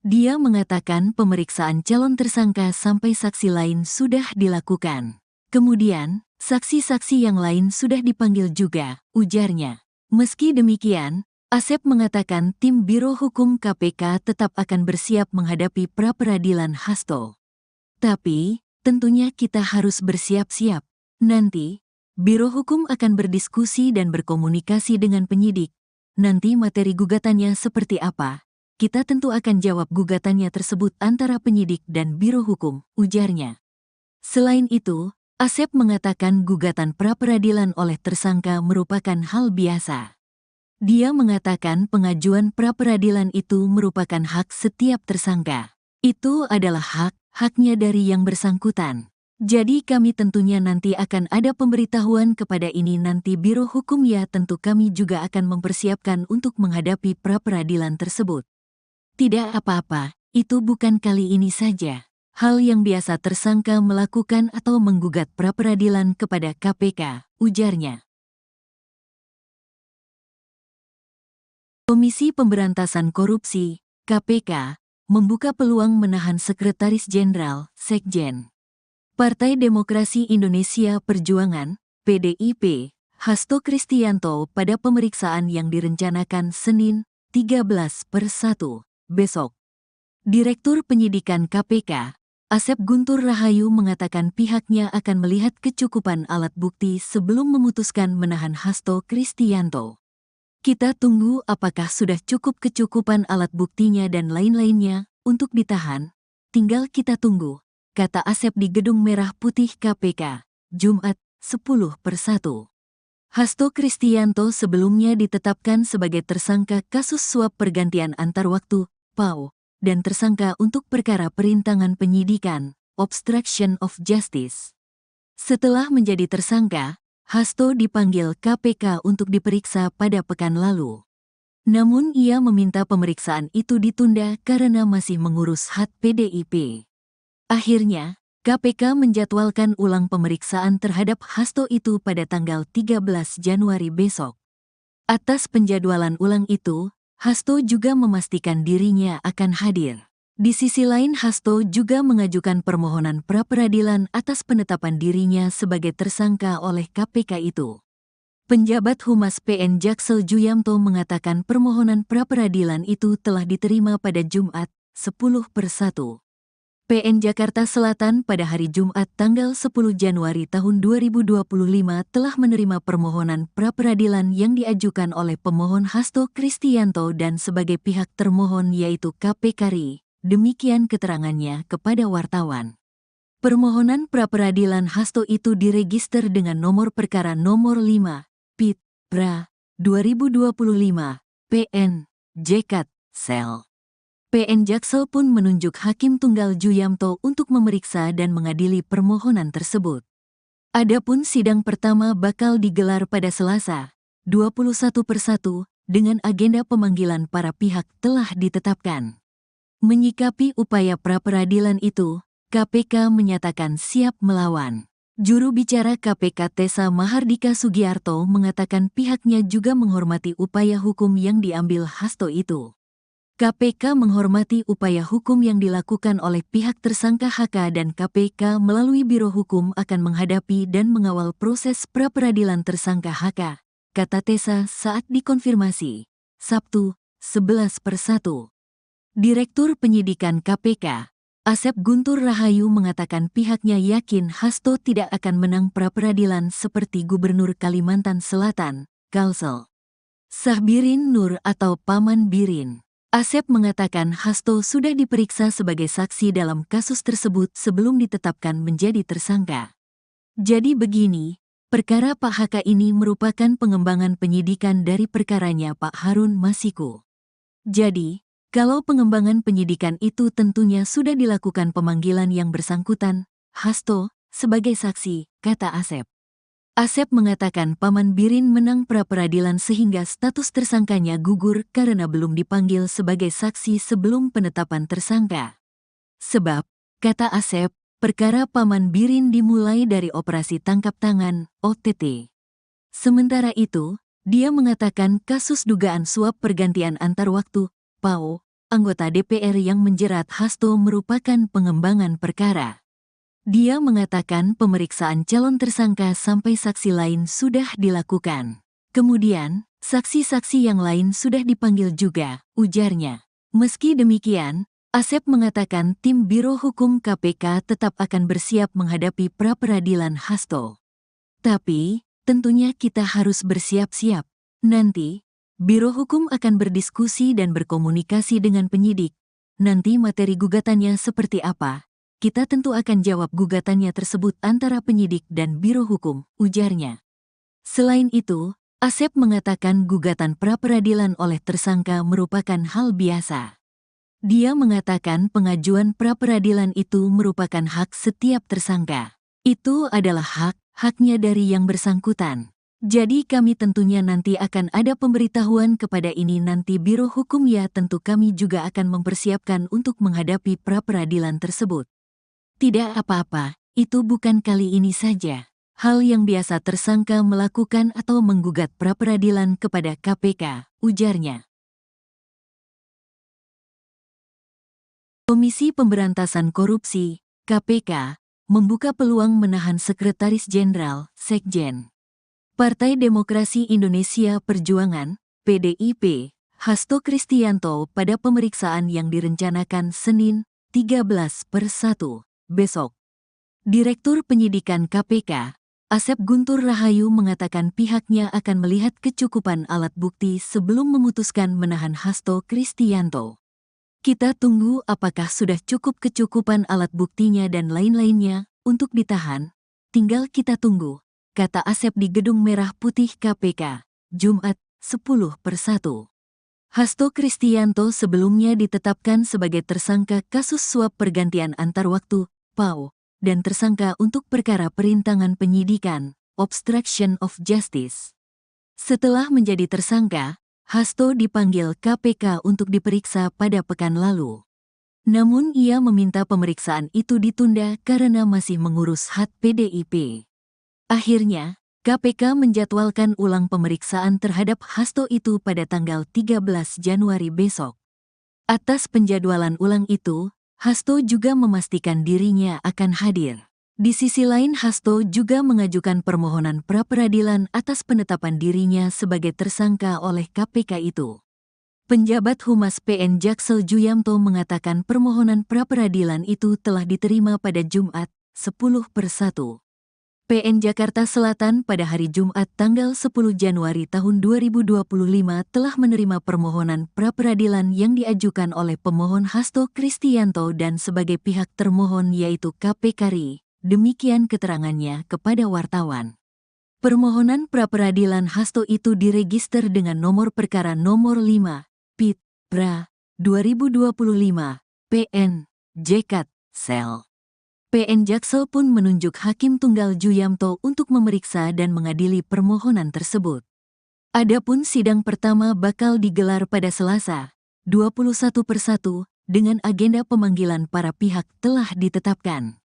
Dia mengatakan pemeriksaan calon tersangka sampai saksi lain sudah dilakukan. Kemudian, saksi-saksi yang lain sudah dipanggil juga, ujarnya. Meski demikian, Asep mengatakan tim Biro Hukum KPK tetap akan bersiap menghadapi pra-peradilan Hasto. Tapi, tentunya kita harus bersiap-siap. Nanti, Biro Hukum akan berdiskusi dan berkomunikasi dengan penyidik. Nanti materi gugatannya seperti apa? Kita tentu akan jawab gugatannya tersebut antara penyidik dan Biro Hukum, ujarnya. Selain itu, Asep mengatakan gugatan pra-peradilan oleh tersangka merupakan hal biasa. Dia mengatakan pengajuan pra-peradilan itu merupakan hak setiap tersangka. Itu adalah haknya dari yang bersangkutan. Jadi kami tentunya nanti akan ada pemberitahuan kepada ini nanti Biro Hukum ya tentu kami juga akan mempersiapkan untuk menghadapi pra-peradilan tersebut. Tidak apa-apa, itu bukan kali ini saja. Hal yang biasa tersangka melakukan atau menggugat pra-peradilan kepada KPK, ujarnya. Komisi Pemberantasan Korupsi, KPK, membuka peluang menahan Sekretaris Jenderal, Sekjen. Partai Demokrasi Indonesia Perjuangan, PDIP, Hasto Kristianto pada pemeriksaan yang direncanakan Senin, 13/1, besok. Direktur Penyidikan KPK, Asep Guntur Rahayu mengatakan pihaknya akan melihat kecukupan alat bukti sebelum memutuskan menahan Hasto Kristianto. Kita tunggu apakah sudah cukup kecukupan alat buktinya dan lain-lainnya untuk ditahan. Tinggal kita tunggu, kata Asep di Gedung Merah Putih KPK, Jumat, 10/1. Hasto Kristianto sebelumnya ditetapkan sebagai tersangka kasus suap pergantian antar waktu, PAO, dan tersangka untuk perkara perintangan penyidikan, obstruction of justice. Setelah menjadi tersangka, Hasto dipanggil KPK untuk diperiksa pada pekan lalu. Namun ia meminta pemeriksaan itu ditunda karena masih mengurus hak PDIP. Akhirnya, KPK menjadwalkan ulang pemeriksaan terhadap Hasto itu pada tanggal 13 Januari besok. Atas penjadwalan ulang itu, Hasto juga memastikan dirinya akan hadir. Di sisi lain, Hasto juga mengajukan permohonan pra-peradilan atas penetapan dirinya sebagai tersangka oleh KPK itu. Penjabat Humas PN Jaksel Juyamto mengatakan permohonan pra-peradilan itu telah diterima pada Jumat, 10/1. PN Jakarta Selatan pada hari Jumat tanggal 10 Januari tahun 2025 telah menerima permohonan pra-peradilan yang diajukan oleh pemohon Hasto Kristianto dan sebagai pihak termohon yaitu KPK RI. Demikian keterangannya kepada wartawan. Permohonan pra-peradilan Hasto itu diregister dengan nomor perkara nomor 5, PIT, PRA, 2025, PN, JKT, Sel. PN Jaksel pun menunjuk Hakim Tunggal Juyamto untuk memeriksa dan mengadili permohonan tersebut. Adapun sidang pertama bakal digelar pada Selasa, 21/1, dengan agenda pemanggilan para pihak telah ditetapkan. Menyikapi upaya pra-peradilan itu, KPK menyatakan siap melawan. Juru bicara KPK Tessa Mahardika Sugiarto mengatakan pihaknya juga menghormati upaya hukum yang diambil Hasto itu. KPK menghormati upaya hukum yang dilakukan oleh pihak tersangka HK dan KPK melalui Biro Hukum akan menghadapi dan mengawal proses pra-peradilan tersangka HK, kata Tessa saat dikonfirmasi, Sabtu, 11/1. Direktur Penyidikan KPK, Asep Guntur Rahayu mengatakan pihaknya yakin Hasto tidak akan menang pra-peradilan seperti Gubernur Kalimantan Selatan, Kalsel Sahbirin Nur atau Paman Birin. Asep mengatakan Hasto sudah diperiksa sebagai saksi dalam kasus tersebut sebelum ditetapkan menjadi tersangka. Jadi begini, perkara Pak HK ini merupakan pengembangan penyidikan dari perkaranya Pak Harun Masiku. Jadi, kalau pengembangan penyidikan itu tentunya sudah dilakukan pemanggilan yang bersangkutan, Hasto, sebagai saksi, kata Asep. Asep mengatakan Paman Birin menang pra-peradilan sehingga status tersangkanya gugur karena belum dipanggil sebagai saksi sebelum penetapan tersangka. Sebab, kata Asep, perkara Paman Birin dimulai dari operasi tangkap tangan, OTT. Sementara itu, dia mengatakan kasus dugaan suap pergantian antar waktu, PAO, anggota DPR yang menjerat Hasto merupakan pengembangan perkara. Dia mengatakan pemeriksaan calon tersangka sampai saksi lain sudah dilakukan. Kemudian, saksi-saksi yang lain sudah dipanggil juga, ujarnya. Meski demikian, Asep mengatakan tim Biro Hukum KPK tetap akan bersiap menghadapi pra-peradilan Hasto. Tapi, tentunya kita harus bersiap-siap. Nanti, Biro Hukum akan berdiskusi dan berkomunikasi dengan penyidik. Nanti materi gugatannya seperti apa? Kita tentu akan jawab gugatannya tersebut antara penyidik dan Biro Hukum, ujarnya. Selain itu, Asep mengatakan gugatan pra-peradilan oleh tersangka merupakan hal biasa. Dia mengatakan pengajuan pra-peradilan itu merupakan hak setiap tersangka. Itu adalah haknya dari yang bersangkutan. Jadi kami tentunya nanti akan ada pemberitahuan kepada ini nanti Biro Hukum ya tentu kami juga akan mempersiapkan untuk menghadapi pra-peradilan tersebut. Tidak apa-apa, itu bukan kali ini saja. Hal yang biasa tersangka melakukan atau menggugat pra-peradilan kepada KPK, ujarnya. Komisi Pemberantasan Korupsi, KPK, membuka peluang menahan Sekretaris Jenderal, Sekjen. Partai Demokrasi Indonesia Perjuangan, PDIP, Hasto Kristianto pada pemeriksaan yang direncanakan Senin, 13/1, besok. Direktur Penyidikan KPK, Asep Guntur Rahayu mengatakan pihaknya akan melihat kecukupan alat bukti sebelum memutuskan menahan Hasto Kristianto. Kita tunggu apakah sudah cukup kecukupan alat buktinya dan lain-lainnya untuk ditahan. Tinggal kita tunggu, kata Asep di Gedung Merah Putih KPK, Jumat, 10/1. Hasto Kristianto sebelumnya ditetapkan sebagai tersangka kasus suap pergantian antar waktu, PAO, dan tersangka untuk perkara perintangan penyidikan, obstruction of justice. Setelah menjadi tersangka, Hasto dipanggil KPK untuk diperiksa pada pekan lalu. Namun ia meminta pemeriksaan itu ditunda karena masih mengurus hak PDIP. Akhirnya, KPK menjadwalkan ulang pemeriksaan terhadap Hasto itu pada tanggal 13 Januari besok. Atas penjadwalan ulang itu, Hasto juga memastikan dirinya akan hadir. Di sisi lain, Hasto juga mengajukan permohonan pra-peradilan atas penetapan dirinya sebagai tersangka oleh KPK itu. Penjabat Humas PN Jaksel Juyamto mengatakan permohonan pra-peradilan itu telah diterima pada Jumat, 10/1. PN Jakarta Selatan pada hari Jumat tanggal 10 Januari tahun 2025 telah menerima permohonan pra-peradilan yang diajukan oleh pemohon Hasto Kristianto dan sebagai pihak termohon yaitu KPK RI. Demikian keterangannya kepada wartawan. Permohonan pra-peradilan Hasto itu diregister dengan nomor perkara nomor 5, PIT, PRA, 2025, PN, JKT, Sel. PN Jaksel pun menunjuk Hakim Tunggal Juyamto untuk memeriksa dan mengadili permohonan tersebut. Adapun sidang pertama bakal digelar pada Selasa, 21/1, dengan agenda pemanggilan para pihak telah ditetapkan.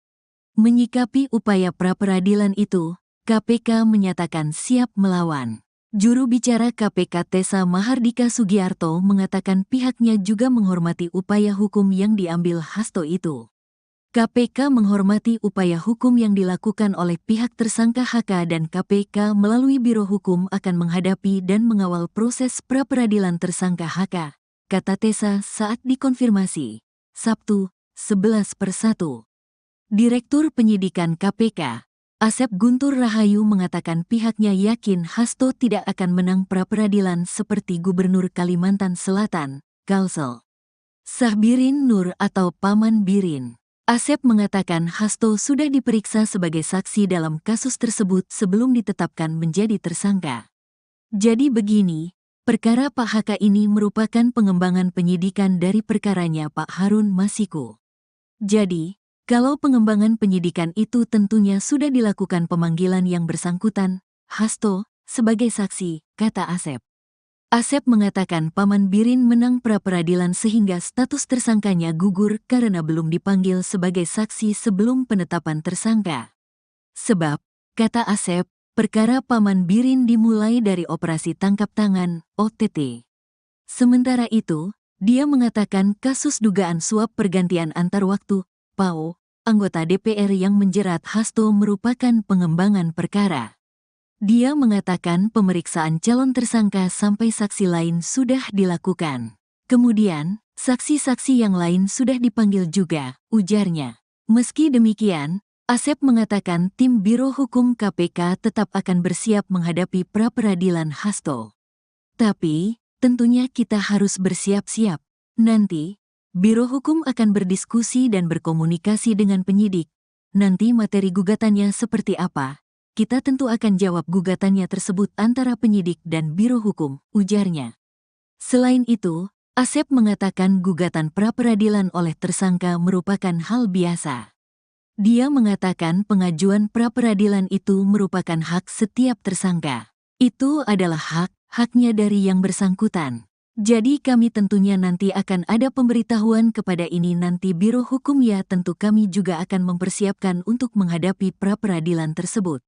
Menyikapi upaya pra-peradilan itu, KPK menyatakan siap melawan. Juru bicara KPK Tessa Mahardika Sugiarto mengatakan pihaknya juga menghormati upaya hukum yang diambil Hasto itu. KPK menghormati upaya hukum yang dilakukan oleh pihak tersangka HK dan KPK melalui Biro Hukum akan menghadapi dan mengawal proses pra-peradilan tersangka HK, kata Tessa saat dikonfirmasi, Sabtu, 11/1. Direktur Penyidikan KPK, Asep Guntur Rahayu mengatakan pihaknya yakin Hasto tidak akan menang pra-peradilan seperti Gubernur Kalimantan Selatan, Kalsel Sahbirin Nur atau Paman Birin. Asep mengatakan Hasto sudah diperiksa sebagai saksi dalam kasus tersebut sebelum ditetapkan menjadi tersangka. Jadi begini, perkara Pak HK ini merupakan pengembangan penyidikan dari perkaranya Pak Harun Masiku. Jadi, kalau pengembangan penyidikan itu tentunya sudah dilakukan pemanggilan yang bersangkutan, Hasto, sebagai saksi, kata Asep. Asep mengatakan Paman Birin menang pra-peradilan sehingga status tersangkanya gugur karena belum dipanggil sebagai saksi sebelum penetapan tersangka. Sebab, kata Asep, perkara Paman Birin dimulai dari operasi tangkap tangan, OTT. Sementara itu, dia mengatakan kasus dugaan suap pergantian antar waktu, PAO, anggota DPR yang menjerat Hasto merupakan pengembangan perkara. Dia mengatakan pemeriksaan calon tersangka sampai saksi lain sudah dilakukan. Kemudian, saksi-saksi yang lain sudah dipanggil juga, ujarnya. Meski demikian, Asep mengatakan tim Biro Hukum KPK tetap akan bersiap menghadapi pra-peradilan Hasto. Tapi, tentunya kita harus bersiap-siap. Nanti, Biro Hukum akan berdiskusi dan berkomunikasi dengan penyidik. Nanti materi gugatannya seperti apa? Kita tentu akan jawab gugatannya tersebut antara penyidik dan Biro Hukum, ujarnya. Selain itu, Asep mengatakan gugatan pra-peradilan oleh tersangka merupakan hal biasa. Dia mengatakan pengajuan pra-peradilan itu merupakan hak setiap tersangka. Itu adalah haknya dari yang bersangkutan. Jadi kami tentunya nanti akan ada pemberitahuan kepada ini nanti Biro Hukum ya tentu kami juga akan mempersiapkan untuk menghadapi pra-peradilan tersebut.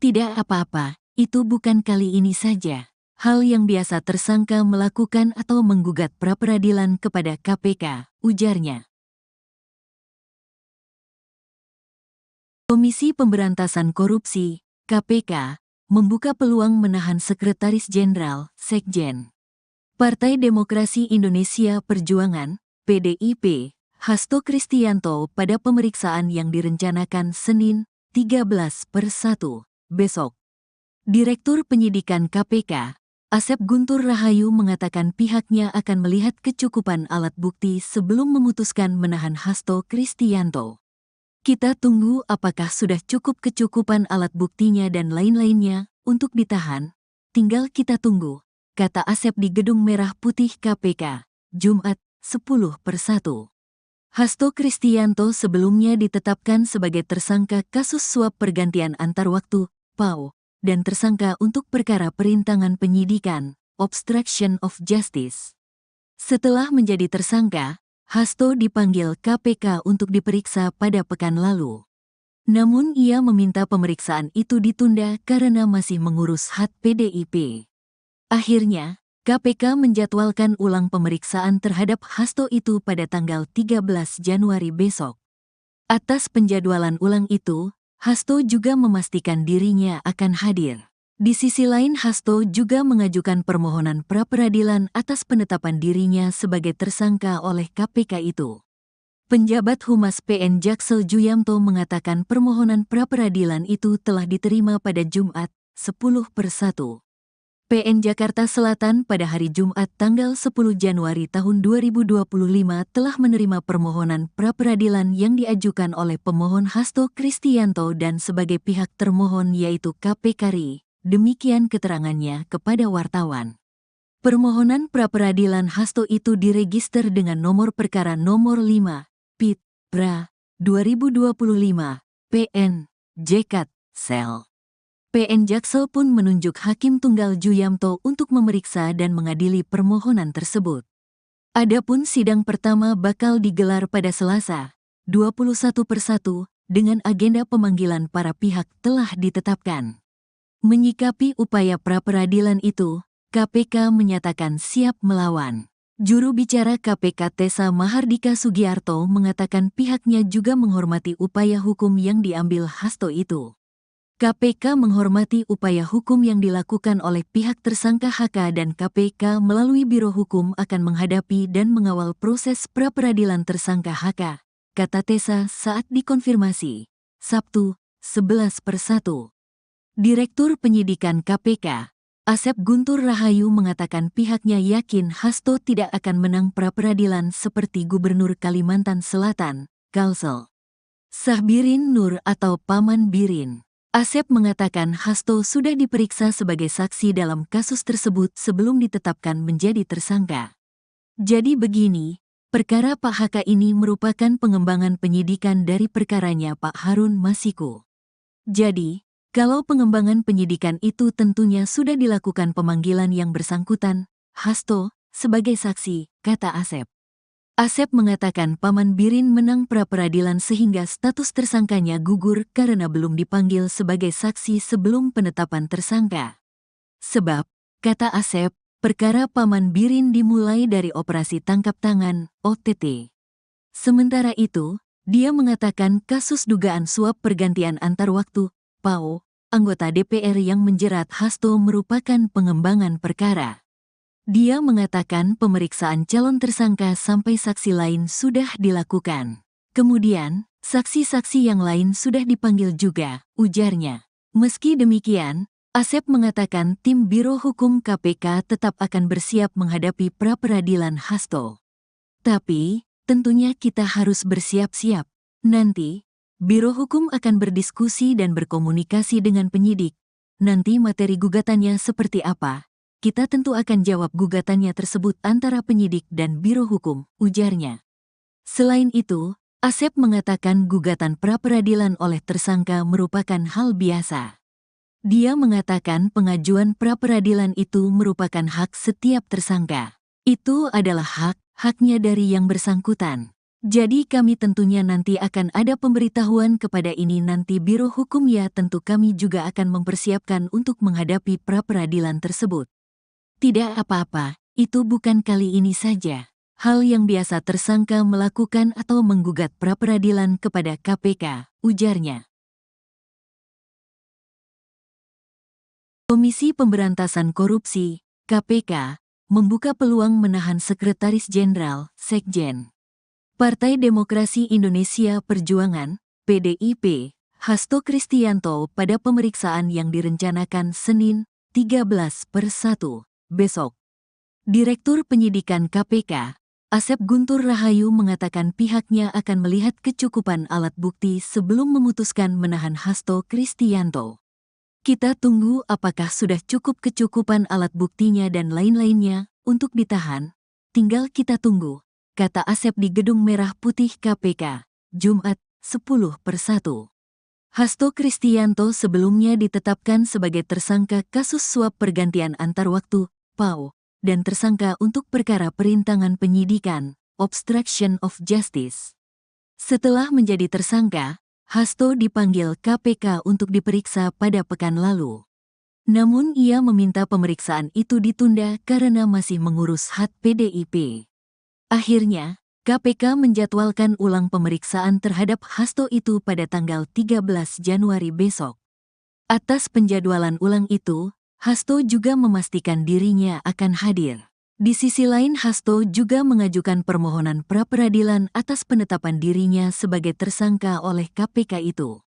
Tidak apa-apa, itu bukan kali ini saja. Hal yang biasa tersangka melakukan atau menggugat pra-peradilan kepada KPK, ujarnya. Komisi Pemberantasan Korupsi, KPK, membuka peluang menahan Sekretaris Jenderal, Sekjen. Partai Demokrasi Indonesia Perjuangan, PDIP, Hasto Kristianto pada pemeriksaan yang direncanakan Senin, 13/1, besok. Direktur Penyidikan KPK, Asep Guntur Rahayu mengatakan pihaknya akan melihat kecukupan alat bukti sebelum memutuskan menahan Hasto Kristianto. Kita tunggu apakah sudah cukup kecukupan alat buktinya dan lain-lainnya untuk ditahan. Tinggal kita tunggu, kata Asep di Gedung Merah Putih KPK, Jumat, 10/1. Hasto Kristianto sebelumnya ditetapkan sebagai tersangka kasus suap pergantian antar waktu, PAO, dan tersangka untuk perkara perintangan penyidikan, obstruction of justice. Setelah menjadi tersangka, Hasto dipanggil KPK untuk diperiksa pada pekan lalu. Namun ia meminta pemeriksaan itu ditunda karena masih mengurus hak PDIP. Akhirnya, KPK menjadwalkan ulang pemeriksaan terhadap Hasto itu pada tanggal 13 Januari besok. Atas penjadwalan ulang itu, Hasto juga memastikan dirinya akan hadir. Di sisi lain, Hasto juga mengajukan permohonan pra-peradilan atas penetapan dirinya sebagai tersangka oleh KPK itu. Penjabat Humas PN Jaksel Juyamto mengatakan permohonan pra-peradilan itu telah diterima pada Jumat, 10/1. PN Jakarta Selatan pada hari Jumat tanggal 10 Januari tahun 2025 telah menerima permohonan pra-peradilan yang diajukan oleh pemohon Hasto Kristianto dan sebagai pihak termohon yaitu KPK RI. Demikian keterangannya kepada wartawan. Permohonan pra-peradilan Hasto itu diregister dengan nomor perkara nomor 5, PIT, PRA, 2025, PN, JKT, Sel. PN Jaksel pun menunjuk Hakim Tunggal Juyamto untuk memeriksa dan mengadili permohonan tersebut. Adapun sidang pertama bakal digelar pada Selasa, 21/1, dengan agenda pemanggilan para pihak telah ditetapkan. Menyikapi upaya pra-peradilan itu, KPK menyatakan siap melawan. Juru bicara KPK Tessa Mahardika Sugiarto mengatakan pihaknya juga menghormati upaya hukum yang diambil Hasto itu. KPK menghormati upaya hukum yang dilakukan oleh pihak tersangka HK dan KPK melalui Biro Hukum akan menghadapi dan mengawal proses pra-peradilan tersangka HK, kata Tessa saat dikonfirmasi, Sabtu, 11/1. Direktur Penyidikan KPK, Asep Guntur Rahayu mengatakan pihaknya yakin Hasto tidak akan menang pra-peradilan seperti Gubernur Kalimantan Selatan, Kalsel Sahbirin Nur atau Paman Birin. Asep mengatakan Hasto sudah diperiksa sebagai saksi dalam kasus tersebut sebelum ditetapkan menjadi tersangka. Jadi begini, perkara Pak HK ini merupakan pengembangan penyidikan dari perkaranya Pak Harun Masiku. Jadi, kalau pengembangan penyidikan itu tentunya sudah dilakukan pemanggilan yang bersangkutan, Hasto, sebagai saksi, kata Asep. Asep mengatakan Paman Birin menang pra-peradilan sehingga status tersangkanya gugur karena belum dipanggil sebagai saksi sebelum penetapan tersangka. Sebab, kata Asep, perkara Paman Birin dimulai dari operasi tangkap tangan, OTT. Sementara itu, dia mengatakan kasus dugaan suap pergantian antar waktu, PAO, anggota DPR yang menjerat Hasto merupakan pengembangan perkara. Dia mengatakan pemeriksaan calon tersangka sampai saksi lain sudah dilakukan. Kemudian, saksi-saksi yang lain sudah dipanggil juga, ujarnya. Meski demikian, Asep mengatakan tim Biro Hukum KPK tetap akan bersiap menghadapi pra-peradilan Hasto. Tapi, tentunya kita harus bersiap-siap. Nanti, Biro Hukum akan berdiskusi dan berkomunikasi dengan penyidik. Nanti materi gugatannya seperti apa? Kita tentu akan jawab gugatannya tersebut antara penyidik dan Biro Hukum, ujarnya. Selain itu, Asep mengatakan gugatan pra-peradilan oleh tersangka merupakan hal biasa. Dia mengatakan pengajuan pra-peradilan itu merupakan hak setiap tersangka. Itu adalah haknya dari yang bersangkutan. Jadi kami tentunya nanti akan ada pemberitahuan kepada ini nanti Biro Hukum ya tentu kami juga akan mempersiapkan untuk menghadapi pra-peradilan tersebut. Tidak apa-apa, itu bukan kali ini saja. Hal yang biasa tersangka melakukan atau menggugat pra-peradilan kepada KPK, ujarnya. Komisi Pemberantasan Korupsi, KPK, membuka peluang menahan Sekretaris Jenderal, Sekjen. Partai Demokrasi Indonesia Perjuangan, PDIP, Hasto Kristianto pada pemeriksaan yang direncanakan Senin, 13/1, besok. Direktur Penyidikan KPK, Asep Guntur Rahayu mengatakan pihaknya akan melihat kecukupan alat bukti sebelum memutuskan menahan Hasto Kristianto. Kita tunggu apakah sudah cukup kecukupan alat buktinya dan lain-lainnya untuk ditahan. Tinggal kita tunggu, kata Asep di Gedung Merah Putih KPK, Jumat, 10/1. Hasto Kristianto sebelumnya ditetapkan sebagai tersangka kasus suap pergantian antar waktu, PAO, dan tersangka untuk perkara perintangan penyidikan, obstruction of justice. Setelah menjadi tersangka, Hasto dipanggil KPK untuk diperiksa pada pekan lalu. Namun ia meminta pemeriksaan itu ditunda karena masih mengurus hak PDIP. Akhirnya, KPK menjadwalkan ulang pemeriksaan terhadap Hasto itu pada tanggal 13 Januari besok. Atas penjadwalan ulang itu, Hasto juga memastikan dirinya akan hadir. Di sisi lain, Hasto juga mengajukan permohonan pra-peradilan atas penetapan dirinya sebagai tersangka oleh KPK itu.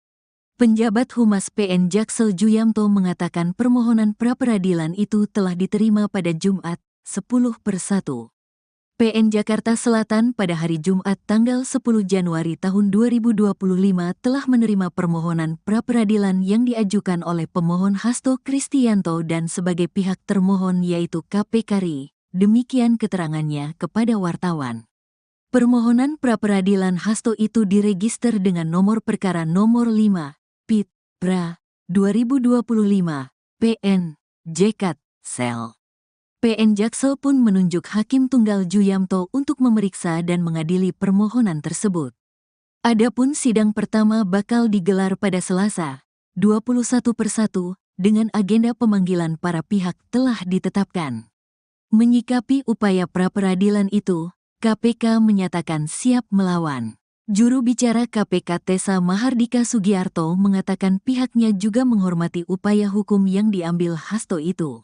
Penjabat Humas PN Jaksel Juyamto mengatakan permohonan pra-peradilan itu telah diterima pada Jumat, 10/1. PN Jakarta Selatan pada hari Jumat tanggal 10 Januari tahun 2025 telah menerima permohonan pra-peradilan yang diajukan oleh pemohon Hasto Kristianto dan sebagai pihak termohon yaitu KPK RI. Demikian keterangannya kepada wartawan. Permohonan pra-peradilan Hasto itu diregister dengan nomor perkara nomor 5, PIT, PRA, 2025, PN, JKT, Sel. PN Jaksel pun menunjuk Hakim Tunggal Juyamto untuk memeriksa dan mengadili permohonan tersebut. Adapun sidang pertama bakal digelar pada Selasa, 21/1, dengan agenda pemanggilan para pihak telah ditetapkan. Menyikapi upaya pra-peradilan itu, KPK menyatakan siap melawan. Juru bicara KPK Tessa Mahardika Sugiarto mengatakan pihaknya juga menghormati upaya hukum yang diambil Hasto itu.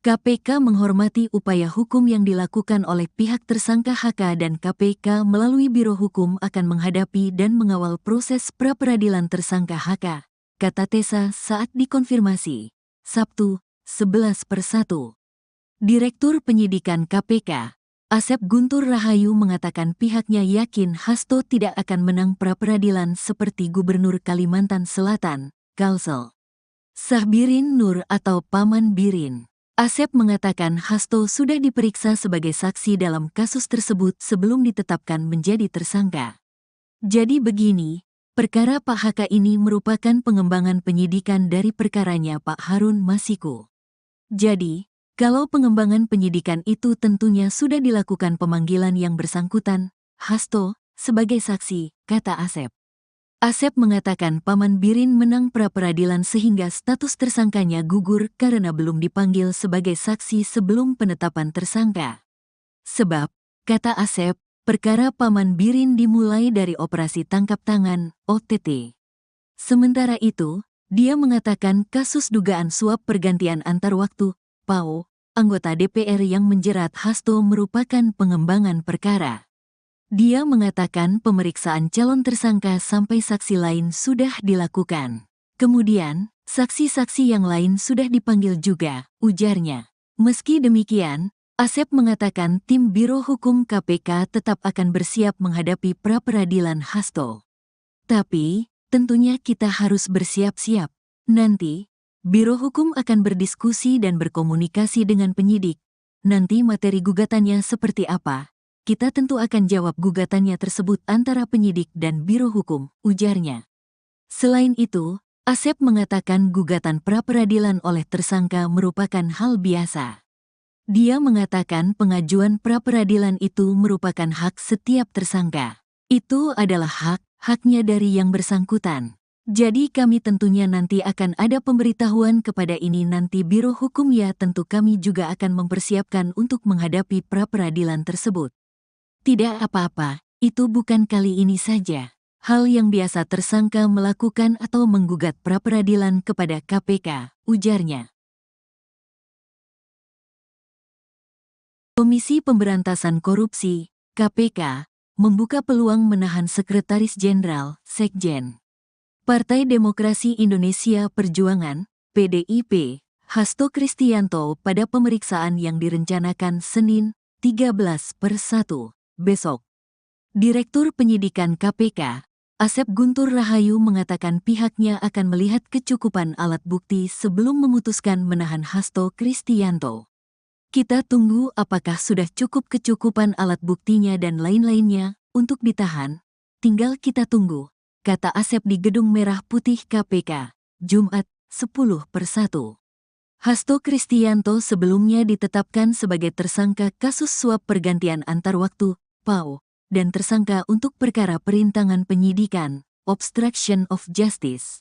KPK menghormati upaya hukum yang dilakukan oleh pihak tersangka HK dan KPK melalui Biro Hukum akan menghadapi dan mengawal proses pra-peradilan tersangka HK, kata Tessa saat dikonfirmasi, Sabtu, 11/1. Direktur Penyidikan KPK, Asep Guntur Rahayu mengatakan pihaknya yakin Hasto tidak akan menang pra-peradilan seperti Gubernur Kalimantan Selatan, Kalsel Sahbirin Nur atau Paman Birin. Asep mengatakan Hasto sudah diperiksa sebagai saksi dalam kasus tersebut sebelum ditetapkan menjadi tersangka. Jadi begini, perkara Pak HK ini merupakan pengembangan penyidikan dari perkaranya Pak Harun Masiku. Jadi, kalau pengembangan penyidikan itu tentunya sudah dilakukan pemanggilan yang bersangkutan, Hasto, sebagai saksi, kata Asep. Asep mengatakan Paman Birin menang pra-peradilan sehingga status tersangkanya gugur karena belum dipanggil sebagai saksi sebelum penetapan tersangka. Sebab, kata Asep, perkara Paman Birin dimulai dari operasi tangkap tangan, OTT. Sementara itu, dia mengatakan kasus dugaan suap pergantian antar waktu, PAO, anggota DPR yang menjerat Hasto merupakan pengembangan perkara. Dia mengatakan pemeriksaan calon tersangka sampai saksi lain sudah dilakukan. Kemudian, saksi-saksi yang lain sudah dipanggil juga, ujarnya. Meski demikian, Asep mengatakan tim Biro Hukum KPK tetap akan bersiap menghadapi pra-peradilan Hasto. Tapi, tentunya kita harus bersiap-siap. Nanti, Biro Hukum akan berdiskusi dan berkomunikasi dengan penyidik. Nanti materi gugatannya seperti apa? Kita tentu akan jawab gugatannya tersebut antara penyidik dan Biro Hukum, ujarnya. Selain itu, Asep mengatakan gugatan pra-peradilan oleh tersangka merupakan hal biasa. Dia mengatakan pengajuan pra-peradilan itu merupakan hak setiap tersangka. Itu adalah haknya dari yang bersangkutan. Jadi kami tentunya nanti akan ada pemberitahuan kepada ini nanti Biro Hukum ya tentu kami juga akan mempersiapkan untuk menghadapi pra-peradilan tersebut. Tidak apa-apa, itu bukan kali ini saja. Hal yang biasa tersangka melakukan atau menggugat pra-peradilan kepada KPK, ujarnya. Komisi Pemberantasan Korupsi, KPK, membuka peluang menahan Sekretaris Jenderal, Sekjen. Partai Demokrasi Indonesia Perjuangan, PDIP, Hasto Kristianto pada pemeriksaan yang direncanakan Senin, 13/1, besok. Direktur Penyidikan KPK, Asep Guntur Rahayu mengatakan pihaknya akan melihat kecukupan alat bukti sebelum memutuskan menahan Hasto Kristianto. Kita tunggu apakah sudah cukup kecukupan alat buktinya dan lain-lainnya untuk ditahan. Tinggal kita tunggu, kata Asep di Gedung Merah Putih KPK, Jumat, 10/1. Hasto Kristianto sebelumnya ditetapkan sebagai tersangka kasus suap pergantian antar waktu, PAO, dan tersangka untuk perkara perintangan penyidikan, obstruction of justice.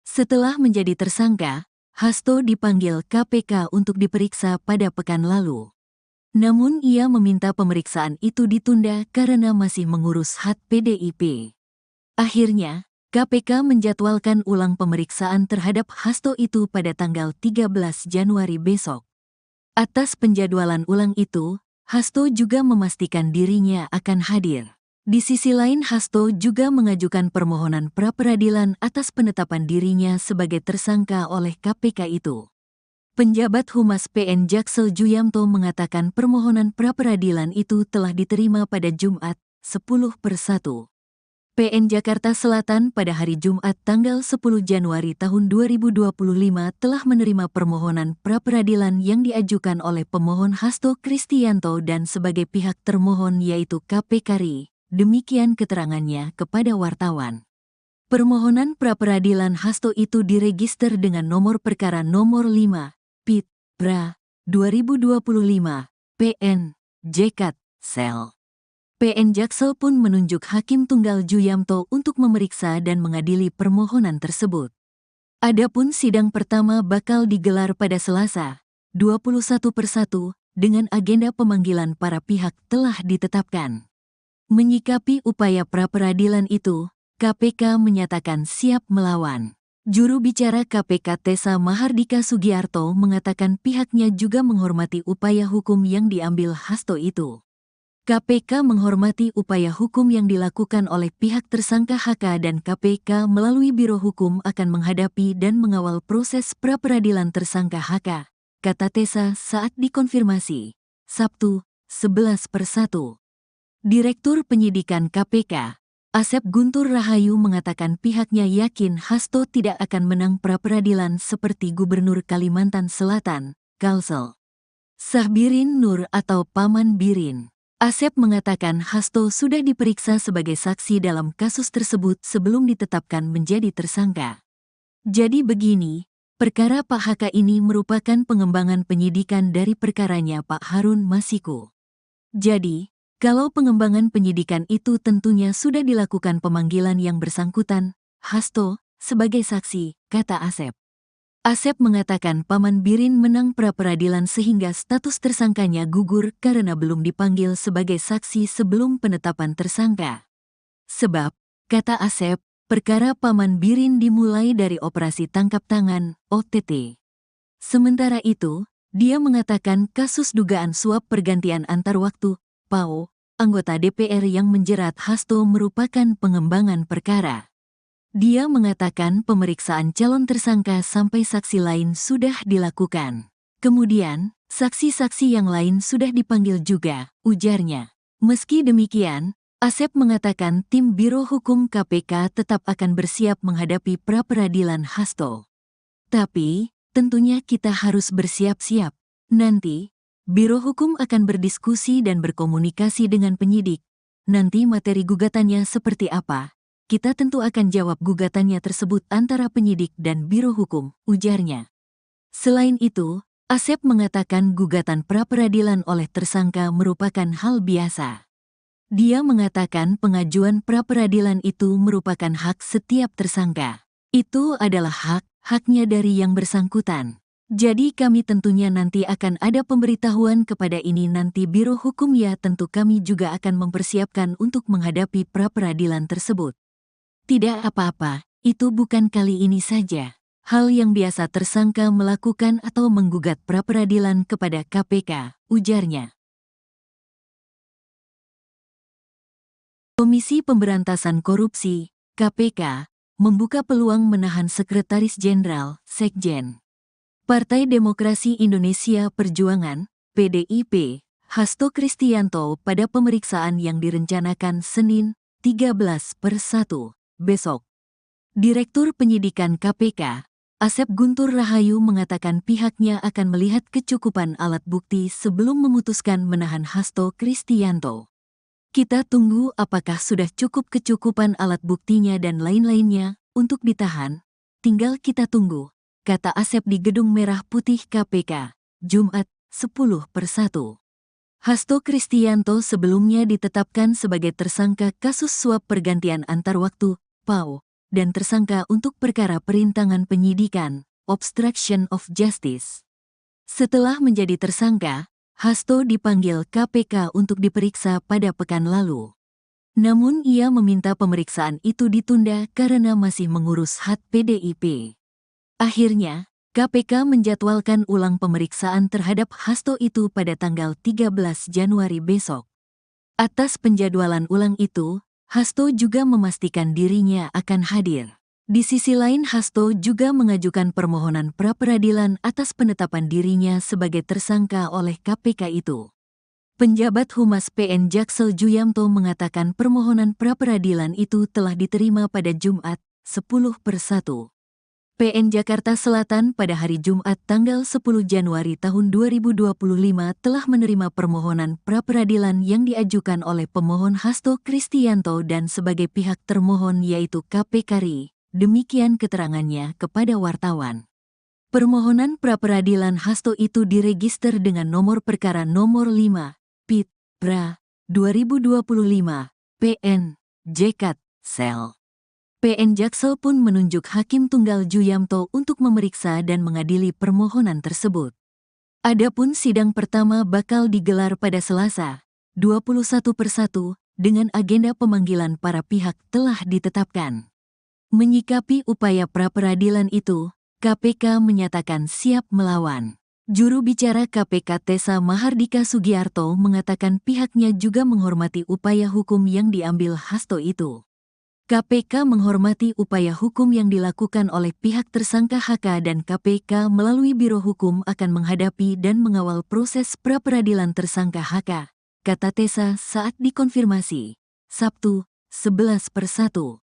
Setelah menjadi tersangka, Hasto dipanggil KPK untuk diperiksa pada pekan lalu. Namun ia meminta pemeriksaan itu ditunda karena masih mengurus hak PDIP. Akhirnya, KPK menjadwalkan ulang pemeriksaan terhadap Hasto itu pada tanggal 13 Januari besok. Atas penjadwalan ulang itu, Hasto juga memastikan dirinya akan hadir. Di sisi lain, Hasto juga mengajukan permohonan pra-peradilan atas penetapan dirinya sebagai tersangka oleh KPK itu. Penjabat Humas PN Jaksel Juyamto mengatakan permohonan pra-peradilan itu telah diterima pada Jumat, 10/1. PN Jakarta Selatan pada hari Jumat tanggal 10 Januari tahun 2025 telah menerima permohonan pra-peradilan yang diajukan oleh pemohon Hasto Kristianto dan sebagai pihak termohon yaitu KPK RI. Demikian keterangannya kepada wartawan. Permohonan pra-peradilan Hasto itu diregister dengan nomor perkara nomor 5, PIT, PRA, 2025, PN, JKT, Sel. PN Jaksel pun menunjuk Hakim Tunggal Juyamto untuk memeriksa dan mengadili permohonan tersebut. Adapun sidang pertama bakal digelar pada Selasa, 21/1, dengan agenda pemanggilan para pihak telah ditetapkan. Menyikapi upaya pra-peradilan itu, KPK menyatakan siap melawan. Juru bicara KPK Tessa Mahardika Sugiarto mengatakan pihaknya juga menghormati upaya hukum yang diambil Hasto itu. KPK menghormati upaya hukum yang dilakukan oleh pihak tersangka HK dan KPK melalui Biro Hukum akan menghadapi dan mengawal proses pra-peradilan tersangka HK, kata Tessa saat dikonfirmasi. Sabtu, 11/1. Direktur Penyidikan KPK, Asep Guntur Rahayu mengatakan pihaknya yakin Hasto tidak akan menang pra-peradilan seperti Gubernur Kalimantan Selatan, Kalsel Sahbirin Nur atau Paman Birin. Asep mengatakan Hasto sudah diperiksa sebagai saksi dalam kasus tersebut sebelum ditetapkan menjadi tersangka. Jadi begini, perkara Pak HK ini merupakan pengembangan penyidikan dari perkaranya Pak Harun Masiku. Jadi, kalau pengembangan penyidikan itu tentunya sudah dilakukan pemanggilan yang bersangkutan, Hasto, sebagai saksi, kata Asep. Asep mengatakan Paman Birin menang pra-peradilan sehingga status tersangkanya gugur karena belum dipanggil sebagai saksi sebelum penetapan tersangka. Sebab, kata Asep, perkara Paman Birin dimulai dari operasi tangkap tangan, OTT. Sementara itu, dia mengatakan kasus dugaan suap pergantian antar waktu, PAO, anggota DPR yang menjerat Hasto merupakan pengembangan perkara. Dia mengatakan pemeriksaan calon tersangka sampai saksi lain sudah dilakukan. Kemudian, saksi-saksi yang lain sudah dipanggil juga, ujarnya. Meski demikian, Asep mengatakan tim Biro Hukum KPK tetap akan bersiap menghadapi pra-peradilan Hasto. Tapi, tentunya kita harus bersiap-siap. Nanti, Biro Hukum akan berdiskusi dan berkomunikasi dengan penyidik. Nanti materi gugatannya seperti apa? Kita tentu akan jawab gugatannya tersebut antara penyidik dan Biro Hukum, ujarnya. Selain itu, Asep mengatakan gugatan pra-peradilan oleh tersangka merupakan hal biasa. Dia mengatakan pengajuan pra-peradilan itu merupakan hak setiap tersangka. Itu adalah haknya dari yang bersangkutan. Jadi kami tentunya nanti akan ada pemberitahuan kepada ini nanti Biro Hukum ya tentu kami juga akan mempersiapkan untuk menghadapi pra-peradilan tersebut. Tidak apa-apa, itu bukan kali ini saja. Hal yang biasa tersangka melakukan atau menggugat pra-peradilan kepada KPK, ujarnya. Komisi Pemberantasan Korupsi, KPK, membuka peluang menahan Sekretaris Jenderal, Sekjen, Partai Demokrasi Indonesia Perjuangan, PDIP, Hasto Kristianto pada pemeriksaan yang direncanakan Senin, 13/1, besok. Direktur Penyidikan KPK, Asep Guntur Rahayu mengatakan pihaknya akan melihat kecukupan alat bukti sebelum memutuskan menahan Hasto Kristianto. Kita tunggu apakah sudah cukup kecukupan alat buktinya dan lain-lainnya untuk ditahan. Tinggal kita tunggu, kata Asep di Gedung Merah Putih KPK, Jumat, 10/1. Hasto Kristianto sebelumnya ditetapkan sebagai tersangka kasus suap pergantian antar waktu, PAO, dan tersangka untuk perkara perintangan penyidikan, obstruction of justice. Setelah menjadi tersangka, Hasto dipanggil KPK untuk diperiksa pada pekan lalu. Namun ia meminta pemeriksaan itu ditunda karena masih mengurus hak PDIP. Akhirnya, KPK menjadwalkan ulang pemeriksaan terhadap Hasto itu pada tanggal 13 Januari besok. Atas penjadwalan ulang itu, Hasto juga memastikan dirinya akan hadir. Di sisi lain, Hasto juga mengajukan permohonan pra-peradilan atas penetapan dirinya sebagai tersangka oleh KPK itu. Penjabat Humas PN Jaksel Juyamto mengatakan permohonan pra-peradilan itu telah diterima pada Jumat, 10/1. PN Jakarta Selatan pada hari Jumat tanggal 10 Januari tahun 2025 telah menerima permohonan pra-peradilan yang diajukan oleh pemohon Hasto Kristianto dan sebagai pihak termohon yaitu KPK RI. Demikian keterangannya kepada wartawan. Permohonan pra-peradilan Hasto itu diregister dengan nomor perkara nomor 5, PIT, PRA, 2025, PN, JKT, Sel. PN Jaksel pun menunjuk Hakim Tunggal Juyamto untuk memeriksa dan mengadili permohonan tersebut. Adapun sidang pertama bakal digelar pada Selasa, 21/1, dengan agenda pemanggilan para pihak telah ditetapkan. Menyikapi upaya pra-peradilan itu, KPK menyatakan siap melawan. Juru bicara KPK Tessa Mahardika Sugiarto mengatakan pihaknya juga menghormati upaya hukum yang diambil Hasto itu. KPK menghormati upaya hukum yang dilakukan oleh pihak tersangka HK dan KPK melalui Biro Hukum akan menghadapi dan mengawal proses pra-peradilan tersangka HK, kata Tessa saat dikonfirmasi. Sabtu, 11/1.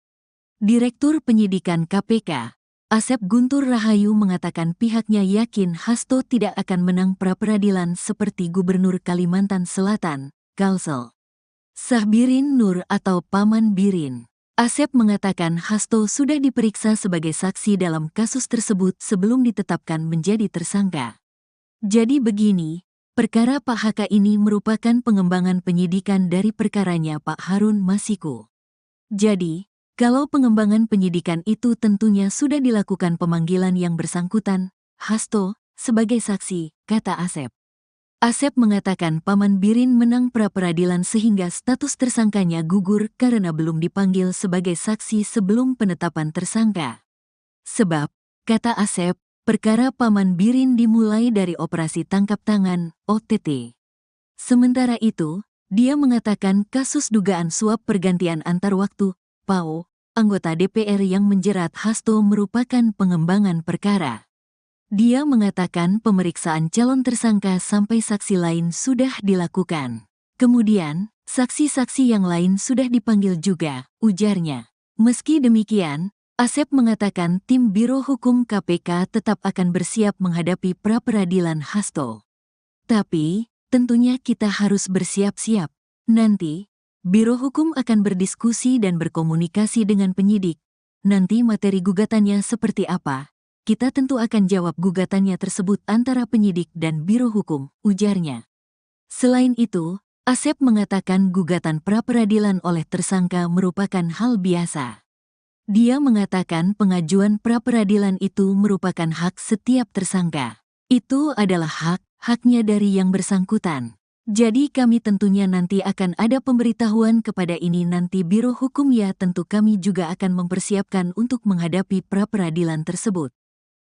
Direktur Penyidikan KPK, Asep Guntur Rahayu mengatakan pihaknya yakin Hasto tidak akan menang pra-peradilan seperti Gubernur Kalimantan Selatan, Kalsel Sahbirin Nur atau Paman Birin. Asep mengatakan Hasto sudah diperiksa sebagai saksi dalam kasus tersebut sebelum ditetapkan menjadi tersangka. Jadi begini, perkara Pak HK ini merupakan pengembangan penyidikan dari perkaranya Pak Harun Masiku. Jadi, kalau pengembangan penyidikan itu tentunya sudah dilakukan pemanggilan yang bersangkutan, Hasto, sebagai saksi, kata Asep. Asep mengatakan Paman Birin menang pra-peradilan sehingga status tersangkanya gugur karena belum dipanggil sebagai saksi sebelum penetapan tersangka. Sebab, kata Asep, perkara Paman Birin dimulai dari operasi tangkap tangan, OTT. Sementara itu, dia mengatakan kasus dugaan suap pergantian antar waktu, PAO, anggota DPR yang menjerat Hasto merupakan pengembangan perkara. Dia mengatakan pemeriksaan calon tersangka sampai saksi lain sudah dilakukan. Kemudian, saksi-saksi yang lain sudah dipanggil juga, ujarnya. Meski demikian, Asep mengatakan tim Biro Hukum KPK tetap akan bersiap menghadapi pra-peradilan Hasto. Tapi, tentunya kita harus bersiap-siap. Nanti, Biro Hukum akan berdiskusi dan berkomunikasi dengan penyidik. Nanti materi gugatannya seperti apa? Kita tentu akan jawab gugatannya tersebut antara penyidik dan Biro Hukum, ujarnya. Selain itu, Asep mengatakan gugatan pra-peradilan oleh tersangka merupakan hal biasa. Dia mengatakan pengajuan pra-peradilan itu merupakan hak setiap tersangka. Itu adalah haknya dari yang bersangkutan. Jadi kami tentunya nanti akan ada pemberitahuan kepada ini nanti Biro Hukum ya tentu kami juga akan mempersiapkan untuk menghadapi pra-peradilan tersebut.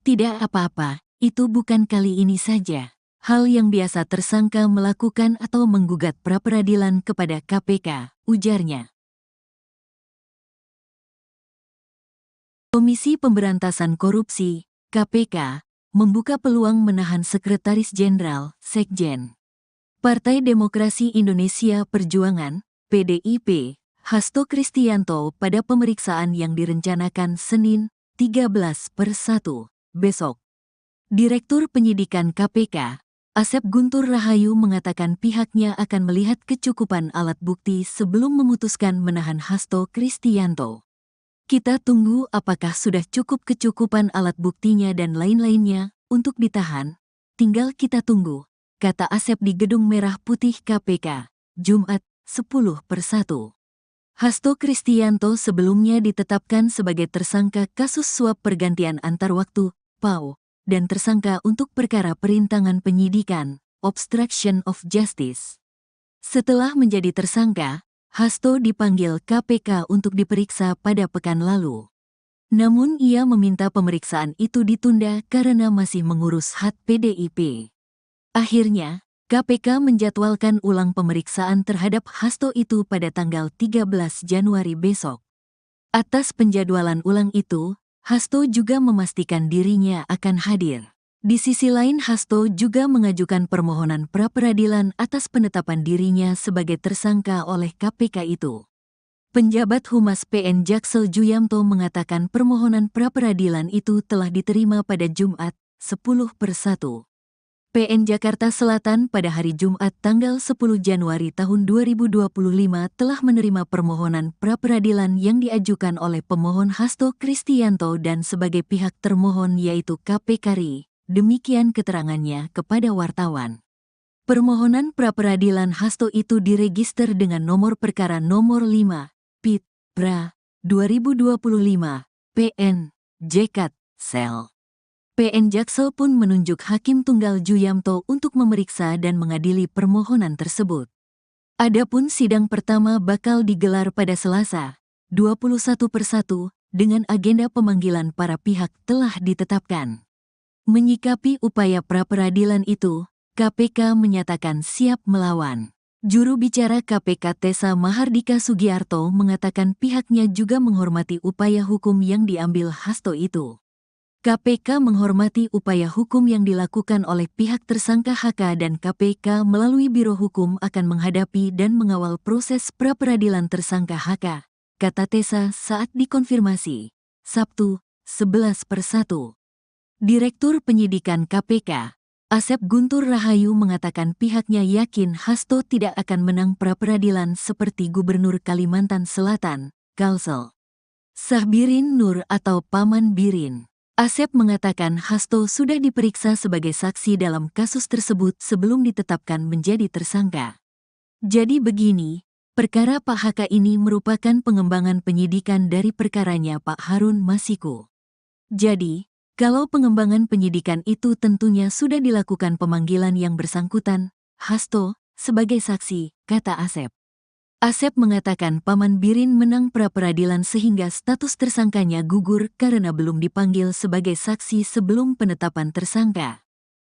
Tidak apa-apa, itu bukan kali ini saja. Hal yang biasa tersangka melakukan atau menggugat pra-peradilan kepada KPK, ujarnya. Komisi Pemberantasan Korupsi, KPK, membuka peluang menahan Sekretaris Jenderal, Sekjen, Partai Demokrasi Indonesia Perjuangan, PDIP, Hasto Kristianto pada pemeriksaan yang direncanakan Senin, 13/1, besok. Direktur Penyidikan KPK, Asep Guntur Rahayu mengatakan pihaknya akan melihat kecukupan alat bukti sebelum memutuskan menahan Hasto Kristianto. Kita tunggu apakah sudah cukup kecukupan alat buktinya dan lain-lainnya untuk ditahan. Tinggal kita tunggu, kata Asep di Gedung Merah Putih KPK, Jumat, 10/1. Hasto Kristianto sebelumnya ditetapkan sebagai tersangka kasus suap pergantian antar waktu, PAO, dan tersangka untuk perkara perintangan penyidikan, obstruction of justice. Setelah menjadi tersangka, Hasto dipanggil KPK untuk diperiksa pada pekan lalu. Namun ia meminta pemeriksaan itu ditunda karena masih mengurus hak PDIP. Akhirnya, KPK menjadwalkan ulang pemeriksaan terhadap Hasto itu pada tanggal 13 Januari besok. Atas penjadwalan ulang itu, Hasto juga memastikan dirinya akan hadir. Di sisi lain, Hasto juga mengajukan permohonan pra-peradilan atas penetapan dirinya sebagai tersangka oleh KPK itu. Penjabat Humas PN Jaksel Juyamto mengatakan permohonan pra-peradilan itu telah diterima pada Jumat, 10/1. PN Jakarta Selatan pada hari Jumat tanggal 10 Januari tahun 2025 telah menerima permohonan pra-peradilan yang diajukan oleh pemohon Hasto Kristianto dan sebagai pihak termohon yaitu KPK RI. Demikian keterangannya kepada wartawan. Permohonan pra-peradilan Hasto itu diregister dengan nomor perkara nomor 5, PIT, PRA, 2025, PN, JKT, Sel. PN Jaksel pun menunjuk Hakim Tunggal Juyamto untuk memeriksa dan mengadili permohonan tersebut. Adapun sidang pertama bakal digelar pada Selasa, 21/1, dengan agenda pemanggilan para pihak telah ditetapkan. Menyikapi upaya pra-peradilan itu, KPK menyatakan siap melawan. Juru bicara KPK Tessa Mahardika Sugiarto mengatakan pihaknya juga menghormati upaya hukum yang diambil Hasto itu. KPK menghormati upaya hukum yang dilakukan oleh pihak tersangka HK dan KPK melalui Biro Hukum akan menghadapi dan mengawal proses pra-peradilan tersangka HK, kata Tessa saat dikonfirmasi. Sabtu, 11/1. Direktur Penyidikan KPK, Asep Guntur Rahayu mengatakan pihaknya yakin Hasto tidak akan menang pra-peradilan seperti Gubernur Kalimantan Selatan, Kalsel Sahbirin Nur atau Paman Birin. Asep mengatakan Hasto sudah diperiksa sebagai saksi dalam kasus tersebut sebelum ditetapkan menjadi tersangka. Jadi begini, perkara Pak HK ini merupakan pengembangan penyidikan dari perkaranya Pak Harun Masiku. Jadi, kalau pengembangan penyidikan itu tentunya sudah dilakukan pemanggilan yang bersangkutan, Hasto, sebagai saksi, kata Asep. Asep mengatakan Paman Birin menang pra-peradilan sehingga status tersangkanya gugur karena belum dipanggil sebagai saksi sebelum penetapan tersangka.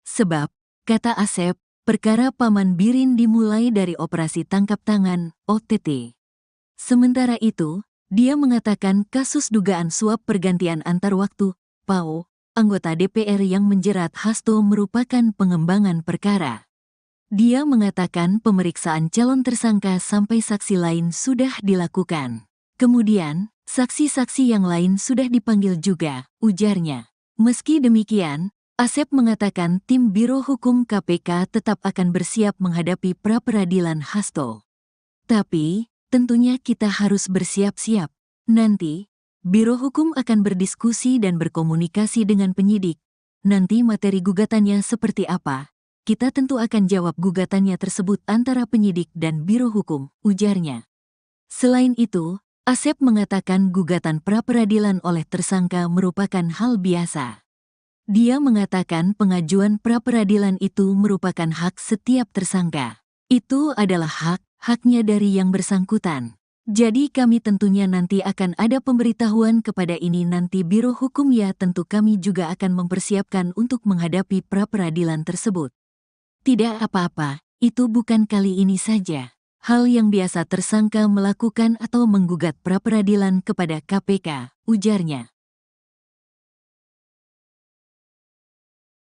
Sebab, kata Asep, perkara Paman Birin dimulai dari operasi tangkap tangan, OTT. Sementara itu, dia mengatakan kasus dugaan suap pergantian antar waktu, PAO, anggota DPR yang menjerat Hasto merupakan pengembangan perkara. Dia mengatakan pemeriksaan calon tersangka sampai saksi lain sudah dilakukan. Kemudian, saksi-saksi yang lain sudah dipanggil juga, ujarnya. Meski demikian, Asep mengatakan tim Biro Hukum KPK tetap akan bersiap menghadapi pra-peradilan Hasto. Tapi, tentunya kita harus bersiap-siap. Nanti, Biro Hukum akan berdiskusi dan berkomunikasi dengan penyidik. Nanti materi gugatannya seperti apa? Kita tentu akan jawab gugatannya tersebut antara penyidik dan Biro Hukum, ujarnya. Selain itu, Asep mengatakan gugatan pra-peradilan oleh tersangka merupakan hal biasa. Dia mengatakan pengajuan pra-peradilan itu merupakan hak setiap tersangka. Itu adalah haknya dari yang bersangkutan. Jadi kami tentunya nanti akan ada pemberitahuan kepada ini nanti Biro Hukum ya tentu kami juga akan mempersiapkan untuk menghadapi pra-peradilan tersebut. Tidak apa-apa, itu bukan kali ini saja. Hal yang biasa tersangka melakukan atau menggugat pra-peradilan kepada KPK, ujarnya.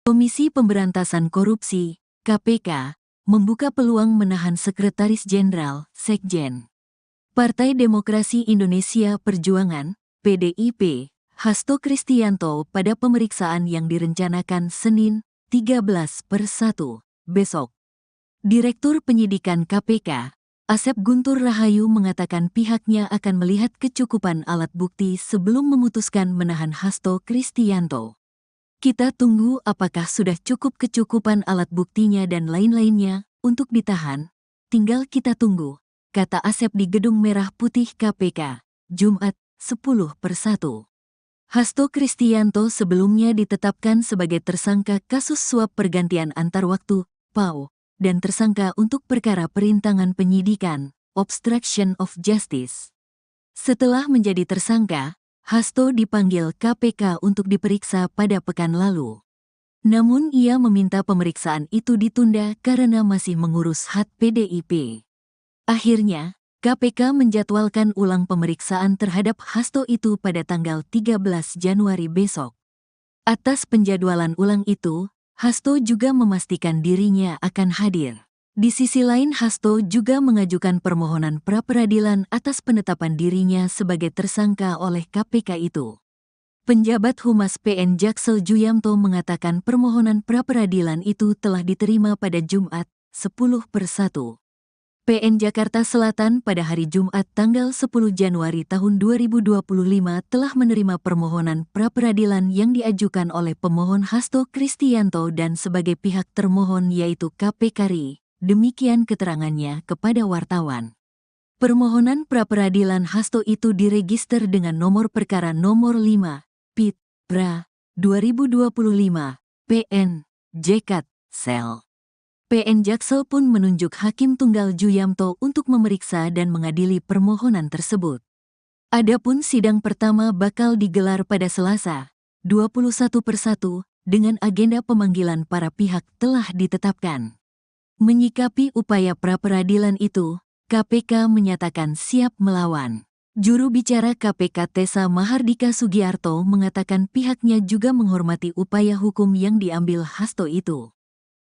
Komisi Pemberantasan Korupsi, KPK, membuka peluang menahan Sekretaris Jenderal, Sekjen. Partai Demokrasi Indonesia Perjuangan, PDIP, Hasto Kristianto pada pemeriksaan yang direncanakan Senin, 13/1, besok. Direktur Penyidikan KPK, Asep Guntur Rahayu mengatakan pihaknya akan melihat kecukupan alat bukti sebelum memutuskan menahan Hasto Kristianto. Kita tunggu apakah sudah cukup kecukupan alat buktinya dan lain-lainnya untuk ditahan. Tinggal kita tunggu, kata Asep di Gedung Merah Putih KPK, Jumat, 10/1. Hasto Kristianto sebelumnya ditetapkan sebagai tersangka kasus suap pergantian antar waktu, PAO, dan tersangka untuk perkara perintangan penyidikan, obstruction of justice. Setelah menjadi tersangka, Hasto dipanggil KPK untuk diperiksa pada pekan lalu. Namun ia meminta pemeriksaan itu ditunda karena masih mengurus hak PDIP. Akhirnya, KPK menjadwalkan ulang pemeriksaan terhadap Hasto itu pada tanggal 13 Januari besok. Atas penjadwalan ulang itu, Hasto juga memastikan dirinya akan hadir. Di sisi lain, Hasto juga mengajukan permohonan pra-peradilan atas penetapan dirinya sebagai tersangka oleh KPK itu. Penjabat Humas PN Jaksel Juyamto mengatakan permohonan pra-peradilan itu telah diterima pada Jumat, 10/1. PN Jakarta Selatan pada hari Jumat tanggal 10 Januari tahun 2025 telah menerima permohonan pra-peradilan yang diajukan oleh pemohon Hasto Kristianto dan sebagai pihak termohon yaitu KPK RI. Demikian keterangannya kepada wartawan. Permohonan pra-peradilan Hasto itu diregister dengan nomor perkara nomor 5, PIT, PRA, 2025, PN, JKT, Sel. PN Jaksel pun menunjuk Hakim Tunggal Juyamto untuk memeriksa dan mengadili permohonan tersebut. Adapun sidang pertama bakal digelar pada Selasa, 21/1, dengan agenda pemanggilan para pihak telah ditetapkan. Menyikapi upaya pra-peradilan itu, KPK menyatakan siap melawan. Juru bicara KPK Tessa Mahardika Sugiarto mengatakan pihaknya juga menghormati upaya hukum yang diambil Hasto itu.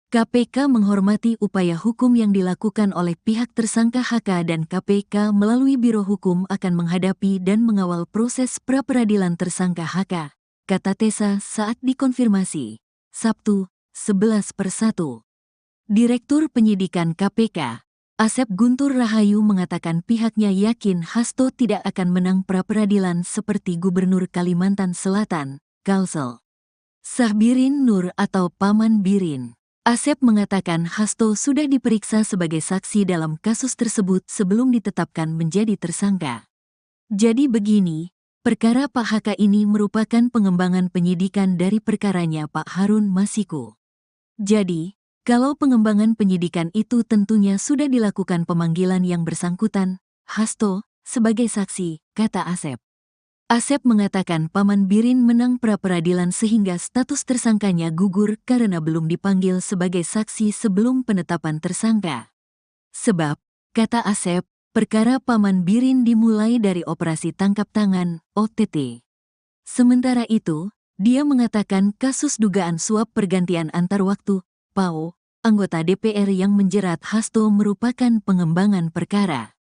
KPK menghormati upaya hukum yang dilakukan oleh pihak tersangka HK dan KPK melalui Biro Hukum akan menghadapi dan mengawal proses pra-peradilan tersangka HK, kata Tessa saat dikonfirmasi, Sabtu, 11/1. Direktur Penyidikan KPK, Asep Guntur Rahayu mengatakan pihaknya yakin Hasto tidak akan menang pra-peradilan seperti Gubernur Kalimantan Selatan, Kalsel Sahbirin Nur atau Paman Birin. Asep mengatakan Hasto sudah diperiksa sebagai saksi dalam kasus tersebut sebelum ditetapkan menjadi tersangka. Jadi begini, perkara Pak HK ini merupakan pengembangan penyidikan dari perkaranya Pak Harun Masiku. Jadi, kalau pengembangan penyidikan itu tentunya sudah dilakukan pemanggilan yang bersangkutan, Hasto, sebagai saksi, kata Asep. Asep mengatakan Paman Birin menang pra-peradilan sehingga status tersangkanya gugur karena belum dipanggil sebagai saksi sebelum penetapan tersangka. Sebab, kata Asep, perkara Paman Birin dimulai dari operasi tangkap tangan, OTT. Sementara itu, dia mengatakan kasus dugaan suap pergantian antar waktu, PAO, anggota DPR yang menjerat Hasto merupakan pengembangan perkara.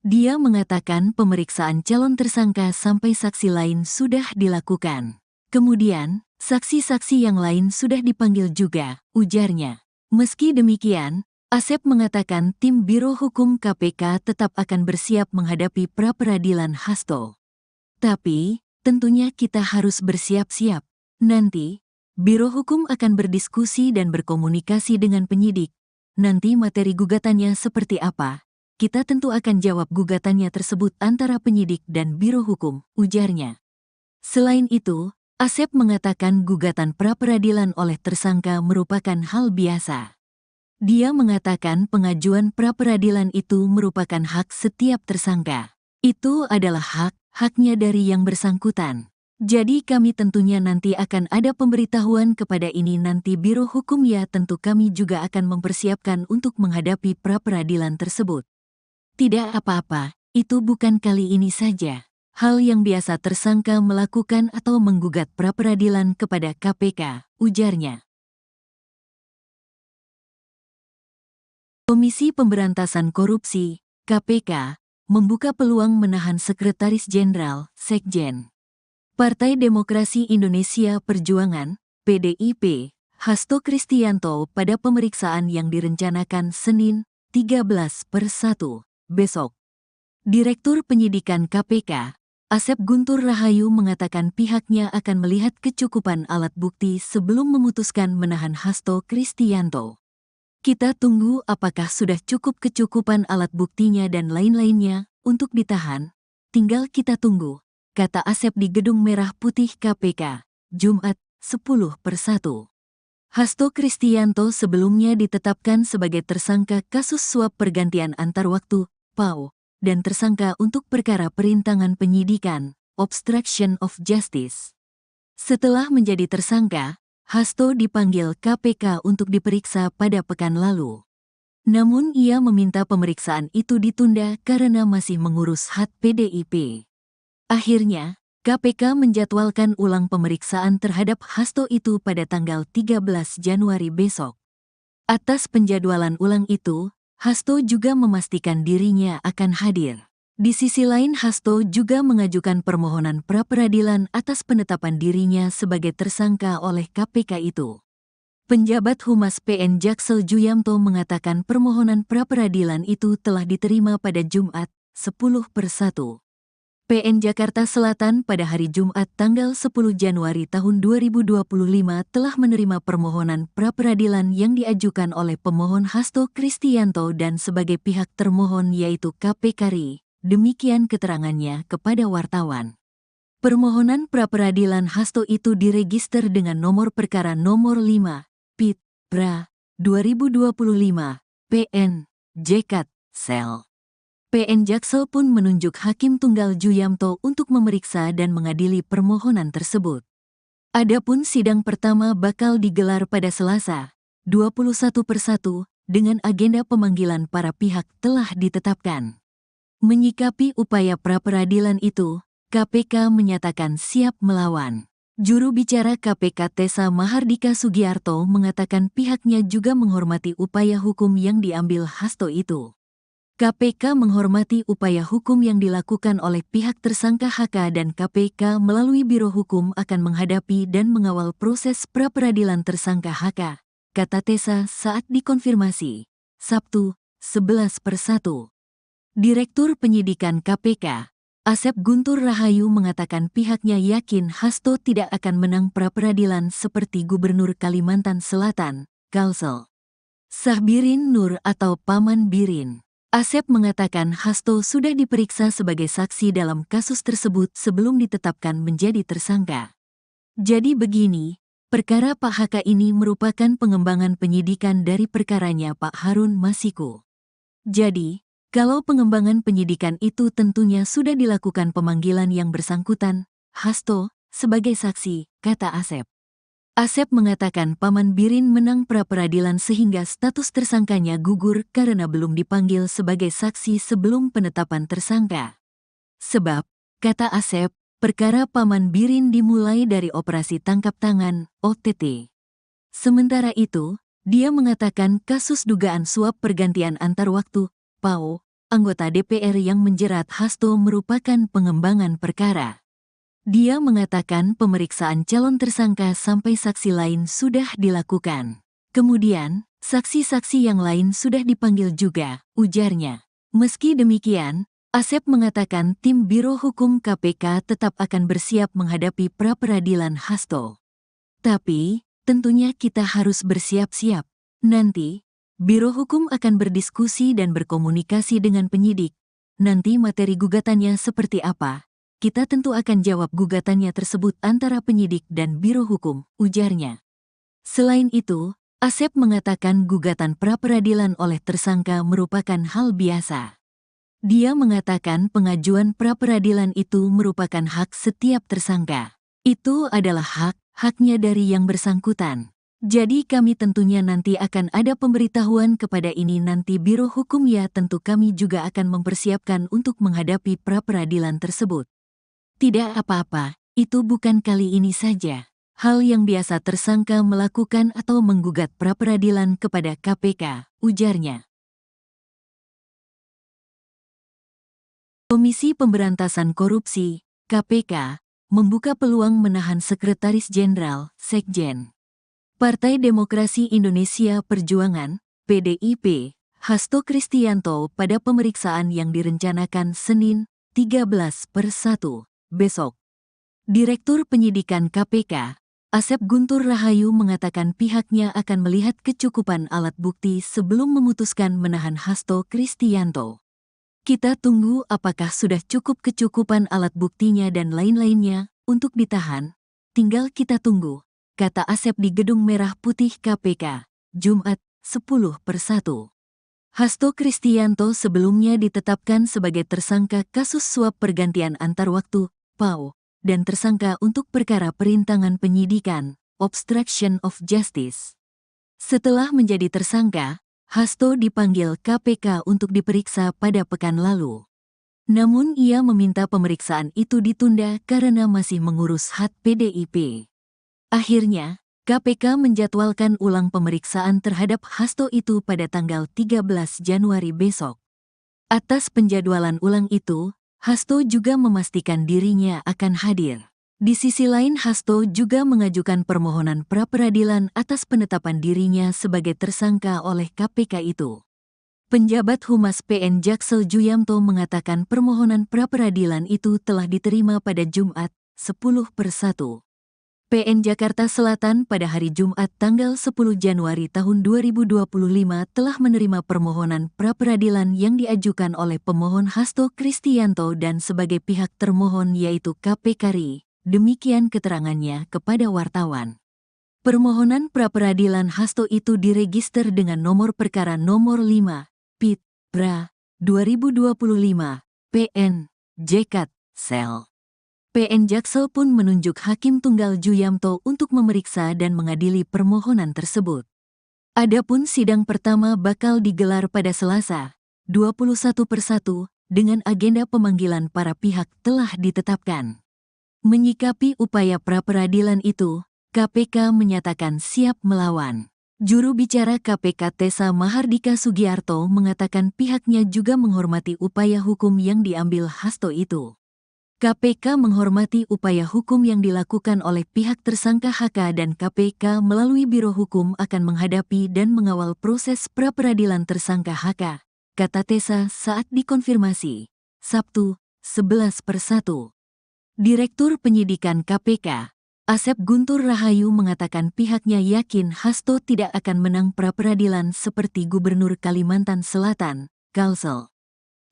Dia mengatakan pemeriksaan calon tersangka sampai saksi lain sudah dilakukan. Kemudian, saksi-saksi yang lain sudah dipanggil juga, ujarnya. Meski demikian, Asep mengatakan tim Biro Hukum KPK tetap akan bersiap menghadapi pra-peradilan Hasto. Tapi, tentunya kita harus bersiap-siap. Nanti, Biro Hukum akan berdiskusi dan berkomunikasi dengan penyidik. Nanti materi gugatannya seperti apa? Kita tentu akan jawab gugatannya tersebut antara penyidik dan Biro Hukum, ujarnya. Selain itu, Asep mengatakan gugatan pra-peradilan oleh tersangka merupakan hal biasa. Dia mengatakan pengajuan pra-peradilan itu merupakan hak setiap tersangka. Itu adalah haknya dari yang bersangkutan. Jadi kami tentunya nanti akan ada pemberitahuan kepada ini nanti Biro Hukum ya tentu kami juga akan mempersiapkan untuk menghadapi pra-peradilan tersebut. Tidak apa-apa, itu bukan kali ini saja. Hal yang biasa tersangka melakukan atau menggugat pra-peradilan kepada KPK, ujarnya. Komisi Pemberantasan Korupsi, KPK, membuka peluang menahan Sekretaris Jenderal, Sekjen. Partai Demokrasi Indonesia Perjuangan, PDIP, Hasto Kristianto pada pemeriksaan yang direncanakan Senin, 13/1, besok. Direktur Penyidikan KPK, Asep Guntur Rahayu mengatakan pihaknya akan melihat kecukupan alat bukti sebelum memutuskan menahan Hasto Kristianto. Kita tunggu apakah sudah cukup kecukupan alat buktinya dan lain-lainnya untuk ditahan, tinggal kita tunggu, kata Asep di Gedung Merah Putih KPK, Jumat, 10/1. Hasto Kristianto sebelumnya ditetapkan sebagai tersangka kasus suap pergantian antar waktu, PAO, dan tersangka untuk perkara perintangan penyidikan, obstruction of justice. Setelah menjadi tersangka, Hasto dipanggil KPK untuk diperiksa pada pekan lalu. Namun ia meminta pemeriksaan itu ditunda karena masih mengurus hak PDIP. Akhirnya, KPK menjadwalkan ulang pemeriksaan terhadap Hasto itu pada tanggal 13 Januari besok. Atas penjadwalan ulang itu, Hasto juga memastikan dirinya akan hadir. Di sisi lain, Hasto juga mengajukan permohonan pra-peradilan atas penetapan dirinya sebagai tersangka oleh KPK itu. Penjabat Humas PN Jaksel Juyamto mengatakan permohonan pra-peradilan itu telah diterima pada Jumat, 10/1. PN Jakarta Selatan pada hari Jumat tanggal 10 Januari tahun 2025 telah menerima permohonan pra-peradilan yang diajukan oleh pemohon Hasto Kristianto dan sebagai pihak termohon yaitu KPK RI. Demikian keterangannya kepada wartawan. Permohonan pra-peradilan Hasto itu diregister dengan nomor perkara nomor 5, PIT, PRA, 2025, PN, JKT, Sel. PN Jaksel pun menunjuk Hakim Tunggal Juyamto untuk memeriksa dan mengadili permohonan tersebut. Adapun sidang pertama bakal digelar pada Selasa, 21/1, dengan agenda pemanggilan para pihak telah ditetapkan. Menyikapi upaya pra-peradilan itu, KPK menyatakan siap melawan. Juru bicara KPK Tessa Mahardika Sugiarto mengatakan pihaknya juga menghormati upaya hukum yang diambil Hasto itu. KPK menghormati upaya hukum yang dilakukan oleh pihak tersangka HK dan KPK melalui Biro Hukum akan menghadapi dan mengawal proses pra-peradilan tersangka HK, kata Tessa saat dikonfirmasi, Sabtu, 11/1. Direktur Penyidikan KPK, Asep Guntur Rahayu mengatakan pihaknya yakin Hasto tidak akan menang pra-peradilan seperti Gubernur Kalimantan Selatan, Kalsel Sahbirin Nur atau Paman Birin. Asep mengatakan Hasto sudah diperiksa sebagai saksi dalam kasus tersebut sebelum ditetapkan menjadi tersangka. Jadi begini, perkara Pak HK ini merupakan pengembangan penyidikan dari perkaranya Pak Harun Masiku. Jadi, kalau pengembangan penyidikan itu tentunya sudah dilakukan pemanggilan yang bersangkutan, Hasto, sebagai saksi, kata Asep. Asep mengatakan Paman Birin menang pra-peradilan sehingga status tersangkanya gugur karena belum dipanggil sebagai saksi sebelum penetapan tersangka. Sebab, kata Asep, perkara Paman Birin dimulai dari operasi tangkap tangan, OTT. Sementara itu, dia mengatakan kasus dugaan suap pergantian antar waktu, PAO, anggota DPR yang menjerat Hasto merupakan pengembangan perkara. Dia mengatakan pemeriksaan calon tersangka sampai saksi lain sudah dilakukan. Kemudian, saksi-saksi yang lain sudah dipanggil juga, ujarnya. Meski demikian, Asep mengatakan tim Biro Hukum KPK tetap akan bersiap menghadapi pra-peradilan Hasto. Tapi, tentunya kita harus bersiap-siap. Nanti, Biro Hukum akan berdiskusi dan berkomunikasi dengan penyidik. Nanti materi gugatannya seperti apa? Kita tentu akan jawab gugatannya tersebut antara penyidik dan Biro Hukum, ujarnya. Selain itu, Asep mengatakan gugatan pra-peradilan oleh tersangka merupakan hal biasa. Dia mengatakan pengajuan pra-peradilan itu merupakan hak setiap tersangka. Itu adalah haknya dari yang bersangkutan. Jadi kami tentunya nanti akan ada pemberitahuan kepada ini nanti Biro Hukum ya tentu kami juga akan mempersiapkan untuk menghadapi pra-peradilan tersebut. Tidak apa-apa, itu bukan kali ini saja. Hal yang biasa tersangka melakukan atau menggugat pra-peradilan kepada KPK, ujarnya. Komisi Pemberantasan Korupsi, KPK, membuka peluang menahan Sekretaris Jenderal, Sekjen. Partai Demokrasi Indonesia Perjuangan, PDIP, Hasto Kristianto pada pemeriksaan yang direncanakan Senin, 13/1, besok. Direktur Penyidikan KPK, Asep Guntur Rahayu mengatakan pihaknya akan melihat kecukupan alat bukti sebelum memutuskan menahan Hasto Kristianto. Kita tunggu apakah sudah kecukupan alat buktinya dan lain-lainnya untuk ditahan. Tinggal kita tunggu, kata Asep di Gedung Merah Putih KPK, Jumat, 10/1. Hasto Kristianto sebelumnya ditetapkan sebagai tersangka kasus suap pergantian antar waktu, PAO, dan tersangka untuk perkara perintangan penyidikan, obstruction of justice. Setelah menjadi tersangka, Hasto dipanggil KPK untuk diperiksa pada pekan lalu. Namun ia meminta pemeriksaan itu ditunda karena masih mengurus hak PDIP. Akhirnya, KPK menjadwalkan ulang pemeriksaan terhadap Hasto itu pada tanggal 13 Januari besok. Atas penjadwalan ulang itu, Hasto juga memastikan dirinya akan hadir. Di sisi lain, Hasto juga mengajukan permohonan pra-peradilan atas penetapan dirinya sebagai tersangka oleh KPK itu. Penjabat Humas PN Jaksel Juyamto mengatakan permohonan pra-peradilan itu telah diterima pada Jumat, 10/1. PN Jakarta Selatan pada hari Jumat tanggal 10 Januari tahun 2025 telah menerima permohonan pra-peradilan yang diajukan oleh pemohon Hasto Kristianto dan sebagai pihak termohon yaitu KPK RI. Demikian keterangannya kepada wartawan. Permohonan pra-peradilan Hasto itu diregister dengan nomor perkara nomor 5, PIT, PRA, 2025, PN, JKT, Sel. PN Jaksel pun menunjuk Hakim Tunggal Juyamto untuk memeriksa dan mengadili permohonan tersebut. Adapun sidang pertama bakal digelar pada Selasa, 21/1, dengan agenda pemanggilan para pihak telah ditetapkan. Menyikapi upaya pra-peradilan itu, KPK menyatakan siap melawan. Juru bicara KPK Tessa Mahardika Sugiarto mengatakan pihaknya juga menghormati upaya hukum yang diambil Hasto itu. KPK menghormati upaya hukum yang dilakukan oleh pihak tersangka HK dan KPK melalui Biro Hukum akan menghadapi dan mengawal proses pra-peradilan tersangka HK, kata Tessa saat dikonfirmasi, Sabtu, 11/1. Direktur Penyidikan KPK, Asep Guntur Rahayu mengatakan pihaknya yakin Hasto tidak akan menang pra-peradilan seperti Gubernur Kalimantan Selatan, Kalsel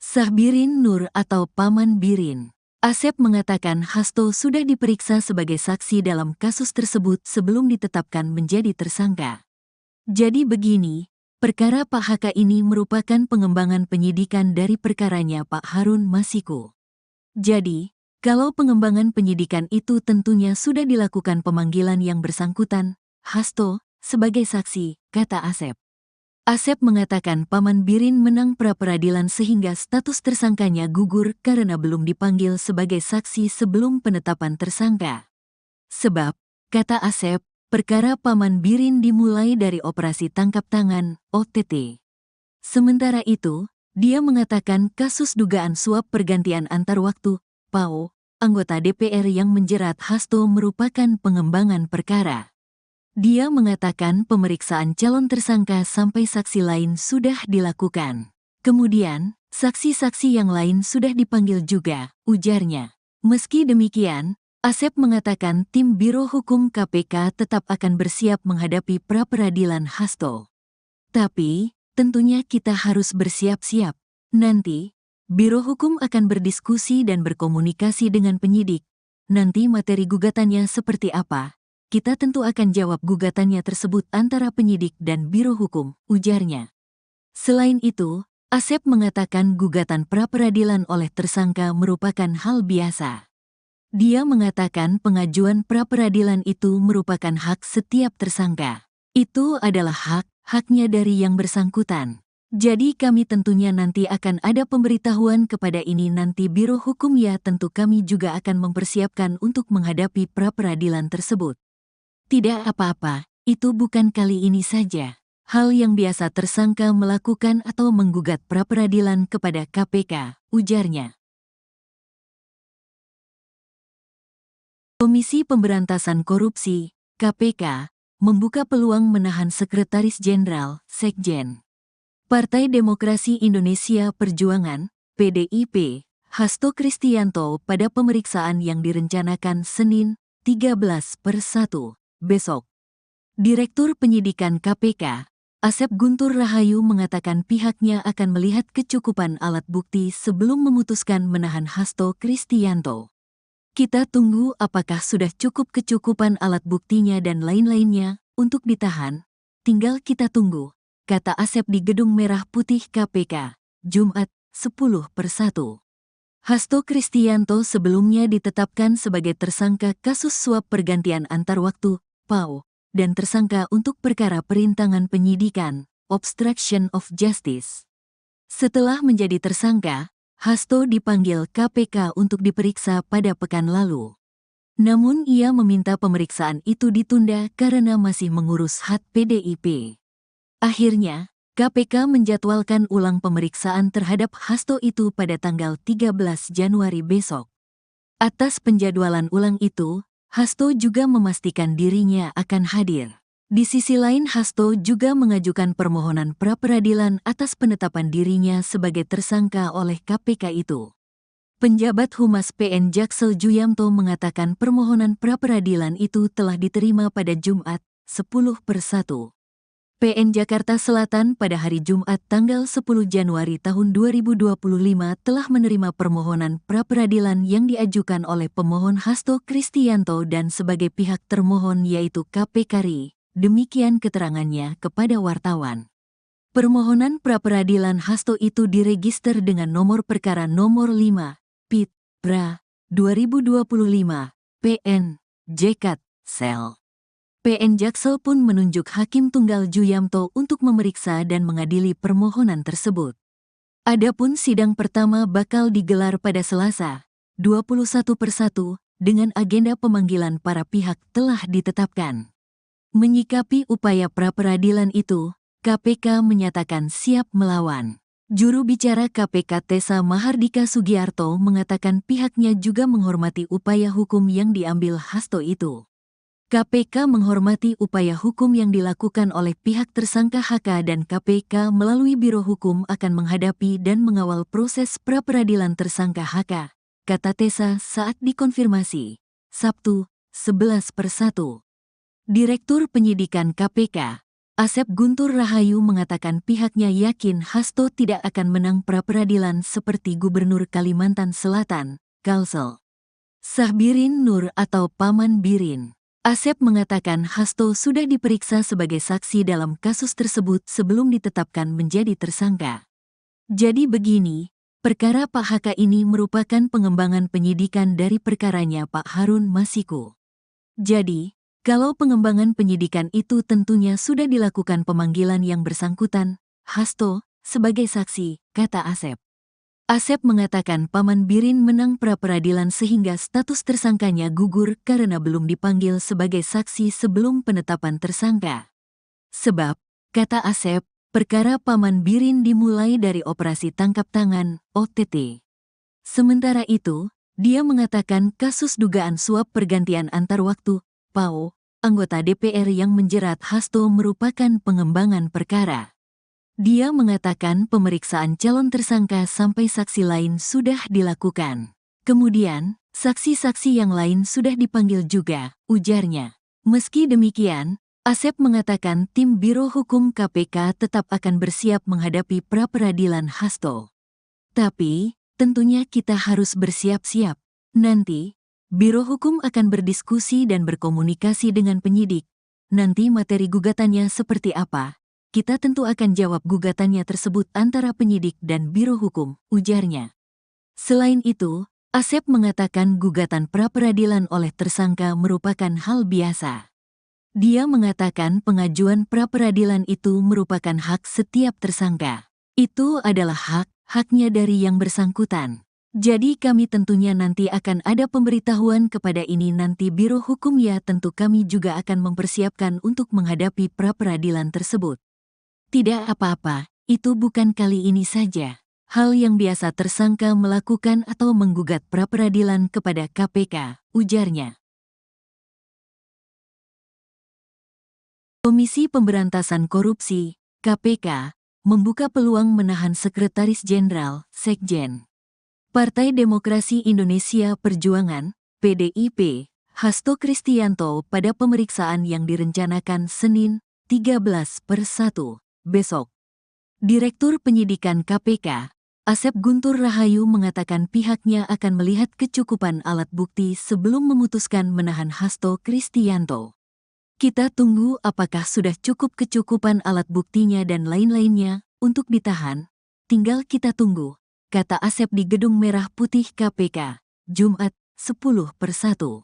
Sahbirin Nur atau Paman Birin. Asep mengatakan Hasto sudah diperiksa sebagai saksi dalam kasus tersebut sebelum ditetapkan menjadi tersangka. Jadi begini, perkara Pak HK ini merupakan pengembangan penyidikan dari perkaranya Pak Harun Masiku. Jadi, kalau pengembangan penyidikan itu tentunya sudah dilakukan pemanggilan yang bersangkutan, Hasto, sebagai saksi, kata Asep. Asep mengatakan Paman Birin menang pra-peradilan sehingga status tersangkanya gugur karena belum dipanggil sebagai saksi sebelum penetapan tersangka. Sebab, kata Asep, perkara Paman Birin dimulai dari operasi tangkap tangan, OTT. Sementara itu, dia mengatakan kasus dugaan suap pergantian antar waktu, PAO, anggota DPR yang menjerat Hasto merupakan pengembangan perkara. Dia mengatakan pemeriksaan calon tersangka sampai saksi lain sudah dilakukan. Kemudian, saksi-saksi yang lain sudah dipanggil juga, ujarnya. Meski demikian, Asep mengatakan tim Biro Hukum KPK tetap akan bersiap menghadapi pra-peradilan Hasto. Tapi, tentunya kita harus bersiap-siap. Nanti, Biro Hukum akan berdiskusi dan berkomunikasi dengan penyidik. Nanti materi gugatannya seperti apa? Kita tentu akan jawab gugatannya tersebut antara penyidik dan Biro Hukum, ujarnya. Selain itu, Asep mengatakan gugatan pra-peradilan oleh tersangka merupakan hal biasa. Dia mengatakan pengajuan pra-peradilan itu merupakan hak setiap tersangka. Itu adalah haknya dari yang bersangkutan. Jadi kami tentunya nanti akan ada pemberitahuan kepada ini nanti Biro Hukum ya tentu kami juga akan mempersiapkan untuk menghadapi pra-peradilan tersebut. Tidak apa-apa, itu bukan kali ini saja. Hal yang biasa tersangka melakukan atau menggugat pra-peradilan kepada KPK, ujarnya. Komisi Pemberantasan Korupsi, KPK, membuka peluang menahan Sekretaris Jenderal, Sekjen, Partai Demokrasi Indonesia Perjuangan, PDIP, Hasto Kristianto pada pemeriksaan yang direncanakan Senin, 13/1, besok. Direktur Penyidikan KPK, Asep Guntur Rahayu mengatakan pihaknya akan melihat kecukupan alat bukti sebelum memutuskan menahan Hasto Kristianto. Kita tunggu apakah sudah cukup kecukupan alat buktinya dan lain-lainnya untuk ditahan. Tinggal kita tunggu, kata Asep di Gedung Merah Putih KPK, Jumat, 10/1. Hasto Kristianto sebelumnya ditetapkan sebagai tersangka kasus suap pergantian antar waktu, PAO, dan tersangka untuk perkara perintangan penyidikan, obstruction of justice. Setelah menjadi tersangka, Hasto dipanggil KPK untuk diperiksa pada pekan lalu. Namun ia meminta pemeriksaan itu ditunda karena masih mengurus hak PDIP. Akhirnya, KPK menjadwalkan ulang pemeriksaan terhadap Hasto itu pada tanggal 13 Januari besok. Atas penjadwalan ulang itu, Hasto juga memastikan dirinya akan hadir. Di sisi lain, Hasto juga mengajukan permohonan pra-peradilan atas penetapan dirinya sebagai tersangka oleh KPK itu. Penjabat Humas PN Jaksel Juyamto mengatakan permohonan pra-peradilan itu telah diterima pada Jumat, 10/1. PN Jakarta Selatan pada hari Jumat tanggal 10 Januari tahun 2025 telah menerima permohonan pra-peradilan yang diajukan oleh pemohon Hasto Kristianto dan sebagai pihak termohon yaitu KPK RI. Demikian keterangannya kepada wartawan. Permohonan pra-peradilan Hasto itu diregister dengan nomor perkara nomor 5, PIT, PRA, 2025, PN, JKT, Sel. PN Jaksel pun menunjuk Hakim Tunggal Juyamto untuk memeriksa dan mengadili permohonan tersebut. Adapun sidang pertama bakal digelar pada Selasa, 21/1, dengan agenda pemanggilan para pihak telah ditetapkan. Menyikapi upaya pra-peradilan itu, KPK menyatakan siap melawan. Juru bicara KPK Tessa Mahardika Sugiarto mengatakan pihaknya juga menghormati upaya hukum yang diambil Hasto itu. KPK menghormati upaya hukum yang dilakukan oleh pihak tersangka HK dan KPK melalui Biro Hukum akan menghadapi dan mengawal proses pra-peradilan tersangka HK, kata Tessa saat dikonfirmasi. Sabtu, 11/1. Direktur Penyidikan KPK, Asep Guntur Rahayu mengatakan pihaknya yakin Hasto tidak akan menang pra-peradilan seperti Gubernur Kalimantan Selatan, Kalsel Sahbirin Nur atau Paman Birin. Asep mengatakan Hasto sudah diperiksa sebagai saksi dalam kasus tersebut sebelum ditetapkan menjadi tersangka. Jadi begini, perkara Pak HK ini merupakan pengembangan penyidikan dari perkaranya Pak Harun Masiku. Jadi, kalau pengembangan penyidikan itu tentunya sudah dilakukan pemanggilan yang bersangkutan, Hasto, sebagai saksi, kata Asep. Asep mengatakan Paman Birin menang pra-peradilan sehingga status tersangkanya gugur karena belum dipanggil sebagai saksi sebelum penetapan tersangka. Sebab, kata Asep, perkara Paman Birin dimulai dari operasi tangkap tangan, OTT. Sementara itu, dia mengatakan kasus dugaan suap pergantian antar waktu, PAO, anggota DPR yang menjerat Hasto merupakan pengembangan perkara. Dia mengatakan pemeriksaan calon tersangka sampai saksi lain sudah dilakukan. Kemudian, saksi-saksi yang lain sudah dipanggil juga, ujarnya. Meski demikian, Asep mengatakan tim Biro Hukum KPK tetap akan bersiap menghadapi pra-peradilan Hasto. Tapi, tentunya kita harus bersiap-siap. Nanti, Biro Hukum akan berdiskusi dan berkomunikasi dengan penyidik. Nanti materi gugatannya seperti apa? Kita tentu akan jawab gugatannya tersebut antara penyidik dan Biro Hukum, ujarnya. Selain itu, Asep mengatakan gugatan pra-peradilan oleh tersangka merupakan hal biasa. Dia mengatakan pengajuan pra-peradilan itu merupakan hak setiap tersangka. Itu adalah haknya dari yang bersangkutan. Jadi kami tentunya nanti akan ada pemberitahuan kepada ini nanti Biro Hukum ya tentu kami juga akan mempersiapkan untuk menghadapi pra-peradilan tersebut. Tidak apa-apa, itu bukan kali ini saja. Hal yang biasa tersangka melakukan atau menggugat pra-peradilan kepada KPK, ujarnya. Komisi Pemberantasan Korupsi, KPK, membuka peluang menahan Sekretaris Jenderal, Sekjen, Partai Demokrasi Indonesia Perjuangan, PDIP, Hasto Kristianto pada pemeriksaan yang direncanakan Senin, 13/1, besok. Direktur Penyidikan KPK, Asep Guntur Rahayu mengatakan pihaknya akan melihat kecukupan alat bukti sebelum memutuskan menahan Hasto Kristianto. Kita tunggu apakah sudah cukup kecukupan alat buktinya dan lain-lainnya untuk ditahan. Tinggal kita tunggu, kata Asep di Gedung Merah Putih KPK, Jumat, 10/1.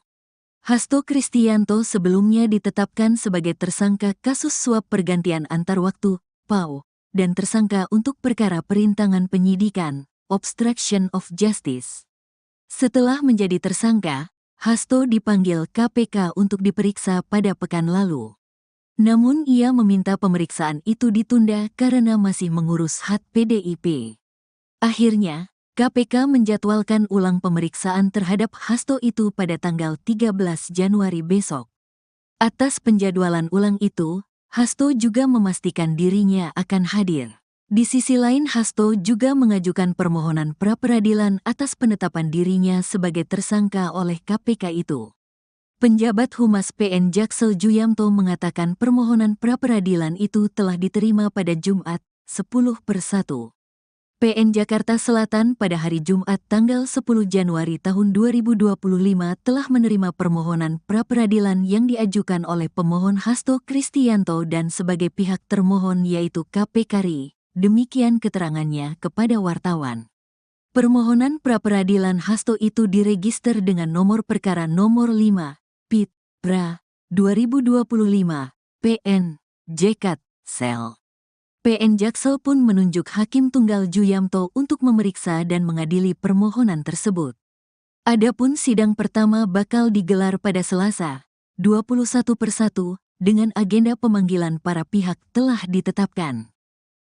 Hasto Kristianto sebelumnya ditetapkan sebagai tersangka kasus suap pergantian antar waktu, PAO, dan tersangka untuk perkara perintangan penyidikan, obstruction of justice. Setelah menjadi tersangka, Hasto dipanggil KPK untuk diperiksa pada pekan lalu. Namun ia meminta pemeriksaan itu ditunda karena masih mengurus hak PDIP. Akhirnya, KPK menjadwalkan ulang pemeriksaan terhadap Hasto itu pada tanggal 13 Januari besok. Atas penjadwalan ulang itu, Hasto juga memastikan dirinya akan hadir. Di sisi lain, Hasto juga mengajukan permohonan pra-peradilan atas penetapan dirinya sebagai tersangka oleh KPK itu. Penjabat Humas PN Jaksel Juyamto mengatakan permohonan pra-peradilan itu telah diterima pada Jumat, 10/1. PN Jakarta Selatan pada hari Jumat tanggal 10 Januari tahun 2025 telah menerima permohonan pra-peradilan yang diajukan oleh pemohon Hasto Kristianto dan sebagai pihak termohon yaitu KPK RI. Demikian keterangannya kepada wartawan. Permohonan pra-peradilan Hasto itu diregister dengan nomor perkara nomor 5, PIT, PRA, 2025, PN, JKT, Sel. PN Jaksel pun menunjuk Hakim Tunggal Juyamto untuk memeriksa dan mengadili permohonan tersebut. Adapun sidang pertama bakal digelar pada Selasa, 21/1, dengan agenda pemanggilan para pihak telah ditetapkan.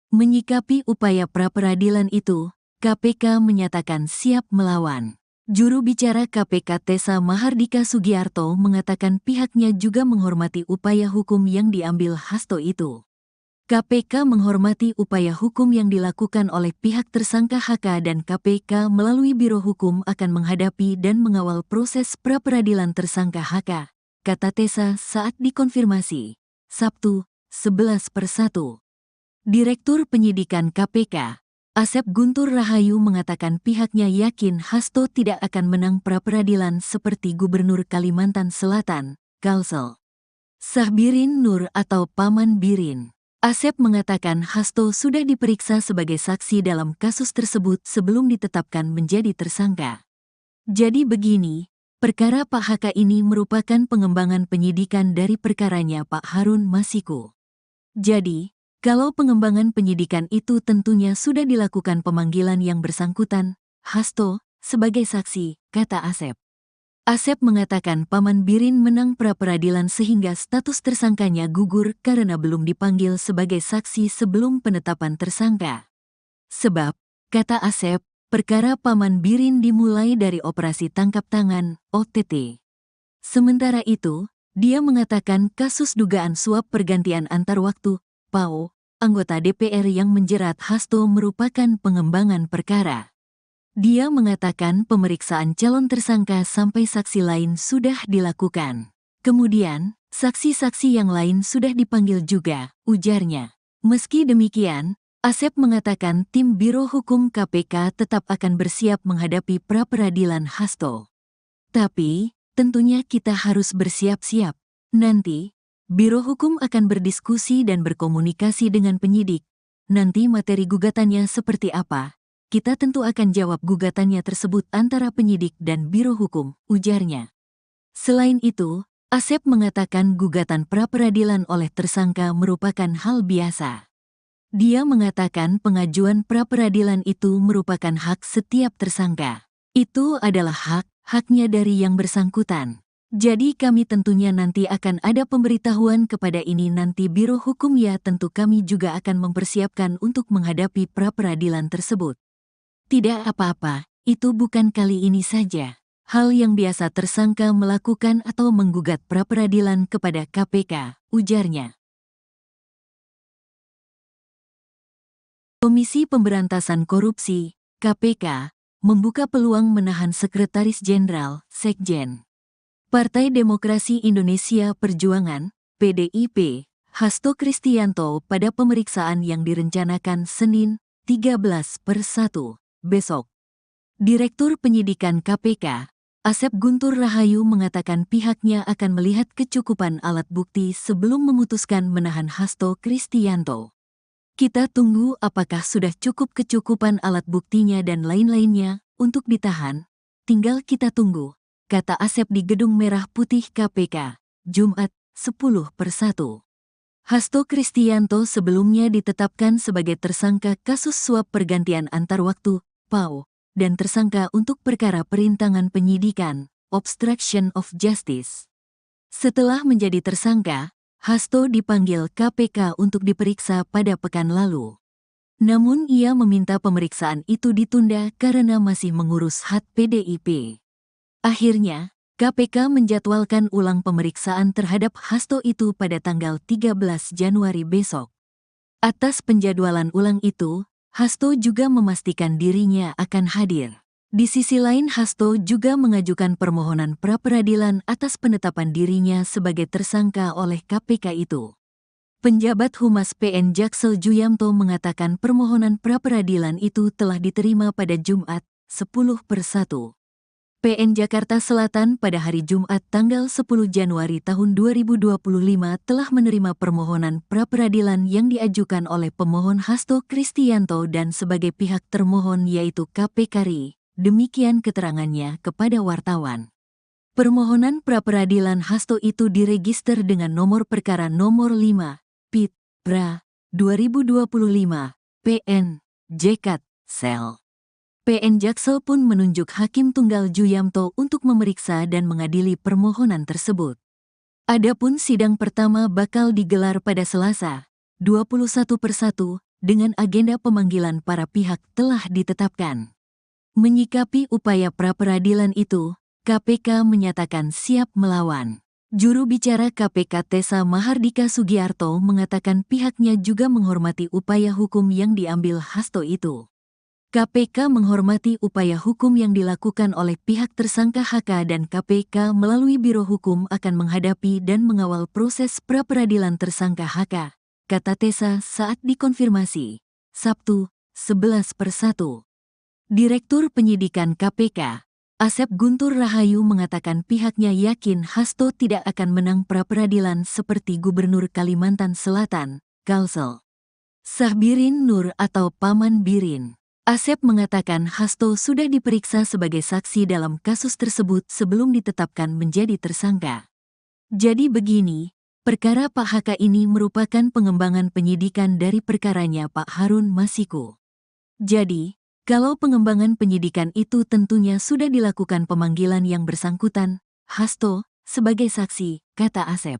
Menyikapi upaya pra-peradilan itu, KPK menyatakan siap melawan. Juru bicara KPK Tessa Mahardika Sugiarto mengatakan pihaknya juga menghormati upaya hukum yang diambil Hasto itu. KPK menghormati upaya hukum yang dilakukan oleh pihak tersangka HK dan KPK melalui Biro Hukum akan menghadapi dan mengawal proses pra-peradilan tersangka HK, kata Tessa saat dikonfirmasi, Sabtu, 11/1. Direktur Penyidikan KPK, Asep Guntur Rahayu mengatakan pihaknya yakin Hasto tidak akan menang pra-peradilan seperti Gubernur Kalimantan Selatan, Kalsel Sahbirin Nur atau Paman Birin. Asep mengatakan Hasto sudah diperiksa sebagai saksi dalam kasus tersebut sebelum ditetapkan menjadi tersangka. Jadi begini, perkara Pak HK ini merupakan pengembangan penyidikan dari perkaranya Pak Harun Masiku. Jadi, kalau pengembangan penyidikan itu tentunya sudah dilakukan pemanggilan yang bersangkutan, Hasto, sebagai saksi, kata Asep. Asep mengatakan Paman Birin menang pra-peradilan sehingga status tersangkanya gugur karena belum dipanggil sebagai saksi sebelum penetapan tersangka. Sebab, kata Asep, perkara Paman Birin dimulai dari operasi tangkap tangan, OTT. Sementara itu, dia mengatakan kasus dugaan suap pergantian antar waktu, PAO, anggota DPR yang menjerat Hasto merupakan pengembangan perkara. Dia mengatakan pemeriksaan calon tersangka sampai saksi lain sudah dilakukan. Kemudian, saksi-saksi yang lain sudah dipanggil juga, ujarnya. Meski demikian, Asep mengatakan tim Biro Hukum KPK tetap akan bersiap menghadapi pra-peradilan Hasto. Tapi, tentunya kita harus bersiap-siap. Nanti, Biro Hukum akan berdiskusi dan berkomunikasi dengan penyidik. Nanti materi gugatannya seperti apa? Kita tentu akan jawab gugatannya tersebut antara penyidik dan Biro Hukum, ujarnya. Selain itu, Asep mengatakan gugatan pra-peradilan oleh tersangka merupakan hal biasa. Dia mengatakan pengajuan pra-peradilan itu merupakan hak setiap tersangka. Itu adalah haknya dari yang bersangkutan. Jadi kami tentunya nanti akan ada pemberitahuan kepada ini nanti Biro Hukum ya tentu kami juga akan mempersiapkan untuk menghadapi pra-peradilan tersebut. Tidak apa-apa, itu bukan kali ini saja. Hal yang biasa tersangka melakukan atau menggugat pra-peradilan kepada KPK, ujarnya. Komisi Pemberantasan Korupsi, KPK, membuka peluang menahan Sekretaris Jenderal, Sekjen. Partai Demokrasi Indonesia Perjuangan, PDIP, Hasto Kristianto pada pemeriksaan yang direncanakan Senin, 13/1, besok. Direktur Penyidikan KPK, Asep Guntur Rahayu mengatakan pihaknya akan melihat kecukupan alat bukti sebelum memutuskan menahan Hasto Kristianto. Kita tunggu apakah sudah kecukupan alat buktinya dan lain-lainnya untuk ditahan. Tinggal kita tunggu, kata Asep di Gedung Merah Putih KPK, Jumat, 10/1. Hasto Kristianto sebelumnya ditetapkan sebagai tersangka kasus suap pergantian antar waktu, PAO, dan tersangka untuk perkara perintangan penyidikan, obstruction of justice. Setelah menjadi tersangka, Hasto dipanggil KPK untuk diperiksa pada pekan lalu. Namun ia meminta pemeriksaan itu ditunda karena masih mengurus hak PDIP. Akhirnya, KPK menjadwalkan ulang pemeriksaan terhadap Hasto itu pada tanggal 13 Januari besok. Atas penjadwalan ulang itu, Hasto juga memastikan dirinya akan hadir. Di sisi lain, Hasto juga mengajukan permohonan pra-peradilan atas penetapan dirinya sebagai tersangka oleh KPK itu. Penjabat Humas PN Jaksel Juyamto mengatakan permohonan pra-peradilan itu telah diterima pada Jumat, 10/1. PN Jakarta Selatan pada hari Jumat tanggal 10 Januari tahun 2025 telah menerima permohonan pra-peradilan yang diajukan oleh pemohon Hasto Kristianto dan sebagai pihak termohon yaitu KPK RI. Demikian keterangannya kepada wartawan. Permohonan pra-peradilan Hasto itu diregister dengan nomor perkara nomor 5, PIT, PRA, 2025, PN, JKT, Sel. PN Jaksel pun menunjuk Hakim Tunggal Juyamto untuk memeriksa dan mengadili permohonan tersebut. Adapun sidang pertama bakal digelar pada Selasa, 21/1, dengan agenda pemanggilan para pihak telah ditetapkan. Menyikapi upaya pra-peradilan itu, KPK menyatakan siap melawan. Juru bicara KPK Tessa Mahardika Sugiarto mengatakan pihaknya juga menghormati upaya hukum yang diambil Hasto itu. KPK menghormati upaya hukum yang dilakukan oleh pihak tersangka HK dan KPK melalui Biro Hukum akan menghadapi dan mengawal proses pra-peradilan tersangka HK, kata Tessa saat dikonfirmasi. Sabtu, 11/1. Direktur Penyidikan KPK, Asep Guntur Rahayu mengatakan pihaknya yakin Hasto tidak akan menang pra-peradilan seperti Gubernur Kalimantan Selatan, Kalsel Sahbirin Nur atau Paman Birin. Asep mengatakan Hasto sudah diperiksa sebagai saksi dalam kasus tersebut sebelum ditetapkan menjadi tersangka. Jadi begini, perkara Pak HK ini merupakan pengembangan penyidikan dari perkaranya Pak Harun Masiku. Jadi, kalau pengembangan penyidikan itu tentunya sudah dilakukan pemanggilan yang bersangkutan, Hasto, sebagai saksi, kata Asep.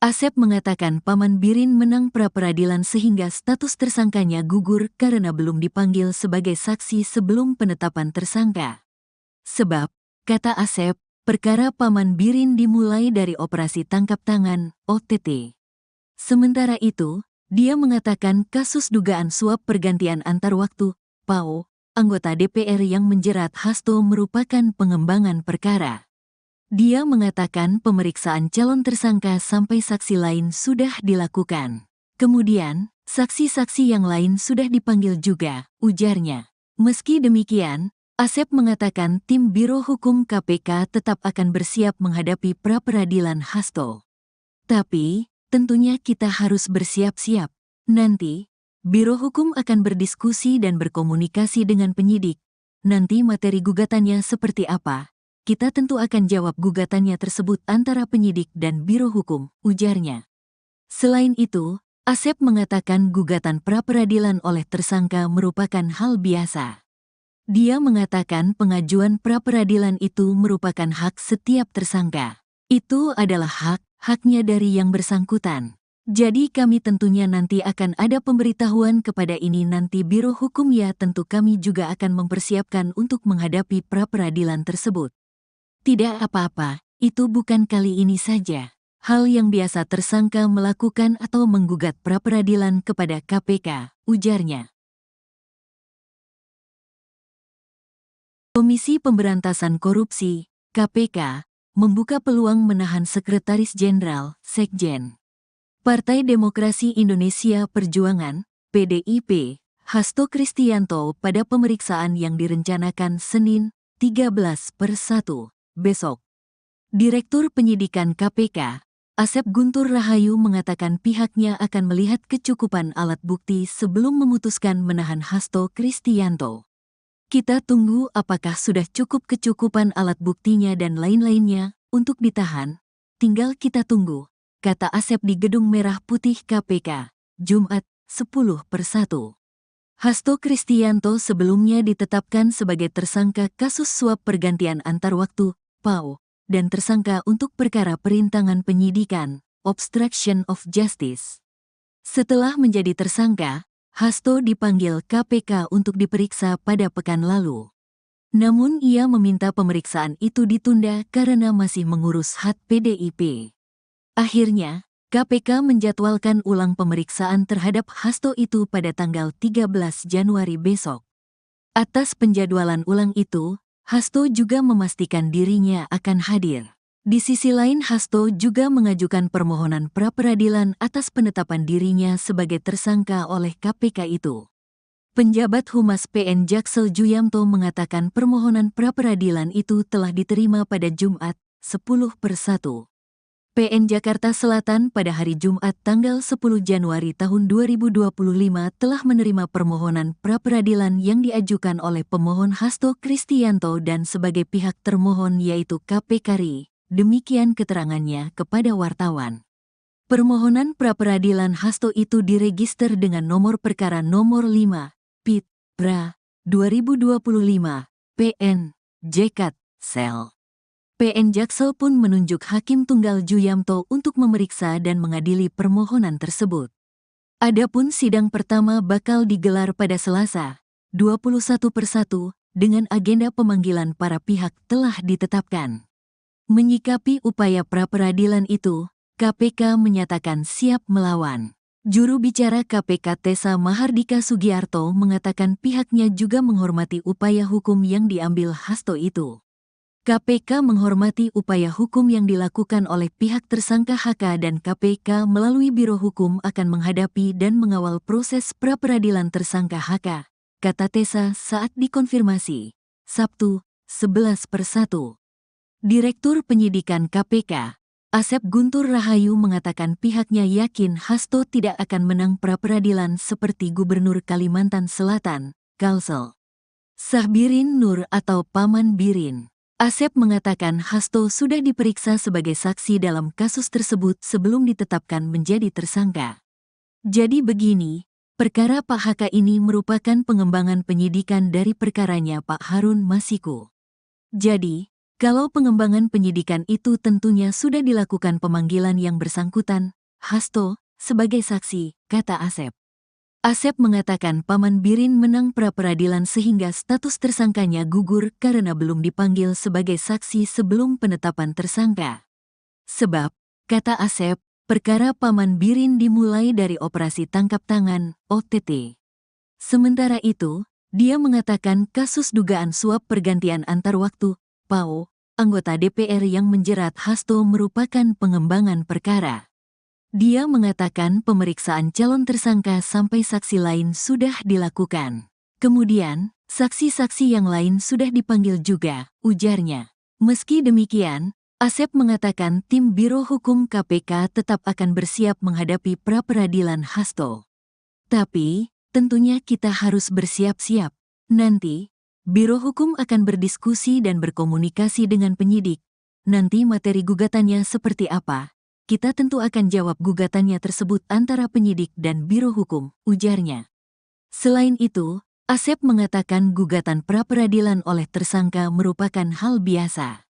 Asep mengatakan Paman Birin menang pra-peradilan sehingga status tersangkanya gugur karena belum dipanggil sebagai saksi sebelum penetapan tersangka. Sebab, kata Asep, perkara Paman Birin dimulai dari operasi tangkap tangan, OTT. Sementara itu, dia mengatakan kasus dugaan suap pergantian antar waktu, PAO, anggota DPR yang menjerat Hasto merupakan pengembangan perkara. Dia mengatakan pemeriksaan calon tersangka sampai saksi lain sudah dilakukan. Kemudian, saksi-saksi yang lain sudah dipanggil juga, ujarnya. Meski demikian, Asep mengatakan tim Biro Hukum KPK tetap akan bersiap menghadapi pra-peradilan Hasto. Tapi, tentunya kita harus bersiap-siap. Nanti, Biro Hukum akan berdiskusi dan berkomunikasi dengan penyidik. Nanti materi gugatannya seperti apa? Kita tentu akan jawab gugatannya tersebut antara penyidik dan Biro Hukum, ujarnya. Selain itu, Asep mengatakan gugatan pra-peradilan oleh tersangka merupakan hal biasa. Dia mengatakan pengajuan pra-peradilan itu merupakan hak setiap tersangka. Itu adalah haknya dari yang bersangkutan. Jadi kami tentunya nanti akan ada pemberitahuan kepada ini nanti Biro Hukum ya tentu kami juga akan mempersiapkan untuk menghadapi pra-peradilan tersebut. Tidak apa-apa, itu bukan kali ini saja. Hal yang biasa tersangka melakukan atau menggugat pra-peradilan kepada KPK, ujarnya. Komisi Pemberantasan Korupsi, KPK, membuka peluang menahan Sekretaris Jenderal, Sekjen, Partai Demokrasi Indonesia Perjuangan, PDIP, Hasto Kristianto pada pemeriksaan yang direncanakan Senin, 13/1, besok. Direktur Penyidikan KPK, Asep Guntur Rahayu mengatakan pihaknya akan melihat kecukupan alat bukti sebelum memutuskan menahan Hasto Kristianto. Kita tunggu apakah sudah cukup kecukupan alat buktinya dan lain-lainnya untuk ditahan. Tinggal kita tunggu, kata Asep di Gedung Merah Putih KPK, Jumat, 10/1. Hasto Kristianto sebelumnya ditetapkan sebagai tersangka kasus suap pergantian antar waktu, PAO, dan tersangka untuk perkara perintangan penyidikan, obstruction of justice. Setelah menjadi tersangka, Hasto dipanggil KPK untuk diperiksa pada pekan lalu. Namun ia meminta pemeriksaan itu ditunda karena masih mengurus hak PDIP. Akhirnya, KPK menjadwalkan ulang pemeriksaan terhadap Hasto itu pada tanggal 13 Januari besok. Atas penjadwalan ulang itu, Hasto juga memastikan dirinya akan hadir. Di sisi lain, Hasto juga mengajukan permohonan pra-peradilan atas penetapan dirinya sebagai tersangka oleh KPK itu. Penjabat Humas PN Jaksel Juyamto mengatakan permohonan pra-peradilan itu telah diterima pada Jumat, 10/1. PN Jakarta Selatan pada hari Jumat tanggal 10 Januari tahun 2025 telah menerima permohonan pra-peradilan yang diajukan oleh pemohon Hasto Kristianto dan sebagai pihak termohon yaitu KPK RI. Demikian keterangannya kepada wartawan. Permohonan pra-peradilan Hasto itu diregister dengan nomor perkara nomor 5, PIT, PRA, 2025, PN, JKT, Sel. PN Jaksel pun menunjuk Hakim Tunggal Juyamto untuk memeriksa dan mengadili permohonan tersebut. Adapun sidang pertama bakal digelar pada Selasa, 21/1, dengan agenda pemanggilan para pihak telah ditetapkan. Menyikapi upaya pra-peradilan itu, KPK menyatakan siap melawan. Juru bicara KPK Tessa Mahardika Sugiarto mengatakan pihaknya juga menghormati upaya hukum yang diambil Hasto itu. KPK menghormati upaya hukum yang dilakukan oleh pihak tersangka HK dan KPK melalui Biro Hukum akan menghadapi dan mengawal proses pra-peradilan tersangka HK, kata Tessa saat dikonfirmasi. Sabtu, 11/1. Direktur Penyidikan KPK, Asep Guntur Rahayu mengatakan pihaknya yakin Hasto tidak akan menang pra-peradilan seperti Gubernur Kalimantan Selatan, Kalsel Sahbirin Nur atau Paman Birin. Asep mengatakan Hasto sudah diperiksa sebagai saksi dalam kasus tersebut sebelum ditetapkan menjadi tersangka. Jadi begini, perkara Pak HK ini merupakan pengembangan penyidikan dari perkaranya Pak Harun Masiku. Jadi, kalau pengembangan penyidikan itu tentunya sudah dilakukan pemanggilan yang bersangkutan, Hasto, sebagai saksi, kata Asep. Asep mengatakan Paman Birin menang pra-peradilan sehingga status tersangkanya gugur karena belum dipanggil sebagai saksi sebelum penetapan tersangka. Sebab, kata Asep, perkara Paman Birin dimulai dari operasi tangkap tangan, OTT. Sementara itu, dia mengatakan kasus dugaan suap pergantian antar waktu, PAO, anggota DPR yang menjerat Hasto merupakan pengembangan perkara. Dia mengatakan pemeriksaan calon tersangka sampai saksi lain sudah dilakukan. Kemudian, saksi-saksi yang lain sudah dipanggil juga, ujarnya. Meski demikian, Asep mengatakan tim Biro Hukum KPK tetap akan bersiap menghadapi pra-peradilan Hasto. Tapi, tentunya kita harus bersiap-siap. Nanti, Biro Hukum akan berdiskusi dan berkomunikasi dengan penyidik. Nanti materi gugatannya seperti apa? Kita tentu akan jawab gugatannya tersebut antara penyidik dan Biro Hukum, ujarnya. Selain itu, Asep mengatakan gugatan pra-peradilan oleh tersangka merupakan hal biasa.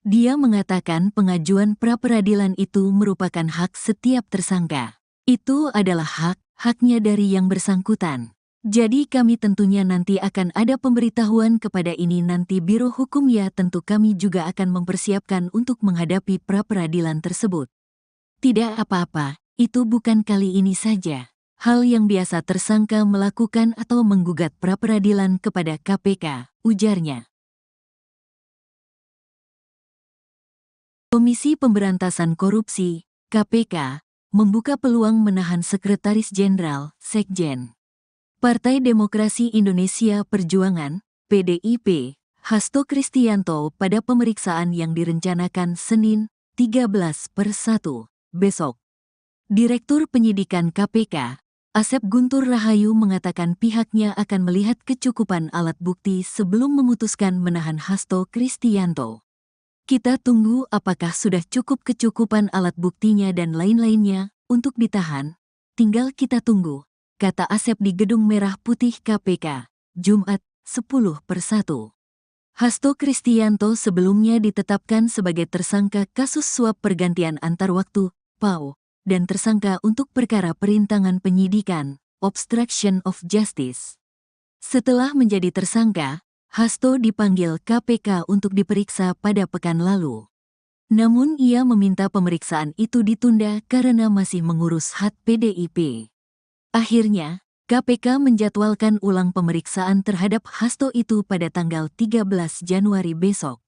Dia mengatakan pengajuan pra-peradilan itu merupakan hak setiap tersangka. Itu adalah haknya dari yang bersangkutan. Jadi kami tentunya nanti akan ada pemberitahuan kepada ini nanti Biro Hukum ya tentu kami juga akan mempersiapkan untuk menghadapi pra-peradilan tersebut. Tidak apa-apa, itu bukan kali ini saja. Hal yang biasa tersangka melakukan atau menggugat pra-peradilan kepada KPK, ujarnya. Komisi Pemberantasan Korupsi, KPK, membuka peluang menahan Sekretaris Jenderal, Sekjen, Partai Demokrasi Indonesia Perjuangan, PDIP, Hasto Kristianto pada pemeriksaan yang direncanakan Senin, 13/1, besok. Direktur Penyidikan KPK, Asep Guntur Rahayu mengatakan pihaknya akan melihat kecukupan alat bukti sebelum memutuskan menahan Hasto Kristianto. Kita tunggu apakah sudah cukup kecukupan alat buktinya dan lain-lainnya untuk ditahan. Tinggal kita tunggu, kata Asep di Gedung Merah Putih KPK, Jumat, 10/1. Hasto Kristianto sebelumnya ditetapkan sebagai tersangka kasus suap pergantian antar waktu, PAO, dan tersangka untuk perkara perintangan penyidikan, obstruction of justice. Setelah menjadi tersangka, Hasto dipanggil KPK untuk diperiksa pada pekan lalu. Namun ia meminta pemeriksaan itu ditunda karena masih mengurus hak PDIP. Akhirnya, KPK menjadwalkan ulang pemeriksaan terhadap Hasto itu pada tanggal 13 Januari besok.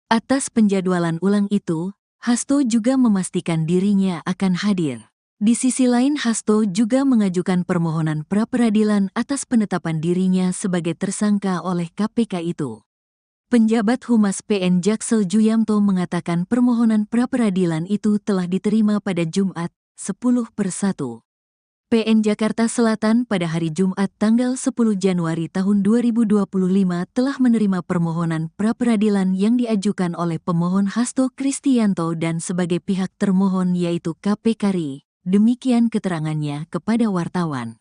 Atas penjadwalan ulang itu, Hasto juga memastikan dirinya akan hadir. Di sisi lain, Hasto juga mengajukan permohonan pra-peradilan atas penetapan dirinya sebagai tersangka oleh KPK itu. Penjabat Humas PN Jaksel Juyamto mengatakan permohonan pra-peradilan itu telah diterima pada Jumat, 10/1. PN Jakarta Selatan pada hari Jumat tanggal 10 Januari tahun 2025 telah menerima permohonan pra-peradilan yang diajukan oleh pemohon Hasto Kristianto dan sebagai pihak termohon yaitu KPK RI. Demikian keterangannya kepada wartawan.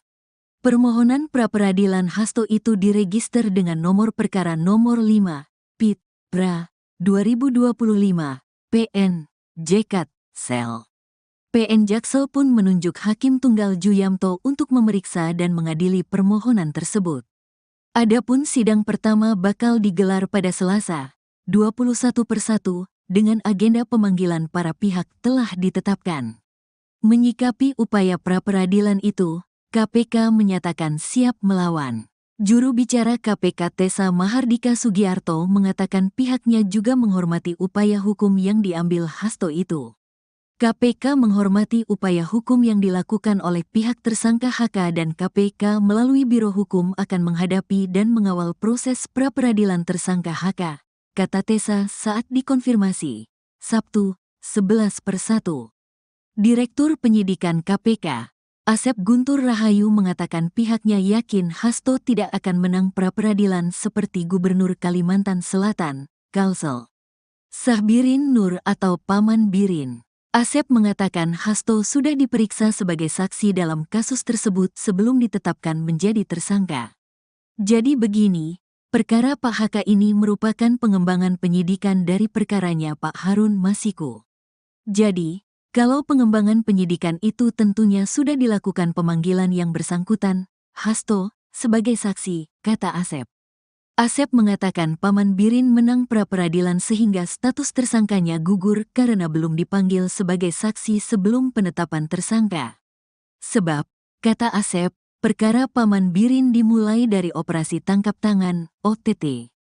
Permohonan pra-peradilan Hasto itu diregister dengan nomor perkara nomor 5, PIT, PRA, 2025, PN, JKT, Sel. PN Jaksel pun menunjuk Hakim Tunggal Juyamto untuk memeriksa dan mengadili permohonan tersebut. Adapun sidang pertama bakal digelar pada Selasa, 21/1, dengan agenda pemanggilan para pihak telah ditetapkan. Menyikapi upaya pra-peradilan itu, KPK menyatakan siap melawan. Juru bicara KPK Tessa Mahardika Sugiarto mengatakan pihaknya juga menghormati upaya hukum yang diambil Hasto itu. KPK menghormati upaya hukum yang dilakukan oleh pihak tersangka HK dan KPK melalui Biro Hukum akan menghadapi dan mengawal proses pra-peradilan tersangka HK, kata Tessa saat dikonfirmasi, Sabtu, 11/1. Direktur Penyidikan KPK, Asep Guntur Rahayu mengatakan pihaknya yakin Hasto tidak akan menang pra-peradilan seperti Gubernur Kalimantan Selatan, Kalsel Sahbirin Nur atau Paman Birin. Asep mengatakan Hasto sudah diperiksa sebagai saksi dalam kasus tersebut sebelum ditetapkan menjadi tersangka. Jadi begini, perkara Pak HK ini merupakan pengembangan penyidikan dari perkaranya Pak Harun Masiku. Jadi, kalau pengembangan penyidikan itu tentunya sudah dilakukan pemanggilan yang bersangkutan, Hasto, sebagai saksi, kata Asep. Asep mengatakan Paman Birin menang pra-peradilan sehingga status tersangkanya gugur karena belum dipanggil sebagai saksi sebelum penetapan tersangka. Sebab, kata Asep, perkara Paman Birin dimulai dari operasi tangkap tangan, OTT.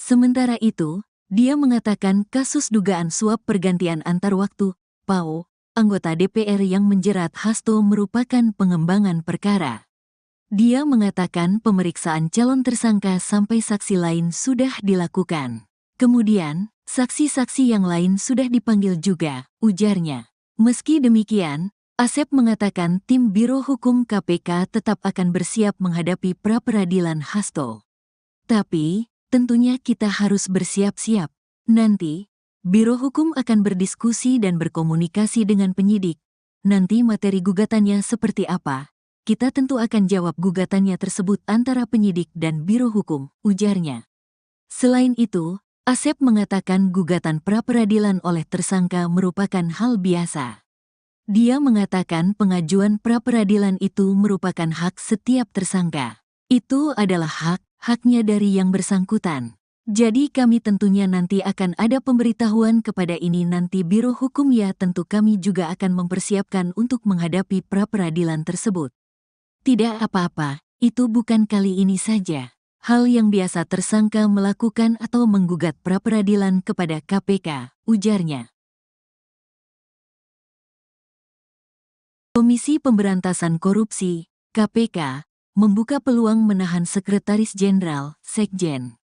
Sementara itu, dia mengatakan kasus dugaan suap pergantian antar waktu, PAO, anggota DPR yang menjerat Hasto merupakan pengembangan perkara. Dia mengatakan pemeriksaan calon tersangka sampai saksi lain sudah dilakukan. Kemudian, saksi-saksi yang lain sudah dipanggil juga, ujarnya. Meski demikian, Asep mengatakan tim Biro Hukum KPK tetap akan bersiap menghadapi pra-peradilan Hasto. Tapi, tentunya kita harus bersiap-siap. Nanti, Biro Hukum akan berdiskusi dan berkomunikasi dengan penyidik. Nanti materi gugatannya seperti apa? Kita tentu akan jawab gugatannya tersebut antara penyidik dan Biro Hukum, ujarnya. Selain itu, Asep mengatakan gugatan pra-peradilan oleh tersangka merupakan hal biasa. Dia mengatakan pengajuan pra-peradilan itu merupakan hak setiap tersangka. Itu adalah haknya dari yang bersangkutan. Jadi kami tentunya nanti akan ada pemberitahuan kepada ini nanti Biro Hukum ya tentu kami juga akan mempersiapkan untuk menghadapi pra-peradilan tersebut. Tidak apa-apa, itu bukan kali ini saja. Hal yang biasa tersangka melakukan atau menggugat pra-peradilan kepada KPK, ujarnya. Komisi Pemberantasan Korupsi, KPK, membuka peluang menahan Sekretaris Jenderal, Sekjen,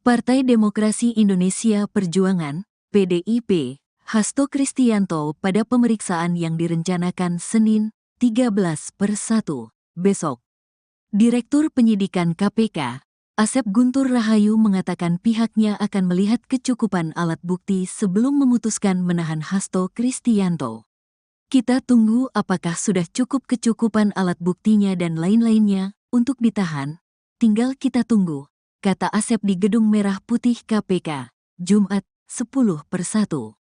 Partai Demokrasi Indonesia Perjuangan, PDIP, Hasto Kristianto pada pemeriksaan yang direncanakan Senin, 13/1, besok. Direktur Penyidikan KPK, Asep Guntur Rahayu mengatakan pihaknya akan melihat kecukupan alat bukti sebelum memutuskan menahan Hasto Kristianto. Kita tunggu apakah sudah cukup kecukupan alat buktinya dan lain-lainnya untuk ditahan. Tinggal kita tunggu, kata Asep di Gedung Merah Putih KPK, Jumat, 10/1.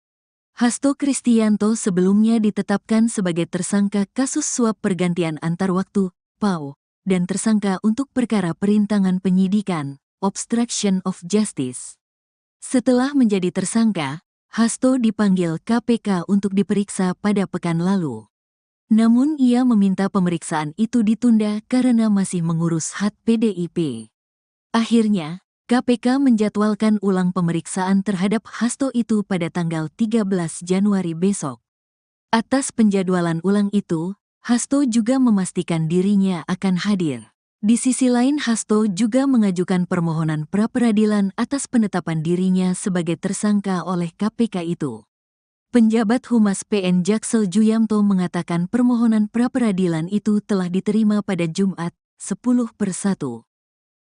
Hasto Kristianto sebelumnya ditetapkan sebagai tersangka kasus suap pergantian antar waktu, PAO, dan tersangka untuk perkara perintangan penyidikan, obstruction of justice. Setelah menjadi tersangka, Hasto dipanggil KPK untuk diperiksa pada pekan lalu. Namun ia meminta pemeriksaan itu ditunda karena masih mengurus hak PDIP. Akhirnya, KPK menjadwalkan ulang pemeriksaan terhadap Hasto itu pada tanggal 13 Januari besok. Atas penjadwalan ulang itu, Hasto juga memastikan dirinya akan hadir. Di sisi lain, Hasto juga mengajukan permohonan pra-peradilan atas penetapan dirinya sebagai tersangka oleh KPK itu. Penjabat Humas PN Jaksel Juyamto mengatakan permohonan pra-peradilan itu telah diterima pada Jumat, 10/1.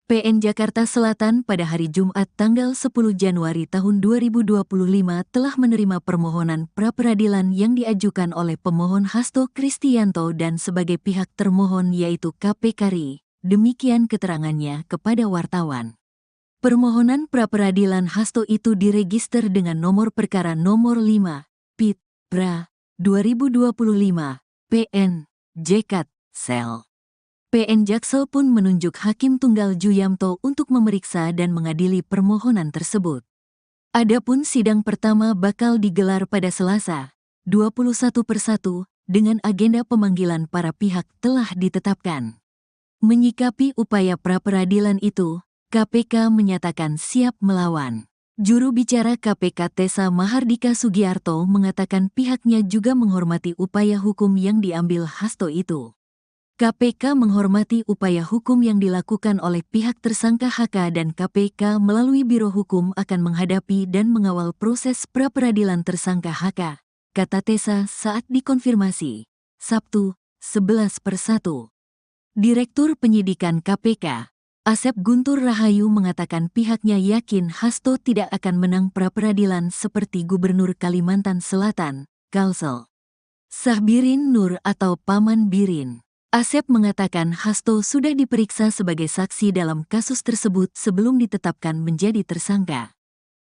PN Jakarta Selatan pada hari Jumat tanggal 10 Januari tahun 2025 telah menerima permohonan pra-peradilan yang diajukan oleh pemohon Hasto Kristianto dan sebagai pihak termohon yaitu KPK RI. Demikian keterangannya kepada wartawan. Permohonan pra-peradilan Hasto itu diregister dengan nomor perkara nomor 5, PIT, PRA, 2025, PN, JKT, Sel. PN Jaksel pun menunjuk Hakim Tunggal Juyamto untuk memeriksa dan mengadili permohonan tersebut. Adapun sidang pertama bakal digelar pada Selasa, 21/1, dengan agenda pemanggilan para pihak telah ditetapkan. Menyikapi upaya pra-peradilan itu, KPK menyatakan siap melawan. Juru bicara KPK Tessa Mahardika Sugiarto mengatakan pihaknya juga menghormati upaya hukum yang diambil Hasto itu. KPK menghormati upaya hukum yang dilakukan oleh pihak tersangka HK dan KPK melalui Biro Hukum akan menghadapi dan mengawal proses pra-peradilan tersangka HK, kata Tessa saat dikonfirmasi, Sabtu, 11/1. Direktur Penyidikan KPK, Asep Guntur Rahayu mengatakan pihaknya yakin Hasto tidak akan menang pra-peradilan seperti Gubernur Kalimantan Selatan, Kalsel Sahbirin Nur atau Paman Birin. Asep mengatakan Hasto sudah diperiksa sebagai saksi dalam kasus tersebut sebelum ditetapkan menjadi tersangka.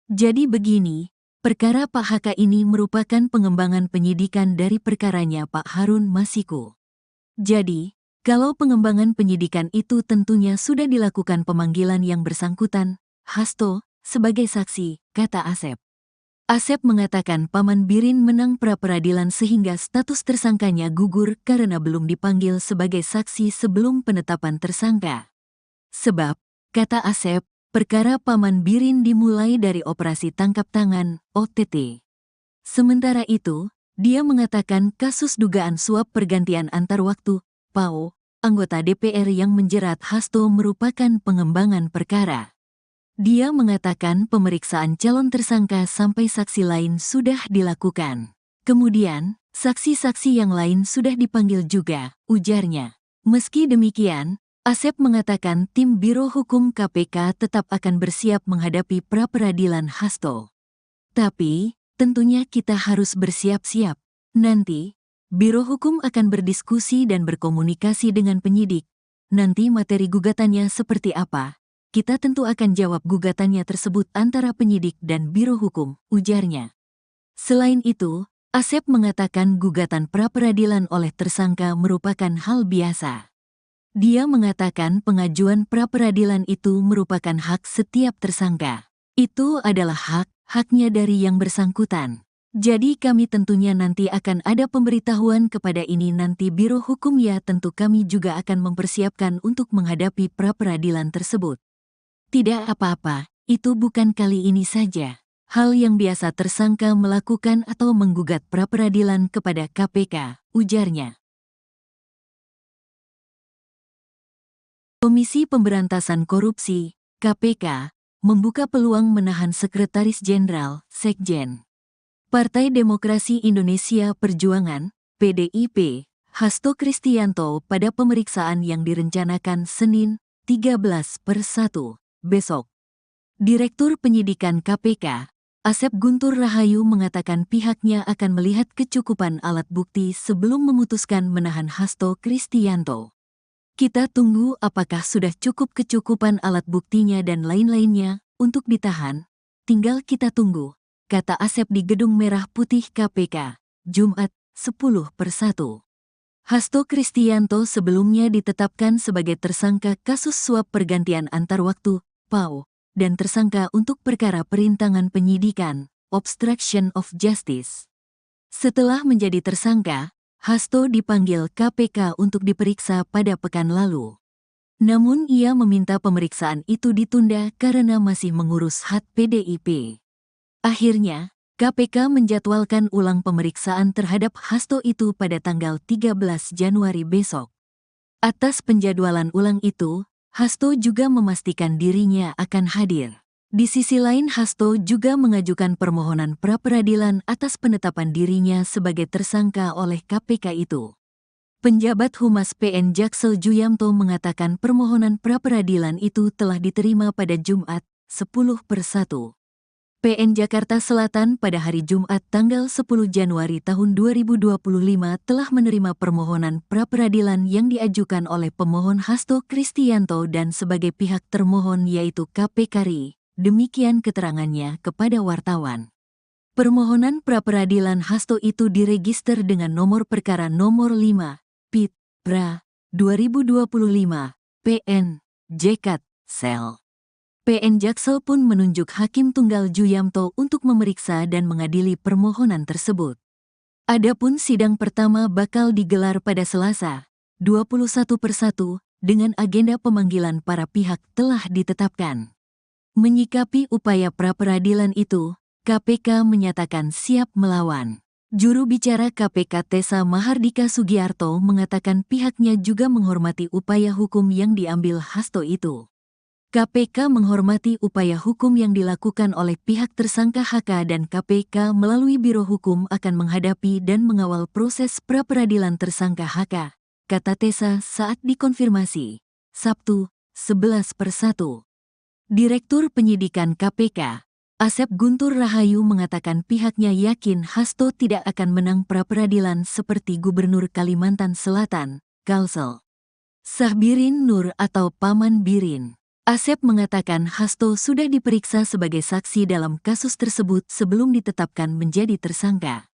Jadi begini, perkara Pak HK ini merupakan pengembangan penyidikan dari perkaranya Pak Harun Masiku. Jadi, kalau pengembangan penyidikan itu tentunya sudah dilakukan pemanggilan yang bersangkutan, Hasto, sebagai saksi, kata Asep. Asep mengatakan Paman Birin menang pra-peradilan sehingga status tersangkanya gugur karena belum dipanggil sebagai saksi sebelum penetapan tersangka. Sebab, kata Asep, perkara Paman Birin dimulai dari operasi tangkap tangan, OTT. Sementara itu, dia mengatakan kasus dugaan suap pergantian antar waktu, PAO, anggota DPR yang menjerat Hasto merupakan pengembangan perkara. Dia mengatakan pemeriksaan calon tersangka sampai saksi lain sudah dilakukan. Kemudian, saksi-saksi yang lain sudah dipanggil juga, ujarnya. Meski demikian, Asep mengatakan tim Biro Hukum KPK tetap akan bersiap menghadapi pra-peradilan Hasto. Tapi, tentunya kita harus bersiap-siap. Nanti, Biro Hukum akan berdiskusi dan berkomunikasi dengan penyidik. Nanti materi gugatannya seperti apa? Kita tentu akan jawab gugatannya tersebut antara penyidik dan Biro Hukum, ujarnya. Selain itu, Asep mengatakan gugatan pra-peradilan oleh tersangka merupakan hal biasa. Dia mengatakan pengajuan pra-peradilan itu merupakan hak setiap tersangka. Itu adalah haknya dari yang bersangkutan. Jadi kami tentunya nanti akan ada pemberitahuan kepada ini nanti Biro Hukum ya tentu kami juga akan mempersiapkan untuk menghadapi pra-peradilan tersebut. Tidak apa-apa, itu bukan kali ini saja. Hal yang biasa tersangka melakukan atau menggugat pra-peradilan kepada KPK, ujarnya. Komisi Pemberantasan Korupsi, KPK, membuka peluang menahan Sekretaris Jenderal, Sekjen. Partai Demokrasi Indonesia Perjuangan, PDIP, Hasto Kristianto pada pemeriksaan yang direncanakan Senin, 13/1, besok. Direktur Penyidikan KPK, Asep Guntur Rahayu mengatakan pihaknya akan melihat kecukupan alat bukti sebelum memutuskan menahan Hasto Kristianto. Kita tunggu apakah sudah cukup kecukupan alat buktinya dan lain-lainnya untuk ditahan, tinggal kita tunggu, kata Asep di Gedung Merah Putih KPK, Jumat, 10/1. Hasto Kristianto sebelumnya ditetapkan sebagai tersangka kasus suap pergantian antar waktu, PAO, dan tersangka untuk perkara perintangan penyidikan, obstruction of justice. Setelah menjadi tersangka, Hasto dipanggil KPK untuk diperiksa pada pekan lalu. Namun ia meminta pemeriksaan itu ditunda karena masih mengurus hak PDIP. Akhirnya, KPK menjadwalkan ulang pemeriksaan terhadap Hasto itu pada tanggal 13 Januari besok. Atas penjadwalan ulang itu, Hasto juga memastikan dirinya akan hadir. Di sisi lain, Hasto juga mengajukan permohonan pra-peradilan atas penetapan dirinya sebagai tersangka oleh KPK itu. Penjabat Humas PN Jaksel Juyamto mengatakan permohonan pra-peradilan itu telah diterima pada Jumat, 10/1. PN Jakarta Selatan pada hari Jumat tanggal 10 Januari tahun 2025 telah menerima permohonan pra-peradilan yang diajukan oleh pemohon Hasto Kristianto dan sebagai pihak termohon yaitu KPK RI. Demikian keterangannya kepada wartawan. Permohonan pra-peradilan Hasto itu diregister dengan nomor perkara nomor 5, PIT, PRA, 2025, PN, JKT, Sel. PN Jaksel pun menunjuk Hakim Tunggal Juyamto untuk memeriksa dan mengadili permohonan tersebut. Adapun sidang pertama bakal digelar pada Selasa, 21/1, dengan agenda pemanggilan para pihak telah ditetapkan. Menyikapi upaya pra-peradilan itu, KPK menyatakan siap melawan. Juru bicara KPK Tessa Mahardika Sugiarto mengatakan pihaknya juga menghormati upaya hukum yang diambil Hasto itu. KPK menghormati upaya hukum yang dilakukan oleh pihak tersangka HK dan KPK melalui Biro Hukum akan menghadapi dan mengawal proses pra-peradilan tersangka HK, kata Tessa saat dikonfirmasi, Sabtu, 11/1. Direktur Penyidikan KPK, Asep Guntur Rahayu mengatakan pihaknya yakin Hasto tidak akan menang pra-peradilan seperti Gubernur Kalimantan Selatan, Kalsel Sahbirin Nur atau Paman Birin. Asep mengatakan Hasto sudah diperiksa sebagai saksi dalam kasus tersebut sebelum ditetapkan menjadi tersangka.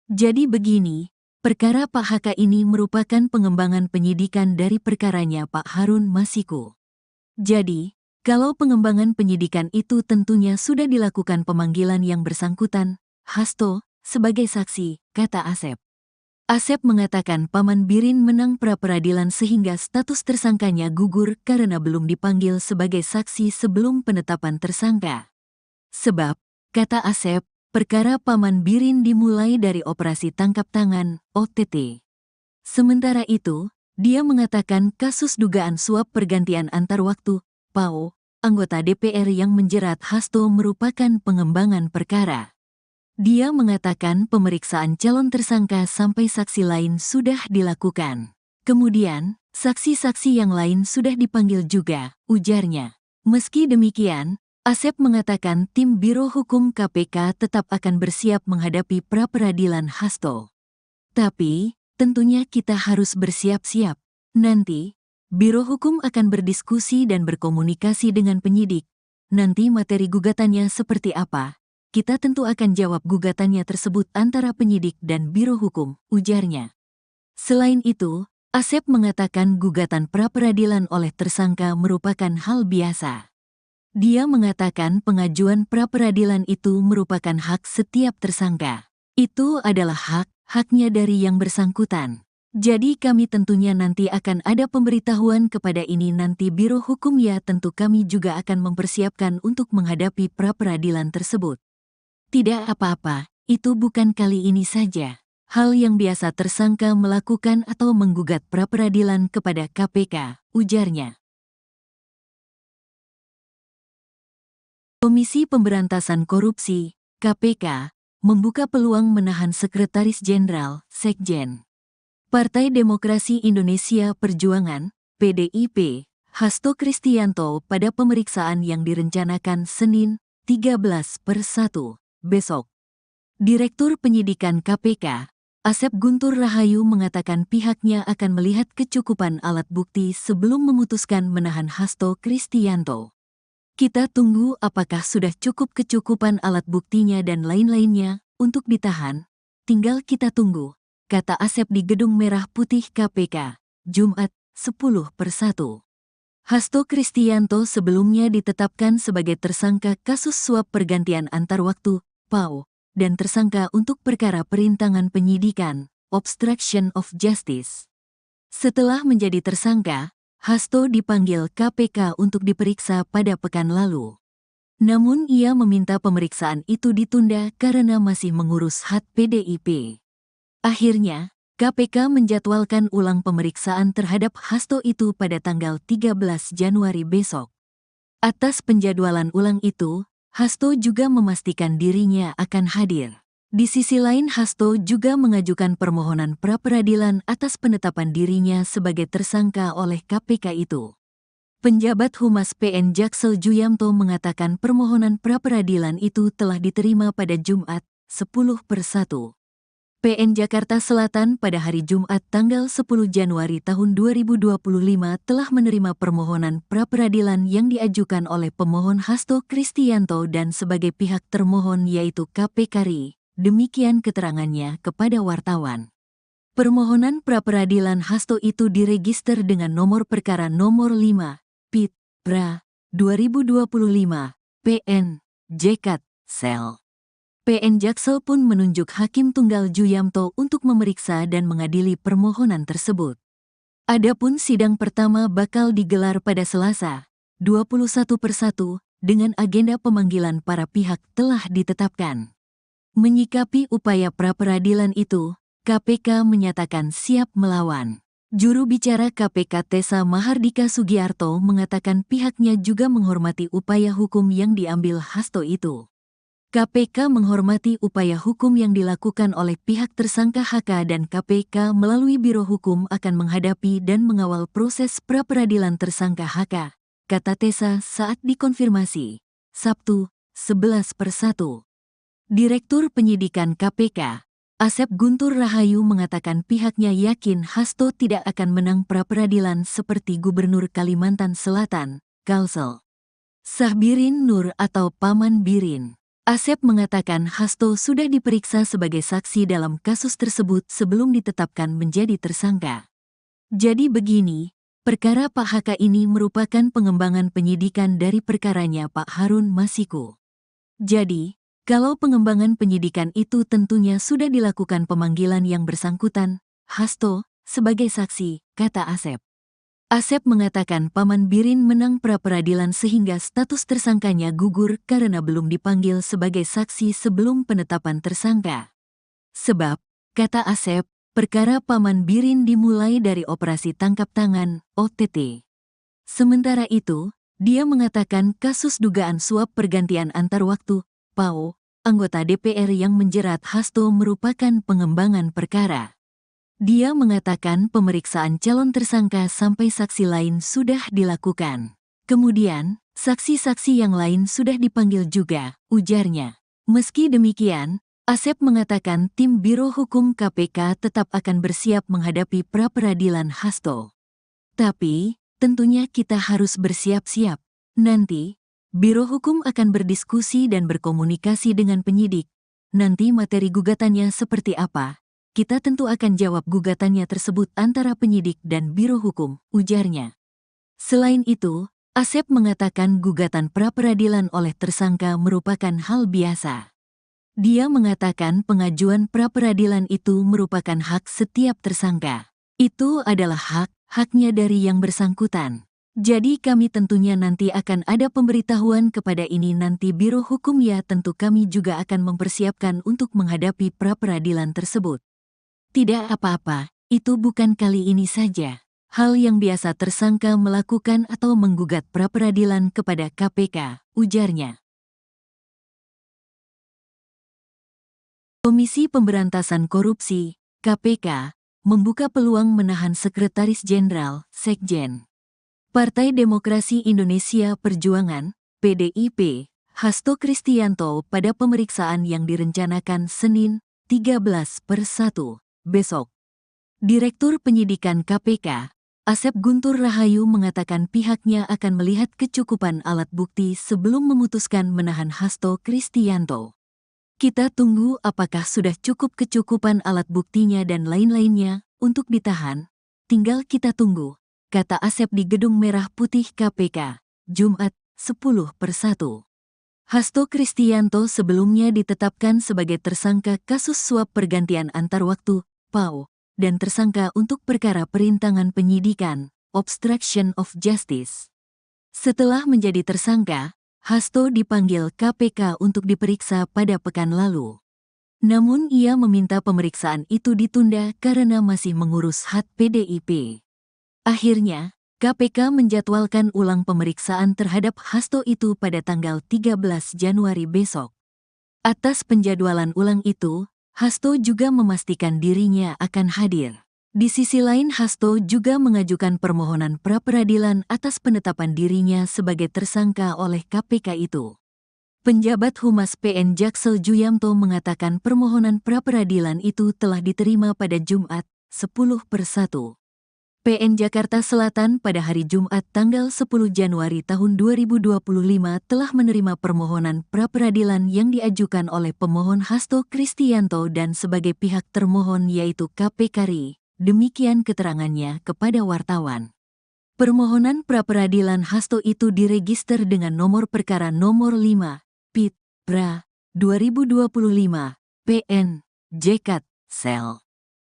Jadi begini, perkara Pak HK ini merupakan pengembangan penyidikan dari perkaranya Pak Harun Masiku. Jadi, kalau pengembangan penyidikan itu tentunya sudah dilakukan pemanggilan yang bersangkutan, Hasto, sebagai saksi, kata Asep. Asep mengatakan Paman Birin menang pra-peradilan sehingga status tersangkanya gugur karena belum dipanggil sebagai saksi sebelum penetapan tersangka. Sebab, kata Asep, perkara Paman Birin dimulai dari operasi tangkap tangan, OTT. Sementara itu, dia mengatakan kasus dugaan suap pergantian antar waktu, PAO, anggota DPR yang menjerat Hasto merupakan pengembangan perkara. Dia mengatakan pemeriksaan calon tersangka sampai saksi lain sudah dilakukan. Kemudian, saksi-saksi yang lain sudah dipanggil juga, ujarnya. Meski demikian, Asep mengatakan tim Biro Hukum KPK tetap akan bersiap menghadapi pra-peradilan Hasto. Tapi, tentunya kita harus bersiap-siap. Nanti, Biro Hukum akan berdiskusi dan berkomunikasi dengan penyidik. Nanti materi gugatannya seperti apa? Kita tentu akan jawab gugatannya tersebut antara penyidik dan Biro Hukum, ujarnya. Selain itu, Asep mengatakan gugatan pra-peradilan oleh tersangka merupakan hal biasa. Dia mengatakan pengajuan pra-peradilan itu merupakan hak setiap tersangka. Itu adalah haknya dari yang bersangkutan. Jadi kami tentunya nanti akan ada pemberitahuan kepada ini nanti Biro Hukum ya tentu kami juga akan mempersiapkan untuk menghadapi pra-peradilan tersebut. Tidak apa-apa, itu bukan kali ini saja. Hal yang biasa tersangka melakukan atau menggugat pra-peradilan kepada KPK, ujarnya. Komisi Pemberantasan Korupsi, KPK, membuka peluang menahan Sekretaris Jenderal, Sekjen. Partai Demokrasi Indonesia Perjuangan, PDIP, Hasto Kristianto pada pemeriksaan yang direncanakan Senin, 13/1, besok. Direktur Penyidikan KPK, Asep Guntur Rahayu mengatakan pihaknya akan melihat kecukupan alat bukti sebelum memutuskan menahan Hasto Kristianto. Kita tunggu apakah sudah cukup kecukupan alat buktinya dan lain-lainnya untuk ditahan. Tinggal kita tunggu, kata Asep di Gedung Merah Putih KPK, Jumat, 10/1. Hasto Kristianto sebelumnya ditetapkan sebagai tersangka kasus suap pergantian antar waktu, PAO, dan tersangka untuk perkara perintangan penyidikan, obstruction of justice. Setelah menjadi tersangka, Hasto dipanggil KPK untuk diperiksa pada pekan lalu. Namun ia meminta pemeriksaan itu ditunda karena masih mengurus hak PDIP. Akhirnya, KPK menjadwalkan ulang pemeriksaan terhadap Hasto itu pada tanggal 13 Januari besok. Atas penjadwalan ulang itu, Hasto juga memastikan dirinya akan hadir. Di sisi lain, Hasto juga mengajukan permohonan pra-peradilan atas penetapan dirinya sebagai tersangka oleh KPK itu. Penjabat Humas PN Jaksel Juyamto mengatakan permohonan pra-peradilan itu telah diterima pada Jumat, 10/1. PN Jakarta Selatan pada hari Jumat tanggal 10 Januari tahun 2025 telah menerima permohonan pra-peradilan yang diajukan oleh pemohon Hasto Kristianto dan sebagai pihak termohon yaitu KPK RI. Demikian keterangannya kepada wartawan. Permohonan pra-peradilan Hasto itu diregister dengan nomor perkara nomor 5, PIT, PRA, 2025, PN, JKT, Sel. PN Jaksel pun menunjuk Hakim Tunggal Juyamto untuk memeriksa dan mengadili permohonan tersebut. Adapun sidang pertama bakal digelar pada Selasa, 21/1, dengan agenda pemanggilan para pihak telah ditetapkan. Menyikapi upaya pra-peradilan itu, KPK menyatakan siap melawan. Juru bicara KPK Tessa Mahardika Sugiarto mengatakan pihaknya juga menghormati upaya hukum yang diambil Hasto itu. KPK menghormati upaya hukum yang dilakukan oleh pihak tersangka HK dan KPK melalui Biro Hukum akan menghadapi dan mengawal proses pra-peradilan tersangka HK, kata Tessa saat dikonfirmasi. Sabtu, 11/1. Direktur Penyidikan KPK, Asep Guntur Rahayu mengatakan pihaknya yakin Hasto tidak akan menang pra-peradilan seperti Gubernur Kalimantan Selatan, Kalsel Sahbirin Nur atau Paman Birin. Asep mengatakan Hasto sudah diperiksa sebagai saksi dalam kasus tersebut sebelum ditetapkan menjadi tersangka. Jadi begini, perkara Pak HK ini merupakan pengembangan penyidikan dari perkaranya Pak Harun Masiku. Jadi, kalau pengembangan penyidikan itu tentunya sudah dilakukan pemanggilan yang bersangkutan, Hasto, sebagai saksi, kata Asep. Asep mengatakan Paman Birin menang pra-peradilan sehingga status tersangkanya gugur karena belum dipanggil sebagai saksi sebelum penetapan tersangka. Sebab, kata Asep, perkara Paman Birin dimulai dari operasi tangkap tangan, OTT. Sementara itu, dia mengatakan kasus dugaan suap pergantian antar waktu, PAO, anggota DPR yang menjerat Hasto merupakan pengembangan perkara. Dia mengatakan pemeriksaan calon tersangka sampai saksi lain sudah dilakukan. Kemudian, saksi-saksi yang lain sudah dipanggil juga, ujarnya. Meski demikian, Asep mengatakan tim Biro Hukum KPK tetap akan bersiap menghadapi pra-peradilan Hasto. Tapi, tentunya kita harus bersiap-siap. Nanti, Biro Hukum akan berdiskusi dan berkomunikasi dengan penyidik. Nanti materi gugatannya seperti apa? Kita tentu akan jawab gugatannya tersebut antara penyidik dan Biro Hukum, ujarnya. Selain itu, Asep mengatakan gugatan pra-peradilan oleh tersangka merupakan hal biasa. Dia mengatakan pengajuan pra-peradilan itu merupakan hak setiap tersangka. Itu adalah haknya dari yang bersangkutan. Jadi kami tentunya nanti akan ada pemberitahuan kepada ini nanti Biro Hukum ya tentu kami juga akan mempersiapkan untuk menghadapi pra-peradilan tersebut. Tidak apa-apa, itu bukan kali ini saja. Hal yang biasa tersangka melakukan atau menggugat pra-peradilan kepada KPK, ujarnya. Komisi Pemberantasan Korupsi, KPK, membuka peluang menahan Sekretaris Jenderal, Sekjen, Partai Demokrasi Indonesia Perjuangan, PDIP, Hasto Kristianto pada pemeriksaan yang direncanakan Senin, 13/1, besok. Direktur Penyidikan KPK, Asep Guntur Rahayu mengatakan pihaknya akan melihat kecukupan alat bukti sebelum memutuskan menahan Hasto Kristianto. Kita tunggu apakah sudah cukup kecukupan alat buktinya dan lain-lainnya untuk ditahan. Tinggal kita tunggu, kata Asep di Gedung Merah Putih KPK, Jumat, 10/1. Hasto Kristianto sebelumnya ditetapkan sebagai tersangka kasus suap pergantian antar waktu, PAO, dan tersangka untuk perkara perintangan penyidikan, obstruction of justice. Setelah menjadi tersangka, Hasto dipanggil KPK untuk diperiksa pada pekan lalu. Namun ia meminta pemeriksaan itu ditunda karena masih mengurus hak PDIP. Akhirnya, KPK menjadwalkan ulang pemeriksaan terhadap Hasto itu pada tanggal 13 Januari besok. Atas penjadwalan ulang itu, Hasto juga memastikan dirinya akan hadir. Di sisi lain, Hasto juga mengajukan permohonan pra-peradilan atas penetapan dirinya sebagai tersangka oleh KPK itu. Penjabat Humas PN Jaksel Juyamto mengatakan permohonan pra-peradilan itu telah diterima pada Jumat, 10/1. PN Jakarta Selatan pada hari Jumat tanggal 10 Januari tahun 2025 telah menerima permohonan pra-peradilan yang diajukan oleh pemohon Hasto Kristianto dan sebagai pihak termohon yaitu KPK RI. Demikian keterangannya kepada wartawan. Permohonan pra-peradilan Hasto itu diregister dengan nomor perkara nomor 5, PIT, PRA, 2025, PN, JKT, Sel.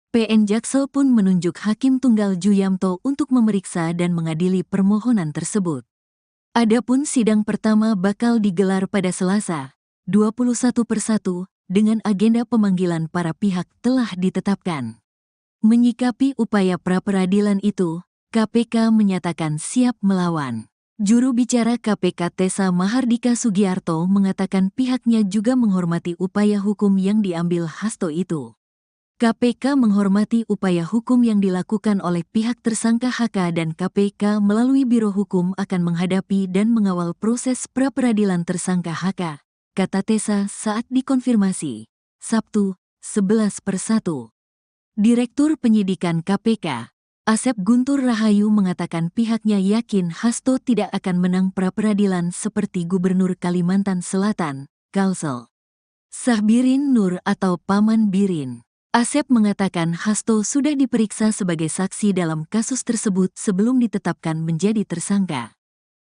PN Jaksel pun menunjuk Hakim Tunggal Juyamto untuk memeriksa dan mengadili permohonan tersebut. Adapun sidang pertama bakal digelar pada Selasa, 21/1, dengan agenda pemanggilan para pihak telah ditetapkan. Menyikapi upaya pra-peradilan itu, KPK menyatakan siap melawan. Juru bicara KPK Tessa Mahardika Sugiarto mengatakan pihaknya juga menghormati upaya hukum yang diambil Hasto itu. KPK menghormati upaya hukum yang dilakukan oleh pihak tersangka HK dan KPK melalui Biro Hukum akan menghadapi dan mengawal proses pra-peradilan tersangka HK, kata Tessa saat dikonfirmasi. Sabtu, 11/1. Direktur Penyidikan KPK, Asep Guntur Rahayu mengatakan pihaknya yakin Hasto tidak akan menang pra-peradilan seperti Gubernur Kalimantan Selatan, Kalsel Sahbirin Nur atau Paman Birin. Asep mengatakan Hasto sudah diperiksa sebagai saksi dalam kasus tersebut sebelum ditetapkan menjadi tersangka.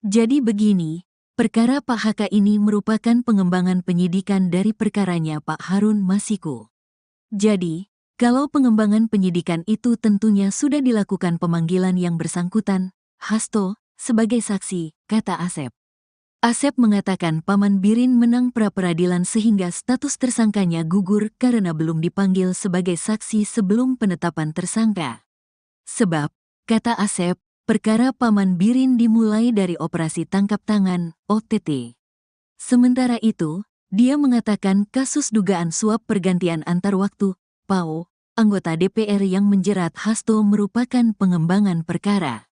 Jadi begini, perkara Pak HK ini merupakan pengembangan penyidikan dari perkaranya Pak Harun Masiku. Jadi, kalau pengembangan penyidikan itu tentunya sudah dilakukan pemanggilan yang bersangkutan, Hasto, sebagai saksi, kata Asep. Asep mengatakan Paman Birin menang pra-peradilan sehingga status tersangkanya gugur karena belum dipanggil sebagai saksi sebelum penetapan tersangka. Sebab, kata Asep, perkara Paman Birin dimulai dari operasi tangkap tangan, OTT. Sementara itu, dia mengatakan kasus dugaan suap pergantian antar waktu, PAO, anggota DPR yang menjerat Hasto merupakan pengembangan perkara.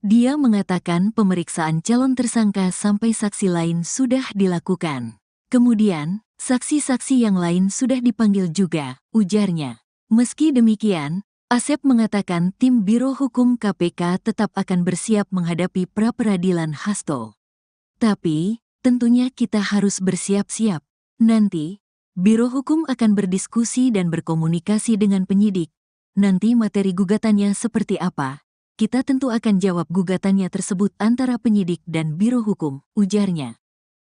Dia mengatakan pemeriksaan calon tersangka sampai saksi lain sudah dilakukan. Kemudian, saksi-saksi yang lain sudah dipanggil juga, ujarnya. Meski demikian, Asep mengatakan tim Biro Hukum KPK tetap akan bersiap menghadapi pra-peradilan Hasto. Tapi, tentunya kita harus bersiap-siap. Nanti, Biro Hukum akan berdiskusi dan berkomunikasi dengan penyidik. Nanti materi gugatannya seperti apa? Kita tentu akan jawab gugatannya tersebut antara penyidik dan Biro Hukum, ujarnya.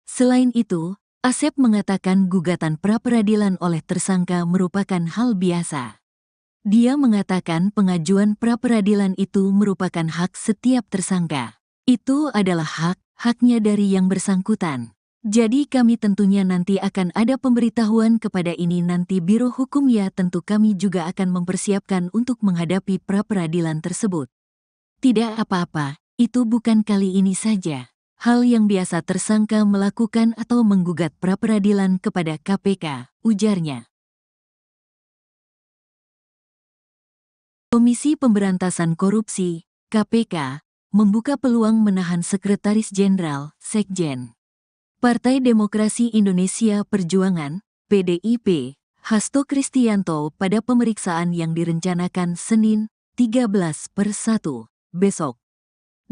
Selain itu, Asep mengatakan gugatan pra-peradilan oleh tersangka merupakan hal biasa. Dia mengatakan pengajuan pra-peradilan itu merupakan hak setiap tersangka. Itu adalah haknya dari yang bersangkutan. Jadi kami tentunya nanti akan ada pemberitahuan kepada ini nanti Biro Hukum ya tentu kami juga akan mempersiapkan untuk menghadapi pra-peradilan tersebut. Tidak apa-apa, itu bukan kali ini saja. Hal yang biasa tersangka melakukan atau menggugat pra-peradilan kepada KPK, ujarnya. Komisi Pemberantasan Korupsi, KPK, membuka peluang menahan Sekretaris Jenderal, Sekjen, Partai Demokrasi Indonesia Perjuangan, PDIP, Hasto Kristianto pada pemeriksaan yang direncanakan Senin, 13/1, besok.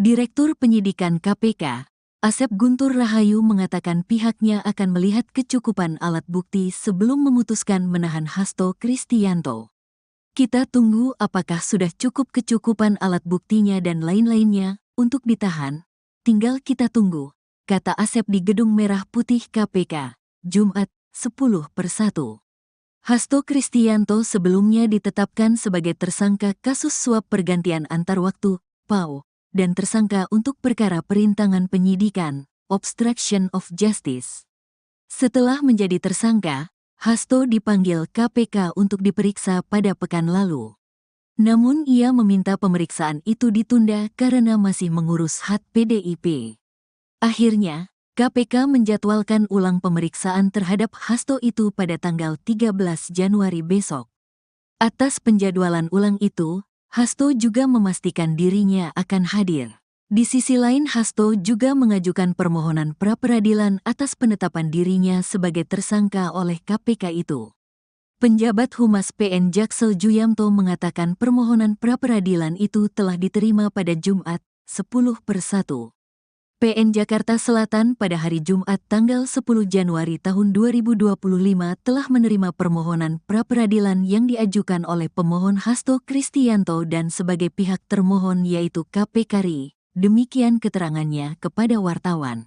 Direktur Penyidikan KPK, Asep Guntur Rahayu mengatakan pihaknya akan melihat kecukupan alat bukti sebelum memutuskan menahan Hasto Kristianto. Kita tunggu apakah sudah cukup kecukupan alat buktinya dan lain-lainnya untuk ditahan. Tinggal kita tunggu, kata Asep di Gedung Merah Putih KPK, Jumat, 10/1. Hasto Kristianto sebelumnya ditetapkan sebagai tersangka kasus suap pergantian antar waktu, PAO, dan tersangka untuk perkara perintangan penyidikan, obstruction of justice. Setelah menjadi tersangka, Hasto dipanggil KPK untuk diperiksa pada pekan lalu. Namun ia meminta pemeriksaan itu ditunda karena masih mengurus hak PDIP. Akhirnya, KPK menjadwalkan ulang pemeriksaan terhadap Hasto itu pada tanggal 13 Januari besok. Atas penjadwalan ulang itu, Hasto juga memastikan dirinya akan hadir. Di sisi lain, Hasto juga mengajukan permohonan pra-peradilan atas penetapan dirinya sebagai tersangka oleh KPK itu. Penjabat Humas PN Jaksel Juyamto mengatakan permohonan pra-peradilan itu telah diterima pada Jumat, 10/1. PN Jakarta Selatan pada hari Jumat tanggal 10 Januari tahun 2025 telah menerima permohonan pra-peradilan yang diajukan oleh pemohon Hasto Kristianto dan sebagai pihak termohon yaitu KPK RI. Demikian keterangannya kepada wartawan.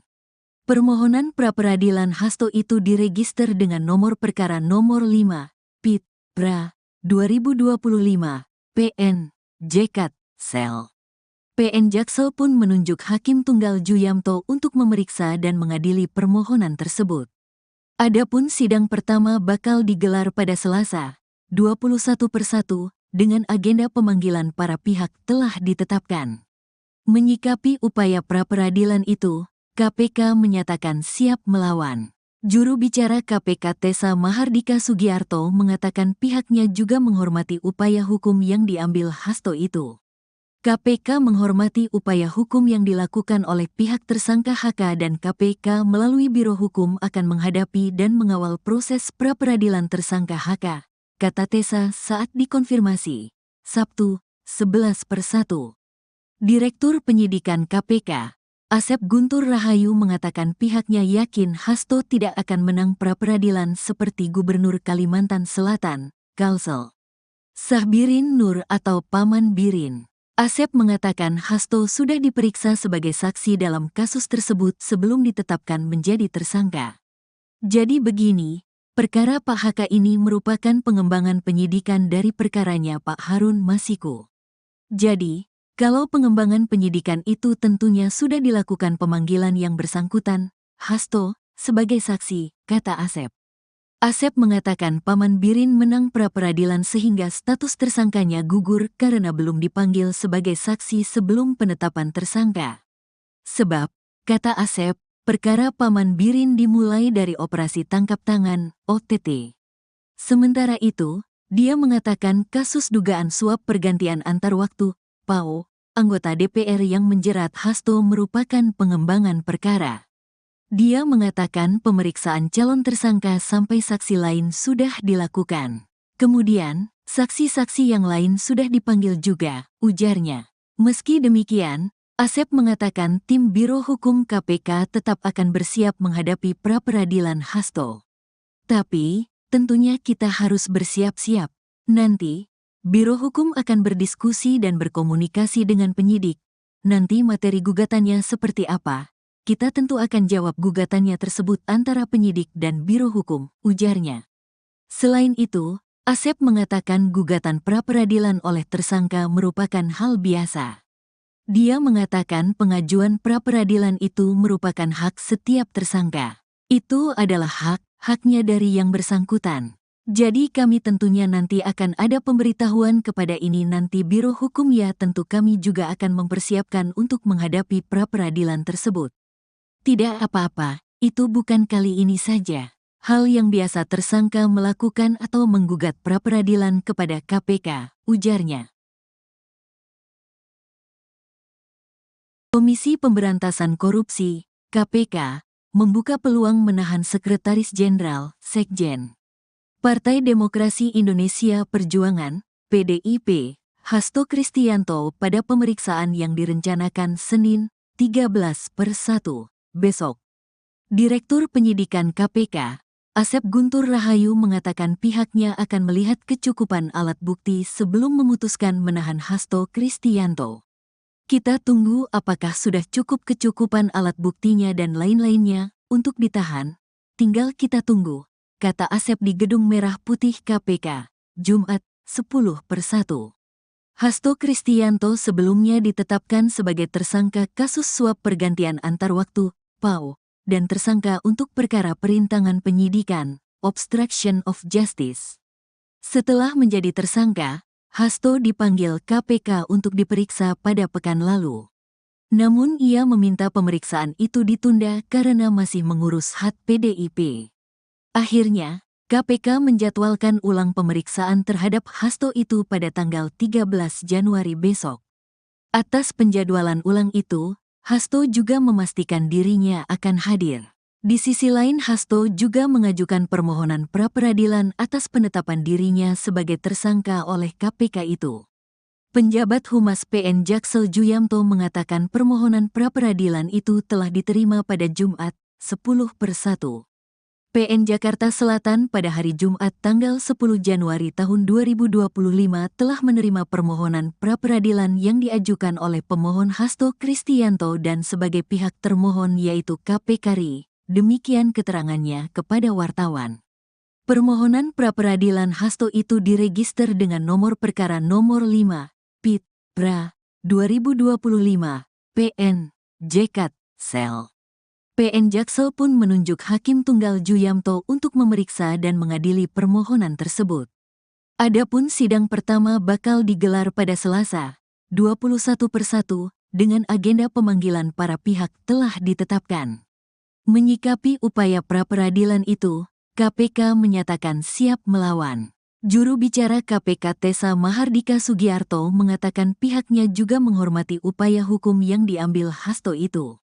Permohonan pra-peradilan Hasto itu diregister dengan nomor perkara nomor 5, PIT, PRA, 2025, PN, JKT, Sel. PN Jaksel pun menunjuk Hakim Tunggal Juyamto untuk memeriksa dan mengadili permohonan tersebut. Adapun sidang pertama bakal digelar pada Selasa, 21/1, dengan agenda pemanggilan para pihak telah ditetapkan. Menyikapi upaya pra-peradilan itu, KPK menyatakan siap melawan. Juru bicara KPK Tessa Mahardika Sugiarto mengatakan pihaknya juga menghormati upaya hukum yang diambil Hasto itu. KPK menghormati upaya hukum yang dilakukan oleh pihak tersangka HK dan KPK melalui Biro Hukum akan menghadapi dan mengawal proses pra-peradilan tersangka HK, kata Tessa saat dikonfirmasi. Sabtu, 11/1. Direktur Penyidikan KPK, Asep Guntur Rahayu mengatakan pihaknya yakin Hasto tidak akan menang pra-peradilan seperti Gubernur Kalimantan Selatan, Kalsel Sahbirin Nur atau Paman Birin. Asep mengatakan Hasto sudah diperiksa sebagai saksi dalam kasus tersebut sebelum ditetapkan menjadi tersangka. Jadi begini, perkara Pak HK ini merupakan pengembangan penyidikan dari perkaranya Pak Harun Masiku. Jadi, kalau pengembangan penyidikan itu tentunya sudah dilakukan pemanggilan yang bersangkutan, Hasto, sebagai saksi, kata Asep. Asep mengatakan Paman Birin menang pra-peradilan sehingga status tersangkanya gugur karena belum dipanggil sebagai saksi sebelum penetapan tersangka. Sebab, kata Asep, perkara Paman Birin dimulai dari operasi tangkap tangan, OTT. Sementara itu, dia mengatakan kasus dugaan suap pergantian antar waktu, PAO, anggota DPR yang menjerat Hasto merupakan pengembangan perkara. Dia mengatakan pemeriksaan calon tersangka sampai saksi lain sudah dilakukan. Kemudian, saksi-saksi yang lain sudah dipanggil juga, ujarnya. Meski demikian, Asep mengatakan tim Biro Hukum KPK tetap akan bersiap menghadapi pra-peradilan Hasto. Tapi, tentunya kita harus bersiap-siap. Nanti, Biro Hukum akan berdiskusi dan berkomunikasi dengan penyidik. Nanti materi gugatannya seperti apa? Kita tentu akan jawab gugatannya tersebut antara penyidik dan Biro Hukum, ujarnya. Selain itu, Asep mengatakan gugatan pra-peradilan oleh tersangka merupakan hal biasa. Dia mengatakan pengajuan pra-peradilan itu merupakan hak setiap tersangka. Itu adalah haknya dari yang bersangkutan. Jadi kami tentunya nanti akan ada pemberitahuan kepada ini nanti Biro Hukum ya tentu kami juga akan mempersiapkan untuk menghadapi pra-peradilan tersebut. Tidak apa-apa, itu bukan kali ini saja. Hal yang biasa tersangka melakukan atau menggugat pra-peradilan kepada KPK, ujarnya. Komisi Pemberantasan Korupsi, KPK, membuka peluang menahan Sekretaris Jenderal, Sekjen, Partai Demokrasi Indonesia Perjuangan, PDIP, Hasto Kristianto pada pemeriksaan yang direncanakan Senin, 13/1, besok. Direktur Penyidikan KPK, Asep Guntur Rahayu mengatakan pihaknya akan melihat kecukupan alat bukti sebelum memutuskan menahan Hasto Kristianto. Kita tunggu apakah sudah cukup kecukupan alat buktinya dan lain-lainnya untuk ditahan. Tinggal kita tunggu, kata Asep di Gedung Merah Putih KPK, Jumat, 10/1. Hasto Kristianto sebelumnya ditetapkan sebagai tersangka kasus suap pergantian antar waktu, PAO, dan tersangka untuk perkara perintangan penyidikan, obstruction of justice. Setelah menjadi tersangka, Hasto dipanggil KPK untuk diperiksa pada pekan lalu. Namun ia meminta pemeriksaan itu ditunda karena masih mengurus hak PDIP. Akhirnya, KPK menjadwalkan ulang pemeriksaan terhadap Hasto itu pada tanggal 13 Januari besok. Atas penjadwalan ulang itu, Hasto juga memastikan dirinya akan hadir. Di sisi lain, Hasto juga mengajukan permohonan pra-peradilan atas penetapan dirinya sebagai tersangka oleh KPK itu. Penjabat Humas PN Jaksel Juyamto mengatakan permohonan pra-peradilan itu telah diterima pada Jumat, 10/1. PN Jakarta Selatan pada hari Jumat tanggal 10 Januari tahun 2025 telah menerima permohonan pra-peradilan yang diajukan oleh pemohon Hasto Kristianto dan sebagai pihak termohon yaitu KPK RI. Demikian keterangannya kepada wartawan. Permohonan pra-peradilan Hasto itu diregister dengan nomor perkara nomor 5, PIT, PRA, 2025, PN, JKT, Sel. PN Jaksel pun menunjuk Hakim Tunggal Juyamto untuk memeriksa dan mengadili permohonan tersebut. Adapun sidang pertama bakal digelar pada Selasa, 21/1, dengan agenda pemanggilan para pihak telah ditetapkan. Menyikapi upaya pra-peradilan itu, KPK menyatakan siap melawan. Juru bicara KPK Tessa Mahardika Sugiarto mengatakan pihaknya juga menghormati upaya hukum yang diambil Hasto itu.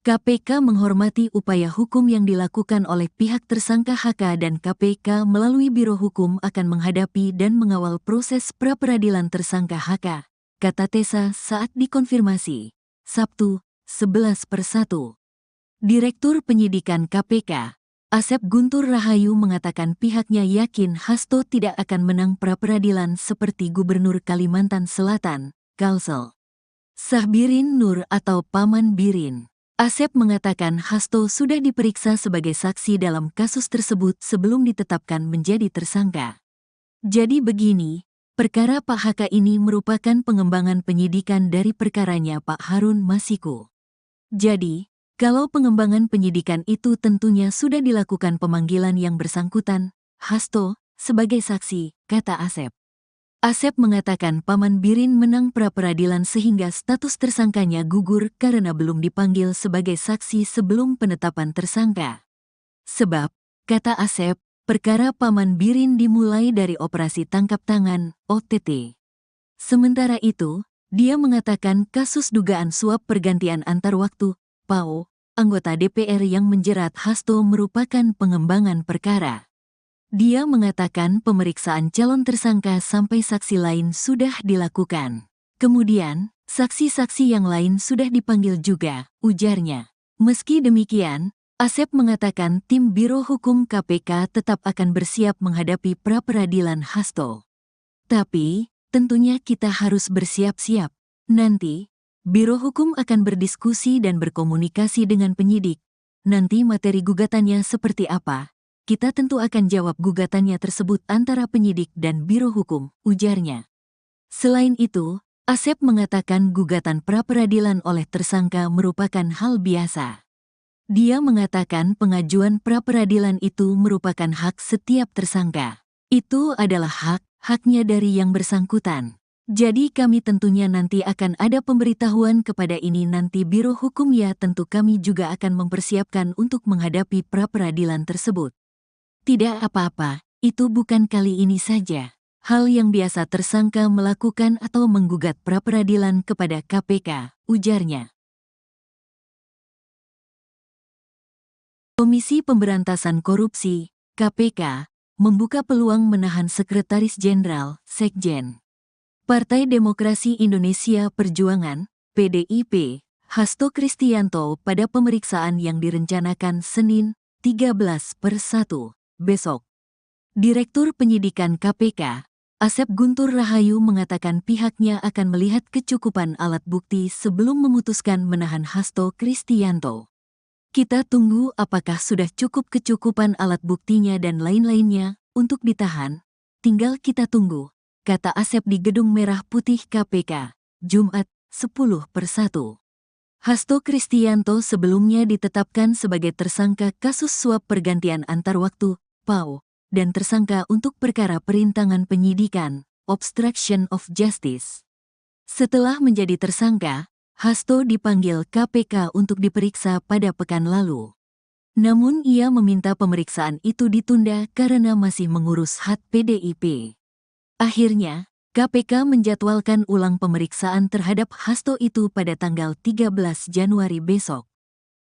KPK menghormati upaya hukum yang dilakukan oleh pihak tersangka HK dan KPK melalui Biro Hukum akan menghadapi dan mengawal proses pra-peradilan tersangka HK, kata Tessa saat dikonfirmasi, Sabtu, 11/1. Direktur Penyidikan KPK, Asep Guntur Rahayu mengatakan pihaknya yakin Hasto tidak akan menang pra-peradilan seperti Gubernur Kalimantan Selatan, Kalsel Sahbirin Nur atau Paman Birin. Asep mengatakan Hasto sudah diperiksa sebagai saksi dalam kasus tersebut sebelum ditetapkan menjadi tersangka. Jadi begini, perkara Pak HK ini merupakan pengembangan penyidikan dari perkaranya Pak Harun Masiku. Jadi, kalau pengembangan penyidikan itu tentunya sudah dilakukan pemanggilan yang bersangkutan, Hasto, sebagai saksi, kata Asep. Asep mengatakan Paman Birin menang pra-peradilan sehingga status tersangkanya gugur karena belum dipanggil sebagai saksi sebelum penetapan tersangka. Sebab, kata Asep, perkara Paman Birin dimulai dari operasi tangkap tangan, OTT. Sementara itu, dia mengatakan kasus dugaan suap pergantian antar waktu, PAO, anggota DPR yang menjerat Hasto merupakan pengembangan perkara. Dia mengatakan pemeriksaan calon tersangka sampai saksi lain sudah dilakukan. Kemudian, saksi-saksi yang lain sudah dipanggil juga, ujarnya. Meski demikian, Asep mengatakan tim Biro Hukum KPK tetap akan bersiap menghadapi pra-peradilan Hasto. Tapi, tentunya kita harus bersiap-siap. Nanti, Biro Hukum akan berdiskusi dan berkomunikasi dengan penyidik. Nanti materi gugatannya seperti apa? Kita tentu akan jawab gugatannya tersebut antara penyidik dan Biro Hukum, ujarnya. Selain itu, Asep mengatakan gugatan pra-peradilan oleh tersangka merupakan hal biasa. Dia mengatakan pengajuan pra-peradilan itu merupakan hak setiap tersangka. Itu adalah haknya dari yang bersangkutan. Jadi kami tentunya nanti akan ada pemberitahuan kepada ini nanti Biro Hukum ya tentu kami juga akan mempersiapkan untuk menghadapi pra-peradilan tersebut. Tidak apa-apa, itu bukan kali ini saja. Hal yang biasa tersangka melakukan atau menggugat pra-peradilan kepada KPK, ujarnya. Komisi Pemberantasan Korupsi, KPK, membuka peluang menahan Sekretaris Jenderal, Sekjen. Partai Demokrasi Indonesia Perjuangan, PDIP, Hasto Kristianto pada pemeriksaan yang direncanakan Senin, 13/1, besok. Direktur Penyidikan KPK, Asep Guntur Rahayu mengatakan pihaknya akan melihat kecukupan alat bukti sebelum memutuskan menahan Hasto Kristianto. Kita tunggu apakah sudah cukup kecukupan alat buktinya dan lain-lainnya untuk ditahan, tinggal kita tunggu, kata Asep di Gedung Merah Putih KPK, Jumat, 10/1. Hasto Kristianto sebelumnya ditetapkan sebagai tersangka kasus suap pergantian antar waktu, PAO, dan tersangka untuk perkara perintangan penyidikan, obstruction of justice. Setelah menjadi tersangka, Hasto dipanggil KPK untuk diperiksa pada pekan lalu. Namun ia meminta pemeriksaan itu ditunda karena masih mengurus hak PDIP. Akhirnya, KPK menjadwalkan ulang pemeriksaan terhadap Hasto itu pada tanggal 13 Januari besok.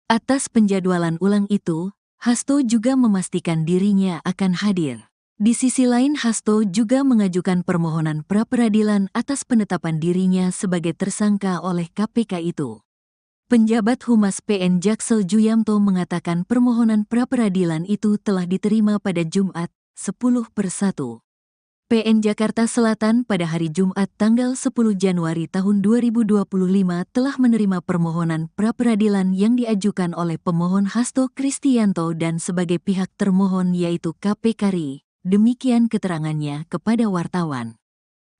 Atas penjadwalan ulang itu, Hasto juga memastikan dirinya akan hadir. Di sisi lain, Hasto juga mengajukan permohonan pra-peradilan atas penetapan dirinya sebagai tersangka oleh KPK itu. Penjabat Humas PN Jaksel Juyamto mengatakan permohonan pra-peradilan itu telah diterima pada Jumat, 10/1. PN Jakarta Selatan pada hari Jumat tanggal 10 Januari tahun 2025 telah menerima permohonan pra-peradilan yang diajukan oleh pemohon Hasto Kristianto dan sebagai pihak termohon yaitu KPK RI. Demikian keterangannya kepada wartawan.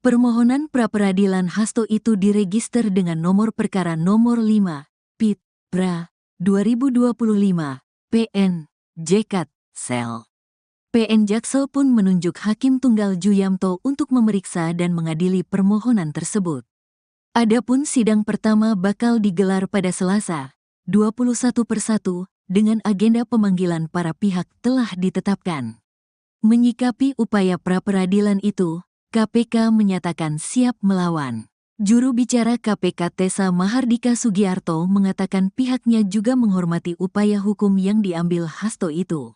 Permohonan pra-peradilan Hasto itu diregister dengan nomor perkara nomor 5, PIT, PRA, 2025, PN, JKT, Sel. PN Jaksel pun menunjuk Hakim Tunggal Juyamto untuk memeriksa dan mengadili permohonan tersebut. Adapun sidang pertama bakal digelar pada Selasa, 21/1, dengan agenda pemanggilan para pihak telah ditetapkan. Menyikapi upaya pra-peradilan itu, KPK menyatakan siap melawan. Juru bicara KPK Tessa Mahardika Sugiarto mengatakan pihaknya juga menghormati upaya hukum yang diambil Hasto itu.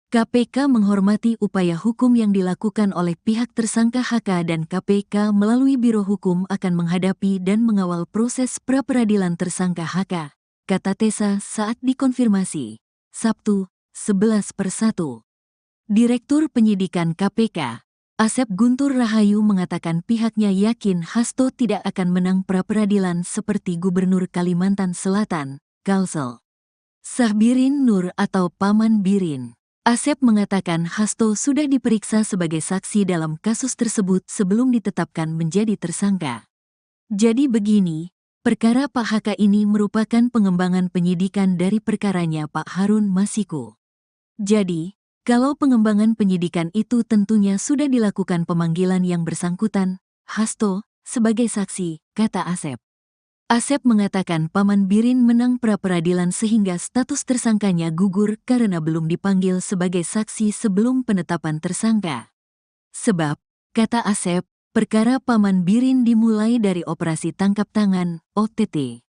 KPK menghormati upaya hukum yang dilakukan oleh pihak tersangka HK dan KPK melalui Biro Hukum akan menghadapi dan mengawal proses pra-peradilan tersangka HK, kata Tessa saat dikonfirmasi, Sabtu, 11/1. Direktur Penyidikan KPK, Asep Guntur Rahayu mengatakan pihaknya yakin Hasto tidak akan menang pra-peradilan seperti Gubernur Kalimantan Selatan, Kalsel Sahbirin Nur atau Paman Birin. Asep mengatakan Hasto sudah diperiksa sebagai saksi dalam kasus tersebut sebelum ditetapkan menjadi tersangka. Jadi begini, perkara Pak HK ini merupakan pengembangan penyidikan dari perkaranya Pak Harun Masiku. Jadi, kalau pengembangan penyidikan itu tentunya sudah dilakukan pemanggilan yang bersangkutan, Hasto, sebagai saksi, kata Asep. Asep mengatakan Paman Birin menang pra-peradilan sehingga status tersangkanya gugur karena belum dipanggil sebagai saksi sebelum penetapan tersangka. Sebab, kata Asep, perkara Paman Birin dimulai dari operasi tangkap tangan, OTT.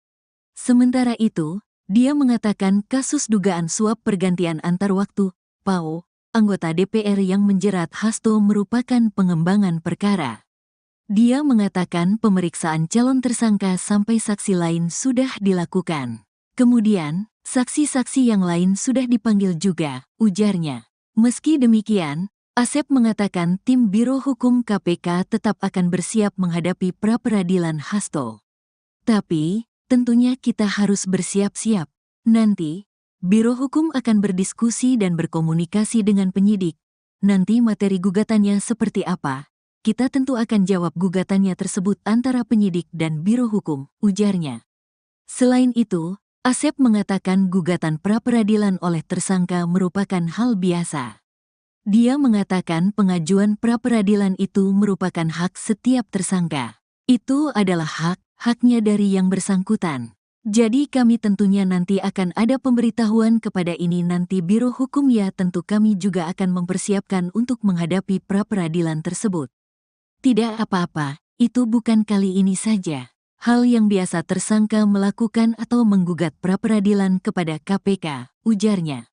Sementara itu, dia mengatakan kasus dugaan suap pergantian antar waktu, PAO, anggota DPR yang menjerat Hasto merupakan pengembangan perkara. Dia mengatakan pemeriksaan calon tersangka sampai saksi lain sudah dilakukan. Kemudian, saksi-saksi yang lain sudah dipanggil juga, ujarnya. Meski demikian, Asep mengatakan tim Biro Hukum KPK tetap akan bersiap menghadapi pra-peradilan Hasto. Tapi, tentunya kita harus bersiap-siap. Nanti, Biro Hukum akan berdiskusi dan berkomunikasi dengan penyidik. Nanti materi gugatannya seperti apa? Kita tentu akan jawab gugatannya tersebut antara penyidik dan Biro Hukum, ujarnya. Selain itu, Asep mengatakan gugatan pra-peradilan oleh tersangka merupakan hal biasa. Dia mengatakan pengajuan pra-peradilan itu merupakan hak setiap tersangka. Itu adalah haknya dari yang bersangkutan. Jadi kami tentunya nanti akan ada pemberitahuan kepada ini nanti Biro Hukum ya tentu kami juga akan mempersiapkan untuk menghadapi pra-peradilan tersebut. Tidak apa-apa, itu bukan kali ini saja. Hal yang biasa tersangka melakukan atau menggugat pra-peradilan kepada KPK, ujarnya.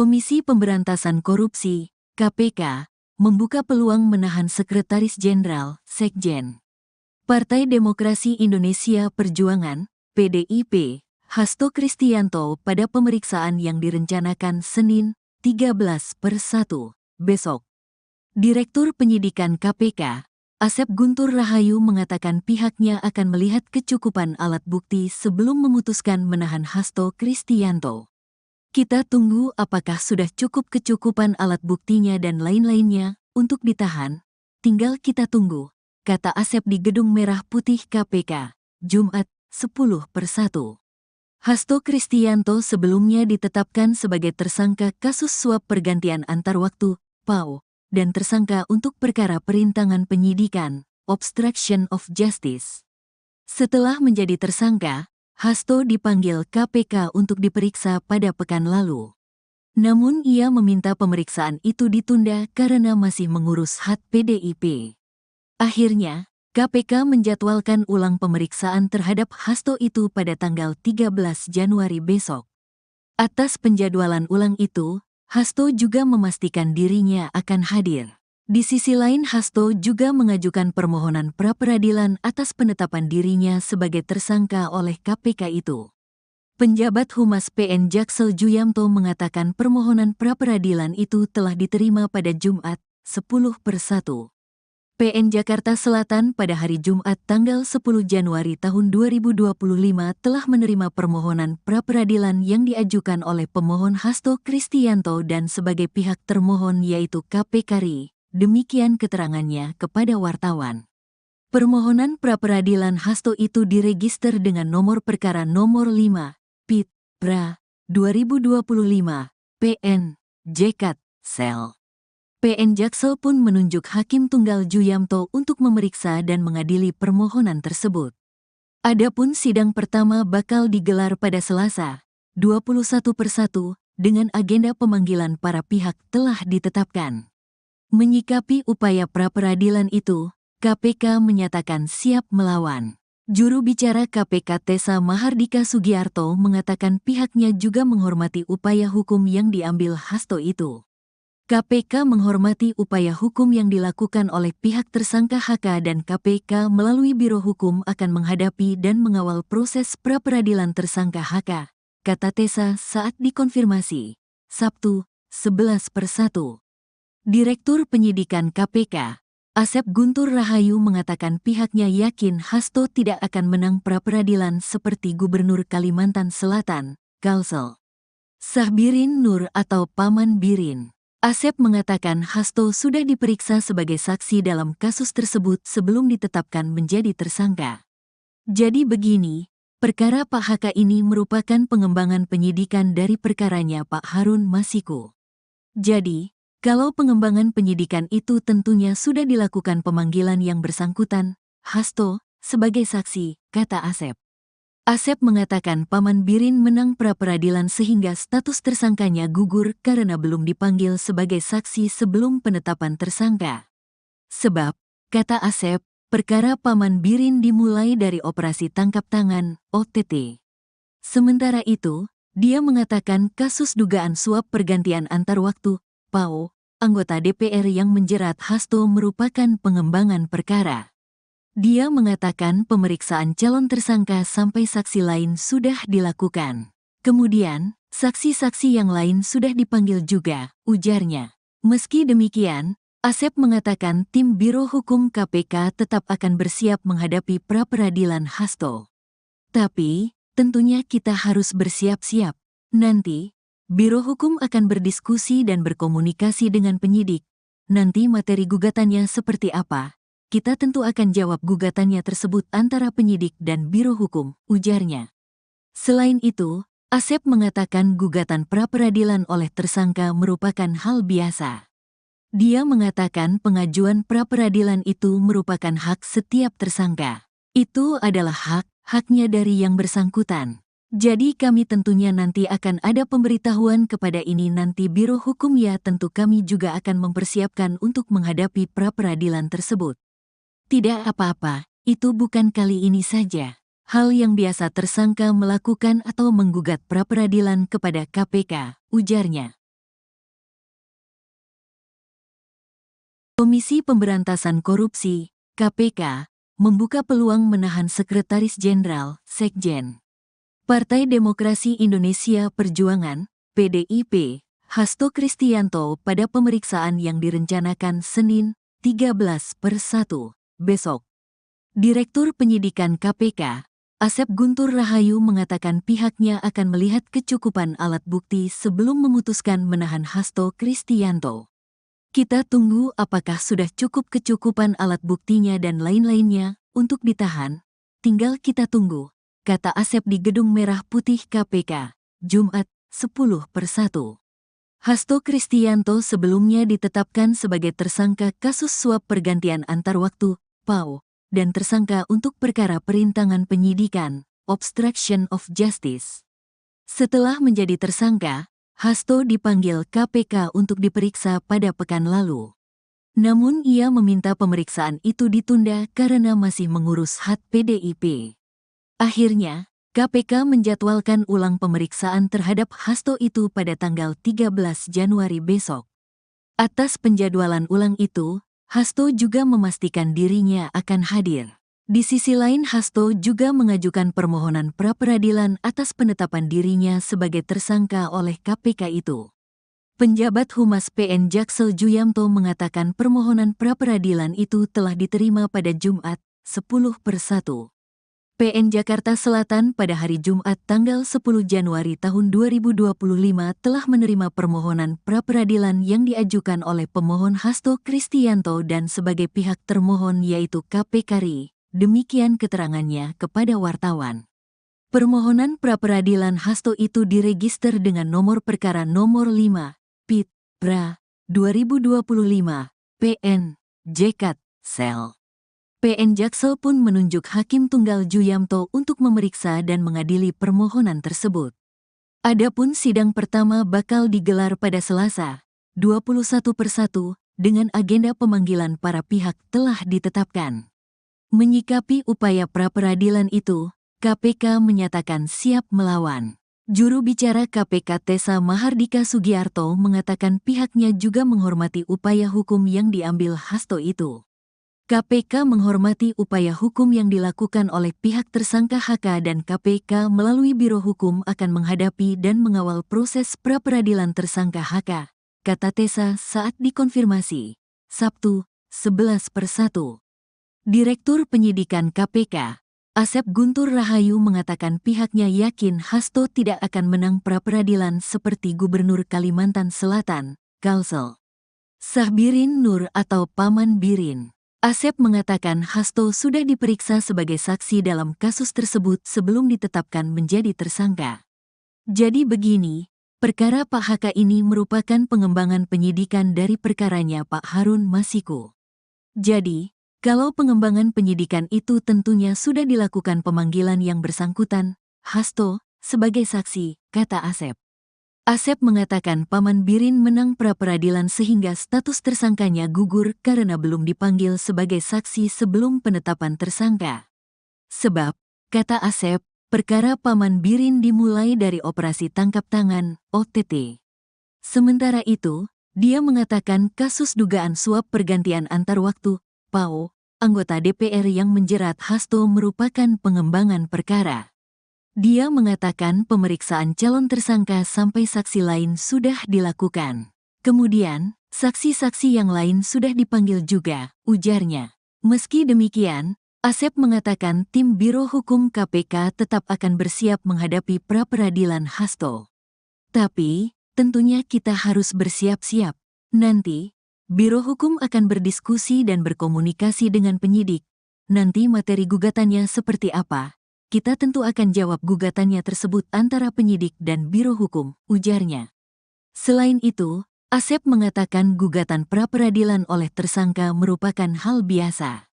Komisi Pemberantasan Korupsi, KPK, membuka peluang menahan Sekretaris Jenderal, Sekjen. Partai Demokrasi Indonesia Perjuangan, PDIP, Hasto Kristianto pada pemeriksaan yang direncanakan Senin, 13/1, besok. Direktur Penyidikan KPK, Asep Guntur Rahayu mengatakan pihaknya akan melihat kecukupan alat bukti sebelum memutuskan menahan Hasto Kristianto. Kita tunggu apakah sudah cukup kecukupan alat buktinya dan lain-lainnya untuk ditahan. Tinggal kita tunggu, kata Asep di Gedung Merah Putih KPK, Jumat, 10/1. Hasto Kristianto sebelumnya ditetapkan sebagai tersangka kasus suap pergantian antar waktu, PAO, dan tersangka untuk perkara perintangan penyidikan, obstruction of justice. Setelah menjadi tersangka, Hasto dipanggil KPK untuk diperiksa pada pekan lalu. Namun ia meminta pemeriksaan itu ditunda karena masih mengurus hak PDIP. Akhirnya, KPK menjadwalkan ulang pemeriksaan terhadap Hasto itu pada tanggal 13 Januari besok. Atas penjadwalan ulang itu, Hasto juga memastikan dirinya akan hadir. Di sisi lain, Hasto juga mengajukan permohonan pra-peradilan atas penetapan dirinya sebagai tersangka oleh KPK itu. Penjabat Humas PN Jaksel Juyamto mengatakan permohonan pra-peradilan itu telah diterima pada Jumat, 10/1. PN Jakarta Selatan pada hari Jumat tanggal 10 Januari tahun 2025 telah menerima permohonan pra-peradilan yang diajukan oleh pemohon Hasto Kristianto dan sebagai pihak termohon yaitu KPK RI. Demikian keterangannya kepada wartawan. Permohonan pra-peradilan Hasto itu diregister dengan nomor perkara nomor 5, PIT, PRA, 2025, PN, JKT, Sel. PN Jaksel pun menunjuk Hakim Tunggal Juyamto untuk memeriksa dan mengadili permohonan tersebut. Adapun sidang pertama bakal digelar pada Selasa, 21/1, dengan agenda pemanggilan para pihak telah ditetapkan. Menyikapi upaya pra-peradilan itu, KPK menyatakan siap melawan. Juru bicara KPK Tessa Mahardika Sugiarto mengatakan pihaknya juga menghormati upaya hukum yang diambil Hasto itu. KPK menghormati upaya hukum yang dilakukan oleh pihak tersangka HK dan KPK melalui Biro Hukum akan menghadapi dan mengawal proses pra-peradilan tersangka HK, kata Tessa saat dikonfirmasi. Sabtu, 11/1. Direktur Penyidikan KPK, Asep Guntur Rahayu mengatakan pihaknya yakin Hasto tidak akan menang pra-peradilan seperti Gubernur Kalimantan Selatan, Kalsel Sahbirin Nur atau Paman Birin. Asep mengatakan Hasto sudah diperiksa sebagai saksi dalam kasus tersebut sebelum ditetapkan menjadi tersangka. Jadi begini, perkara Pak HK ini merupakan pengembangan penyidikan dari perkaranya Pak Harun Masiku. Jadi, kalau pengembangan penyidikan itu tentunya sudah dilakukan pemanggilan yang bersangkutan, Hasto, sebagai saksi, kata Asep. Asep mengatakan Paman Birin menang pra-peradilan sehingga status tersangkanya gugur karena belum dipanggil sebagai saksi sebelum penetapan tersangka. Sebab, kata Asep, perkara Paman Birin dimulai dari operasi tangkap tangan, OTT. Sementara itu, dia mengatakan kasus dugaan suap pergantian antar waktu, PAO, anggota DPR yang menjerat Hasto merupakan pengembangan perkara. Dia mengatakan pemeriksaan calon tersangka sampai saksi lain sudah dilakukan. Kemudian, saksi-saksi yang lain sudah dipanggil juga, ujarnya. Meski demikian, Asep mengatakan tim Biro Hukum KPK tetap akan bersiap menghadapi pra-peradilan Hasto. Tapi, tentunya kita harus bersiap-siap. Nanti, Biro Hukum akan berdiskusi dan berkomunikasi dengan penyidik. Nanti materi gugatannya seperti apa? Kita tentu akan jawab gugatannya tersebut antara penyidik dan Biro Hukum, ujarnya. Selain itu, Asep mengatakan gugatan pra-peradilan oleh tersangka merupakan hal biasa. Dia mengatakan pengajuan pra-peradilan itu merupakan hak setiap tersangka. Itu adalah haknya dari yang bersangkutan. Jadi kami tentunya nanti akan ada pemberitahuan kepada ini nanti Biro Hukum ya tentu kami juga akan mempersiapkan untuk menghadapi pra-peradilan tersebut. Tidak apa-apa, itu bukan kali ini saja. Hal yang biasa tersangka melakukan atau menggugat pra-peradilan kepada KPK, ujarnya. Komisi Pemberantasan Korupsi, KPK, membuka peluang menahan Sekretaris Jenderal, Sekjen. Partai Demokrasi Indonesia Perjuangan, PDIP, Hasto Kristianto pada pemeriksaan yang direncanakan Senin, 13/1, besok. Direktur Penyidikan KPK, Asep Guntur Rahayu mengatakan pihaknya akan melihat kecukupan alat bukti sebelum memutuskan menahan Hasto Kristianto. Kita tunggu apakah sudah cukup kecukupan alat buktinya dan lain-lainnya untuk ditahan. Tinggal kita tunggu, kata Asep di Gedung Merah Putih KPK, Jumat, 10/1. Hasto Kristianto sebelumnya ditetapkan sebagai tersangka kasus suap pergantian antar waktu, PAO, dan tersangka untuk perkara perintangan penyidikan, obstruction of justice. Setelah menjadi tersangka, Hasto dipanggil KPK untuk diperiksa pada pekan lalu. Namun ia meminta pemeriksaan itu ditunda karena masih mengurus hak PDIP. Akhirnya, KPK menjadwalkan ulang pemeriksaan terhadap Hasto itu pada tanggal 13 Januari besok. Atas penjadwalan ulang itu, Hasto juga memastikan dirinya akan hadir. Di sisi lain, Hasto juga mengajukan permohonan pra-peradilan atas penetapan dirinya sebagai tersangka oleh KPK itu. Penjabat Humas PN Jaksel Juyamto mengatakan permohonan pra-peradilan itu telah diterima pada Jumat, 10/1. PN Jakarta Selatan pada hari Jumat tanggal 10 Januari tahun 2025 telah menerima permohonan pra-peradilan yang diajukan oleh pemohon Hasto Kristianto dan sebagai pihak termohon yaitu KPK RI. Demikian keterangannya kepada wartawan. Permohonan pra-peradilan Hasto itu diregister dengan nomor perkara nomor 5, PIT, PRA, 2025, PN, JKT, Sel. PN Jaksel pun menunjuk Hakim Tunggal Juyamto untuk memeriksa dan mengadili permohonan tersebut. Adapun sidang pertama bakal digelar pada Selasa, 21/1, dengan agenda pemanggilan para pihak telah ditetapkan. Menyikapi upaya pra-peradilan itu, KPK menyatakan siap melawan. Juru bicara KPK Tessa Mahardika Sugiarto mengatakan pihaknya juga menghormati upaya hukum yang diambil Hasto itu. KPK menghormati upaya hukum yang dilakukan oleh pihak tersangka HK dan KPK melalui Biro Hukum akan menghadapi dan mengawal proses pra-peradilan tersangka HK, kata Tessa saat dikonfirmasi. Sabtu, 11/1. Direktur Penyidikan KPK, Asep Guntur Rahayu mengatakan pihaknya yakin Hasto tidak akan menang pra-peradilan seperti Gubernur Kalimantan Selatan, Kalsel Sahbirin Nur atau Paman Birin. Asep mengatakan Hasto sudah diperiksa sebagai saksi dalam kasus tersebut sebelum ditetapkan menjadi tersangka. Jadi begini, perkara Pak HK ini merupakan pengembangan penyidikan dari perkaranya Pak Harun Masiku. Jadi, kalau pengembangan penyidikan itu tentunya sudah dilakukan pemanggilan yang bersangkutan, Hasto, sebagai saksi, kata Asep. Asep mengatakan Paman Birin menang pra-peradilan sehingga status tersangkanya gugur karena belum dipanggil sebagai saksi sebelum penetapan tersangka. Sebab, kata Asep, perkara Paman Birin dimulai dari operasi tangkap tangan, OTT. Sementara itu, dia mengatakan kasus dugaan suap pergantian antar waktu, PAO, anggota DPR yang menjerat Hasto merupakan pengembangan perkara. Dia mengatakan pemeriksaan calon tersangka sampai saksi lain sudah dilakukan. Kemudian, saksi-saksi yang lain sudah dipanggil juga, ujarnya. Meski demikian, Asep mengatakan tim Biro Hukum KPK tetap akan bersiap menghadapi pra-peradilan Hasto. Tapi, tentunya kita harus bersiap-siap. Nanti, Biro Hukum akan berdiskusi dan berkomunikasi dengan penyidik. Nanti materi gugatannya seperti apa? Kita tentu akan jawab gugatannya tersebut antara penyidik dan Biro Hukum, ujarnya. Selain itu, Asep mengatakan gugatan pra-peradilan oleh tersangka merupakan hal biasa.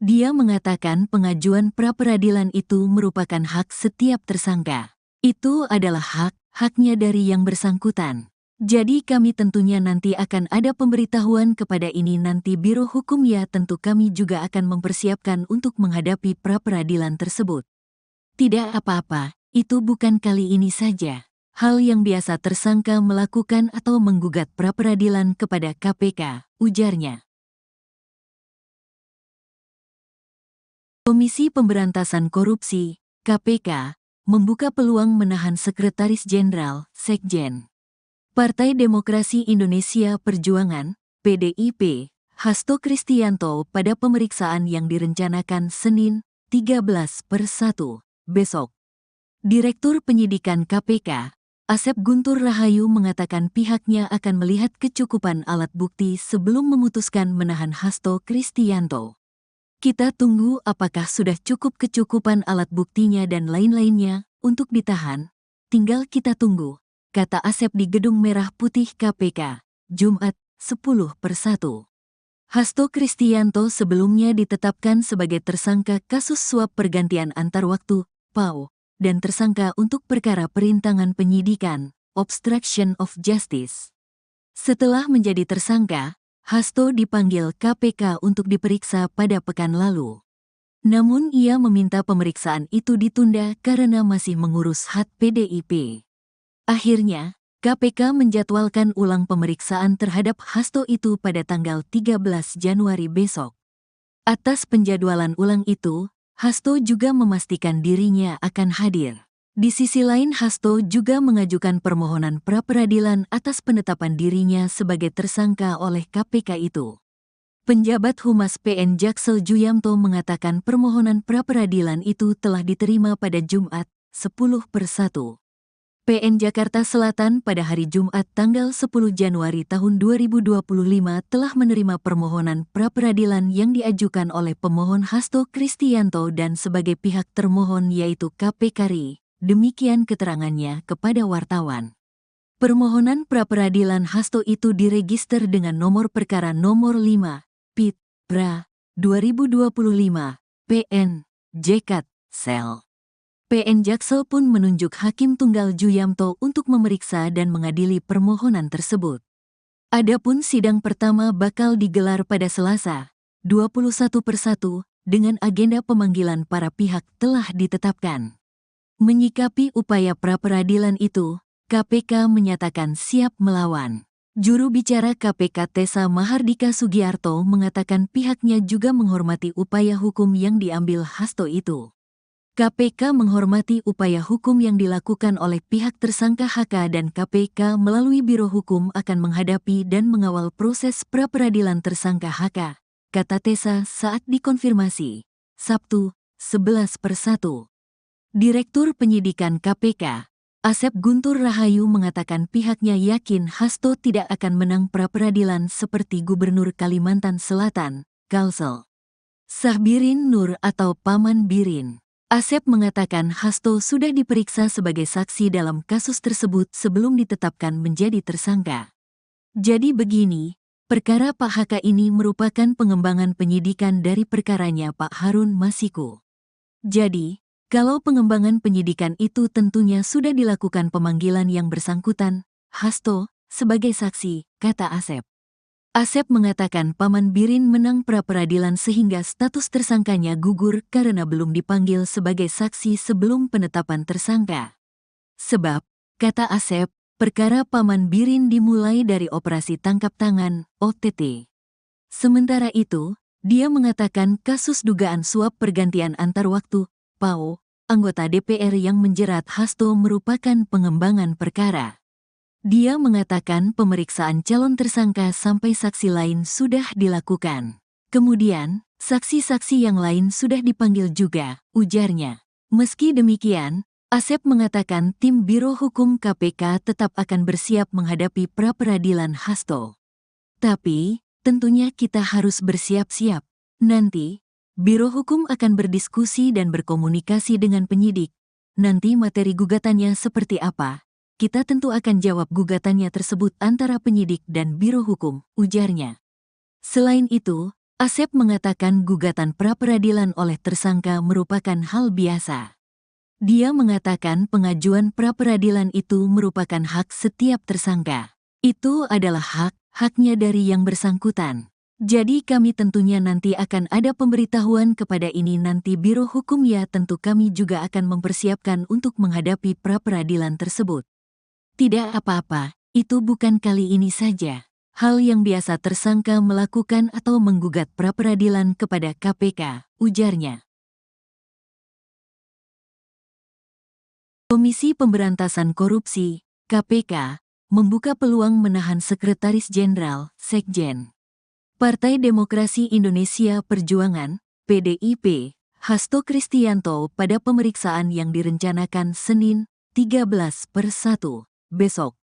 Dia mengatakan pengajuan pra-peradilan itu merupakan hak setiap tersangka. Itu adalah haknya dari yang bersangkutan. Jadi kami tentunya nanti akan ada pemberitahuan kepada ini nanti Biro Hukum ya tentu kami juga akan mempersiapkan untuk menghadapi pra-peradilan tersebut. Tidak apa-apa, itu bukan kali ini saja. Hal yang biasa tersangka melakukan atau menggugat pra-peradilan kepada KPK, ujarnya. Komisi Pemberantasan Korupsi, KPK, membuka peluang menahan Sekretaris Jenderal, Sekjen. Partai Demokrasi Indonesia Perjuangan, PDIP, Hasto Kristianto pada pemeriksaan yang direncanakan Senin, 13/1, besok. Direktur Penyidikan KPK, Asep Guntur Rahayu mengatakan pihaknya akan melihat kecukupan alat bukti sebelum memutuskan menahan Hasto Kristianto. Kita tunggu apakah sudah kecukupan alat buktinya dan lain-lainnya untuk ditahan. Tinggal kita tunggu, kata Asep di Gedung Merah Putih KPK, Jumat, 10/1. Hasto Kristianto sebelumnya ditetapkan sebagai tersangka kasus suap pergantian antar waktu, PAO, dan tersangka untuk perkara perintangan penyidikan, obstruction of justice. Setelah menjadi tersangka, Hasto dipanggil KPK untuk diperiksa pada pekan lalu. Namun ia meminta pemeriksaan itu ditunda karena masih mengurus hak PDIP. Akhirnya, KPK menjadwalkan ulang pemeriksaan terhadap Hasto itu pada tanggal 13 Januari besok. Atas penjadwalan ulang itu, Hasto juga memastikan dirinya akan hadir. Di sisi lain, Hasto juga mengajukan permohonan pra-peradilan atas penetapan dirinya sebagai tersangka oleh KPK itu. Penjabat Humas PN Jaksel Juyamto mengatakan permohonan pra-peradilan itu telah diterima pada Jumat, 10/1. PN Jakarta Selatan pada hari Jumat tanggal 10 Januari tahun 2025 telah menerima permohonan pra-peradilan yang diajukan oleh pemohon Hasto Kristianto dan sebagai pihak termohon yaitu KPK RI. Demikian keterangannya kepada wartawan. Permohonan pra-peradilan Hasto itu diregister dengan nomor perkara nomor 5, PIT, PRA, 2025, PN, JKT, Sel. PN Jaksel pun menunjuk Hakim Tunggal Juyamto untuk memeriksa dan mengadili permohonan tersebut. Adapun sidang pertama bakal digelar pada Selasa, 21/1, dengan agenda pemanggilan para pihak telah ditetapkan. Menyikapi upaya pra-peradilan itu, KPK menyatakan siap melawan. Juru bicara KPK Tessa Mahardika Sugiarto mengatakan pihaknya juga menghormati upaya hukum yang diambil Hasto itu. KPK menghormati upaya hukum yang dilakukan oleh pihak tersangka HK dan KPK melalui Biro Hukum akan menghadapi dan mengawal proses pra-peradilan tersangka HK, kata Tessa saat dikonfirmasi, Sabtu, 11/1. Direktur Penyidikan KPK, Asep Guntur Rahayu mengatakan pihaknya yakin Hasto tidak akan menang pra-peradilan seperti Gubernur Kalimantan Selatan, Kalsel Sahbirin Nur atau Paman Birin. Asep mengatakan Hasto sudah diperiksa sebagai saksi dalam kasus tersebut sebelum ditetapkan menjadi tersangka. Jadi begini, perkara Pak HK ini merupakan pengembangan penyidikan dari perkaranya Pak Harun Masiku. Jadi, kalau pengembangan penyidikan itu tentunya sudah dilakukan pemanggilan yang bersangkutan, Hasto, sebagai saksi, kata Asep. Asep mengatakan Paman Birin menang pra-peradilan sehingga status tersangkanya gugur karena belum dipanggil sebagai saksi sebelum penetapan tersangka. Sebab, kata Asep, perkara Paman Birin dimulai dari operasi tangkap tangan, OTT. Sementara itu, dia mengatakan kasus dugaan suap pergantian antar waktu, PAO, anggota DPR yang menjerat Hasto merupakan pengembangan perkara. Dia mengatakan pemeriksaan calon tersangka sampai saksi lain sudah dilakukan. Kemudian, saksi-saksi yang lain sudah dipanggil juga, ujarnya. Meski demikian, Asep mengatakan tim Biro Hukum KPK tetap akan bersiap menghadapi pra-peradilan Hasto. Tapi, tentunya kita harus bersiap-siap. Nanti, Biro Hukum akan berdiskusi dan berkomunikasi dengan penyidik. Nanti materi gugatannya seperti apa? Kita tentu akan jawab gugatannya tersebut antara penyidik dan Biro Hukum, ujarnya. Selain itu, Asep mengatakan gugatan pra-peradilan oleh tersangka merupakan hal biasa. Dia mengatakan pengajuan pra-peradilan itu merupakan hak setiap tersangka. Itu adalah haknya dari yang bersangkutan. Jadi kami tentunya nanti akan ada pemberitahuan kepada ini nanti Biro Hukum ya tentu kami juga akan mempersiapkan untuk menghadapi pra-peradilan tersebut. Tidak apa-apa, itu bukan kali ini saja. Hal yang biasa tersangka melakukan atau menggugat pra-peradilan kepada KPK, ujarnya. Komisi Pemberantasan Korupsi, KPK, membuka peluang menahan Sekretaris Jenderal, Sekjen, Partai Demokrasi Indonesia Perjuangan, PDIP, Hasto Kristianto pada pemeriksaan yang direncanakan Senin, 13/1, besok.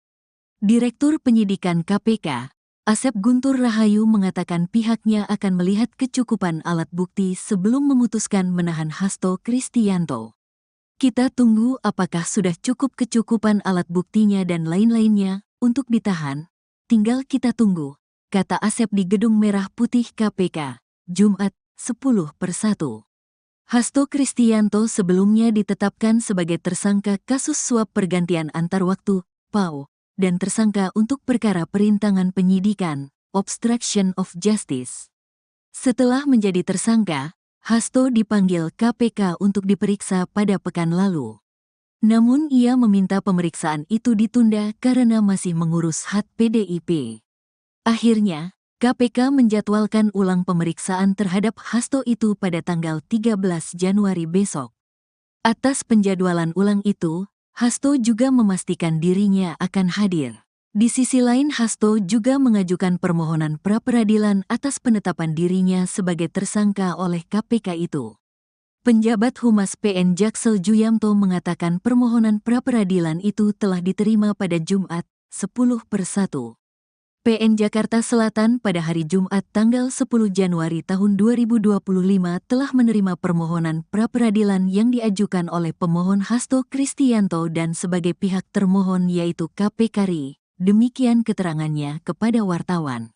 Direktur Penyidikan KPK, Asep Guntur Rahayu mengatakan pihaknya akan melihat kecukupan alat bukti sebelum memutuskan menahan Hasto Kristianto. Kita tunggu apakah sudah cukup kecukupan alat buktinya dan lain-lainnya untuk ditahan. Tinggal kita tunggu, kata Asep di Gedung Merah Putih KPK, Jumat, 10/1. Hasto Kristianto sebelumnya ditetapkan sebagai tersangka kasus suap pergantian antar waktu, PAO, dan tersangka untuk perkara perintangan penyidikan, obstruction of justice. Setelah menjadi tersangka, Hasto dipanggil KPK untuk diperiksa pada pekan lalu. Namun ia meminta pemeriksaan itu ditunda karena masih mengurus hak PDIP. Akhirnya, KPK menjadwalkan ulang pemeriksaan terhadap Hasto itu pada tanggal 13 Januari besok. Atas penjadwalan ulang itu, Hasto juga memastikan dirinya akan hadir. Di sisi lain, Hasto juga mengajukan permohonan pra-peradilan atas penetapan dirinya sebagai tersangka oleh KPK itu. Penjabat Humas PN Jaksel Juyamto mengatakan permohonan pra-peradilan itu telah diterima pada Jumat, 10/1. PN Jakarta Selatan pada hari Jumat tanggal 10 Januari tahun 2025 telah menerima permohonan pra-peradilan yang diajukan oleh pemohon Hasto Kristianto dan sebagai pihak termohon yaitu KPK RI. Demikian keterangannya kepada wartawan.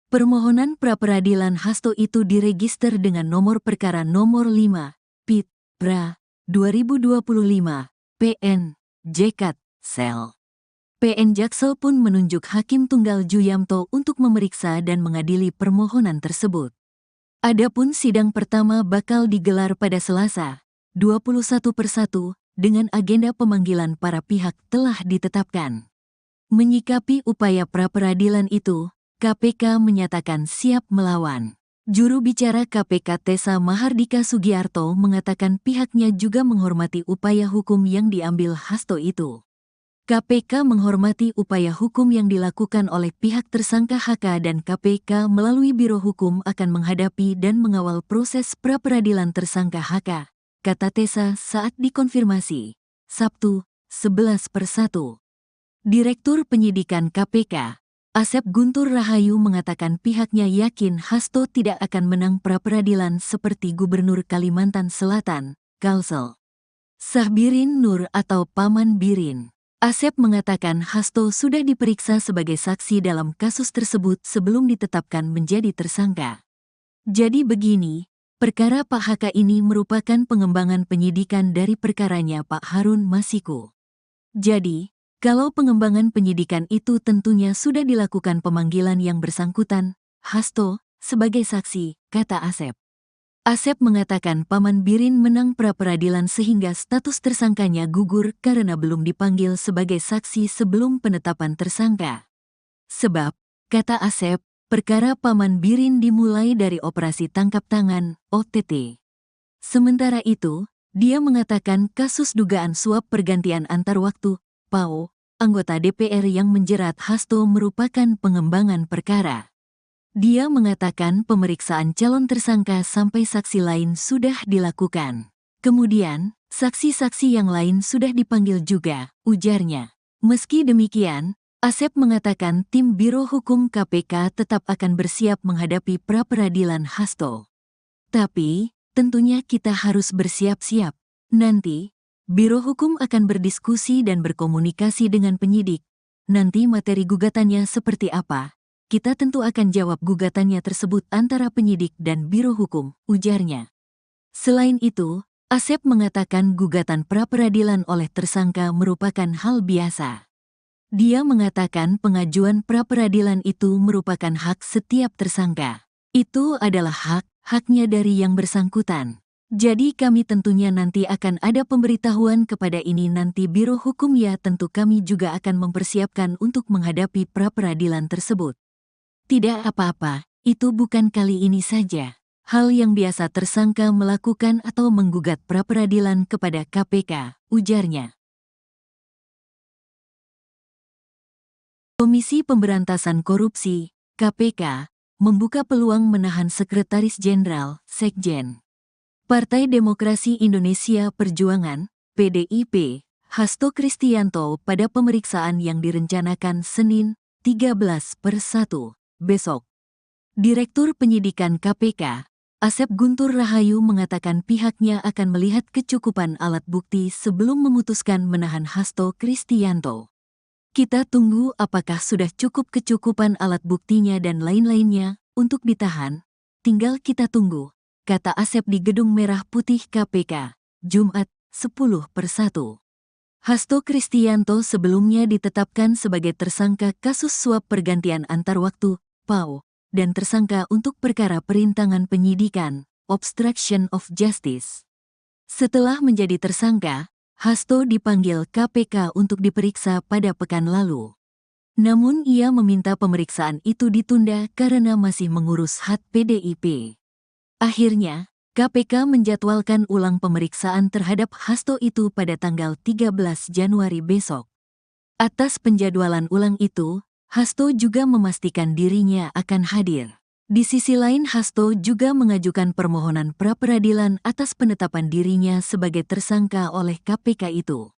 Permohonan pra-peradilan Hasto itu diregister dengan nomor perkara nomor 5, PIT, PRA, 2025, PN, JKT, Sel. PN Jaksel pun menunjuk Hakim Tunggal Juyamto untuk memeriksa dan mengadili permohonan tersebut. Adapun sidang pertama bakal digelar pada Selasa, 21/1, dengan agenda pemanggilan para pihak telah ditetapkan. Menyikapi upaya pra-peradilan itu, KPK menyatakan siap melawan. Juru bicara KPK Tessa Mahardika Sugiarto mengatakan pihaknya juga menghormati upaya hukum yang diambil Hasto itu. KPK menghormati upaya hukum yang dilakukan oleh pihak tersangka HK dan KPK melalui Biro Hukum akan menghadapi dan mengawal proses pra-peradilan tersangka HK, kata Tessa saat dikonfirmasi, Sabtu, 11/1. Direktur Penyidikan KPK, Asep Guntur Rahayu mengatakan pihaknya yakin Hasto tidak akan menang pra-peradilan seperti Gubernur Kalimantan Selatan, Kalsel Sahbirin Nur atau Paman Birin. Asep mengatakan Hasto sudah diperiksa sebagai saksi dalam kasus tersebut sebelum ditetapkan menjadi tersangka. Jadi begini, perkara Pak HK ini merupakan pengembangan penyidikan dari perkaranya Pak Harun Masiku. Jadi, kalau pengembangan penyidikan itu tentunya sudah dilakukan pemanggilan yang bersangkutan, Hasto, sebagai saksi, kata Asep. Asep mengatakan Paman Birin menang pra-peradilan sehingga status tersangkanya gugur karena belum dipanggil sebagai saksi sebelum penetapan tersangka. Sebab, kata Asep, perkara Paman Birin dimulai dari operasi tangkap tangan, OTT. Sementara itu, dia mengatakan kasus dugaan suap pergantian antar waktu, PAO, anggota DPR yang menjerat Hasto merupakan pengembangan perkara. Dia mengatakan pemeriksaan calon tersangka sampai saksi lain sudah dilakukan. Kemudian, saksi-saksi yang lain sudah dipanggil juga, ujarnya. Meski demikian, Asep mengatakan tim Biro Hukum KPK tetap akan bersiap menghadapi pra-peradilan Hasto. Tapi, tentunya kita harus bersiap-siap. Nanti, Biro Hukum akan berdiskusi dan berkomunikasi dengan penyidik. Nanti materi gugatannya seperti apa? Kita tentu akan jawab gugatannya tersebut antara penyidik dan Biro Hukum, ujarnya. Selain itu, Asep mengatakan gugatan pra-peradilan oleh tersangka merupakan hal biasa. Dia mengatakan pengajuan pra-peradilan itu merupakan hak setiap tersangka. Itu adalah haknya dari yang bersangkutan. Jadi kami tentunya nanti akan ada pemberitahuan kepada ini nanti Biro Hukum ya tentu kami juga akan mempersiapkan untuk menghadapi pra-peradilan tersebut. Tidak apa-apa, itu bukan kali ini saja. Hal yang biasa tersangka melakukan atau menggugat pra-peradilan kepada KPK, ujarnya. Komisi Pemberantasan Korupsi, KPK, membuka peluang menahan Sekretaris Jenderal, Sekjen, Partai Demokrasi Indonesia Perjuangan, PDIP, Hasto Kristianto pada pemeriksaan yang direncanakan Senin, 13/1, besok. Direktur Penyidikan KPK, Asep Guntur Rahayu mengatakan pihaknya akan melihat kecukupan alat bukti sebelum memutuskan menahan Hasto Kristianto. Kita tunggu apakah sudah cukup kecukupan alat buktinya dan lain-lainnya untuk ditahan. Tinggal kita tunggu, kata Asep di Gedung Merah Putih KPK, Jumat, 10/1. Hasto Kristianto sebelumnya ditetapkan sebagai tersangka kasus suap pergantian antar waktu, PAO, dan tersangka untuk perkara perintangan penyidikan, obstruction of justice. Setelah menjadi tersangka, Hasto dipanggil KPK untuk diperiksa pada pekan lalu. Namun ia meminta pemeriksaan itu ditunda karena masih mengurus hak PDIP. Akhirnya, KPK menjadwalkan ulang pemeriksaan terhadap Hasto itu pada tanggal 13 Januari besok. Atas penjadwalan ulang itu, Hasto juga memastikan dirinya akan hadir. Di sisi lain, Hasto juga mengajukan permohonan pra-peradilan atas penetapan dirinya sebagai tersangka oleh KPK itu.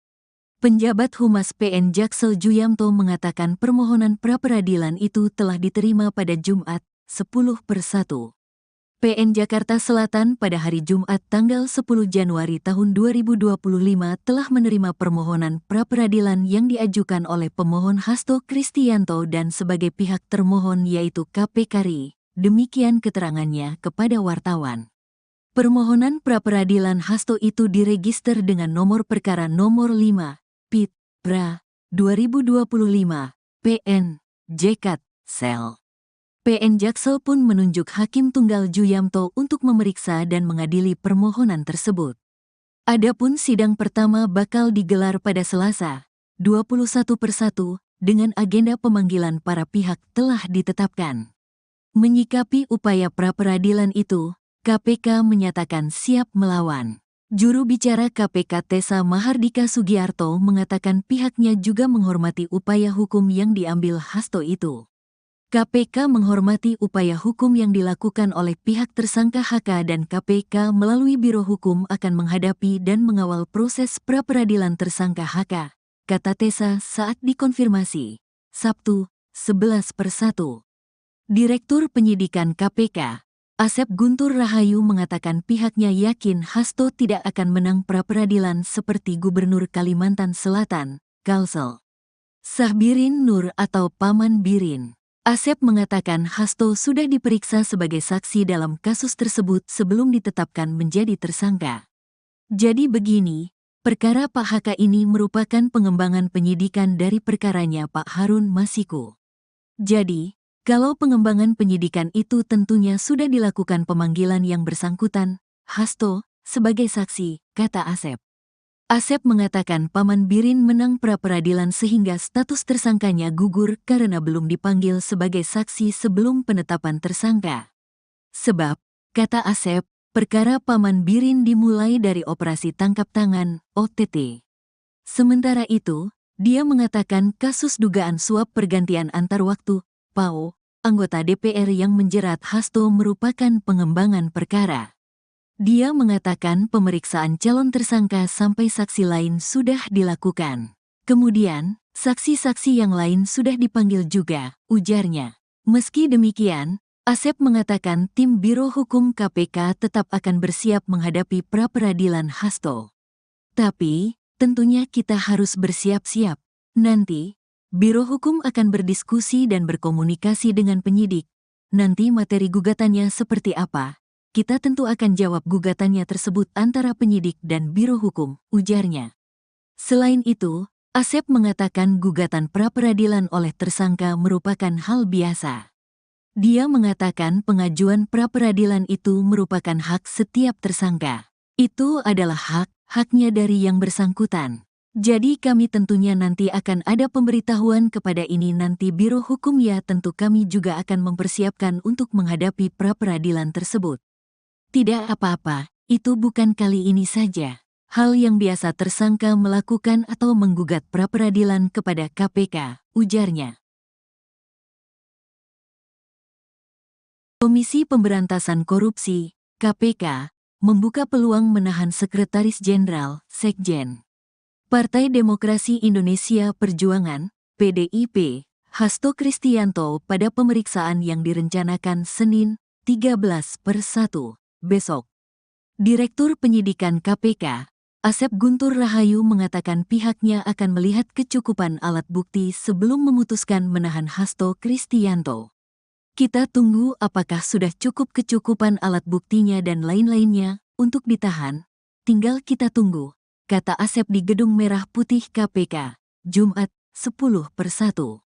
Penjabat Humas PN Jaksel Juyamto mengatakan permohonan pra-peradilan itu telah diterima pada Jumat, 10/1. PN Jakarta Selatan pada hari Jumat tanggal 10 Januari tahun 2025 telah menerima permohonan pra-peradilan yang diajukan oleh pemohon Hasto Kristianto dan sebagai pihak termohon yaitu KPK RI. Demikian keterangannya kepada wartawan. Permohonan pra-peradilan Hasto itu diregister dengan nomor perkara nomor 5, PIT, PRA, 2025, PN, JKT, Sel. PN Jaksel pun menunjuk Hakim Tunggal Juyamto untuk memeriksa dan mengadili permohonan tersebut. Adapun sidang pertama bakal digelar pada Selasa, 21/1, dengan agenda pemanggilan para pihak telah ditetapkan. Menyikapi upaya pra-peradilan itu, KPK menyatakan siap melawan. Juru bicara KPK Tessa Mahardika Sugiarto mengatakan pihaknya juga menghormati upaya hukum yang diambil Hasto itu. KPK menghormati upaya hukum yang dilakukan oleh pihak tersangka HK dan KPK melalui Biro Hukum akan menghadapi dan mengawal proses pra-peradilan tersangka HK, kata Tessa saat dikonfirmasi, Sabtu, 11/1. Direktur Penyidikan KPK, Asep Guntur Rahayu mengatakan pihaknya yakin Hasto tidak akan menang pra-peradilan seperti Gubernur Kalimantan Selatan, Kalsel Sahbirin Nur atau Paman Birin. Asep mengatakan Hasto sudah diperiksa sebagai saksi dalam kasus tersebut sebelum ditetapkan menjadi tersangka. Jadi begini, perkara Pak HK ini merupakan pengembangan penyidikan dari perkaranya Pak Harun Masiku. Jadi, kalau pengembangan penyidikan itu tentunya sudah dilakukan pemanggilan yang bersangkutan, Hasto, sebagai saksi, kata Asep. Asep mengatakan Paman Birin menang pra-peradilan sehingga status tersangkanya gugur karena belum dipanggil sebagai saksi sebelum penetapan tersangka. Sebab, kata Asep, perkara Paman Birin dimulai dari operasi tangkap tangan, OTT. Sementara itu, dia mengatakan kasus dugaan suap pergantian antar waktu, PAO, anggota DPR yang menjerat Hasto merupakan pengembangan perkara. Dia mengatakan pemeriksaan calon tersangka sampai saksi lain sudah dilakukan. Kemudian, saksi-saksi yang lain sudah dipanggil juga, ujarnya. Meski demikian, Asep mengatakan tim Biro Hukum KPK tetap akan bersiap menghadapi pra-peradilan Hasto. Tapi, tentunya kita harus bersiap-siap. Nanti, Biro Hukum akan berdiskusi dan berkomunikasi dengan penyidik. Nanti materi gugatannya seperti apa? Kita tentu akan jawab gugatannya tersebut antara penyidik dan Biro Hukum, ujarnya. Selain itu, Asep mengatakan gugatan pra-peradilan oleh tersangka merupakan hal biasa. Dia mengatakan pengajuan pra-peradilan itu merupakan hak setiap tersangka. Itu adalah haknya dari yang bersangkutan. Jadi kami tentunya nanti akan ada pemberitahuan kepada ini nanti Biro Hukum ya tentu kami juga akan mempersiapkan untuk menghadapi pra-peradilan tersebut. Tidak apa-apa, itu bukan kali ini saja. Hal yang biasa tersangka melakukan atau menggugat pra-peradilan kepada KPK, ujarnya. Komisi Pemberantasan Korupsi, KPK, membuka peluang menahan Sekretaris Jenderal, Sekjen, Partai Demokrasi Indonesia Perjuangan, PDIP, Hasto Kristianto pada pemeriksaan yang direncanakan Senin, 13/1, besok. Direktur Penyidikan KPK, Asep Guntur Rahayu mengatakan pihaknya akan melihat kecukupan alat bukti sebelum memutuskan menahan Hasto Kristianto. Kita tunggu apakah sudah cukup kecukupan alat buktinya dan lain-lainnya untuk ditahan. Tinggal kita tunggu, kata Asep di Gedung Merah Putih KPK, Jumat, 10/1.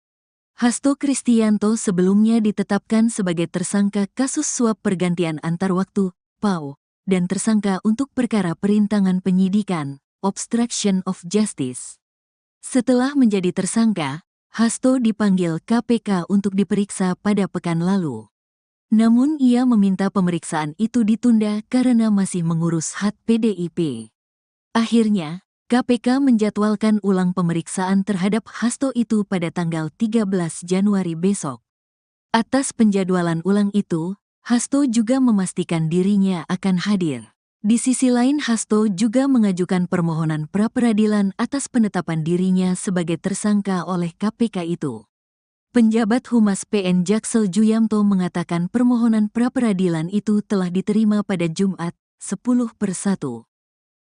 Hasto Kristianto sebelumnya ditetapkan sebagai tersangka kasus suap pergantian antar waktu, PAO, dan tersangka untuk perkara perintangan penyidikan, obstruction of justice. Setelah menjadi tersangka, Hasto dipanggil KPK untuk diperiksa pada pekan lalu. Namun ia meminta pemeriksaan itu ditunda karena masih mengurus hak PDIP. Akhirnya, KPK menjadwalkan ulang pemeriksaan terhadap Hasto itu pada tanggal 13 Januari besok. Atas penjadwalan ulang itu, Hasto juga memastikan dirinya akan hadir. Di sisi lain, Hasto juga mengajukan permohonan pra-peradilan atas penetapan dirinya sebagai tersangka oleh KPK itu. Penjabat Humas PN Jaksel Juyamto mengatakan permohonan pra-peradilan itu telah diterima pada Jumat, 10/1.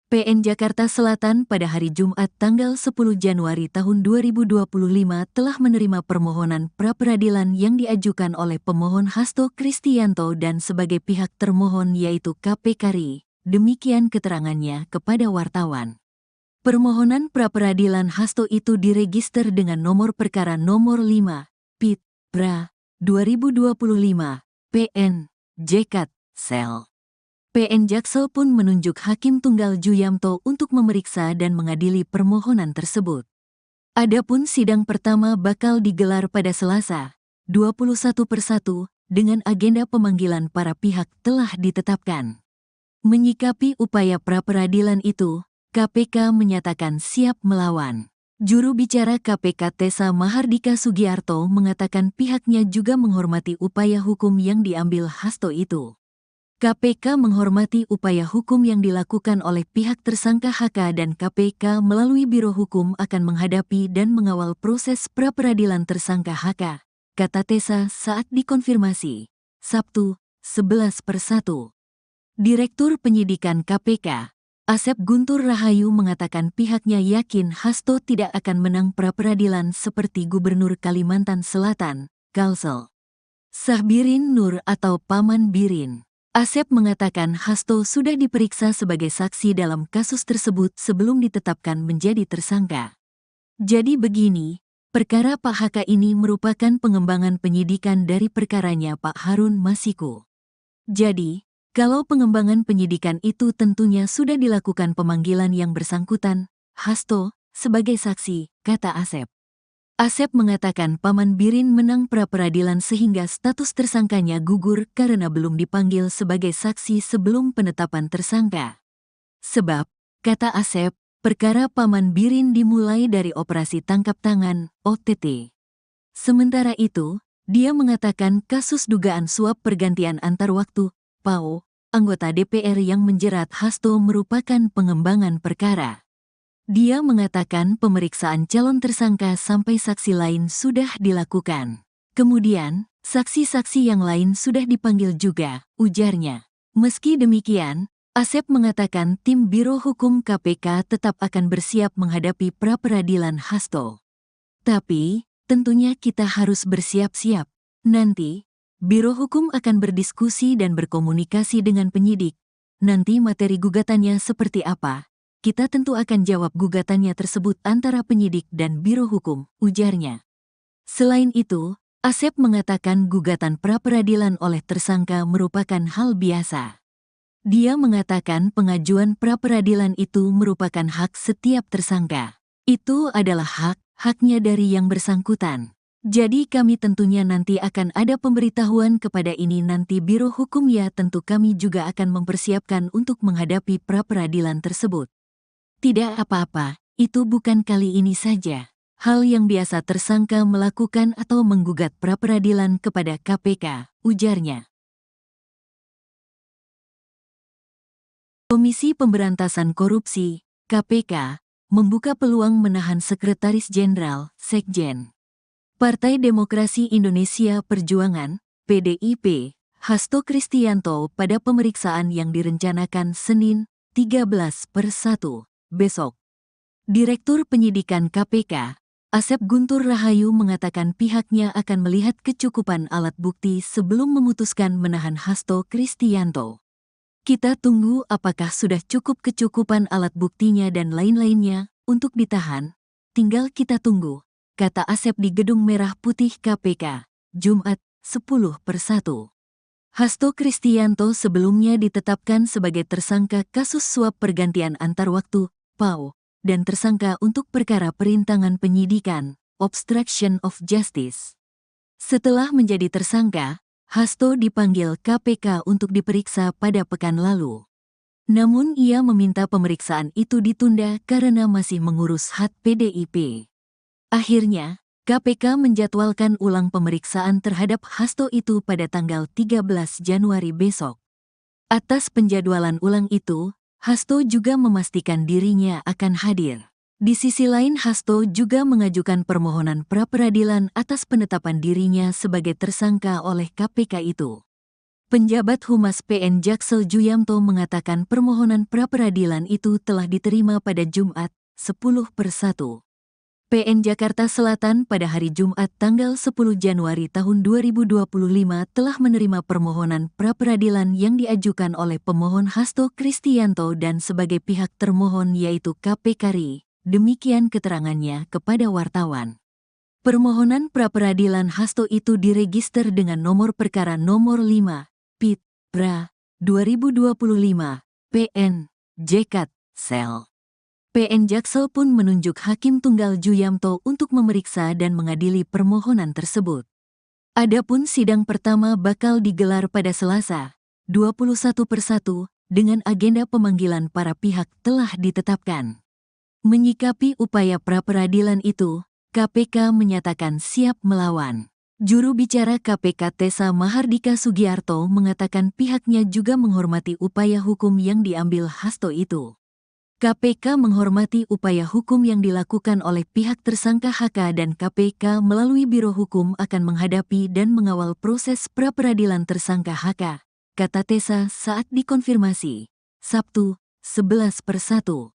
PN Jakarta Selatan pada hari Jumat tanggal 10 Januari tahun 2025 telah menerima permohonan pra-peradilan yang diajukan oleh pemohon Hasto Kristianto dan sebagai pihak termohon yaitu KPK RI. Demikian keterangannya kepada wartawan. Permohonan pra-peradilan Hasto itu diregister dengan nomor perkara nomor 5, PIT, PRA, 2025, PN, JKT, Sel. PN Jaksel pun menunjuk Hakim Tunggal Juyamto untuk memeriksa dan mengadili permohonan tersebut. Adapun sidang pertama bakal digelar pada Selasa, 21/1, dengan agenda pemanggilan para pihak telah ditetapkan. Menyikapi upaya pra-peradilan itu, KPK menyatakan siap melawan. Juru bicara KPK Tessa Mahardika Sugiarto mengatakan pihaknya juga menghormati upaya hukum yang diambil Hasto itu. KPK menghormati upaya hukum yang dilakukan oleh pihak tersangka HK dan KPK melalui Biro Hukum akan menghadapi dan mengawal proses pra-peradilan tersangka HK, kata Tessa saat dikonfirmasi, Sabtu, 11/1. Direktur Penyidikan KPK, Asep Guntur Rahayu mengatakan pihaknya yakin Hasto tidak akan menang pra-peradilan seperti Gubernur Kalimantan Selatan, Kalsel Sahbirin Nur atau Paman Birin. Asep mengatakan Hasto sudah diperiksa sebagai saksi dalam kasus tersebut sebelum ditetapkan menjadi tersangka. Jadi begini, perkara Pak HK ini merupakan pengembangan penyidikan dari perkaranya Pak Harun Masiku. Jadi, kalau pengembangan penyidikan itu tentunya sudah dilakukan pemanggilan yang bersangkutan, Hasto, sebagai saksi, kata Asep. Asep mengatakan Paman Birin menang pra-peradilan sehingga status tersangkanya gugur karena belum dipanggil sebagai saksi sebelum penetapan tersangka. Sebab, kata Asep, perkara Paman Birin dimulai dari operasi tangkap tangan, OTT. Sementara itu, dia mengatakan kasus dugaan suap pergantian antar waktu, PAO, anggota DPR yang menjerat Hasto merupakan pengembangan perkara. Dia mengatakan pemeriksaan calon tersangka sampai saksi lain sudah dilakukan. Kemudian, saksi-saksi yang lain sudah dipanggil juga, ujarnya. Meski demikian, Asep mengatakan tim Biro Hukum KPK tetap akan bersiap menghadapi pra-peradilan Hasto. Tapi, tentunya kita harus bersiap-siap. Nanti, Biro Hukum akan berdiskusi dan berkomunikasi dengan penyidik. Nanti materi gugatannya seperti apa? Kita tentu akan jawab gugatannya tersebut antara penyidik dan Biro Hukum, ujarnya. Selain itu, Asep mengatakan gugatan pra-peradilan oleh tersangka merupakan hal biasa. Dia mengatakan pengajuan pra-peradilan itu merupakan hak setiap tersangka. Itu adalah haknya dari yang bersangkutan. Jadi kami tentunya nanti akan ada pemberitahuan kepada ini nanti Biro Hukum ya tentu kami juga akan mempersiapkan untuk menghadapi pra-peradilan tersebut. Tidak apa-apa, itu bukan kali ini saja. Hal yang biasa tersangka melakukan atau menggugat pra-peradilan kepada KPK, ujarnya. Komisi Pemberantasan Korupsi, KPK, membuka peluang menahan Sekretaris Jenderal, Sekjen, Partai Demokrasi Indonesia Perjuangan, PDIP, Hasto Kristianto pada pemeriksaan yang direncanakan Senin, 13/1, besok. Direktur Penyidikan KPK, Asep Guntur Rahayu mengatakan pihaknya akan melihat kecukupan alat bukti sebelum memutuskan menahan Hasto Kristianto. Kita tunggu apakah sudah cukup kecukupan alat buktinya dan lain-lainnya untuk ditahan. Tinggal kita tunggu, kata Asep di Gedung Merah Putih KPK, Jumat, 10/1. Hasto Kristianto sebelumnya ditetapkan sebagai tersangka kasus suap pergantian antar waktu, PAO, dan tersangka untuk perkara perintangan penyidikan, obstruction of justice. Setelah menjadi tersangka, Hasto dipanggil KPK untuk diperiksa pada pekan lalu. Namun ia meminta pemeriksaan itu ditunda karena masih mengurus hak PDIP. Akhirnya, KPK menjadwalkan ulang pemeriksaan terhadap Hasto itu pada tanggal 13 Januari besok. Atas penjadwalan ulang itu, Hasto juga memastikan dirinya akan hadir. Di sisi lain, Hasto juga mengajukan permohonan pra-peradilan atas penetapan dirinya sebagai tersangka oleh KPK itu. Penjabat Humas PN Jaksel Juyamto mengatakan permohonan pra-peradilan itu telah diterima pada Jumat, 10/1. PN Jakarta Selatan pada hari Jumat tanggal 10 Januari tahun 2025 telah menerima permohonan pra-peradilan yang diajukan oleh pemohon Hasto Kristianto dan sebagai pihak termohon yaitu KPK RI. Demikian keterangannya kepada wartawan. Permohonan pra-peradilan Hasto itu diregister dengan nomor perkara nomor 5, PIT, PRA, 2025, PN, JKT, Sel. PN Jaksel pun menunjuk Hakim Tunggal Juyamto untuk memeriksa dan mengadili permohonan tersebut. Adapun sidang pertama bakal digelar pada Selasa, 21/1, dengan agenda pemanggilan para pihak telah ditetapkan. Menyikapi upaya pra-peradilan itu, KPK menyatakan siap melawan. Juru bicara KPK Tessa Mahardika Sugiarto mengatakan pihaknya juga menghormati upaya hukum yang diambil Hasto itu. KPK menghormati upaya hukum yang dilakukan oleh pihak tersangka HK dan KPK melalui Biro Hukum akan menghadapi dan mengawal proses pra-peradilan tersangka HK, kata Tessa saat dikonfirmasi, Sabtu, 11/1.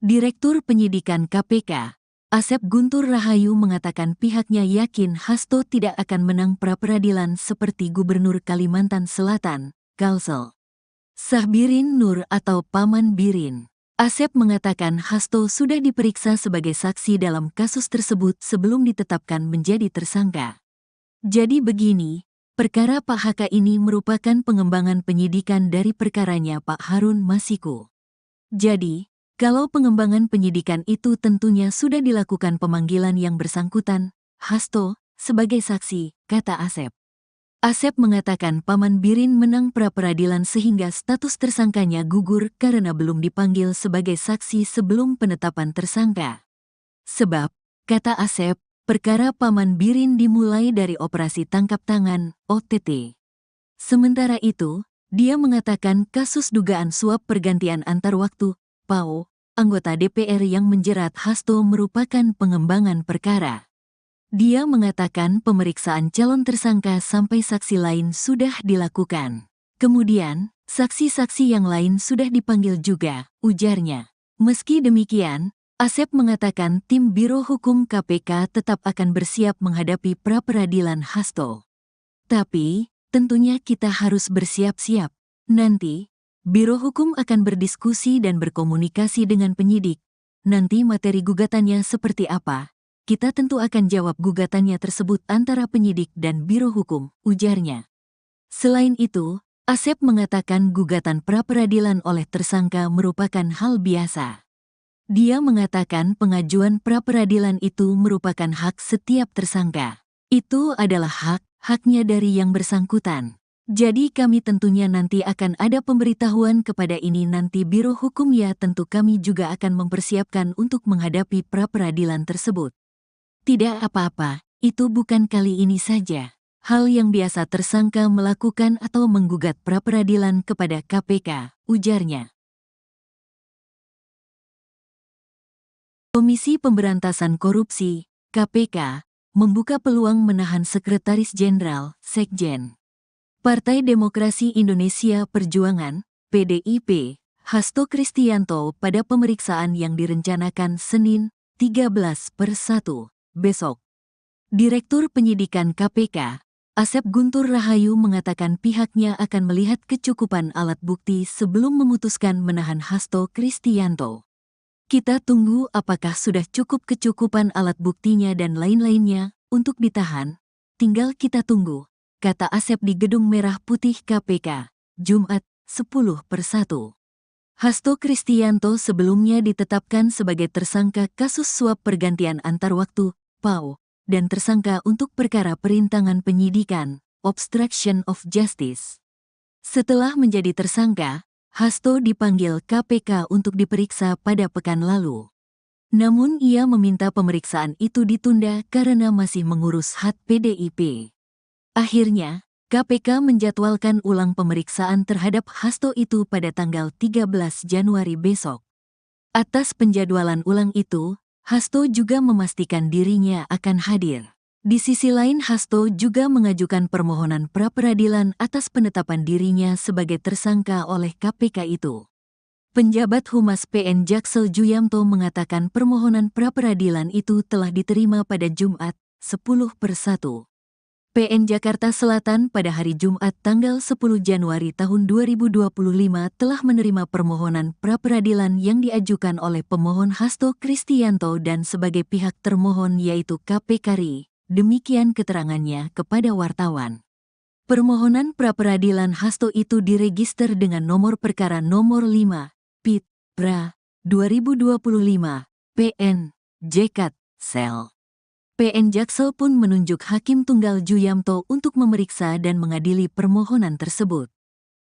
Direktur Penyidikan KPK, Asep Guntur Rahayu mengatakan pihaknya yakin Hasto tidak akan menang pra-peradilan seperti Gubernur Kalimantan Selatan, Kalsel Sahbirin Nur atau Paman Birin. Asep mengatakan Hasto sudah diperiksa sebagai saksi dalam kasus tersebut sebelum ditetapkan menjadi tersangka. Jadi begini, perkara Pak HK ini merupakan pengembangan penyidikan dari perkaranya Pak Harun Masiku. Jadi, kalau pengembangan penyidikan itu tentunya sudah dilakukan pemanggilan yang bersangkutan, Hasto, sebagai saksi, kata Asep. Asep mengatakan Paman Birin menang pra-peradilan sehingga status tersangkanya gugur karena belum dipanggil sebagai saksi sebelum penetapan tersangka. Sebab, kata Asep, perkara Paman Birin dimulai dari operasi tangkap tangan, OTT. Sementara itu, dia mengatakan kasus dugaan suap pergantian antar waktu, PAO, anggota DPR yang menjerat Hasto merupakan pengembangan perkara. Dia mengatakan pemeriksaan calon tersangka sampai saksi lain sudah dilakukan. Kemudian, saksi-saksi yang lain sudah dipanggil juga, ujarnya. Meski demikian, Asep mengatakan tim Biro Hukum KPK tetap akan bersiap menghadapi pra-peradilan Hasto. Tapi, tentunya kita harus bersiap-siap. Nanti, Biro Hukum akan berdiskusi dan berkomunikasi dengan penyidik. Nanti materi gugatannya seperti apa? Kita tentu akan jawab gugatannya tersebut antara penyidik dan Biro Hukum, ujarnya. Selain itu, Asep mengatakan gugatan pra-peradilan oleh tersangka merupakan hal biasa. Dia mengatakan pengajuan pra-peradilan itu merupakan hak setiap tersangka. Itu adalah haknya dari yang bersangkutan. Jadi kami tentunya nanti akan ada pemberitahuan kepada ini nanti Biro Hukum ya tentu kami juga akan mempersiapkan untuk menghadapi pra-peradilan tersebut. Tidak apa-apa, itu bukan kali ini saja. Hal yang biasa tersangka melakukan atau menggugat pra-peradilan kepada KPK, ujarnya. Komisi Pemberantasan Korupsi, KPK, membuka peluang menahan Sekretaris Jenderal, Sekjen. Partai Demokrasi Indonesia Perjuangan, PDIP, Hasto Kristianto pada pemeriksaan yang direncanakan Senin, 13/1, besok. Direktur Penyidikan KPK, Asep Guntur Rahayu mengatakan pihaknya akan melihat kecukupan alat bukti sebelum memutuskan menahan Hasto Kristianto. Kita tunggu apakah sudah cukup kecukupan alat buktinya dan lain-lainnya untuk ditahan. Tinggal kita tunggu, kata Asep di Gedung Merah Putih KPK, Jumat, 10/1. Hasto Kristianto sebelumnya ditetapkan sebagai tersangka kasus suap pergantian antar waktu, PAO, dan tersangka untuk perkara perintangan penyidikan, obstruction of justice. Setelah menjadi tersangka, Hasto dipanggil KPK untuk diperiksa pada pekan lalu. Namun ia meminta pemeriksaan itu ditunda karena masih mengurus HAT PDIP. Akhirnya, KPK menjadwalkan ulang pemeriksaan terhadap Hasto itu pada tanggal 13 Januari besok. Atas penjadwalan ulang itu, Hasto juga memastikan dirinya akan hadir. Di sisi lain, Hasto juga mengajukan permohonan pra-peradilan atas penetapan dirinya sebagai tersangka oleh KPK itu. Penjabat Humas PN Jaksel Juyamto mengatakan permohonan pra-peradilan itu telah diterima pada Jumat, 10/1. PN Jakarta Selatan pada hari Jumat tanggal 10 Januari tahun 2025 telah menerima permohonan pra-peradilan yang diajukan oleh pemohon Hasto Kristianto dan sebagai pihak termohon yaitu KPK RI. Demikian keterangannya kepada wartawan. Permohonan pra-peradilan Hasto itu diregister dengan nomor perkara nomor 5, PIT, PRA, 2025, PN, JKT, Sel. PN Jaksel pun menunjuk Hakim Tunggal Juyamto untuk memeriksa dan mengadili permohonan tersebut.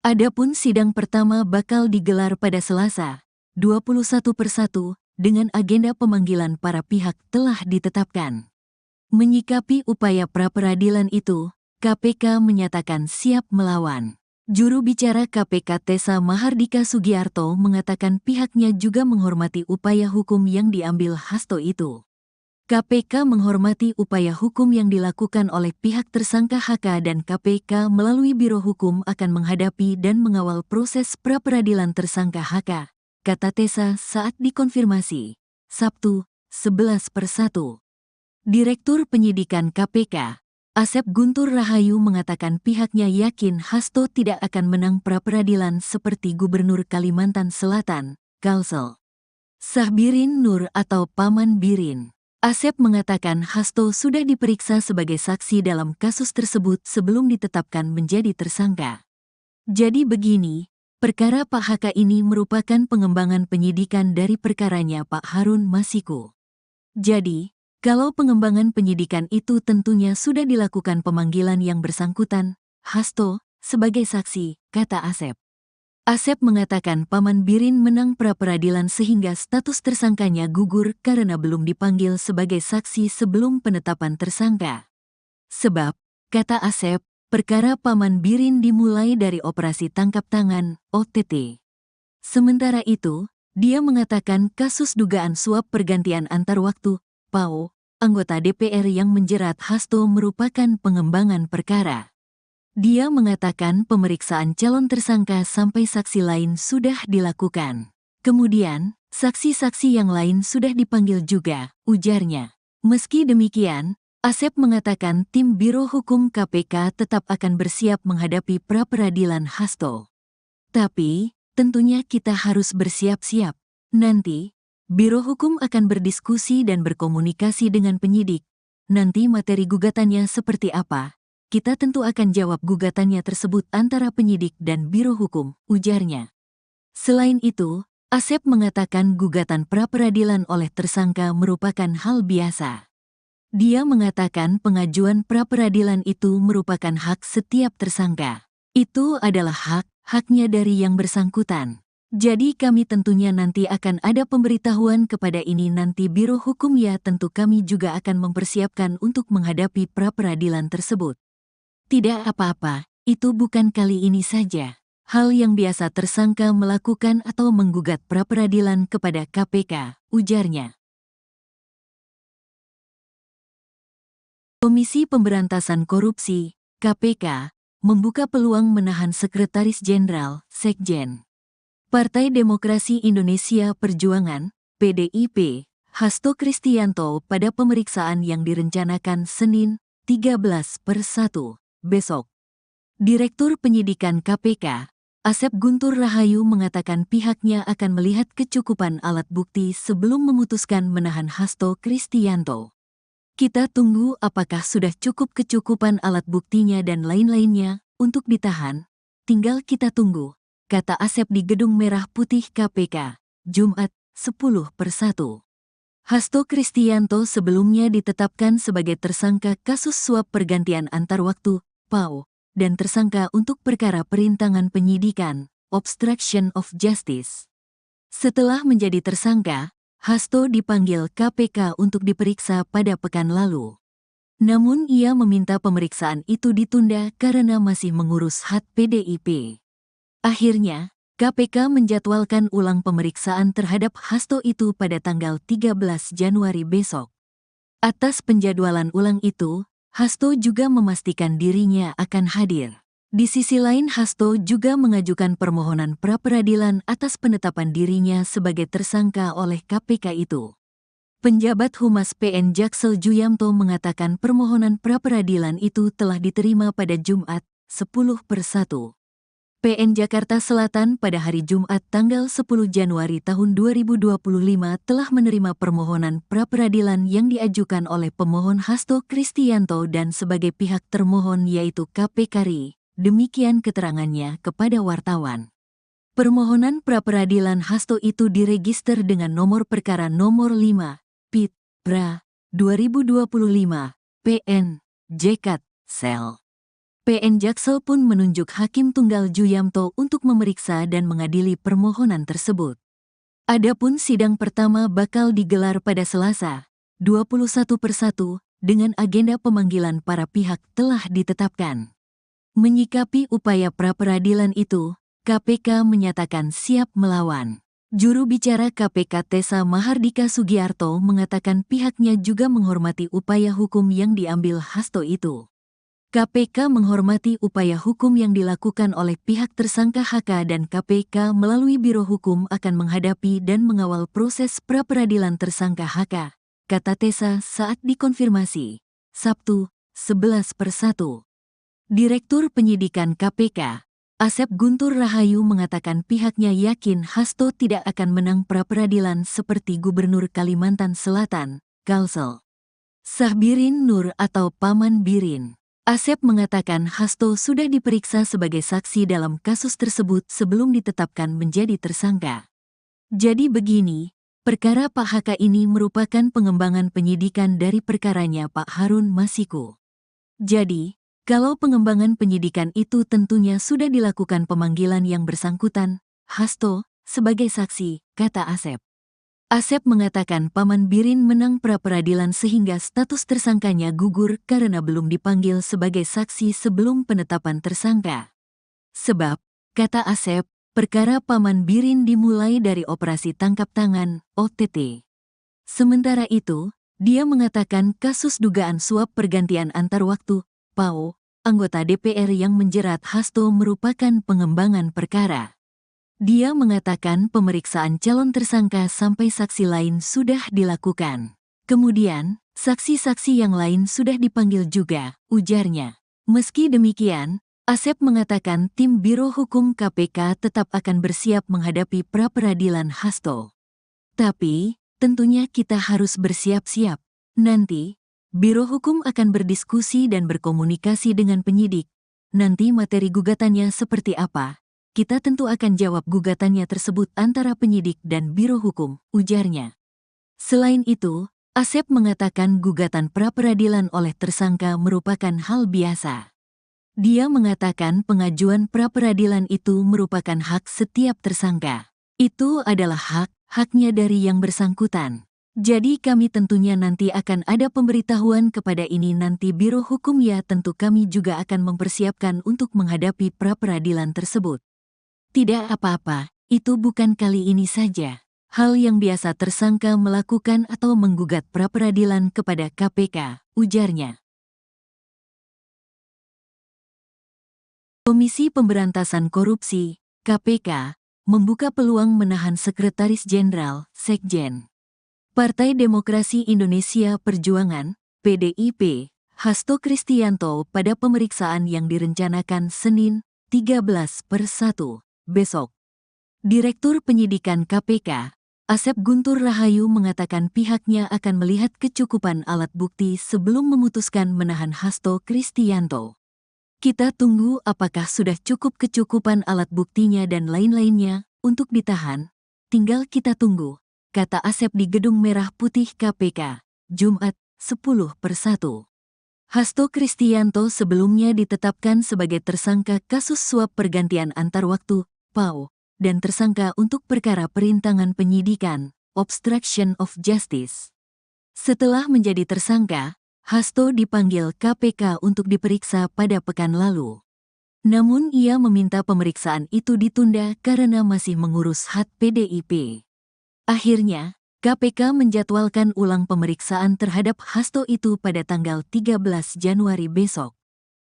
Adapun sidang pertama bakal digelar pada Selasa, 21/1, dengan agenda pemanggilan para pihak telah ditetapkan. Menyikapi upaya pra-peradilan itu, KPK menyatakan siap melawan. Juru bicara KPK Tessa Mahardika Sugiarto mengatakan pihaknya juga menghormati upaya hukum yang diambil Hasto itu. KPK menghormati upaya hukum yang dilakukan oleh pihak tersangka HK dan KPK melalui Biro Hukum akan menghadapi dan mengawal proses pra-peradilan tersangka HK, kata Tessa saat dikonfirmasi, Sabtu, 11/1. Direktur Penyidikan KPK, Asep Guntur Rahayu mengatakan pihaknya yakin Hasto tidak akan menang pra-peradilan seperti Gubernur Kalimantan Selatan, Kalsel Sahbirin Nur atau Paman Birin. Asep mengatakan Hasto sudah diperiksa sebagai saksi dalam kasus tersebut sebelum ditetapkan menjadi tersangka. Jadi begini, perkara Pak HK ini merupakan pengembangan penyidikan dari perkaranya Pak Harun Masiku. Jadi, kalau pengembangan penyidikan itu tentunya sudah dilakukan pemanggilan yang bersangkutan, Hasto, sebagai saksi, kata Asep. Asep mengatakan Paman Birin menang pra-peradilan sehingga status tersangkanya gugur karena belum dipanggil sebagai saksi sebelum penetapan tersangka. Sebab, kata Asep, perkara Paman Birin dimulai dari operasi tangkap tangan, OTT. Sementara itu, dia mengatakan kasus dugaan suap pergantian antar waktu, PAO, anggota DPR yang menjerat Hasto merupakan pengembangan perkara. Dia mengatakan pemeriksaan calon tersangka sampai saksi lain sudah dilakukan. Kemudian, saksi-saksi yang lain sudah dipanggil juga, ujarnya. Meski demikian, Asep mengatakan tim Biro Hukum KPK tetap akan bersiap menghadapi pra-peradilan Hasto. Tapi, tentunya kita harus bersiap-siap. Nanti, Biro Hukum akan berdiskusi dan berkomunikasi dengan penyidik. Nanti materi gugatannya seperti apa? Kita tentu akan jawab gugatannya tersebut antara penyidik dan Biro Hukum, ujarnya. Selain itu, Asep mengatakan gugatan pra-peradilan oleh tersangka merupakan hal biasa. Dia mengatakan pengajuan pra-peradilan itu merupakan hak setiap tersangka. Itu adalah haknya dari yang bersangkutan. Jadi kami tentunya nanti akan ada pemberitahuan kepada ini nanti Biro Hukum ya tentu kami juga akan mempersiapkan untuk menghadapi pra-peradilan tersebut. Tidak apa-apa, itu bukan kali ini saja. Hal yang biasa tersangka melakukan atau menggugat pra-peradilan kepada KPK, ujarnya. Komisi Pemberantasan Korupsi, KPK, membuka peluang menahan Sekretaris Jenderal, Sekjen. Partai Demokrasi Indonesia Perjuangan, PDIP, Hasto Kristianto pada pemeriksaan yang direncanakan Senin, 13/1, besok. Direktur Penyidikan KPK, Asep Guntur Rahayu mengatakan pihaknya akan melihat kecukupan alat bukti sebelum memutuskan menahan Hasto Kristianto. Kita tunggu apakah sudah cukup kecukupan alat buktinya dan lain-lainnya untuk ditahan. Tinggal kita tunggu, kata Asep di Gedung Merah Putih KPK, Jumat, 10/1. Hasto Kristianto sebelumnya ditetapkan sebagai tersangka kasus suap pergantian antar waktu, PAO, dan tersangka untuk perkara perintangan penyidikan, obstruction of justice. Setelah menjadi tersangka, Hasto dipanggil KPK untuk diperiksa pada pekan lalu. Namun ia meminta pemeriksaan itu ditunda karena masih mengurus hak PDIP. Akhirnya, KPK menjadwalkan ulang pemeriksaan terhadap Hasto itu pada tanggal 13 Januari besok. Atas penjadwalan ulang itu, Hasto juga memastikan dirinya akan hadir. Di sisi lain, Hasto juga mengajukan permohonan pra-peradilan atas penetapan dirinya sebagai tersangka oleh KPK itu. Penjabat Humas PN Jaksel Juyamto mengatakan permohonan pra-peradilan itu telah diterima pada Jumat, 10/1. PN Jakarta Selatan pada hari Jumat tanggal 10 Januari tahun 2025 telah menerima permohonan pra-peradilan yang diajukan oleh pemohon Hasto Kristianto dan sebagai pihak termohon yaitu KPK RI. Demikian keterangannya kepada wartawan. Permohonan pra-peradilan Hasto itu diregister dengan nomor perkara nomor 5, PIT, PRA, 2025, PN, JKT, Sel. PN Jaksel pun menunjuk Hakim Tunggal Juyamto untuk memeriksa dan mengadili permohonan tersebut. Adapun sidang pertama bakal digelar pada Selasa, 21/1, dengan agenda pemanggilan para pihak telah ditetapkan. Menyikapi upaya pra-peradilan itu, KPK menyatakan siap melawan. Juru bicara KPK Tessa Mahardika Sugiarto mengatakan pihaknya juga menghormati upaya hukum yang diambil Hasto itu. KPK menghormati upaya hukum yang dilakukan oleh pihak tersangka HK dan KPK melalui Biro Hukum akan menghadapi dan mengawal proses pra-peradilan tersangka HK, kata Tessa saat dikonfirmasi. Sabtu, 11/1. Direktur Penyidikan KPK, Asep Guntur Rahayu mengatakan pihaknya yakin Hasto tidak akan menang pra-peradilan seperti Gubernur Kalimantan Selatan, Kalsel Sahbirin Nur atau Paman Birin. Asep mengatakan Hasto sudah diperiksa sebagai saksi dalam kasus tersebut sebelum ditetapkan menjadi tersangka. Jadi begini, perkara Pak HK ini merupakan pengembangan penyidikan dari perkaranya Pak Harun Masiku. Jadi, kalau pengembangan penyidikan itu tentunya sudah dilakukan pemanggilan yang bersangkutan, Hasto, sebagai saksi, kata Asep. Asep mengatakan Paman Birin menang pra-peradilan sehingga status tersangkanya gugur karena belum dipanggil sebagai saksi sebelum penetapan tersangka. Sebab, kata Asep, perkara Paman Birin dimulai dari operasi tangkap tangan, OTT. Sementara itu, dia mengatakan kasus dugaan suap pergantian antar waktu, PAO, anggota DPR yang menjerat Hasto merupakan pengembangan perkara. Dia mengatakan pemeriksaan calon tersangka sampai saksi lain sudah dilakukan. Kemudian, saksi-saksi yang lain sudah dipanggil juga, ujarnya. Meski demikian, Asep mengatakan tim Biro Hukum KPK tetap akan bersiap menghadapi pra-peradilan Hasto. Tapi, tentunya kita harus bersiap-siap. Nanti, Biro Hukum akan berdiskusi dan berkomunikasi dengan penyidik. Nanti materi gugatannya seperti apa? Kita tentu akan jawab gugatannya tersebut antara penyidik dan Biro Hukum, ujarnya. Selain itu, Asep mengatakan gugatan pra-peradilan oleh tersangka merupakan hal biasa. Dia mengatakan pengajuan pra-peradilan itu merupakan hak setiap tersangka. Itu adalah haknya dari yang bersangkutan. Jadi kami tentunya nanti akan ada pemberitahuan kepada ini nanti Biro Hukum ya tentu kami juga akan mempersiapkan untuk menghadapi pra-peradilan tersebut. Tidak apa-apa, itu bukan kali ini saja. Hal yang biasa tersangka melakukan atau menggugat pra-peradilan kepada KPK, ujarnya. Komisi Pemberantasan Korupsi, KPK, membuka peluang menahan Sekretaris Jenderal, Sekjen, Partai Demokrasi Indonesia Perjuangan, PDIP, Hasto Kristianto pada pemeriksaan yang direncanakan Senin, 13/1, besok. Direktur Penyidikan KPK, Asep Guntur Rahayu mengatakan pihaknya akan melihat kecukupan alat bukti sebelum memutuskan menahan Hasto Kristianto. Kita tunggu apakah sudah cukup kecukupan alat buktinya dan lain-lainnya untuk ditahan. Tinggal kita tunggu, kata Asep di Gedung Merah Putih KPK, Jumat, 10/1. Hasto Kristianto sebelumnya ditetapkan sebagai tersangka kasus suap pergantian antar waktu, PAO, dan tersangka untuk perkara perintangan penyidikan, obstruction of justice. Setelah menjadi tersangka, Hasto dipanggil KPK untuk diperiksa pada pekan lalu. Namun ia meminta pemeriksaan itu ditunda karena masih mengurus hak PDIP. Akhirnya, KPK menjadwalkan ulang pemeriksaan terhadap Hasto itu pada tanggal 13 Januari besok.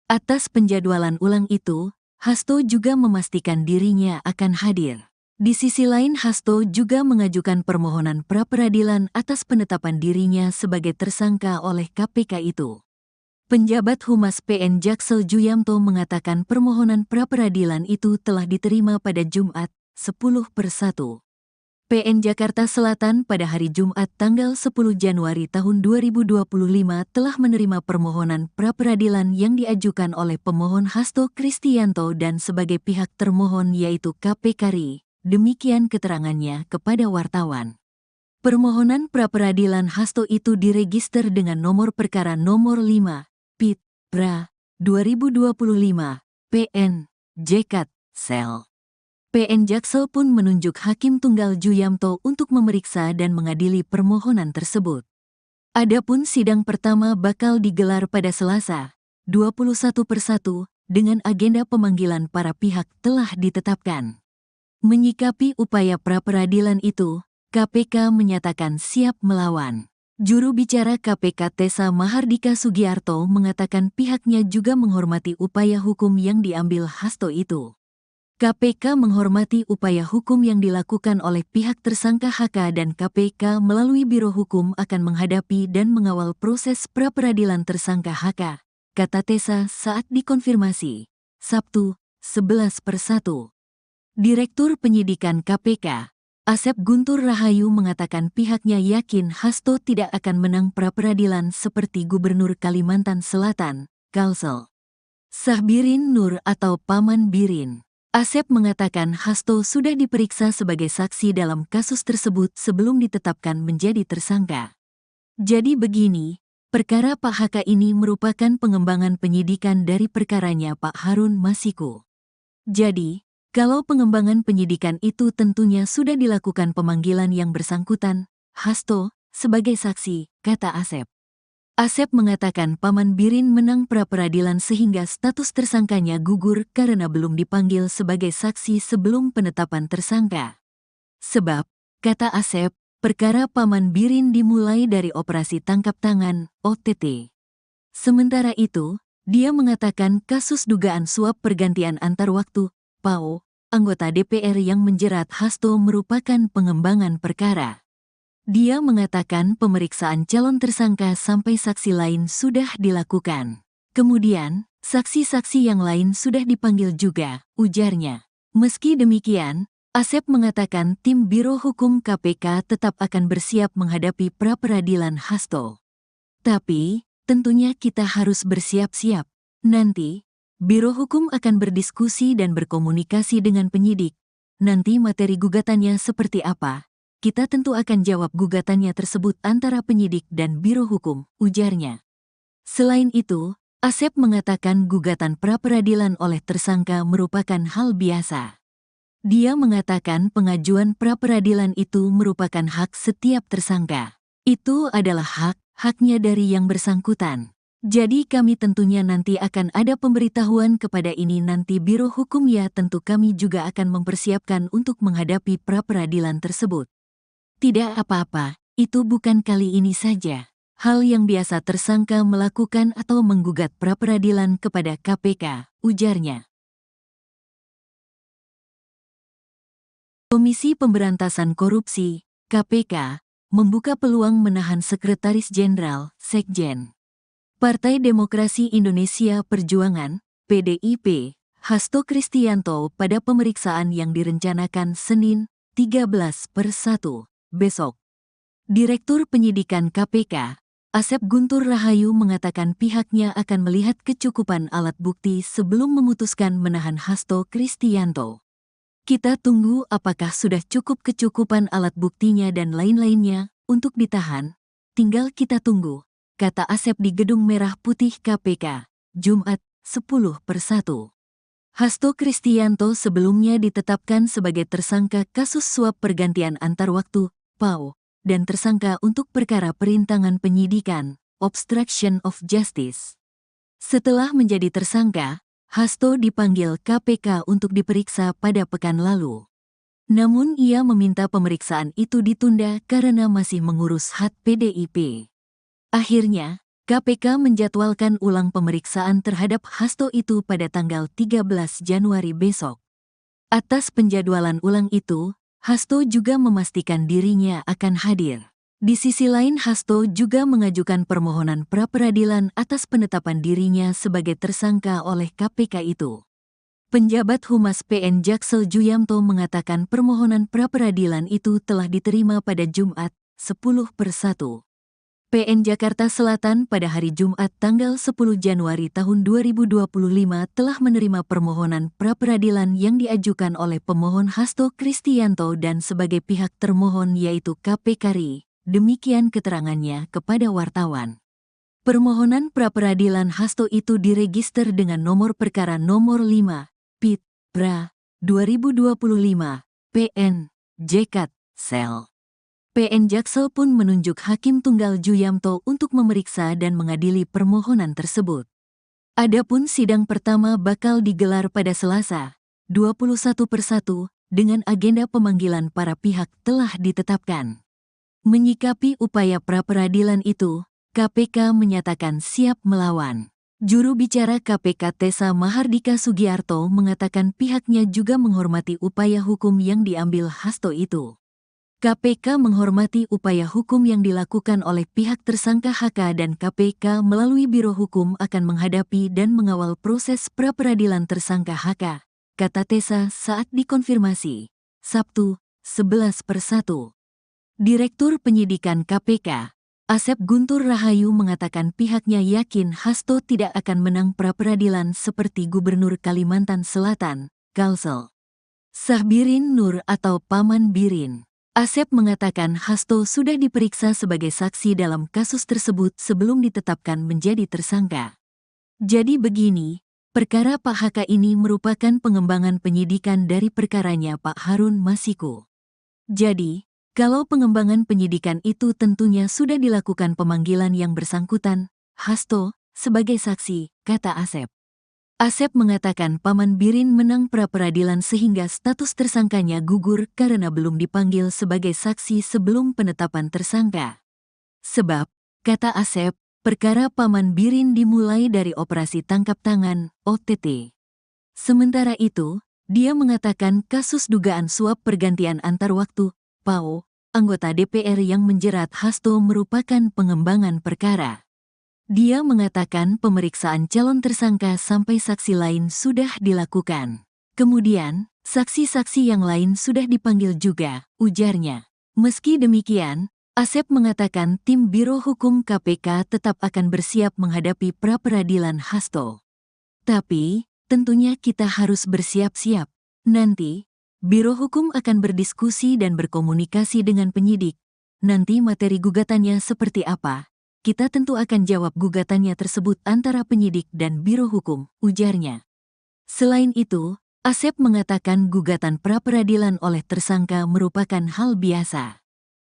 Atas penjadwalan ulang itu, Hasto juga memastikan dirinya akan hadir. Di sisi lain, Hasto juga mengajukan permohonan pra-peradilan atas penetapan dirinya sebagai tersangka oleh KPK itu. Penjabat Humas PN Jaksel Juyamto mengatakan permohonan pra-peradilan itu telah diterima pada Jumat, 10/1. PN Jakarta Selatan pada hari Jumat tanggal 10 Januari tahun 2025 telah menerima permohonan pra-peradilan yang diajukan oleh pemohon Hasto Kristianto dan sebagai pihak termohon yaitu KPK RI. Demikian keterangannya kepada wartawan. Permohonan pra-peradilan Hasto itu diregister dengan nomor perkara nomor 5, PIT, PRA, 2025, PN, JKT, Sel. PN Jaksel pun menunjuk Hakim Tunggal Juyamto untuk memeriksa dan mengadili permohonan tersebut. Adapun sidang pertama bakal digelar pada Selasa, 21/1, dengan agenda pemanggilan para pihak telah ditetapkan. Menyikapi upaya pra-peradilan itu, KPK menyatakan siap melawan. Juru bicara KPK Tessa Mahardika Sugiarto mengatakan pihaknya juga menghormati upaya hukum yang diambil Hasto itu. KPK menghormati upaya hukum yang dilakukan oleh pihak tersangka HK dan KPK melalui Biro Hukum akan menghadapi dan mengawal proses pra-peradilan tersangka HK, kata Tessa saat dikonfirmasi. Sabtu, 11/1. Direktur Penyidikan KPK, Asep Guntur Rahayu mengatakan pihaknya yakin Hasto tidak akan menang pra-peradilan seperti Gubernur Kalimantan Selatan, Kalsel Sahbirin Nur atau Paman Birin. Asep mengatakan Hasto sudah diperiksa sebagai saksi dalam kasus tersebut sebelum ditetapkan menjadi tersangka. Jadi begini, perkara Pak HK ini merupakan pengembangan penyidikan dari perkaranya Pak Harun Masiku. Jadi, kalau pengembangan penyidikan itu tentunya sudah dilakukan pemanggilan yang bersangkutan, Hasto, sebagai saksi, kata Asep. Asep mengatakan Paman Birin menang pra-peradilan sehingga status tersangkanya gugur karena belum dipanggil sebagai saksi sebelum penetapan tersangka. Sebab, kata Asep, perkara Paman Birin dimulai dari operasi tangkap tangan, OTT. Sementara itu, dia mengatakan kasus dugaan suap pergantian antar waktu, PAO, anggota DPR yang menjerat Hasto merupakan pengembangan perkara. Dia mengatakan pemeriksaan calon tersangka sampai saksi lain sudah dilakukan. Kemudian, saksi-saksi yang lain sudah dipanggil juga, ujarnya. Meski demikian, Asep mengatakan tim Biro Hukum KPK tetap akan bersiap menghadapi pra-peradilan Hasto. Tapi, tentunya kita harus bersiap-siap. Nanti, Biro Hukum akan berdiskusi dan berkomunikasi dengan penyidik. Nanti materi gugatannya seperti apa? Kita tentu akan jawab gugatannya tersebut antara penyidik dan Biro Hukum, ujarnya. Selain itu, Asep mengatakan gugatan pra-peradilan oleh tersangka merupakan hal biasa. Dia mengatakan pengajuan pra-peradilan itu merupakan hak setiap tersangka. Itu adalah haknya dari yang bersangkutan. Jadi kami tentunya nanti akan ada pemberitahuan kepada ini nanti Biro Hukum ya tentu kami juga akan mempersiapkan untuk menghadapi pra-peradilan tersebut. Tidak apa-apa, itu bukan kali ini saja. Hal yang biasa tersangka melakukan atau menggugat pra-peradilan kepada KPK, ujarnya. Komisi Pemberantasan Korupsi, KPK, membuka peluang menahan Sekretaris Jenderal, Sekjen, Partai Demokrasi Indonesia Perjuangan, PDIP, Hasto Kristianto pada pemeriksaan yang direncanakan Senin, 13/1, besok. Direktur Penyidikan KPK, Asep Guntur Rahayu mengatakan pihaknya akan melihat kecukupan alat bukti sebelum memutuskan menahan Hasto Kristianto. Kita tunggu apakah sudah cukup kecukupan alat buktinya dan lain-lainnya untuk ditahan. Tinggal kita tunggu, kata Asep di Gedung Merah Putih KPK, Jumat, 10/1. Hasto Kristianto sebelumnya ditetapkan sebagai tersangka kasus suap pergantian antar waktu, PAO, dan tersangka untuk perkara perintangan penyidikan, obstruction of justice. Setelah menjadi tersangka, Hasto dipanggil KPK untuk diperiksa pada pekan lalu. Namun ia meminta pemeriksaan itu ditunda karena masih mengurus hak PDIP. Akhirnya, KPK menjadwalkan ulang pemeriksaan terhadap Hasto itu pada tanggal 13 Januari besok. Atas penjadwalan ulang itu, Hasto juga memastikan dirinya akan hadir. Di sisi lain, Hasto juga mengajukan permohonan pra-peradilan atas penetapan dirinya sebagai tersangka oleh KPK itu. Penjabat Humas PN Jaksel Juyamto mengatakan permohonan pra-peradilan itu telah diterima pada Jumat, 10/1. PN Jakarta Selatan pada hari Jumat tanggal 10 Januari tahun 2025 telah menerima permohonan pra-peradilan yang diajukan oleh pemohon Hasto Kristianto dan sebagai pihak termohon yaitu KPK RI. Demikian keterangannya kepada wartawan. Permohonan pra-peradilan Hasto itu diregister dengan nomor perkara nomor 5, PIT, PRA, 2025, PN, JKT, Sel. PN Jaksel pun menunjuk Hakim Tunggal Juyamto untuk memeriksa dan mengadili permohonan tersebut. Adapun sidang pertama bakal digelar pada Selasa, 21/1, dengan agenda pemanggilan para pihak telah ditetapkan. Menyikapi upaya pra-peradilan itu, KPK menyatakan siap melawan. Juru bicara KPK Tessa Mahardika Sugiarto mengatakan pihaknya juga menghormati upaya hukum yang diambil Hasto itu. KPK menghormati upaya hukum yang dilakukan oleh pihak tersangka HK dan KPK melalui Biro Hukum akan menghadapi dan mengawal proses pra-peradilan tersangka HK, kata Tessa saat dikonfirmasi, Sabtu, 11/1. Direktur Penyidikan KPK, Asep Guntur Rahayu mengatakan pihaknya yakin Hasto tidak akan menang pra-peradilan seperti Gubernur Kalimantan Selatan, Kalsel Sahbirin Nur atau Paman Birin. Asep mengatakan Hasto sudah diperiksa sebagai saksi dalam kasus tersebut sebelum ditetapkan menjadi tersangka. Jadi begini, perkara Pak HK ini merupakan pengembangan penyidikan dari perkaranya Pak Harun Masiku. Jadi, kalau pengembangan penyidikan itu tentunya sudah dilakukan pemanggilan yang bersangkutan, Hasto, sebagai saksi, kata Asep. Asep mengatakan Paman Birin menang pra-peradilan sehingga status tersangkanya gugur karena belum dipanggil sebagai saksi sebelum penetapan tersangka. Sebab, kata Asep, perkara Paman Birin dimulai dari operasi tangkap tangan, OTT. Sementara itu, dia mengatakan kasus dugaan suap pergantian antar waktu, PAO, anggota DPR yang menjerat Hasto merupakan pengembangan perkara. Dia mengatakan pemeriksaan calon tersangka sampai saksi lain sudah dilakukan. Kemudian, saksi-saksi yang lain sudah dipanggil juga, ujarnya. Meski demikian, Asep mengatakan tim Biro Hukum KPK tetap akan bersiap menghadapi pra-peradilan Hasto. Tapi, tentunya kita harus bersiap-siap. Nanti, Biro Hukum akan berdiskusi dan berkomunikasi dengan penyidik. Nanti materi gugatannya seperti apa? Kita tentu akan jawab gugatannya tersebut antara penyidik dan Biro Hukum, ujarnya. Selain itu, Asep mengatakan gugatan pra-peradilan oleh tersangka merupakan hal biasa.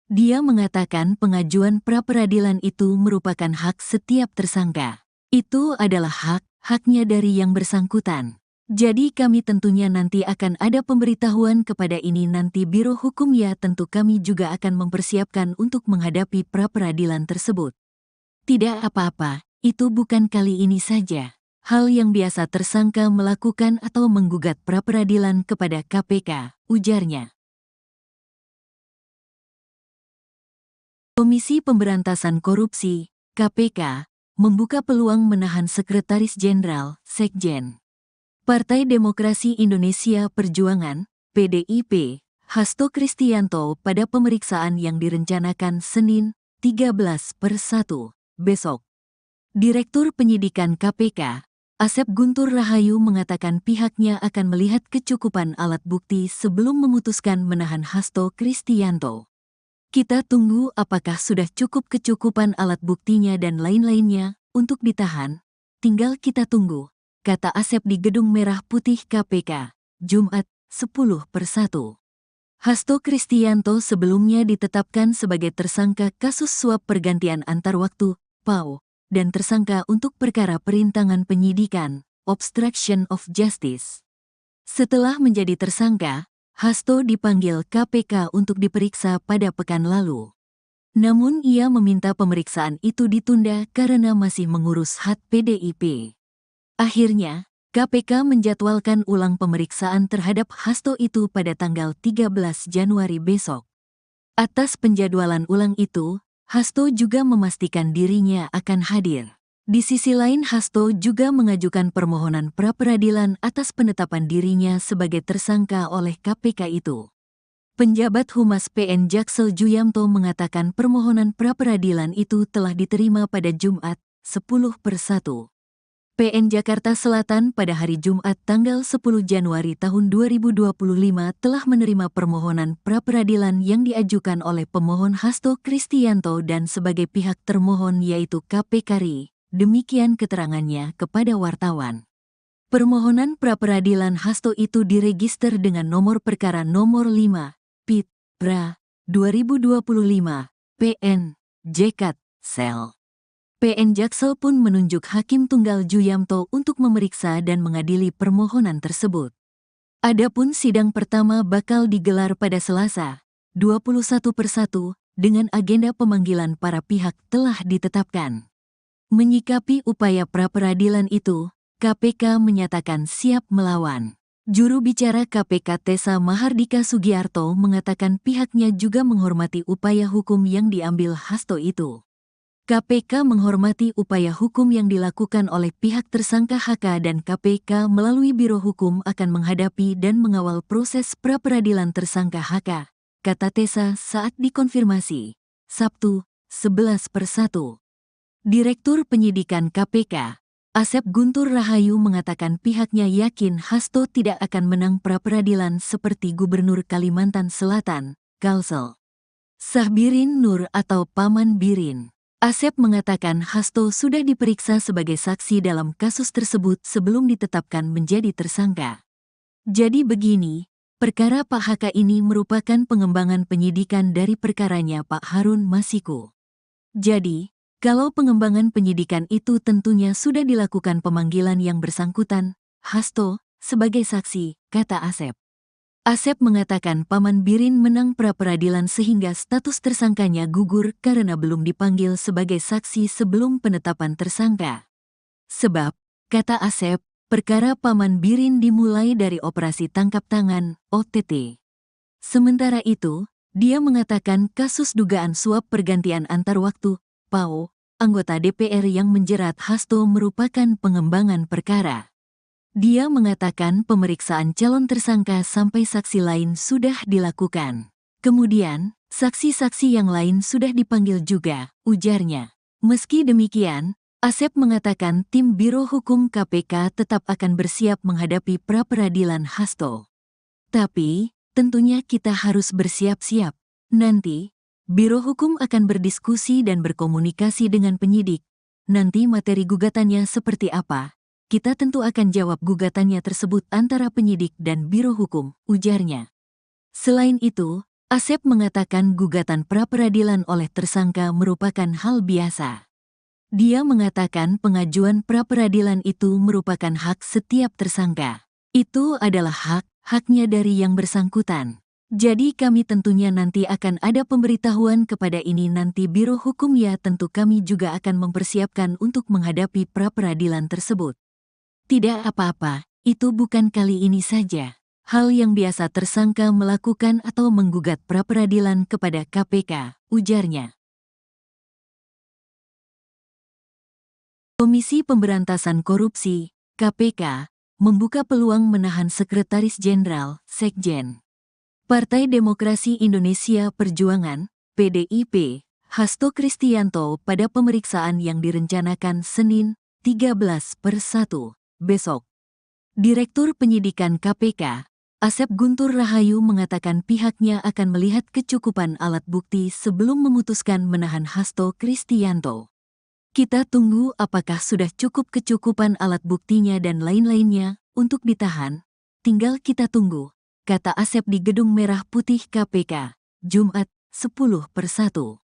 Dia mengatakan pengajuan pra-peradilan itu merupakan hak setiap tersangka. Itu adalah haknya dari yang bersangkutan. Jadi kami tentunya nanti akan ada pemberitahuan kepada ini nanti Biro Hukum ya tentu kami juga akan mempersiapkan untuk menghadapi pra-peradilan tersebut. Tidak apa-apa, itu bukan kali ini saja. Hal yang biasa tersangka melakukan atau menggugat pra-peradilan kepada KPK, ujarnya. Komisi Pemberantasan Korupsi, KPK, membuka peluang menahan Sekretaris Jenderal, Sekjen. Partai Demokrasi Indonesia Perjuangan, PDIP, Hasto Kristianto pada pemeriksaan yang direncanakan Senin, 13/1, besok. Direktur Penyidikan KPK, Asep Guntur Rahayu mengatakan pihaknya akan melihat kecukupan alat bukti sebelum memutuskan menahan Hasto Kristianto. Kita tunggu apakah sudah cukup kecukupan alat buktinya dan lain-lainnya untuk ditahan, tinggal kita tunggu, kata Asep di Gedung Merah Putih KPK, Jumat, 10/1. Hasto Kristianto sebelumnya ditetapkan sebagai tersangka kasus suap pergantian antar waktu, PAO, dan tersangka untuk perkara perintangan penyidikan, obstruction of justice. Setelah menjadi tersangka, Hasto dipanggil KPK untuk diperiksa pada pekan lalu. Namun ia meminta pemeriksaan itu ditunda karena masih mengurus hak PDIP. Akhirnya, KPK menjadwalkan ulang pemeriksaan terhadap Hasto itu pada tanggal 13 Januari besok. Atas penjadwalan ulang itu, Hasto juga memastikan dirinya akan hadir. Di sisi lain, Hasto juga mengajukan permohonan pra-peradilan atas penetapan dirinya sebagai tersangka oleh KPK itu. Penjabat Humas PN Jaksel Juyamto mengatakan permohonan pra-peradilan itu telah diterima pada Jumat, 10/1. PN Jakarta Selatan pada hari Jumat tanggal 10 Januari tahun 2025 telah menerima permohonan pra-peradilan yang diajukan oleh pemohon Hasto Kristianto dan sebagai pihak termohon yaitu KPK RI. Demikian keterangannya kepada wartawan. Permohonan pra-peradilan Hasto itu diregister dengan nomor perkara nomor 5, PIT, PRA, 2025, PN, JKT, Sel. PN Jaksel pun menunjuk Hakim Tunggal Juyamto untuk memeriksa dan mengadili permohonan tersebut. Adapun sidang pertama bakal digelar pada Selasa, 21/1, dengan agenda pemanggilan para pihak telah ditetapkan. Menyikapi upaya pra-peradilan itu, KPK menyatakan siap melawan. Juru bicara KPK Tessa Mahardika Sugiarto mengatakan pihaknya juga menghormati upaya hukum yang diambil Hasto itu. KPK menghormati upaya hukum yang dilakukan oleh pihak tersangka HK dan KPK melalui Biro Hukum akan menghadapi dan mengawal proses pra-peradilan tersangka HK, kata Tessa saat dikonfirmasi, Sabtu, 11/1. Direktur Penyidikan KPK, Asep Guntur Rahayu mengatakan pihaknya yakin Hasto tidak akan menang pra-peradilan seperti Gubernur Kalimantan Selatan, Kalsel Sahbirin Nur atau Paman Birin. Asep mengatakan Hasto sudah diperiksa sebagai saksi dalam kasus tersebut sebelum ditetapkan menjadi tersangka. Jadi begini, perkara Pak HK ini merupakan pengembangan penyidikan dari perkaranya Pak Harun Masiku. Jadi, kalau pengembangan penyidikan itu tentunya sudah dilakukan pemanggilan yang bersangkutan, Hasto, sebagai saksi, kata Asep. Asep mengatakan Paman Birin menang pra-peradilan sehingga status tersangkanya gugur karena belum dipanggil sebagai saksi sebelum penetapan tersangka. Sebab, kata Asep, perkara Paman Birin dimulai dari operasi tangkap tangan, OTT. Sementara itu, dia mengatakan kasus dugaan suap pergantian antar waktu, PAO, anggota DPR yang menjerat Hasto merupakan pengembangan perkara. Dia mengatakan pemeriksaan calon tersangka sampai saksi lain sudah dilakukan. Kemudian, saksi-saksi yang lain sudah dipanggil juga, ujarnya. Meski demikian, Asep mengatakan tim Biro Hukum KPK tetap akan bersiap menghadapi pra-peradilan Hasto. Tapi, tentunya kita harus bersiap-siap. Nanti, Biro Hukum akan berdiskusi dan berkomunikasi dengan penyidik. Nanti materi gugatannya seperti apa? Kita tentu akan jawab gugatannya tersebut antara penyidik dan Biro Hukum, ujarnya. Selain itu, Asep mengatakan gugatan pra-peradilan oleh tersangka merupakan hal biasa. Dia mengatakan pengajuan pra-peradilan itu merupakan hak setiap tersangka. Itu adalah haknya dari yang bersangkutan. Jadi kami tentunya nanti akan ada pemberitahuan kepada ini nanti Biro Hukum ya tentu kami juga akan mempersiapkan untuk menghadapi pra-peradilan tersebut. Tidak apa-apa, itu bukan kali ini saja. Hal yang biasa tersangka melakukan atau menggugat pra-peradilan kepada KPK, ujarnya. Komisi Pemberantasan Korupsi, KPK, membuka peluang menahan Sekretaris Jenderal, Sekjen. Partai Demokrasi Indonesia Perjuangan, PDIP, Hasto Kristianto pada pemeriksaan yang direncanakan Senin, 13/1, besok. Direktur Penyidikan KPK, Asep Guntur Rahayu mengatakan pihaknya akan melihat kecukupan alat bukti sebelum memutuskan menahan Hasto Kristianto. Kita tunggu apakah sudah cukup kecukupan alat buktinya dan lain-lainnya untuk ditahan. Tinggal kita tunggu, kata Asep di Gedung Merah Putih KPK, Jumat, 10/1.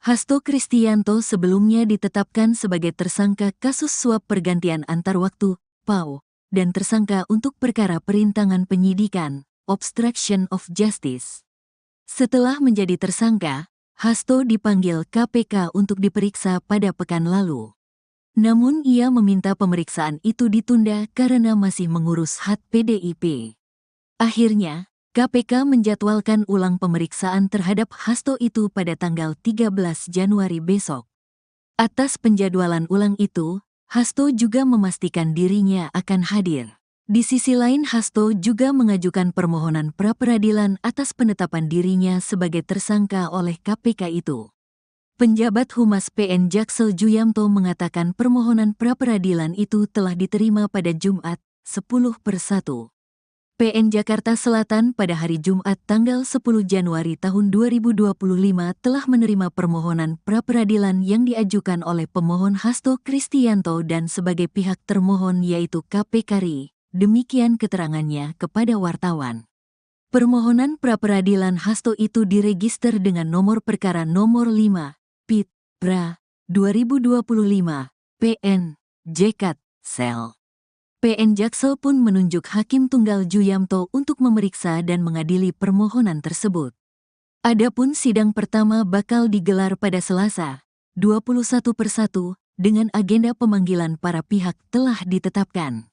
Hasto Kristianto sebelumnya ditetapkan sebagai tersangka kasus suap pergantian antar waktu, PAW, dan tersangka untuk perkara perintangan penyidikan, obstruction of justice. Setelah menjadi tersangka, Hasto dipanggil KPK untuk diperiksa pada pekan lalu. Namun ia meminta pemeriksaan itu ditunda karena masih mengurus hak PDIP. Akhirnya, KPK menjadwalkan ulang pemeriksaan terhadap Hasto itu pada tanggal 13 Januari besok. Atas penjadwalan ulang itu, Hasto juga memastikan dirinya akan hadir. Di sisi lain, Hasto juga mengajukan permohonan pra-peradilan atas penetapan dirinya sebagai tersangka oleh KPK itu. Penjabat Humas PN Jaksel Juyamto mengatakan permohonan pra-peradilan itu telah diterima pada Jumat, 10/1. PN Jakarta Selatan pada hari Jumat tanggal 10 Januari tahun 2025 telah menerima permohonan pra-peradilan yang diajukan oleh pemohon Hasto Kristianto dan sebagai pihak termohon yaitu KPK RI. Demikian keterangannya kepada wartawan. Permohonan pra-peradilan Hasto itu diregister dengan nomor perkara nomor 5, PIT, PRA, 2025, PN, JKT, Sel. PN Jaksel pun menunjuk Hakim Tunggal Juyamto untuk memeriksa dan mengadili permohonan tersebut. Adapun sidang pertama bakal digelar pada Selasa, 21/1, dengan agenda pemanggilan para pihak telah ditetapkan.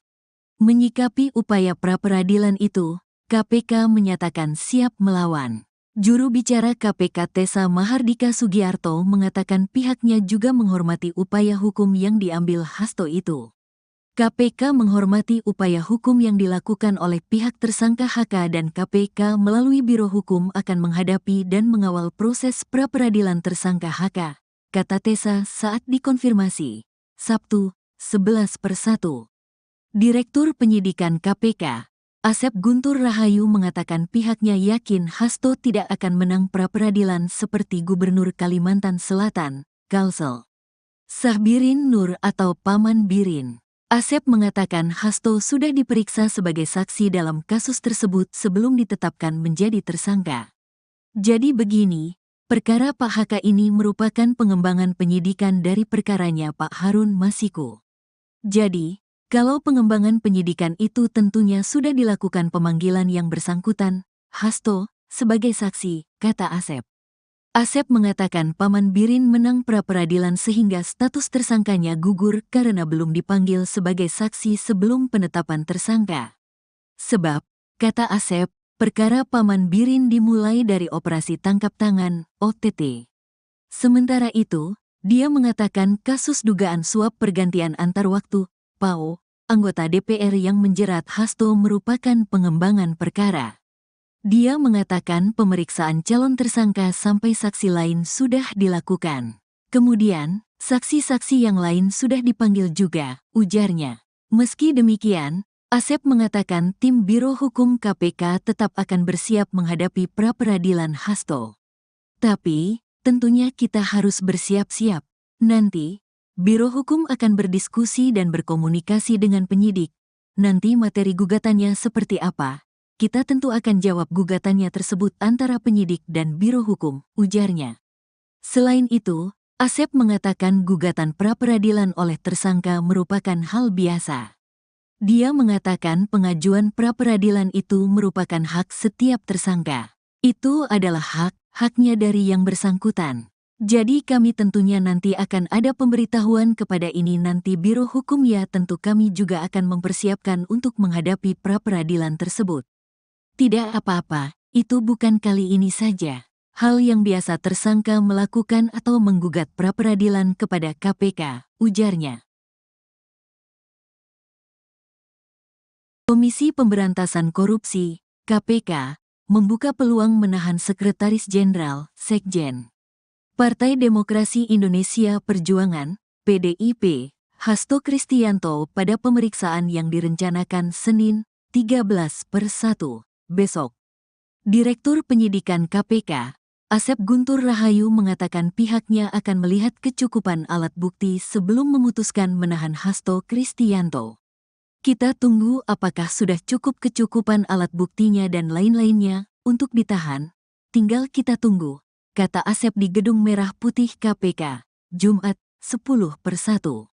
Menyikapi upaya pra-peradilan itu, KPK menyatakan siap melawan. Juru bicara KPK Tessa Mahardika Sugiarto mengatakan pihaknya juga menghormati upaya hukum yang diambil Hasto itu. KPK menghormati upaya hukum yang dilakukan oleh pihak tersangka HK dan KPK melalui Biro Hukum akan menghadapi dan mengawal proses pra-peradilan tersangka HK, kata Tessa saat dikonfirmasi. Sabtu, 11/1. Direktur Penyidikan KPK, Asep Guntur Rahayu mengatakan pihaknya yakin Hasto tidak akan menang pra-peradilan seperti Gubernur Kalimantan Selatan, Kalsel Sahbirin Nur atau Paman Birin. Asep mengatakan Hasto sudah diperiksa sebagai saksi dalam kasus tersebut sebelum ditetapkan menjadi tersangka. Jadi begini, perkara Pak HK ini merupakan pengembangan penyidikan dari perkaranya Pak Harun Masiku. Jadi, kalau pengembangan penyidikan itu tentunya sudah dilakukan pemanggilan yang bersangkutan, Hasto, sebagai saksi, kata Asep. Asep mengatakan Paman Birin menang pra-peradilan sehingga status tersangkanya gugur karena belum dipanggil sebagai saksi sebelum penetapan tersangka. Sebab, kata Asep, perkara Paman Birin dimulai dari operasi tangkap tangan, OTT. Sementara itu, dia mengatakan kasus dugaan suap pergantian antar waktu, PAW, anggota DPR yang menjerat Hasto merupakan pengembangan perkara. Dia mengatakan pemeriksaan calon tersangka sampai saksi lain sudah dilakukan. Kemudian, saksi-saksi yang lain sudah dipanggil juga, ujarnya. Meski demikian, Asep mengatakan tim Biro Hukum KPK tetap akan bersiap menghadapi pra-peradilan Hasto. Tapi, tentunya kita harus bersiap-siap. Nanti, Biro Hukum akan berdiskusi dan berkomunikasi dengan penyidik. Nanti materi gugatannya seperti apa? Kita tentu akan jawab gugatannya tersebut antara penyidik dan Biro Hukum, ujarnya. Selain itu, Asep mengatakan gugatan pra-peradilan oleh tersangka merupakan hal biasa. Dia mengatakan pengajuan pra-peradilan itu merupakan hak setiap tersangka. Itu adalah haknya dari yang bersangkutan. Jadi kami tentunya nanti akan ada pemberitahuan kepada ini nanti Biro Hukum ya tentu kami juga akan mempersiapkan untuk menghadapi pra-peradilan tersebut. Tidak apa-apa, itu bukan kali ini saja. Hal yang biasa tersangka melakukan atau menggugat pra-peradilan kepada KPK, ujarnya. Komisi Pemberantasan Korupsi, KPK, membuka peluang menahan Sekretaris Jenderal, Sekjen. Partai Demokrasi Indonesia Perjuangan, PDIP, Hasto Kristianto pada pemeriksaan yang direncanakan Senin, 13/1, besok. Direktur Penyidikan KPK, Asep Guntur Rahayu mengatakan pihaknya akan melihat kecukupan alat bukti sebelum memutuskan menahan Hasto Kristianto. Kita tunggu apakah sudah cukup kecukupan alat buktinya dan lain-lainnya untuk ditahan. Tinggal kita tunggu, kata Asep di Gedung Merah Putih KPK, Jumat, 10/1.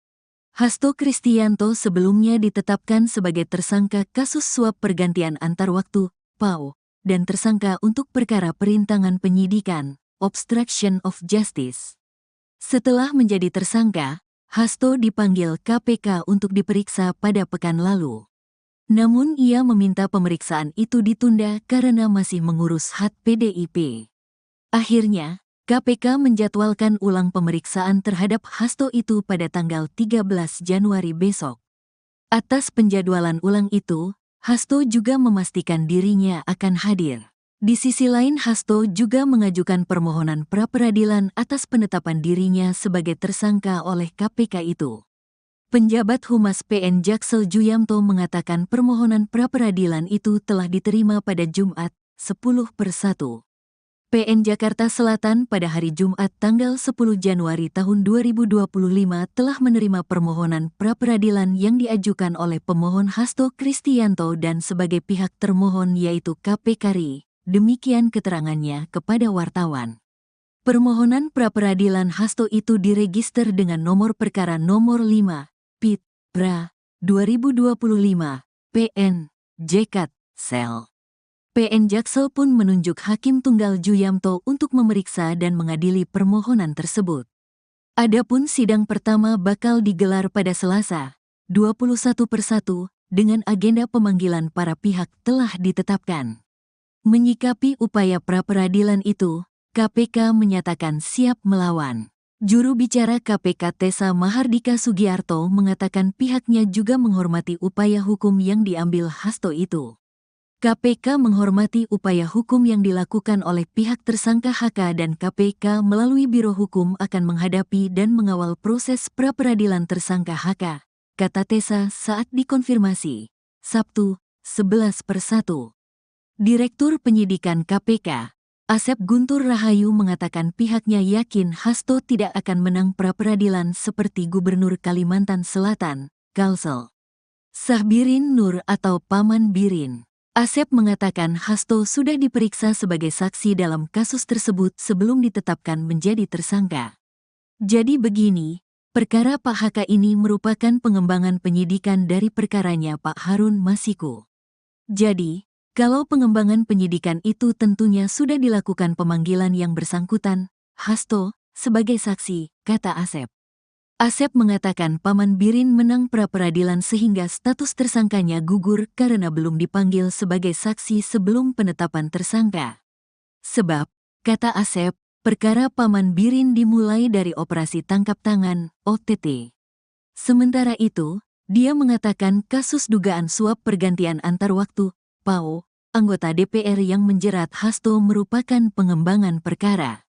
Hasto Kristianto sebelumnya ditetapkan sebagai tersangka kasus suap pergantian antar waktu, PAO, dan tersangka untuk perkara perintangan penyidikan, obstruction of justice. Setelah menjadi tersangka, Hasto dipanggil KPK untuk diperiksa pada pekan lalu. Namun ia meminta pemeriksaan itu ditunda karena masih mengurus hak PDIP. Akhirnya, KPK menjadwalkan ulang pemeriksaan terhadap Hasto itu pada tanggal 13 Januari besok. Atas penjadwalan ulang itu, Hasto juga memastikan dirinya akan hadir. Di sisi lain, Hasto juga mengajukan permohonan pra-peradilan atas penetapan dirinya sebagai tersangka oleh KPK itu. Penjabat Humas PN Jaksel Juyamto mengatakan permohonan pra-peradilan itu telah diterima pada Jumat, 10/1. PN Jakarta Selatan pada hari Jumat tanggal 10 Januari tahun 2025 telah menerima permohonan pra-peradilan yang diajukan oleh pemohon Hasto Kristianto dan sebagai pihak termohon yaitu KPK RI. Demikian keterangannya kepada wartawan. Permohonan pra-peradilan Hasto itu diregister dengan nomor perkara nomor 5, PIT, PRA, 2025, PN, JKT, Sel. PN Jaksel pun menunjuk Hakim Tunggal Juyamto untuk memeriksa dan mengadili permohonan tersebut. Adapun sidang pertama bakal digelar pada Selasa, 21/1, dengan agenda pemanggilan para pihak telah ditetapkan. Menyikapi upaya pra-peradilan itu, KPK menyatakan siap melawan. Juru bicara KPK Tessa Mahardika Sugiarto mengatakan pihaknya juga menghormati upaya hukum yang diambil Hasto itu. KPK menghormati upaya hukum yang dilakukan oleh pihak tersangka HK dan KPK melalui Biro Hukum akan menghadapi dan mengawal proses pra-peradilan tersangka HK, kata Tessa saat dikonfirmasi. Sabtu, 11/1. Direktur Penyidikan KPK, Asep Guntur Rahayu mengatakan pihaknya yakin Hasto tidak akan menang pra-peradilan seperti Gubernur Kalimantan Selatan, Kalsel Sahbirin Nur atau Paman Birin. Asep mengatakan Hasto sudah diperiksa sebagai saksi dalam kasus tersebut sebelum ditetapkan menjadi tersangka. Jadi begini, perkara Pak HK ini merupakan pengembangan penyidikan dari perkaranya Pak Harun Masiku. Jadi, kalau pengembangan penyidikan itu tentunya sudah dilakukan pemanggilan yang bersangkutan, Hasto, sebagai saksi, kata Asep. Asep mengatakan Paman Birin menang pra-peradilan sehingga status tersangkanya gugur karena belum dipanggil sebagai saksi sebelum penetapan tersangka. Sebab, kata Asep, perkara Paman Birin dimulai dari operasi tangkap tangan, OTT. Sementara itu, dia mengatakan kasus dugaan suap pergantian antar waktu, PAO, anggota DPR yang menjerat Hasto merupakan pengembangan perkara.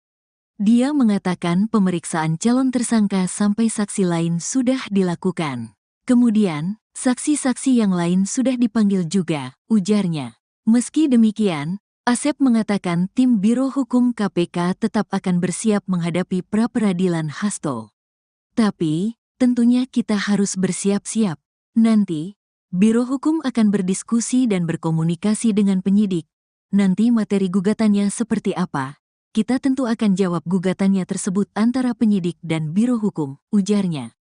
Dia mengatakan pemeriksaan calon tersangka sampai saksi lain sudah dilakukan. Kemudian, saksi-saksi yang lain sudah dipanggil juga, ujarnya. Meski demikian, Asep mengatakan tim Biro Hukum KPK tetap akan bersiap menghadapi pra-peradilan Hasto. Tapi, tentunya kita harus bersiap-siap. Nanti, Biro Hukum akan berdiskusi dan berkomunikasi dengan penyidik. Nanti materi gugatannya seperti apa? Kita tentu akan jawab gugatannya tersebut antara penyidik dan Biro Hukum, ujarnya.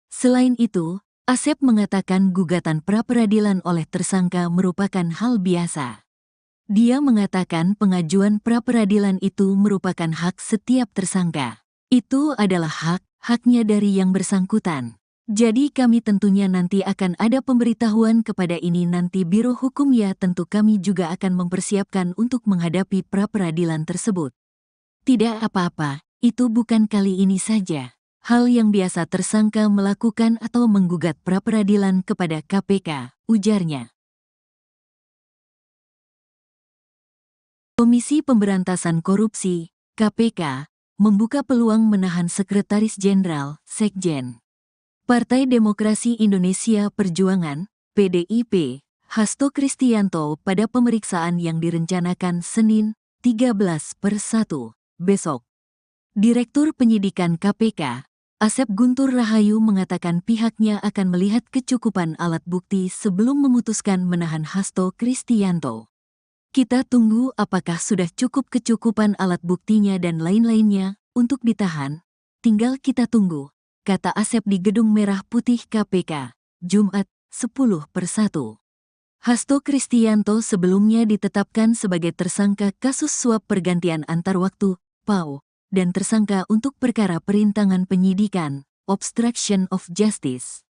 Selain itu, Asep mengatakan gugatan pra-peradilan oleh tersangka merupakan hal biasa. Dia mengatakan pengajuan pra-peradilan itu merupakan hak setiap tersangka. Itu adalah haknya dari yang bersangkutan. Jadi kami tentunya nanti akan ada pemberitahuan kepada ini nanti Biro Hukum ya tentu kami juga akan mempersiapkan untuk menghadapi pra-peradilan tersebut. Tidak apa-apa, itu bukan kali ini saja. Hal yang biasa tersangka melakukan atau menggugat pra-peradilan kepada KPK, ujarnya. Komisi Pemberantasan Korupsi, KPK, membuka peluang menahan Sekretaris Jenderal, Sekjen, Partai Demokrasi Indonesia Perjuangan, PDIP, Hasto Kristianto pada pemeriksaan yang direncanakan Senin, 13/1, besok. Direktur Penyidikan KPK, Asep Guntur Rahayu mengatakan pihaknya akan melihat kecukupan alat bukti sebelum memutuskan menahan Hasto Kristianto. Kita tunggu apakah sudah cukup kecukupan alat buktinya dan lain-lainnya untuk ditahan. Tinggal kita tunggu, kata Asep di Gedung Merah Putih KPK, Jumat, 10/1. Hasto Kristianto sebelumnya ditetapkan sebagai tersangka kasus suap pergantian antar waktu, PAO, dan tersangka untuk perkara perintangan penyidikan, obstruction of justice.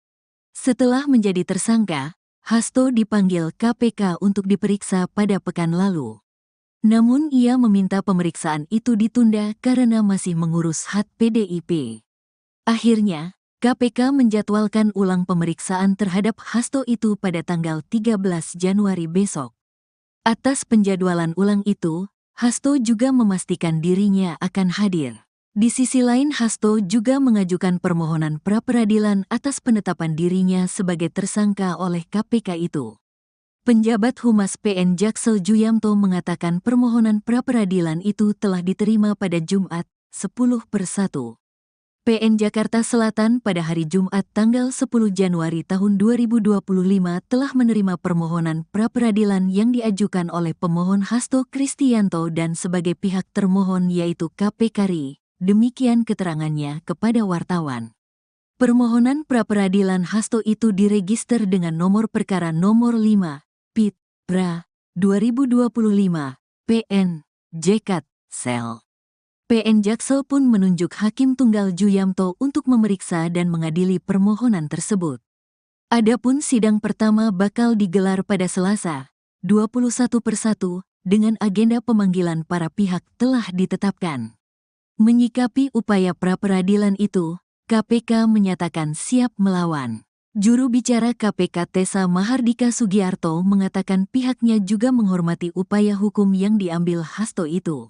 Setelah menjadi tersangka, Hasto dipanggil KPK untuk diperiksa pada pekan lalu. Namun ia meminta pemeriksaan itu ditunda karena masih mengurus hak PDIP. Akhirnya, KPK menjadwalkan ulang pemeriksaan terhadap Hasto itu pada tanggal 13 Januari besok. Atas penjadwalan ulang itu, Hasto juga memastikan dirinya akan hadir. Di sisi lain, Hasto juga mengajukan permohonan pra-peradilan atas penetapan dirinya sebagai tersangka oleh KPK itu. Penjabat Humas PN Jaksel Juyamto mengatakan permohonan pra-peradilan itu telah diterima pada Jumat, 10/1. PN Jakarta Selatan pada hari Jumat tanggal 10 Januari tahun 2025 telah menerima permohonan pra-peradilan yang diajukan oleh pemohon Hasto Kristianto dan sebagai pihak termohon yaitu KPK RI. Demikian keterangannya kepada wartawan. Permohonan pra-peradilan Hasto itu diregister dengan nomor perkara nomor 5, PIT, PRA, 2025, PN, JKT, Sel. PN Jaksel pun menunjuk Hakim Tunggal Juyamto untuk memeriksa dan mengadili permohonan tersebut. Adapun sidang pertama bakal digelar pada Selasa, 21/1, dengan agenda pemanggilan para pihak telah ditetapkan. Menyikapi upaya pra-peradilan itu, KPK menyatakan siap melawan. Juru bicara KPK Tessa Mahardika Sugiarto mengatakan pihaknya juga menghormati upaya hukum yang diambil Hasto itu.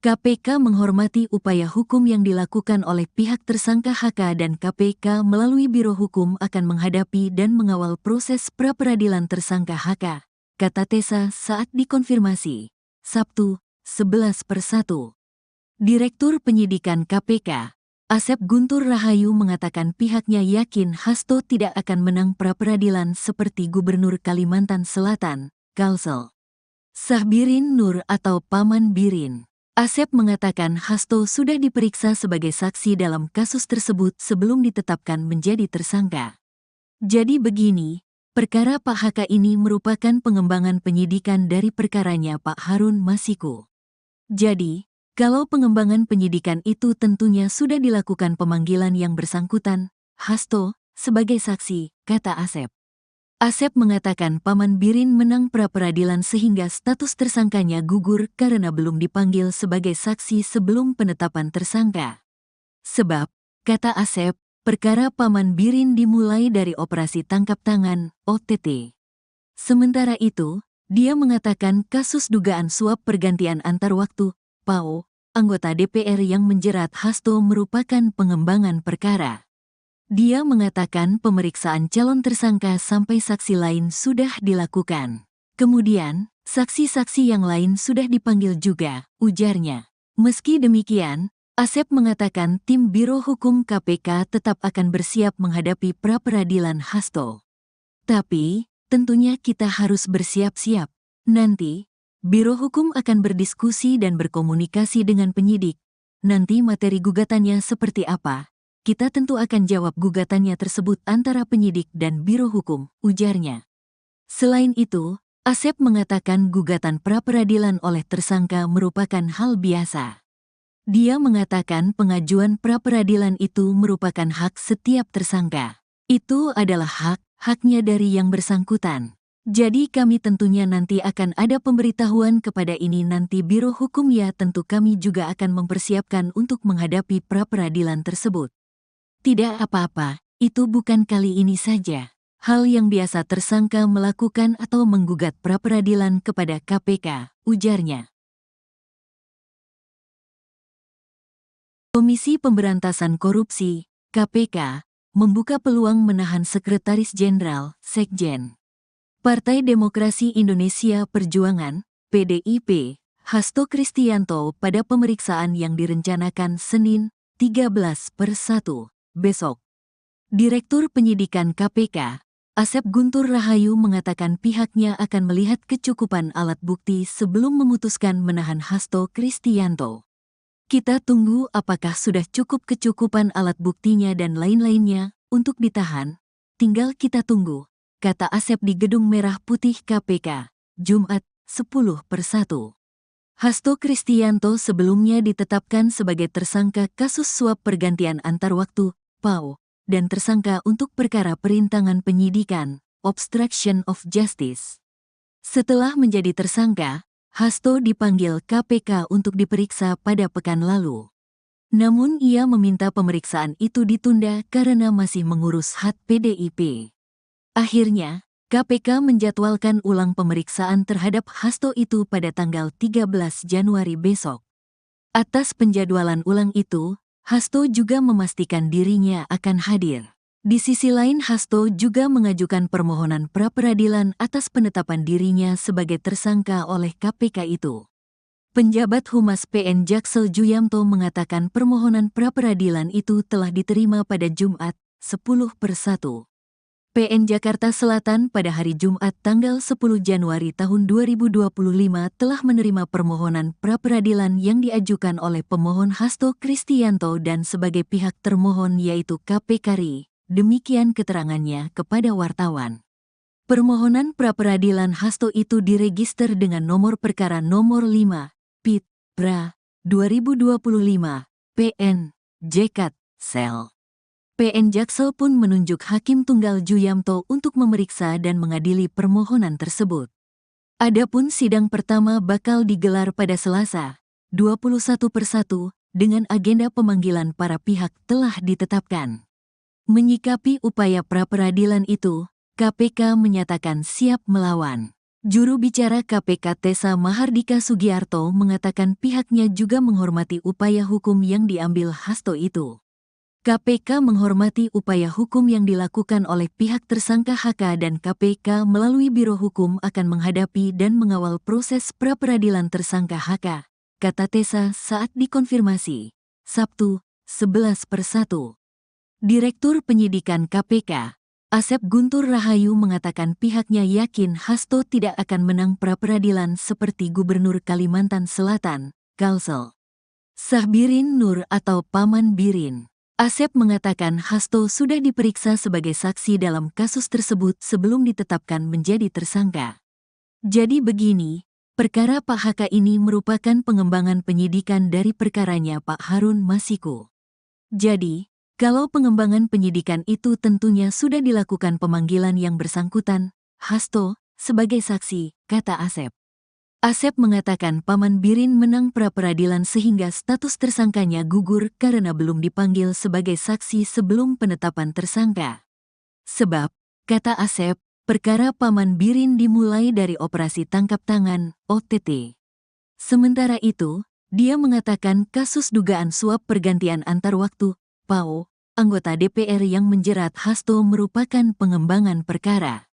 KPK menghormati upaya hukum yang dilakukan oleh pihak tersangka HK dan KPK melalui Biro Hukum akan menghadapi dan mengawal proses pra-peradilan tersangka HK, kata Tessa saat dikonfirmasi, Sabtu, 11/1. Direktur Penyidikan KPK, Asep Guntur Rahayu mengatakan pihaknya yakin Hasto tidak akan menang pra-peradilan seperti Gubernur Kalimantan Selatan, Kalsel Sahbirin Nur atau Paman Birin. Asep mengatakan Hasto sudah diperiksa sebagai saksi dalam kasus tersebut sebelum ditetapkan menjadi tersangka. Jadi begini, perkara Pak HK ini merupakan pengembangan penyidikan dari perkaranya Pak Harun Masiku. Jadi, kalau pengembangan penyidikan itu tentunya sudah dilakukan pemanggilan yang bersangkutan, Hasto, sebagai saksi, kata Asep. Asep mengatakan Paman Birin menang pra-peradilan sehingga status tersangkanya gugur karena belum dipanggil sebagai saksi sebelum penetapan tersangka. Sebab, kata Asep, perkara Paman Birin dimulai dari operasi tangkap tangan, OTT. Sementara itu, dia mengatakan kasus dugaan suap pergantian antar waktu, PAO, anggota DPR yang menjerat Hasto merupakan pengembangan perkara. Dia mengatakan pemeriksaan calon tersangka sampai saksi lain sudah dilakukan. Kemudian, saksi-saksi yang lain sudah dipanggil juga, ujarnya. Meski demikian, Asep mengatakan tim Biro Hukum KPK tetap akan bersiap menghadapi pra-peradilan Hasto. Tapi, tentunya kita harus bersiap-siap. Nanti, Biro Hukum akan berdiskusi dan berkomunikasi dengan penyidik. Nanti materi gugatannya seperti apa? Kita tentu akan jawab gugatannya tersebut antara penyidik dan Biro Hukum, ujarnya. Selain itu, Asep mengatakan gugatan pra-peradilan oleh tersangka merupakan hal biasa. Dia mengatakan pengajuan pra-peradilan itu merupakan hak setiap tersangka. Itu adalah haknya dari yang bersangkutan. Jadi kami tentunya nanti akan ada pemberitahuan kepada ini nanti Biro Hukum ya tentu kami juga akan mempersiapkan untuk menghadapi pra-peradilan tersebut. Tidak apa-apa, itu bukan kali ini saja. Hal yang biasa tersangka melakukan atau menggugat pra-peradilan kepada KPK, ujarnya. Komisi Pemberantasan Korupsi, KPK, membuka peluang menahan Sekretaris Jenderal, Sekjen. Partai Demokrasi Indonesia Perjuangan, PDIP, Hasto Kristianto pada pemeriksaan yang direncanakan Senin, 13/1, besok. Direktur Penyidikan KPK, Asep Guntur Rahayu mengatakan pihaknya akan melihat kecukupan alat bukti sebelum memutuskan menahan Hasto Kristianto. Kita tunggu apakah sudah cukup kecukupan alat buktinya dan lain-lainnya untuk ditahan, tinggal kita tunggu, kata Asep di Gedung Merah Putih KPK, Jumat, 10/1. Hasto Kristianto sebelumnya ditetapkan sebagai tersangka kasus suap pergantian antar waktu, PAO, dan tersangka untuk perkara perintangan penyidikan, obstruction of justice. Setelah menjadi tersangka, Hasto dipanggil KPK untuk diperiksa pada pekan lalu. Namun ia meminta pemeriksaan itu ditunda karena masih mengurus hak PDIP. Akhirnya, KPK menjadwalkan ulang pemeriksaan terhadap Hasto itu pada tanggal 13 Januari besok. Atas penjadwalan ulang itu, Hasto juga memastikan dirinya akan hadir. Di sisi lain, Hasto juga mengajukan permohonan pra-peradilan atas penetapan dirinya sebagai tersangka oleh KPK itu. Penjabat Humas PN Jaksel Juyamto mengatakan permohonan pra-peradilan itu telah diterima pada Jumat, 10/1. PN Jakarta Selatan pada hari Jumat tanggal 10 Januari tahun 2025 telah menerima permohonan pra-peradilan yang diajukan oleh pemohon Hasto Kristianto dan sebagai pihak termohon yaitu KPK RI. Demikian keterangannya kepada wartawan. Permohonan pra-peradilan Hasto itu diregister dengan nomor perkara nomor 5, PIT, PRA, 2025, PN, JKT, Sel. PN Jaksel pun menunjuk Hakim Tunggal Juyamto untuk memeriksa dan mengadili permohonan tersebut. Adapun sidang pertama bakal digelar pada Selasa, 21/1, dengan agenda pemanggilan para pihak telah ditetapkan. Menyikapi upaya pra-peradilan itu, KPK menyatakan siap melawan. Juru bicara KPK Tessa Mahardika Sugiarto mengatakan pihaknya juga menghormati upaya hukum yang diambil Hasto itu. KPK menghormati upaya hukum yang dilakukan oleh pihak tersangka HK dan KPK melalui Biro Hukum akan menghadapi dan mengawal proses pra-peradilan tersangka HK, kata Tessa saat dikonfirmasi, Sabtu, 11/1. Direktur Penyidikan KPK, Asep Guntur Rahayu mengatakan pihaknya yakin Hasto tidak akan menang pra-peradilan seperti Gubernur Kalimantan Selatan, Kalsel Sahbirin Nur atau Paman Birin. Asep mengatakan Hasto sudah diperiksa sebagai saksi dalam kasus tersebut sebelum ditetapkan menjadi tersangka. Jadi begini, perkara Pak HK ini merupakan pengembangan penyidikan dari perkaranya Pak Harun Masiku. Jadi, kalau pengembangan penyidikan itu tentunya sudah dilakukan pemanggilan yang bersangkutan, Hasto, sebagai saksi, kata Asep. Asep mengatakan Paman Birin menang pra-peradilan sehingga status tersangkanya gugur karena belum dipanggil sebagai saksi sebelum penetapan tersangka. Sebab, kata Asep, perkara Paman Birin dimulai dari operasi tangkap tangan, OTT. Sementara itu, dia mengatakan kasus dugaan suap pergantian antar waktu, PAO, anggota DPR yang menjerat Hasto merupakan pengembangan perkara.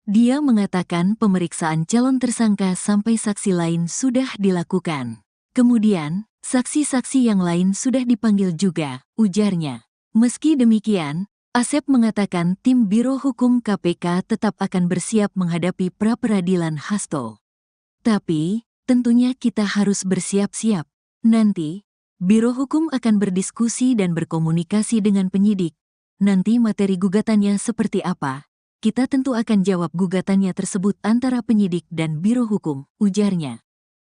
Dia mengatakan pemeriksaan calon tersangka sampai saksi lain sudah dilakukan. Kemudian, saksi-saksi yang lain sudah dipanggil juga, ujarnya. Meski demikian, Asep mengatakan tim Biro Hukum KPK tetap akan bersiap menghadapi pra-peradilan Hasto. Tapi, tentunya kita harus bersiap-siap. Nanti, Biro Hukum akan berdiskusi dan berkomunikasi dengan penyidik. Nanti materi gugatannya seperti apa? Kita tentu akan jawab gugatannya tersebut antara penyidik dan Biro Hukum, ujarnya.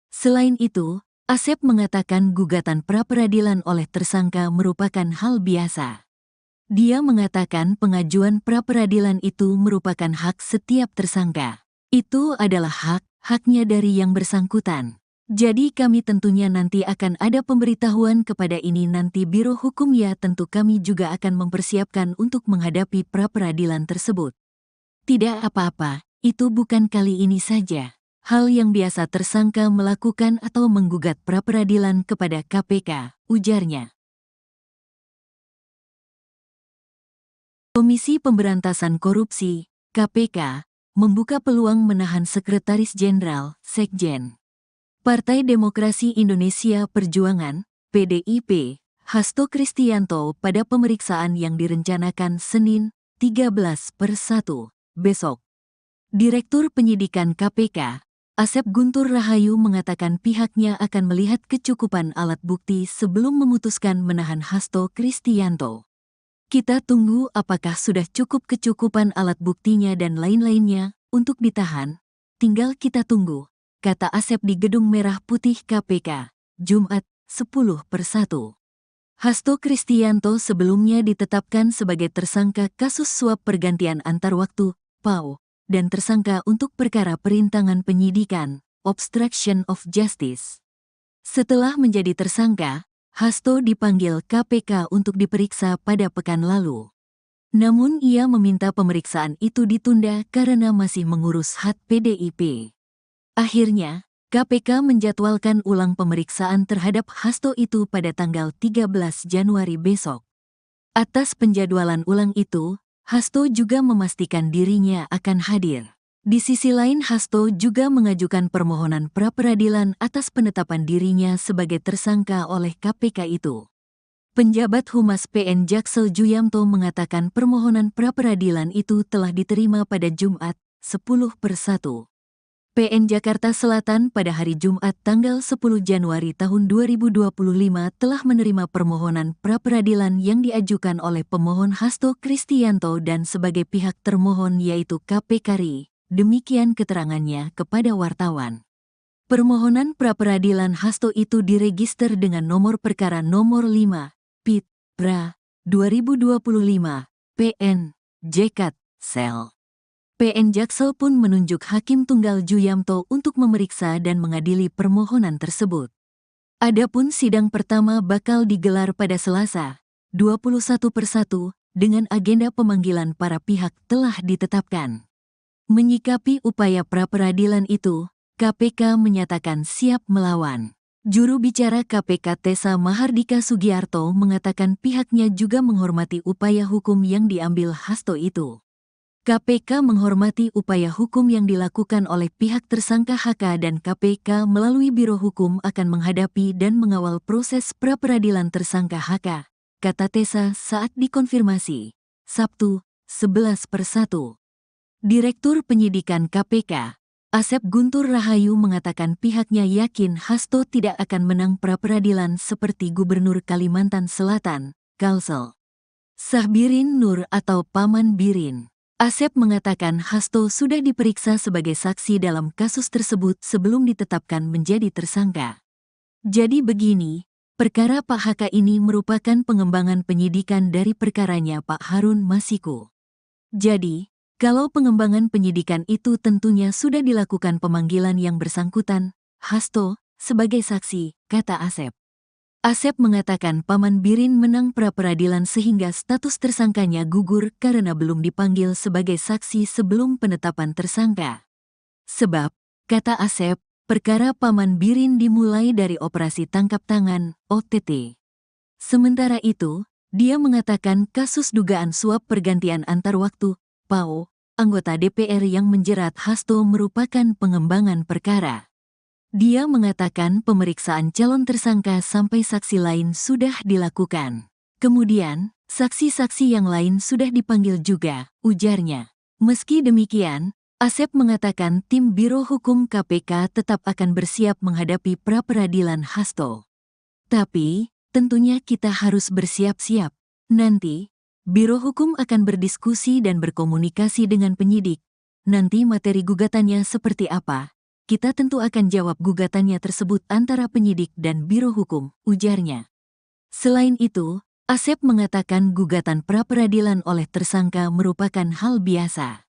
Selain itu, Asep mengatakan gugatan pra-peradilan oleh tersangka merupakan hal biasa. Dia mengatakan pengajuan pra-peradilan itu merupakan hak setiap tersangka. Itu adalah haknya dari yang bersangkutan. Jadi kami tentunya nanti akan ada pemberitahuan kepada ini nanti Biro Hukum ya tentu kami juga akan mempersiapkan untuk menghadapi pra-peradilan tersebut. Tidak apa-apa, itu bukan kali ini saja. Hal yang biasa tersangka melakukan atau menggugat pra-peradilan kepada KPK, ujarnya. Komisi Pemberantasan Korupsi, KPK, membuka peluang menahan Sekretaris Jenderal, Sekjen. Partai Demokrasi Indonesia Perjuangan, PDIP, Hasto Kristianto pada pemeriksaan yang direncanakan Senin, 13/1, besok. Direktur Penyidikan KPK, Asep Guntur Rahayu mengatakan pihaknya akan melihat kecukupan alat bukti sebelum memutuskan menahan Hasto Kristianto. Kita tunggu apakah sudah cukup kecukupan alat buktinya dan lain-lainnya untuk ditahan, tinggal kita tunggu, kata Asep di Gedung Merah Putih KPK, Jumat, 10/1. Hasto Kristianto sebelumnya ditetapkan sebagai tersangka kasus suap pergantian antar waktu, PAO, dan tersangka untuk perkara perintangan penyidikan, obstruction of justice. Setelah menjadi tersangka, Hasto dipanggil KPK untuk diperiksa pada pekan lalu. Namun ia meminta pemeriksaan itu ditunda karena masih mengurus hak PDIP. Akhirnya, KPK menjadwalkan ulang pemeriksaan terhadap Hasto itu pada tanggal 13 Januari besok. Atas penjadwalan ulang itu, Hasto juga memastikan dirinya akan hadir. Di sisi lain, Hasto juga mengajukan permohonan pra-peradilan atas penetapan dirinya sebagai tersangka oleh KPK itu. Penjabat Humas PN Jaksel Juyamto mengatakan permohonan pra-peradilan itu telah diterima pada Jumat, 10/1. PN Jakarta Selatan pada hari Jumat tanggal 10 Januari tahun 2025 telah menerima permohonan pra-peradilan yang diajukan oleh pemohon Hasto Kristianto dan sebagai pihak termohon yaitu KPK RI. Demikian keterangannya kepada wartawan. Permohonan pra-peradilan Hasto itu diregister dengan nomor perkara nomor 5, PIT, PRA, 2025, PN, JKT, Sel. PN Jaksel pun menunjuk Hakim Tunggal Juyamto untuk memeriksa dan mengadili permohonan tersebut. Adapun sidang pertama bakal digelar pada Selasa, 21/1, dengan agenda pemanggilan para pihak telah ditetapkan. Menyikapi upaya pra-peradilan itu, KPK menyatakan siap melawan. Juru bicara KPK Tessa Mahardika Sugiarto mengatakan pihaknya juga menghormati upaya hukum yang diambil Hasto itu. KPK menghormati upaya hukum yang dilakukan oleh pihak tersangka HK dan KPK melalui Biro Hukum akan menghadapi dan mengawal proses pra-peradilan tersangka HK, kata Tessa saat dikonfirmasi, Sabtu, 11/1. Direktur Penyidikan KPK, Asep Guntur Rahayu mengatakan pihaknya yakin Hasto tidak akan menang pra-peradilan seperti Gubernur Kalimantan Selatan, Kalsel Sahbirin Nur atau Paman Birin. Asep mengatakan Hasto sudah diperiksa sebagai saksi dalam kasus tersebut sebelum ditetapkan menjadi tersangka. Jadi begini, perkara Pak HK ini merupakan pengembangan penyidikan dari perkaranya Pak Harun Masiku. Jadi, kalau pengembangan penyidikan itu tentunya sudah dilakukan pemanggilan yang bersangkutan, Hasto, sebagai saksi, kata Asep. Asep mengatakan Paman Birin menang pra-peradilan sehingga status tersangkanya gugur karena belum dipanggil sebagai saksi sebelum penetapan tersangka. Sebab, kata Asep, perkara Paman Birin dimulai dari operasi tangkap tangan, OTT. Sementara itu, dia mengatakan kasus dugaan suap pergantian antar waktu, PAO, anggota DPR yang menjerat Hasto merupakan pengembangan perkara. Dia mengatakan pemeriksaan calon tersangka sampai saksi lain sudah dilakukan. Kemudian, saksi-saksi yang lain sudah dipanggil juga, ujarnya. Meski demikian, Asep mengatakan tim Biro Hukum KPK tetap akan bersiap menghadapi pra-peradilan Hasto. Tapi, tentunya kita harus bersiap-siap. Nanti, Biro Hukum akan berdiskusi dan berkomunikasi dengan penyidik. Nanti materi gugatannya seperti apa? Kita tentu akan jawab gugatannya tersebut antara penyidik dan Biro Hukum, ujarnya. Selain itu, Asep mengatakan gugatan pra-peradilan oleh tersangka merupakan hal biasa.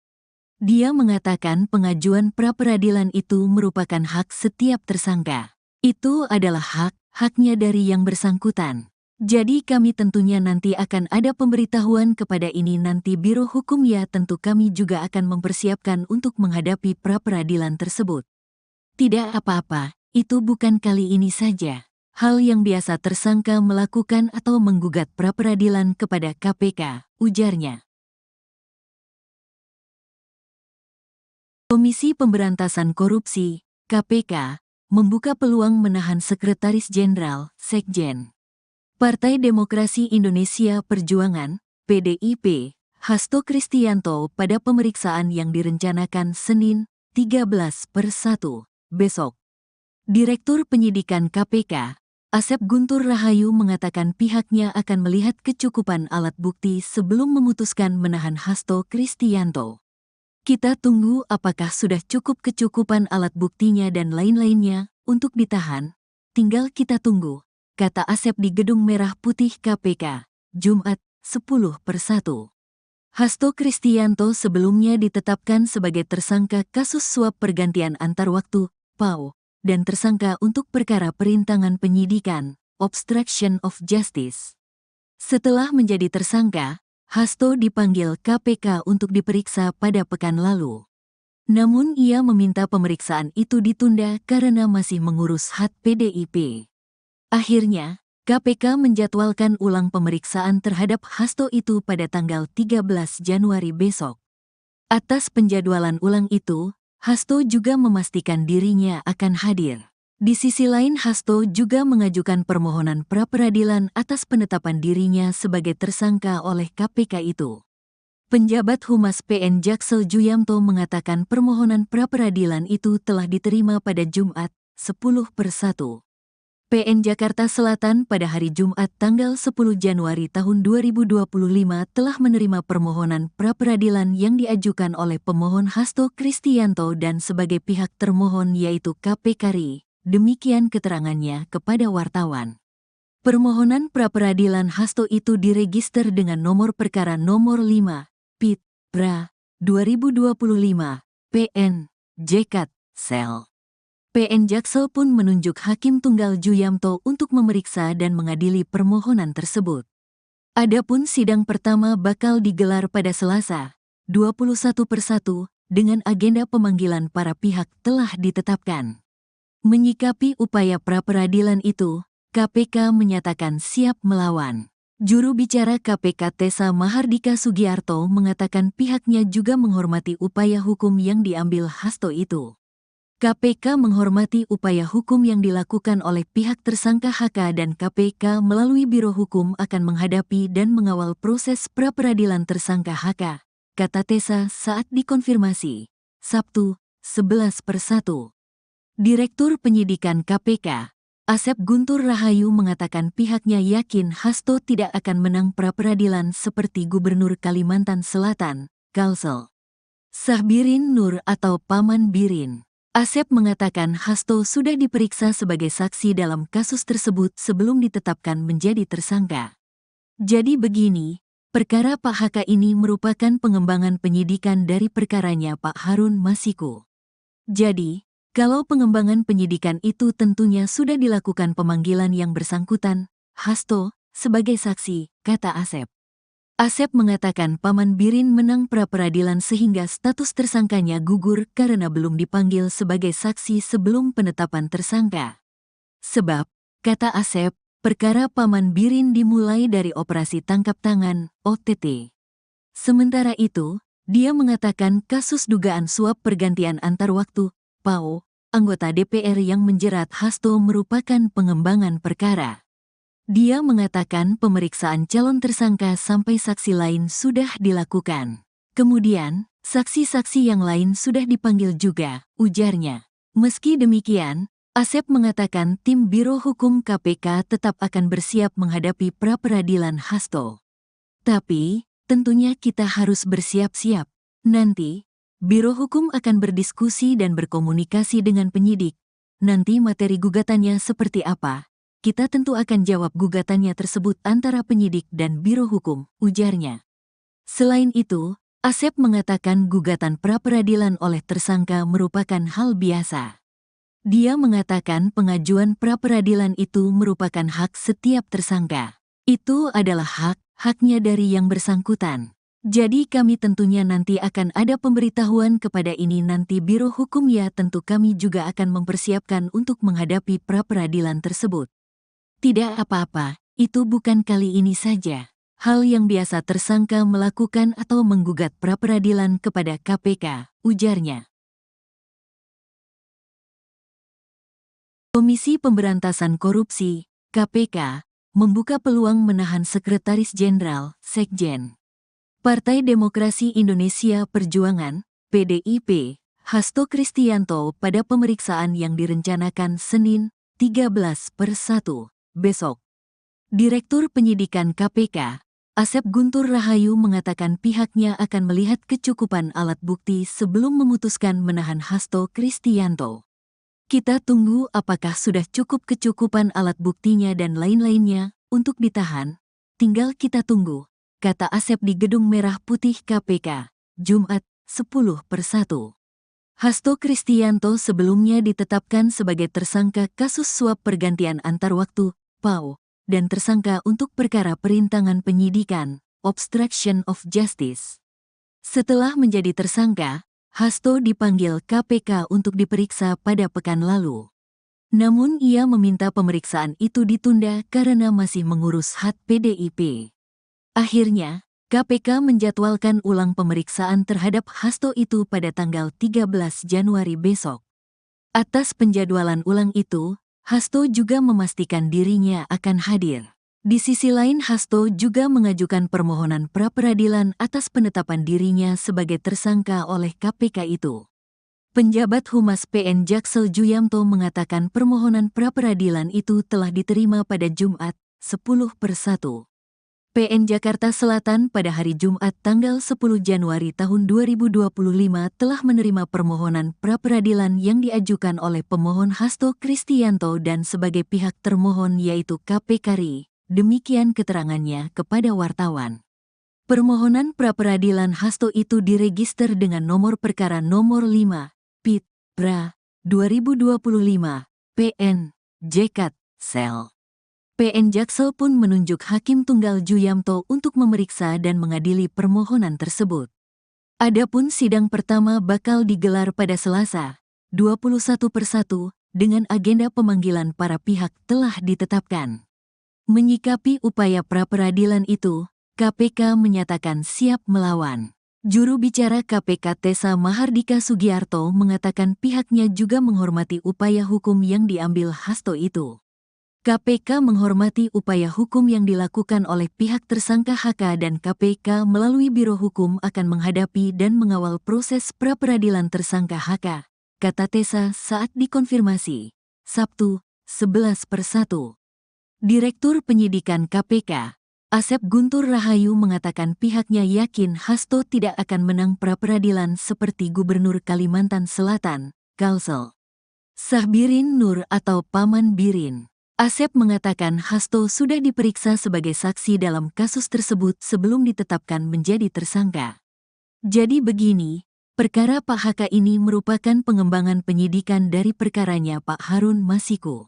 Dia mengatakan pengajuan pra-peradilan itu merupakan hak setiap tersangka. Itu adalah haknya dari yang bersangkutan. Jadi kami tentunya nanti akan ada pemberitahuan kepada ini nanti Biro Hukum ya tentu kami juga akan mempersiapkan untuk menghadapi pra-peradilan tersebut. Tidak apa-apa, itu bukan kali ini saja. Hal yang biasa tersangka melakukan atau menggugat pra-peradilan kepada KPK, ujarnya. Komisi Pemberantasan Korupsi, KPK, membuka peluang menahan Sekretaris Jenderal, Sekjen, Partai Demokrasi Indonesia Perjuangan, PDIP, Hasto Kristianto pada pemeriksaan yang direncanakan Senin, 13/1, besok. Direktur Penyidikan KPK, Asep Guntur Rahayu mengatakan pihaknya akan melihat kecukupan alat bukti sebelum memutuskan menahan Hasto Kristianto. Kita tunggu apakah sudah cukup kecukupan alat buktinya dan lain-lainnya untuk ditahan. Tinggal kita tunggu, kata Asep di Gedung Merah Putih KPK, Jumat, 10/1. Hasto Kristianto sebelumnya ditetapkan sebagai tersangka kasus suap pergantian antar waktu, PAO, dan tersangka untuk perkara perintangan penyidikan, obstruction of justice. Setelah menjadi tersangka, Hasto dipanggil KPK untuk diperiksa pada pekan lalu. Namun ia meminta pemeriksaan itu ditunda karena masih mengurus hak PDIP. Akhirnya, KPK menjadwalkan ulang pemeriksaan terhadap Hasto itu pada tanggal 13 Januari besok. Atas penjadwalan ulang itu, Hasto juga memastikan dirinya akan hadir. Di sisi lain, Hasto juga mengajukan permohonan pra-peradilan atas penetapan dirinya sebagai tersangka oleh KPK itu. Penjabat Humas PN Jaksel Juyamto mengatakan permohonan pra-peradilan itu telah diterima pada Jumat, 10/1. PN Jakarta Selatan pada hari Jumat tanggal 10 Januari tahun 2025 telah menerima permohonan pra-peradilan yang diajukan oleh pemohon Hasto Kristianto dan sebagai pihak termohon yaitu KPK RI. Demikian keterangannya kepada wartawan. Permohonan pra-peradilan Hasto itu diregister dengan nomor perkara nomor 5, PIT, PRA, 2025, PN, JKT, Sel. PN Jaksel pun menunjuk Hakim Tunggal Juyamto untuk memeriksa dan mengadili permohonan tersebut. Adapun sidang pertama bakal digelar pada Selasa, 21/1, dengan agenda pemanggilan para pihak telah ditetapkan. Menyikapi upaya pra-peradilan itu, KPK menyatakan siap melawan. Juru bicara KPK Tessa Mahardika Sugiarto mengatakan pihaknya juga menghormati upaya hukum yang diambil Hasto itu. KPK menghormati upaya hukum yang dilakukan oleh pihak tersangka HK dan KPK melalui Biro Hukum akan menghadapi dan mengawal proses pra-peradilan tersangka HK, kata Tessa saat dikonfirmasi. Sabtu, 11/1. Direktur Penyidikan KPK, Asep Guntur Rahayu mengatakan pihaknya yakin Hasto tidak akan menang pra-peradilan seperti Gubernur Kalimantan Selatan, Kalsel Sahbirin Nur atau Paman Birin. Asep mengatakan Hasto sudah diperiksa sebagai saksi dalam kasus tersebut sebelum ditetapkan menjadi tersangka. Jadi begini, perkara Pak HK ini merupakan pengembangan penyidikan dari perkaranya Pak Harun Masiku. Jadi, kalau pengembangan penyidikan itu tentunya sudah dilakukan pemanggilan yang bersangkutan, Hasto, sebagai saksi, kata Asep. Asep mengatakan Paman Birin menang pra-peradilan sehingga status tersangkanya gugur karena belum dipanggil sebagai saksi sebelum penetapan tersangka. Sebab, kata Asep, perkara Paman Birin dimulai dari operasi tangkap tangan, OTT. Sementara itu, dia mengatakan kasus dugaan suap pergantian antar waktu, PAO, anggota DPR yang menjerat Hasto merupakan pengembangan perkara. Dia mengatakan pemeriksaan calon tersangka sampai saksi lain sudah dilakukan. Kemudian, saksi-saksi yang lain sudah dipanggil juga, ujarnya. Meski demikian, Asep mengatakan tim Biro Hukum KPK tetap akan bersiap menghadapi pra-peradilan Hasto. Tapi, tentunya kita harus bersiap-siap. Nanti, Biro Hukum akan berdiskusi dan berkomunikasi dengan penyidik. Nanti materi gugatannya seperti apa? Kita tentu akan jawab gugatannya tersebut antara penyidik dan Biro Hukum, ujarnya. Selain itu, Asep mengatakan gugatan pra-peradilan oleh tersangka merupakan hal biasa. Dia mengatakan pengajuan pra-peradilan itu merupakan hak setiap tersangka. Itu adalah haknya dari yang bersangkutan. Jadi kami tentunya nanti akan ada pemberitahuan kepada ini nanti Biro Hukum ya tentu kami juga akan mempersiapkan untuk menghadapi pra-peradilan tersebut. Tidak apa-apa, itu bukan kali ini saja. Hal yang biasa tersangka melakukan atau menggugat pra-peradilan kepada KPK, ujarnya. Komisi Pemberantasan Korupsi, KPK, membuka peluang menahan Sekretaris Jenderal, Sekjen, Partai Demokrasi Indonesia Perjuangan, PDIP, Hasto Kristianto pada pemeriksaan yang direncanakan Senin, 13/1, besok. Direktur Penyidikan KPK, Asep Guntur Rahayu mengatakan pihaknya akan melihat kecukupan alat bukti sebelum memutuskan menahan Hasto Kristianto. Kita tunggu apakah sudah cukup kecukupan alat buktinya dan lain-lainnya untuk ditahan. Tinggal kita tunggu, kata Asep di Gedung Merah Putih KPK, Jumat, 10/1. Hasto Kristianto sebelumnya ditetapkan sebagai tersangka kasus suap pergantian antar waktu, PAO, dan tersangka untuk perkara perintangan penyidikan, obstruction of justice. Setelah menjadi tersangka, Hasto dipanggil KPK untuk diperiksa pada pekan lalu. Namun ia meminta pemeriksaan itu ditunda karena masih mengurus hak PDIP. Akhirnya, KPK menjadwalkan ulang pemeriksaan terhadap Hasto itu pada tanggal 13 Januari besok. Atas penjadwalan ulang itu, Hasto juga memastikan dirinya akan hadir. Di sisi lain, Hasto juga mengajukan permohonan pra-peradilan atas penetapan dirinya sebagai tersangka oleh KPK itu. Penjabat Humas PN Jaksel Juyamto mengatakan permohonan pra-peradilan itu telah diterima pada Jumat, 10/1. PN Jakarta Selatan pada hari Jumat tanggal 10 Januari tahun 2025 telah menerima permohonan pra-peradilan yang diajukan oleh pemohon Hasto Kristianto dan sebagai pihak termohon yaitu KPK RI. Demikian keterangannya kepada wartawan. Permohonan pra-peradilan Hasto itu diregister dengan nomor perkara nomor 5, PIT, PRA, 2025, PN, JKT, Sel. PN Jaksel pun menunjuk Hakim Tunggal Juyamto untuk memeriksa dan mengadili permohonan tersebut. Adapun sidang pertama bakal digelar pada Selasa, 21/1, dengan agenda pemanggilan para pihak telah ditetapkan. Menyikapi upaya pra-peradilan itu, KPK menyatakan siap melawan. Juru bicara KPK Tessa Mahardika Sugiarto mengatakan pihaknya juga menghormati upaya hukum yang diambil Hasto itu. KPK menghormati upaya hukum yang dilakukan oleh pihak tersangka HK dan KPK melalui Biro Hukum akan menghadapi dan mengawal proses pra-peradilan tersangka HK, kata Tessa saat dikonfirmasi, Sabtu, 11/1. Direktur Penyidikan KPK, Asep Guntur Rahayu mengatakan pihaknya yakin Hasto tidak akan menang pra-peradilan seperti Gubernur Kalimantan Selatan, Kalsel Sahbirin Nur atau Paman Birin. Asep mengatakan Hasto sudah diperiksa sebagai saksi dalam kasus tersebut sebelum ditetapkan menjadi tersangka. Jadi begini, perkara Pak HK ini merupakan pengembangan penyidikan dari perkaranya Pak Harun Masiku.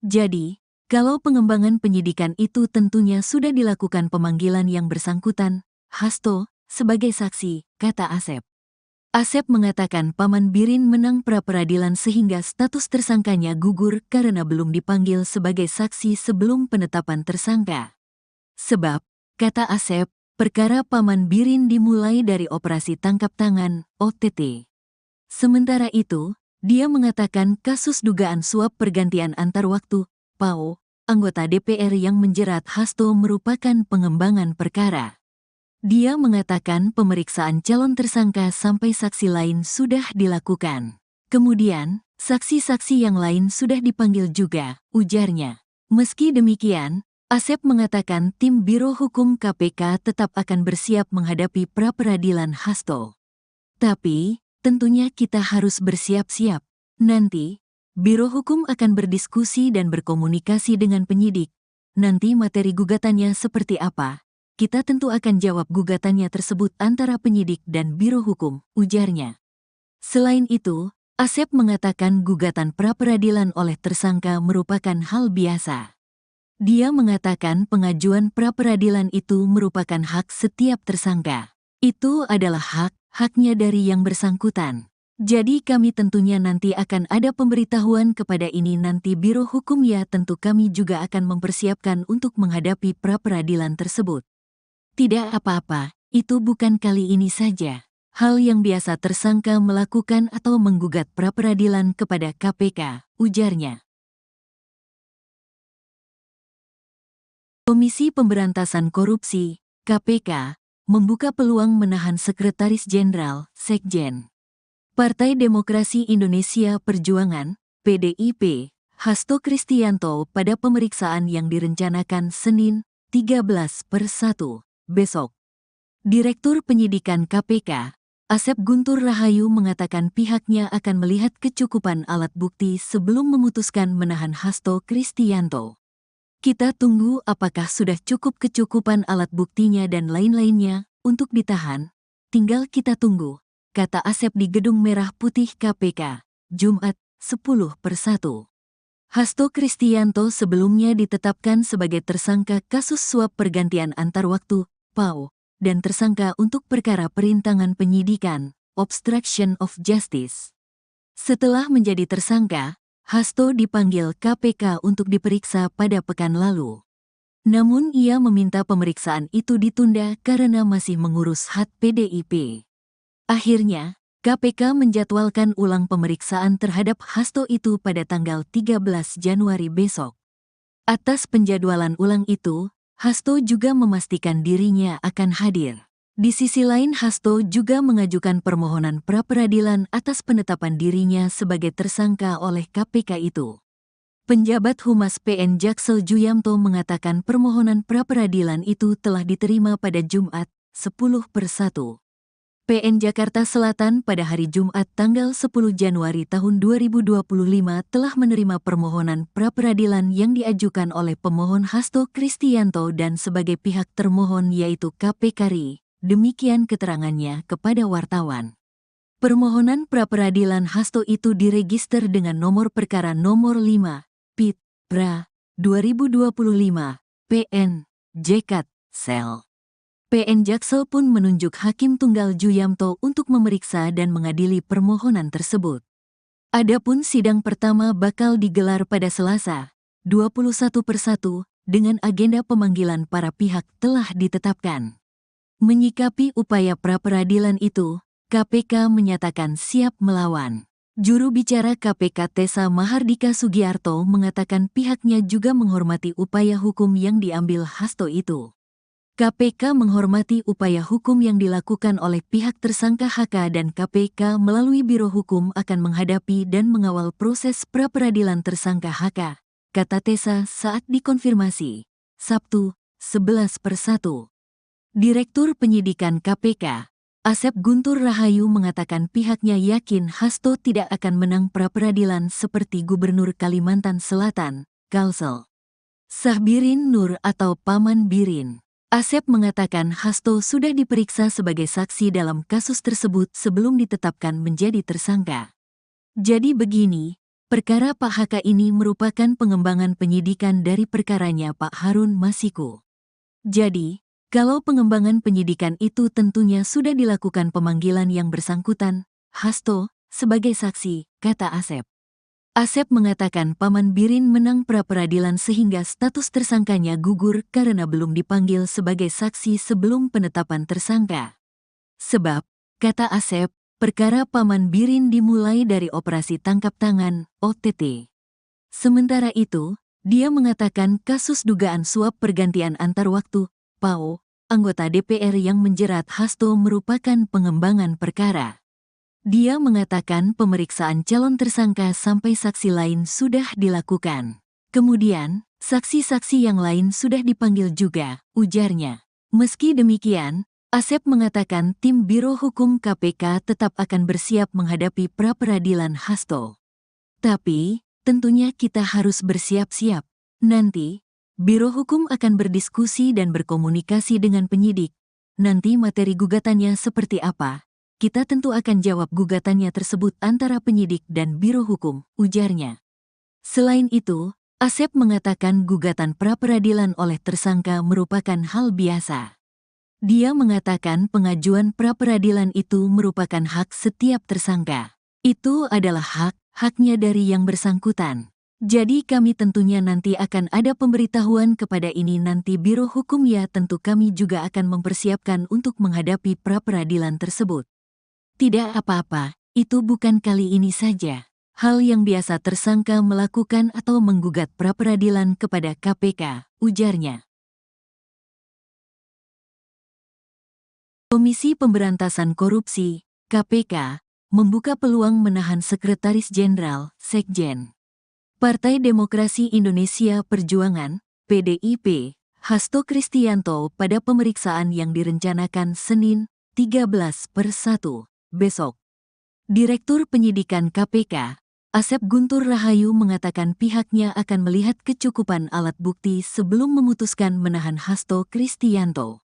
Jadi, kalau pengembangan penyidikan itu tentunya sudah dilakukan pemanggilan yang bersangkutan, Hasto, sebagai saksi, kata Asep. Asep mengatakan Paman Birin menang pra-peradilan sehingga status tersangkanya gugur karena belum dipanggil sebagai saksi sebelum penetapan tersangka. Sebab, kata Asep, perkara Paman Birin dimulai dari operasi tangkap tangan, OTT. Sementara itu, dia mengatakan kasus dugaan suap pergantian antar waktu, PAO, anggota DPR yang menjerat Hasto merupakan pengembangan perkara. Dia mengatakan pemeriksaan calon tersangka sampai saksi lain sudah dilakukan. Kemudian, saksi-saksi yang lain sudah dipanggil juga, ujarnya. Meski demikian, Asep mengatakan tim Biro Hukum KPK tetap akan bersiap menghadapi pra-peradilan Hasto. Tapi, tentunya kita harus bersiap-siap. Nanti, Biro Hukum akan berdiskusi dan berkomunikasi dengan penyidik. Nanti materi gugatannya seperti apa? Kita tentu akan jawab gugatannya tersebut antara penyidik dan Biro Hukum, ujarnya. Selain itu, Asep mengatakan gugatan pra-peradilan oleh tersangka merupakan hal biasa. Dia mengatakan pengajuan pra-peradilan itu merupakan hak setiap tersangka. Itu adalah haknya dari yang bersangkutan. Jadi kami tentunya nanti akan ada pemberitahuan kepada ini nanti Biro Hukum ya tentu kami juga akan mempersiapkan untuk menghadapi pra-peradilan tersebut. Tidak apa-apa, itu bukan kali ini saja. Hal yang biasa tersangka melakukan atau menggugat pra-peradilan kepada KPK, ujarnya. Komisi Pemberantasan Korupsi, KPK, membuka peluang menahan Sekretaris Jenderal, Sekjen. Partai Demokrasi Indonesia Perjuangan, PDIP, Hasto Kristianto pada pemeriksaan yang direncanakan Senin, 13/1, besok. Direktur Penyidikan KPK, Asep Guntur Rahayu mengatakan pihaknya akan melihat kecukupan alat bukti sebelum memutuskan menahan Hasto Kristianto. Kita tunggu apakah sudah cukup kecukupan alat buktinya dan lain-lainnya untuk ditahan, tinggal kita tunggu, kata Asep di Gedung Merah Putih KPK, Jumat, 10/1. Hasto Kristianto sebelumnya ditetapkan sebagai tersangka kasus suap pergantian antar waktu, PAO, dan tersangka untuk perkara perintangan penyidikan, obstruction of justice. Setelah menjadi tersangka, Hasto dipanggil KPK untuk diperiksa pada pekan lalu. Namun ia meminta pemeriksaan itu ditunda karena masih mengurus hak PDIP. Akhirnya, KPK menjadwalkan ulang pemeriksaan terhadap Hasto itu pada tanggal 13 Januari besok. Atas penjadwalan ulang itu, Hasto juga memastikan dirinya akan hadir. Di sisi lain, Hasto juga mengajukan permohonan pra-peradilan atas penetapan dirinya sebagai tersangka oleh KPK itu. Penjabat Humas PN Jaksel Juyamto mengatakan permohonan pra-peradilan itu telah diterima pada Jumat, 10/1. PN Jakarta Selatan pada hari Jumat tanggal 10 Januari tahun 2025 telah menerima permohonan pra-peradilan yang diajukan oleh pemohon Hasto Kristianto dan sebagai pihak termohon yaitu KPK RI. Demikian keterangannya kepada wartawan. Permohonan pra-peradilan Hasto itu diregister dengan nomor perkara nomor 5, PIT, PRA, 2025, PN, JKT, Sel. PN Jaksel pun menunjuk Hakim Tunggal Juyamto untuk memeriksa dan mengadili permohonan tersebut. Adapun sidang pertama bakal digelar pada Selasa, 21/1, dengan agenda pemanggilan para pihak telah ditetapkan. Menyikapi upaya pra-peradilan itu, KPK menyatakan siap melawan. Juru bicara KPK Tessa Mahardika Sugiarto mengatakan pihaknya juga menghormati upaya hukum yang diambil Hasto itu. KPK menghormati upaya hukum yang dilakukan oleh pihak tersangka HK dan KPK melalui Biro Hukum akan menghadapi dan mengawal proses pra-peradilan tersangka HK, kata Tessa saat dikonfirmasi, Sabtu, 11/1. Direktur Penyidikan KPK, Asep Guntur Rahayu mengatakan pihaknya yakin Hasto tidak akan menang pra-peradilan seperti Gubernur Kalimantan Selatan, Kalsel Sahbirin Nur atau Paman Birin. Asep mengatakan Hasto sudah diperiksa sebagai saksi dalam kasus tersebut sebelum ditetapkan menjadi tersangka. Jadi begini, perkara Pak HK ini merupakan pengembangan penyidikan dari perkaranya Pak Harun Masiku. Jadi, kalau pengembangan penyidikan itu tentunya sudah dilakukan pemanggilan yang bersangkutan, Hasto, sebagai saksi, kata Asep. Asep mengatakan Paman Birin menang pra-peradilan sehingga status tersangkanya gugur karena belum dipanggil sebagai saksi sebelum penetapan tersangka. Sebab, kata Asep, perkara Paman Birin dimulai dari operasi tangkap tangan, OTT. Sementara itu, dia mengatakan kasus dugaan suap pergantian antar waktu, PAO, anggota DPR yang menjerat Hasto merupakan pengembangan perkara. Dia mengatakan pemeriksaan calon tersangka sampai saksi lain sudah dilakukan. Kemudian, saksi-saksi yang lain sudah dipanggil juga, ujarnya. Meski demikian, Asep mengatakan tim Biro Hukum KPK tetap akan bersiap menghadapi pra-peradilan Hasto. Tapi, tentunya kita harus bersiap-siap. Nanti, Biro Hukum akan berdiskusi dan berkomunikasi dengan penyidik. Nanti materi gugatannya seperti apa? Kita tentu akan jawab gugatannya tersebut antara penyidik dan Biro Hukum, ujarnya. Selain itu, Asep mengatakan gugatan pra-peradilan oleh tersangka merupakan hal biasa. Dia mengatakan pengajuan pra-peradilan itu merupakan hak setiap tersangka. Itu adalah haknya dari yang bersangkutan. Jadi kami tentunya nanti akan ada pemberitahuan kepada ini nanti Biro Hukum ya tentu kami juga akan mempersiapkan untuk menghadapi pra-peradilan tersebut. Tidak apa-apa, itu bukan kali ini saja. Hal yang biasa tersangka melakukan atau menggugat pra-peradilan kepada KPK, ujarnya. Komisi Pemberantasan Korupsi, KPK, membuka peluang menahan Sekretaris Jenderal, Sekjen, Partai Demokrasi Indonesia Perjuangan, PDIP, Hasto Kristianto pada pemeriksaan yang direncanakan Senin, 13/1, besok. Direktur Penyidikan KPK, Asep Guntur Rahayu mengatakan pihaknya akan melihat kecukupan alat bukti sebelum memutuskan menahan Hasto Kristianto.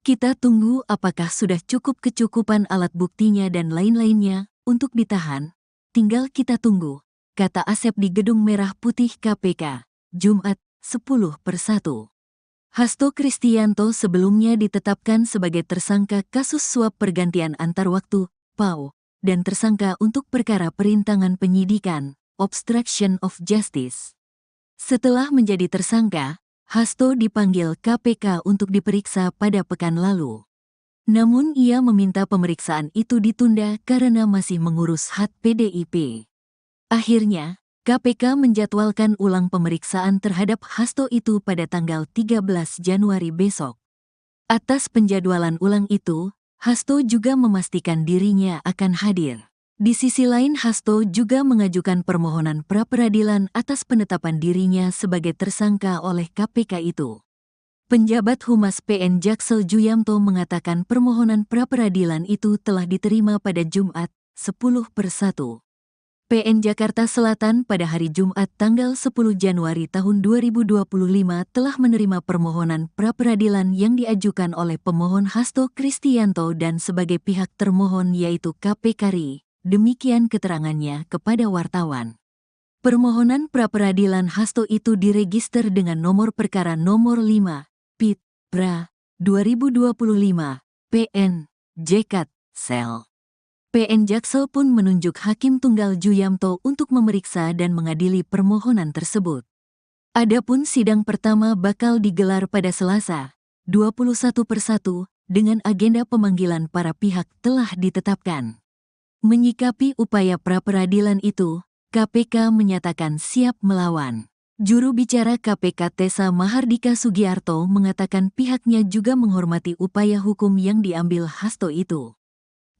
Kita tunggu apakah sudah cukup kecukupan alat buktinya dan lain-lainnya untuk ditahan. Tinggal kita tunggu, kata Asep di Gedung Merah Putih KPK, Jumat, 10/1. Hasto Kristianto sebelumnya ditetapkan sebagai tersangka kasus suap pergantian antar waktu, PAO, dan tersangka untuk perkara perintangan penyidikan, obstruction of justice. Setelah menjadi tersangka, Hasto dipanggil KPK untuk diperiksa pada pekan lalu. Namun ia meminta pemeriksaan itu ditunda karena masih mengurus hak PDIP. Akhirnya, KPK menjadwalkan ulang pemeriksaan terhadap Hasto itu pada tanggal 13 Januari besok. Atas penjadwalan ulang itu, Hasto juga memastikan dirinya akan hadir. Di sisi lain, Hasto juga mengajukan permohonan pra-peradilan atas penetapan dirinya sebagai tersangka oleh KPK itu. Penjabat Humas PN Jaksel Juyamto mengatakan permohonan pra-peradilan itu telah diterima pada Jumat, 10/1. PN Jakarta Selatan pada hari Jumat tanggal 10 Januari tahun 2025 telah menerima permohonan pra-peradilan yang diajukan oleh pemohon Hasto Kristianto dan sebagai pihak termohon yaitu KPK RI. Demikian keterangannya kepada wartawan. Permohonan pra-peradilan Hasto itu diregister dengan nomor perkara nomor 5, PIT, PRA, 2025, PN, JKT, Sel. PN Jaksel pun menunjuk Hakim Tunggal Juyamto untuk memeriksa dan mengadili permohonan tersebut. Adapun sidang pertama bakal digelar pada Selasa, 21/1, dengan agenda pemanggilan para pihak telah ditetapkan. Menyikapi upaya pra-peradilan itu, KPK menyatakan siap melawan. Juru bicara KPK Tessa Mahardika Sugiarto mengatakan pihaknya juga menghormati upaya hukum yang diambil Hasto itu.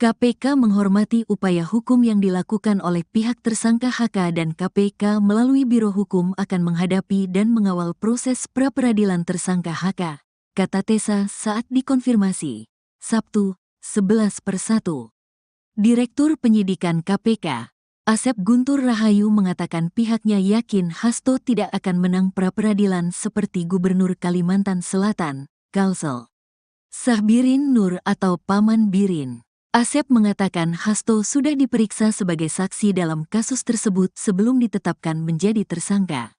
KPK menghormati upaya hukum yang dilakukan oleh pihak tersangka HK dan KPK melalui Biro Hukum akan menghadapi dan mengawal proses pra-peradilan tersangka HK, kata Tessa saat dikonfirmasi. Sabtu, 11/1. Direktur Penyidikan KPK, Asep Guntur Rahayu mengatakan pihaknya yakin Hasto tidak akan menang pra-peradilan seperti Gubernur Kalimantan Selatan, Kalsel Sahbirin Nur atau Paman Birin. Asep mengatakan Hasto sudah diperiksa sebagai saksi dalam kasus tersebut sebelum ditetapkan menjadi tersangka.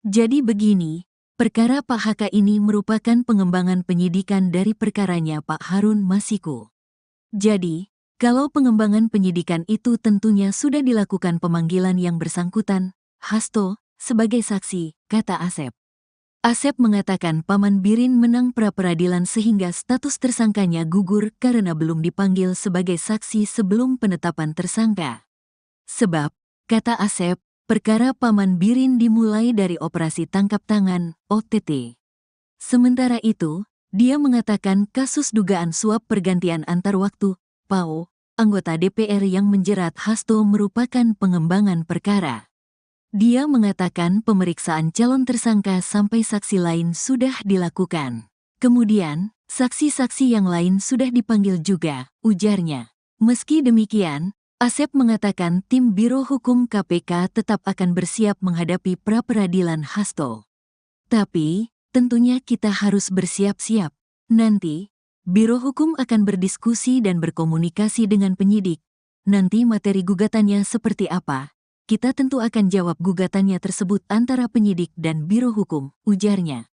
Jadi begini, perkara Pak HK ini merupakan pengembangan penyidikan dari perkaranya Pak Harun Masiku. Jadi, kalau pengembangan penyidikan itu tentunya sudah dilakukan pemanggilan yang bersangkutan, Hasto, sebagai saksi, kata Asep. Asep mengatakan Paman Birin menang pra-peradilan sehingga status tersangkanya gugur karena belum dipanggil sebagai saksi sebelum penetapan tersangka. Sebab, kata Asep, perkara Paman Birin dimulai dari operasi tangkap tangan, OTT. Sementara itu, dia mengatakan kasus dugaan suap pergantian antar waktu, PAO, anggota DPR yang menjerat Hasto merupakan pengembangan perkara. Dia mengatakan pemeriksaan calon tersangka sampai saksi lain sudah dilakukan. Kemudian, saksi-saksi yang lain sudah dipanggil juga, ujarnya. Meski demikian, Asep mengatakan tim Biro Hukum KPK tetap akan bersiap menghadapi pra-peradilan Hasto. Tapi, tentunya kita harus bersiap-siap. Nanti, Biro Hukum akan berdiskusi dan berkomunikasi dengan penyidik. Nanti materi gugatannya seperti apa? Kita tentu akan jawab gugatannya tersebut antara penyidik dan Biro Hukum, ujarnya.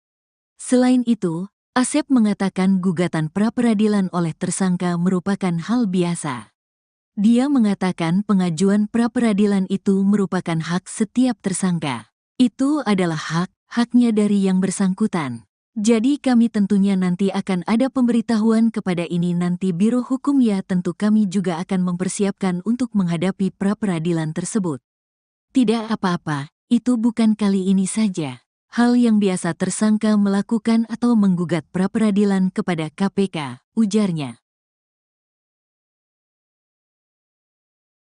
Selain itu, Asep mengatakan gugatan pra-peradilan oleh tersangka merupakan hal biasa. Dia mengatakan pengajuan pra-peradilan itu merupakan hak setiap tersangka. Itu adalah haknya dari yang bersangkutan. Jadi kami tentunya nanti akan ada pemberitahuan kepada ini nanti Biro Hukum ya tentu kami juga akan mempersiapkan untuk menghadapi pra-peradilan tersebut. Tidak apa-apa, itu bukan kali ini saja. Hal yang biasa tersangka melakukan atau menggugat pra-peradilan kepada KPK, ujarnya.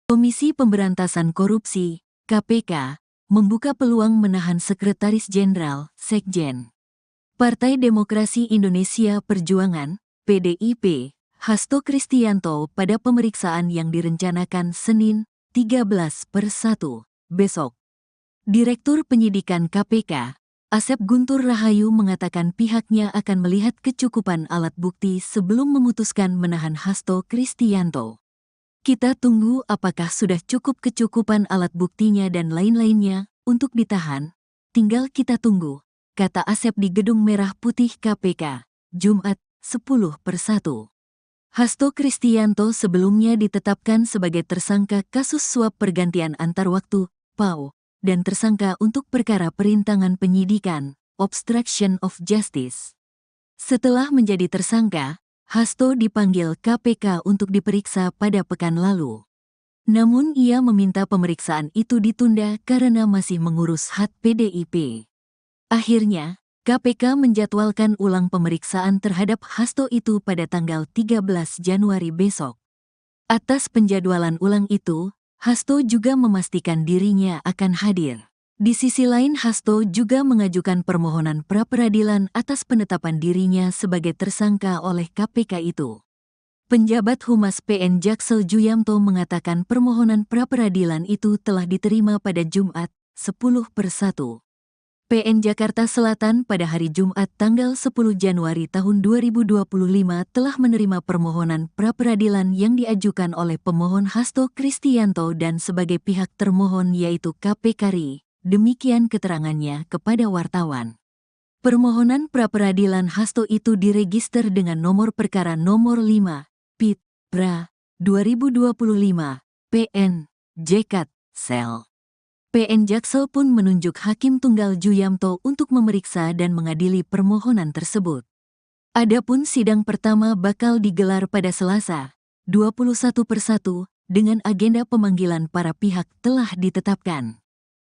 Komisi Pemberantasan Korupsi, KPK, membuka peluang menahan Sekretaris Jenderal, Sekjen, Partai Demokrasi Indonesia Perjuangan, PDIP, Hasto Kristianto pada pemeriksaan yang direncanakan Senin, 13/1, besok. Direktur Penyidikan KPK, Asep Guntur Rahayu mengatakan pihaknya akan melihat kecukupan alat bukti sebelum memutuskan menahan Hasto Kristianto. Kita tunggu apakah sudah cukup kecukupan alat buktinya dan lain-lainnya untuk ditahan. Tinggal kita tunggu, kata Asep di Gedung Merah Putih KPK, Jumat, 10/1. Hasto Kristianto sebelumnya ditetapkan sebagai tersangka kasus suap pergantian antar waktu, PAO, dan tersangka untuk perkara perintangan penyidikan, obstruction of justice. Setelah menjadi tersangka, Hasto dipanggil KPK untuk diperiksa pada pekan lalu. Namun ia meminta pemeriksaan itu ditunda karena masih mengurus hak PDIP. Akhirnya, KPK menjadwalkan ulang pemeriksaan terhadap Hasto itu pada tanggal 13 Januari besok. Atas penjadwalan ulang itu, Hasto juga memastikan dirinya akan hadir. Di sisi lain, Hasto juga mengajukan permohonan pra-peradilan atas penetapan dirinya sebagai tersangka oleh KPK itu. Penjabat Humas PN Jaksel Juyamto mengatakan permohonan pra-peradilan itu telah diterima pada Jumat, 10/1. PN Jakarta Selatan pada hari Jumat tanggal 10 Januari tahun 2025 telah menerima permohonan pra-peradilan yang diajukan oleh pemohon Hasto Kristianto dan sebagai pihak termohon yaitu KPK RI. Demikian keterangannya kepada wartawan. Permohonan pra-peradilan Hasto itu diregister dengan nomor perkara nomor 5, PIT, PRA, 2025, PN, JKT, Sel. PN Jaksel pun menunjuk Hakim Tunggal Juyamto untuk memeriksa dan mengadili permohonan tersebut. Adapun sidang pertama bakal digelar pada Selasa, 21/1, dengan agenda pemanggilan para pihak telah ditetapkan.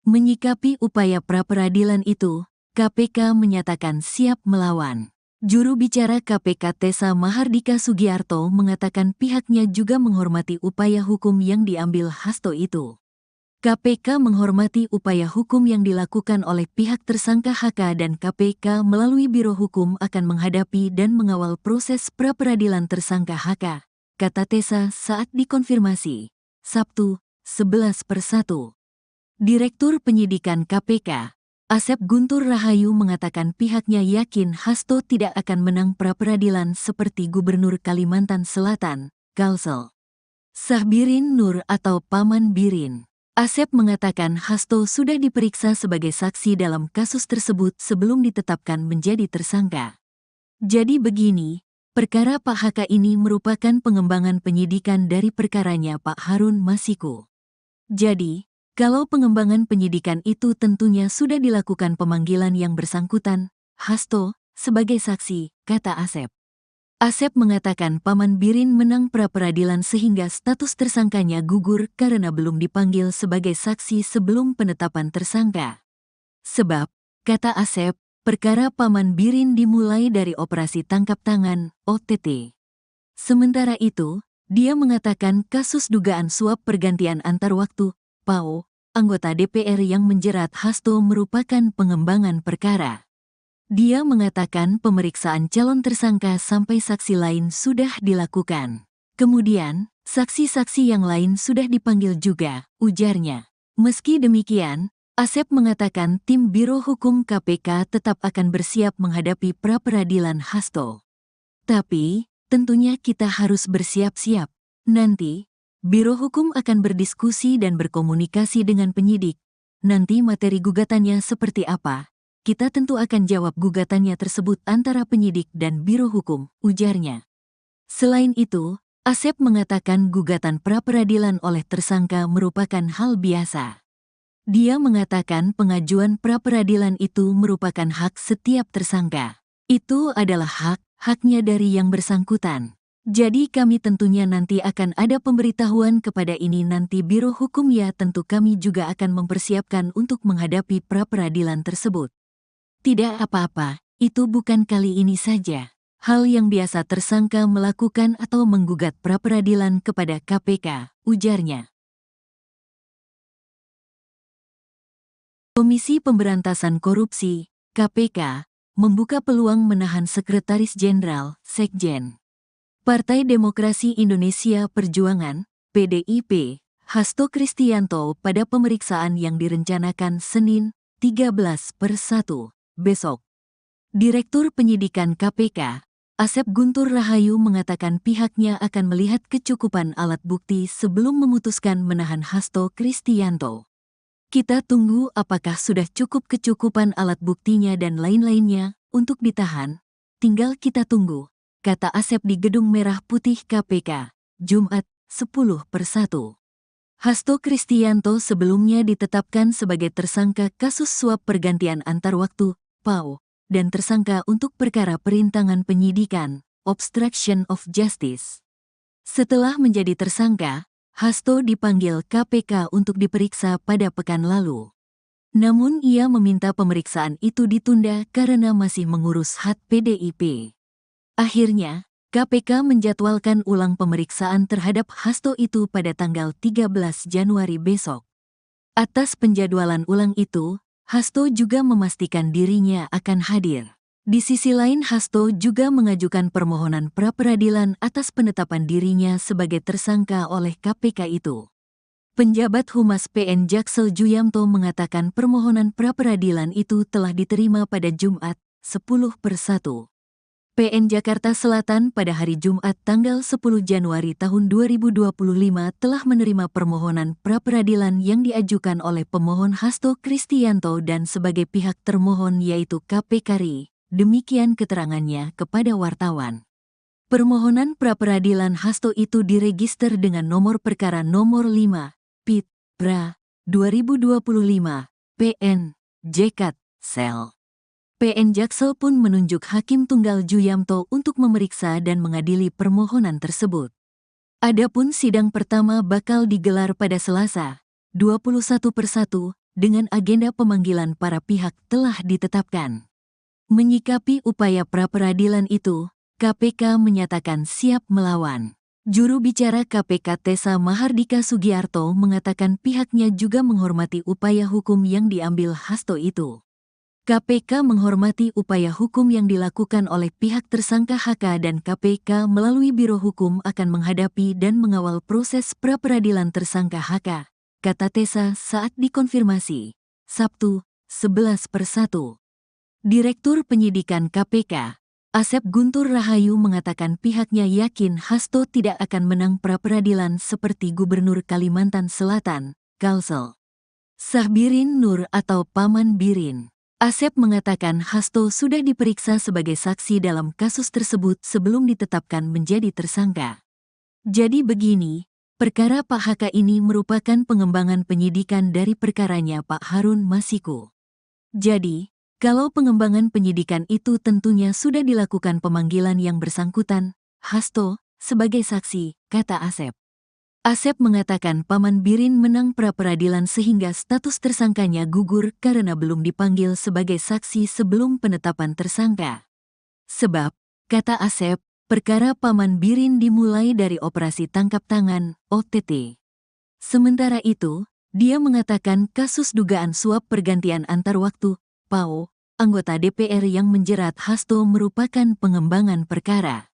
Menyikapi upaya pra-peradilan itu, KPK menyatakan siap melawan. Juru bicara KPK Tessa Mahardika Sugiarto mengatakan pihaknya juga menghormati upaya hukum yang diambil Hasto itu. KPK menghormati upaya hukum yang dilakukan oleh pihak tersangka HK dan KPK melalui Biro Hukum akan menghadapi dan mengawal proses pra-peradilan tersangka HK, kata Tessa saat dikonfirmasi, Sabtu, 11/1. Direktur Penyidikan KPK, Asep Guntur Rahayu mengatakan pihaknya yakin Hasto tidak akan menang pra-peradilan seperti Gubernur Kalimantan Selatan, Kalsel Sahbirin Nur atau Paman Birin. Asep mengatakan Hasto sudah diperiksa sebagai saksi dalam kasus tersebut sebelum ditetapkan menjadi tersangka. Jadi begini, perkara Pak HK ini merupakan pengembangan penyidikan dari perkaranya Pak Harun Masiku. Jadi, kalau pengembangan penyidikan itu tentunya sudah dilakukan pemanggilan yang bersangkutan, Hasto, sebagai saksi, kata Asep. Asep mengatakan Paman Birin menang pra-peradilan sehingga status tersangkanya gugur karena belum dipanggil sebagai saksi sebelum penetapan tersangka. Sebab, kata Asep, perkara Paman Birin dimulai dari operasi tangkap tangan, OTT. Sementara itu, dia mengatakan kasus dugaan suap pergantian antar waktu, PAO, anggota DPR yang menjerat Hasto merupakan pengembangan perkara. Dia mengatakan pemeriksaan calon tersangka sampai saksi lain sudah dilakukan. Kemudian, saksi-saksi yang lain sudah dipanggil juga, ujarnya. Meski demikian, Asep mengatakan tim Biro Hukum KPK tetap akan bersiap menghadapi pra-peradilan Hasto. Tapi, tentunya kita harus bersiap-siap. Nanti, Biro Hukum akan berdiskusi dan berkomunikasi dengan penyidik. Nanti materi gugatannya seperti apa? Kita tentu akan jawab gugatannya tersebut antara penyidik dan Biro Hukum, ujarnya. Selain itu, Asep mengatakan gugatan pra-peradilan oleh tersangka merupakan hal biasa. Dia mengatakan pengajuan pra-peradilan itu merupakan hak setiap tersangka. Itu adalah haknya dari yang bersangkutan. Jadi kami tentunya nanti akan ada pemberitahuan kepada ini nanti Biro Hukum ya tentu kami juga akan mempersiapkan untuk menghadapi pra-peradilan tersebut. Tidak apa-apa, itu bukan kali ini saja. Hal yang biasa tersangka melakukan atau menggugat pra-peradilan kepada KPK, ujarnya. Komisi Pemberantasan Korupsi, KPK, membuka peluang menahan Sekretaris Jenderal, Sekjen. Partai Demokrasi Indonesia Perjuangan, PDIP, Hasto Kristianto pada pemeriksaan yang direncanakan Senin, 13/1, besok. Direktur Penyidikan KPK, Asep Guntur Rahayu mengatakan pihaknya akan melihat kecukupan alat bukti sebelum memutuskan menahan Hasto Kristianto. Kita tunggu apakah sudah cukup kecukupan alat buktinya dan lain-lainnya untuk ditahan, tinggal kita tunggu, kata Asep di Gedung Merah Putih KPK, Jumat, 10/1. Hasto Kristianto sebelumnya ditetapkan sebagai tersangka kasus suap pergantian antar waktu, PAO, dan tersangka untuk perkara perintangan penyidikan, obstruction of justice. Setelah menjadi tersangka, Hasto dipanggil KPK untuk diperiksa pada pekan lalu. Namun ia meminta pemeriksaan itu ditunda karena masih mengurus hak PDIP. Akhirnya, KPK menjadwalkan ulang pemeriksaan terhadap Hasto itu pada tanggal 13 Januari besok. Atas penjadwalan ulang itu, Hasto juga memastikan dirinya akan hadir. Di sisi lain, Hasto juga mengajukan permohonan pra-peradilan atas penetapan dirinya sebagai tersangka oleh KPK itu. Penjabat Humas PN Jaksel Juyamto mengatakan permohonan pra-peradilan itu telah diterima pada Jumat, 10/1. PN Jakarta Selatan pada hari Jumat tanggal 10 Januari tahun 2025 telah menerima permohonan pra-peradilan yang diajukan oleh pemohon Hasto Kristianto dan sebagai pihak termohon yaitu KPK RI. Demikian keterangannya kepada wartawan. Permohonan pra-peradilan Hasto itu diregister dengan nomor perkara nomor 5, PIT, PRA, 2025, PN, JKT, Sel. PN Jaksel pun menunjuk Hakim Tunggal Juyamto untuk memeriksa dan mengadili permohonan tersebut. Adapun sidang pertama bakal digelar pada Selasa, 21/1, dengan agenda pemanggilan para pihak telah ditetapkan. Menyikapi upaya pra-peradilan itu, KPK menyatakan siap melawan. Juru bicara KPK Tessa Mahardika Sugiarto mengatakan pihaknya juga menghormati upaya hukum yang diambil Hasto itu. KPK menghormati upaya hukum yang dilakukan oleh pihak tersangka HK dan KPK melalui Biro Hukum akan menghadapi dan mengawal proses pra-peradilan tersangka HK, kata Tessa saat dikonfirmasi, Sabtu, 11/1. Direktur Penyidikan KPK, Asep Guntur Rahayu mengatakan pihaknya yakin Hasto tidak akan menang pra-peradilan seperti Gubernur Kalimantan Selatan, Kalsel Sahbirin Nur atau Paman Birin. Asep mengatakan Hasto sudah diperiksa sebagai saksi dalam kasus tersebut sebelum ditetapkan menjadi tersangka. Jadi begini, perkara Pak HK ini merupakan pengembangan penyidikan dari perkaranya Pak Harun Masiku. Jadi, kalau pengembangan penyidikan itu tentunya sudah dilakukan pemanggilan yang bersangkutan, Hasto, sebagai saksi, kata Asep. Asep mengatakan Paman Birin menang pra-peradilan sehingga status tersangkanya gugur karena belum dipanggil sebagai saksi sebelum penetapan tersangka. Sebab, kata Asep, perkara Paman Birin dimulai dari operasi tangkap tangan, OTT. Sementara itu, dia mengatakan kasus dugaan suap pergantian antar waktu, PAO, anggota DPR yang menjerat Hasto merupakan pengembangan perkara.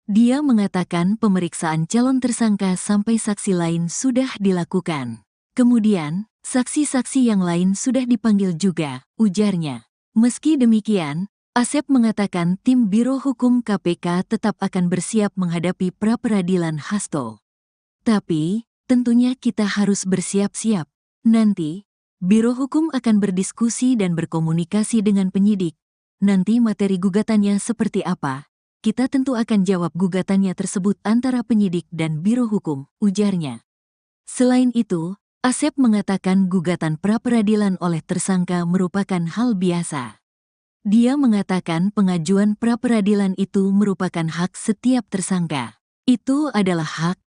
Dia mengatakan pemeriksaan calon tersangka sampai saksi lain sudah dilakukan. Kemudian, saksi-saksi yang lain sudah dipanggil juga, ujarnya. Meski demikian, Asep mengatakan tim Biro Hukum KPK tetap akan bersiap menghadapi pra-peradilan Hasto. Tapi, tentunya kita harus bersiap-siap. Nanti, Biro Hukum akan berdiskusi dan berkomunikasi dengan penyidik. Nanti materi gugatannya seperti apa? Kita tentu akan jawab gugatannya tersebut antara penyidik dan Biro Hukum, ujarnya. Selain itu, Asep mengatakan gugatan pra-peradilan oleh tersangka merupakan hal biasa. Dia mengatakan pengajuan pra-peradilan itu merupakan hak setiap tersangka. Itu adalah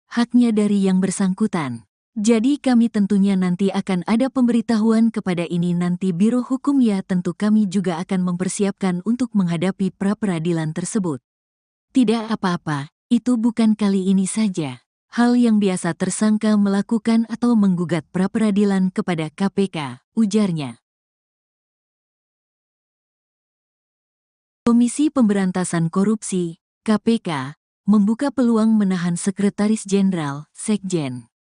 haknya dari yang bersangkutan. Jadi kami tentunya nanti akan ada pemberitahuan kepada ini nanti Biro Hukum ya tentu kami juga akan mempersiapkan untuk menghadapi pra-peradilan tersebut. Tidak apa-apa, itu bukan kali ini saja. Hal yang biasa tersangka melakukan atau menggugat pra-peradilan kepada KPK, ujarnya. Komisi Pemberantasan Korupsi, KPK, membuka peluang menahan Sekretaris Jenderal, Sekjen.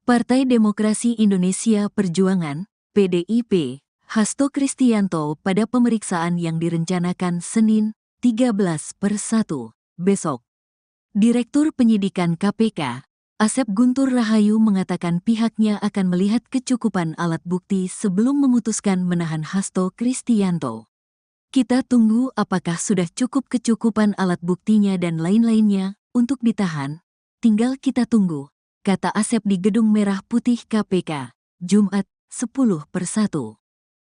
Partai Demokrasi Indonesia Perjuangan, PDIP, Hasto Kristianto pada pemeriksaan yang direncanakan Senin, 13/1, besok. Direktur Penyidikan KPK, Asep Guntur Rahayu mengatakan pihaknya akan melihat kecukupan alat bukti sebelum memutuskan menahan Hasto Kristianto. Kita tunggu apakah sudah cukup kecukupan alat buktinya dan lain-lainnya untuk ditahan. Tinggal kita tunggu, kata Asep di Gedung Merah Putih KPK, Jumat, 10/1.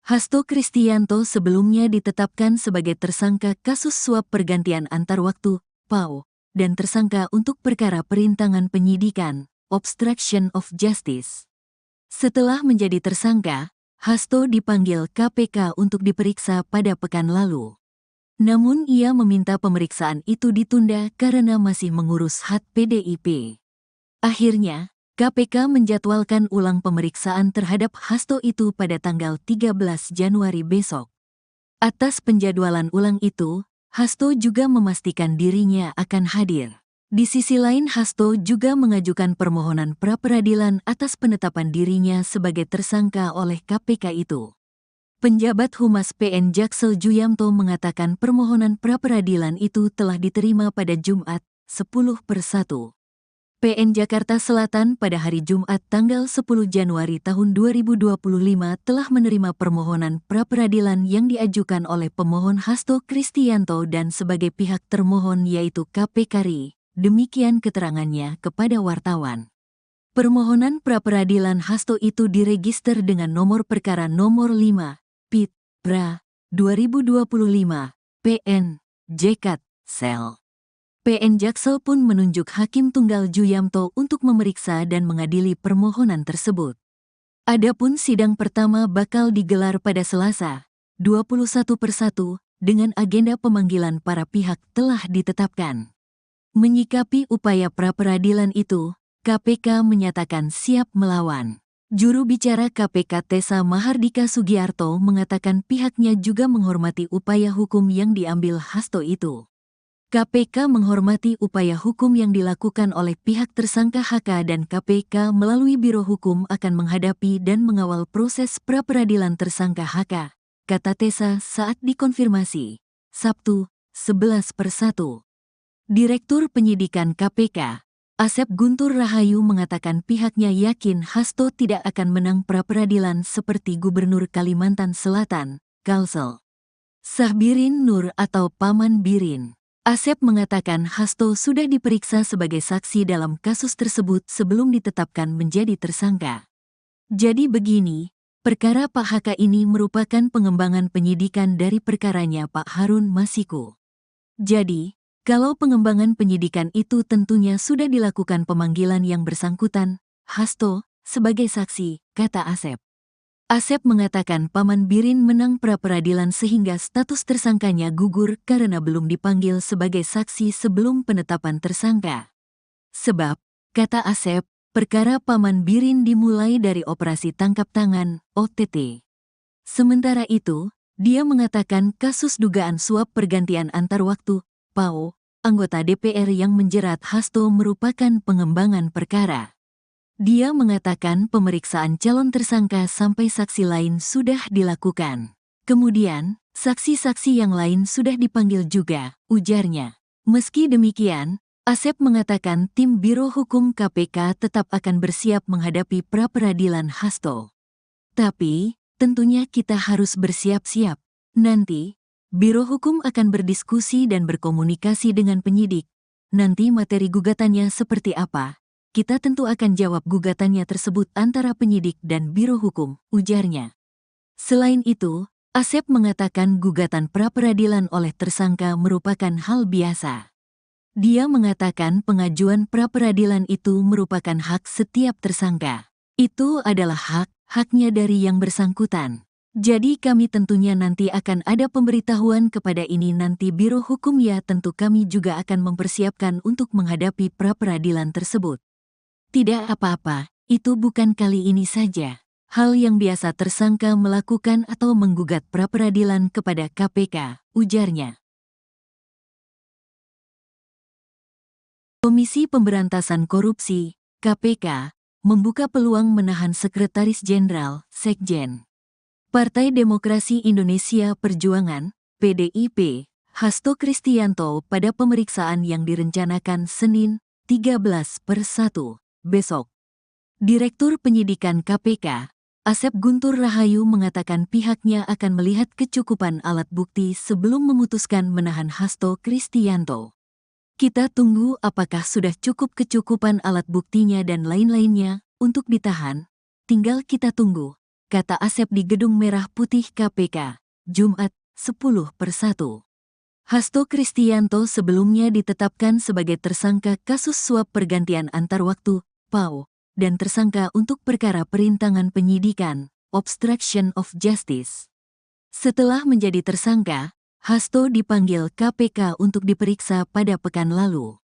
Hasto Kristianto sebelumnya ditetapkan sebagai tersangka kasus suap pergantian antar waktu, PAO, dan tersangka untuk perkara perintangan penyidikan, obstruction of justice. Setelah menjadi tersangka, Hasto dipanggil KPK untuk diperiksa pada pekan lalu. Namun ia meminta pemeriksaan itu ditunda karena masih mengurus hak PDIP. Akhirnya, KPK menjadwalkan ulang pemeriksaan terhadap Hasto itu pada tanggal 13 Januari besok. Atas penjadwalan ulang itu, Hasto juga memastikan dirinya akan hadir. Di sisi lain, Hasto juga mengajukan permohonan pra-peradilan atas penetapan dirinya sebagai tersangka oleh KPK itu. Penjabat Humas PN Jaksel Juyamto mengatakan permohonan pra-peradilan itu telah diterima pada Jumat, 10/1. PN Jakarta Selatan pada hari Jumat tanggal 10 Januari tahun 2025 telah menerima permohonan pra-peradilan yang diajukan oleh pemohon Hasto Kristianto dan sebagai pihak termohon yaitu KPK RI. Demikian keterangannya kepada wartawan. Permohonan pra-peradilan Hasto itu diregister dengan nomor perkara nomor 5, PIT, PRA, 2025, PN, JKT, Sel. PN Jaksel pun menunjuk Hakim Tunggal Juyamto untuk memeriksa dan mengadili permohonan tersebut. Adapun sidang pertama bakal digelar pada Selasa, 21/1, dengan agenda pemanggilan para pihak telah ditetapkan. Menyikapi upaya pra-peradilan itu, KPK menyatakan siap melawan. Juru bicara KPK Tessa Mahardika Sugiarto mengatakan pihaknya juga menghormati upaya hukum yang diambil Hasto itu. KPK menghormati upaya hukum yang dilakukan oleh pihak tersangka HK dan KPK melalui Biro Hukum akan menghadapi dan mengawal proses pra-peradilan tersangka HK, kata Tessa saat dikonfirmasi. Sabtu, 11/1. Direktur Penyidikan KPK, Asep Guntur Rahayu mengatakan pihaknya yakin Hasto tidak akan menang pra-peradilan seperti Gubernur Kalimantan Selatan, Kalsel Sahbirin Nur atau Paman Birin. Asep mengatakan Hasto sudah diperiksa sebagai saksi dalam kasus tersebut sebelum ditetapkan menjadi tersangka. Jadi begini, perkara Pak HK ini merupakan pengembangan penyidikan dari perkaranya Pak Harun Masiku. Jadi, kalau pengembangan penyidikan itu tentunya sudah dilakukan pemanggilan yang bersangkutan, Hasto, sebagai saksi, kata Asep. Asep mengatakan Paman Birin menang pra-peradilan sehingga status tersangkanya gugur karena belum dipanggil sebagai saksi sebelum penetapan tersangka. Sebab, kata Asep, perkara Paman Birin dimulai dari operasi tangkap tangan, OTT. Sementara itu, dia mengatakan kasus dugaan suap pergantian antar waktu, PAO, anggota DPR yang menjerat Hasto merupakan pengembangan perkara. Dia mengatakan pemeriksaan calon tersangka sampai saksi lain sudah dilakukan. Kemudian, saksi-saksi yang lain sudah dipanggil juga, ujarnya. Meski demikian, Asep mengatakan tim Biro Hukum KPK tetap akan bersiap menghadapi pra-peradilan Hasto. Tapi, tentunya kita harus bersiap-siap. Nanti, Biro Hukum akan berdiskusi dan berkomunikasi dengan penyidik. Nanti materi gugatannya seperti apa? Kita tentu akan jawab gugatannya tersebut antara penyidik dan Biro Hukum, ujarnya. Selain itu, Asep mengatakan gugatan pra-peradilan oleh tersangka merupakan hal biasa. Dia mengatakan pengajuan pra-peradilan itu merupakan hak setiap tersangka. Itu adalah haknya dari yang bersangkutan. Jadi kami tentunya nanti akan ada pemberitahuan kepada ini nanti Biro Hukum ya tentu kami juga akan mempersiapkan untuk menghadapi pra-peradilan tersebut. Tidak apa-apa, itu bukan kali ini saja. Hal yang biasa tersangka melakukan atau menggugat pra-peradilan kepada KPK, ujarnya. Komisi Pemberantasan Korupsi, KPK, membuka peluang menahan Sekretaris Jenderal, Sekjen, Partai Demokrasi Indonesia Perjuangan, PDIP, Hasto Kristianto pada pemeriksaan yang direncanakan Senin, 13/1, besok. Direktur Penyidikan KPK, Asep Guntur Rahayu mengatakan pihaknya akan melihat kecukupan alat bukti sebelum memutuskan menahan Hasto Kristianto. Kita tunggu apakah sudah cukup kecukupan alat buktinya dan lain-lainnya untuk ditahan. Tinggal kita tunggu, kata Asep di Gedung Merah Putih KPK, Jumat, 10/1. Hasto Kristianto sebelumnya ditetapkan sebagai tersangka kasus suap pergantian antar waktu, PAO, dan tersangka untuk perkara perintangan penyidikan, obstruction of justice. Setelah menjadi tersangka, Hasto dipanggil KPK untuk diperiksa pada pekan lalu.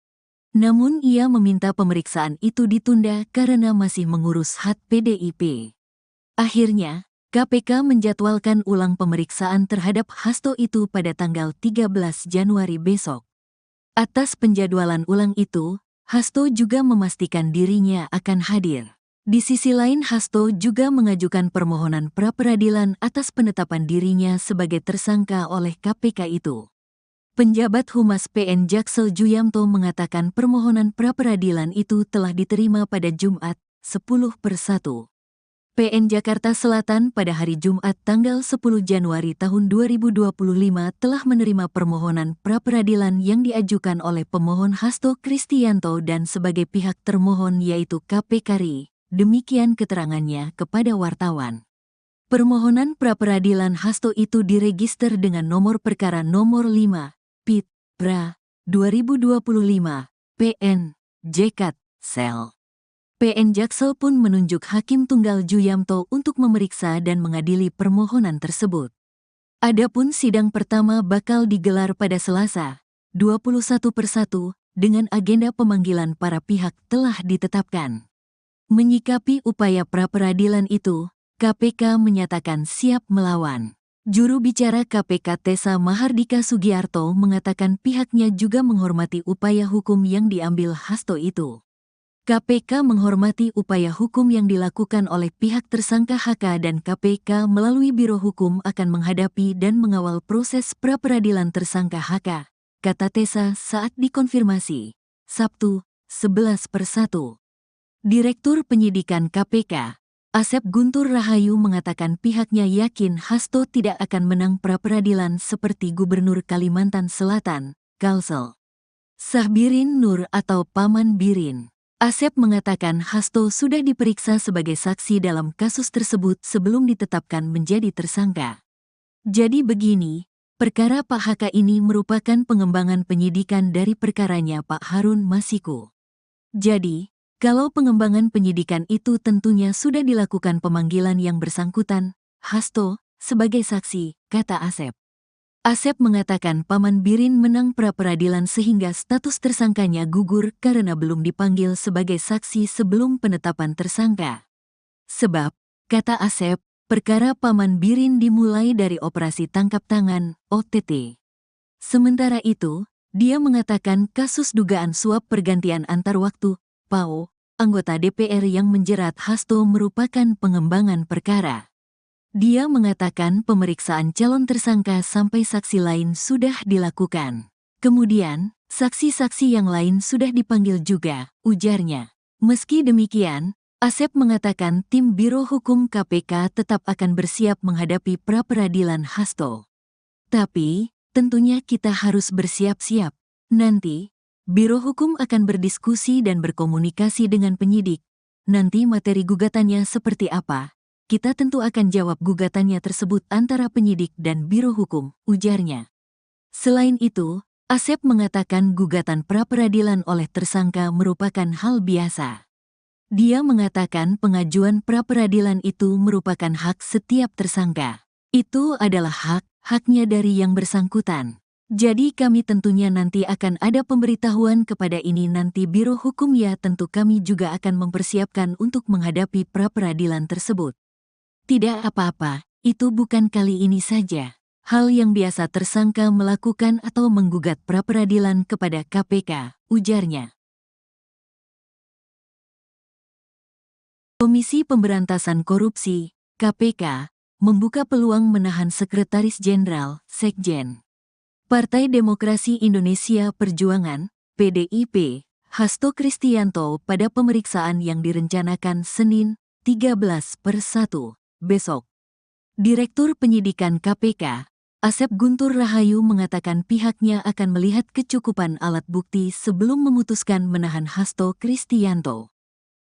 Namun ia meminta pemeriksaan itu ditunda karena masih mengurus HAT PDIP. Akhirnya, KPK menjadwalkan ulang pemeriksaan terhadap Hasto itu pada tanggal 13 Januari besok. Atas penjadwalan ulang itu, Hasto juga memastikan dirinya akan hadir. Di sisi lain, Hasto juga mengajukan permohonan pra-peradilan atas penetapan dirinya sebagai tersangka oleh KPK itu. Penjabat Humas PN Jaksel Juyamto mengatakan permohonan pra-peradilan itu telah diterima pada Jumat, 10/1. PN Jakarta Selatan pada hari Jumat tanggal 10 Januari tahun 2025 telah menerima permohonan pra-peradilan yang diajukan oleh pemohon Hasto Kristianto dan sebagai pihak termohon yaitu KPK RI. Demikian keterangannya kepada wartawan. Permohonan pra-peradilan Hasto itu diregister dengan nomor perkara nomor 5, PIT, PRA, 2025, PN, JKT, Sel. PN Jaksel pun menunjuk Hakim Tunggal Juyamto untuk memeriksa dan mengadili permohonan tersebut. Adapun sidang pertama bakal digelar pada Selasa, 21/1, dengan agenda pemanggilan para pihak telah ditetapkan. Menyikapi upaya pra-peradilan itu, KPK menyatakan siap melawan. Juru bicara KPK Tessa Mahardika Sugiarto mengatakan pihaknya juga menghormati upaya hukum yang diambil Hasto itu. KPK menghormati upaya hukum yang dilakukan oleh pihak tersangka HK dan KPK melalui Biro Hukum akan menghadapi dan mengawal proses pra-peradilan tersangka HK, kata Tessa saat dikonfirmasi, Sabtu, 11/1. Direktur Penyidikan KPK, Asep Guntur Rahayu mengatakan pihaknya yakin Hasto tidak akan menang pra-peradilan seperti Gubernur Kalimantan Selatan, Kalsel Sahbirin Nur atau Paman Birin. Asep mengatakan Hasto sudah diperiksa sebagai saksi dalam kasus tersebut sebelum ditetapkan menjadi tersangka. Jadi begini, perkara Pak HK ini merupakan pengembangan penyidikan dari perkaranya Pak Harun Masiku. Jadi, kalau pengembangan penyidikan itu tentunya sudah dilakukan pemanggilan yang bersangkutan, Hasto, sebagai saksi, kata Asep. Asep mengatakan Paman Birin menang pra-peradilan sehingga status tersangkanya gugur karena belum dipanggil sebagai saksi sebelum penetapan tersangka. Sebab, kata Asep, perkara Paman Birin dimulai dari operasi tangkap tangan, OTT. Sementara itu, dia mengatakan kasus dugaan suap pergantian antar waktu, PAO, anggota DPR yang menjerat Hasto merupakan pengembangan perkara. Dia mengatakan pemeriksaan calon tersangka sampai saksi lain sudah dilakukan. Kemudian, saksi-saksi yang lain sudah dipanggil juga, ujarnya. Meski demikian, Asep mengatakan tim Biro Hukum KPK tetap akan bersiap menghadapi pra-peradilan Hasto. Tapi, tentunya kita harus bersiap-siap. Nanti, Biro Hukum akan berdiskusi dan berkomunikasi dengan penyidik. Nanti materi gugatannya seperti apa? Kita tentu akan jawab gugatannya tersebut antara penyidik dan Biro Hukum, ujarnya. Selain itu, Asep mengatakan gugatan pra-peradilan oleh tersangka merupakan hal biasa. Dia mengatakan pengajuan pra-peradilan itu merupakan hak setiap tersangka. Itu adalah haknya dari yang bersangkutan. Jadi kami tentunya nanti akan ada pemberitahuan kepada ini nanti Biro Hukum ya tentu kami juga akan mempersiapkan untuk menghadapi pra-peradilan tersebut. Tidak apa-apa, itu bukan kali ini saja. Hal yang biasa tersangka melakukan atau menggugat pra-peradilan kepada KPK, ujarnya. Komisi Pemberantasan Korupsi, KPK, membuka peluang menahan Sekretaris Jenderal, Sekjen. Partai Demokrasi Indonesia Perjuangan, PDIP, Hasto Kristianto pada pemeriksaan yang direncanakan Senin, 13/1, besok. Direktur Penyidikan KPK, Asep Guntur Rahayu mengatakan pihaknya akan melihat kecukupan alat bukti sebelum memutuskan menahan Hasto Kristianto.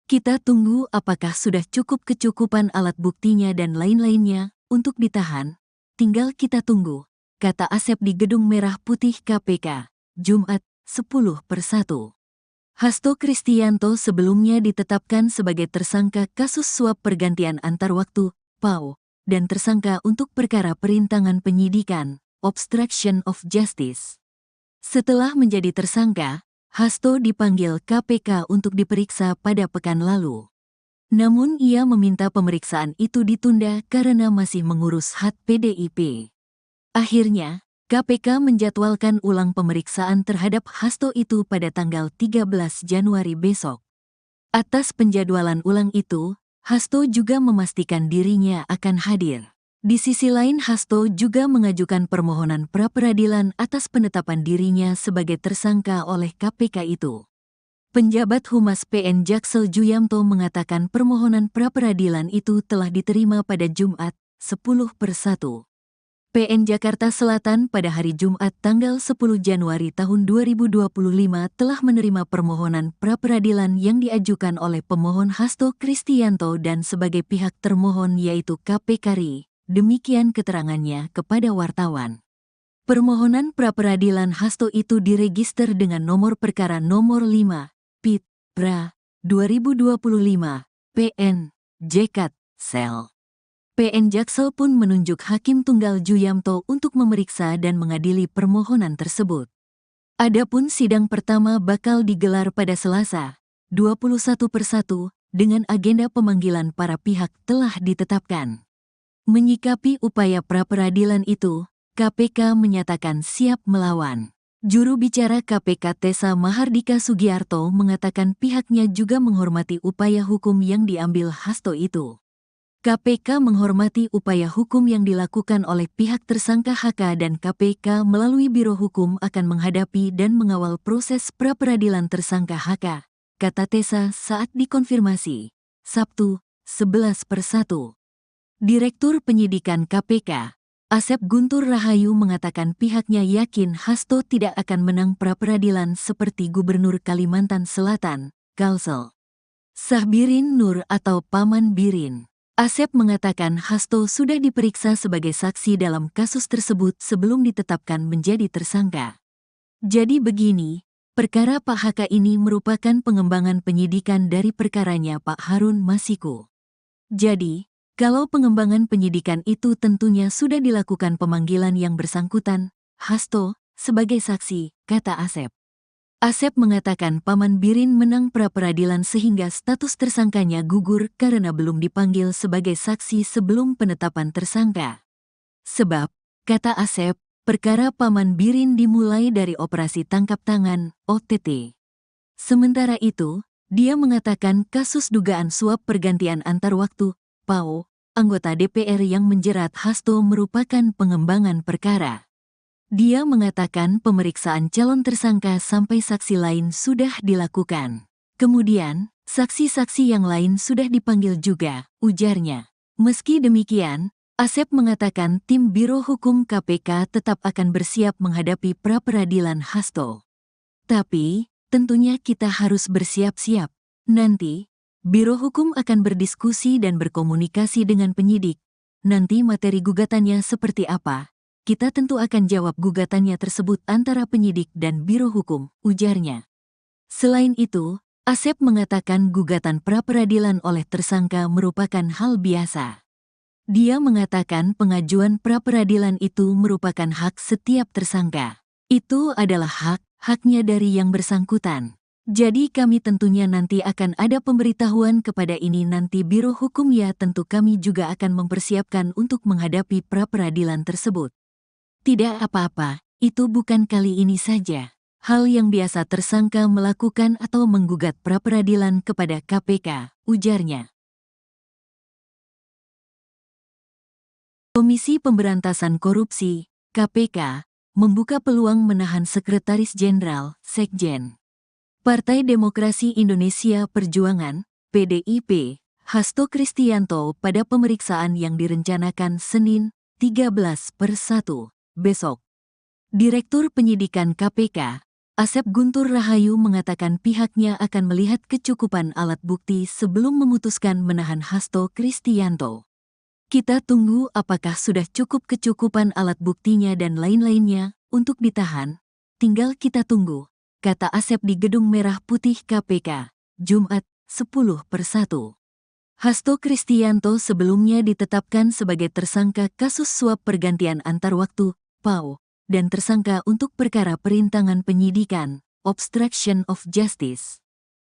Kita tunggu apakah sudah cukup kecukupan alat buktinya dan lain-lainnya untuk ditahan, tinggal kita tunggu, kata Asep di Gedung Merah Putih KPK, Jumat, 10/1. Hasto Kristianto sebelumnya ditetapkan sebagai tersangka kasus suap pergantian antar waktu, PAO, dan tersangka untuk perkara perintangan penyidikan, obstruction of justice. Setelah menjadi tersangka, Hasto dipanggil KPK untuk diperiksa pada pekan lalu. Namun ia meminta pemeriksaan itu ditunda karena masih mengurus hak PDIP. Akhirnya, KPK menjadwalkan ulang pemeriksaan terhadap Hasto itu pada tanggal 13 Januari besok. Atas penjadwalan ulang itu, Hasto juga memastikan dirinya akan hadir. Di sisi lain, Hasto juga mengajukan permohonan pra-peradilan atas penetapan dirinya sebagai tersangka oleh KPK itu. Penjabat Humas PN Jaksel Juyamto mengatakan permohonan pra-peradilan itu telah diterima pada Jumat, 10/1. PN Jakarta Selatan pada hari Jumat tanggal 10 Januari tahun 2025 telah menerima permohonan pra-peradilan yang diajukan oleh pemohon Hasto Kristianto dan sebagai pihak termohon yaitu KPK RI. Demikian keterangannya kepada wartawan. Permohonan pra-peradilan Hasto itu diregister dengan nomor perkara nomor 5, PIT, PRA, 2025, PN, JKT, Sel. PN Jaksel pun menunjuk Hakim Tunggal Juyamto untuk memeriksa dan mengadili permohonan tersebut. Adapun sidang pertama bakal digelar pada Selasa, 21/1, dengan agenda pemanggilan para pihak telah ditetapkan. Menyikapi upaya pra-peradilan itu, KPK menyatakan siap melawan. Juru bicara KPK Tessa Mahardika Sugiarto mengatakan pihaknya juga menghormati upaya hukum yang diambil Hasto itu. KPK menghormati upaya hukum yang dilakukan oleh pihak tersangka HK dan KPK melalui Biro Hukum akan menghadapi dan mengawal proses pra-peradilan tersangka HK, kata Tessa saat dikonfirmasi, Sabtu, 11/1. Direktur Penyidikan KPK, Asep Guntur Rahayu mengatakan pihaknya yakin Hasto tidak akan menang pra-peradilan seperti Gubernur Kalimantan Selatan, Kalsel Sahbirin Nur atau Paman Birin. Asep mengatakan Hasto sudah diperiksa sebagai saksi dalam kasus tersebut sebelum ditetapkan menjadi tersangka. Jadi begini, perkara Pak HK ini merupakan pengembangan penyidikan dari perkaranya Pak Harun Masiku. Jadi, kalau pengembangan penyidikan itu tentunya sudah dilakukan pemanggilan yang bersangkutan, Hasto, sebagai saksi, kata Asep. Asep mengatakan Paman Birin menang pra-peradilan sehingga status tersangkanya gugur karena belum dipanggil sebagai saksi sebelum penetapan tersangka. Sebab, kata Asep, perkara Paman Birin dimulai dari operasi tangkap tangan, OTT. Sementara itu, dia mengatakan kasus dugaan suap pergantian antar waktu, PAO, anggota DPR yang menjerat Hasto merupakan pengembangan perkara. Dia mengatakan pemeriksaan calon tersangka sampai saksi lain sudah dilakukan. Kemudian, saksi-saksi yang lain sudah dipanggil juga, ujarnya. Meski demikian, Asep mengatakan tim Biro Hukum KPK tetap akan bersiap menghadapi pra-peradilan Hasto. Tapi, tentunya kita harus bersiap-siap. Nanti, Biro Hukum akan berdiskusi dan berkomunikasi dengan penyidik. Nanti materi gugatannya seperti apa? Kita tentu akan jawab gugatannya tersebut antara penyidik dan Biro Hukum, ujarnya. Selain itu, Asep mengatakan gugatan pra-peradilan oleh tersangka merupakan hal biasa. Dia mengatakan pengajuan pra-peradilan itu merupakan hak setiap tersangka. Itu adalah haknya dari yang bersangkutan. Jadi kami tentunya nanti akan ada pemberitahuan kepada ini nanti Biro Hukum ya tentu kami juga akan mempersiapkan untuk menghadapi pra-peradilan tersebut. Tidak apa-apa, itu bukan kali ini saja. Hal yang biasa tersangka melakukan atau menggugat pra-peradilan kepada KPK, ujarnya. Komisi Pemberantasan Korupsi, KPK, membuka peluang menahan Sekretaris Jenderal, Sekjen. Partai Demokrasi Indonesia Perjuangan, PDIP, Hasto Kristianto pada pemeriksaan yang direncanakan Senin, 13/1, besok. Direktur Penyidikan KPK, Asep Guntur Rahayu mengatakan pihaknya akan melihat kecukupan alat bukti sebelum memutuskan menahan Hasto Kristianto. Kita tunggu apakah sudah cukup kecukupan alat buktinya dan lain-lainnya untuk ditahan. Tinggal kita tunggu, kata Asep di Gedung Merah Putih KPK, Jumat, 10/1. Hasto Kristianto sebelumnya ditetapkan sebagai tersangka kasus suap pergantian antar waktu, PAO, dan tersangka untuk perkara perintangan penyidikan, obstruction of justice.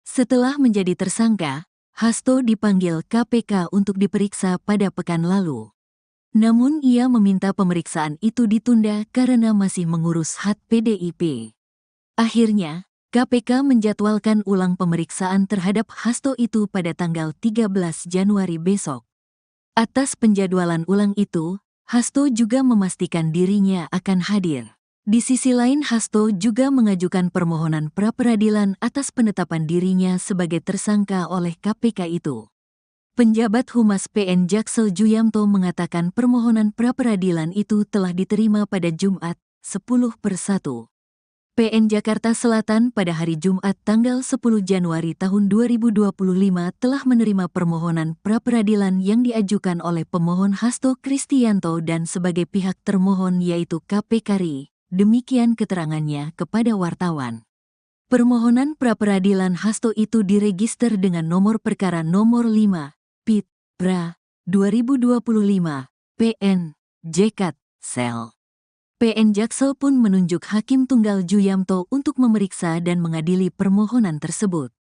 Setelah menjadi tersangka, Hasto dipanggil KPK untuk diperiksa pada pekan lalu. Namun ia meminta pemeriksaan itu ditunda karena masih mengurus hak PDIP. Akhirnya, KPK menjadwalkan ulang pemeriksaan terhadap Hasto itu pada tanggal 13 Januari besok. Atas penjadwalan ulang itu, Hasto juga memastikan dirinya akan hadir. Di sisi lain, Hasto juga mengajukan permohonan pra-peradilan atas penetapan dirinya sebagai tersangka oleh KPK itu. Penjabat Humas PN Jaksel Juyamto mengatakan permohonan pra-peradilan itu telah diterima pada Jumat, 10/1. PN Jakarta Selatan pada hari Jumat tanggal 10 Januari tahun 2025 telah menerima permohonan pra-peradilan yang diajukan oleh pemohon Hasto Kristianto dan sebagai pihak termohon yaitu KPK RI. Demikian keterangannya kepada wartawan. Permohonan pra-peradilan Hasto itu diregister dengan nomor perkara nomor 5, PIT, PRA, 2025, PN, JKT, Sel. PN Jaksel pun menunjuk Hakim Tunggal Juyamto untuk memeriksa dan mengadili permohonan tersebut.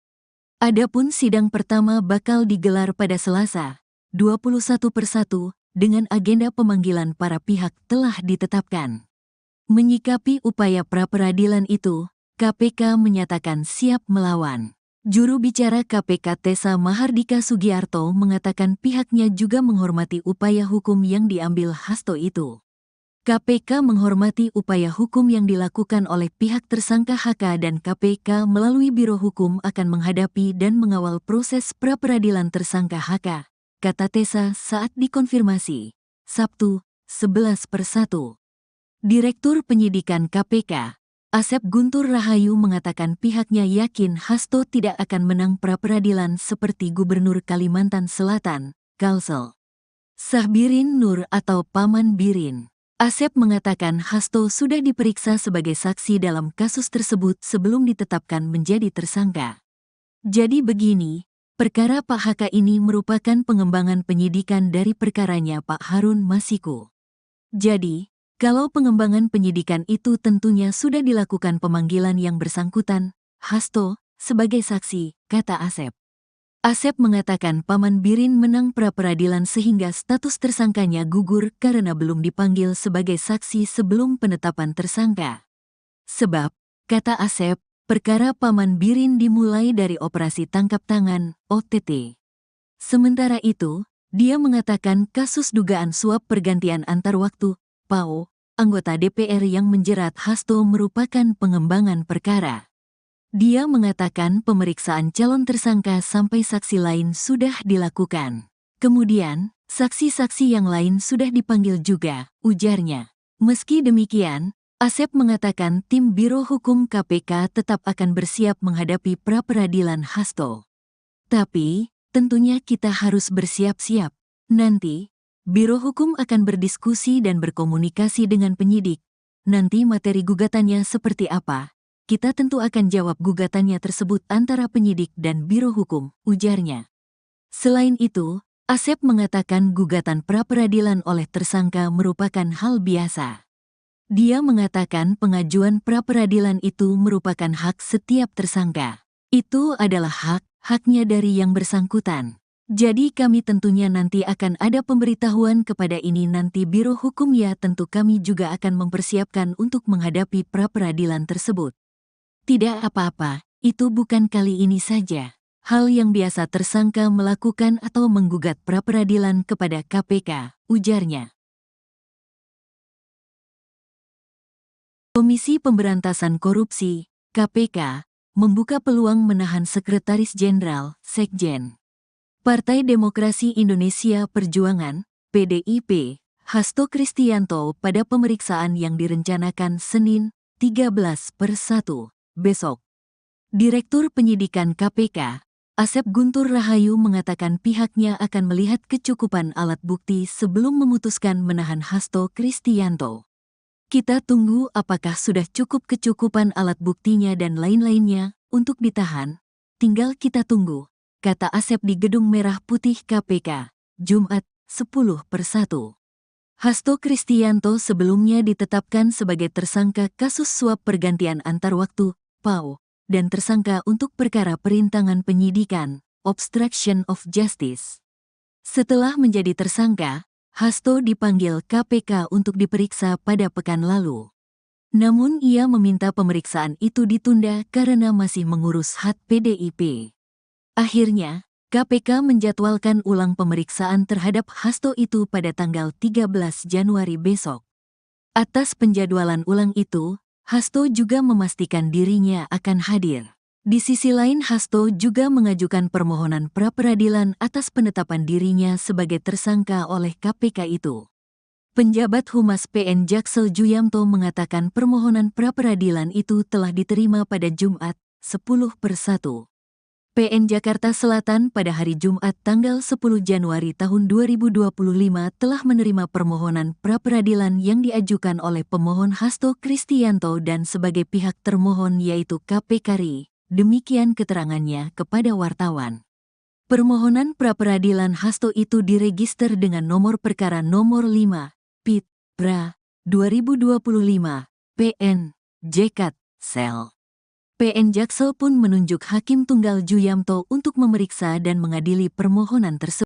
Adapun sidang pertama bakal digelar pada Selasa, 21/1, dengan agenda pemanggilan para pihak telah ditetapkan. Menyikapi upaya pra-peradilan itu, KPK menyatakan siap melawan. Juru bicara KPK Tessa Mahardika Sugiarto mengatakan pihaknya juga menghormati upaya hukum yang diambil Hasto itu. KPK menghormati upaya hukum yang dilakukan oleh pihak tersangka HK dan KPK melalui Biro Hukum akan menghadapi dan mengawal proses pra-peradilan tersangka HK, kata Tessa saat dikonfirmasi. Sabtu, 11/1. Direktur Penyidikan KPK, Asep Guntur Rahayu mengatakan pihaknya yakin Hasto tidak akan menang pra-peradilan seperti Gubernur Kalimantan Selatan, Kalsel Sahbirin Nur atau Paman Birin. Asep mengatakan Hasto sudah diperiksa sebagai saksi dalam kasus tersebut sebelum ditetapkan menjadi tersangka. Jadi begini, perkara Pak HK ini merupakan pengembangan penyidikan dari perkaranya Pak Harun Masiku. Jadi, kalau pengembangan penyidikan itu tentunya sudah dilakukan pemanggilan yang bersangkutan, Hasto, sebagai saksi, kata Asep. Asep mengatakan Paman Birin menang pra-peradilan sehingga status tersangkanya gugur karena belum dipanggil sebagai saksi sebelum penetapan tersangka. Sebab, kata Asep, perkara Paman Birin dimulai dari operasi tangkap tangan, OTT. Sementara itu, dia mengatakan kasus dugaan suap pergantian antar waktu, PAO, anggota DPR yang menjerat Hasto merupakan pengembangan perkara. Dia mengatakan pemeriksaan calon tersangka sampai saksi lain sudah dilakukan. Kemudian, saksi-saksi yang lain sudah dipanggil juga, ujarnya. Meski demikian, Asep mengatakan tim Biro Hukum KPK tetap akan bersiap menghadapi pra-peradilan Hasto. Tapi, tentunya kita harus bersiap-siap. Nanti, Biro Hukum akan berdiskusi dan berkomunikasi dengan penyidik. Nanti materi gugatannya seperti apa? Kita tentu akan jawab gugatannya tersebut antara penyidik dan Biro Hukum, ujarnya. Selain itu, Asep mengatakan gugatan pra-peradilan oleh tersangka merupakan hal biasa. Dia mengatakan pengajuan pra-peradilan itu merupakan hak setiap tersangka. Itu adalah haknya dari yang bersangkutan. Jadi kami tentunya nanti akan ada pemberitahuan kepada ini nanti Biro Hukum ya tentu kami juga akan mempersiapkan untuk menghadapi pra-peradilan tersebut. Tidak apa-apa, itu bukan kali ini saja. Hal yang biasa tersangka melakukan atau menggugat pra-peradilan kepada KPK, ujarnya. Komisi Pemberantasan Korupsi, KPK, membuka peluang menahan Sekretaris Jenderal, Sekjen, Partai Demokrasi Indonesia Perjuangan, PDIP, Hasto Kristianto pada pemeriksaan yang direncanakan Senin, 13/1, besok. Direktur Penyidikan KPK, Asep Guntur Rahayu mengatakan pihaknya akan melihat kecukupan alat bukti sebelum memutuskan menahan Hasto Kristianto. Kita tunggu apakah sudah kecukupan alat buktinya dan lain-lainnya untuk ditahan. Tinggal kita tunggu, kata Asep di Gedung Merah Putih KPK, Jumat, 10/1. Hasto Kristianto sebelumnya ditetapkan sebagai tersangka kasus suap pergantian antar waktu, PAO, dan tersangka untuk perkara perintangan penyidikan, obstruction of justice. Setelah menjadi tersangka, Hasto dipanggil KPK untuk diperiksa pada pekan lalu. Namun ia meminta pemeriksaan itu ditunda karena masih mengurus hak PDIP. Akhirnya, KPK menjadwalkan ulang pemeriksaan terhadap Hasto itu pada tanggal 13 Januari besok. Atas penjadwalan ulang itu, Hasto juga memastikan dirinya akan hadir. Di sisi lain, Hasto juga mengajukan permohonan pra-peradilan atas penetapan dirinya sebagai tersangka oleh KPK itu. Penjabat Humas PN Jaksel Juyamto mengatakan permohonan pra-peradilan itu telah diterima pada Jumat, 10/1. PN Jakarta Selatan pada hari Jumat tanggal 10 Januari tahun 2025 telah menerima permohonan pra-peradilan yang diajukan oleh pemohon Hasto Kristianto dan sebagai pihak termohon yaitu KPK RI. Demikian keterangannya kepada wartawan. Permohonan pra-peradilan Hasto itu diregister dengan nomor perkara nomor 5, PIT, PRA, 2025, PN, JKT, Sel. PN Jaksel pun menunjuk Hakim Tunggal Juyamto untuk memeriksa dan mengadili permohonan tersebut.